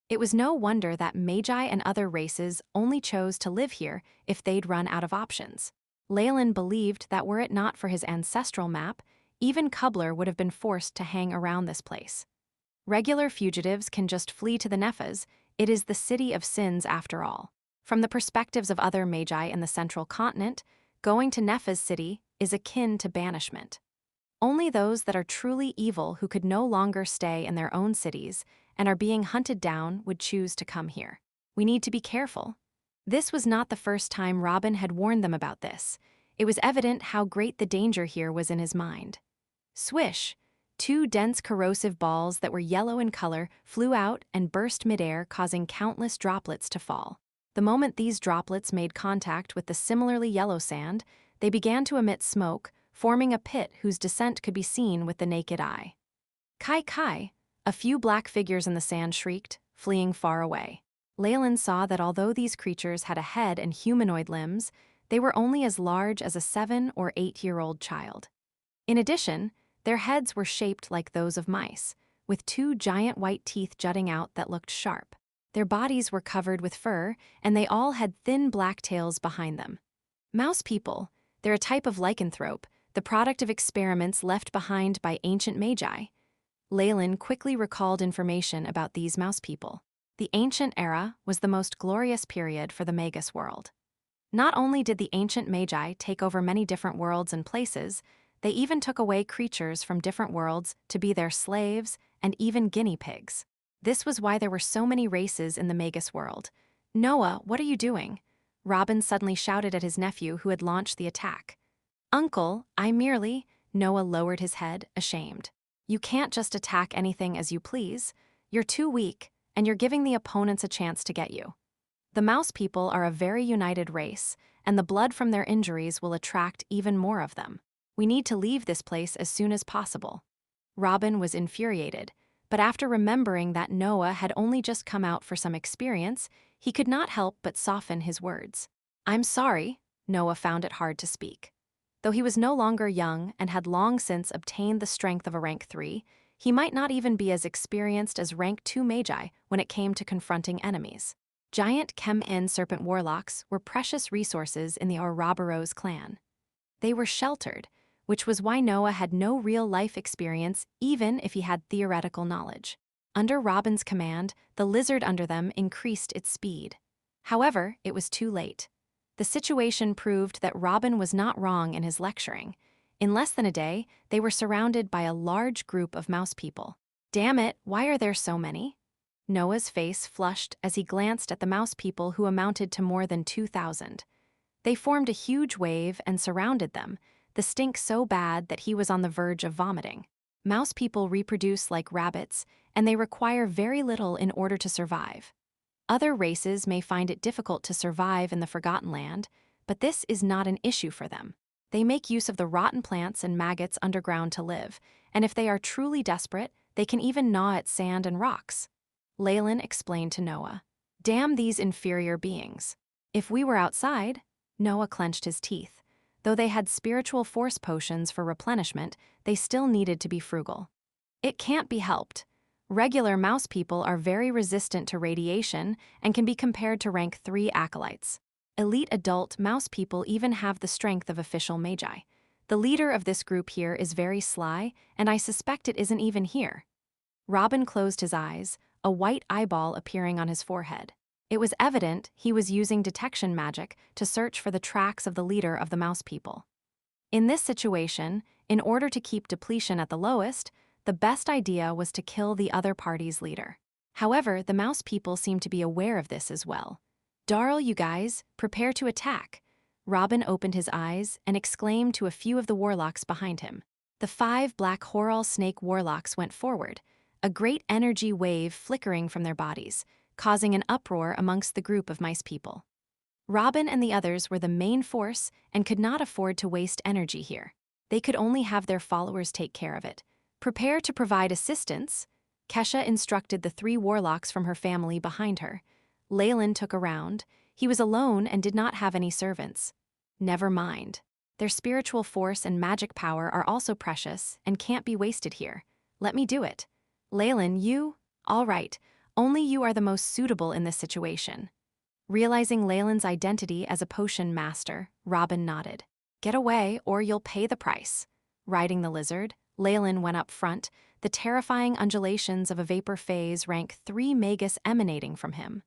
S1: It was no wonder that Magi and other races only chose to live here if they'd run out of options. Leylin believed that were it not for his ancestral map, even Kubler would have been forced to hang around this place. Regular fugitives can just flee to the Nephas. It is the city of sins after all. From the perspectives of other Magi in the central continent, going to Neph's city is akin to banishment. Only those that are truly evil who could no longer stay in their own cities and are being hunted down would choose to come here. We need to be careful. This was not the first time Robin had warned them about this. It was evident how great the danger here was in his mind. Swish! 2 dense corrosive balls that were yellow in color flew out and burst midair, causing countless droplets to fall. The moment these droplets made contact with the similarly yellow sand, they began to emit smoke, forming a pit whose descent could be seen with the naked eye. Kai kai! A few black figures in the sand shrieked, fleeing far away. Leylin saw that although these creatures had a head and humanoid limbs, they were only as large as a 7- or 8-year-old child. In addition, their heads were shaped like those of mice, with 2 giant white teeth jutting out that looked sharp. Their bodies were covered with fur, and they all had thin black tails behind them. Mouse people, they're a type of lycanthrope, the product of experiments left behind by ancient magi. Leylin quickly recalled information about these mouse people. The ancient era was the most glorious period for the Magus World. Not only did the ancient magi take over many different worlds and places, they even took away creatures from different worlds to be their slaves and even guinea pigs. This was why there were so many races in the Magus World. "Noah, what are you doing?" Robin suddenly shouted at his nephew who had launched the attack. "Uncle, I merely..." Noah lowered his head, ashamed. "You can't just attack anything as you please. You're too weak, and you're giving the opponents a chance to get you. The mouse people are a very united race, and the blood from their injuries will attract even more of them. We need to leave this place as soon as possible." Robin was infuriated, but after remembering that Noah had only just come out for some experience, he could not help but soften his words. "I'm sorry," Noah found it hard to speak. Though he was no longer young and had long since obtained the strength of a rank 3, he might not even be as experienced as rank 2 magi when it came to confronting enemies. Giant Chem-In serpent warlocks were precious resources in the Ouroboros clan. They were sheltered, which was why Noah had no real-life experience even if he had theoretical knowledge. Under Robin's command, the lizard under them increased its speed. However, it was too late. The situation proved that Robin was not wrong in his lecturing. In less than a day, they were surrounded by a large group of mouse people. "Damn it, why are there so many?" Noah's face flushed as he glanced at the mouse people who amounted to more than 2,000. They formed a huge wave and surrounded them, the stink so bad that he was on the verge of vomiting. Mouse people reproduce like rabbits, and they require very little in order to survive. Other races may find it difficult to survive in the Forgotten Land, but this is not an issue for them. They make use of the rotten plants and maggots underground to live, and if they are truly desperate, they can even gnaw at sand and rocks. Leylin explained to Noah. "Damn these inferior beings. If we were outside..." Noah clenched his teeth. Though they had spiritual force potions for replenishment, they still needed to be frugal. "It can't be helped. Regular mouse people are very resistant to radiation and can be compared to rank 3 acolytes. Elite adult mouse people even have the strength of official magi. The leader of this group here is very sly, and I suspect it isn't even here." Robin closed his eyes, a white eyeball appearing on his forehead. It was evident he was using detection magic to search for the tracks of the leader of the mouse people. In this situation, in order to keep depletion at the lowest, the best idea was to kill the other party's leader. However, the mouse people seemed to be aware of this as well. "Darl, you guys, prepare to attack." Robin opened his eyes and exclaimed to a few of the warlocks behind him. The 5 black Horal snake warlocks went forward, a great energy wave flickering from their bodies, causing an uproar amongst the group of mice people. Robin and the others were the main force and could not afford to waste energy here. They could only have their followers take care of it. "Prepare to provide assistance," Kesha instructed the 3 warlocks from her family behind her. Leylin took a round. He was alone and did not have any servants. Never mind. Their spiritual force and magic power are also precious and can't be wasted here. Let me do it. Leylin, you? All right. Only you are the most suitable in this situation. Realizing Leylin's identity as a potion master, Robin nodded. "Get away or you'll pay the price." Riding the lizard, Leylin went up front, the terrifying undulations of a vapor phase rank 3 Magus emanating from him.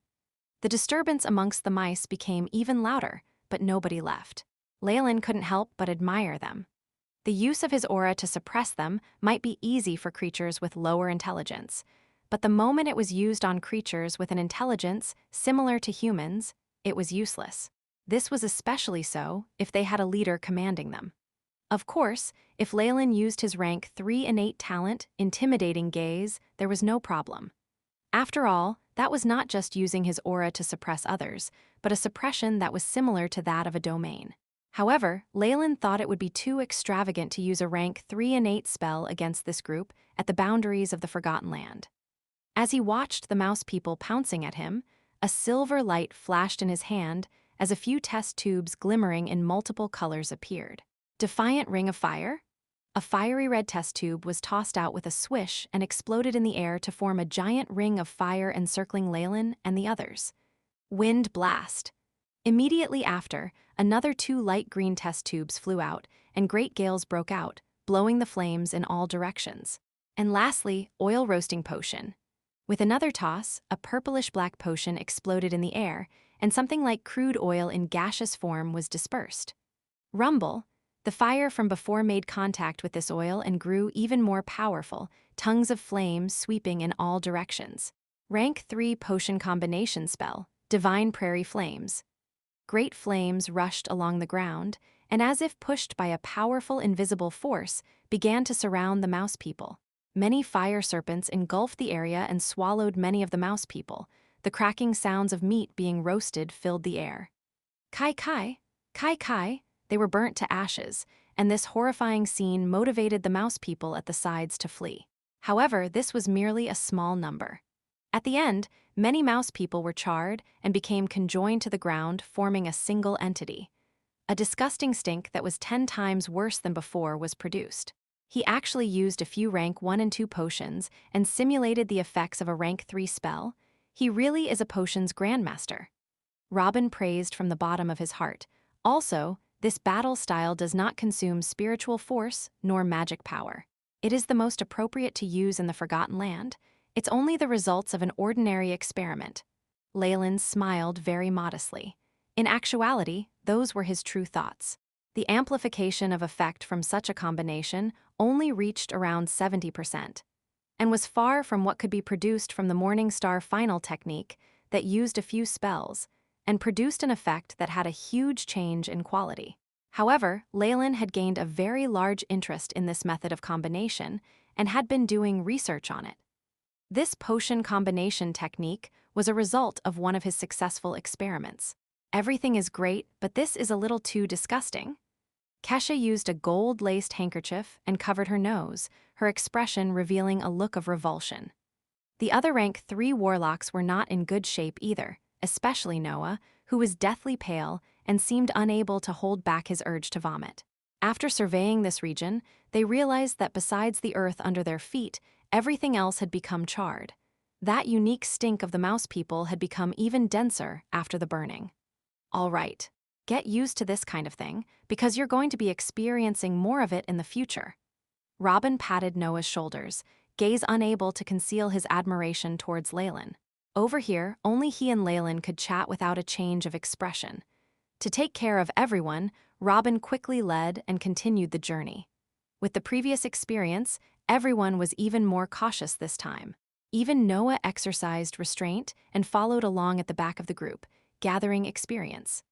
S1: The disturbance amongst the mice became even louder, but nobody left. Leylin couldn't help but admire them. The use of his aura to suppress them might be easy for creatures with lower intelligence, but the moment it was used on creatures with an intelligence similar to humans, it was useless. This was especially so if they had a leader commanding them. Of course, if Leylin used his rank 3 innate talent, intimidating gaze, there was no problem. After all, that was not just using his aura to suppress others, but a suppression that was similar to that of a domain. However, Leylin thought it would be too extravagant to use a rank 3 innate spell against this group at the boundaries of the Forgotten Land. As he watched the mouse people pouncing at him, a silver light flashed in his hand as a few test tubes glimmering in multiple colors appeared. Defiant ring of fire? A fiery red test tube was tossed out with a swish and exploded in the air to form a giant ring of fire encircling Leylin and the others. Wind blast. Immediately after, another 2 light green test tubes flew out, and great gales broke out, blowing the flames in all directions. And lastly, oil roasting potion. With another toss, a purplish-black potion exploded in the air, and something like crude oil in gaseous form was dispersed. Rumble. The fire from before made contact with this oil and grew even more powerful, tongues of flame sweeping in all directions. Rank 3 potion combination spell, Divine Prairie Flames. Great flames rushed along the ground, and as if pushed by a powerful invisible force, began to surround the mouse people. Many fire serpents engulfed the area and swallowed many of the mouse people. The cracking sounds of meat being roasted filled the air. Kai kai, kai kai. They were burnt to ashes, and this horrifying scene motivated the mouse people at the sides to flee. However, this was merely a small number. At the end, many mouse people were charred and became conjoined to the ground, forming a single entity. A disgusting stink that was 10 times worse than before was produced. He actually used a few rank 1 and 2 potions and simulated the effects of a rank 3 spell. He really is a potions grandmaster. Robin praised from the bottom of his heart. Also, this battle style does not consume spiritual force nor magic power. It is the most appropriate to use in the Forgotten Land. It's only the results of an ordinary experiment. Leylin smiled very modestly. In actuality, those were his true thoughts. The amplification of effect from such a combination only reached around 70%, and was far from what could be produced from the Morningstar final technique that used a few spells and produced an effect that had a huge change in quality. However, Leylin had gained a very large interest in this method of combination and had been doing research on it. This potion combination technique was a result of one of his successful experiments. Everything is great, but this is a little too disgusting. Kesha used a gold-laced handkerchief and covered her nose, her expression revealing a look of revulsion. The other rank 3 warlocks were not in good shape either, especially Noah, who was deathly pale and seemed unable to hold back his urge to vomit. After surveying this region, they realized that besides the earth under their feet, everything else had become charred. That unique stink of the mouse people had become even denser after the burning. All right, Get used to this kind of thing, because you're going to be experiencing more of it in the future. Robin patted Noah's shoulders, gaze unable to conceal his admiration towards Leylin. Over here, only he and Leylin could chat without a change of expression. To take care of everyone, Robin quickly led and continued the journey. With the previous experience, everyone was even more cautious this time. Even Noah exercised restraint and followed along at the back of the group, gathering experience.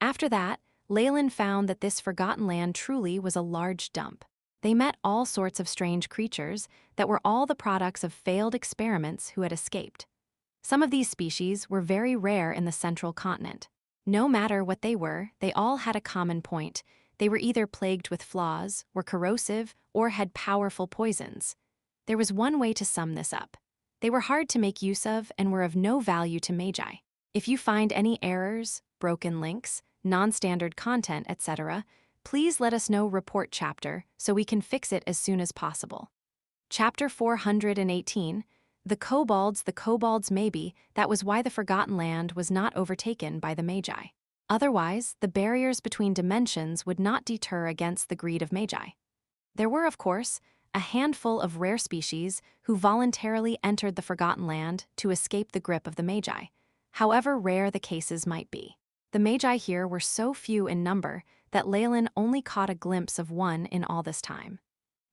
S1: After that, Leylin found that this forgotten land truly was a large dump. They met all sorts of strange creatures that were all the products of failed experiments who had escaped. Some of these species were very rare in the central continent. No matter what they were, they all had a common point. They were either plagued with flaws, were corrosive, or had powerful poisons. There was one way to sum this up. They were hard to make use of and were of no value to Magi. If you find any errors, broken links, non-standard content, etc., please let us know report chapter so we can fix it as soon as possible. Chapter 418, The Kobolds maybe, that was why the Forgotten Land was not overtaken by the Magi. Otherwise, the barriers between dimensions would not deter against the greed of Magi. There were, of course, a handful of rare species who voluntarily entered the Forgotten Land to escape the grip of the Magi, however rare the cases might be. The Magi here were so few in number that Leylin only caught a glimpse of one in all this time.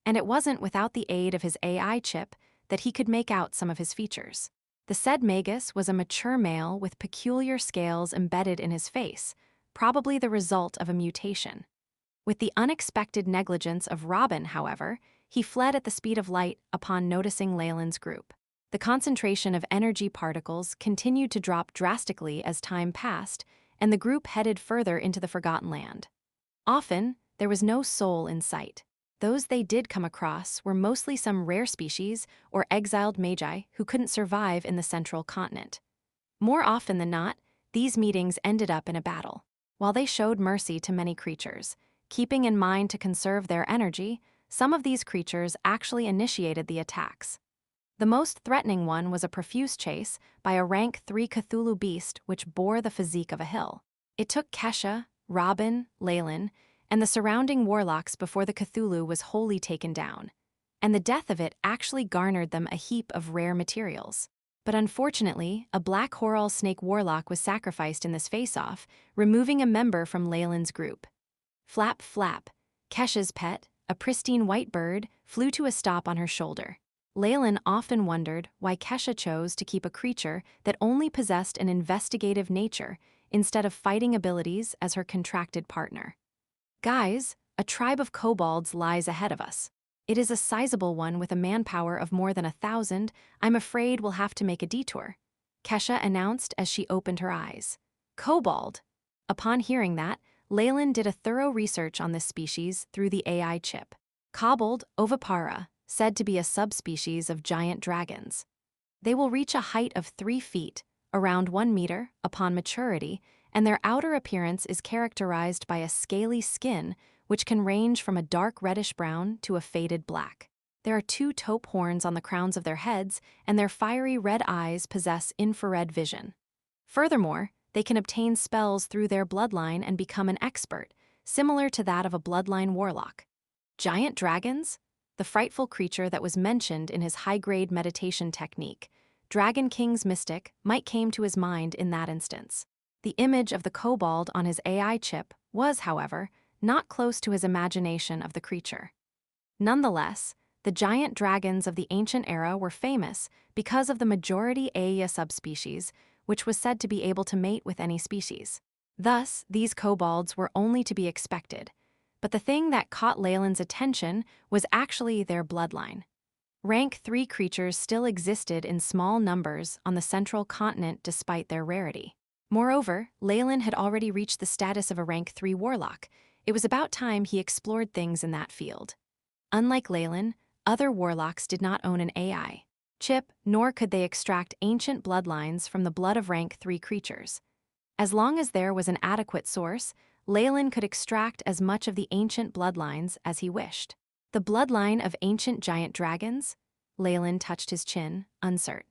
S1: And it wasn't without the aid of his AI chip that he could make out some of his features. The said Magus was a mature male with peculiar scales embedded in his face, probably the result of a mutation. With the unexpected negligence of Robin, however, he fled at the speed of light upon noticing Leylin's group. The concentration of energy particles continued to drop drastically as time passed, and the group headed further into the Forgotten Land. Often, there was no soul in sight. Those they did come across were mostly some rare species or exiled Magi who couldn't survive in the central continent. More often than not, these meetings ended up in a battle. While they showed mercy to many creatures, keeping in mind to conserve their energy, some of these creatures actually initiated the attacks. The most threatening one was a profuse chase by a rank 3 Cthulhu beast which bore the physique of a hill. It took Kesha, Robin, Leylin, and the surrounding Warlocks before the Cthulhu was wholly taken down, and the death of it actually garnered them a heap of rare materials. But unfortunately, a black Horal Snake Warlock was sacrificed in this face-off, removing a member from Leylin's group. Flap, flap, Kesha's pet, a pristine white bird, flew to a stop on her shoulder. Leylin often wondered why Kesha chose to keep a creature that only possessed an investigative nature instead of fighting abilities as her contracted partner. Guys, a tribe of kobolds lies ahead of us. It is a sizable one with a manpower of more than 1,000. I'm afraid we'll have to make a detour, Kesha announced as she opened her eyes. Kobold. Upon hearing that, Leylin did a thorough research on this species through the AI chip. Kobold ovipara, said to be a subspecies of giant dragons. They will reach a height of 3 feet, around 1 meter, upon maturity, and their outer appearance is characterized by a scaly skin which can range from a dark reddish-brown to a faded black. There are 2 taupe horns on the crowns of their heads, and their fiery red eyes possess infrared vision. Furthermore, they can obtain spells through their bloodline and become an expert, similar to that of a bloodline warlock. Giant dragons? The frightful creature that was mentioned in his high-grade meditation technique, Dragon King's mystic, might came to his mind in that instance. The image of the kobold on his AI chip was, however, not close to his imagination of the creature. Nonetheless, the giant dragons of the ancient era were famous because of the majority Aya subspecies, which was said to be able to mate with any species. Thus, these kobolds were only to be expected. But the thing that caught Leylin's attention was actually their bloodline. Rank 3 creatures still existed in small numbers on the central continent despite their rarity. Moreover, Leylin had already reached the status of a rank 3 warlock. It was about time he explored things in that field. Unlike Leylin, other warlocks did not own an AI chip, nor could they extract ancient bloodlines from the blood of rank 3 creatures. As long as there was an adequate source, Leylin could extract as much of the ancient bloodlines as he wished. The bloodline of ancient giant dragons? Leylin touched his chin, uncertain.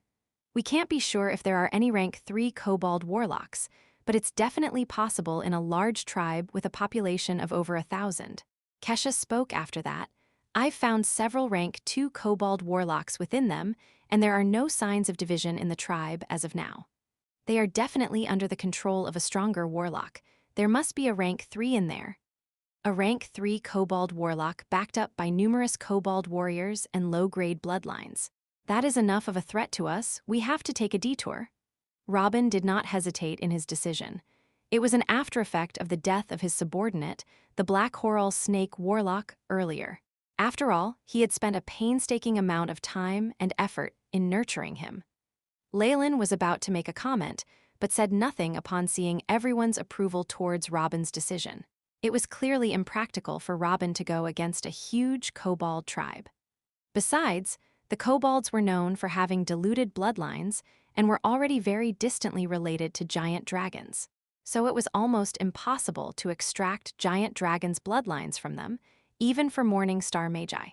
S1: We can't be sure if there are any rank 3 kobold warlocks, but it's definitely possible in a large tribe with a population of over 1,000. Kesha spoke after that. I've found several rank 2 kobold warlocks within them, and there are no signs of division in the tribe as of now. They are definitely under the control of a stronger warlock. There must be a rank 3 in there. A rank 3 kobold warlock backed up by numerous kobold warriors and low-grade bloodlines. That is enough of a threat to us. We have to take a detour. Robin did not hesitate in his decision. It was an after-effect of the death of his subordinate, the Black Horal Snake Warlock, earlier. After all, he had spent a painstaking amount of time and effort in nurturing him. Leylin was about to make a comment, but said nothing upon seeing everyone's approval towards Robin's decision. It was clearly impractical for Robin to go against a huge kobold tribe. Besides, the kobolds were known for having diluted bloodlines and were already very distantly related to giant dragons. So it was almost impossible to extract giant dragons' bloodlines from them, even for Morning Star Magi.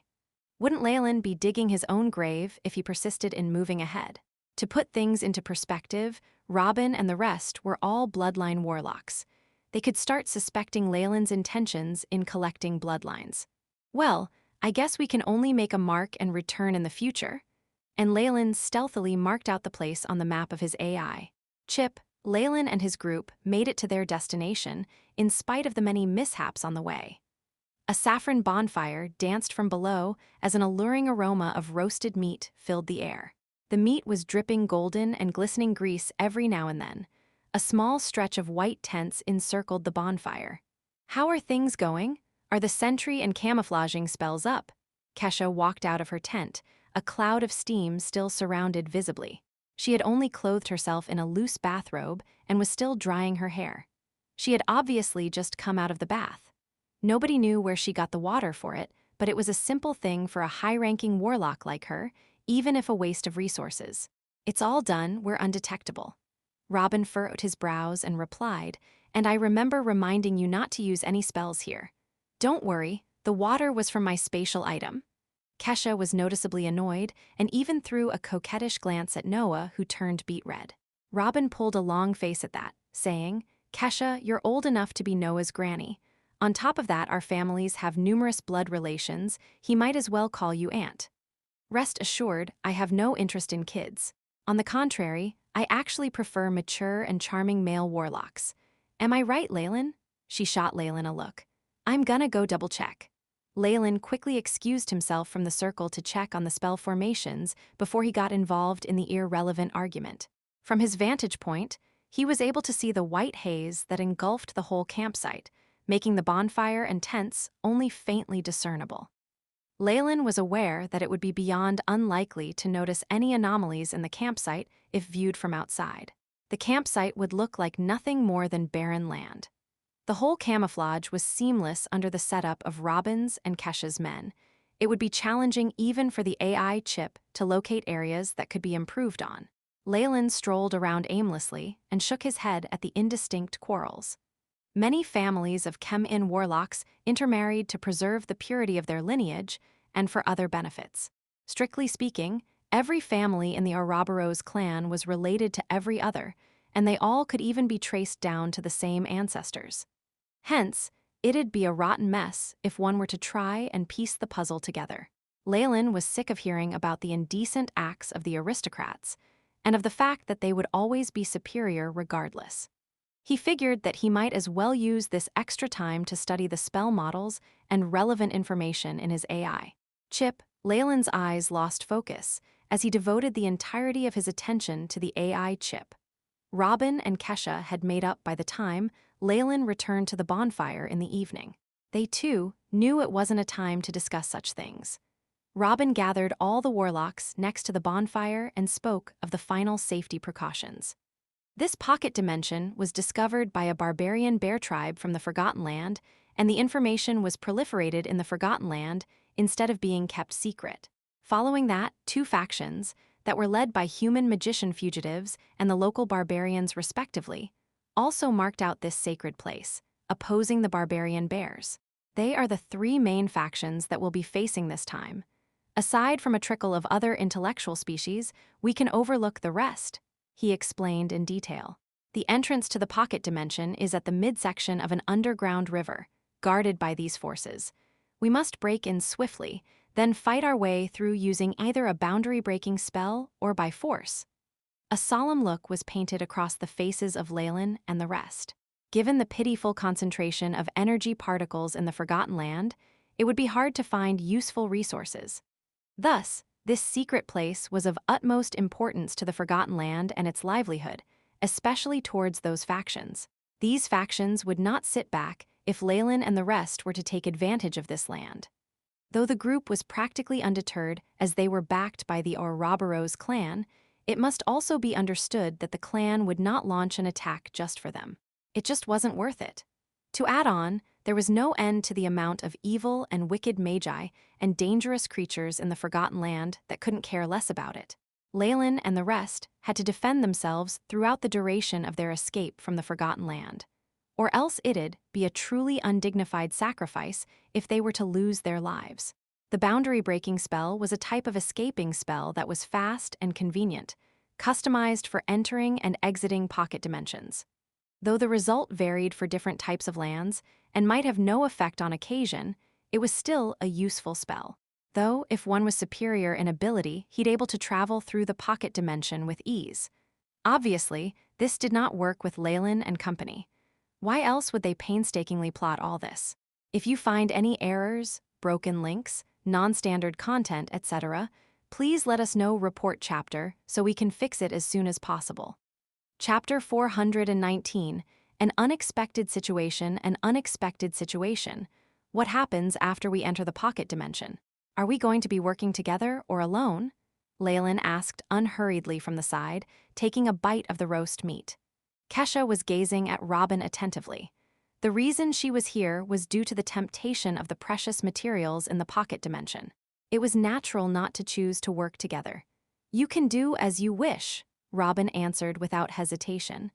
S1: Wouldn't Leylin be digging his own grave if he persisted in moving ahead? To put things into perspective, Robin and the rest were all bloodline warlocks. They could start suspecting Leylin's intentions in collecting bloodlines. Well, I guess we can only make a mark and return in the future. And Leylin stealthily marked out the place on the map of his AI. Chip, Leylin and his group made it to their destination in spite of the many mishaps on the way. A saffron bonfire danced from below as an alluring aroma of roasted meat filled the air. The meat was dripping golden and glistening grease every now and then. A small stretch of white tents encircled the bonfire. How are things going? Are the sentry and camouflaging spells up? Kesha walked out of her tent, a cloud of steam still surrounded visibly. She had only clothed herself in a loose bathrobe and was still drying her hair. She had obviously just come out of the bath. Nobody knew where she got the water for it, but it was a simple thing for a high-ranking warlock like her, even if a waste of resources. It's all done, we're undetectable. Robin furrowed his brows and replied, and I remember reminding you not to use any spells here. Don't worry, the water was from my spatial item. Kesha was noticeably annoyed and even threw a coquettish glance at Noah, who turned beet red. Robin pulled a long face at that, saying, Kesha, you're old enough to be Noah's granny. On top of that, our families have numerous blood relations. He might as well call you aunt. Rest assured, I have no interest in kids. On the contrary, I actually prefer mature and charming male warlocks. Am I right, Leylin? She shot Leylin a look. I'm gonna go double-check. Leylin quickly excused himself from the circle to check on the spell formations before he got involved in the irrelevant argument. From his vantage point, he was able to see the white haze that engulfed the whole campsite, making the bonfire and tents only faintly discernible. Leylin was aware that it would be beyond unlikely to notice any anomalies in the campsite if viewed from outside. The campsite would look like nothing more than barren land. The whole camouflage was seamless under the setup of Robin's and Kesha's men. It would be challenging even for the AI chip to locate areas that could be improved on. Leylin strolled around aimlessly and shook his head at the indistinct quarrels. Many families of Chem-In warlocks intermarried to preserve the purity of their lineage and for other benefits. Strictly speaking, every family in the Ouroboros clan was related to every other, and they all could even be traced down to the same ancestors. Hence, it'd be a rotten mess if one were to try and piece the puzzle together. Leylin was sick of hearing about the indecent acts of the aristocrats, and of the fact that they would always be superior regardless. He figured that he might as well use this extra time to study the spell models and relevant information in his AI. Chip, Leylin's eyes lost focus as he devoted the entirety of his attention to the AI chip. Robin and Kesha had made up by the time Leylin returned to the bonfire in the evening. They, too, knew it wasn't a time to discuss such things. Robin gathered all the warlocks next to the bonfire and spoke of the final safety precautions. This pocket dimension was discovered by a barbarian bear tribe from the Forgotten Land, and the information was proliferated in the Forgotten Land instead of being kept secret. Following that, 2 factions, that were led by human magician fugitives and the local barbarians respectively, also marked out this sacred place, opposing the barbarian bears. They are the 3 main factions that will be facing this time. Aside from a trickle of other intellectual species, we can overlook the rest, he explained in detail. The entrance to the pocket dimension is at the midsection of an underground river, guarded by these forces. We must break in swiftly, then fight our way through using either a boundary-breaking spell or by force. A solemn look was painted across the faces of Leylin and the rest. Given the pitiful concentration of energy particles in the Forgotten Land, it would be hard to find useful resources. Thus, this secret place was of utmost importance to the Forgotten Land and its livelihood, especially towards those factions. These factions would not sit back if Leylin and the rest were to take advantage of this land. Though the group was practically undeterred as they were backed by the Ouroboros clan, it must also be understood that the clan would not launch an attack just for them. It just wasn't worth it. To add on, there was no end to the amount of evil and wicked magi and dangerous creatures in the Forgotten Land that couldn't care less about it. Leylin and the rest had to defend themselves throughout the duration of their escape from the Forgotten Land, or else it'd be a truly undignified sacrifice if they were to lose their lives. The boundary-breaking spell was a type of escaping spell that was fast and convenient, customized for entering and exiting pocket dimensions. Though the result varied for different types of lands and might have no effect on occasion, it was still a useful spell. Though, if one was superior in ability, he'd able to travel through the pocket dimension with ease. Obviously, this did not work with Leylin and company. Why else would they painstakingly plot all this? If you find any errors, broken links, non-standard content, etc., please let us know report chapter so we can fix it as soon as possible. Chapter 419, An Unexpected Situation, An Unexpected Situation. What happens after we enter the pocket dimension? Are we going to be working together or alone? Leylin asked unhurriedly from the side, taking a bite of the roast meat. Kesha was gazing at Robin attentively. The reason she was here was due to the temptation of the precious materials in the pocket dimension. It was natural not to choose to work together. You can do as you wish, Robin answered without hesitation.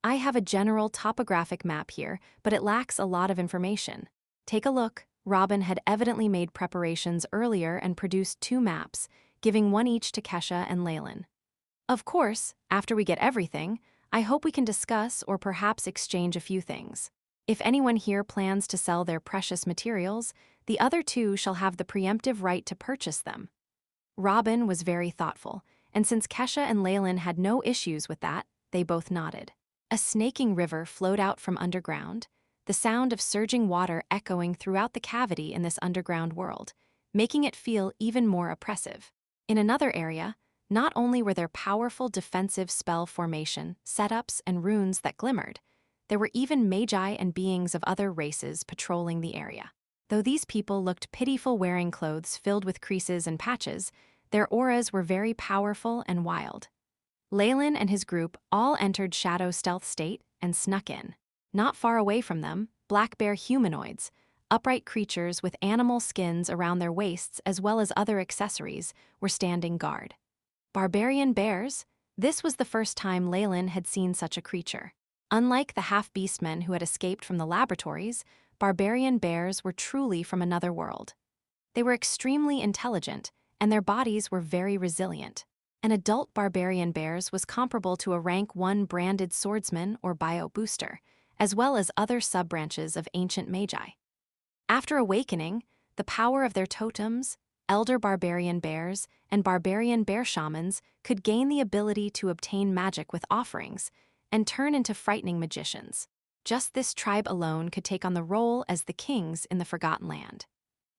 S1: I have a general topographic map here, but it lacks a lot of information. Take a look. Robin had evidently made preparations earlier and produced 2 maps, giving one each to Kesha and Leylin. Of course, after we get everything, I hope we can discuss or perhaps exchange a few things. If anyone here plans to sell their precious materials, the other 2 shall have the preemptive right to purchase them. Robin was very thoughtful, and since Kesha and Leylin had no issues with that, they both nodded. A snaking river flowed out from underground, the sound of surging water echoing throughout the cavity in this underground world, making it feel even more oppressive. In another area, not only were there powerful defensive spell formation, setups, and runes that glimmered, there were even magi and beings of other races patrolling the area. Though these people looked pitiful wearing clothes filled with creases and patches, their auras were very powerful and wild. Leylin and his group all entered shadow stealth state and snuck in. Not far away from them, black bear humanoids, upright creatures with animal skins around their waists as well as other accessories, were standing guard. Barbarian bears? This was the first time Leylin had seen such a creature. Unlike the half-beastmen who had escaped from the laboratories, barbarian bears were truly from another world. They were extremely intelligent, and their bodies were very resilient. An adult barbarian bears was comparable to a rank 1 branded swordsman or bio booster, as well as other sub-branches of ancient magi. After awakening, the power of their totems, elder barbarian bears, and barbarian bear shamans could gain the ability to obtain magic with offerings and turn into frightening magicians. Just this tribe alone could take on the role as the kings in the Forgotten Land.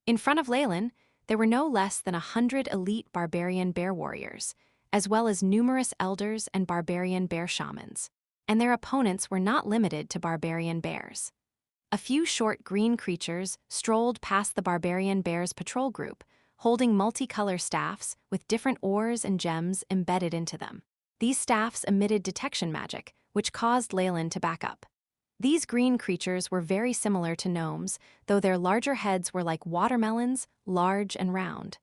S1: In front of Leylin, there were no less than 100 elite barbarian bear warriors, as well as numerous elders and barbarian bear shamans. And their opponents were not limited to barbarian bears. A few short green creatures strolled past the barbarian bears patrol group, holding multicolor staffs with different ores and gems embedded into them. These staffs emitted detection magic, which caused Leylin to back up. These green creatures were very similar to gnomes, though their larger heads were like watermelons, large and round.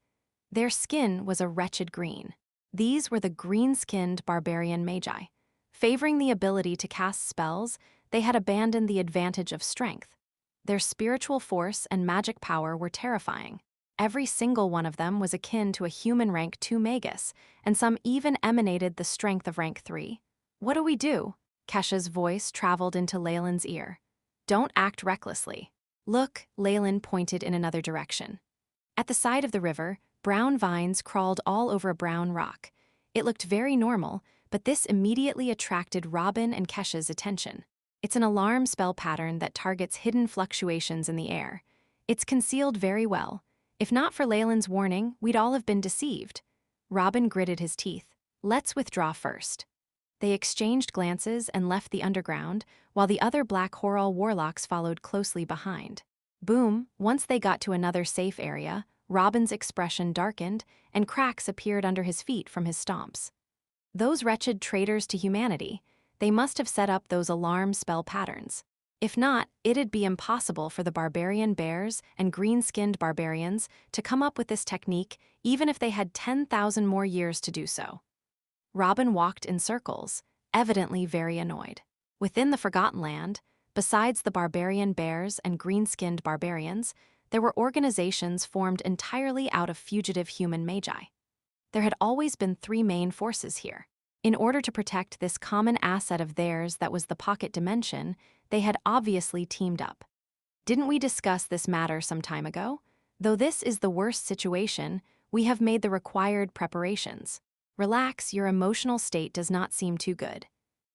S1: Their skin was a wretched green. These were the green-skinned barbarian magi. Favoring the ability to cast spells, they had abandoned the advantage of strength. Their spiritual force and magic power were terrifying. Every single one of them was akin to a human rank 2 Magus, and some even emanated the strength of rank 3. What do we do? Kesha's voice traveled into Leylin's ear. Don't act recklessly. Look, Leylin pointed in another direction. At the side of the river, brown vines crawled all over a brown rock. It looked very normal, but this immediately attracted Robin and Kesha's attention. It's an alarm spell pattern that targets hidden fluctuations in the air. It's concealed very well. If not for Leylin's warning, we'd all have been deceived. Robin gritted his teeth. Let's withdraw first. They exchanged glances and left the underground, while the other Black Horal warlocks followed closely behind. Boom, once they got to another safe area, Robin's expression darkened, and cracks appeared under his feet from his stomps. Those wretched traitors to humanity, they must have set up those alarm spell patterns. If not, it'd be impossible for the barbarian bears and green-skinned barbarians to come up with this technique even if they had 10,000 more years to do so. Robin walked in circles, evidently very annoyed. Within the Forgotten Land, besides the barbarian bears and green-skinned barbarians, there were organizations formed entirely out of fugitive human magi. There had always been three main forces here. In order to protect this common asset of theirs that was the pocket dimension, they had obviously teamed up. Didn't we discuss this matter some time ago? Though this is the worst situation, we have made the required preparations. Relax, your emotional state does not seem too good.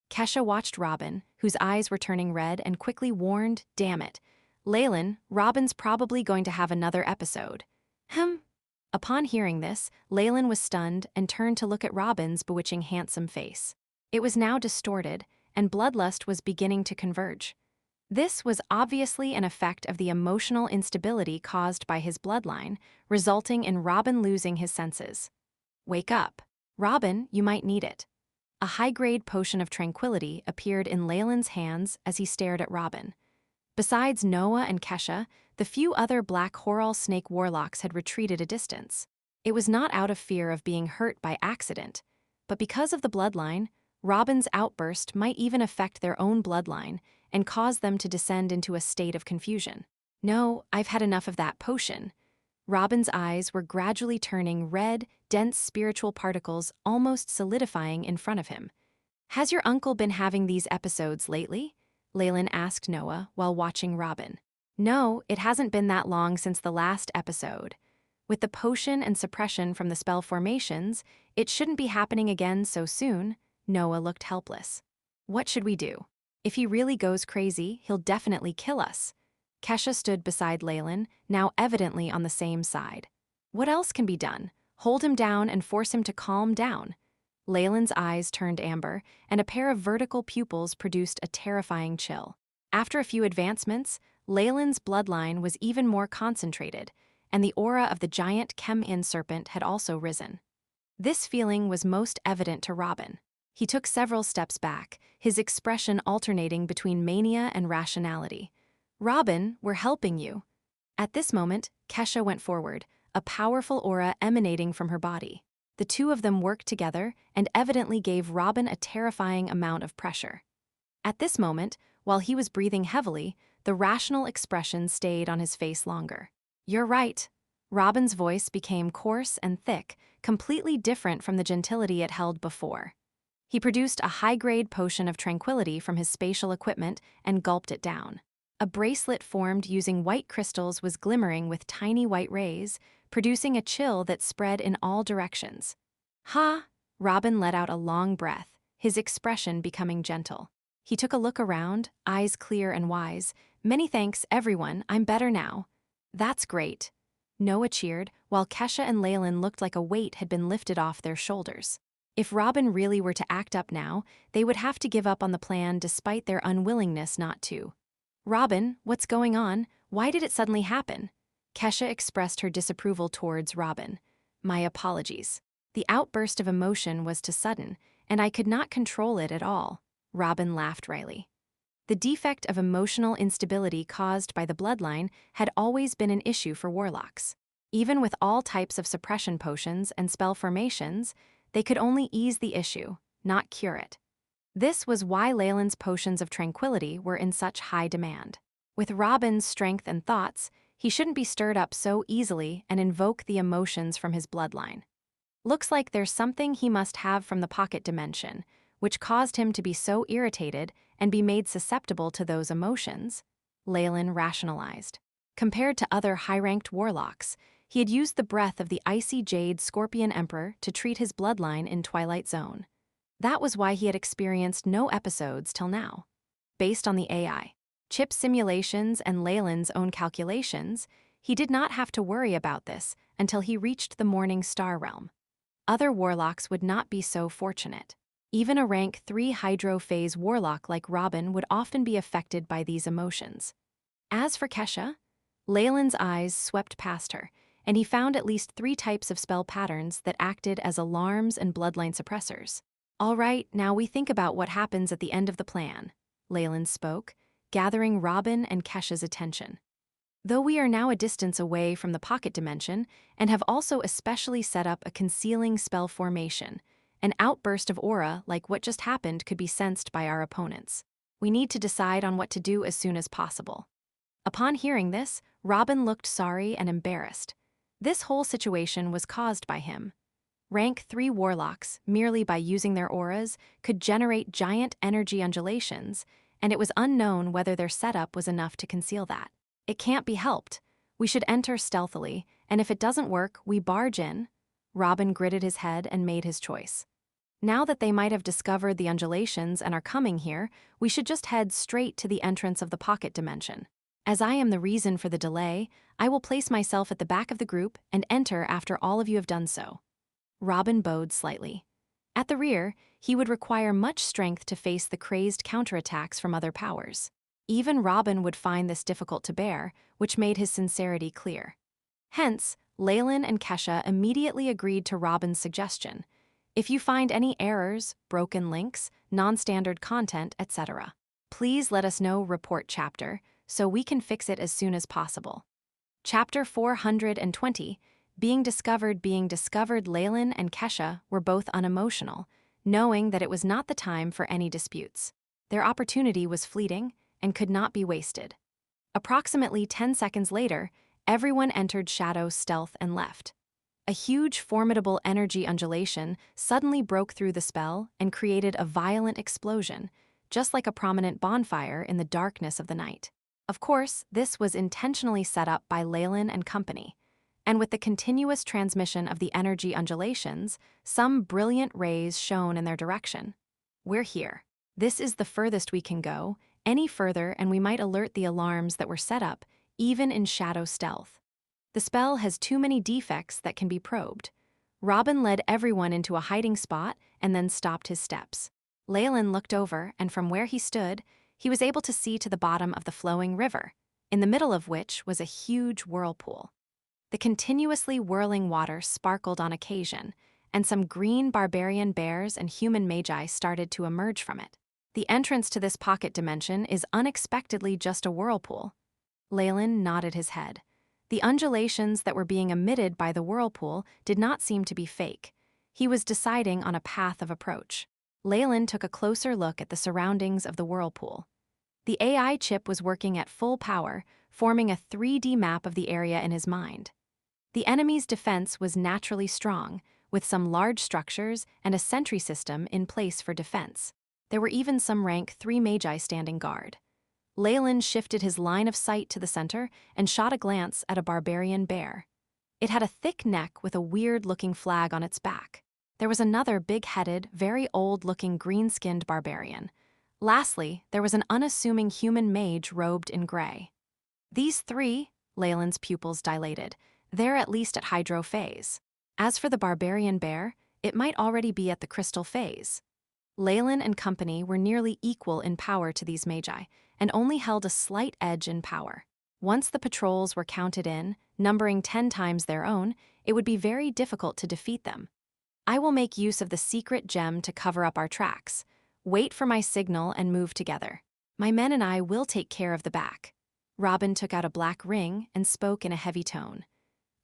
S1: Kesha watched Robin, whose eyes were turning red, and quickly warned, damn it. Leylin, Robin's probably going to have another episode. Upon hearing this, Leylin was stunned and turned to look at Robin's bewitching handsome face. It was now distorted, and bloodlust was beginning to converge. This was obviously an effect of the emotional instability caused by his bloodline, resulting in Robin losing his senses. Wake up. Robin, you might need it. A high-grade potion of tranquility appeared in Leylin's hands as he stared at Robin. Besides Noah and Kesha, the few other Black Horal snake warlocks had retreated a distance. It was not out of fear of being hurt by accident, but because of the bloodline, Robin's outburst might even affect their own bloodline and cause them to descend into a state of confusion. No, I've had enough of that potion. Robin's eyes were gradually turning red, dense spiritual particles almost solidifying in front of him. Has your uncle been having these episodes lately? Leylin asked Noah while watching Robin. No, it hasn't been that long since the last episode. With the potion and suppression from the spell formations, it shouldn't be happening again so soon. Noah looked helpless. What should we do? If he really goes crazy, he'll definitely kill us. Kesha stood beside Leylin, now evidently on the same side. What else can be done? Hold him down and force him to calm down. Leylin's eyes turned amber, and a pair of vertical pupils produced a terrifying chill. After a few advancements, Leylin's bloodline was even more concentrated, and the aura of the giant Chem-In serpent had also risen. This feeling was most evident to Robin. He took several steps back, his expression alternating between mania and rationality. Robin, we're helping you. At this moment, Kesha went forward, a powerful aura emanating from her body. The two of them worked together and evidently gave Robin a terrifying amount of pressure. At this moment, while he was breathing heavily, the rational expression stayed on his face longer. You're right. Robin's voice became coarse and thick, completely different from the gentility it held before. He produced a high-grade potion of tranquility from his spatial equipment and gulped it down. A bracelet formed using white crystals was glimmering with tiny white rays, producing a chill that spread in all directions. Ha! Robin let out a long breath, his expression becoming gentle. He took a look around, eyes clear and wise. Many thanks, everyone, I'm better now. That's great. Noah cheered, while Kesha and Leylin looked like a weight had been lifted off their shoulders. If Robin really were to act up now, they would have to give up on the plan despite their unwillingness not to. Robin, what's going on? Why did it suddenly happen? Kesha expressed her disapproval towards Robin. My apologies. The outburst of emotion was too sudden, and I could not control it at all. Robin laughed wryly. The defect of emotional instability caused by the bloodline had always been an issue for warlocks. Even with all types of suppression potions and spell formations, they could only ease the issue, not cure it. This was why Leylin's potions of tranquility were in such high demand. With Robin's strength and thoughts, he shouldn't be stirred up so easily and invoke the emotions from his bloodline. Looks like there's something he must have from the pocket dimension, which caused him to be so irritated and be made susceptible to those emotions, Leylin rationalized. Compared to other high-ranked warlocks, he had used the breath of the icy jade Scorpion Emperor to treat his bloodline in Twilight Zone. That was why he had experienced no episodes till now. Based on the AI, chip simulations, and Leylin's own calculations, he did not have to worry about this until he reached the Morning Star realm. Other warlocks would not be so fortunate. Even a rank 3 hydro-phase warlock like Robin would often be affected by these emotions. As for Kesha, Leylin's eyes swept past her, and he found at least 3 types of spell patterns that acted as alarms and bloodline suppressors. All right, now we think about what happens at the end of the plan, Leylin spoke, gathering Robin and Kesha's attention. Though we are now a distance away from the pocket dimension and have also especially set up a concealing spell formation, an outburst of aura like what just happened could be sensed by our opponents. We need to decide on what to do as soon as possible. Upon hearing this, Robin looked sorry and embarrassed. This whole situation was caused by him. Rank 3 warlocks, merely by using their auras, could generate giant energy undulations, and it was unknown whether their setup was enough to conceal that. It can't be helped. We should enter stealthily, and if it doesn't work, we barge in. Robin gritted his head and made his choice. Now that they might have discovered the undulations and are coming here, we should just head straight to the entrance of the pocket dimension. As I am the reason for the delay, I will place myself at the back of the group and enter after all of you have done so. Robin bowed slightly. At the rear, he would require much strength to face the crazed counterattacks from other powers. Even Robin would find this difficult to bear, which made his sincerity clear. Hence, Leylin and Kesha immediately agreed to Robin's suggestion. If you find any errors, broken links, non-standard content, etc., please let us know. Report chapter, so we can fix it as soon as possible. Chapter 420, Being Discovered. Leylin and Kesha were both unemotional, knowing that it was not the time for any disputes. Their opportunity was fleeting and could not be wasted. Approximately 10 seconds later, everyone entered Shadow's stealth and left. A huge, formidable energy undulation suddenly broke through the spell and created a violent explosion, just like a prominent bonfire in the darkness of the night. Of course, this was intentionally set up by Leylin and company, and with the continuous transmission of the energy undulations, some brilliant rays shone in their direction. We're here. This is the furthest we can go. Any further and we might alert the alarms that were set up, even in Shadow stealth. The spell has too many defects that can be probed. Robin led everyone into a hiding spot and then stopped his steps. Leylin looked over, and from where he stood, he was able to see to the bottom of the flowing river, in the middle of which was a huge whirlpool. The continuously whirling water sparkled on occasion, and some green barbarian bears and human magi started to emerge from it. The entrance to this pocket dimension is unexpectedly just a whirlpool. Leylin nodded his head. The undulations that were being emitted by the whirlpool did not seem to be fake. He was deciding on a path of approach. Leylin took a closer look at the surroundings of the whirlpool. The AI chip was working at full power, forming a 3D map of the area in his mind. The enemy's defense was naturally strong, with some large structures and a sentry system in place for defense. There were even some rank 3 magi standing guard. Leylin shifted his line of sight to the center and shot a glance at a barbarian bear. It had a thick neck with a weird-looking flag on its back. There was another big-headed, very old-looking green-skinned barbarian. Lastly, there was an unassuming human mage robed in gray. These 3, Leylin's pupils dilated. They're at least at hydro phase. As for the barbarian bear, it might already be at the crystal phase. Leylin and company were nearly equal in power to these magi, and only held a slight edge in power. Once the patrols were counted in, numbering 10 times their own, it would be very difficult to defeat them. I will make use of the secret gem to cover up our tracks. Wait for my signal and move together. My men and I will take care of the back. Robin took out a black ring and spoke in a heavy tone.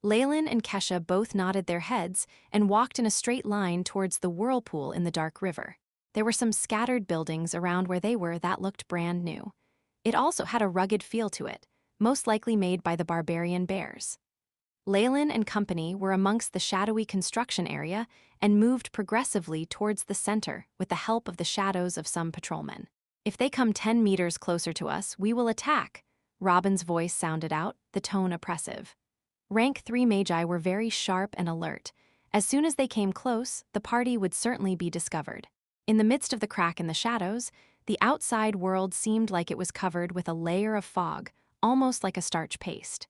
S1: Leylin and Kesha both nodded their heads and walked in a straight line towards the whirlpool in the dark river. There were some scattered buildings around where they were that looked brand new. It also had a rugged feel to it, most likely made by the barbarian bears. Leylin and company were amongst the shadowy construction area and moved progressively towards the center with the help of the shadows of some patrolmen. "If they come 10 meters closer to us, we will attack," Robin's voice sounded out, the tone oppressive. Rank 3 Magi were very sharp and alert. As soon as they came close, the party would certainly be discovered. In the midst of the crack in the shadows, the outside world seemed like it was covered with a layer of fog, almost like a starch paste.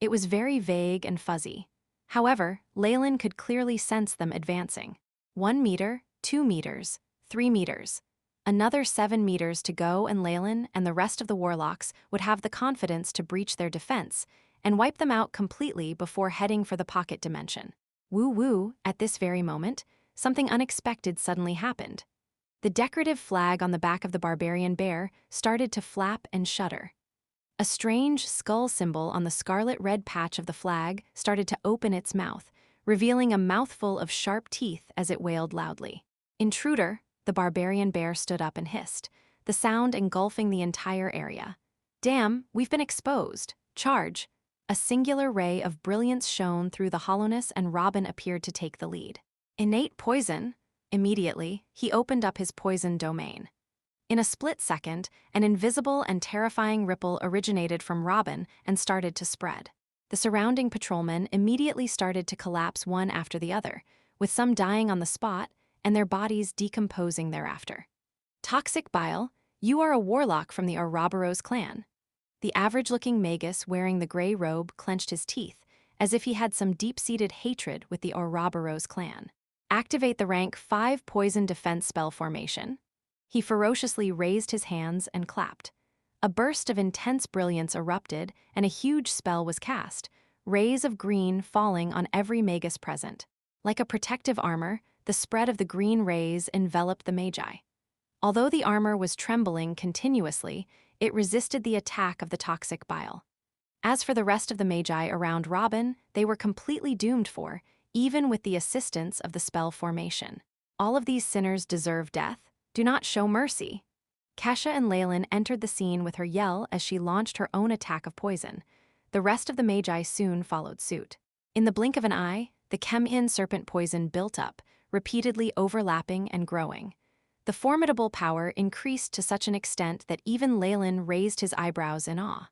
S1: It was very vague and fuzzy. However, Leylin could clearly sense them advancing. 1 meter, 2 meters, 3 meters. Another 7 meters to go, and Leylin and the rest of the Warlocks would have the confidence to breach their defense and wipe them out completely before heading for the pocket dimension. Woo-woo, at this very moment, something unexpected suddenly happened. The decorative flag on the back of the barbarian bear started to flap and shudder. A strange skull symbol on the scarlet-red patch of the flag started to open its mouth, revealing a mouthful of sharp teeth as it wailed loudly. "Intruder!" The barbarian bear stood up and hissed, the sound engulfing the entire area. "Damn, we've been exposed. Charge!" A singular ray of brilliance shone through the hollowness, and Robin appeared to take the lead. "Innate poison!" Immediately, he opened up his poison domain. In a split second, an invisible and terrifying ripple originated from Robin and started to spread. The surrounding patrolmen immediately started to collapse one after the other, with some dying on the spot and their bodies decomposing thereafter. "Toxic bile, you are a warlock from the Ouroboros clan." The average-looking Magus wearing the gray robe clenched his teeth, as if he had some deep-seated hatred with the Ouroboros clan. "Activate the rank 5 poison defense spell formation." He ferociously raised his hands and clapped. A burst of intense brilliance erupted, and a huge spell was cast, rays of green falling on every Magus present. Like a protective armor, the spread of the green rays enveloped the Magi. Although the armor was trembling continuously, it resisted the attack of the toxic bile. As for the rest of the Magi around Robin, they were completely doomed for, even with the assistance of the spell formation. "All of these sinners deserve death. Do not show mercy." Kesha and Leylin entered the scene with her yell as she launched her own attack of poison. The rest of the Magi soon followed suit. In the blink of an eye, the Chem-In serpent poison built up, repeatedly overlapping and growing. The formidable power increased to such an extent that even Leylin raised his eyebrows in awe.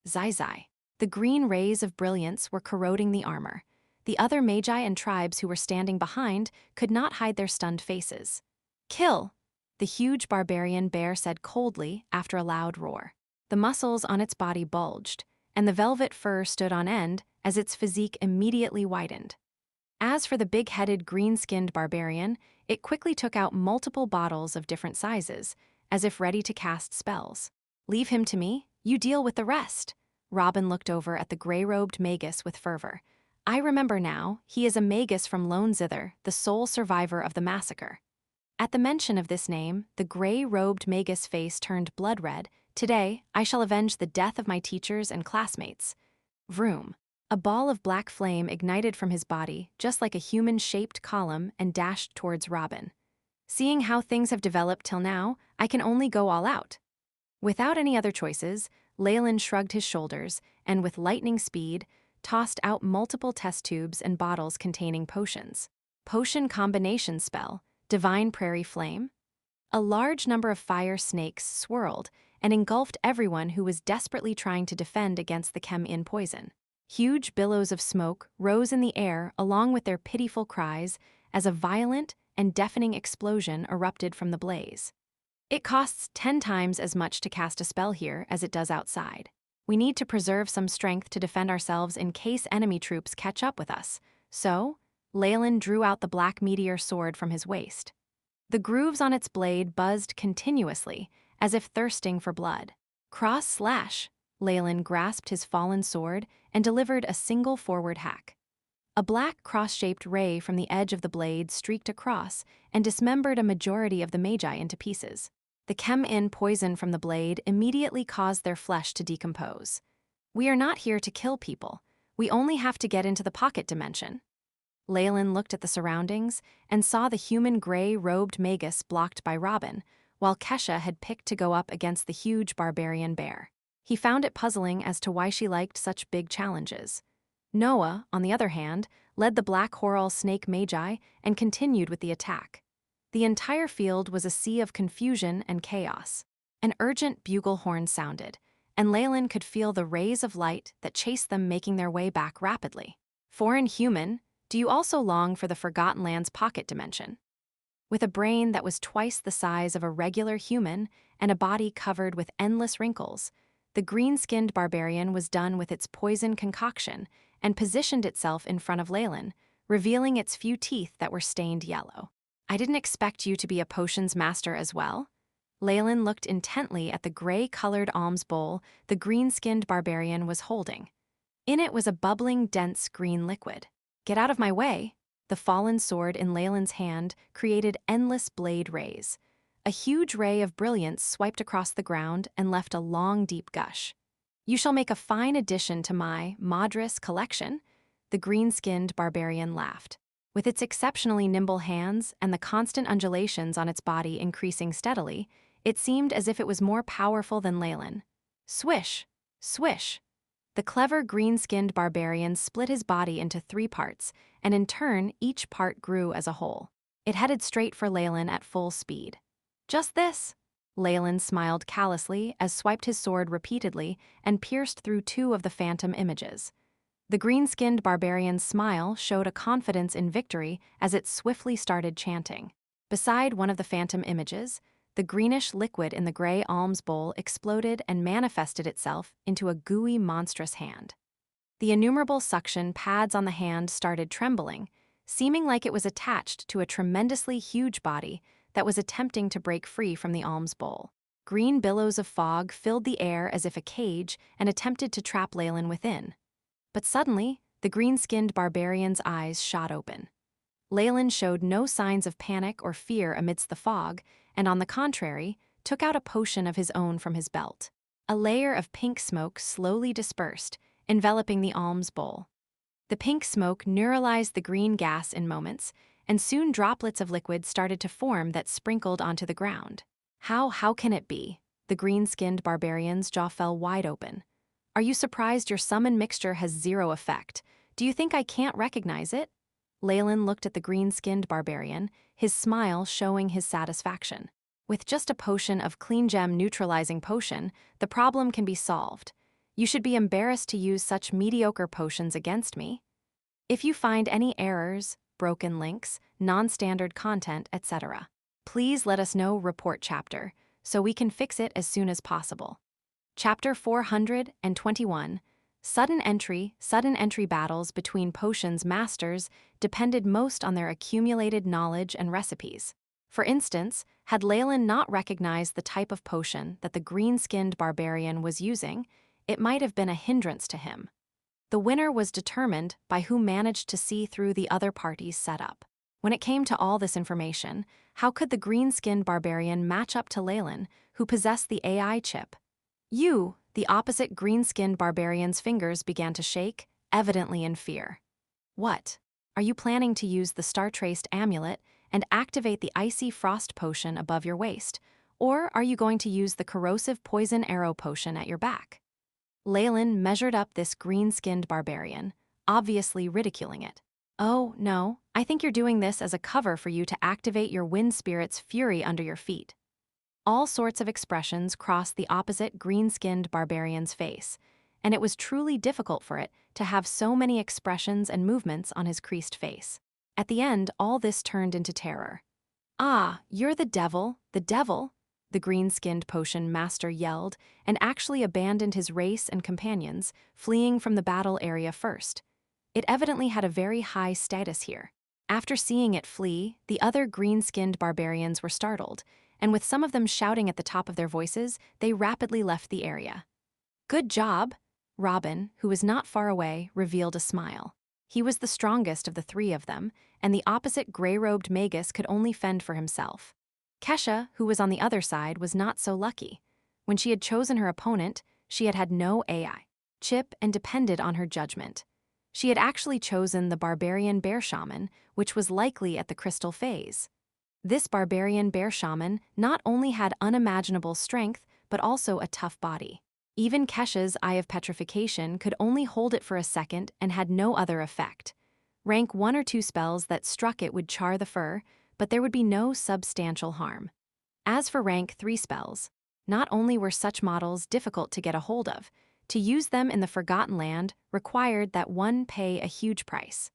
S1: Zai. The green rays of brilliance were corroding the armor. The other Magi and tribes who were standing behind could not hide their stunned faces. "Kill!" the huge barbarian bear said coldly after a loud roar. The muscles on its body bulged, and the velvet fur stood on end as its physique immediately widened. As for the big-headed, green-skinned barbarian, it quickly took out multiple bottles of different sizes, as if ready to cast spells. "Leave him to me, you deal with the rest." Robin looked over at the gray-robed Magus with fervor. "I remember now, he is a Magus from Lone Zither, the sole survivor of the massacre." At the mention of this name, the gray-robed Magus' face turned blood-red. "Today, I shall avenge the death of my teachers and classmates." Vroom. A ball of black flame ignited from his body, just like a human-shaped column, and dashed towards Robin. "Seeing how things have developed till now, I can only go all out." Without any other choices, Leylin shrugged his shoulders and, with lightning speed, tossed out multiple test tubes and bottles containing potions. Potion combination spell, Divine Prairie Flame. A large number of fire snakes swirled and engulfed everyone who was desperately trying to defend against the Chem-In poison. Huge billows of smoke rose in the air along with their pitiful cries as a violent and deafening explosion erupted from the blaze. "It costs 10 times as much to cast a spell here as it does outside. We need to preserve some strength to defend ourselves in case enemy troops catch up with us. So," Leylin drew out the black meteor sword from his waist. The grooves on its blade buzzed continuously, as if thirsting for blood. "Cross slash." Leylin grasped his fallen sword and delivered a single forward hack. A black cross-shaped ray from the edge of the blade streaked across and dismembered a majority of the Magi into pieces. The Chem-In poison from the blade immediately caused their flesh to decompose. "We are not here to kill people. We only have to get into the pocket dimension." Leylin looked at the surroundings and saw the human gray-robed Magus blocked by Robin, while Kesha had picked to go up against the huge barbarian bear. He found it puzzling as to why she liked such big challenges. Noah, on the other hand, led the black coral snake Magi and continued with the attack. The entire field was a sea of confusion and chaos. An urgent bugle horn sounded, and Leylin could feel the rays of light that chased them making their way back rapidly. Foreign human, do you also long for the Forgotten Land's pocket dimension? With a brain that was twice the size of a regular human and a body covered with endless wrinkles, the green-skinned barbarian was done with its poison concoction and positioned itself in front of Leylin, revealing its few teeth that were stained yellow. I didn't expect you to be a potions master as well. Leylin looked intently at the gray-colored alms bowl the green-skinned barbarian was holding. In it was a bubbling, dense green liquid. Get out of my way! The fallen sword in Leylin's hand created endless blade rays. A huge ray of brilliance swiped across the ground and left a long, deep gush. You shall make a fine addition to my Madras collection, the green-skinned barbarian laughed. With its exceptionally nimble hands and the constant undulations on its body increasing steadily, it seemed as if it was more powerful than Leylin. Swish! Swish! The clever green-skinned barbarian split his body into 3 parts, and in turn, each part grew as a whole. It headed straight for Leylin at full speed. Just this? Leylin smiled callously as swiped his sword repeatedly and pierced through 2 of the phantom images. The green-skinned barbarian's smile showed a confidence in victory as it swiftly started chanting. Beside one of the phantom images, the greenish liquid in the gray alms bowl exploded and manifested itself into a gooey, monstrous hand. The innumerable suction pads on the hand started trembling, seeming like it was attached to a tremendously huge body that was attempting to break free from the alms bowl. Green billows of fog filled the air as if a cage and attempted to trap Leylin within. But suddenly, the green-skinned barbarian's eyes shot open. Leylin showed no signs of panic or fear amidst the fog, and on the contrary, took out a potion of his own from his belt. A layer of pink smoke slowly dispersed, enveloping the alms bowl. The pink smoke neuralized the green gas in moments, and soon droplets of liquid started to form that sprinkled onto the ground. How can it be? The green-skinned barbarian's jaw fell wide open. Are you surprised your summon mixture has 0 effect? Do you think I can't recognize it? Leylin looked at the green-skinned barbarian, his smile showing his satisfaction. With just a potion of clean gem neutralizing potion, the problem can be solved. You should be embarrassed to use such mediocre potions against me. If you find any errors, broken links, non-standard content, etc., please let us know. Report chapter, so we can fix it as soon as possible. Chapter 421. Sudden entry battles between potions masters depended most on their accumulated knowledge and recipes. For instance, had Leylin not recognized the type of potion that the green-skinned barbarian was using, it might have been a hindrance to him. The winner was determined by who managed to see through the other party's setup. When it came to all this information, how could the green-skinned barbarian match up to Leylin, who possessed the AI chip? The opposite green-skinned barbarian's fingers began to shake, evidently in fear. What? Are you planning to use the star-traced amulet and activate the icy frost potion above your waist, or are you going to use the corrosive poison arrow potion at your back? Leylin measured up this green-skinned barbarian, obviously ridiculing it. Oh, no, I think you're doing this as a cover for you to activate your wind spirit's fury under your feet. All sorts of expressions crossed the opposite green-skinned barbarian's face, and it was truly difficult for it to have so many expressions and movements on his creased face. At the end, all this turned into terror. Ah, you're the devil, the green-skinned potion master yelled, and actually abandoned his race and companions, fleeing from the battle area first. It evidently had a very high status here. After seeing it flee, the other green-skinned barbarians were startled, and with some of them shouting at the top of their voices, they rapidly left the area. Good job! Robin, who was not far away, revealed a smile. He was the strongest of the 3 of them, and the opposite gray-robed Magus could only fend for himself. Kesha, who was on the other side, was not so lucky. When she had chosen her opponent, she had had no AI chip and depended on her judgment. She had actually chosen the barbarian bear shaman, which was likely at the crystal phase. This barbarian bear shaman not only had unimaginable strength, but also a tough body. Even Kesha's Eye of Petrification could only hold it for a second and had no other effect. Rank 1 or 2 spells that struck it would char the fur, but there would be no substantial harm. As for rank 3 spells, not only were such models difficult to get a hold of, to use them in the Forgotten Land required that one pay a huge price.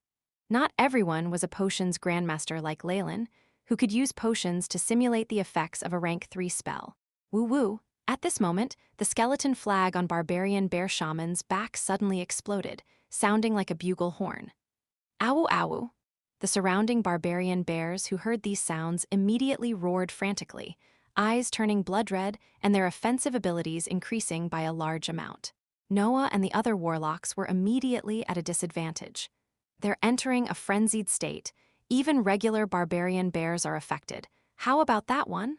S1: Not everyone was a potions grandmaster like Leylin, who could use potions to simulate the effects of a rank 3 spell. Woo-woo. At this moment, the skeleton flag on barbarian bear shaman's back suddenly exploded, sounding like a bugle horn. Ow ow. The surrounding barbarian bears who heard these sounds immediately roared frantically, eyes turning blood red and their offensive abilities increasing by a large amount. Noah and the other warlocks were immediately at a disadvantage. They're entering a frenzied state. Even regular barbarian bears are affected. How about that one?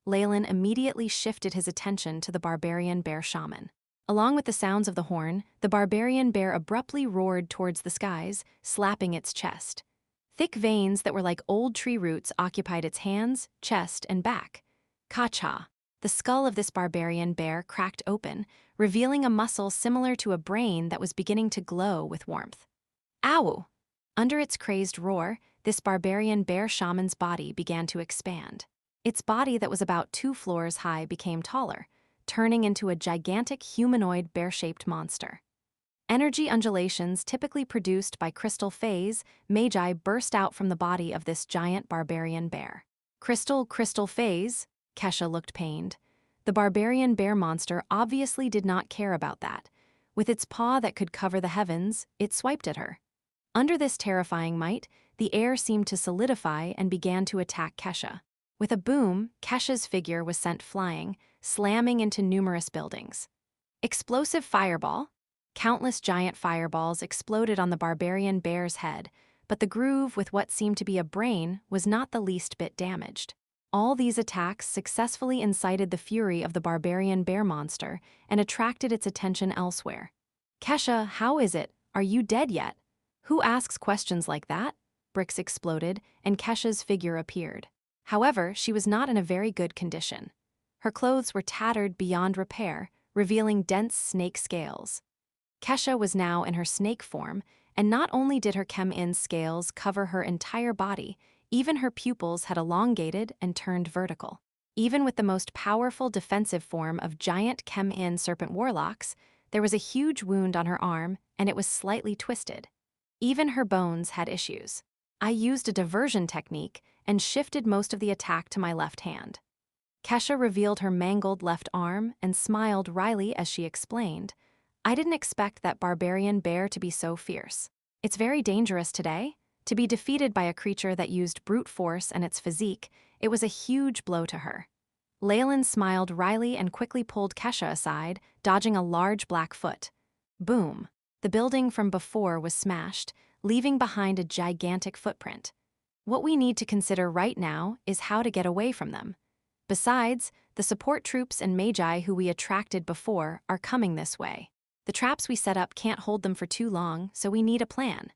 S1: Leylin immediately shifted his attention to the barbarian bear shaman. Along with the sounds of the horn, the barbarian bear abruptly roared towards the skies, slapping its chest. Thick veins that were like old tree roots occupied its hands, chest, and back. Ka-cha! The skull of this barbarian bear cracked open, revealing a muscle similar to a brain that was beginning to glow with warmth. Ow! Under its crazed roar, this barbarian bear shaman's body began to expand. Its body that was about 2 floors high became taller, turning into a gigantic humanoid bear-shaped monster. Energy undulations typically produced by crystal phase, Magi burst out from the body of this giant barbarian bear. Crystal phase? Kesha looked pained. The barbarian bear monster obviously did not care about that. With its paw that could cover the heavens, it swiped at her. Under this terrifying might, the air seemed to solidify and began to attack Kesha. With a boom, Kesha's figure was sent flying, slamming into numerous buildings. Explosive fireball. Countless giant fireballs exploded on the barbarian bear's head, but the groove with what seemed to be a brain was not the least bit damaged. All these attacks successfully incited the fury of the barbarian bear monster and attracted its attention elsewhere. Kesha, how is it? Are you dead yet? Who asks questions like that? Bricks exploded, and Kesha's figure appeared. However, she was not in a very good condition. Her clothes were tattered beyond repair, revealing dense snake scales. Kesha was now in her snake form, and not only did her chem-in scales cover her entire body, even her pupils had elongated and turned vertical. Even with the most powerful defensive form of giant chem-in serpent warlocks, there was a huge wound on her arm, and it was slightly twisted. Even her bones had issues. I used a diversion technique and shifted most of the attack to my left hand. Kesha revealed her mangled left arm and smiled wryly as she explained, I didn't expect that barbarian bear to be so fierce. It's very dangerous today. To be defeated by a creature that used brute force and its physique, it was a huge blow to her. Leylin smiled wryly and quickly pulled Kesha aside, dodging a large black foot. Boom. The building from before was smashed, leaving behind a gigantic footprint. What we need to consider right now is how to get away from them. Besides, the support troops and Magi who we attracted before are coming this way. The traps we set up can't hold them for too long, so we need a plan.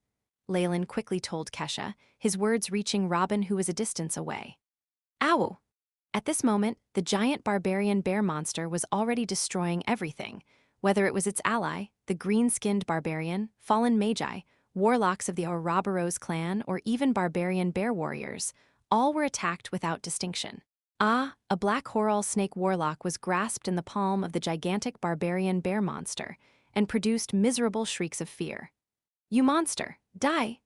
S1: Leylin quickly told Kesha, his words reaching Robin, who was a distance away. Ow! At this moment, the giant barbarian bear monster was already destroying everything, whether it was its ally, the green-skinned barbarian, fallen Magi, warlocks of the Ouroboros clan, or even barbarian bear warriors. All were attacked without distinction. A black Horal snake warlock was grasped in the palm of the gigantic barbarian bear monster and produced miserable shrieks of fear. You monster, die!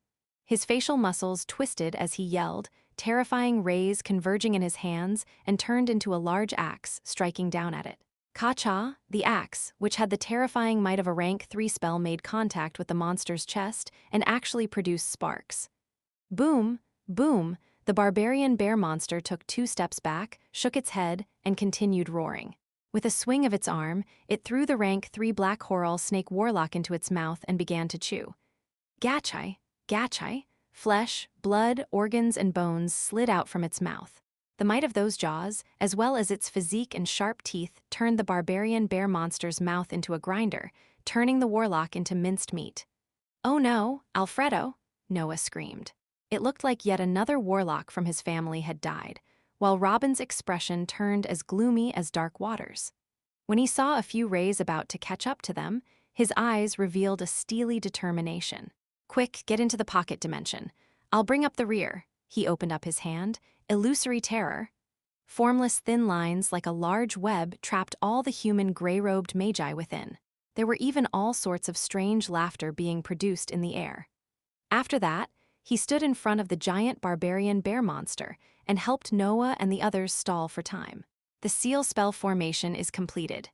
S1: His facial muscles twisted as he yelled, terrifying rays converging in his hands and turned into a large axe, striking down at it. Ka-cha, the axe, which had the terrifying might of a rank 3 spell, made contact with the monster's chest and actually produced sparks. Boom, boom, the barbarian bear monster took 2 steps back, shook its head, and continued roaring. With a swing of its arm, it threw the rank 3 black Horal snake warlock into its mouth and began to chew. Gachai, gachai, flesh, blood, organs, and bones slid out from its mouth. The might of those jaws, as well as its physique and sharp teeth, turned the barbarian bear monster's mouth into a grinder, turning the warlock into minced meat. Oh no, Alfredo, Noah screamed. It looked like yet another warlock from his family had died, while Robin's expression turned as gloomy as dark waters. When he saw a few rays about to catch up to them, his eyes revealed a steely determination. "Quick, get into the pocket dimension. I'll bring up the rear." He opened up his hand. Illusory terror. Formless thin lines like a large web trapped all the human gray-robed magi within. There were even all sorts of strange laughter being produced in the air. After that, he stood in front of the giant barbarian bear monster and helped Noah and the others stall for time. The seal spell formation is completed.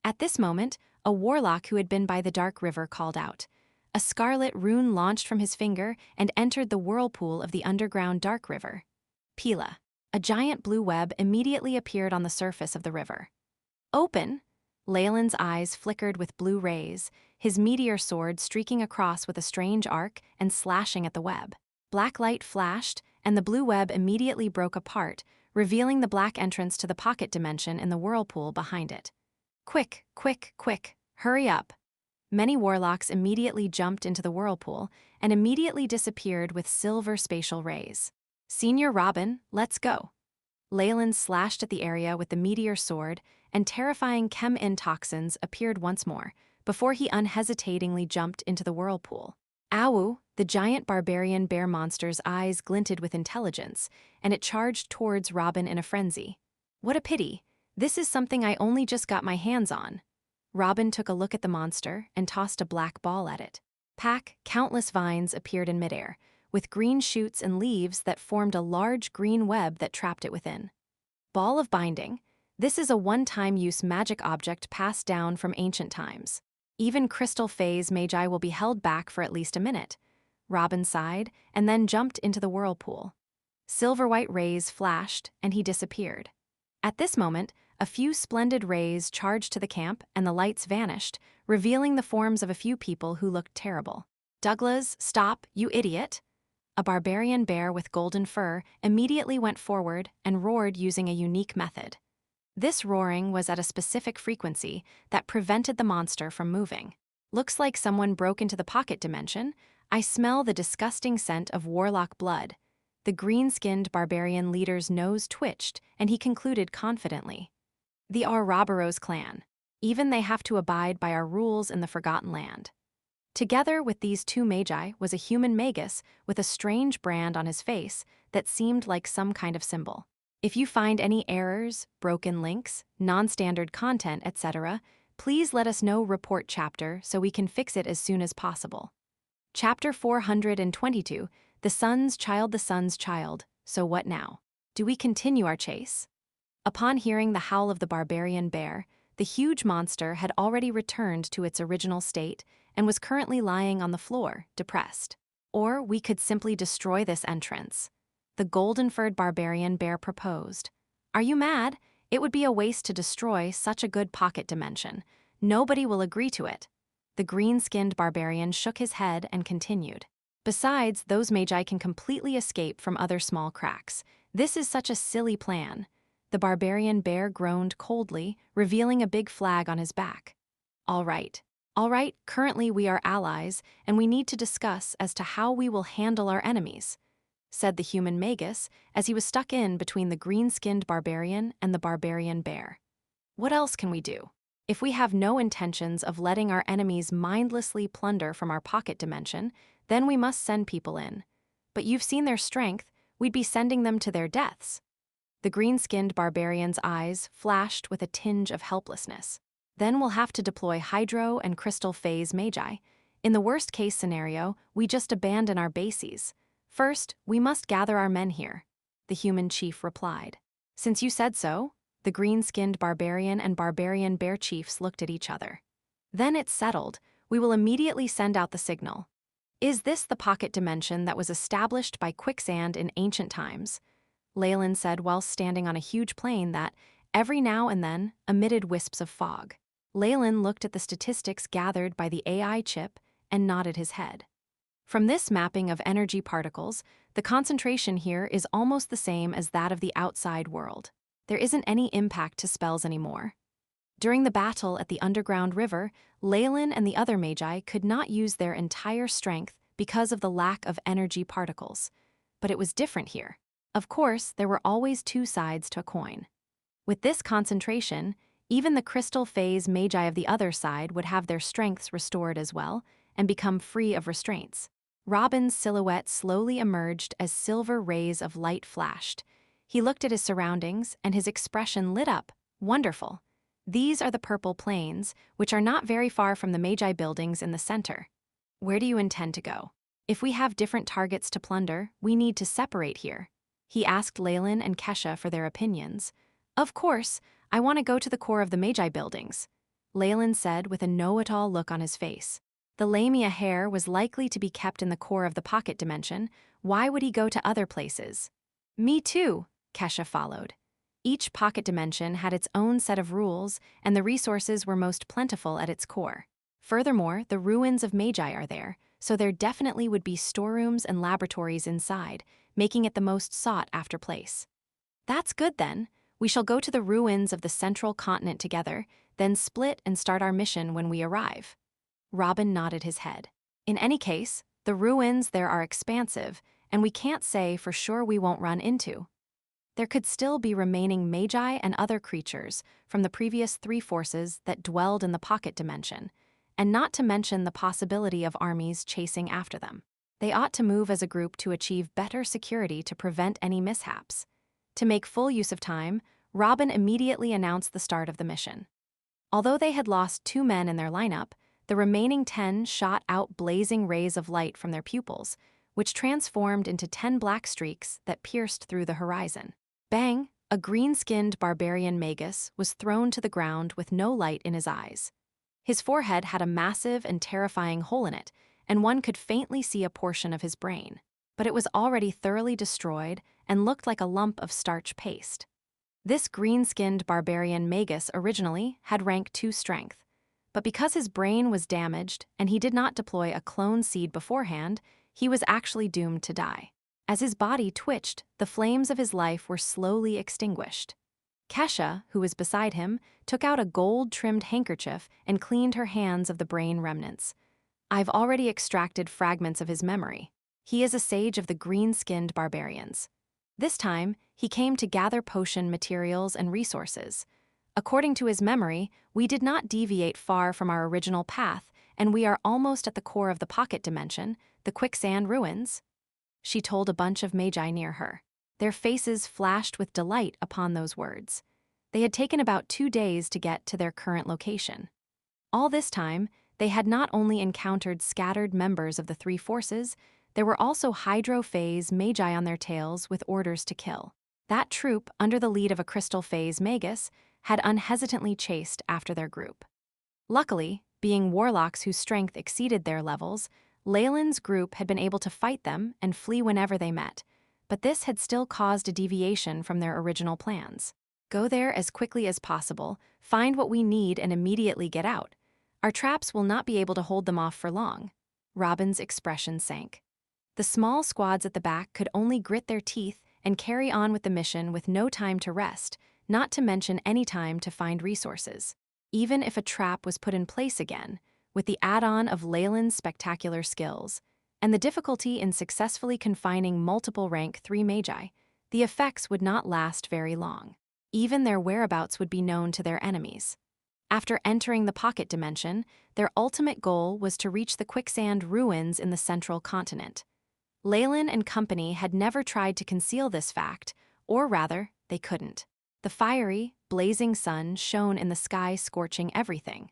S1: At this moment, a warlock who had been by the dark river called out. A scarlet rune launched from his finger and entered the whirlpool of the underground dark river. Pila. A giant blue web immediately appeared on the surface of the river. "Open!" Leylin's eyes flickered with blue rays, his meteor sword streaking across with a strange arc and slashing at the web. Black light flashed, and the blue web immediately broke apart, revealing the black entrance to the pocket dimension in the whirlpool behind it. "Quick, quick, quick, hurry up!" Many warlocks immediately jumped into the whirlpool and immediately disappeared with silver spatial rays. "Senior Robin, let's go." Leylin slashed at the area with the meteor sword, and terrifying chem-in toxins appeared once more, before he unhesitatingly jumped into the whirlpool. Awu, the giant barbarian bear monster's eyes glinted with intelligence, and it charged towards Robin in a frenzy. "What a pity. This is something I only just got my hands on." Robin took a look at the monster and tossed a black ball at it. Countless vines appeared in midair, with green shoots and leaves that formed a large green web that trapped it within. Ball of Binding. This is a one-time use magic object passed down from ancient times. Even crystal phase magi will be held back for at least a minute. Robin sighed and then jumped into the whirlpool. Silver-white rays flashed and he disappeared. At this moment, a few splendid rays charged to the camp and the lights vanished, revealing the forms of a few people who looked terrible. "Douglas, stop, you idiot!" A barbarian bear with golden fur immediately went forward and roared using a unique method. This roaring was at a specific frequency that prevented the monster from moving. "Looks like someone broke into the pocket dimension. I smell the disgusting scent of warlock blood." The green-skinned barbarian leader's nose twitched, and he concluded confidently. "The Ouroboros clan. Even they have to abide by our rules in the Forgotten Land." Together with these two magi was a human magus with a strange brand on his face that seemed like some kind of symbol. If you find any errors, broken links, non-standard content, etc., please let us know. Report chapter so we can fix it as soon as possible. Chapter 422, The Sun's Child, so what now? Do we continue our chase? Upon hearing the howl of the barbarian bear, the huge monster had already returned to its original state and was currently lying on the floor, depressed. Or we could simply destroy this entrance. The golden-furred barbarian bear proposed. "Are you mad? It would be a waste to destroy such a good pocket dimension. Nobody will agree to it." The green-skinned barbarian shook his head and continued. "Besides, those magi can completely escape from other small cracks. This is such a silly plan." The barbarian bear groaned coldly, revealing a big flag on his back. All right, currently we are allies, and we need to discuss as to how we will handle our enemies," said the human magus as he was stuck in between the green-skinned barbarian and the barbarian bear. "What else can we do? If we have no intentions of letting our enemies mindlessly plunder from our pocket dimension, then we must send people in. But you've seen their strength, we'd be sending them to their deaths." The green-skinned barbarian's eyes flashed with a tinge of helplessness. "Then we'll have to deploy hydro and crystal phase magi. In the worst-case scenario, we just abandon our bases. First, we must gather our men here," the human chief replied. "Since you said so," the green-skinned barbarian and barbarian bear chiefs looked at each other. "Then it's settled. We will immediately send out the signal." "Is this the pocket dimension that was established by quicksand in ancient times?" Leylin said while standing on a huge plain that, every now and then, emitted wisps of fog. Leylin looked at the statistics gathered by the AI chip and nodded his head. "From this mapping of energy particles, the concentration here is almost the same as that of the outside world. There isn't any impact to spells anymore." During the battle at the underground river, Leylin and the other magi could not use their entire strength because of the lack of energy particles. But it was different here. Of course, there were always two sides to a coin. With this concentration, Even the crystal phase magi of the other side would have their strengths restored as well and become free of restraints. Robin's silhouette slowly emerged as silver rays of light flashed. He looked at his surroundings, and his expression lit up. Wonderful. These are the purple plains, which are not very far from the Magi buildings in the center. Where do you intend to go? If we have different targets to plunder, we need to separate here. He asked Leylin and Kesha for their opinions. Of course, I want to go to the core of the Magi buildings, Leylin said with a know-it-all look on his face. The Lamia hair was likely to be kept in the core of the pocket dimension. Why would he go to other places? Me too, Kesha followed. Each pocket dimension had its own set of rules, and the resources were most plentiful at its core. Furthermore, the ruins of Magi are there, so there definitely would be storerooms and laboratories inside, making it the most sought-after place. That's good then. We shall go to the ruins of the central continent together, then split and start our mission when we arrive. Robin nodded his head. In any case, the ruins there are expansive, and we can't say for sure we won't run into. There could still be remaining magi and other creatures from the previous 3 forces that dwelled in the pocket dimension, and not to mention the possibility of armies chasing after them. They ought to move as a group to achieve better security to prevent any mishaps. To make full use of time, Robin immediately announced the start of the mission. Although they had lost 2 men in their lineup, the remaining 10 shot out blazing rays of light from their pupils, which transformed into 10 black streaks that pierced through the horizon. Bang! A green-skinned barbarian Magus was thrown to the ground with no light in his eyes. His forehead had a massive and terrifying hole in it, and one could faintly see a portion of his brain. But it was already thoroughly destroyed and looked like a lump of starch paste. This green-skinned barbarian Magus originally had rank 2 strength, but because his brain was damaged and he did not deploy a clone seed beforehand, he was actually doomed to die. As his body twitched, the flames of his life were slowly extinguished. Kesha, who was beside him, took out a gold-trimmed handkerchief and cleaned her hands of the brain remnants. I've already extracted fragments of his memory. He is a sage of the green-skinned barbarians. This time, he came to gather potion materials and resources. According to his memory, we did not deviate far from our original path, and we are almost at the core of the pocket dimension, the quicksand ruins. She told a bunch of magi near her. Their faces flashed with delight upon those words. They had taken about 2 days to get to their current location. All this time, they had not only encountered scattered members of the 3 forces, there were also hydro-phase magi on their tails with orders to kill. That troop, under the lead of a crystal phase Magus, had unhesitantly chased after their group. Luckily, being warlocks whose strength exceeded their levels, Leylin's group had been able to fight them and flee whenever they met, but this had still caused a deviation from their original plans. Go there as quickly as possible, find what we need, and immediately get out. Our traps will not be able to hold them off for long. Robin's expression sank. The small squads at the back could only grit their teeth and carry on with the mission with no time to rest, not to mention any time to find resources. Even if a trap was put in place again, with the add-on of Leylin's spectacular skills, and the difficulty in successfully confining multiple rank 3 magi, the effects would not last very long. Even their whereabouts would be known to their enemies. After entering the pocket dimension, their ultimate goal was to reach the quicksand ruins in the central continent. Leylin and company had never tried to conceal this fact, or rather, they couldn't. The fiery, blazing sun shone in the sky, scorching everything.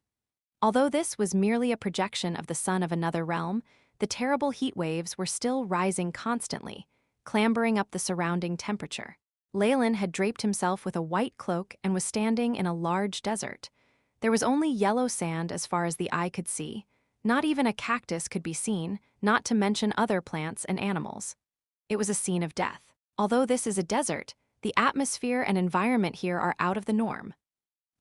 S1: Although this was merely a projection of the sun of another realm, the terrible heat waves were still rising constantly, clambering up the surrounding temperature. Leylin had draped himself with a white cloak and was standing in a large desert. There was only yellow sand as far as the eye could see. Not even a cactus could be seen, not to mention other plants and animals. It was a scene of death. Although this is a desert, the atmosphere and environment here are out of the norm.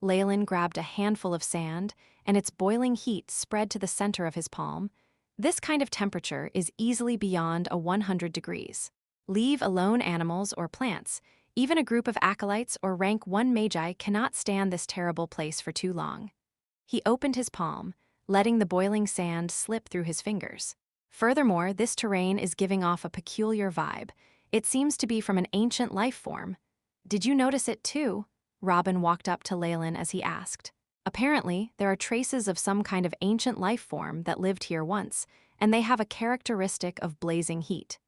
S1: Leylin grabbed a handful of sand, and its boiling heat spread to the center of his palm. This kind of temperature is easily beyond 100 degrees. Leave alone animals or plants. Even a group of acolytes or rank 1 magi cannot stand this terrible place for too long. He opened his palm, letting the boiling sand slip through his fingers. Furthermore, this terrain is giving off a peculiar vibe. It seems to be from an ancient life form. Did you notice it too? Robin walked up to Leylin as he asked. Apparently, there are traces of some kind of ancient life form that lived here once, and they have a characteristic of blazing heat.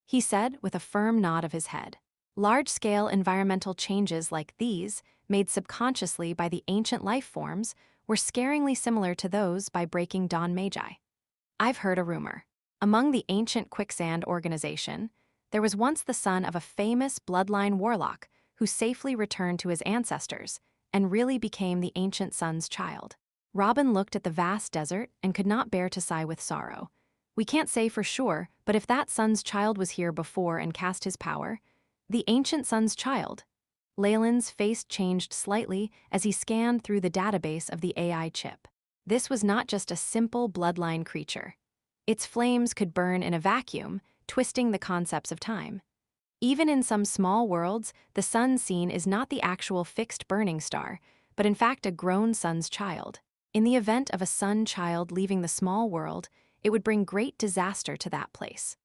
S1: He said with a firm nod of his head. Large-scale environmental changes like these, made subconsciously by the ancient life forms, were scarily similar to those by breaking dawn magi. I've heard a rumor. Among the ancient quicksand organization, there was once the son of a famous bloodline warlock who safely returned to his ancestors and really became the ancient sun's child. Robin looked at the vast desert and could not bear to sigh with sorrow. We can't say for sure, but if that sun's child was here before and cast his power, the ancient sun's child. Leylin's face changed slightly as he scanned through the database of the AI chip. This was not just a simple bloodline creature. Its flames could burn in a vacuum, twisting the concepts of time. Even in some small worlds, the sun seen is not the actual fixed burning star, but in fact a grown sun's child. In the event of a sun child leaving the small world, it would bring great disaster to that place.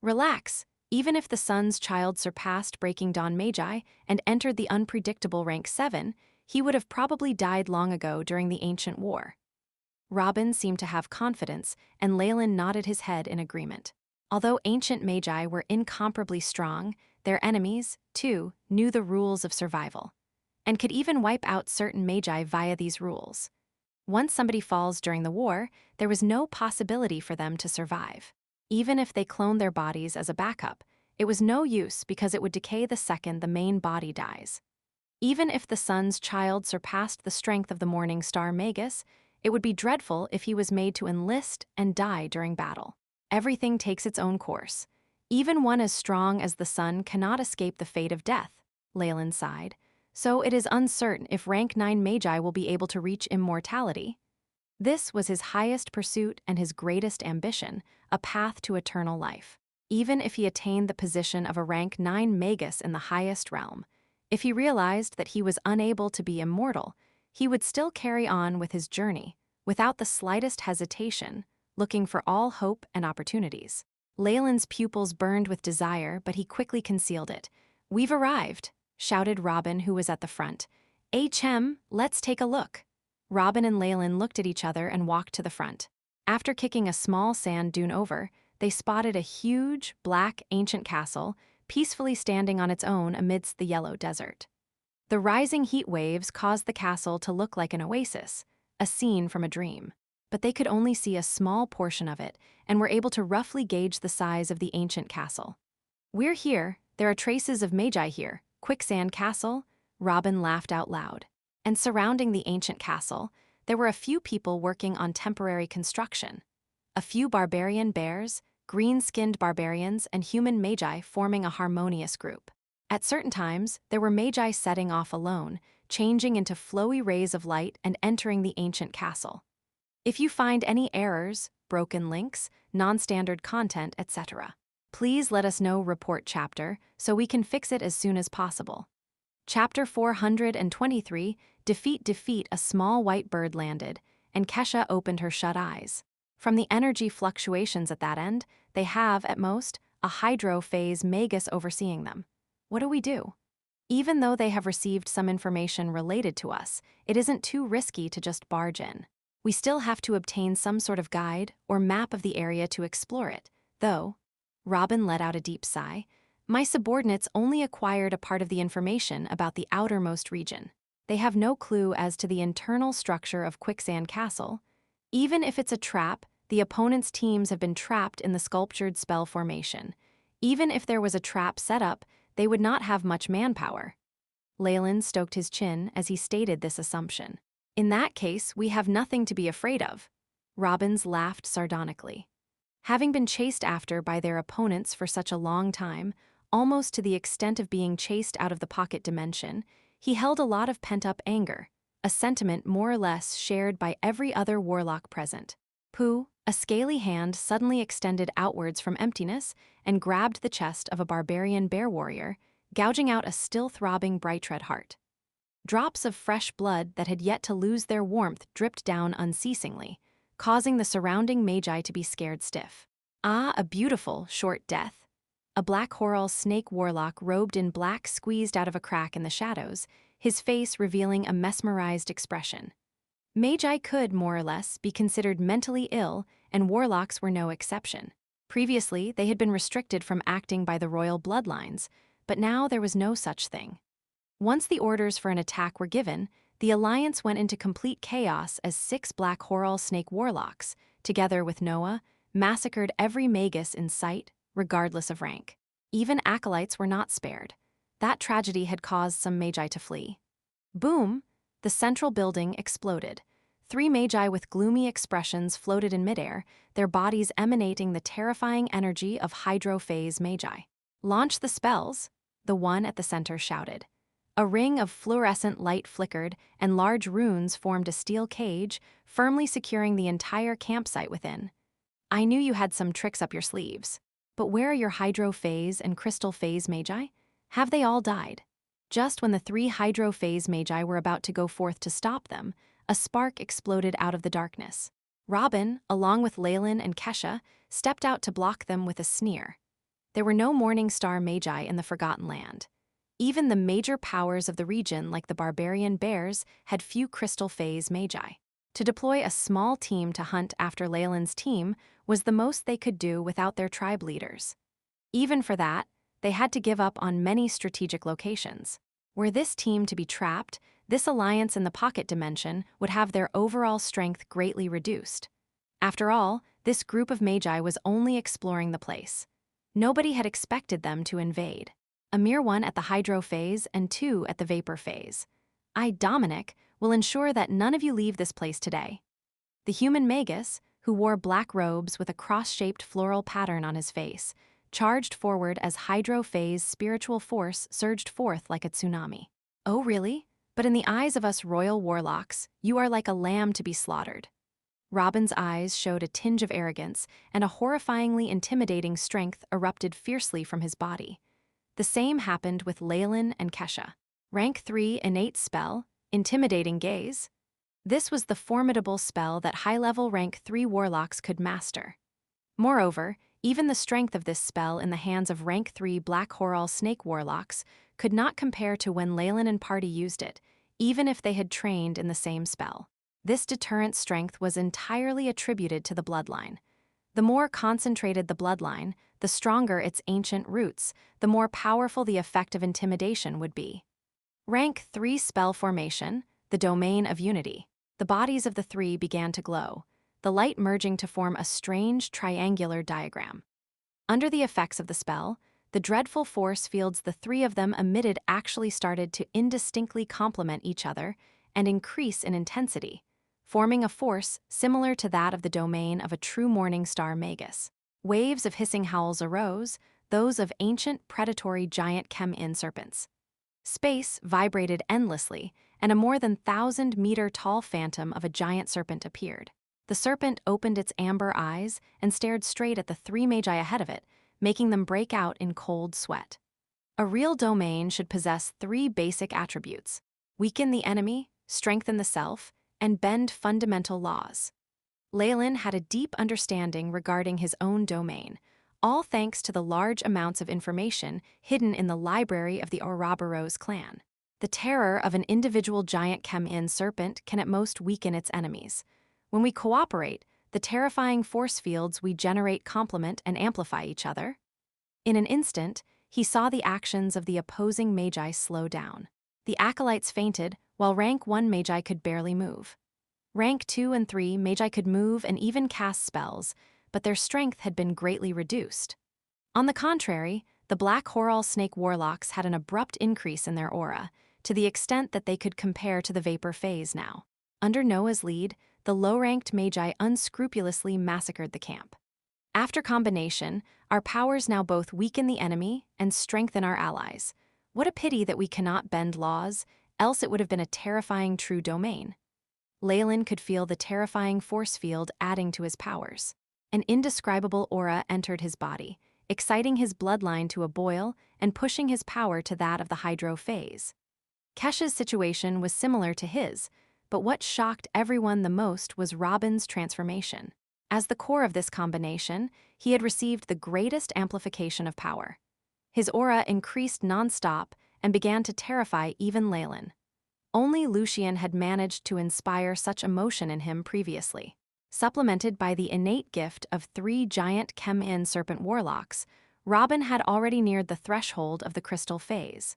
S1: Relax. Even if the sun's child surpassed breaking dawn magi and entered the unpredictable rank 7, he would have probably died long ago during the ancient war. Robin seemed to have confidence, and Leylin nodded his head in agreement. Although ancient magi were incomparably strong, their enemies, too, knew the rules of survival, and could even wipe out certain magi via these rules. Once somebody falls during the war, there was no possibility for them to survive. Even if they cloned their bodies as a backup, it was no use because it would decay the second the main body dies. Even if the sun's child surpassed the strength of the morning star Magus, it would be dreadful if he was made to enlist and die during battle. Everything takes its own course. Even one as strong as the sun cannot escape the fate of death, Leylin sighed. So it is uncertain if rank 9 magi will be able to reach immortality. This was his highest pursuit and his greatest ambition, a path to eternal life. Even if he attained the position of a rank 9 magus in the highest realm, if he realized that he was unable to be immortal, he would still carry on with his journey, without the slightest hesitation, looking for all hope and opportunities. Leylin's pupils burned with desire, but he quickly concealed it. "We've arrived," shouted Robin, who was at the front. "Chem, let's take a look." Robin and Leylin looked at each other and walked to the front. After kicking a small sand dune over, they spotted a huge, black, ancient castle, peacefully standing on its own amidst the yellow desert. The rising heat waves caused the castle to look like an oasis, a scene from a dream. But they could only see a small portion of it and were able to roughly gauge the size of the ancient castle. "We're here. There are traces of magi here. Quicksand Castle," Robin laughed out loud. And surrounding the ancient castle, there were a few people working on temporary construction. A few barbarian bears, green-skinned barbarians, and human magi forming a harmonious group. At certain times, there were magi setting off alone, changing into flowy rays of light and entering the ancient castle. If you find any errors, broken links, non-standard content, etc., please let us know. Report chapter so we can fix it as soon as possible. Chapter 423, Defeat. A small white bird landed, and Kesha opened her shut eyes. From the energy fluctuations at that end, they have, at most, a hydro-phase Magus overseeing them. What do we do? Even though they have received some information related to us, it isn't too risky to just barge in. We still have to obtain some sort of guide or map of the area to explore it, though. Robin let out a deep sigh. My subordinates only acquired a part of the information about the outermost region. They have no clue as to the internal structure of Quicksand Castle. Even if it's a trap, the opponent's teams have been trapped in the sculptured spell formation. Even if there was a trap set up, they would not have much manpower. Leylin stoked his chin as he stated this assumption. In that case, we have nothing to be afraid of. Robins laughed sardonically. Having been chased after by their opponents for such a long time, almost to the extent of being chased out of the pocket dimension, he held a lot of pent-up anger, a sentiment more or less shared by every other warlock present. Pooh, a scaly hand suddenly extended outwards from emptiness and grabbed the chest of a barbarian bear warrior, gouging out a still-throbbing bright red heart. Drops of fresh blood that had yet to lose their warmth dripped down unceasingly, causing the surrounding magi to be scared stiff. Ah, a beautiful, short death. A black Horal snake warlock robed in black squeezed out of a crack in the shadows, his face revealing a mesmerized expression. Magi could, more or less, be considered mentally ill, and warlocks were no exception. Previously, they had been restricted from acting by the royal bloodlines, but now there was no such thing. Once the orders for an attack were given, the alliance went into complete chaos as 6 black Horal snake warlocks, together with Noah, massacred every magus in sight, regardless of rank. Even acolytes were not spared. That tragedy had caused some magi to flee. Boom! The central building exploded. 3 magi with gloomy expressions floated in midair, their bodies emanating the terrifying energy of hydrophase magi. "Launch the spells," the one at the center shouted. A ring of fluorescent light flickered, and large runes formed a steel cage, firmly securing the entire campsite within. "I knew you had some tricks up your sleeves. But where are your hydrophase and crystal phase magi? Have they all died?" Just when the 3 hydrophase magi were about to go forth to stop them, a spark exploded out of the darkness. Robin, along with Leylin and Kesha, stepped out to block them with a sneer. There were no Morning Star magi in the Forgotten Land. Even the major powers of the region, like the barbarian bears, had few crystal phase magi. To deploy a small team to hunt after Leylin's team was the most they could do without their tribe leaders. Even for that, they had to give up on many strategic locations. Were this team to be trapped, this alliance in the pocket dimension would have their overall strength greatly reduced. After all, this group of magi was only exploring the place. Nobody had expected them to invade. A mere 1 at the hydro phase and 2 at the vapor phase. "I, Dominic, will ensure that none of you leave this place today." The human magus, who wore black robes with a cross-shaped floral pattern on his face, charged forward as hydro phase spiritual force surged forth like a tsunami. "Oh, really? But in the eyes of us royal warlocks, you are like a lamb to be slaughtered." Robin's eyes showed a tinge of arrogance, and a horrifyingly intimidating strength erupted fiercely from his body. The same happened with Leylin and Kesha. Rank 3 innate spell, Intimidating Gaze. This was the formidable spell that high-level rank 3 warlocks could master. Moreover, even the strength of this spell in the hands of rank 3 black Horal snake warlocks could not compare to when Leylin and party used it, even if they had trained in the same spell. This deterrent strength was entirely attributed to the bloodline. The more concentrated the bloodline, the stronger its ancient roots, the more powerful the effect of intimidation would be. Rank 3 spell formation, the domain of unity. The bodies of the 3 began to glow, the light merging to form a strange triangular diagram. Under the effects of the spell, the dreadful force fields the 3 of them emitted actually started to indistinctly complement each other and increase in intensity, forming a force similar to that of the domain of a true morning star magus. Waves of hissing howls arose, those of ancient predatory giant chem-in serpents. Space vibrated endlessly, and a more than 1,000-meter-tall phantom of a giant serpent appeared. The serpent opened its amber eyes and stared straight at the 3 magi ahead of it, making them break out in cold sweat. A real domain should possess 3 basic attributes: weaken the enemy, strengthen the self, and bend fundamental laws. Leylin had a deep understanding regarding his own domain, all thanks to the large amounts of information hidden in the library of the Ouroboros clan. The terror of an individual giant chem-in serpent can at most weaken its enemies. When we cooperate, the terrifying force fields we generate complement and amplify each other. In an instant, he saw the actions of the opposing magi slow down. The acolytes fainted, while rank 1 magi could barely move. Rank 2 and 3 magi could move and even cast spells, but their strength had been greatly reduced. On the contrary, the black Horal snake warlocks had an abrupt increase in their aura, to the extent that they could compare to the vapor phase now. Under Noah's lead, the low-ranked magi unscrupulously massacred the camp. After combination, our powers now both weaken the enemy and strengthen our allies. What a pity that we cannot bend laws, else it would have been a terrifying true domain. Leylin could feel the terrifying force field adding to his powers. An indescribable aura entered his body, exciting his bloodline to a boil and pushing his power to that of the hydro phase. Kesha's situation was similar to his, but what shocked everyone the most was Robin's transformation. As the core of this combination, he had received the greatest amplification of power. His aura increased non-stop and began to terrify even Leylin. Only Lucien had managed to inspire such emotion in him previously. Supplemented by the innate gift of 3 giant chem-in serpent warlocks, Robin had already neared the threshold of the crystal phase.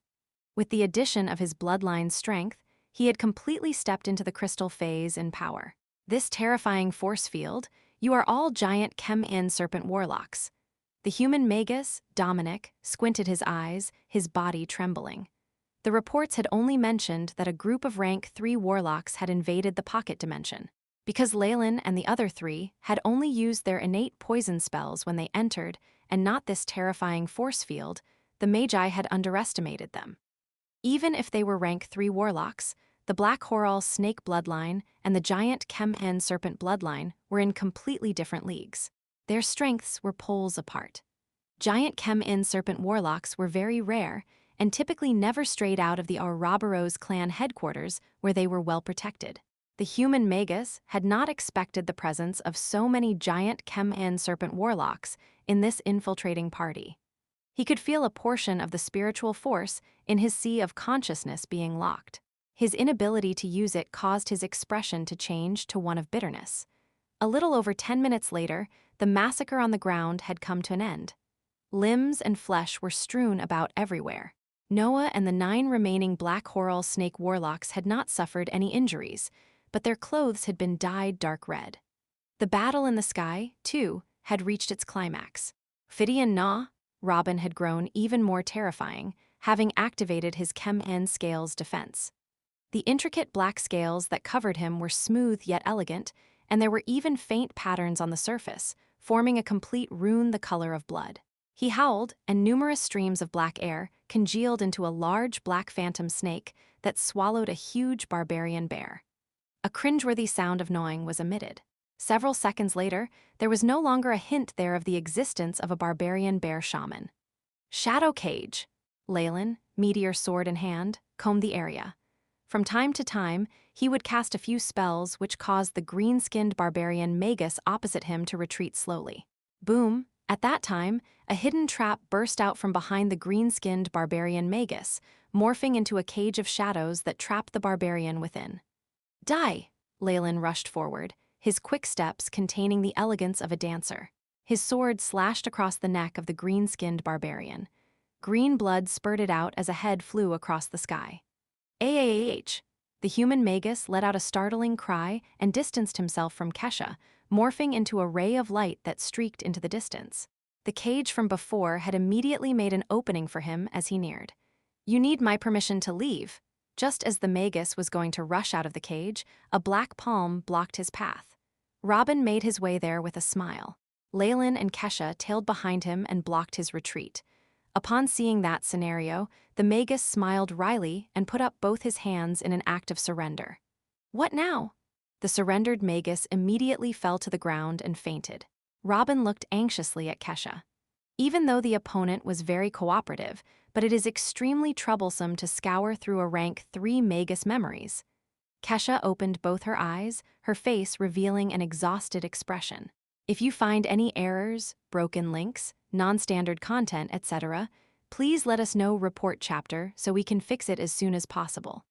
S1: With the addition of his bloodline strength, he had completely stepped into the crystal phase in power. This terrifying force field, you are all giant chem-in serpent warlocks. The human Magus, Dominic, squinted his eyes, his body trembling. The reports had only mentioned that a group of rank 3 warlocks had invaded the pocket dimension. Because Leylin and the other 3 had only used their innate poison spells when they entered, and not this terrifying force field, the Magi had underestimated them. Even if they were rank 3 warlocks, the Black Horal snake bloodline and the giant chem-in serpent bloodline were in completely different leagues. Their strengths were poles apart. Giant chem-in serpent warlocks were very rare and typically never strayed out of the Ouroboros clan headquarters where they were well protected. The human Magus had not expected the presence of so many giant chem-in serpent warlocks in this infiltrating party. He could feel a portion of the spiritual force in his sea of consciousness being locked. His inability to use it caused his expression to change to one of bitterness. A little over 10 minutes later, the massacre on the ground had come to an end. Limbs and flesh were strewn about everywhere. Noah and the 9 remaining Black Horal snake warlocks had not suffered any injuries, but their clothes had been dyed dark red. The battle in the sky, too, had reached its climax. Fidian Na, Robin had grown even more terrifying, having activated his chem-in scales defense. The intricate black scales that covered him were smooth yet elegant, and there were even faint patterns on the surface, forming a complete rune the color of blood. He howled, and numerous streams of black air congealed into a large black phantom snake that swallowed a huge barbarian bear. A cringeworthy sound of gnawing was emitted. Several seconds later, there was no longer a hint there of the existence of a barbarian bear shaman. Shadow Cage. Leylin, meteor sword in hand, combed the area. From time to time, he would cast a few spells which caused the green-skinned barbarian Magus opposite him to retreat slowly. Boom! At that time, a hidden trap burst out from behind the green-skinned barbarian Magus, morphing into a cage of shadows that trapped the barbarian within. Die! Leylin rushed forward, his quick steps containing the elegance of a dancer. His sword slashed across the neck of the green-skinned barbarian. Green blood spurted out as a head flew across the sky. AAH! The human Magus let out a startling cry and distanced himself from Kesha, morphing into a ray of light that streaked into the distance. The cage from before had immediately made an opening for him as he neared. You need my permission to leave. Just as the Magus was going to rush out of the cage, a black palm blocked his path. Robin made his way there with a smile. Leylin and Kesha tailed behind him and blocked his retreat. Upon seeing that scenario, the Magus smiled wryly and put up both his hands in an act of surrender. What now? The surrendered Magus immediately fell to the ground and fainted. Robin looked anxiously at Kesha. Even though the opponent was very cooperative, but it is extremely troublesome to scour through a rank 3 Magus memories. Kesha opened both her eyes, her face revealing an exhausted expression. If you find any errors, broken links, non-standard content, etc., please let us know report chapter so we can fix it as soon as possible.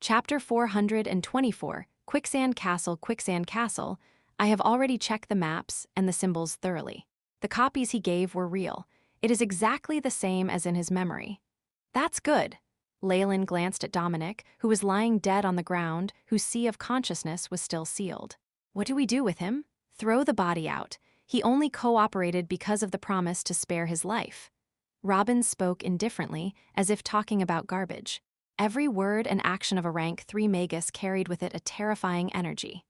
S1: Chapter 424, Quicksand Castle, I have already checked the maps and the symbols thoroughly. The copies he gave were real. It is exactly the same as in his memory. That's good. Leylin glanced at Dominic, who was lying dead on the ground, whose sea of consciousness was still sealed. What do we do with him? Throw the body out. He only cooperated because of the promise to spare his life. Robin spoke indifferently, as if talking about garbage. Every word and action of a rank 3 Magus carried with it a terrifying energy.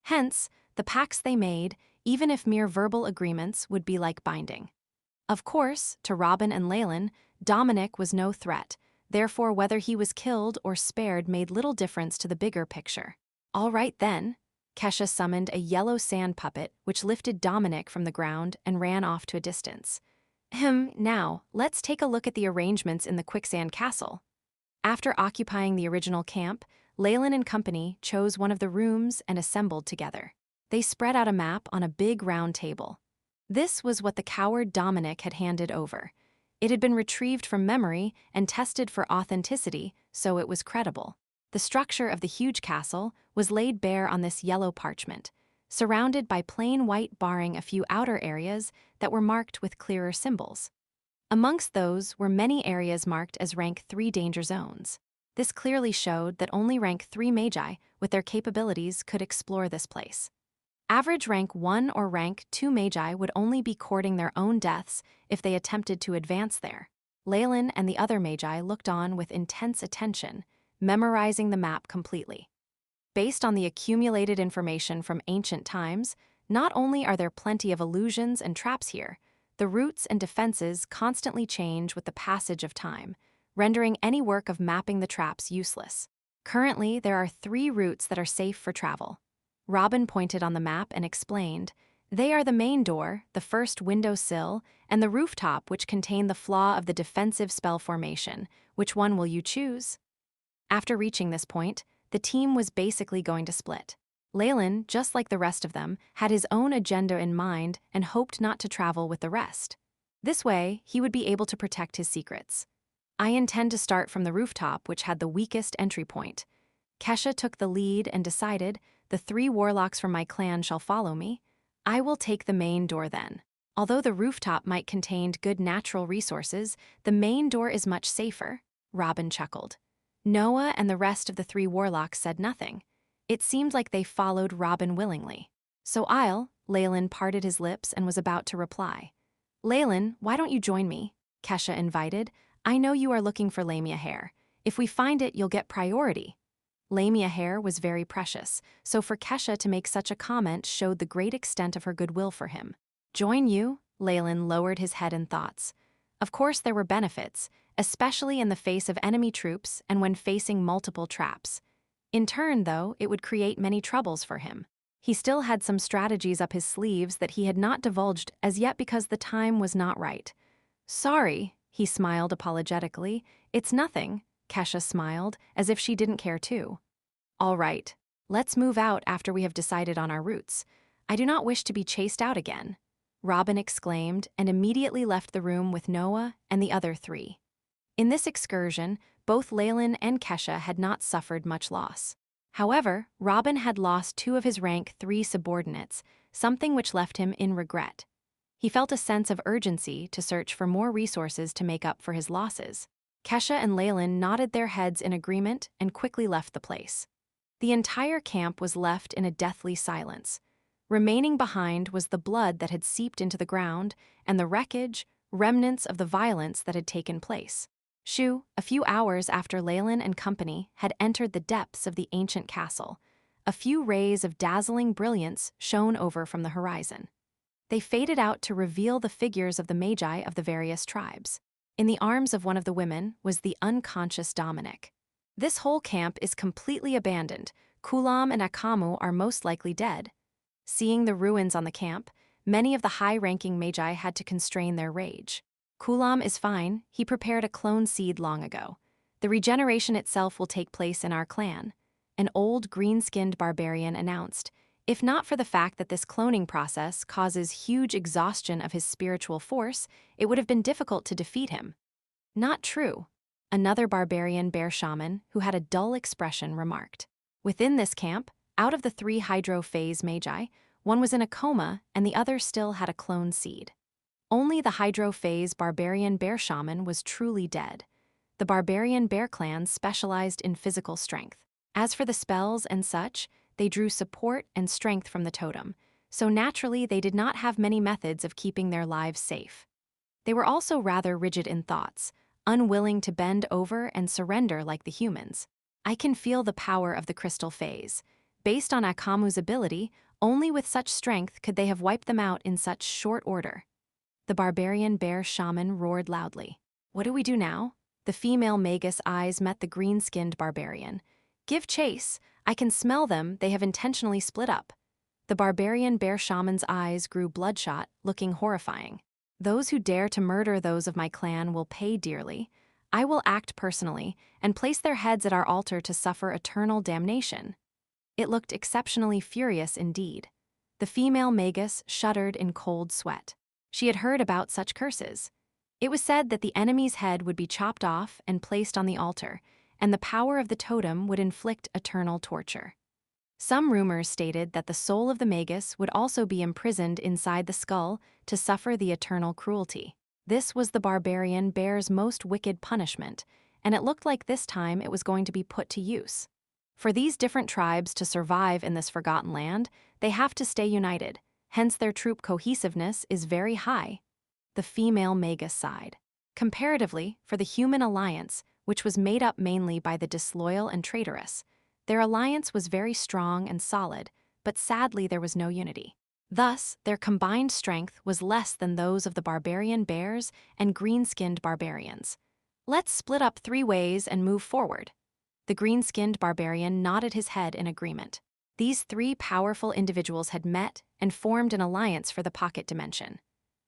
S1: Hence, the pacts they made, even if mere verbal agreements, would be like binding. Of course, to Robin and Leylin, Dominic was no threat, therefore whether he was killed or spared made little difference to the bigger picture. All right then. Kesha summoned a yellow sand puppet which lifted Dominic from the ground and ran off to a distance. Now, let's take a look at the arrangements in the Quicksand Castle. After occupying the original camp, Leylin and company chose one of the rooms and assembled together. They spread out a map on a big round table. This was what the coward Dominic had handed over. It had been retrieved from memory and tested for authenticity, so it was credible. The structure of the huge castle was laid bare on this yellow parchment, surrounded by plain white barring a few outer areas that were marked with clearer symbols. Amongst those were many areas marked as rank 3 danger zones. This clearly showed that only rank 3 magi with their capabilities could explore this place. Average rank 1 or rank 2 magi would only be courting their own deaths if they attempted to advance there. Leylin and the other magi looked on with intense attention, memorizing the map completely. Based on the accumulated information from ancient times, not only are there plenty of illusions and traps here, the routes and defenses constantly change with the passage of time, rendering any work of mapping the traps useless. Currently, there are 3 routes that are safe for travel. Robin pointed on the map and explained, they are the main door, the first window sill, and the rooftop which contain the flaw of the defensive spell formation. Which one will you choose? After reaching this point, the team was basically going to split. Leylin, just like the rest of them, had his own agenda in mind and hoped not to travel with the rest. This way, he would be able to protect his secrets. I intend to start from the rooftop, which had the weakest entry point. Kesha took the lead and decided, the 3 warlocks from my clan shall follow me. I will take the main door then. Although the rooftop might contain good natural resources, the main door is much safer. Robin chuckled. Noah and the rest of the 3 warlocks said nothing. It seemed like they followed Robin willingly. So Leylin parted his lips and was about to reply. Leylin, why don't you join me? Kesha invited. I know you are looking for Lamia hair. If we find it, you'll get priority. Lamia hair was very precious, so for Kesha to make such a comment showed the great extent of her goodwill for him. Join you? Leylin lowered his head in thoughts. Of course there were benefits, especially in the face of enemy troops and when facing multiple traps. In turn, though, it would create many troubles for him. He still had some strategies up his sleeves that he had not divulged as yet because the time was not right. Sorry, he smiled apologetically. It's nothing, Kesha smiled, as if she didn't care too. All right, let's move out after we have decided on our routes. I do not wish to be chased out again, Robin exclaimed and immediately left the room with Noah and the other 3. In this excursion, both Leylin and Kesha had not suffered much loss. However, Robin had lost 2 of his rank 3 subordinates, something which left him in regret. He felt a sense of urgency to search for more resources to make up for his losses. Kesha and Leylin nodded their heads in agreement and quickly left the place. The entire camp was left in a deathly silence. Remaining behind was the blood that had seeped into the ground and the wreckage, remnants of the violence that had taken place. A few hours after Leylin and company had entered the depths of the ancient castle, a few rays of dazzling brilliance shone over from the horizon. They faded out to reveal the figures of the magi of the various tribes. In the arms of one of the women was the unconscious Dominic. This whole camp is completely abandoned. Kulam and Akamu are most likely dead. Seeing the ruins on the camp, many of the high-ranking magi had to constrain their rage. Kulam is fine, he prepared a clone seed long ago. The regeneration itself will take place in our clan, an old green-skinned barbarian announced. If not for the fact that this cloning process causes huge exhaustion of his spiritual force, it would have been difficult to defeat him. Not true, another barbarian bear shaman who had a dull expression remarked. Within this camp, out of the 3 hydro-phase magi, one was in a coma and the other still had a clone seed. Only the hydro-phase barbarian bear shaman was truly dead. The barbarian bear clans specialized in physical strength. As for the spells and such, they drew support and strength from the totem, so naturally they did not have many methods of keeping their lives safe. They were also rather rigid in thoughts, unwilling to bend over and surrender like the humans. I can feel the power of the crystal phase. Based on Akamu's ability, only with such strength could they have wiped them out in such short order. The barbarian bear shaman roared loudly. What do we do now? The female Magus eyes met the green-skinned barbarian. Give chase. I can smell them. They have intentionally split up. The barbarian bear shaman's eyes grew bloodshot, looking horrifying. Those who dare to murder those of my clan will pay dearly. I will act personally and place their heads at our altar to suffer eternal damnation. It looked exceptionally furious indeed. The female Magus shuddered in cold sweat. She had heard about such curses. It was said that the enemy's head would be chopped off and placed on the altar, and the power of the totem would inflict eternal torture. Some rumors stated that the soul of the Magus would also be imprisoned inside the skull to suffer the eternal cruelty. This was the barbarian bear's most wicked punishment, and it looked like this time it was going to be put to use. For these different tribes to survive in this forgotten land, they have to stay united, hence their troop cohesiveness is very high. The female Magus side. Comparatively, for the human alliance, which was made up mainly by the disloyal and traitorous, their alliance was very strong and solid, but sadly there was no unity. Thus, their combined strength was less than those of the barbarian bears and green-skinned barbarians. Let's split up 3 ways and move forward. The green-skinned barbarian nodded his head in agreement. These 3 powerful individuals had met and formed an alliance for the pocket dimension.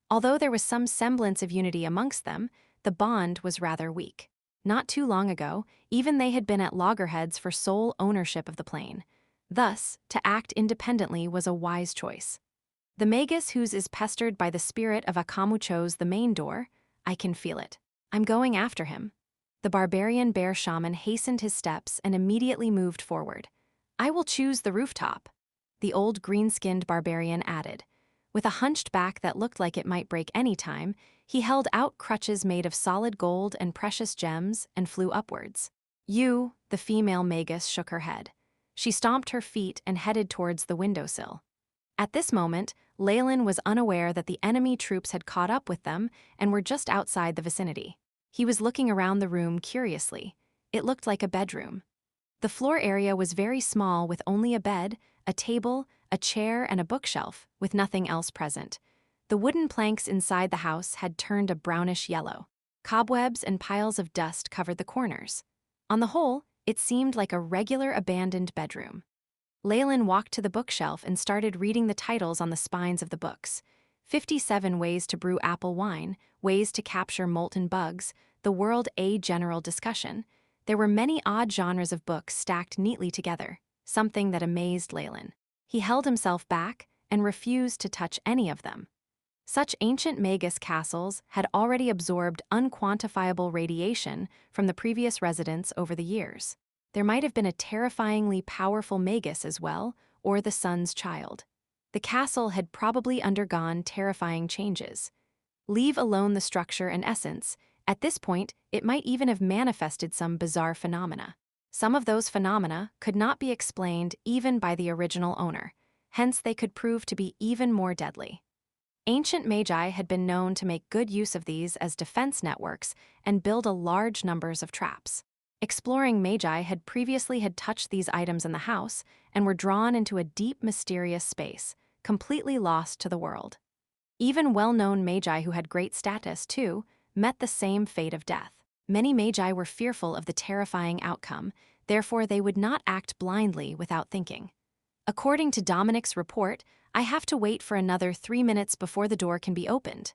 S1: Although there was some semblance of unity amongst them, the bond was rather weak. Not too long ago, even they had been at loggerheads for sole ownership of the plane. Thus, to act independently was a wise choice. The Magus whose is pestered by the spirit of Akamu chose the main door. I can feel it. I'm going after him. The barbarian bear shaman hastened his steps and immediately moved forward. I will choose the rooftop, the old green-skinned barbarian added. With a hunched back that looked like it might break any time, he held out crutches made of solid gold and precious gems and flew upwards. You, the female Magus shook her head. She stomped her feet and headed towards the windowsill. At this moment, Leylin was unaware that the enemy troops had caught up with them and were just outside the vicinity. He was looking around the room curiously. It looked like a bedroom. The floor area was very small with only a bed, a table, a chair, and a bookshelf, with nothing else present. The wooden planks inside the house had turned a brownish yellow. Cobwebs and piles of dust covered the corners. On the whole, it seemed like a regular abandoned bedroom. Leylin walked to the bookshelf and started reading the titles on the spines of the books. 57 Ways to Brew Apple Wine, Ways to Capture Molten Bugs, The World A General Discussion. There were many odd genres of books stacked neatly together, something that amazed Leylin. He held himself back and refused to touch any of them. Such ancient Magus castles had already absorbed unquantifiable radiation from the previous residents over the years. There might have been a terrifyingly powerful Magus as well, or the sun's child. The castle had probably undergone terrifying changes. Leave alone the structure and essence, at this point it might even have manifested some bizarre phenomena. Some of those phenomena could not be explained even by the original owner, hence they could prove to be even more deadly. Ancient Magi had been known to make good use of these as defense networks and build a large numbers of traps. Exploring Magi had previously touched these items in the house and were drawn into a deep, mysterious space, completely lost to the world. Even well-known Magi who had great status, too, met the same fate of death. Many Magi were fearful of the terrifying outcome, therefore they would not act blindly without thinking. According to Dominic's report, I have to wait for another 3 minutes before the door can be opened.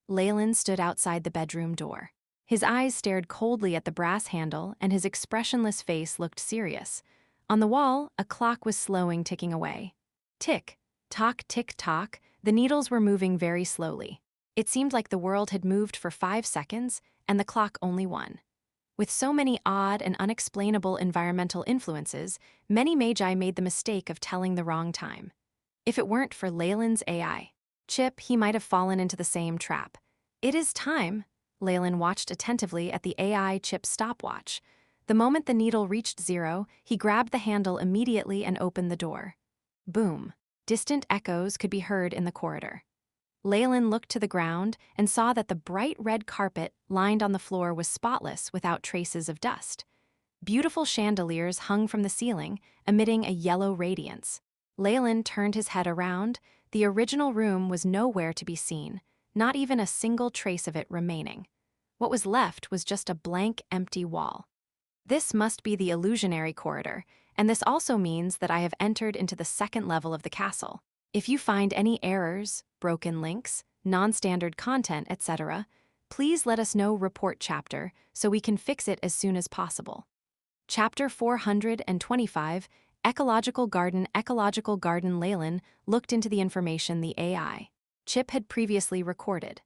S1: Leylin stood outside the bedroom door. His eyes stared coldly at the brass handle and his expressionless face looked serious. On the wall, a clock was slowing ticking away. Tick, tock, tick, tock, the needles were moving very slowly. It seemed like the world had moved for 5 seconds and the clock only 1. With so many odd and unexplainable environmental influences, many Magi made the mistake of telling the wrong time. If it weren't for Leylin's AI chip, he might have fallen into the same trap. It is time. Leylin watched attentively at the AI chip's stopwatch. The moment the needle reached 0, he grabbed the handle immediately and opened the door. Boom. Distant echoes could be heard in the corridor. Leylin looked to the ground and saw that the bright red carpet lined on the floor was spotless without traces of dust. Beautiful chandeliers hung from the ceiling, emitting a yellow radiance. Leylin turned his head around. The original room was nowhere to be seen, not even a single trace of it remaining. What was left was just a blank, empty wall. This must be the illusionary corridor, and this also means that I have entered into the second level of the castle. If you find any errors, broken links, non-standard content, etc., please let us know. Report chapter so we can fix it as soon as possible. Chapter 425, Ecological Garden. Leylin looked into the information the AI chip had previously recorded.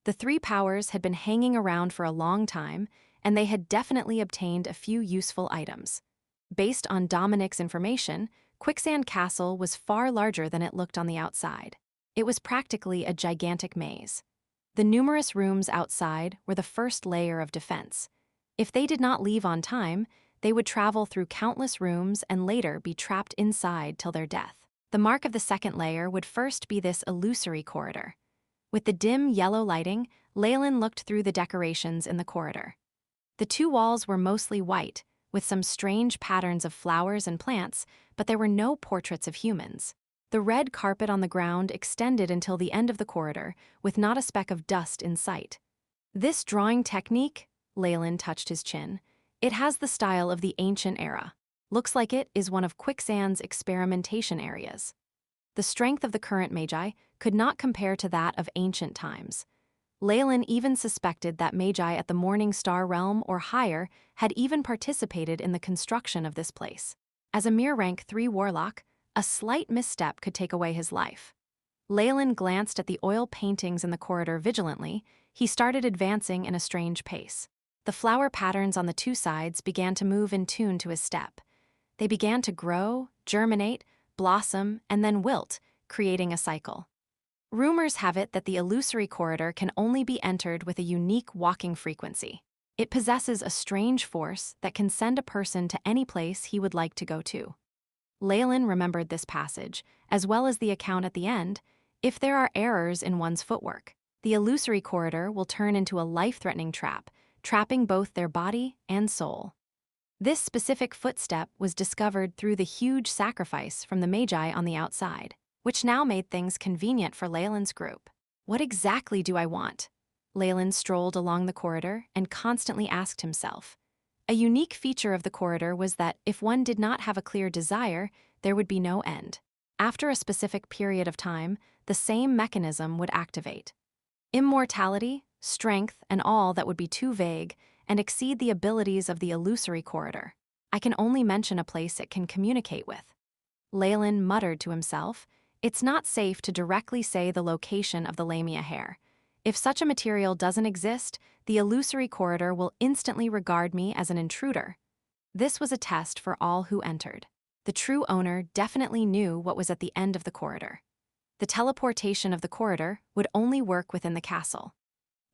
S1: The 3 powers had been hanging around for a long time, and they had definitely obtained a few useful items. Based on Dominic's information, Quicksand Castle was far larger than it looked on the outside. It was practically a gigantic maze. The numerous rooms outside were the first layer of defense. If they did not leave on time, they would travel through countless rooms and later be trapped inside till their death. The mark of the second layer would first be this illusory corridor. With the dim yellow lighting, Leylin looked through the decorations in the corridor. The two walls were mostly white, with some strange patterns of flowers and plants, but there were no portraits of humans. The red carpet on the ground extended until the end of the corridor, with not a speck of dust in sight. This drawing technique, Leylin touched his chin, it has the style of the ancient era. Looks like it is one of Quicksand's experimentation areas. The strength of the current Magi could not compare to that of ancient times. Leylin even suspected that Magi at the Morning Star realm or higher had even participated in the construction of this place. As a mere rank 3 Warlock, a slight misstep could take away his life. Leylin glanced at the oil paintings in the corridor vigilantly. He started advancing in a strange pace. The flower patterns on the two sides began to move in tune to his step. They began to grow, germinate, blossom, and then wilt, creating a cycle. Rumors have it that the illusory corridor can only be entered with a unique walking frequency. It possesses a strange force that can send a person to any place he would like to go to. Leylin remembered this passage, as well as the account at the end. If there are errors in one's footwork, the illusory corridor will turn into a life-threatening trap, trapping both their body and soul. This specific footstep was discovered through the huge sacrifice from the Magi on the outside, which now made things convenient for Leylin's group. What exactly do I want? Leylin strolled along the corridor and constantly asked himself. A unique feature of the corridor was that if one did not have a clear desire, there would be no end. After a specific period of time, the same mechanism would activate. Immortality, strength, and all that would be too vague and exceed the abilities of the illusory corridor. I can only mention a place it can communicate with. Leylin muttered to himself, it's not safe to directly say the location of the Lamia hair. If such a material doesn't exist, the illusory corridor will instantly regard me as an intruder. This was a test for all who entered. The true owner definitely knew what was at the end of the corridor. The teleportation of the corridor would only work within the castle.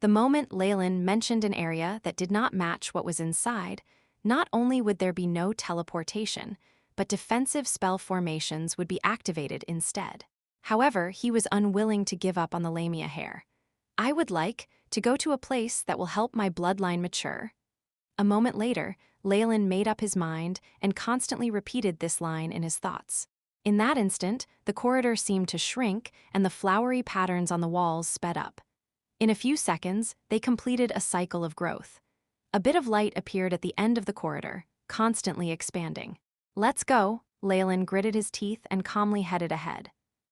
S1: The moment Leylin mentioned an area that did not match what was inside, not only would there be no teleportation, but defensive spell formations would be activated instead. However, he was unwilling to give up on the Lamia hair. I would like to go to a place that will help my bloodline mature. A moment later, Leylin made up his mind and constantly repeated this line in his thoughts. In that instant, the corridor seemed to shrink and the flowery patterns on the walls sped up. In a few seconds, they completed a cycle of growth. A bit of light appeared at the end of the corridor, constantly expanding. Let's go, Leylin gritted his teeth and calmly headed ahead.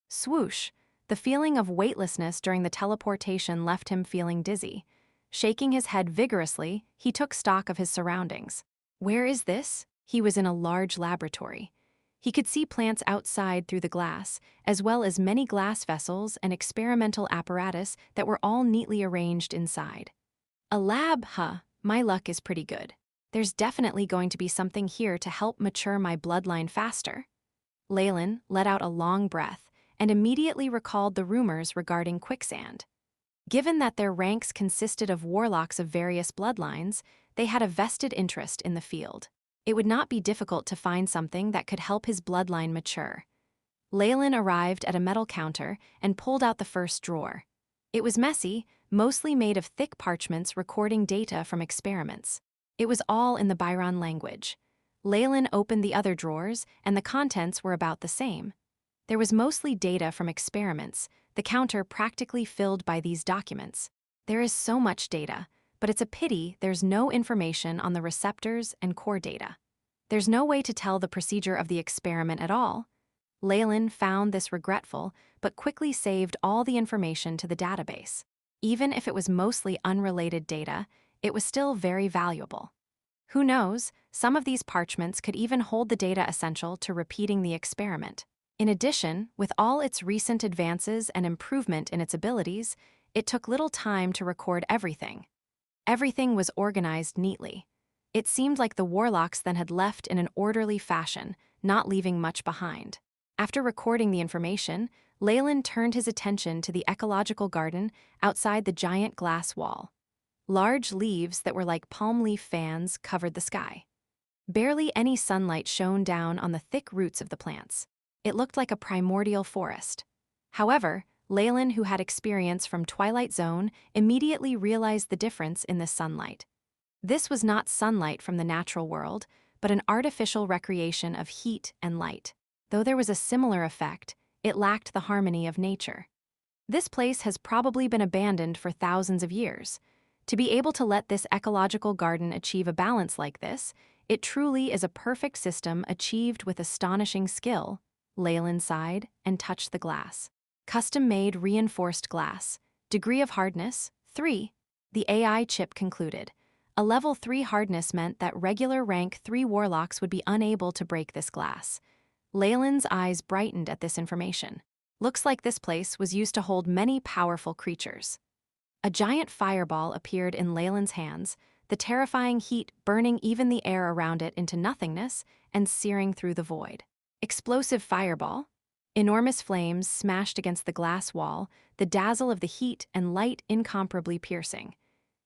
S1: Swoosh! The feeling of weightlessness during the teleportation left him feeling dizzy. Shaking his head vigorously, he took stock of his surroundings. Where is this? He was in a large laboratory. He could see plants outside through the glass, as well as many glass vessels and experimental apparatus that were all neatly arranged inside. A lab, huh? My luck is pretty good. There's definitely going to be something here to help mature my bloodline faster. Leylin let out a long breath and immediately recalled the rumors regarding Quicksand. Given that their ranks consisted of warlocks of various bloodlines, they had a vested interest in the field. It would not be difficult to find something that could help his bloodline mature. Leylin arrived at a metal counter and pulled out the first drawer. It was messy, mostly made of thick parchments recording data from experiments. It was all in the Byron language. Leylin opened the other drawers, and the contents were about the same. There was mostly data from experiments, the counter practically filled by these documents. There is so much data, but it's a pity there's no information on the receptors and core data. There's no way to tell the procedure of the experiment at all. Leylin found this regretful, but quickly saved all the information to the database. Even if it was mostly unrelated data, it was still very valuable. Who knows, some of these parchments could even hold the data essential to repeating the experiment. In addition, with all its recent advances and improvement in its abilities, it took little time to record everything. Everything was organized neatly. It seemed like the Warlocks then had left in an orderly fashion, not leaving much behind. After recording the information, Leylin turned his attention to the ecological garden outside the giant glass wall. Large leaves that were like palm leaf fans covered the sky. Barely any sunlight shone down on the thick roots of the plants. It looked like a primordial forest. However, Leylin, who had experience from Twilight Zone, immediately realized the difference in this sunlight. This was not sunlight from the natural world, but an artificial recreation of heat and light. Though there was a similar effect, it lacked the harmony of nature. This place has probably been abandoned for thousands of years. To be able to let this ecological garden achieve a balance like this, it truly is a perfect system achieved with astonishing skill. Leylin sighed and touched the glass. Custom-made reinforced glass. Degree of hardness, 3. The AI chip concluded. A level 3 hardness meant that regular rank 3 warlocks would be unable to break this glass. Leylin's eyes brightened at this information. Looks like this place was used to hold many powerful creatures. A giant fireball appeared in Leylin's hands, the terrifying heat burning even the air around it into nothingness and searing through the void. Explosive fireball. Enormous flames smashed against the glass wall, the dazzle of the heat and light incomparably piercing.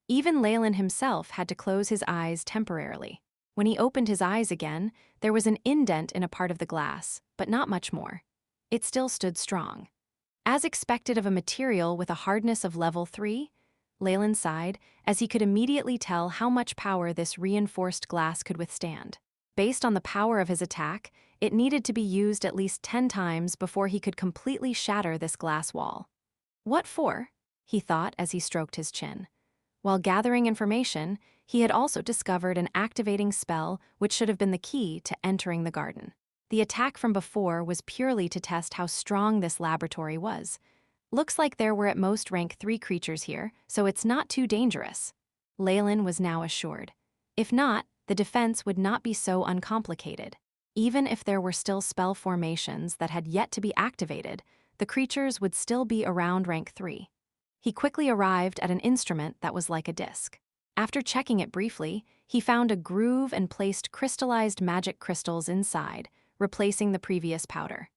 S1: Even Leylin himself had to close his eyes temporarily. When he opened his eyes again, there was an indent in a part of the glass, but not much more. It still stood strong. As expected of a material with a hardness of level 3, Leylin sighed, as he could immediately tell how much power this reinforced glass could withstand. Based on the power of his attack, it needed to be used at least 10 times before he could completely shatter this glass wall. What for? He thought as he stroked his chin. While gathering information, he had also discovered an activating spell which should have been the key to entering the garden. The attack from before was purely to test how strong this laboratory was. Looks like there were at most rank 3 creatures here, so it's not too dangerous. Leylin was now assured. If not, the defense would not be so uncomplicated. Even if there were still spell formations that had yet to be activated, the creatures would still be around rank 3. He quickly arrived at an instrument that was like a disc. After checking it briefly, he found a groove and placed crystallized magic crystals inside, replacing the previous powder.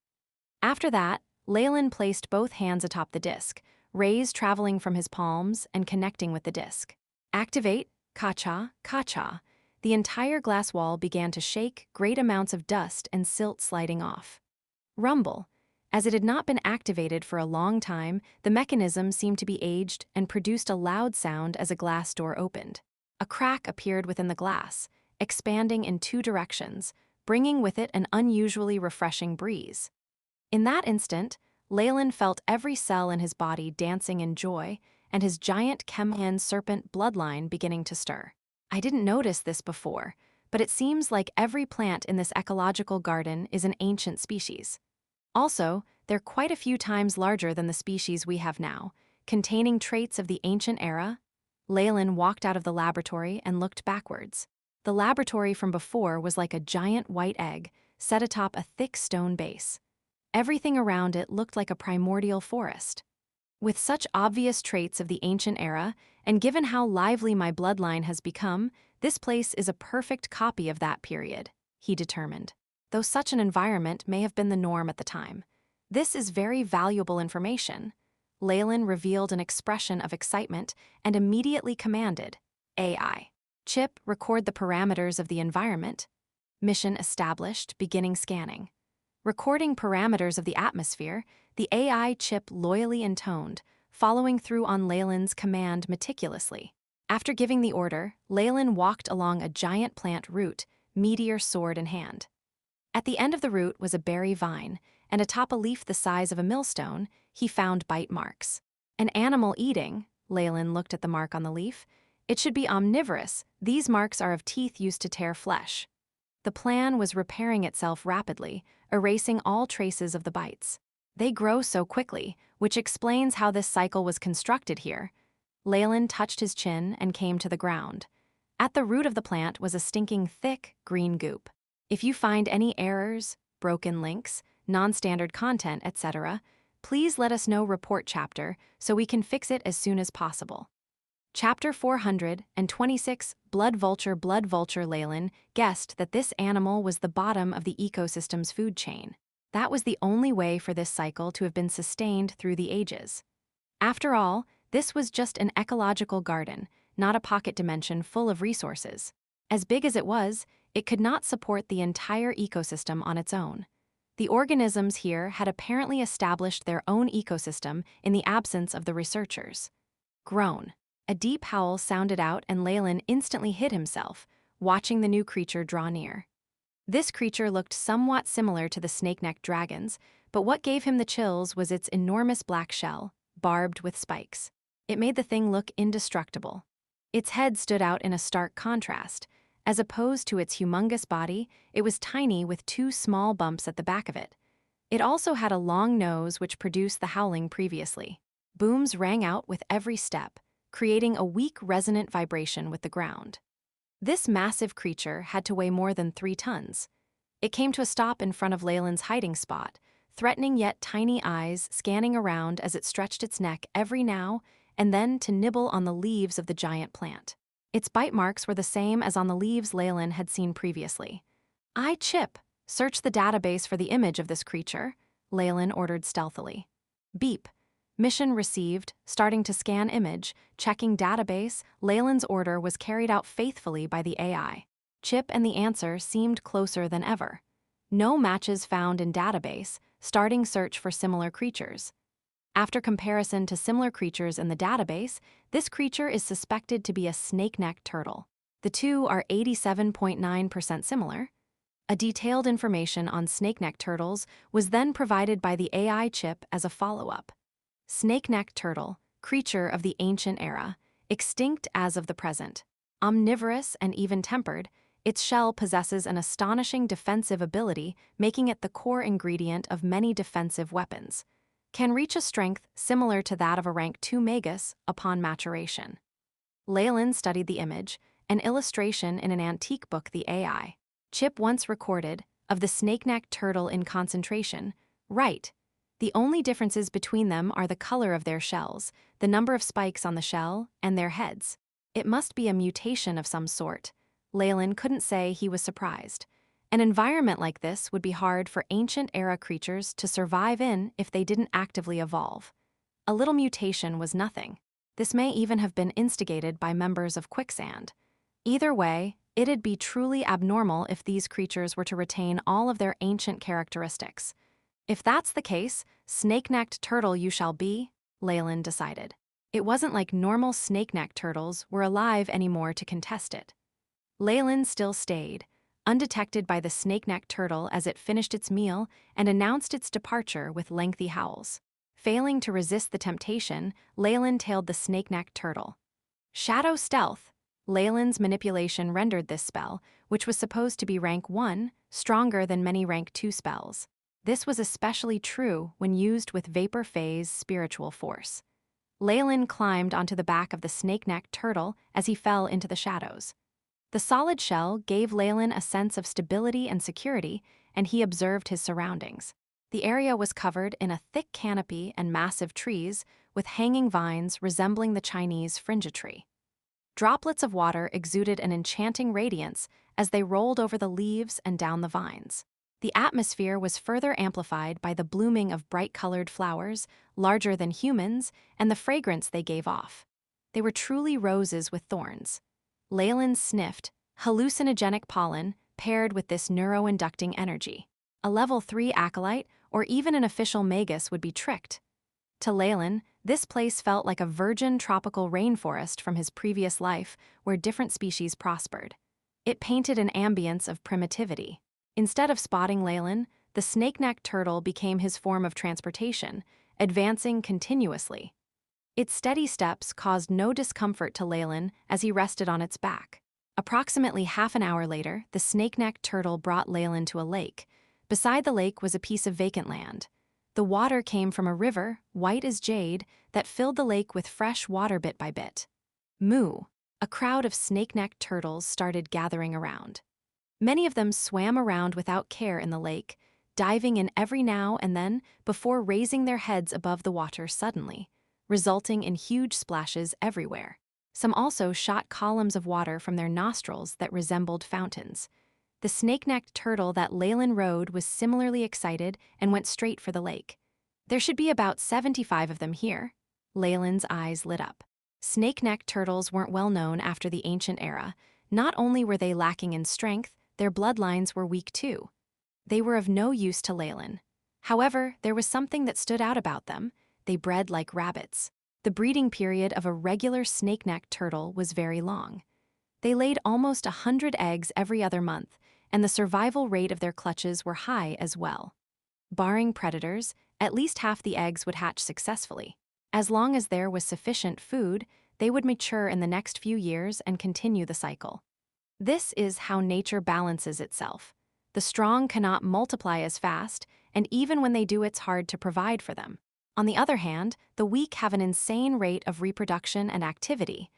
S1: After that, Leylin placed both hands atop the disc, rays traveling from his palms and connecting with the disc. Activate, ka-cha, ka-cha. The entire glass wall began to shake, great amounts of dust and silt sliding off. Rumble. As it had not been activated for a long time, the mechanism seemed to be aged and produced a loud sound as a glass door opened. A crack appeared within the glass, expanding in 2 directions, bringing with it an unusually refreshing breeze. In that instant, Leylin felt every cell in his body dancing in joy and his giant Chemhan serpent bloodline beginning to stir. I didn't notice this before, but it seems like every plant in this ecological garden is an ancient species. Also, they're quite a few times larger than the species we have now, containing traits of the ancient era. Leylin walked out of the laboratory and looked backwards. The laboratory from before was like a giant white egg, set atop a thick stone base. Everything around it looked like a primordial forest. With such obvious traits of the ancient era, and given how lively my bloodline has become, this place is a perfect copy of that period, he determined. Though such an environment may have been the norm at the time. This is very valuable information. Leylin revealed an expression of excitement and immediately commanded, AI. Chip, record the parameters of the environment. Mission established, beginning scanning. Recording parameters of the atmosphere, the AI chip loyally intoned, following through on Leylin's command meticulously. After giving the order, Leylin walked along a giant plant root, meteor sword in hand. At the end of the root was a berry vine, and atop a leaf the size of a millstone, he found bite marks. An animal eating, Leylin looked at the mark on the leaf. It should be omnivorous. These marks are of teeth used to tear flesh. The plan was repairing itself rapidly, erasing all traces of the bites. They grow so quickly, which explains how this cycle was constructed here. Leylin touched his chin and came to the ground. At the root of the plant was a stinking thick, green goop. If you find any errors, broken links, non-standard content, etc., please let us know report chapter so we can fix it as soon as possible. Chapter 426, Blood Vulture. Leylin guessed that this animal was the bottom of the ecosystem's food chain. That was the only way for this cycle to have been sustained through the ages. After all, this was just an ecological garden, not a pocket dimension full of resources. As big as it was, it could not support the entire ecosystem on its own. The organisms here had apparently established their own ecosystem in the absence of the researchers. Groan. A deep howl sounded out and Leylin instantly hid himself, watching the new creature draw near. This creature looked somewhat similar to the snake-necked dragons, but what gave him the chills was its enormous black shell, barbed with spikes. It made the thing look indestructible. Its head stood out in a stark contrast. As opposed to its humongous body, it was tiny with two small bumps at the back of it. It also had a long nose which produced the howling previously. Booms rang out with every step, creating a weak resonant vibration with the ground. This massive creature had to weigh more than 3 tons. It came to a stop in front of Leylin's hiding spot, threatening yet tiny eyes scanning around as it stretched its neck every now and then to nibble on the leaves of the giant plant. Its bite marks were the same as on the leaves Leylin had seen previously. Chip, search the database for the image of this creature, Leylin ordered stealthily. Beep. Mission received, starting to scan image, checking database. Leylin's order was carried out faithfully by the AI. Chip and the answer seemed closer than ever. No matches found in database, starting search for similar creatures. After comparison to similar creatures in the database, this creature is suspected to be a snake-necked turtle. The two are 87.9% similar. A detailed information on snake-necked turtles was then provided by the AI chip as a follow-up. Snake-necked turtle, creature of the ancient era, extinct as of the present. Omnivorous and even-tempered, its shell possesses an astonishing defensive ability, making it the core ingredient of many defensive weapons. Can reach a strength similar to that of a rank 2 Magus upon maturation. Leylin studied the image, an illustration in an antique book the AI chip once recorded, of the snake-necked turtle in concentration. Right. The only differences between them are the color of their shells, the number of spikes on the shell, and their heads. It must be a mutation of some sort. Leylin couldn't say he was surprised. An environment like this would be hard for ancient-era creatures to survive in if they didn't actively evolve. A little mutation was nothing. This may even have been instigated by members of Quicksand. Either way, it'd be truly abnormal if these creatures were to retain all of their ancient characteristics. If that's the case, snake-necked turtle you shall be, Leylin decided. It wasn't like normal snake-necked turtles were alive anymore to contest it. Leylin still stayed, undetected by the snake-necked turtle as it finished its meal and announced its departure with lengthy howls. Failing to resist the temptation, Leylin tailed the snake-necked turtle. Shadow stealth. Leylin's manipulation rendered this spell, which was supposed to be rank 1, stronger than many rank 2 spells. This was especially true when used with Vapor Phase spiritual force. Leylin climbed onto the back of the snake-necked turtle as he fell into the shadows. The solid shell gave Leylin a sense of stability and security, and he observed his surroundings. The area was covered in a thick canopy and massive trees, with hanging vines resembling the Chinese fringe tree. Droplets of water exuded an enchanting radiance as they rolled over the leaves and down the vines. The atmosphere was further amplified by the blooming of bright-colored flowers, larger than humans, and the fragrance they gave off. They were truly roses with thorns. Leylin sniffed hallucinogenic pollen paired with this neuroinducting energy. A level 3 acolyte or even an official magus would be tricked. To Leylin, this place felt like a virgin tropical rainforest from his previous life where different species prospered. It painted an ambience of primitivity. Instead of spotting Leylin, the snake-necked turtle became his form of transportation, advancing continuously. Its steady steps caused no discomfort to Leylin as he rested on its back. Approximately half an hour later, the snake-necked turtle brought Leylin to a lake. Beside the lake was a piece of vacant land. The water came from a river, white as jade, that filled the lake with fresh water bit by bit. Moo! A crowd of snake-necked turtles started gathering around. Many of them swam around without care in the lake, diving in every now and then before raising their heads above the water suddenly, resulting in huge splashes everywhere. Some also shot columns of water from their nostrils that resembled fountains. The snake-necked turtle that Leylin rode was similarly excited and went straight for the lake. There should be about 75 of them here. Leylin's eyes lit up. Snake-necked turtles weren't well known after the ancient era. Not only were they lacking in strength, their bloodlines were weak too. They were of no use to Leylin. However, there was something that stood out about them. They bred like rabbits. The breeding period of a regular snake-necked turtle was very long. They laid almost 100 eggs every other month, and the survival rate of their clutches were high as well. Barring predators, at least half the eggs would hatch successfully. As long as there was sufficient food, they would mature in the next few years and continue the cycle. This is how nature balances itself. The strong cannot multiply as fast, and even when they do, it's hard to provide for them. On the other hand, the weak have an insane rate of reproduction and activity.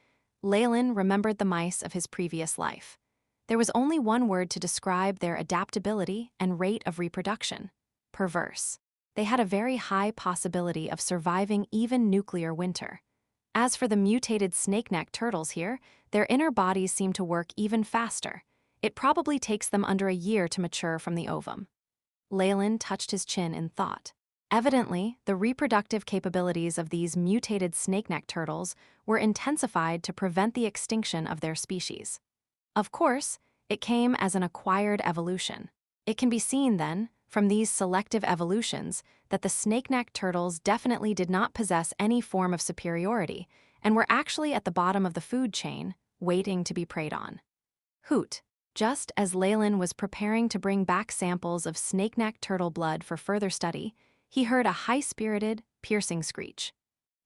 S1: Leylin remembered the mice of his previous life. There was only one word to describe their adaptability and rate of reproduction: perverse. They had a very high possibility of surviving even nuclear winter. As for the mutated snake-necked turtles here, their inner bodies seem to work even faster. It probably takes them under a year to mature from the ovum. Leylin touched his chin in thought. Evidently, the reproductive capabilities of these mutated snake-necked turtles were intensified to prevent the extinction of their species. Of course, it came as an acquired evolution. It can be seen, then, from these selective evolutions, that the snake-necked turtles definitely did not possess any form of superiority and were actually at the bottom of the food chain, waiting to be preyed on. Hoot! Just as Leylin was preparing to bring back samples of snake-necked turtle blood for further study, he heard a high-spirited, piercing screech.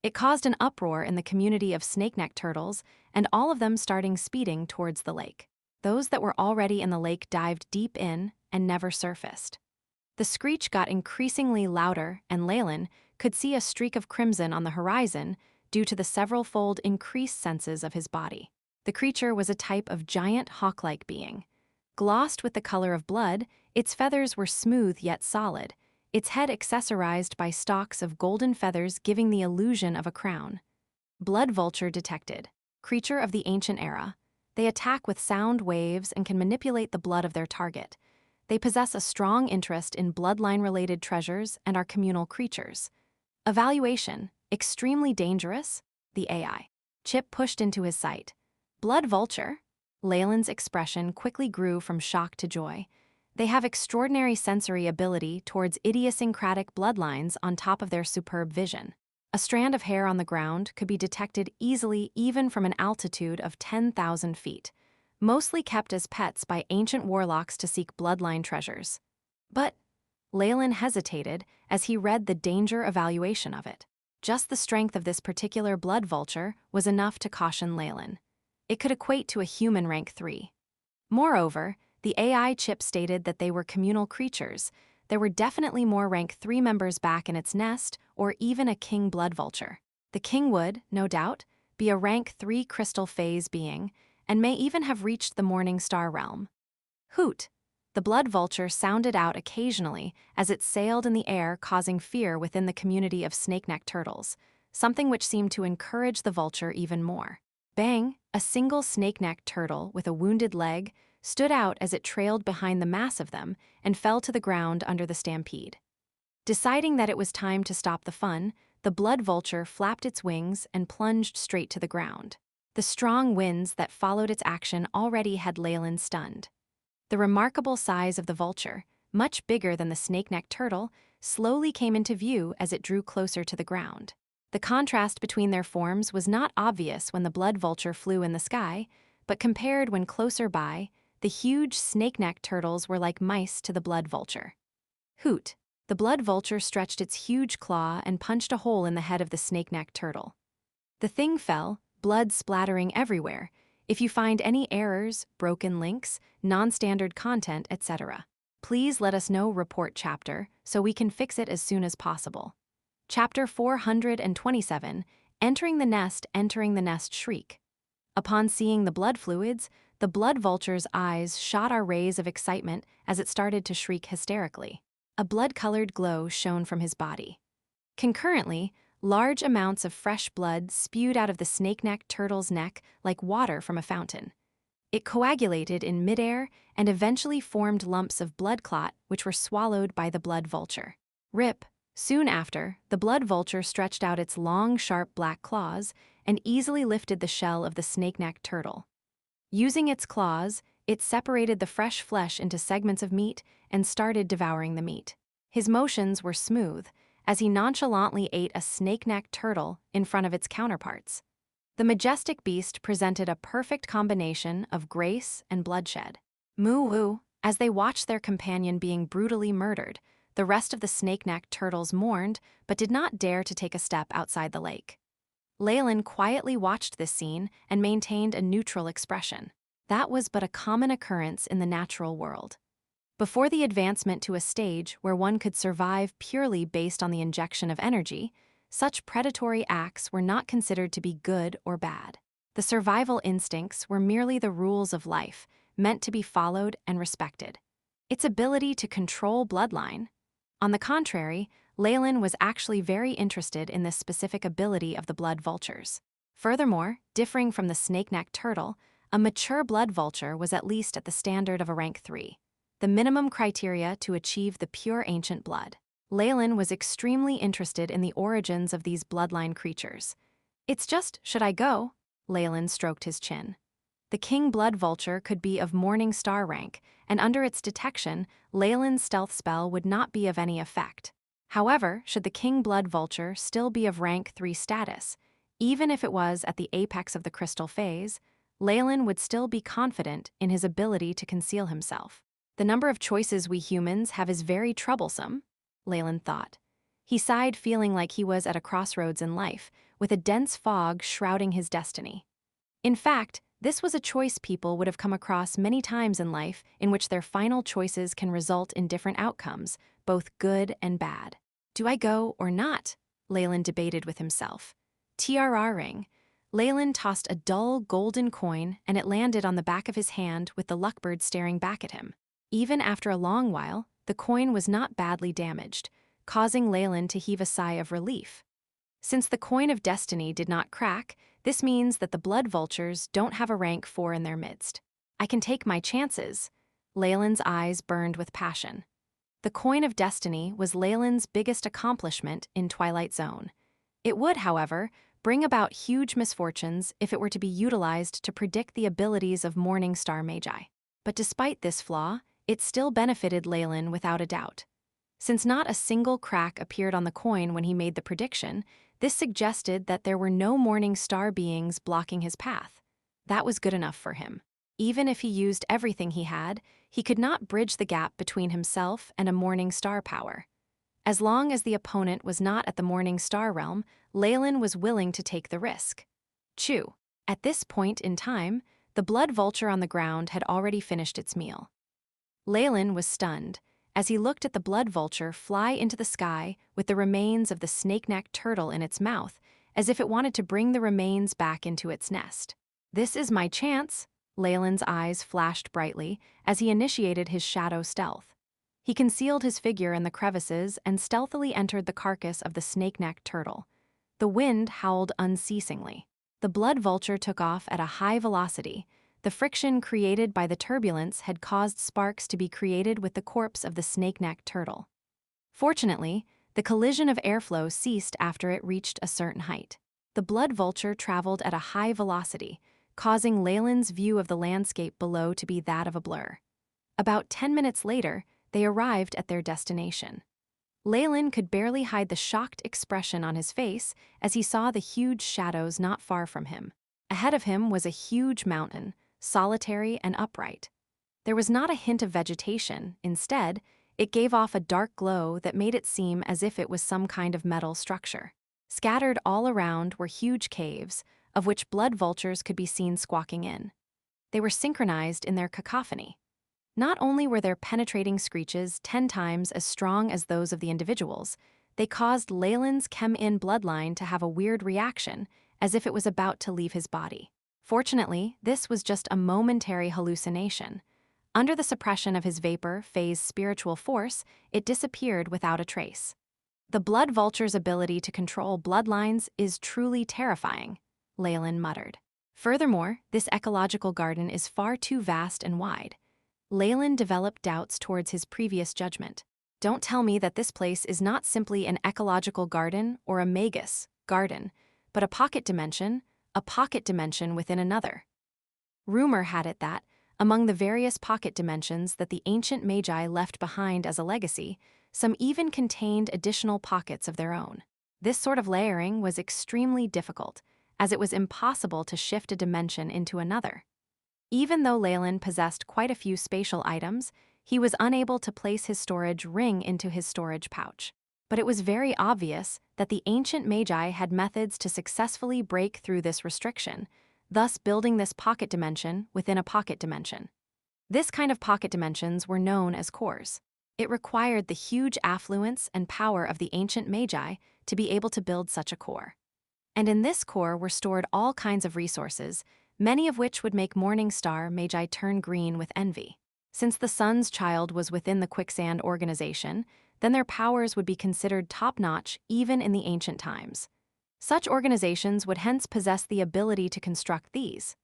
S1: It caused an uproar in the community of snake-necked turtles, and all of them starting speeding towards the lake. Those that were already in the lake dived deep in and never surfaced. The screech got increasingly louder, and Leylin could see a streak of crimson on the horizon due to the several-fold increased senses of his body. The creature was a type of giant hawk-like being. Glossed with the color of blood, its feathers were smooth yet solid, its head accessorized by stalks of golden feathers giving the illusion of a crown. Blood vulture detected. Creature of the ancient era. They attack with sound waves and can manipulate the blood of their target. They possess a strong interest in bloodline-related treasures and are communal creatures. Evaluation: extremely dangerous. The AI chip pushed into his sight. Blood vulture? Leylin's expression quickly grew from shock to joy. They have extraordinary sensory ability towards idiosyncratic bloodlines on top of their superb vision. A strand of hair on the ground could be detected easily even from an altitude of 10,000 feet. Mostly kept as pets by ancient warlocks to seek bloodline treasures. But Leylin hesitated as he read the danger evaluation of it. Just the strength of this particular blood vulture was enough to caution Leylin. It could equate to a human rank 3. Moreover, the AI chip stated that they were communal creatures. There were definitely more rank 3 members back in its nest, or even a king blood vulture. The king would, no doubt, be a rank 3 crystal phase being, and may even have reached the morning star realm. Hoot! The blood vulture sounded out occasionally as it sailed in the air, causing fear within the community of snake-necked turtles, something which seemed to encourage the vulture even more. Bang! A single snake-necked turtle with a wounded leg stood out as it trailed behind the mass of them and fell to the ground under the stampede. Deciding that it was time to stop the fun, the blood vulture flapped its wings and plunged straight to the ground. The strong winds that followed its action already had Leylin stunned. The remarkable size of the vulture, much bigger than the snake-necked turtle, slowly came into view as it drew closer to the ground. The contrast between their forms was not obvious when the blood vulture flew in the sky, but compared when closer by, the huge snake-necked turtles were like mice to the blood vulture. Hoot! The blood vulture stretched its huge claw and punched a hole in the head of the snake-necked turtle. The thing fell, blood splattering everywhere. If you find any errors, broken links, non-standard content, etc., please let us know. Report chapter so we can fix it as soon as possible. Chapter 427, Entering the Nest Shriek. Upon seeing the blood fluids, the blood vulture's eyes shot out rays of excitement as it started to shriek hysterically. A blood-colored glow shone from his body. Concurrently, Large amounts of fresh blood spewed out of the snake-necked turtle's neck like water from a fountain. It coagulated in midair and eventually formed lumps of blood clot which were swallowed by the blood vulture. Rip. Soon after, the blood vulture stretched out its long, sharp black claws and easily lifted the shell of the snake-necked turtle. Using its claws, it separated the fresh flesh into segments of meat and started devouring the meat. His motions were smooth, as he nonchalantly ate a snake-necked turtle in front of its counterparts. The majestic beast presented a perfect combination of grace and bloodshed. Moo-woo, as they watched their companion being brutally murdered, the rest of the snake-necked turtles mourned but did not dare to take a step outside the lake. Leylin quietly watched this scene and maintained a neutral expression. That was but a common occurrence in the natural world. Before the advancement to a stage where one could survive purely based on the injection of energy, such predatory acts were not considered to be good or bad. The survival instincts were merely the rules of life, meant to be followed and respected. Its ability to control bloodline. On the contrary, Leylin was actually very interested in this specific ability of the blood vultures. Furthermore, differing from the snake-necked turtle, a mature blood vulture was at least at the standard of a rank 3, the minimum criteria to achieve the pure ancient blood. Leylin was extremely interested in the origins of these bloodline creatures. It's just, should I go? Leylin stroked his chin. The king blood vulture could be of morning star rank, and under its detection, Leylin's stealth spell would not be of any effect. However, should the king blood vulture still be of rank 3 status, even if it was at the apex of the crystal phase, Leylin would still be confident in his ability to conceal himself. The number of choices we humans have is very troublesome, Leylin thought. He sighed, feeling like he was at a crossroads in life, with a dense fog shrouding his destiny. In fact, this was a choice people would have come across many times in life in which their final choices can result in different outcomes, both good and bad. Do I go or not? Leylin debated with himself. TRR ring. Leylin tossed a dull golden coin and it landed on the back of his hand with the luckbird staring back at him. Even after a long while, the coin was not badly damaged, causing Leylin to heave a sigh of relief. Since the coin of destiny did not crack, this means that the blood vultures don't have a rank 4 in their midst. I can take my chances. Leylin's eyes burned with passion. The coin of destiny was Leylin's biggest accomplishment in Twilight Zone. It would, however, bring about huge misfortunes if it were to be utilized to predict the abilities of Morning Star Magi. But despite this flaw, it still benefited Leylin without a doubt. Since not a single crack appeared on the coin when he made the prediction, this suggested that there were no morning star beings blocking his path. That was good enough for him. Even if he used everything he had, he could not bridge the gap between himself and a morning star power. As long as the opponent was not at the morning star realm, Leylin was willing to take the risk. Chew. At this point in time, the blood vulture on the ground had already finished its meal. Leylin was stunned as he looked at the blood vulture fly into the sky with the remains of the snake-necked turtle in its mouth, as if it wanted to bring the remains back into its nest. This is my chance, Leylin's eyes flashed brightly as he initiated his shadow stealth. He concealed his figure in the crevices and stealthily entered the carcass of the snake-necked turtle. The wind howled unceasingly. The blood vulture took off at a high velocity. The friction created by the turbulence had caused sparks to be created with the corpse of the snake-necked turtle. Fortunately, the collision of airflow ceased after it reached a certain height. The blood vulture traveled at a high velocity, causing Leylin's view of the landscape below to be that of a blur. About 10 minutes later, they arrived at their destination. Leylin could barely hide the shocked expression on his face as he saw the huge shadows not far from him. Ahead of him was a huge mountain, solitary and upright. There was not a hint of vegetation. Instead, it gave off a dark glow that made it seem as if it was some kind of metal structure. Scattered all around were huge caves, of which blood vultures could be seen squawking in. They were synchronized in their cacophony. Not only were their penetrating screeches 10 times as strong as those of the individuals, they caused Leylin's chem-in bloodline to have a weird reaction, as if it was about to leave his body. Fortunately, this was just a momentary hallucination. Under the suppression of his vapor phase spiritual force, it disappeared without a trace. The blood vulture's ability to control bloodlines is truly terrifying, Leylin muttered. Furthermore, this ecological garden is far too vast and wide. Leylin developed doubts towards his previous judgment. Don't tell me that this place is not simply an ecological garden or a Magus garden, but a pocket dimension within another. Rumor had it that, among the various pocket dimensions that the ancient Magi left behind as a legacy, some even contained additional pockets of their own. This sort of layering was extremely difficult, as it was impossible to shift a dimension into another. Even though Leylin possessed quite a few spatial items, he was unable to place his storage ring into his storage pouch. But it was very obvious that the ancient Magi had methods to successfully break through this restriction, thus building this pocket dimension within a pocket dimension. This kind of pocket dimensions were known as cores. It required the huge affluence and power of the ancient Magi to be able to build such a core. And in this core were stored all kinds of resources, many of which would make Morningstar Magi turn green with envy. Since the Sun's Child was within the Quicksand organization, then their powers would be considered top-notch even in the ancient times. Such organizations would hence possess the ability to construct these.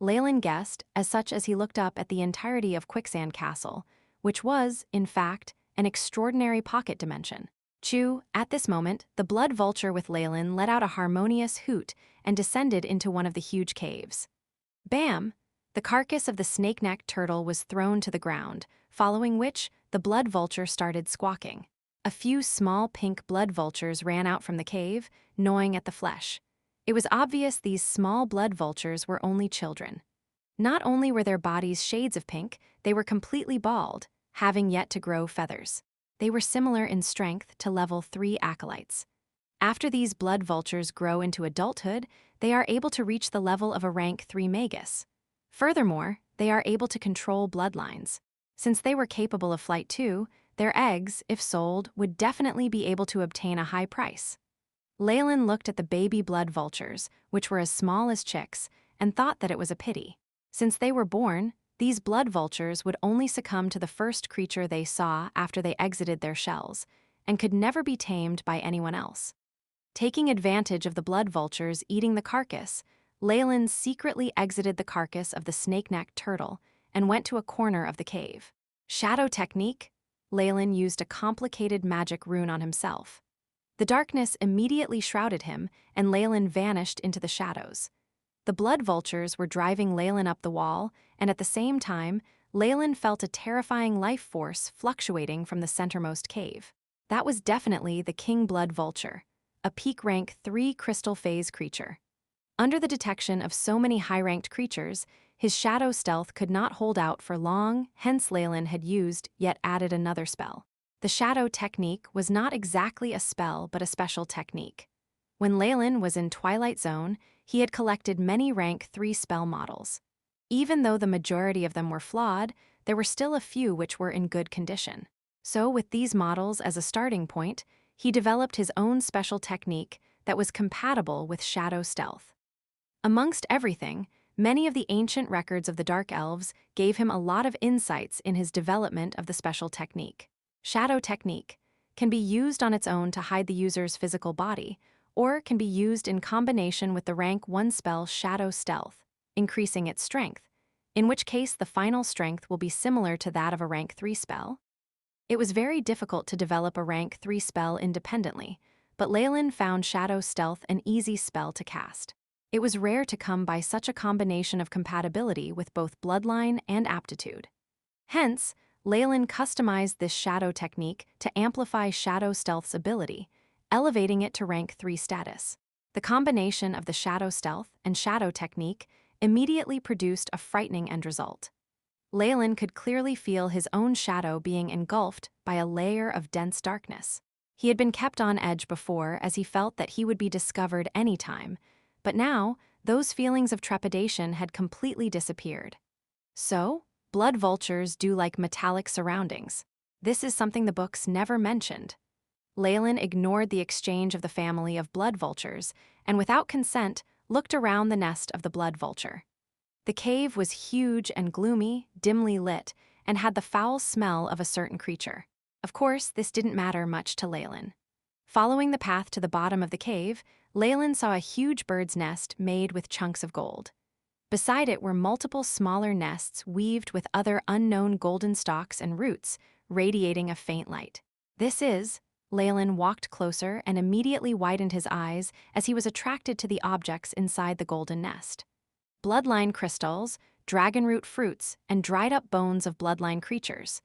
S1: Leylin guessed, as such as he looked up at the entirety of Quicksand Castle, which was, in fact, an extraordinary pocket dimension. At this moment, the blood vulture with Leylin let out a harmonious hoot and descended into one of the huge caves. Bam! The carcass of the snake-necked turtle was thrown to the ground, following which the blood vulture started squawking. A few small pink blood vultures ran out from the cave, gnawing at the flesh. It was obvious these small blood vultures were only children. Not only were their bodies shades of pink, they were completely bald, having yet to grow feathers. They were similar in strength to level 3 acolytes. After these blood vultures grow into adulthood, they are able to reach the level of a rank 3 magus. Furthermore, they are able to control bloodlines. Since they were capable of flight too, their eggs, if sold, would definitely be able to obtain a high price. Leylin looked at the baby blood vultures, which were as small as chicks, and thought that it was a pity. Since they were born, these blood vultures would only succumb to the first creature they saw after they exited their shells, and could never be tamed by anyone else. Taking advantage of the blood vultures eating the carcass, Leylin secretly exited the carcass of the snake-necked turtle and went to a corner of the cave. Shadow technique? Leylin used a complicated magic rune on himself. The darkness immediately shrouded him, and Leylin vanished into the shadows. The blood vultures were driving Leylin up the wall, and at the same time, Leylin felt a terrifying life force fluctuating from the centermost cave. That was definitely the king blood vulture, a peak rank 3 crystal phase creature. Under the detection of so many high-ranked creatures, his shadow stealth could not hold out for long, hence Leylin had used yet added another spell. The shadow technique was not exactly a spell but a special technique. When Leylin was in Twilight Zone, he had collected many rank 3 spell models. Even though the majority of them were flawed, there were still a few which were in good condition. So with these models as a starting point, he developed his own special technique that was compatible with shadow stealth. Amongst everything, many of the ancient records of the Dark Elves gave him a lot of insights in his development of the special technique. Shadow technique can be used on its own to hide the user's physical body, or can be used in combination with the rank 1 spell Shadow Stealth, increasing its strength, in which case the final strength will be similar to that of a rank 3 spell. It was very difficult to develop a rank 3 spell independently, but Leylin found Shadow Stealth an easy spell to cast. It was rare to come by such a combination of compatibility with both bloodline and aptitude. Hence, Leylin customized this shadow technique to amplify Shadow Stealth's ability, elevating it to rank 3 status. The combination of the Shadow Stealth and Shadow technique immediately produced a frightening end result. Leylin could clearly feel his own shadow being engulfed by a layer of dense darkness. He had been kept on edge before as he felt that he would be discovered anytime, but now those feelings of trepidation had completely disappeared. So, blood vultures do like metallic surroundings. This is something the books never mentioned. Leylin ignored the exchange of the family of blood vultures and without consent looked around the nest of the blood vulture. The cave was huge and gloomy, dimly lit, and had the foul smell of a certain creature. Of course, this didn't matter much to Leylin. Following the path to the bottom of the cave, Leylin saw a huge bird's nest made with chunks of gold. Beside it were multiple smaller nests weaved with other unknown golden stalks and roots, radiating a faint light. Leylin walked closer and immediately widened his eyes as he was attracted to the objects inside the golden nest. Bloodline crystals, dragonroot fruits, and dried-up bones of bloodline creatures.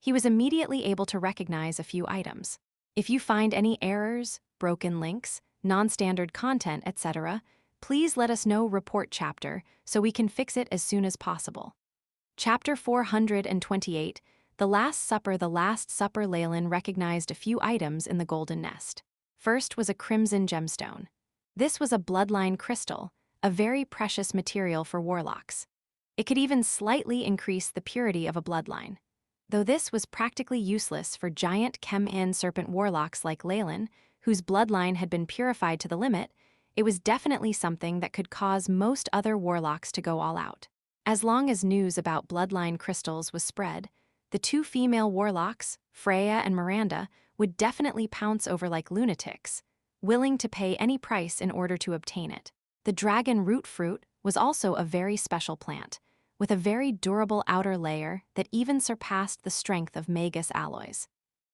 S1: He was immediately able to recognize a few items. If you find any errors, broken links, non-standard content, etc., please let us know report chapter so we can fix it as soon as possible. Chapter 428, The Last Supper. Leylin recognized a few items in the golden nest. First was a crimson gemstone. This was a bloodline crystal, a very precious material for warlocks. It could even slightly increase the purity of a bloodline. Though this was practically useless for giant chem-in serpent warlocks like Leylin, whose bloodline had been purified to the limit, it was definitely something that could cause most other warlocks to go all out. As long as news about bloodline crystals was spread, the two female warlocks, Freya and Miranda, would definitely pounce over like lunatics, willing to pay any price in order to obtain it. The dragon root fruit was also a very special plant, with a very durable outer layer that even surpassed the strength of Magus alloys.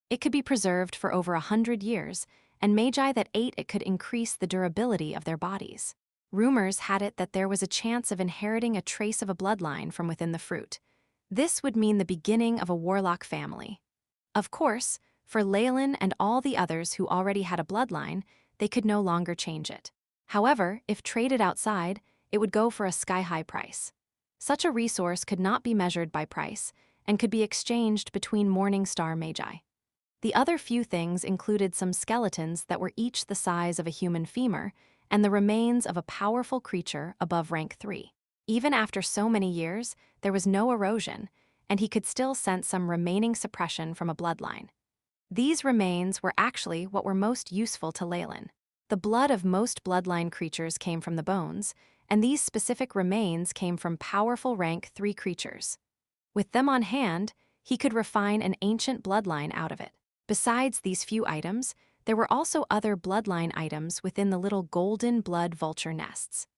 S1: It could be preserved for over 100 years, and magi that ate it could increase the durability of their bodies. Rumors had it that there was a chance of inheriting a trace of a bloodline from within the fruit. This would mean the beginning of a warlock family. Of course, for Leylin and all the others who already had a bloodline, they could no longer change it. However, if traded outside, it would go for a sky-high price. Such a resource could not be measured by price and could be exchanged between Morning Star Magi. The other few things included some skeletons that were each the size of a human femur and the remains of a powerful creature above rank 3. Even after so many years, there was no erosion, and he could still sense some remaining suppression from a bloodline. These remains were actually what were most useful to Leylin. The blood of most bloodline creatures came from the bones, and these specific remains came from powerful rank 3 creatures. With them on hand, he could refine an ancient bloodline out of it. Besides these few items, there were also other bloodline items within the little golden blood vulture nests.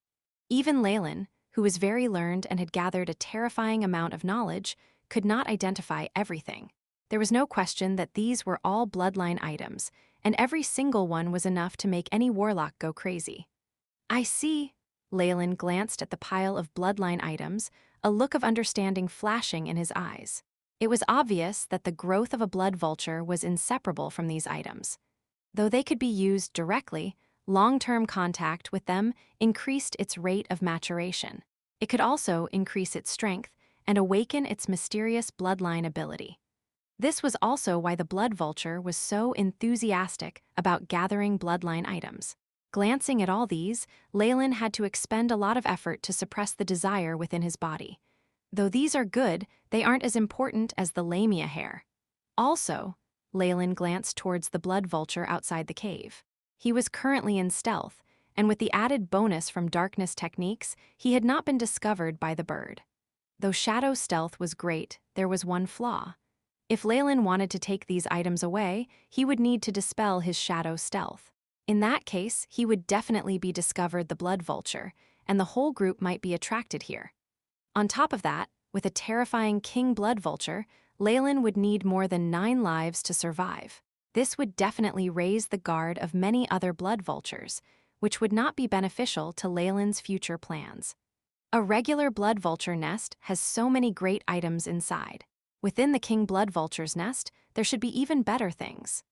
S1: Even Leylin, who was very learned and had gathered a terrifying amount of knowledge, could not identify everything. There was no question that these were all bloodline items, and every single one was enough to make any warlock go crazy. I see. Leylin glanced at the pile of bloodline items, a look of understanding flashing in his eyes. It was obvious that the growth of a blood vulture was inseparable from these items. Though they could be used directly, long-term contact with them increased its rate of maturation. It could also increase its strength and awaken its mysterious bloodline ability. This was also why the blood vulture was so enthusiastic about gathering bloodline items. Glancing at all these, Leylin had to expend a lot of effort to suppress the desire within his body. Though these are good, they aren't as important as the lamia hair. Also, Leylin glanced towards the blood vulture outside the cave. He was currently in stealth, and with the added bonus from darkness techniques, he had not been discovered by the bird. Though shadow stealth was great, there was one flaw. If Leylin wanted to take these items away, he would need to dispel his shadow stealth. In that case, he would definitely be discovered the blood vulture, and the whole group might be attracted here. On top of that, with a terrifying king blood vulture, Leylin would need more than 9 lives to survive. This would definitely raise the guard of many other blood vultures, which would not be beneficial to Leylin's future plans. A regular blood vulture nest has so many great items inside. Within the king blood vulture's nest, there should be even better things.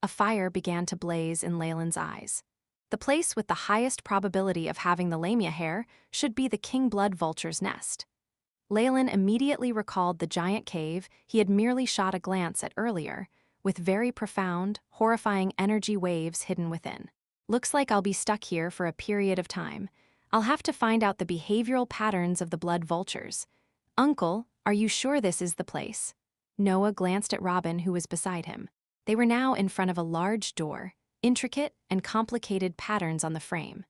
S1: A fire began to blaze in Leylin's eyes. The place with the highest probability of having the lamia hair should be the king blood vulture's nest. Leylin immediately recalled the giant cave he had merely shot a glance at earlier, with very profound, horrifying energy waves hidden within. Looks like I'll be stuck here for a period of time. I'll have to find out the behavioral patterns of the blood vultures. Uncle, are you sure this is the place? Noah glanced at Robin, who was beside him. They were now in front of a large door, intricate and complicated patterns on the frame.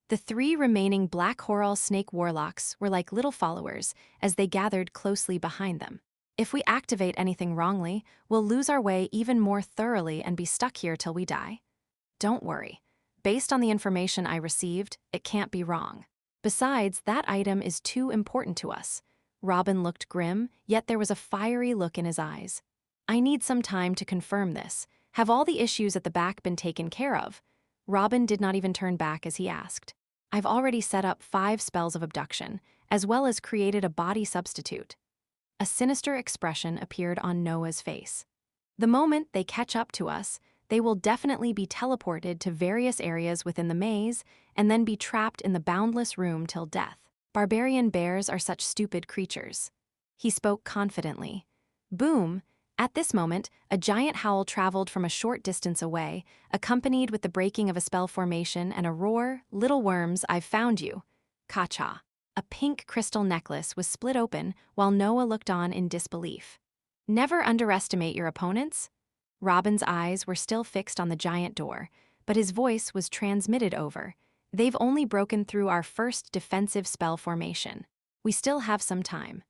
S1: The 3 remaining black coral snake warlocks were like little followers as they gathered closely behind them. If we activate anything wrongly, we'll lose our way even more thoroughly and be stuck here till we die. Don't worry. Based on the information I received, it can't be wrong. Besides, that item is too important to us. Robin looked grim, yet there was a fiery look in his eyes. I need some time to confirm this. Have all the issues at the back been taken care of? Robin did not even turn back as he asked. I've already set up 5 spells of abduction, as well as created a body substitute. A sinister expression appeared on Noah's face. The moment they catch up to us, they will definitely be teleported to various areas within the maze and then be trapped in the boundless room till death. Barbarian bears are such stupid creatures. He spoke confidently. Boom! At this moment, a giant howl traveled from a short distance away, accompanied with the breaking of a spell formation and a roar, "Little worms, I've found you." Ka-cha. A pink crystal necklace was split open while Noah looked on in disbelief. Never underestimate your opponents? Robin's eyes were still fixed on the giant door, but his voice was transmitted over. They've only broken through our first defensive spell formation. We still have some time.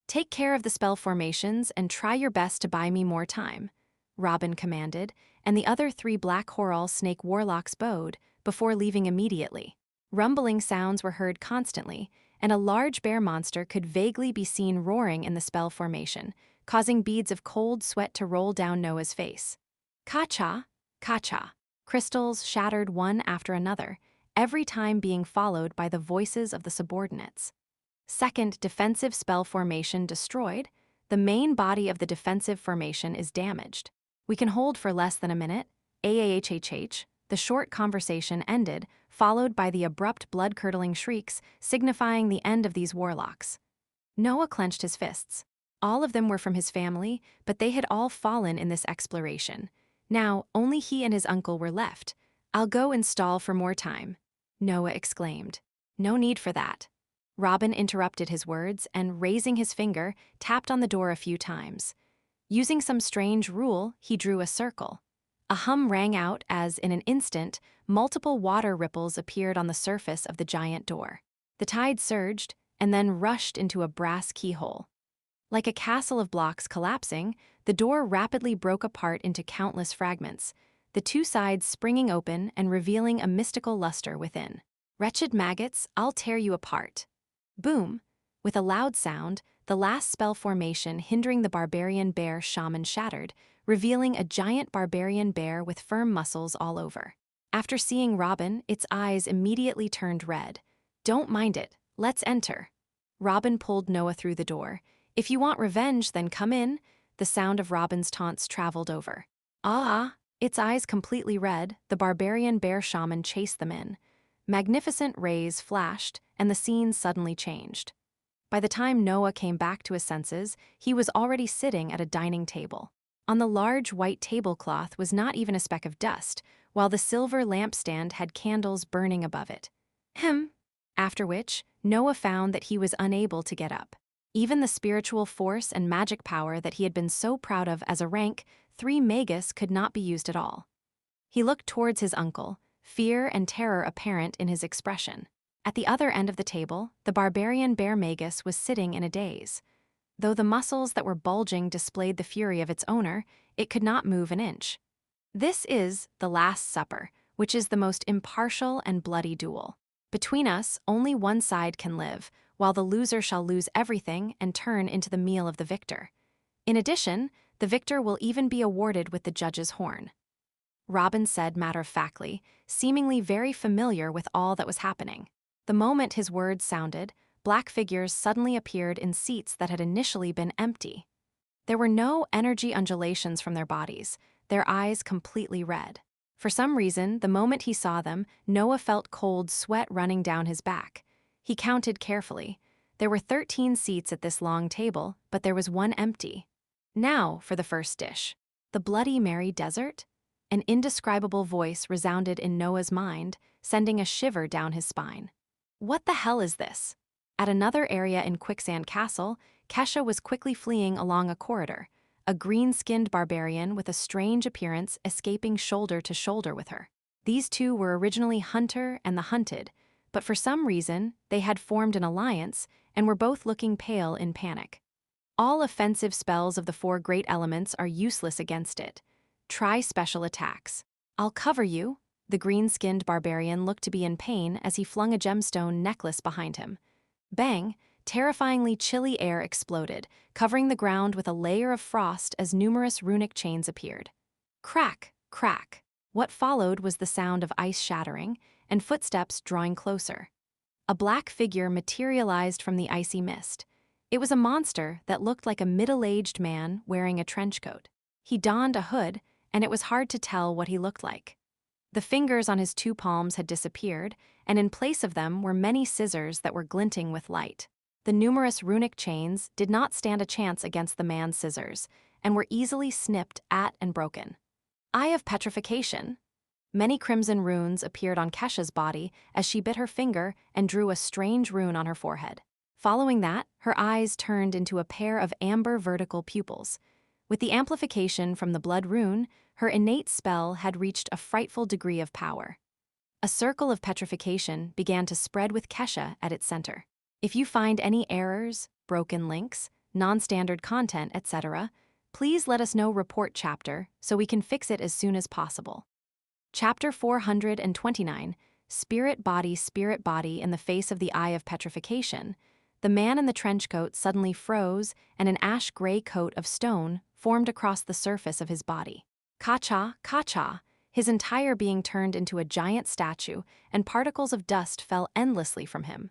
S1: Take care of the spell formations and try your best to buy me more time, Robin commanded, and the other 3 black Horal snake warlocks bowed before leaving immediately. Rumbling sounds were heard constantly, and a large bear monster could vaguely be seen roaring in the spell formation, causing beads of cold sweat to roll down Noah's face. Ka-cha, ka-cha. Crystals shattered one after another, every time being followed by the voices of the subordinates. Second defensive spell formation destroyed. The main body of the defensive formation is damaged. We can hold for less than a minute. AAHHH. The short conversation ended, followed by the abrupt blood-curdling shrieks, signifying the end of these warlocks. Noah clenched his fists. All of them were from his family, but they had all fallen in this exploration. Now, only he and his uncle were left. I'll go and stall for more time, Noah exclaimed. No need for that. Robin interrupted his words and, raising his finger, tapped on the door a few times. Using some strange rule, he drew a circle. A hum rang out as, in an instant, multiple water ripples appeared on the surface of the giant door. The tide surged and then rushed into a brass keyhole. Like a castle of blocks collapsing, the door rapidly broke apart into countless fragments, the 2 sides springing open and revealing a mystical luster within. Wretched maggots, I'll tear you apart. Boom! With a loud sound, the last spell formation hindering the barbarian bear shaman shattered, revealing a giant barbarian bear with firm muscles all over. After seeing Robin, its eyes immediately turned red. Don't mind it, let's enter. Robin pulled Noah through the door. If you want revenge, then come in. The sound of Robin's taunts traveled over. Its eyes completely red, the barbarian bear shaman chased them in. Magnificent rays flashed, and the scene suddenly changed. By the time Noah came back to his senses, he was already sitting at a dining table. On the large white tablecloth was not even a speck of dust, while the silver lampstand had candles burning above it. After which, Noah found that he was unable to get up. Even the spiritual force and magic power that he had been so proud of as a rank 3 Magus could not be used at all. He looked towards his uncle, fear and terror apparent in his expression. At the other end of the table, the barbarian bear Magus was sitting in a daze. Though the muscles that were bulging displayed the fury of its owner, it could not move an inch. This is the Last Supper, which is the most impartial and bloody duel. Between us, only one side can live, while the loser shall lose everything and turn into the meal of the victor. In addition, the victor will even be awarded with the judge's horn. Robin said matter-of-factly, seemingly very familiar with all that was happening. The moment his words sounded, black figures suddenly appeared in seats that had initially been empty. There were no energy undulations from their bodies, their eyes completely red. For some reason, the moment he saw them, Noah felt cold sweat running down his back. He counted carefully. There were 13 seats at this long table, but there was one empty. Now for the first dish. The Bloody Mary Desert? An indescribable voice resounded in Noah's mind, sending a shiver down his spine. What the hell is this? At another area in Quicksand Castle, Kesha was quickly fleeing along a corridor, a green-skinned barbarian with a strange appearance escaping shoulder to shoulder with her. These 2 were originally Hunter and the Hunted, but for some reason, they had formed an alliance and were both looking pale in panic. All offensive spells of the 4 great elements are useless against it. Try special attacks. I'll cover you, The green-skinned barbarian looked to be in pain as he flung a gemstone necklace behind him. Bang! Terrifyingly chilly air exploded, covering the ground with a layer of frost as numerous runic chains appeared. Crack! Crack! What followed was the sound of ice shattering and footsteps drawing closer. A black figure materialized from the icy mist. It was a monster that looked like a middle-aged man wearing a trench coat. He donned a hood, and it was hard to tell what he looked like. The fingers on his two palms had disappeared, and in place of them were many scissors that were glinting with light. The numerous runic chains did not stand a chance against the man's scissors, and were easily snipped at and broken. Eye of Petrification. Many crimson runes appeared on Kesha's body as she bit her finger and drew a strange rune on her forehead. Following that, her eyes turned into a pair of amber vertical pupils. With the amplification from the blood rune, her innate spell had reached a frightful degree of power. A circle of petrification began to spread with Kesha at its center. If you find any errors, broken links, non-standard content, etc., please let us know. Report chapter so we can fix it as soon as possible. Chapter 429, Spirit Body in the face of the Eye of Petrification. The man in the trench coat suddenly froze, and an ash-gray coat of stone formed across the surface of his body. Ka-cha, ka-cha, his entire being turned into a giant statue, and particles of dust fell endlessly from him.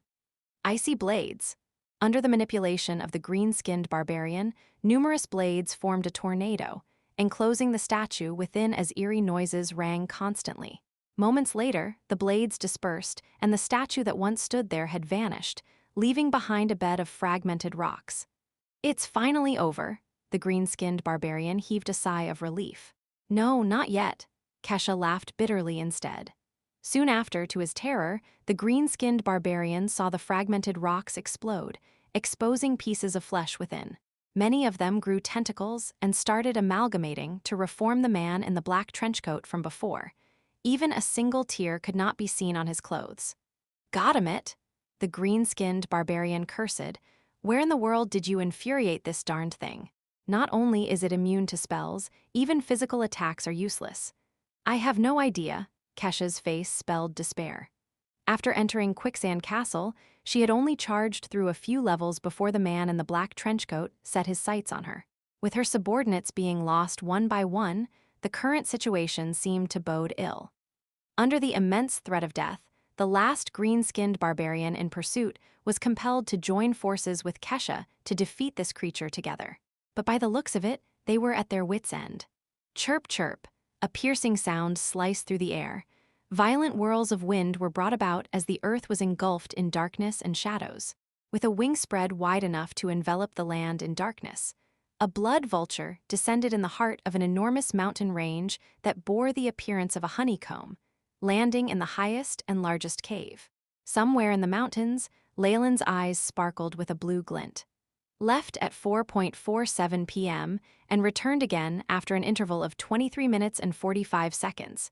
S1: Icy blades. Under the manipulation of the green-skinned barbarian, numerous blades formed a tornado, enclosing the statue within as eerie noises rang constantly. Moments later, the blades dispersed, and the statue that once stood there had vanished, leaving behind a bed of fragmented rocks. It's finally over, the green-skinned barbarian heaved a sigh of relief. No, not yet. Kesha laughed bitterly instead. Soon after, to his terror, the green-skinned barbarian saw the fragmented rocks explode, exposing pieces of flesh within. Many of them grew tentacles and started amalgamating to reform the man in the black trenchcoat from before. Even a single tear could not be seen on his clothes. "Got him it," the green-skinned barbarian cursed. "Where in the world did you infuriate this darned thing? Not only is it immune to spells, even physical attacks are useless." "I have no idea," Kesha's face spelled despair. After entering Quicksand Castle, she had only charged through a few levels before the man in the black trenchcoat set his sights on her. With her subordinates being lost one by one, the current situation seemed to bode ill. Under the immense threat of death, the last green-skinned barbarian in pursuit was compelled to join forces with Kesha to defeat this creature together. But by the looks of it, they were at their wits' end. Chirp, chirp, a piercing sound sliced through the air. Violent whirls of wind were brought about as the earth was engulfed in darkness and shadows. With a wingspread wide enough to envelop the land in darkness, a blood vulture descended in the heart of an enormous mountain range that bore the appearance of a honeycomb, landing in the highest and largest cave. Somewhere in the mountains, Leylin's eyes sparkled with a blue glint. Left at 4:47 p.m. and returned again after an interval of 23 minutes and 45 seconds.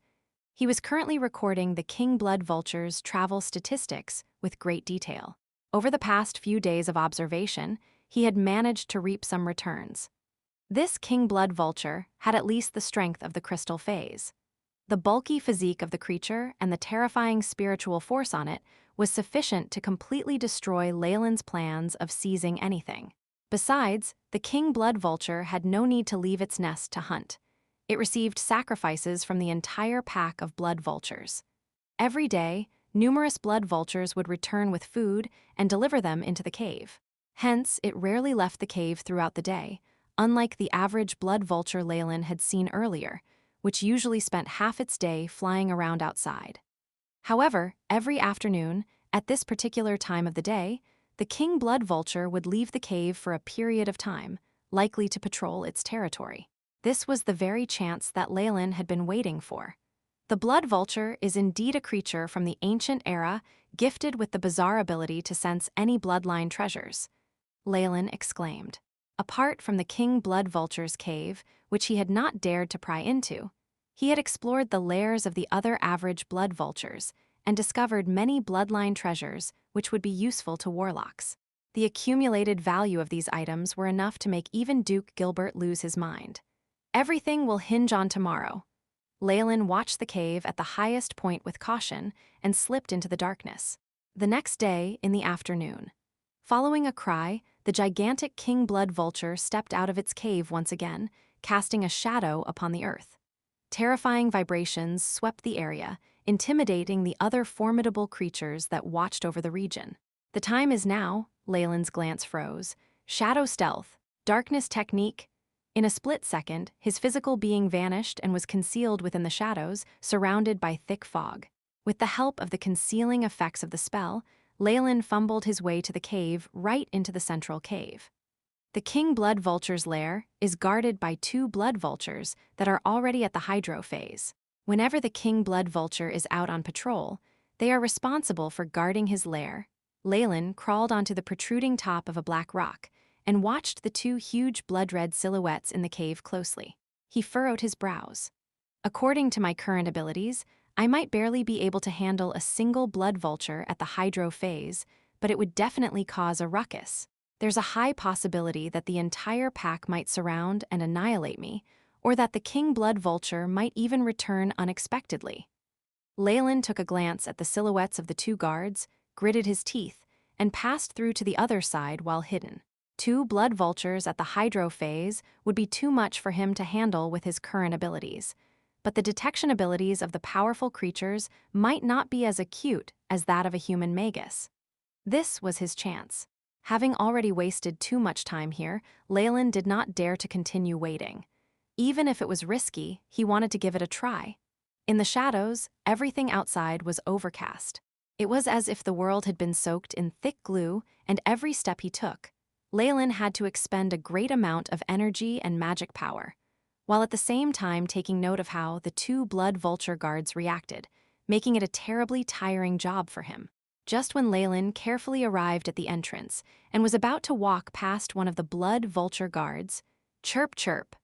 S1: He was currently recording the King Blood Vulture's travel statistics with great detail. Over the past few days of observation, he had managed to reap some returns. This King Blood Vulture had at least the strength of the crystal phase. The bulky physique of the creature and the terrifying spiritual force on it was sufficient to completely destroy Leylin's plans of seizing anything. Besides, the King Blood Vulture had no need to leave its nest to hunt. It received sacrifices from the entire pack of blood vultures. Every day, numerous blood vultures would return with food and deliver them into the cave. Hence, it rarely left the cave throughout the day, unlike the average blood vulture Leylin had seen earlier, which usually spent half its day flying around outside. However, every afternoon, at this particular time of the day, the King Blood Vulture would leave the cave for a period of time, likely to patrol its territory. This was the very chance that Leylin had been waiting for. The Blood Vulture is indeed a creature from the ancient era, gifted with the bizarre ability to sense any bloodline treasures, Leylin exclaimed. Apart from the King Blood Vulture's cave, which he had not dared to pry into, he had explored the lairs of the other average blood vultures and discovered many bloodline treasures which would be useful to Warlocks. The accumulated value of these items were enough to make even Duke Gilbert lose his mind. "Everything will hinge on tomorrow," Leylin watched the cave at the highest point with caution and slipped into the darkness. The next day, in the afternoon, following a cry, the gigantic king blood vulture stepped out of its cave once again, casting a shadow upon the earth. Terrifying vibrations swept the area, intimidating the other formidable creatures that watched over the region. The time is now, Leylin's glance froze. Shadow stealth, darkness technique. In a split second, his physical being vanished and was concealed within the shadows, surrounded by thick fog. With the help of the concealing effects of the spell, Leylin fumbled his way to the cave right into the central cave. The king blood vulture's lair is guarded by 2 blood vultures that are already at the hydro phase. Whenever the king blood vulture is out on patrol, they are responsible for guarding his lair. Leylin crawled onto the protruding top of a black rock and watched the 2 huge blood-red silhouettes in the cave closely. He furrowed his brows. According to my current abilities, I might barely be able to handle a single blood vulture at the hydro phase, but it would definitely cause a ruckus. There's a high possibility that the entire pack might surround and annihilate me, or that the king blood vulture might even return unexpectedly. Leylin took a glance at the silhouettes of the 2 guards, gritted his teeth, and passed through to the other side while hidden. 2 blood vultures at the hydro phase would be too much for him to handle with his current abilities, but the detection abilities of the powerful creatures might not be as acute as that of a human magus. This was his chance. Having already wasted too much time here, Leylin did not dare to continue waiting. Even if it was risky, he wanted to give it a try. In the shadows, everything outside was overcast. It was as if the world had been soaked in thick glue, and every step he took, Leylin had to expend a great amount of energy and magic power, while at the same time taking note of how the 2 blood vulture guards reacted, making it a terribly tiring job for him. Just when Leylin carefully arrived at the entrance and was about to walk past one of the blood vulture guards, chirp chirp.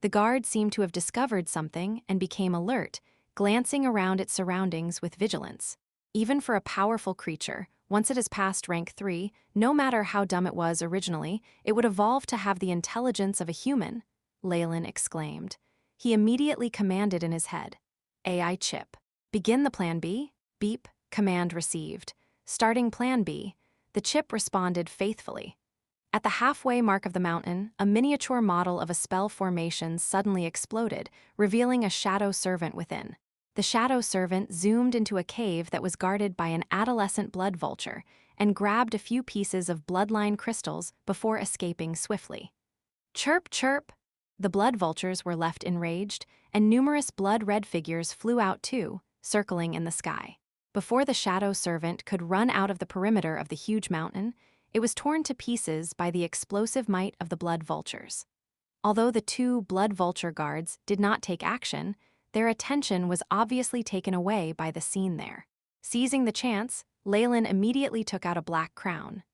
S1: The guard seemed to have discovered something and became alert, glancing around its surroundings with vigilance. Even for a powerful creature, once it has passed rank 3, no matter how dumb it was originally, it would evolve to have the intelligence of a human, Leylin exclaimed. He immediately commanded in his head, AI chip. Begin the plan B? Beep, command received. Starting plan B. The chip responded faithfully. At the halfway mark of the mountain, a miniature model of a spell formation suddenly exploded, revealing a shadow servant within. The shadow servant zoomed into a cave that was guarded by an adolescent blood vulture and grabbed a few pieces of bloodline crystals before escaping swiftly. Chirp, chirp! The blood vultures were left enraged, and numerous blood-red figures flew out too, circling in the sky. Before the shadow servant could run out of the perimeter of the huge mountain, it was torn to pieces by the explosive might of the blood vultures. Although the 2 blood vulture guards did not take action, their attention was obviously taken away by the scene there. Seizing the chance, Leylin immediately took out a black crown.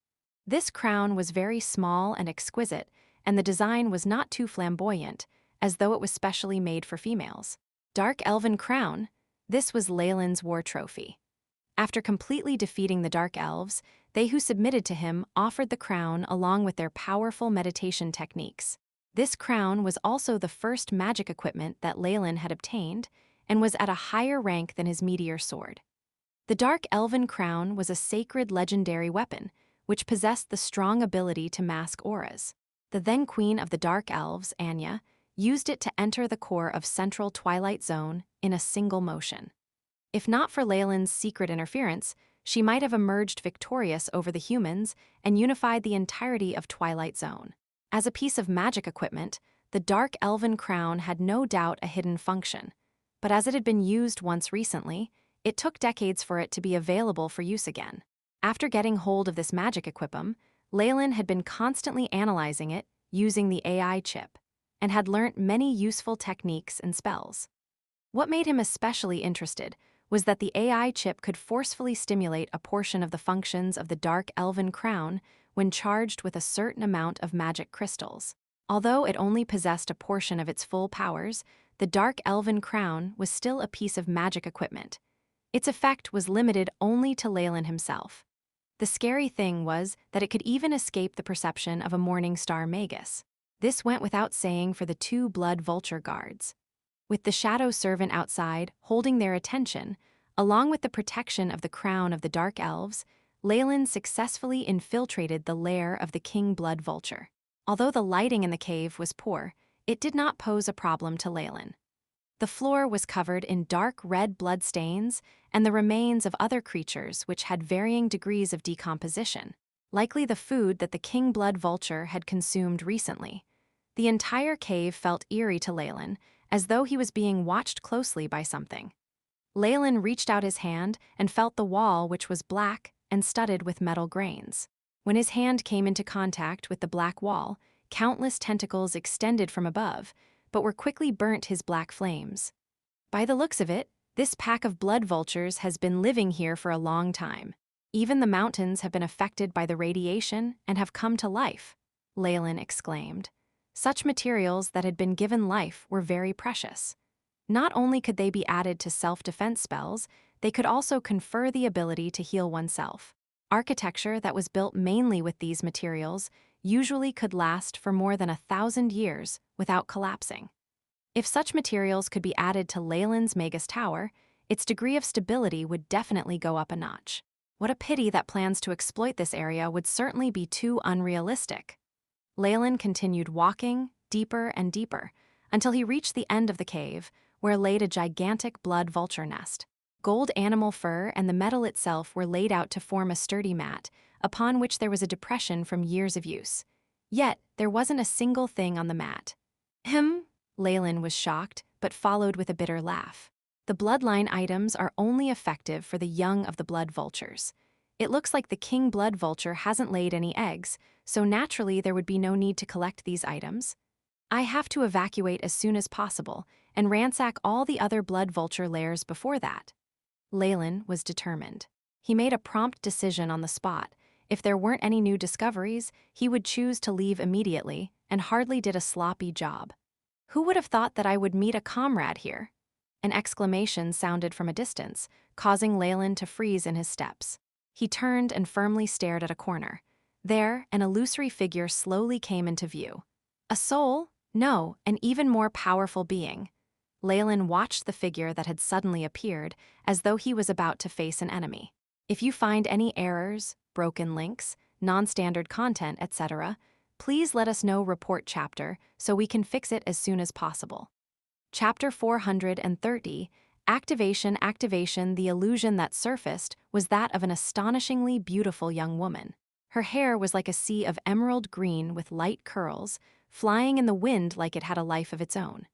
S1: This crown was very small and exquisite, and the design was not too flamboyant, as though it was specially made for females. Dark Elven Crown. This was Leylin's war trophy. After completely defeating the Dark Elves, they who submitted to him offered the crown along with their powerful meditation techniques. This crown was also the first magic equipment that Leylin had obtained and was at a higher rank than his meteor sword. The Dark Elven Crown was a sacred legendary weapon, which possessed the strong ability to mask auras. The then Queen of the Dark Elves, Anya, used it to enter the core of Central Twilight Zone in a single motion. If not for Leylin's secret interference, she might have emerged victorious over the humans and unified the entirety of Twilight Zone. As a piece of magic equipment, the Dark Elven Crown had no doubt a hidden function, but as it had been used once recently, it took decades for it to be available for use again. After getting hold of this magic equipum, Leylin had been constantly analyzing it using the AI chip, and had learnt many useful techniques and spells. What made him especially interested was that the AI chip could forcefully stimulate a portion of the functions of the Dark Elven Crown when charged with a certain amount of magic crystals. Although it only possessed a portion of its full powers, the Dark Elven Crown was still a piece of magic equipment. Its effect was limited only to Leylin himself. The scary thing was that it could even escape the perception of a Morning Star Magus. This went without saying for the 2 blood vulture guards. With the shadow servant outside, holding their attention, along with the protection of the crown of the Dark Elves, Leylin successfully infiltrated the lair of the King Blood Vulture. Although the lighting in the cave was poor, it did not pose a problem to Leylin. The floor was covered in dark red blood stains and the remains of other creatures which had varying degrees of decomposition, likely the food that the King Blood Vulture had consumed recently. The entire cave felt eerie to Leylin, as though he was being watched closely by something. Leylin reached out his hand and felt the wall, which was black and studded with metal grains. When his hand came into contact with the black wall, countless tentacles extended from above, but were quickly burnt his black flames. By the looks of it, this pack of blood vultures has been living here for a long time. Even the mountains have been affected by the radiation and have come to life, Leylin exclaimed. Such materials that had been given life were very precious. Not only could they be added to self-defense spells, they could also confer the ability to heal oneself. Architecture that was built mainly with these materials usually could last for more than 1,000 years without collapsing. If such materials could be added to Leylin's Magus Tower, its degree of stability would definitely go up a notch. What a pity that plans to exploit this area would certainly be too unrealistic. Leylin continued walking deeper and deeper until he reached the end of the cave, where laid a gigantic blood vulture nest. Gold animal fur and the metal itself were laid out to form a sturdy mat, upon which there was a depression from years of use. Yet, there wasn't a single thing on the mat. Leylin was shocked, but followed with a bitter laugh. The bloodline items are only effective for the young of the blood vultures. It looks like the King Blood Vulture hasn't laid any eggs, so naturally there would be no need to collect these items. I have to evacuate as soon as possible and ransack all the other blood vulture lairs before that. Leylin was determined. He made a prompt decision on the spot. If there weren't any new discoveries, he would choose to leave immediately, and hardly did a sloppy job. Who would have thought that I would meet a comrade here? An exclamation sounded from a distance, causing Leylin to freeze in his steps. He turned and firmly stared at a corner. There, an illusory figure slowly came into view. A soul? No, an even more powerful being. Leylin watched the figure that had suddenly appeared, as though he was about to face an enemy. If you find any errors, broken links, non-standard content, etc., please let us know. Report chapter so we can fix it as soon as possible. Chapter 430, Activation. The illusion that surfaced was that of an astonishingly beautiful young woman. Her hair was like a sea of emerald green with light curls, flying in the wind like it had a life of its own.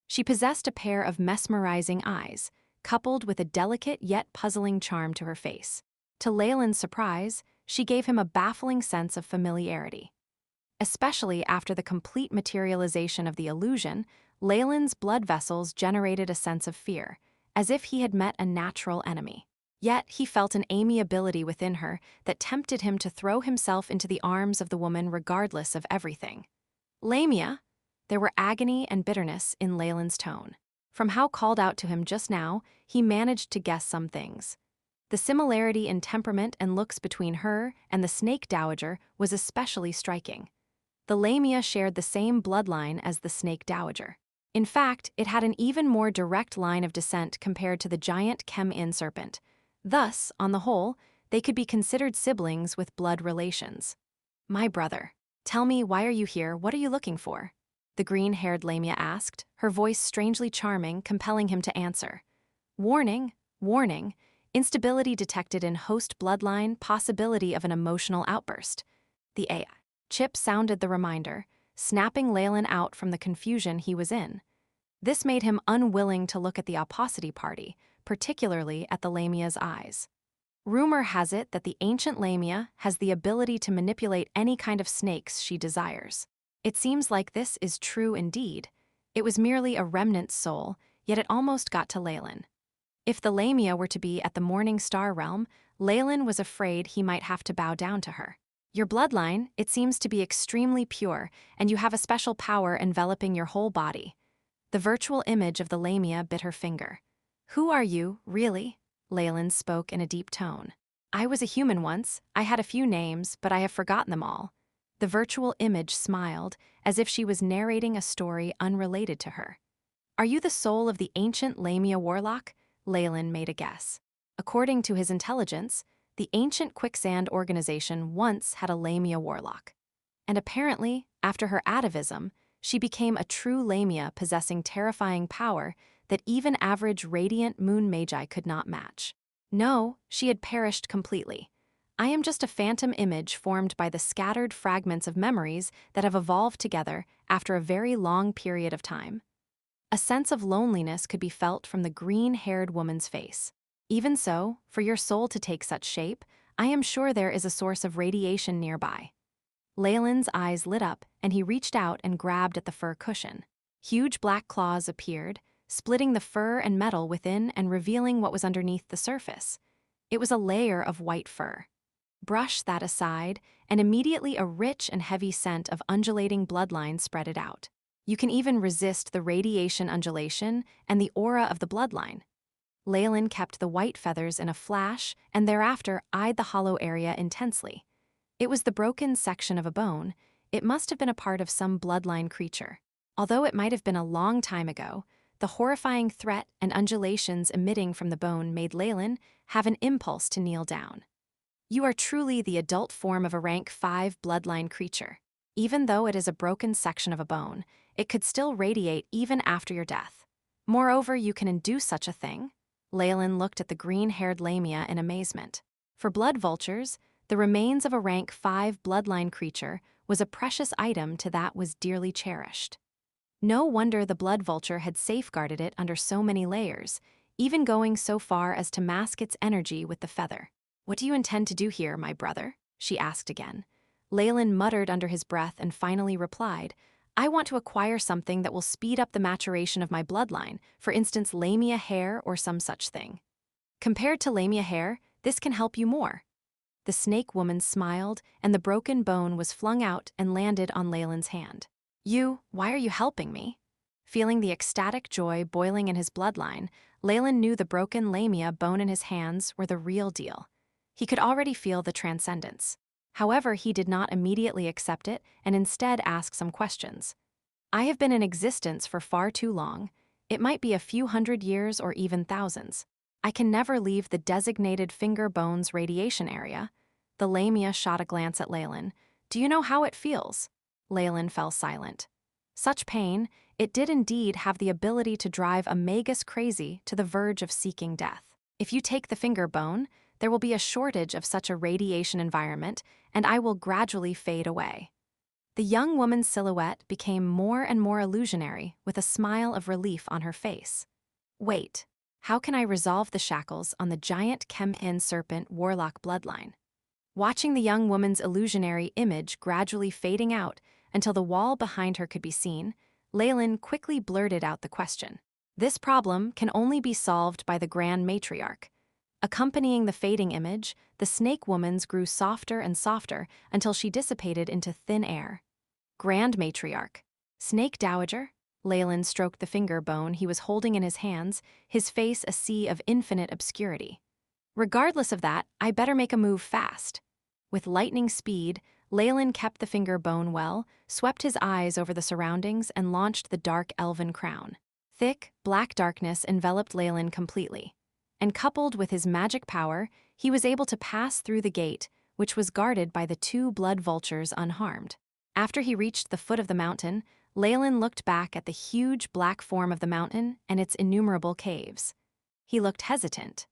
S1: She possessed a pair of mesmerizing eyes, coupled with a delicate yet puzzling charm to her face. To Leylin's surprise, she gave him a baffling sense of familiarity. Especially after the complete materialization of the illusion, Leylin's blood vessels generated a sense of fear, as if he had met a natural enemy. Yet he felt an amiability within her that tempted him to throw himself into the arms of the woman regardless of everything. Lamia? There were agony and bitterness in Leylin's tone. From how called out to him just now, he managed to guess some things. The similarity in temperament and looks between her and the Snake Dowager was especially striking. The Lamia shared the same bloodline as the Snake Dowager. In fact, it had an even more direct line of descent compared to the giant Chem-In serpent. Thus, on the whole, they could be considered siblings with blood relations. My brother. Tell me, why are you here? What are you looking for? The green-haired Lamia asked, her voice strangely charming, compelling him to answer. Warning, warning, instability detected in host bloodline, possibility of an emotional outburst. The AI chip sounded the reminder, snapping Leylin out from the confusion he was in. This made him unwilling to look at the opposity party, particularly at the Lamia's eyes. Rumor has it that the ancient Lamia has the ability to manipulate any kind of snakes she desires. It seems like this is true indeed. It was merely a remnant soul, yet it almost got to Leylin. If the Lamia were to be at the Morning Star realm, Leylin was afraid he might have to bow down to her. Your bloodline, it seems to be extremely pure, and you have a special power enveloping your whole body. The virtual image of the Lamia bit her finger. Who are you, really? Leylin spoke in a deep tone. I was a human once. I had a few names, but I have forgotten them all. The virtual image smiled, as if she was narrating a story unrelated to her. Are you the soul of the ancient Lamia Warlock? Leylin made a guess. According to his intelligence, the ancient quicksand organization once had a Lamia Warlock. And apparently, after her atavism, she became a true Lamia possessing terrifying power that even average radiant moon magi could not match. No, she had perished completely. I am just a phantom image formed by the scattered fragments of memories that have evolved together after a very long period of time. A sense of loneliness could be felt from the green-haired woman's face. Even so, for your soul to take such shape, I am sure there is a source of radiation nearby. Leylin's eyes lit up, and he reached out and grabbed at the fur cushion. Huge black claws appeared, splitting the fur and metal within and revealing what was underneath the surface. It was a layer of white fur. Brush that aside, and immediately a rich and heavy scent of undulating bloodlines spread it out. You can even resist the radiation undulation and the aura of the bloodline. Leylin kept the white feathers in a flash and thereafter eyed the hollow area intensely. It was the broken section of a bone. It must have been a part of some bloodline creature. Although it might have been a long time ago, the horrifying threat and undulations emitting from the bone made Leylin have an impulse to kneel down. You are truly the adult form of a rank 5 bloodline creature. Even though it is a broken section of a bone, it could still radiate even after your death. Moreover, you can induce such a thing. Leylin looked at the green-haired Lamia in amazement. For blood vultures, the remains of a rank 5 bloodline creature was a precious item to that was dearly cherished. No wonder the blood vulture had safeguarded it under so many layers, even going so far as to mask its energy with the feather. "What do you intend to do here, my brother?" she asked again. Leylin muttered under his breath and finally replied, "I want to acquire something that will speed up the maturation of my bloodline, for instance Lamia hair or some such thing. Compared to Lamia hair, this can help you more." The snake woman smiled, and the broken bone was flung out and landed on Leylin's hand. Why are you helping me?" Feeling the ecstatic joy boiling in his bloodline, Leylin knew the broken Lamia bone in his hands were the real deal. He could already feel the transcendence. However, he did not immediately accept it and instead asked some questions. "I have been in existence for far too long. It might be a few hundred years or even thousands. I can never leave the designated finger bones radiation area." The Lamia shot a glance at Leylin. "Do you know how it feels?" Leylin fell silent. Such pain, it did indeed have the ability to drive a Magus crazy to the verge of seeking death. "If you take the finger bone, there will be a shortage of such a radiation environment, and I will gradually fade away." The young woman's silhouette became more and more illusionary, with a smile of relief on her face. "Wait, how can I resolve the shackles on the giant Kempin serpent Warlock bloodline?" Watching the young woman's illusionary image gradually fading out until the wall behind her could be seen, Leylin quickly blurted out the question. "This problem can only be solved by the Grand Matriarch." Accompanying the fading image, the snake woman's grew softer and softer until she dissipated into thin air. "Grand Matriarch. Snake Dowager?" Leylin stroked the finger bone he was holding in his hands, his face a sea of infinite obscurity. "Regardless of that, I better make a move fast." With lightning speed, Leylin kept the finger bone well, swept his eyes over the surroundings, and launched the dark elven crown. Thick, black darkness enveloped Leylin completely. And coupled with his magic power, he was able to pass through the gate, which was guarded by the 2 blood vultures unharmed. After he reached the foot of the mountain, Leylin looked back at the huge black form of the mountain and its innumerable caves. He looked hesitant.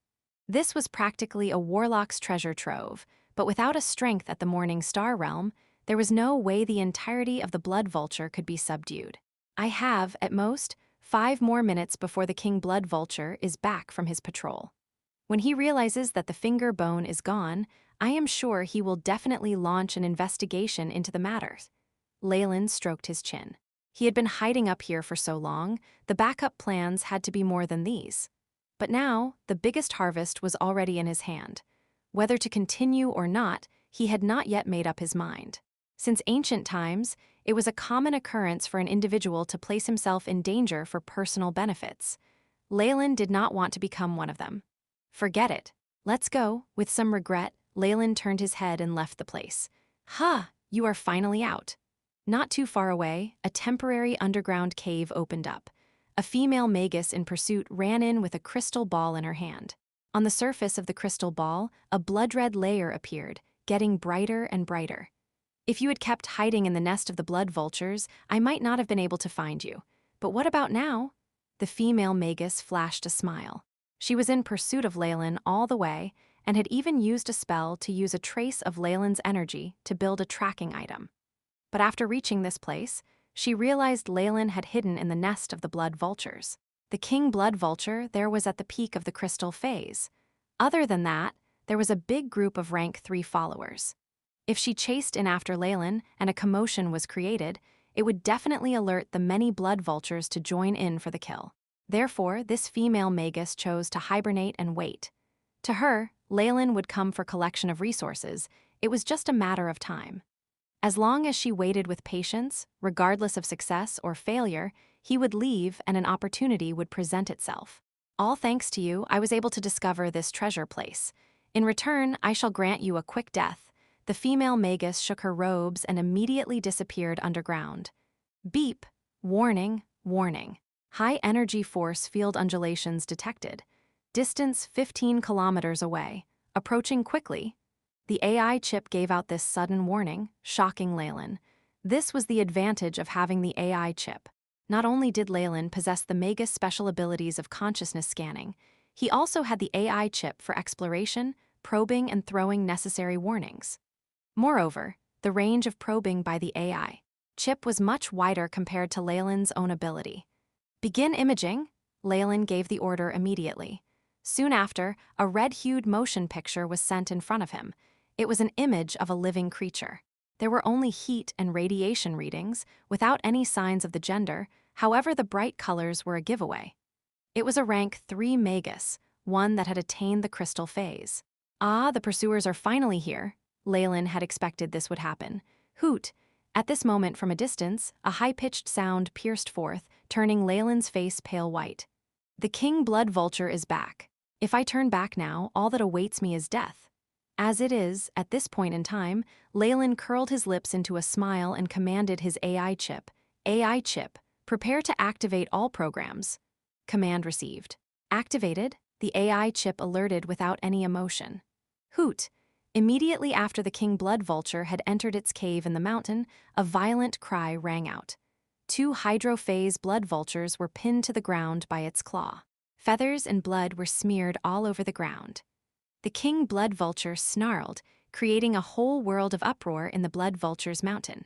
S1: This was practically a warlock's treasure trove, but without a strength at the Morning Star realm, there was no way the entirety of the blood vulture could be subdued. "I have, at most, 5 more minutes before the King Blood Vulture is back from his patrol. When he realizes that the finger bone is gone, I am sure he will definitely launch an investigation into the matter." Leylin stroked his chin. He had been hiding up here for so long, the backup plans had to be more than these. But now, the biggest harvest was already in his hand. Whether to continue or not, he had not yet made up his mind. Since ancient times, it was a common occurrence for an individual to place himself in danger for personal benefits. Leylin did not want to become one of them. "Forget it. Let's go." With some regret, Leylin turned his head and left the place. You are finally out." Not too far away, a temporary underground cave opened up. A female magus in pursuit ran in with a crystal ball in her hand. On the surface of the crystal ball, a blood-red layer appeared, getting brighter and brighter. If you had kept hiding in the nest of the blood vultures, I might not have been able to find you. But what about now? The female magus flashed a smile. She was in pursuit of Leylin all the way, and had even used a spell to use a trace of Leylin's energy to build a tracking item. But after reaching this place, she realized Leylin had hidden in the nest of the blood vultures. The king blood vulture there was at the peak of the crystal phase. Other than that, there was a big group of rank 3 followers. If she chased in after Leylin and a commotion was created, it would definitely alert the many blood vultures to join in for the kill. Therefore, this female magus chose to hibernate and wait. To her, Leylin would come for collection of resources. It was just a matter of time. As long as she waited with patience, regardless of success or failure, he would leave and an opportunity would present itself. All thanks to you, I was able to discover this treasure place. In return, I shall grant you a quick death. The female magus shook her robes and immediately disappeared underground. Beep! Warning, warning. High energy force field undulations detected. Distance 15 kilometers away. Approaching quickly. The AI chip gave out this sudden warning, shocking Leylin. This was the advantage of having the AI chip. Not only did Leylin possess the Magus special abilities of consciousness scanning, he also had the AI chip for exploration, probing, and throwing necessary warnings. Moreover, the range of probing by the AI chip was much wider compared to Leylin's own ability. Begin imaging, Leylin gave the order immediately. Soon after, a red-hued motion picture was sent in front of him. It was an image of a living creature. There were only heat and radiation readings, without any signs of the gender. However, the bright colors were a giveaway. It was a rank 3 magus, one that had attained the crystal phase. Ah, the pursuers are finally here. Leylin had expected this would happen. Hoot! At this moment, from a distance, a high-pitched sound pierced forth, turning Leylin's face pale white. The king blood vulture is back. If I turn back now, all that awaits me is death. As it is, at this point in time, Leylin curled his lips into a smile and commanded his AI chip. AI chip, prepare to activate all programs. Command received. Activated, the AI chip alerted without any emotion. Hoot! Immediately after the king blood vulture had entered its cave in the mountain, a violent cry rang out. 2 hydrophase blood vultures were pinned to the ground by its claw. Feathers and blood were smeared all over the ground. The king blood vulture snarled, creating a whole world of uproar in the blood vulture's mountain.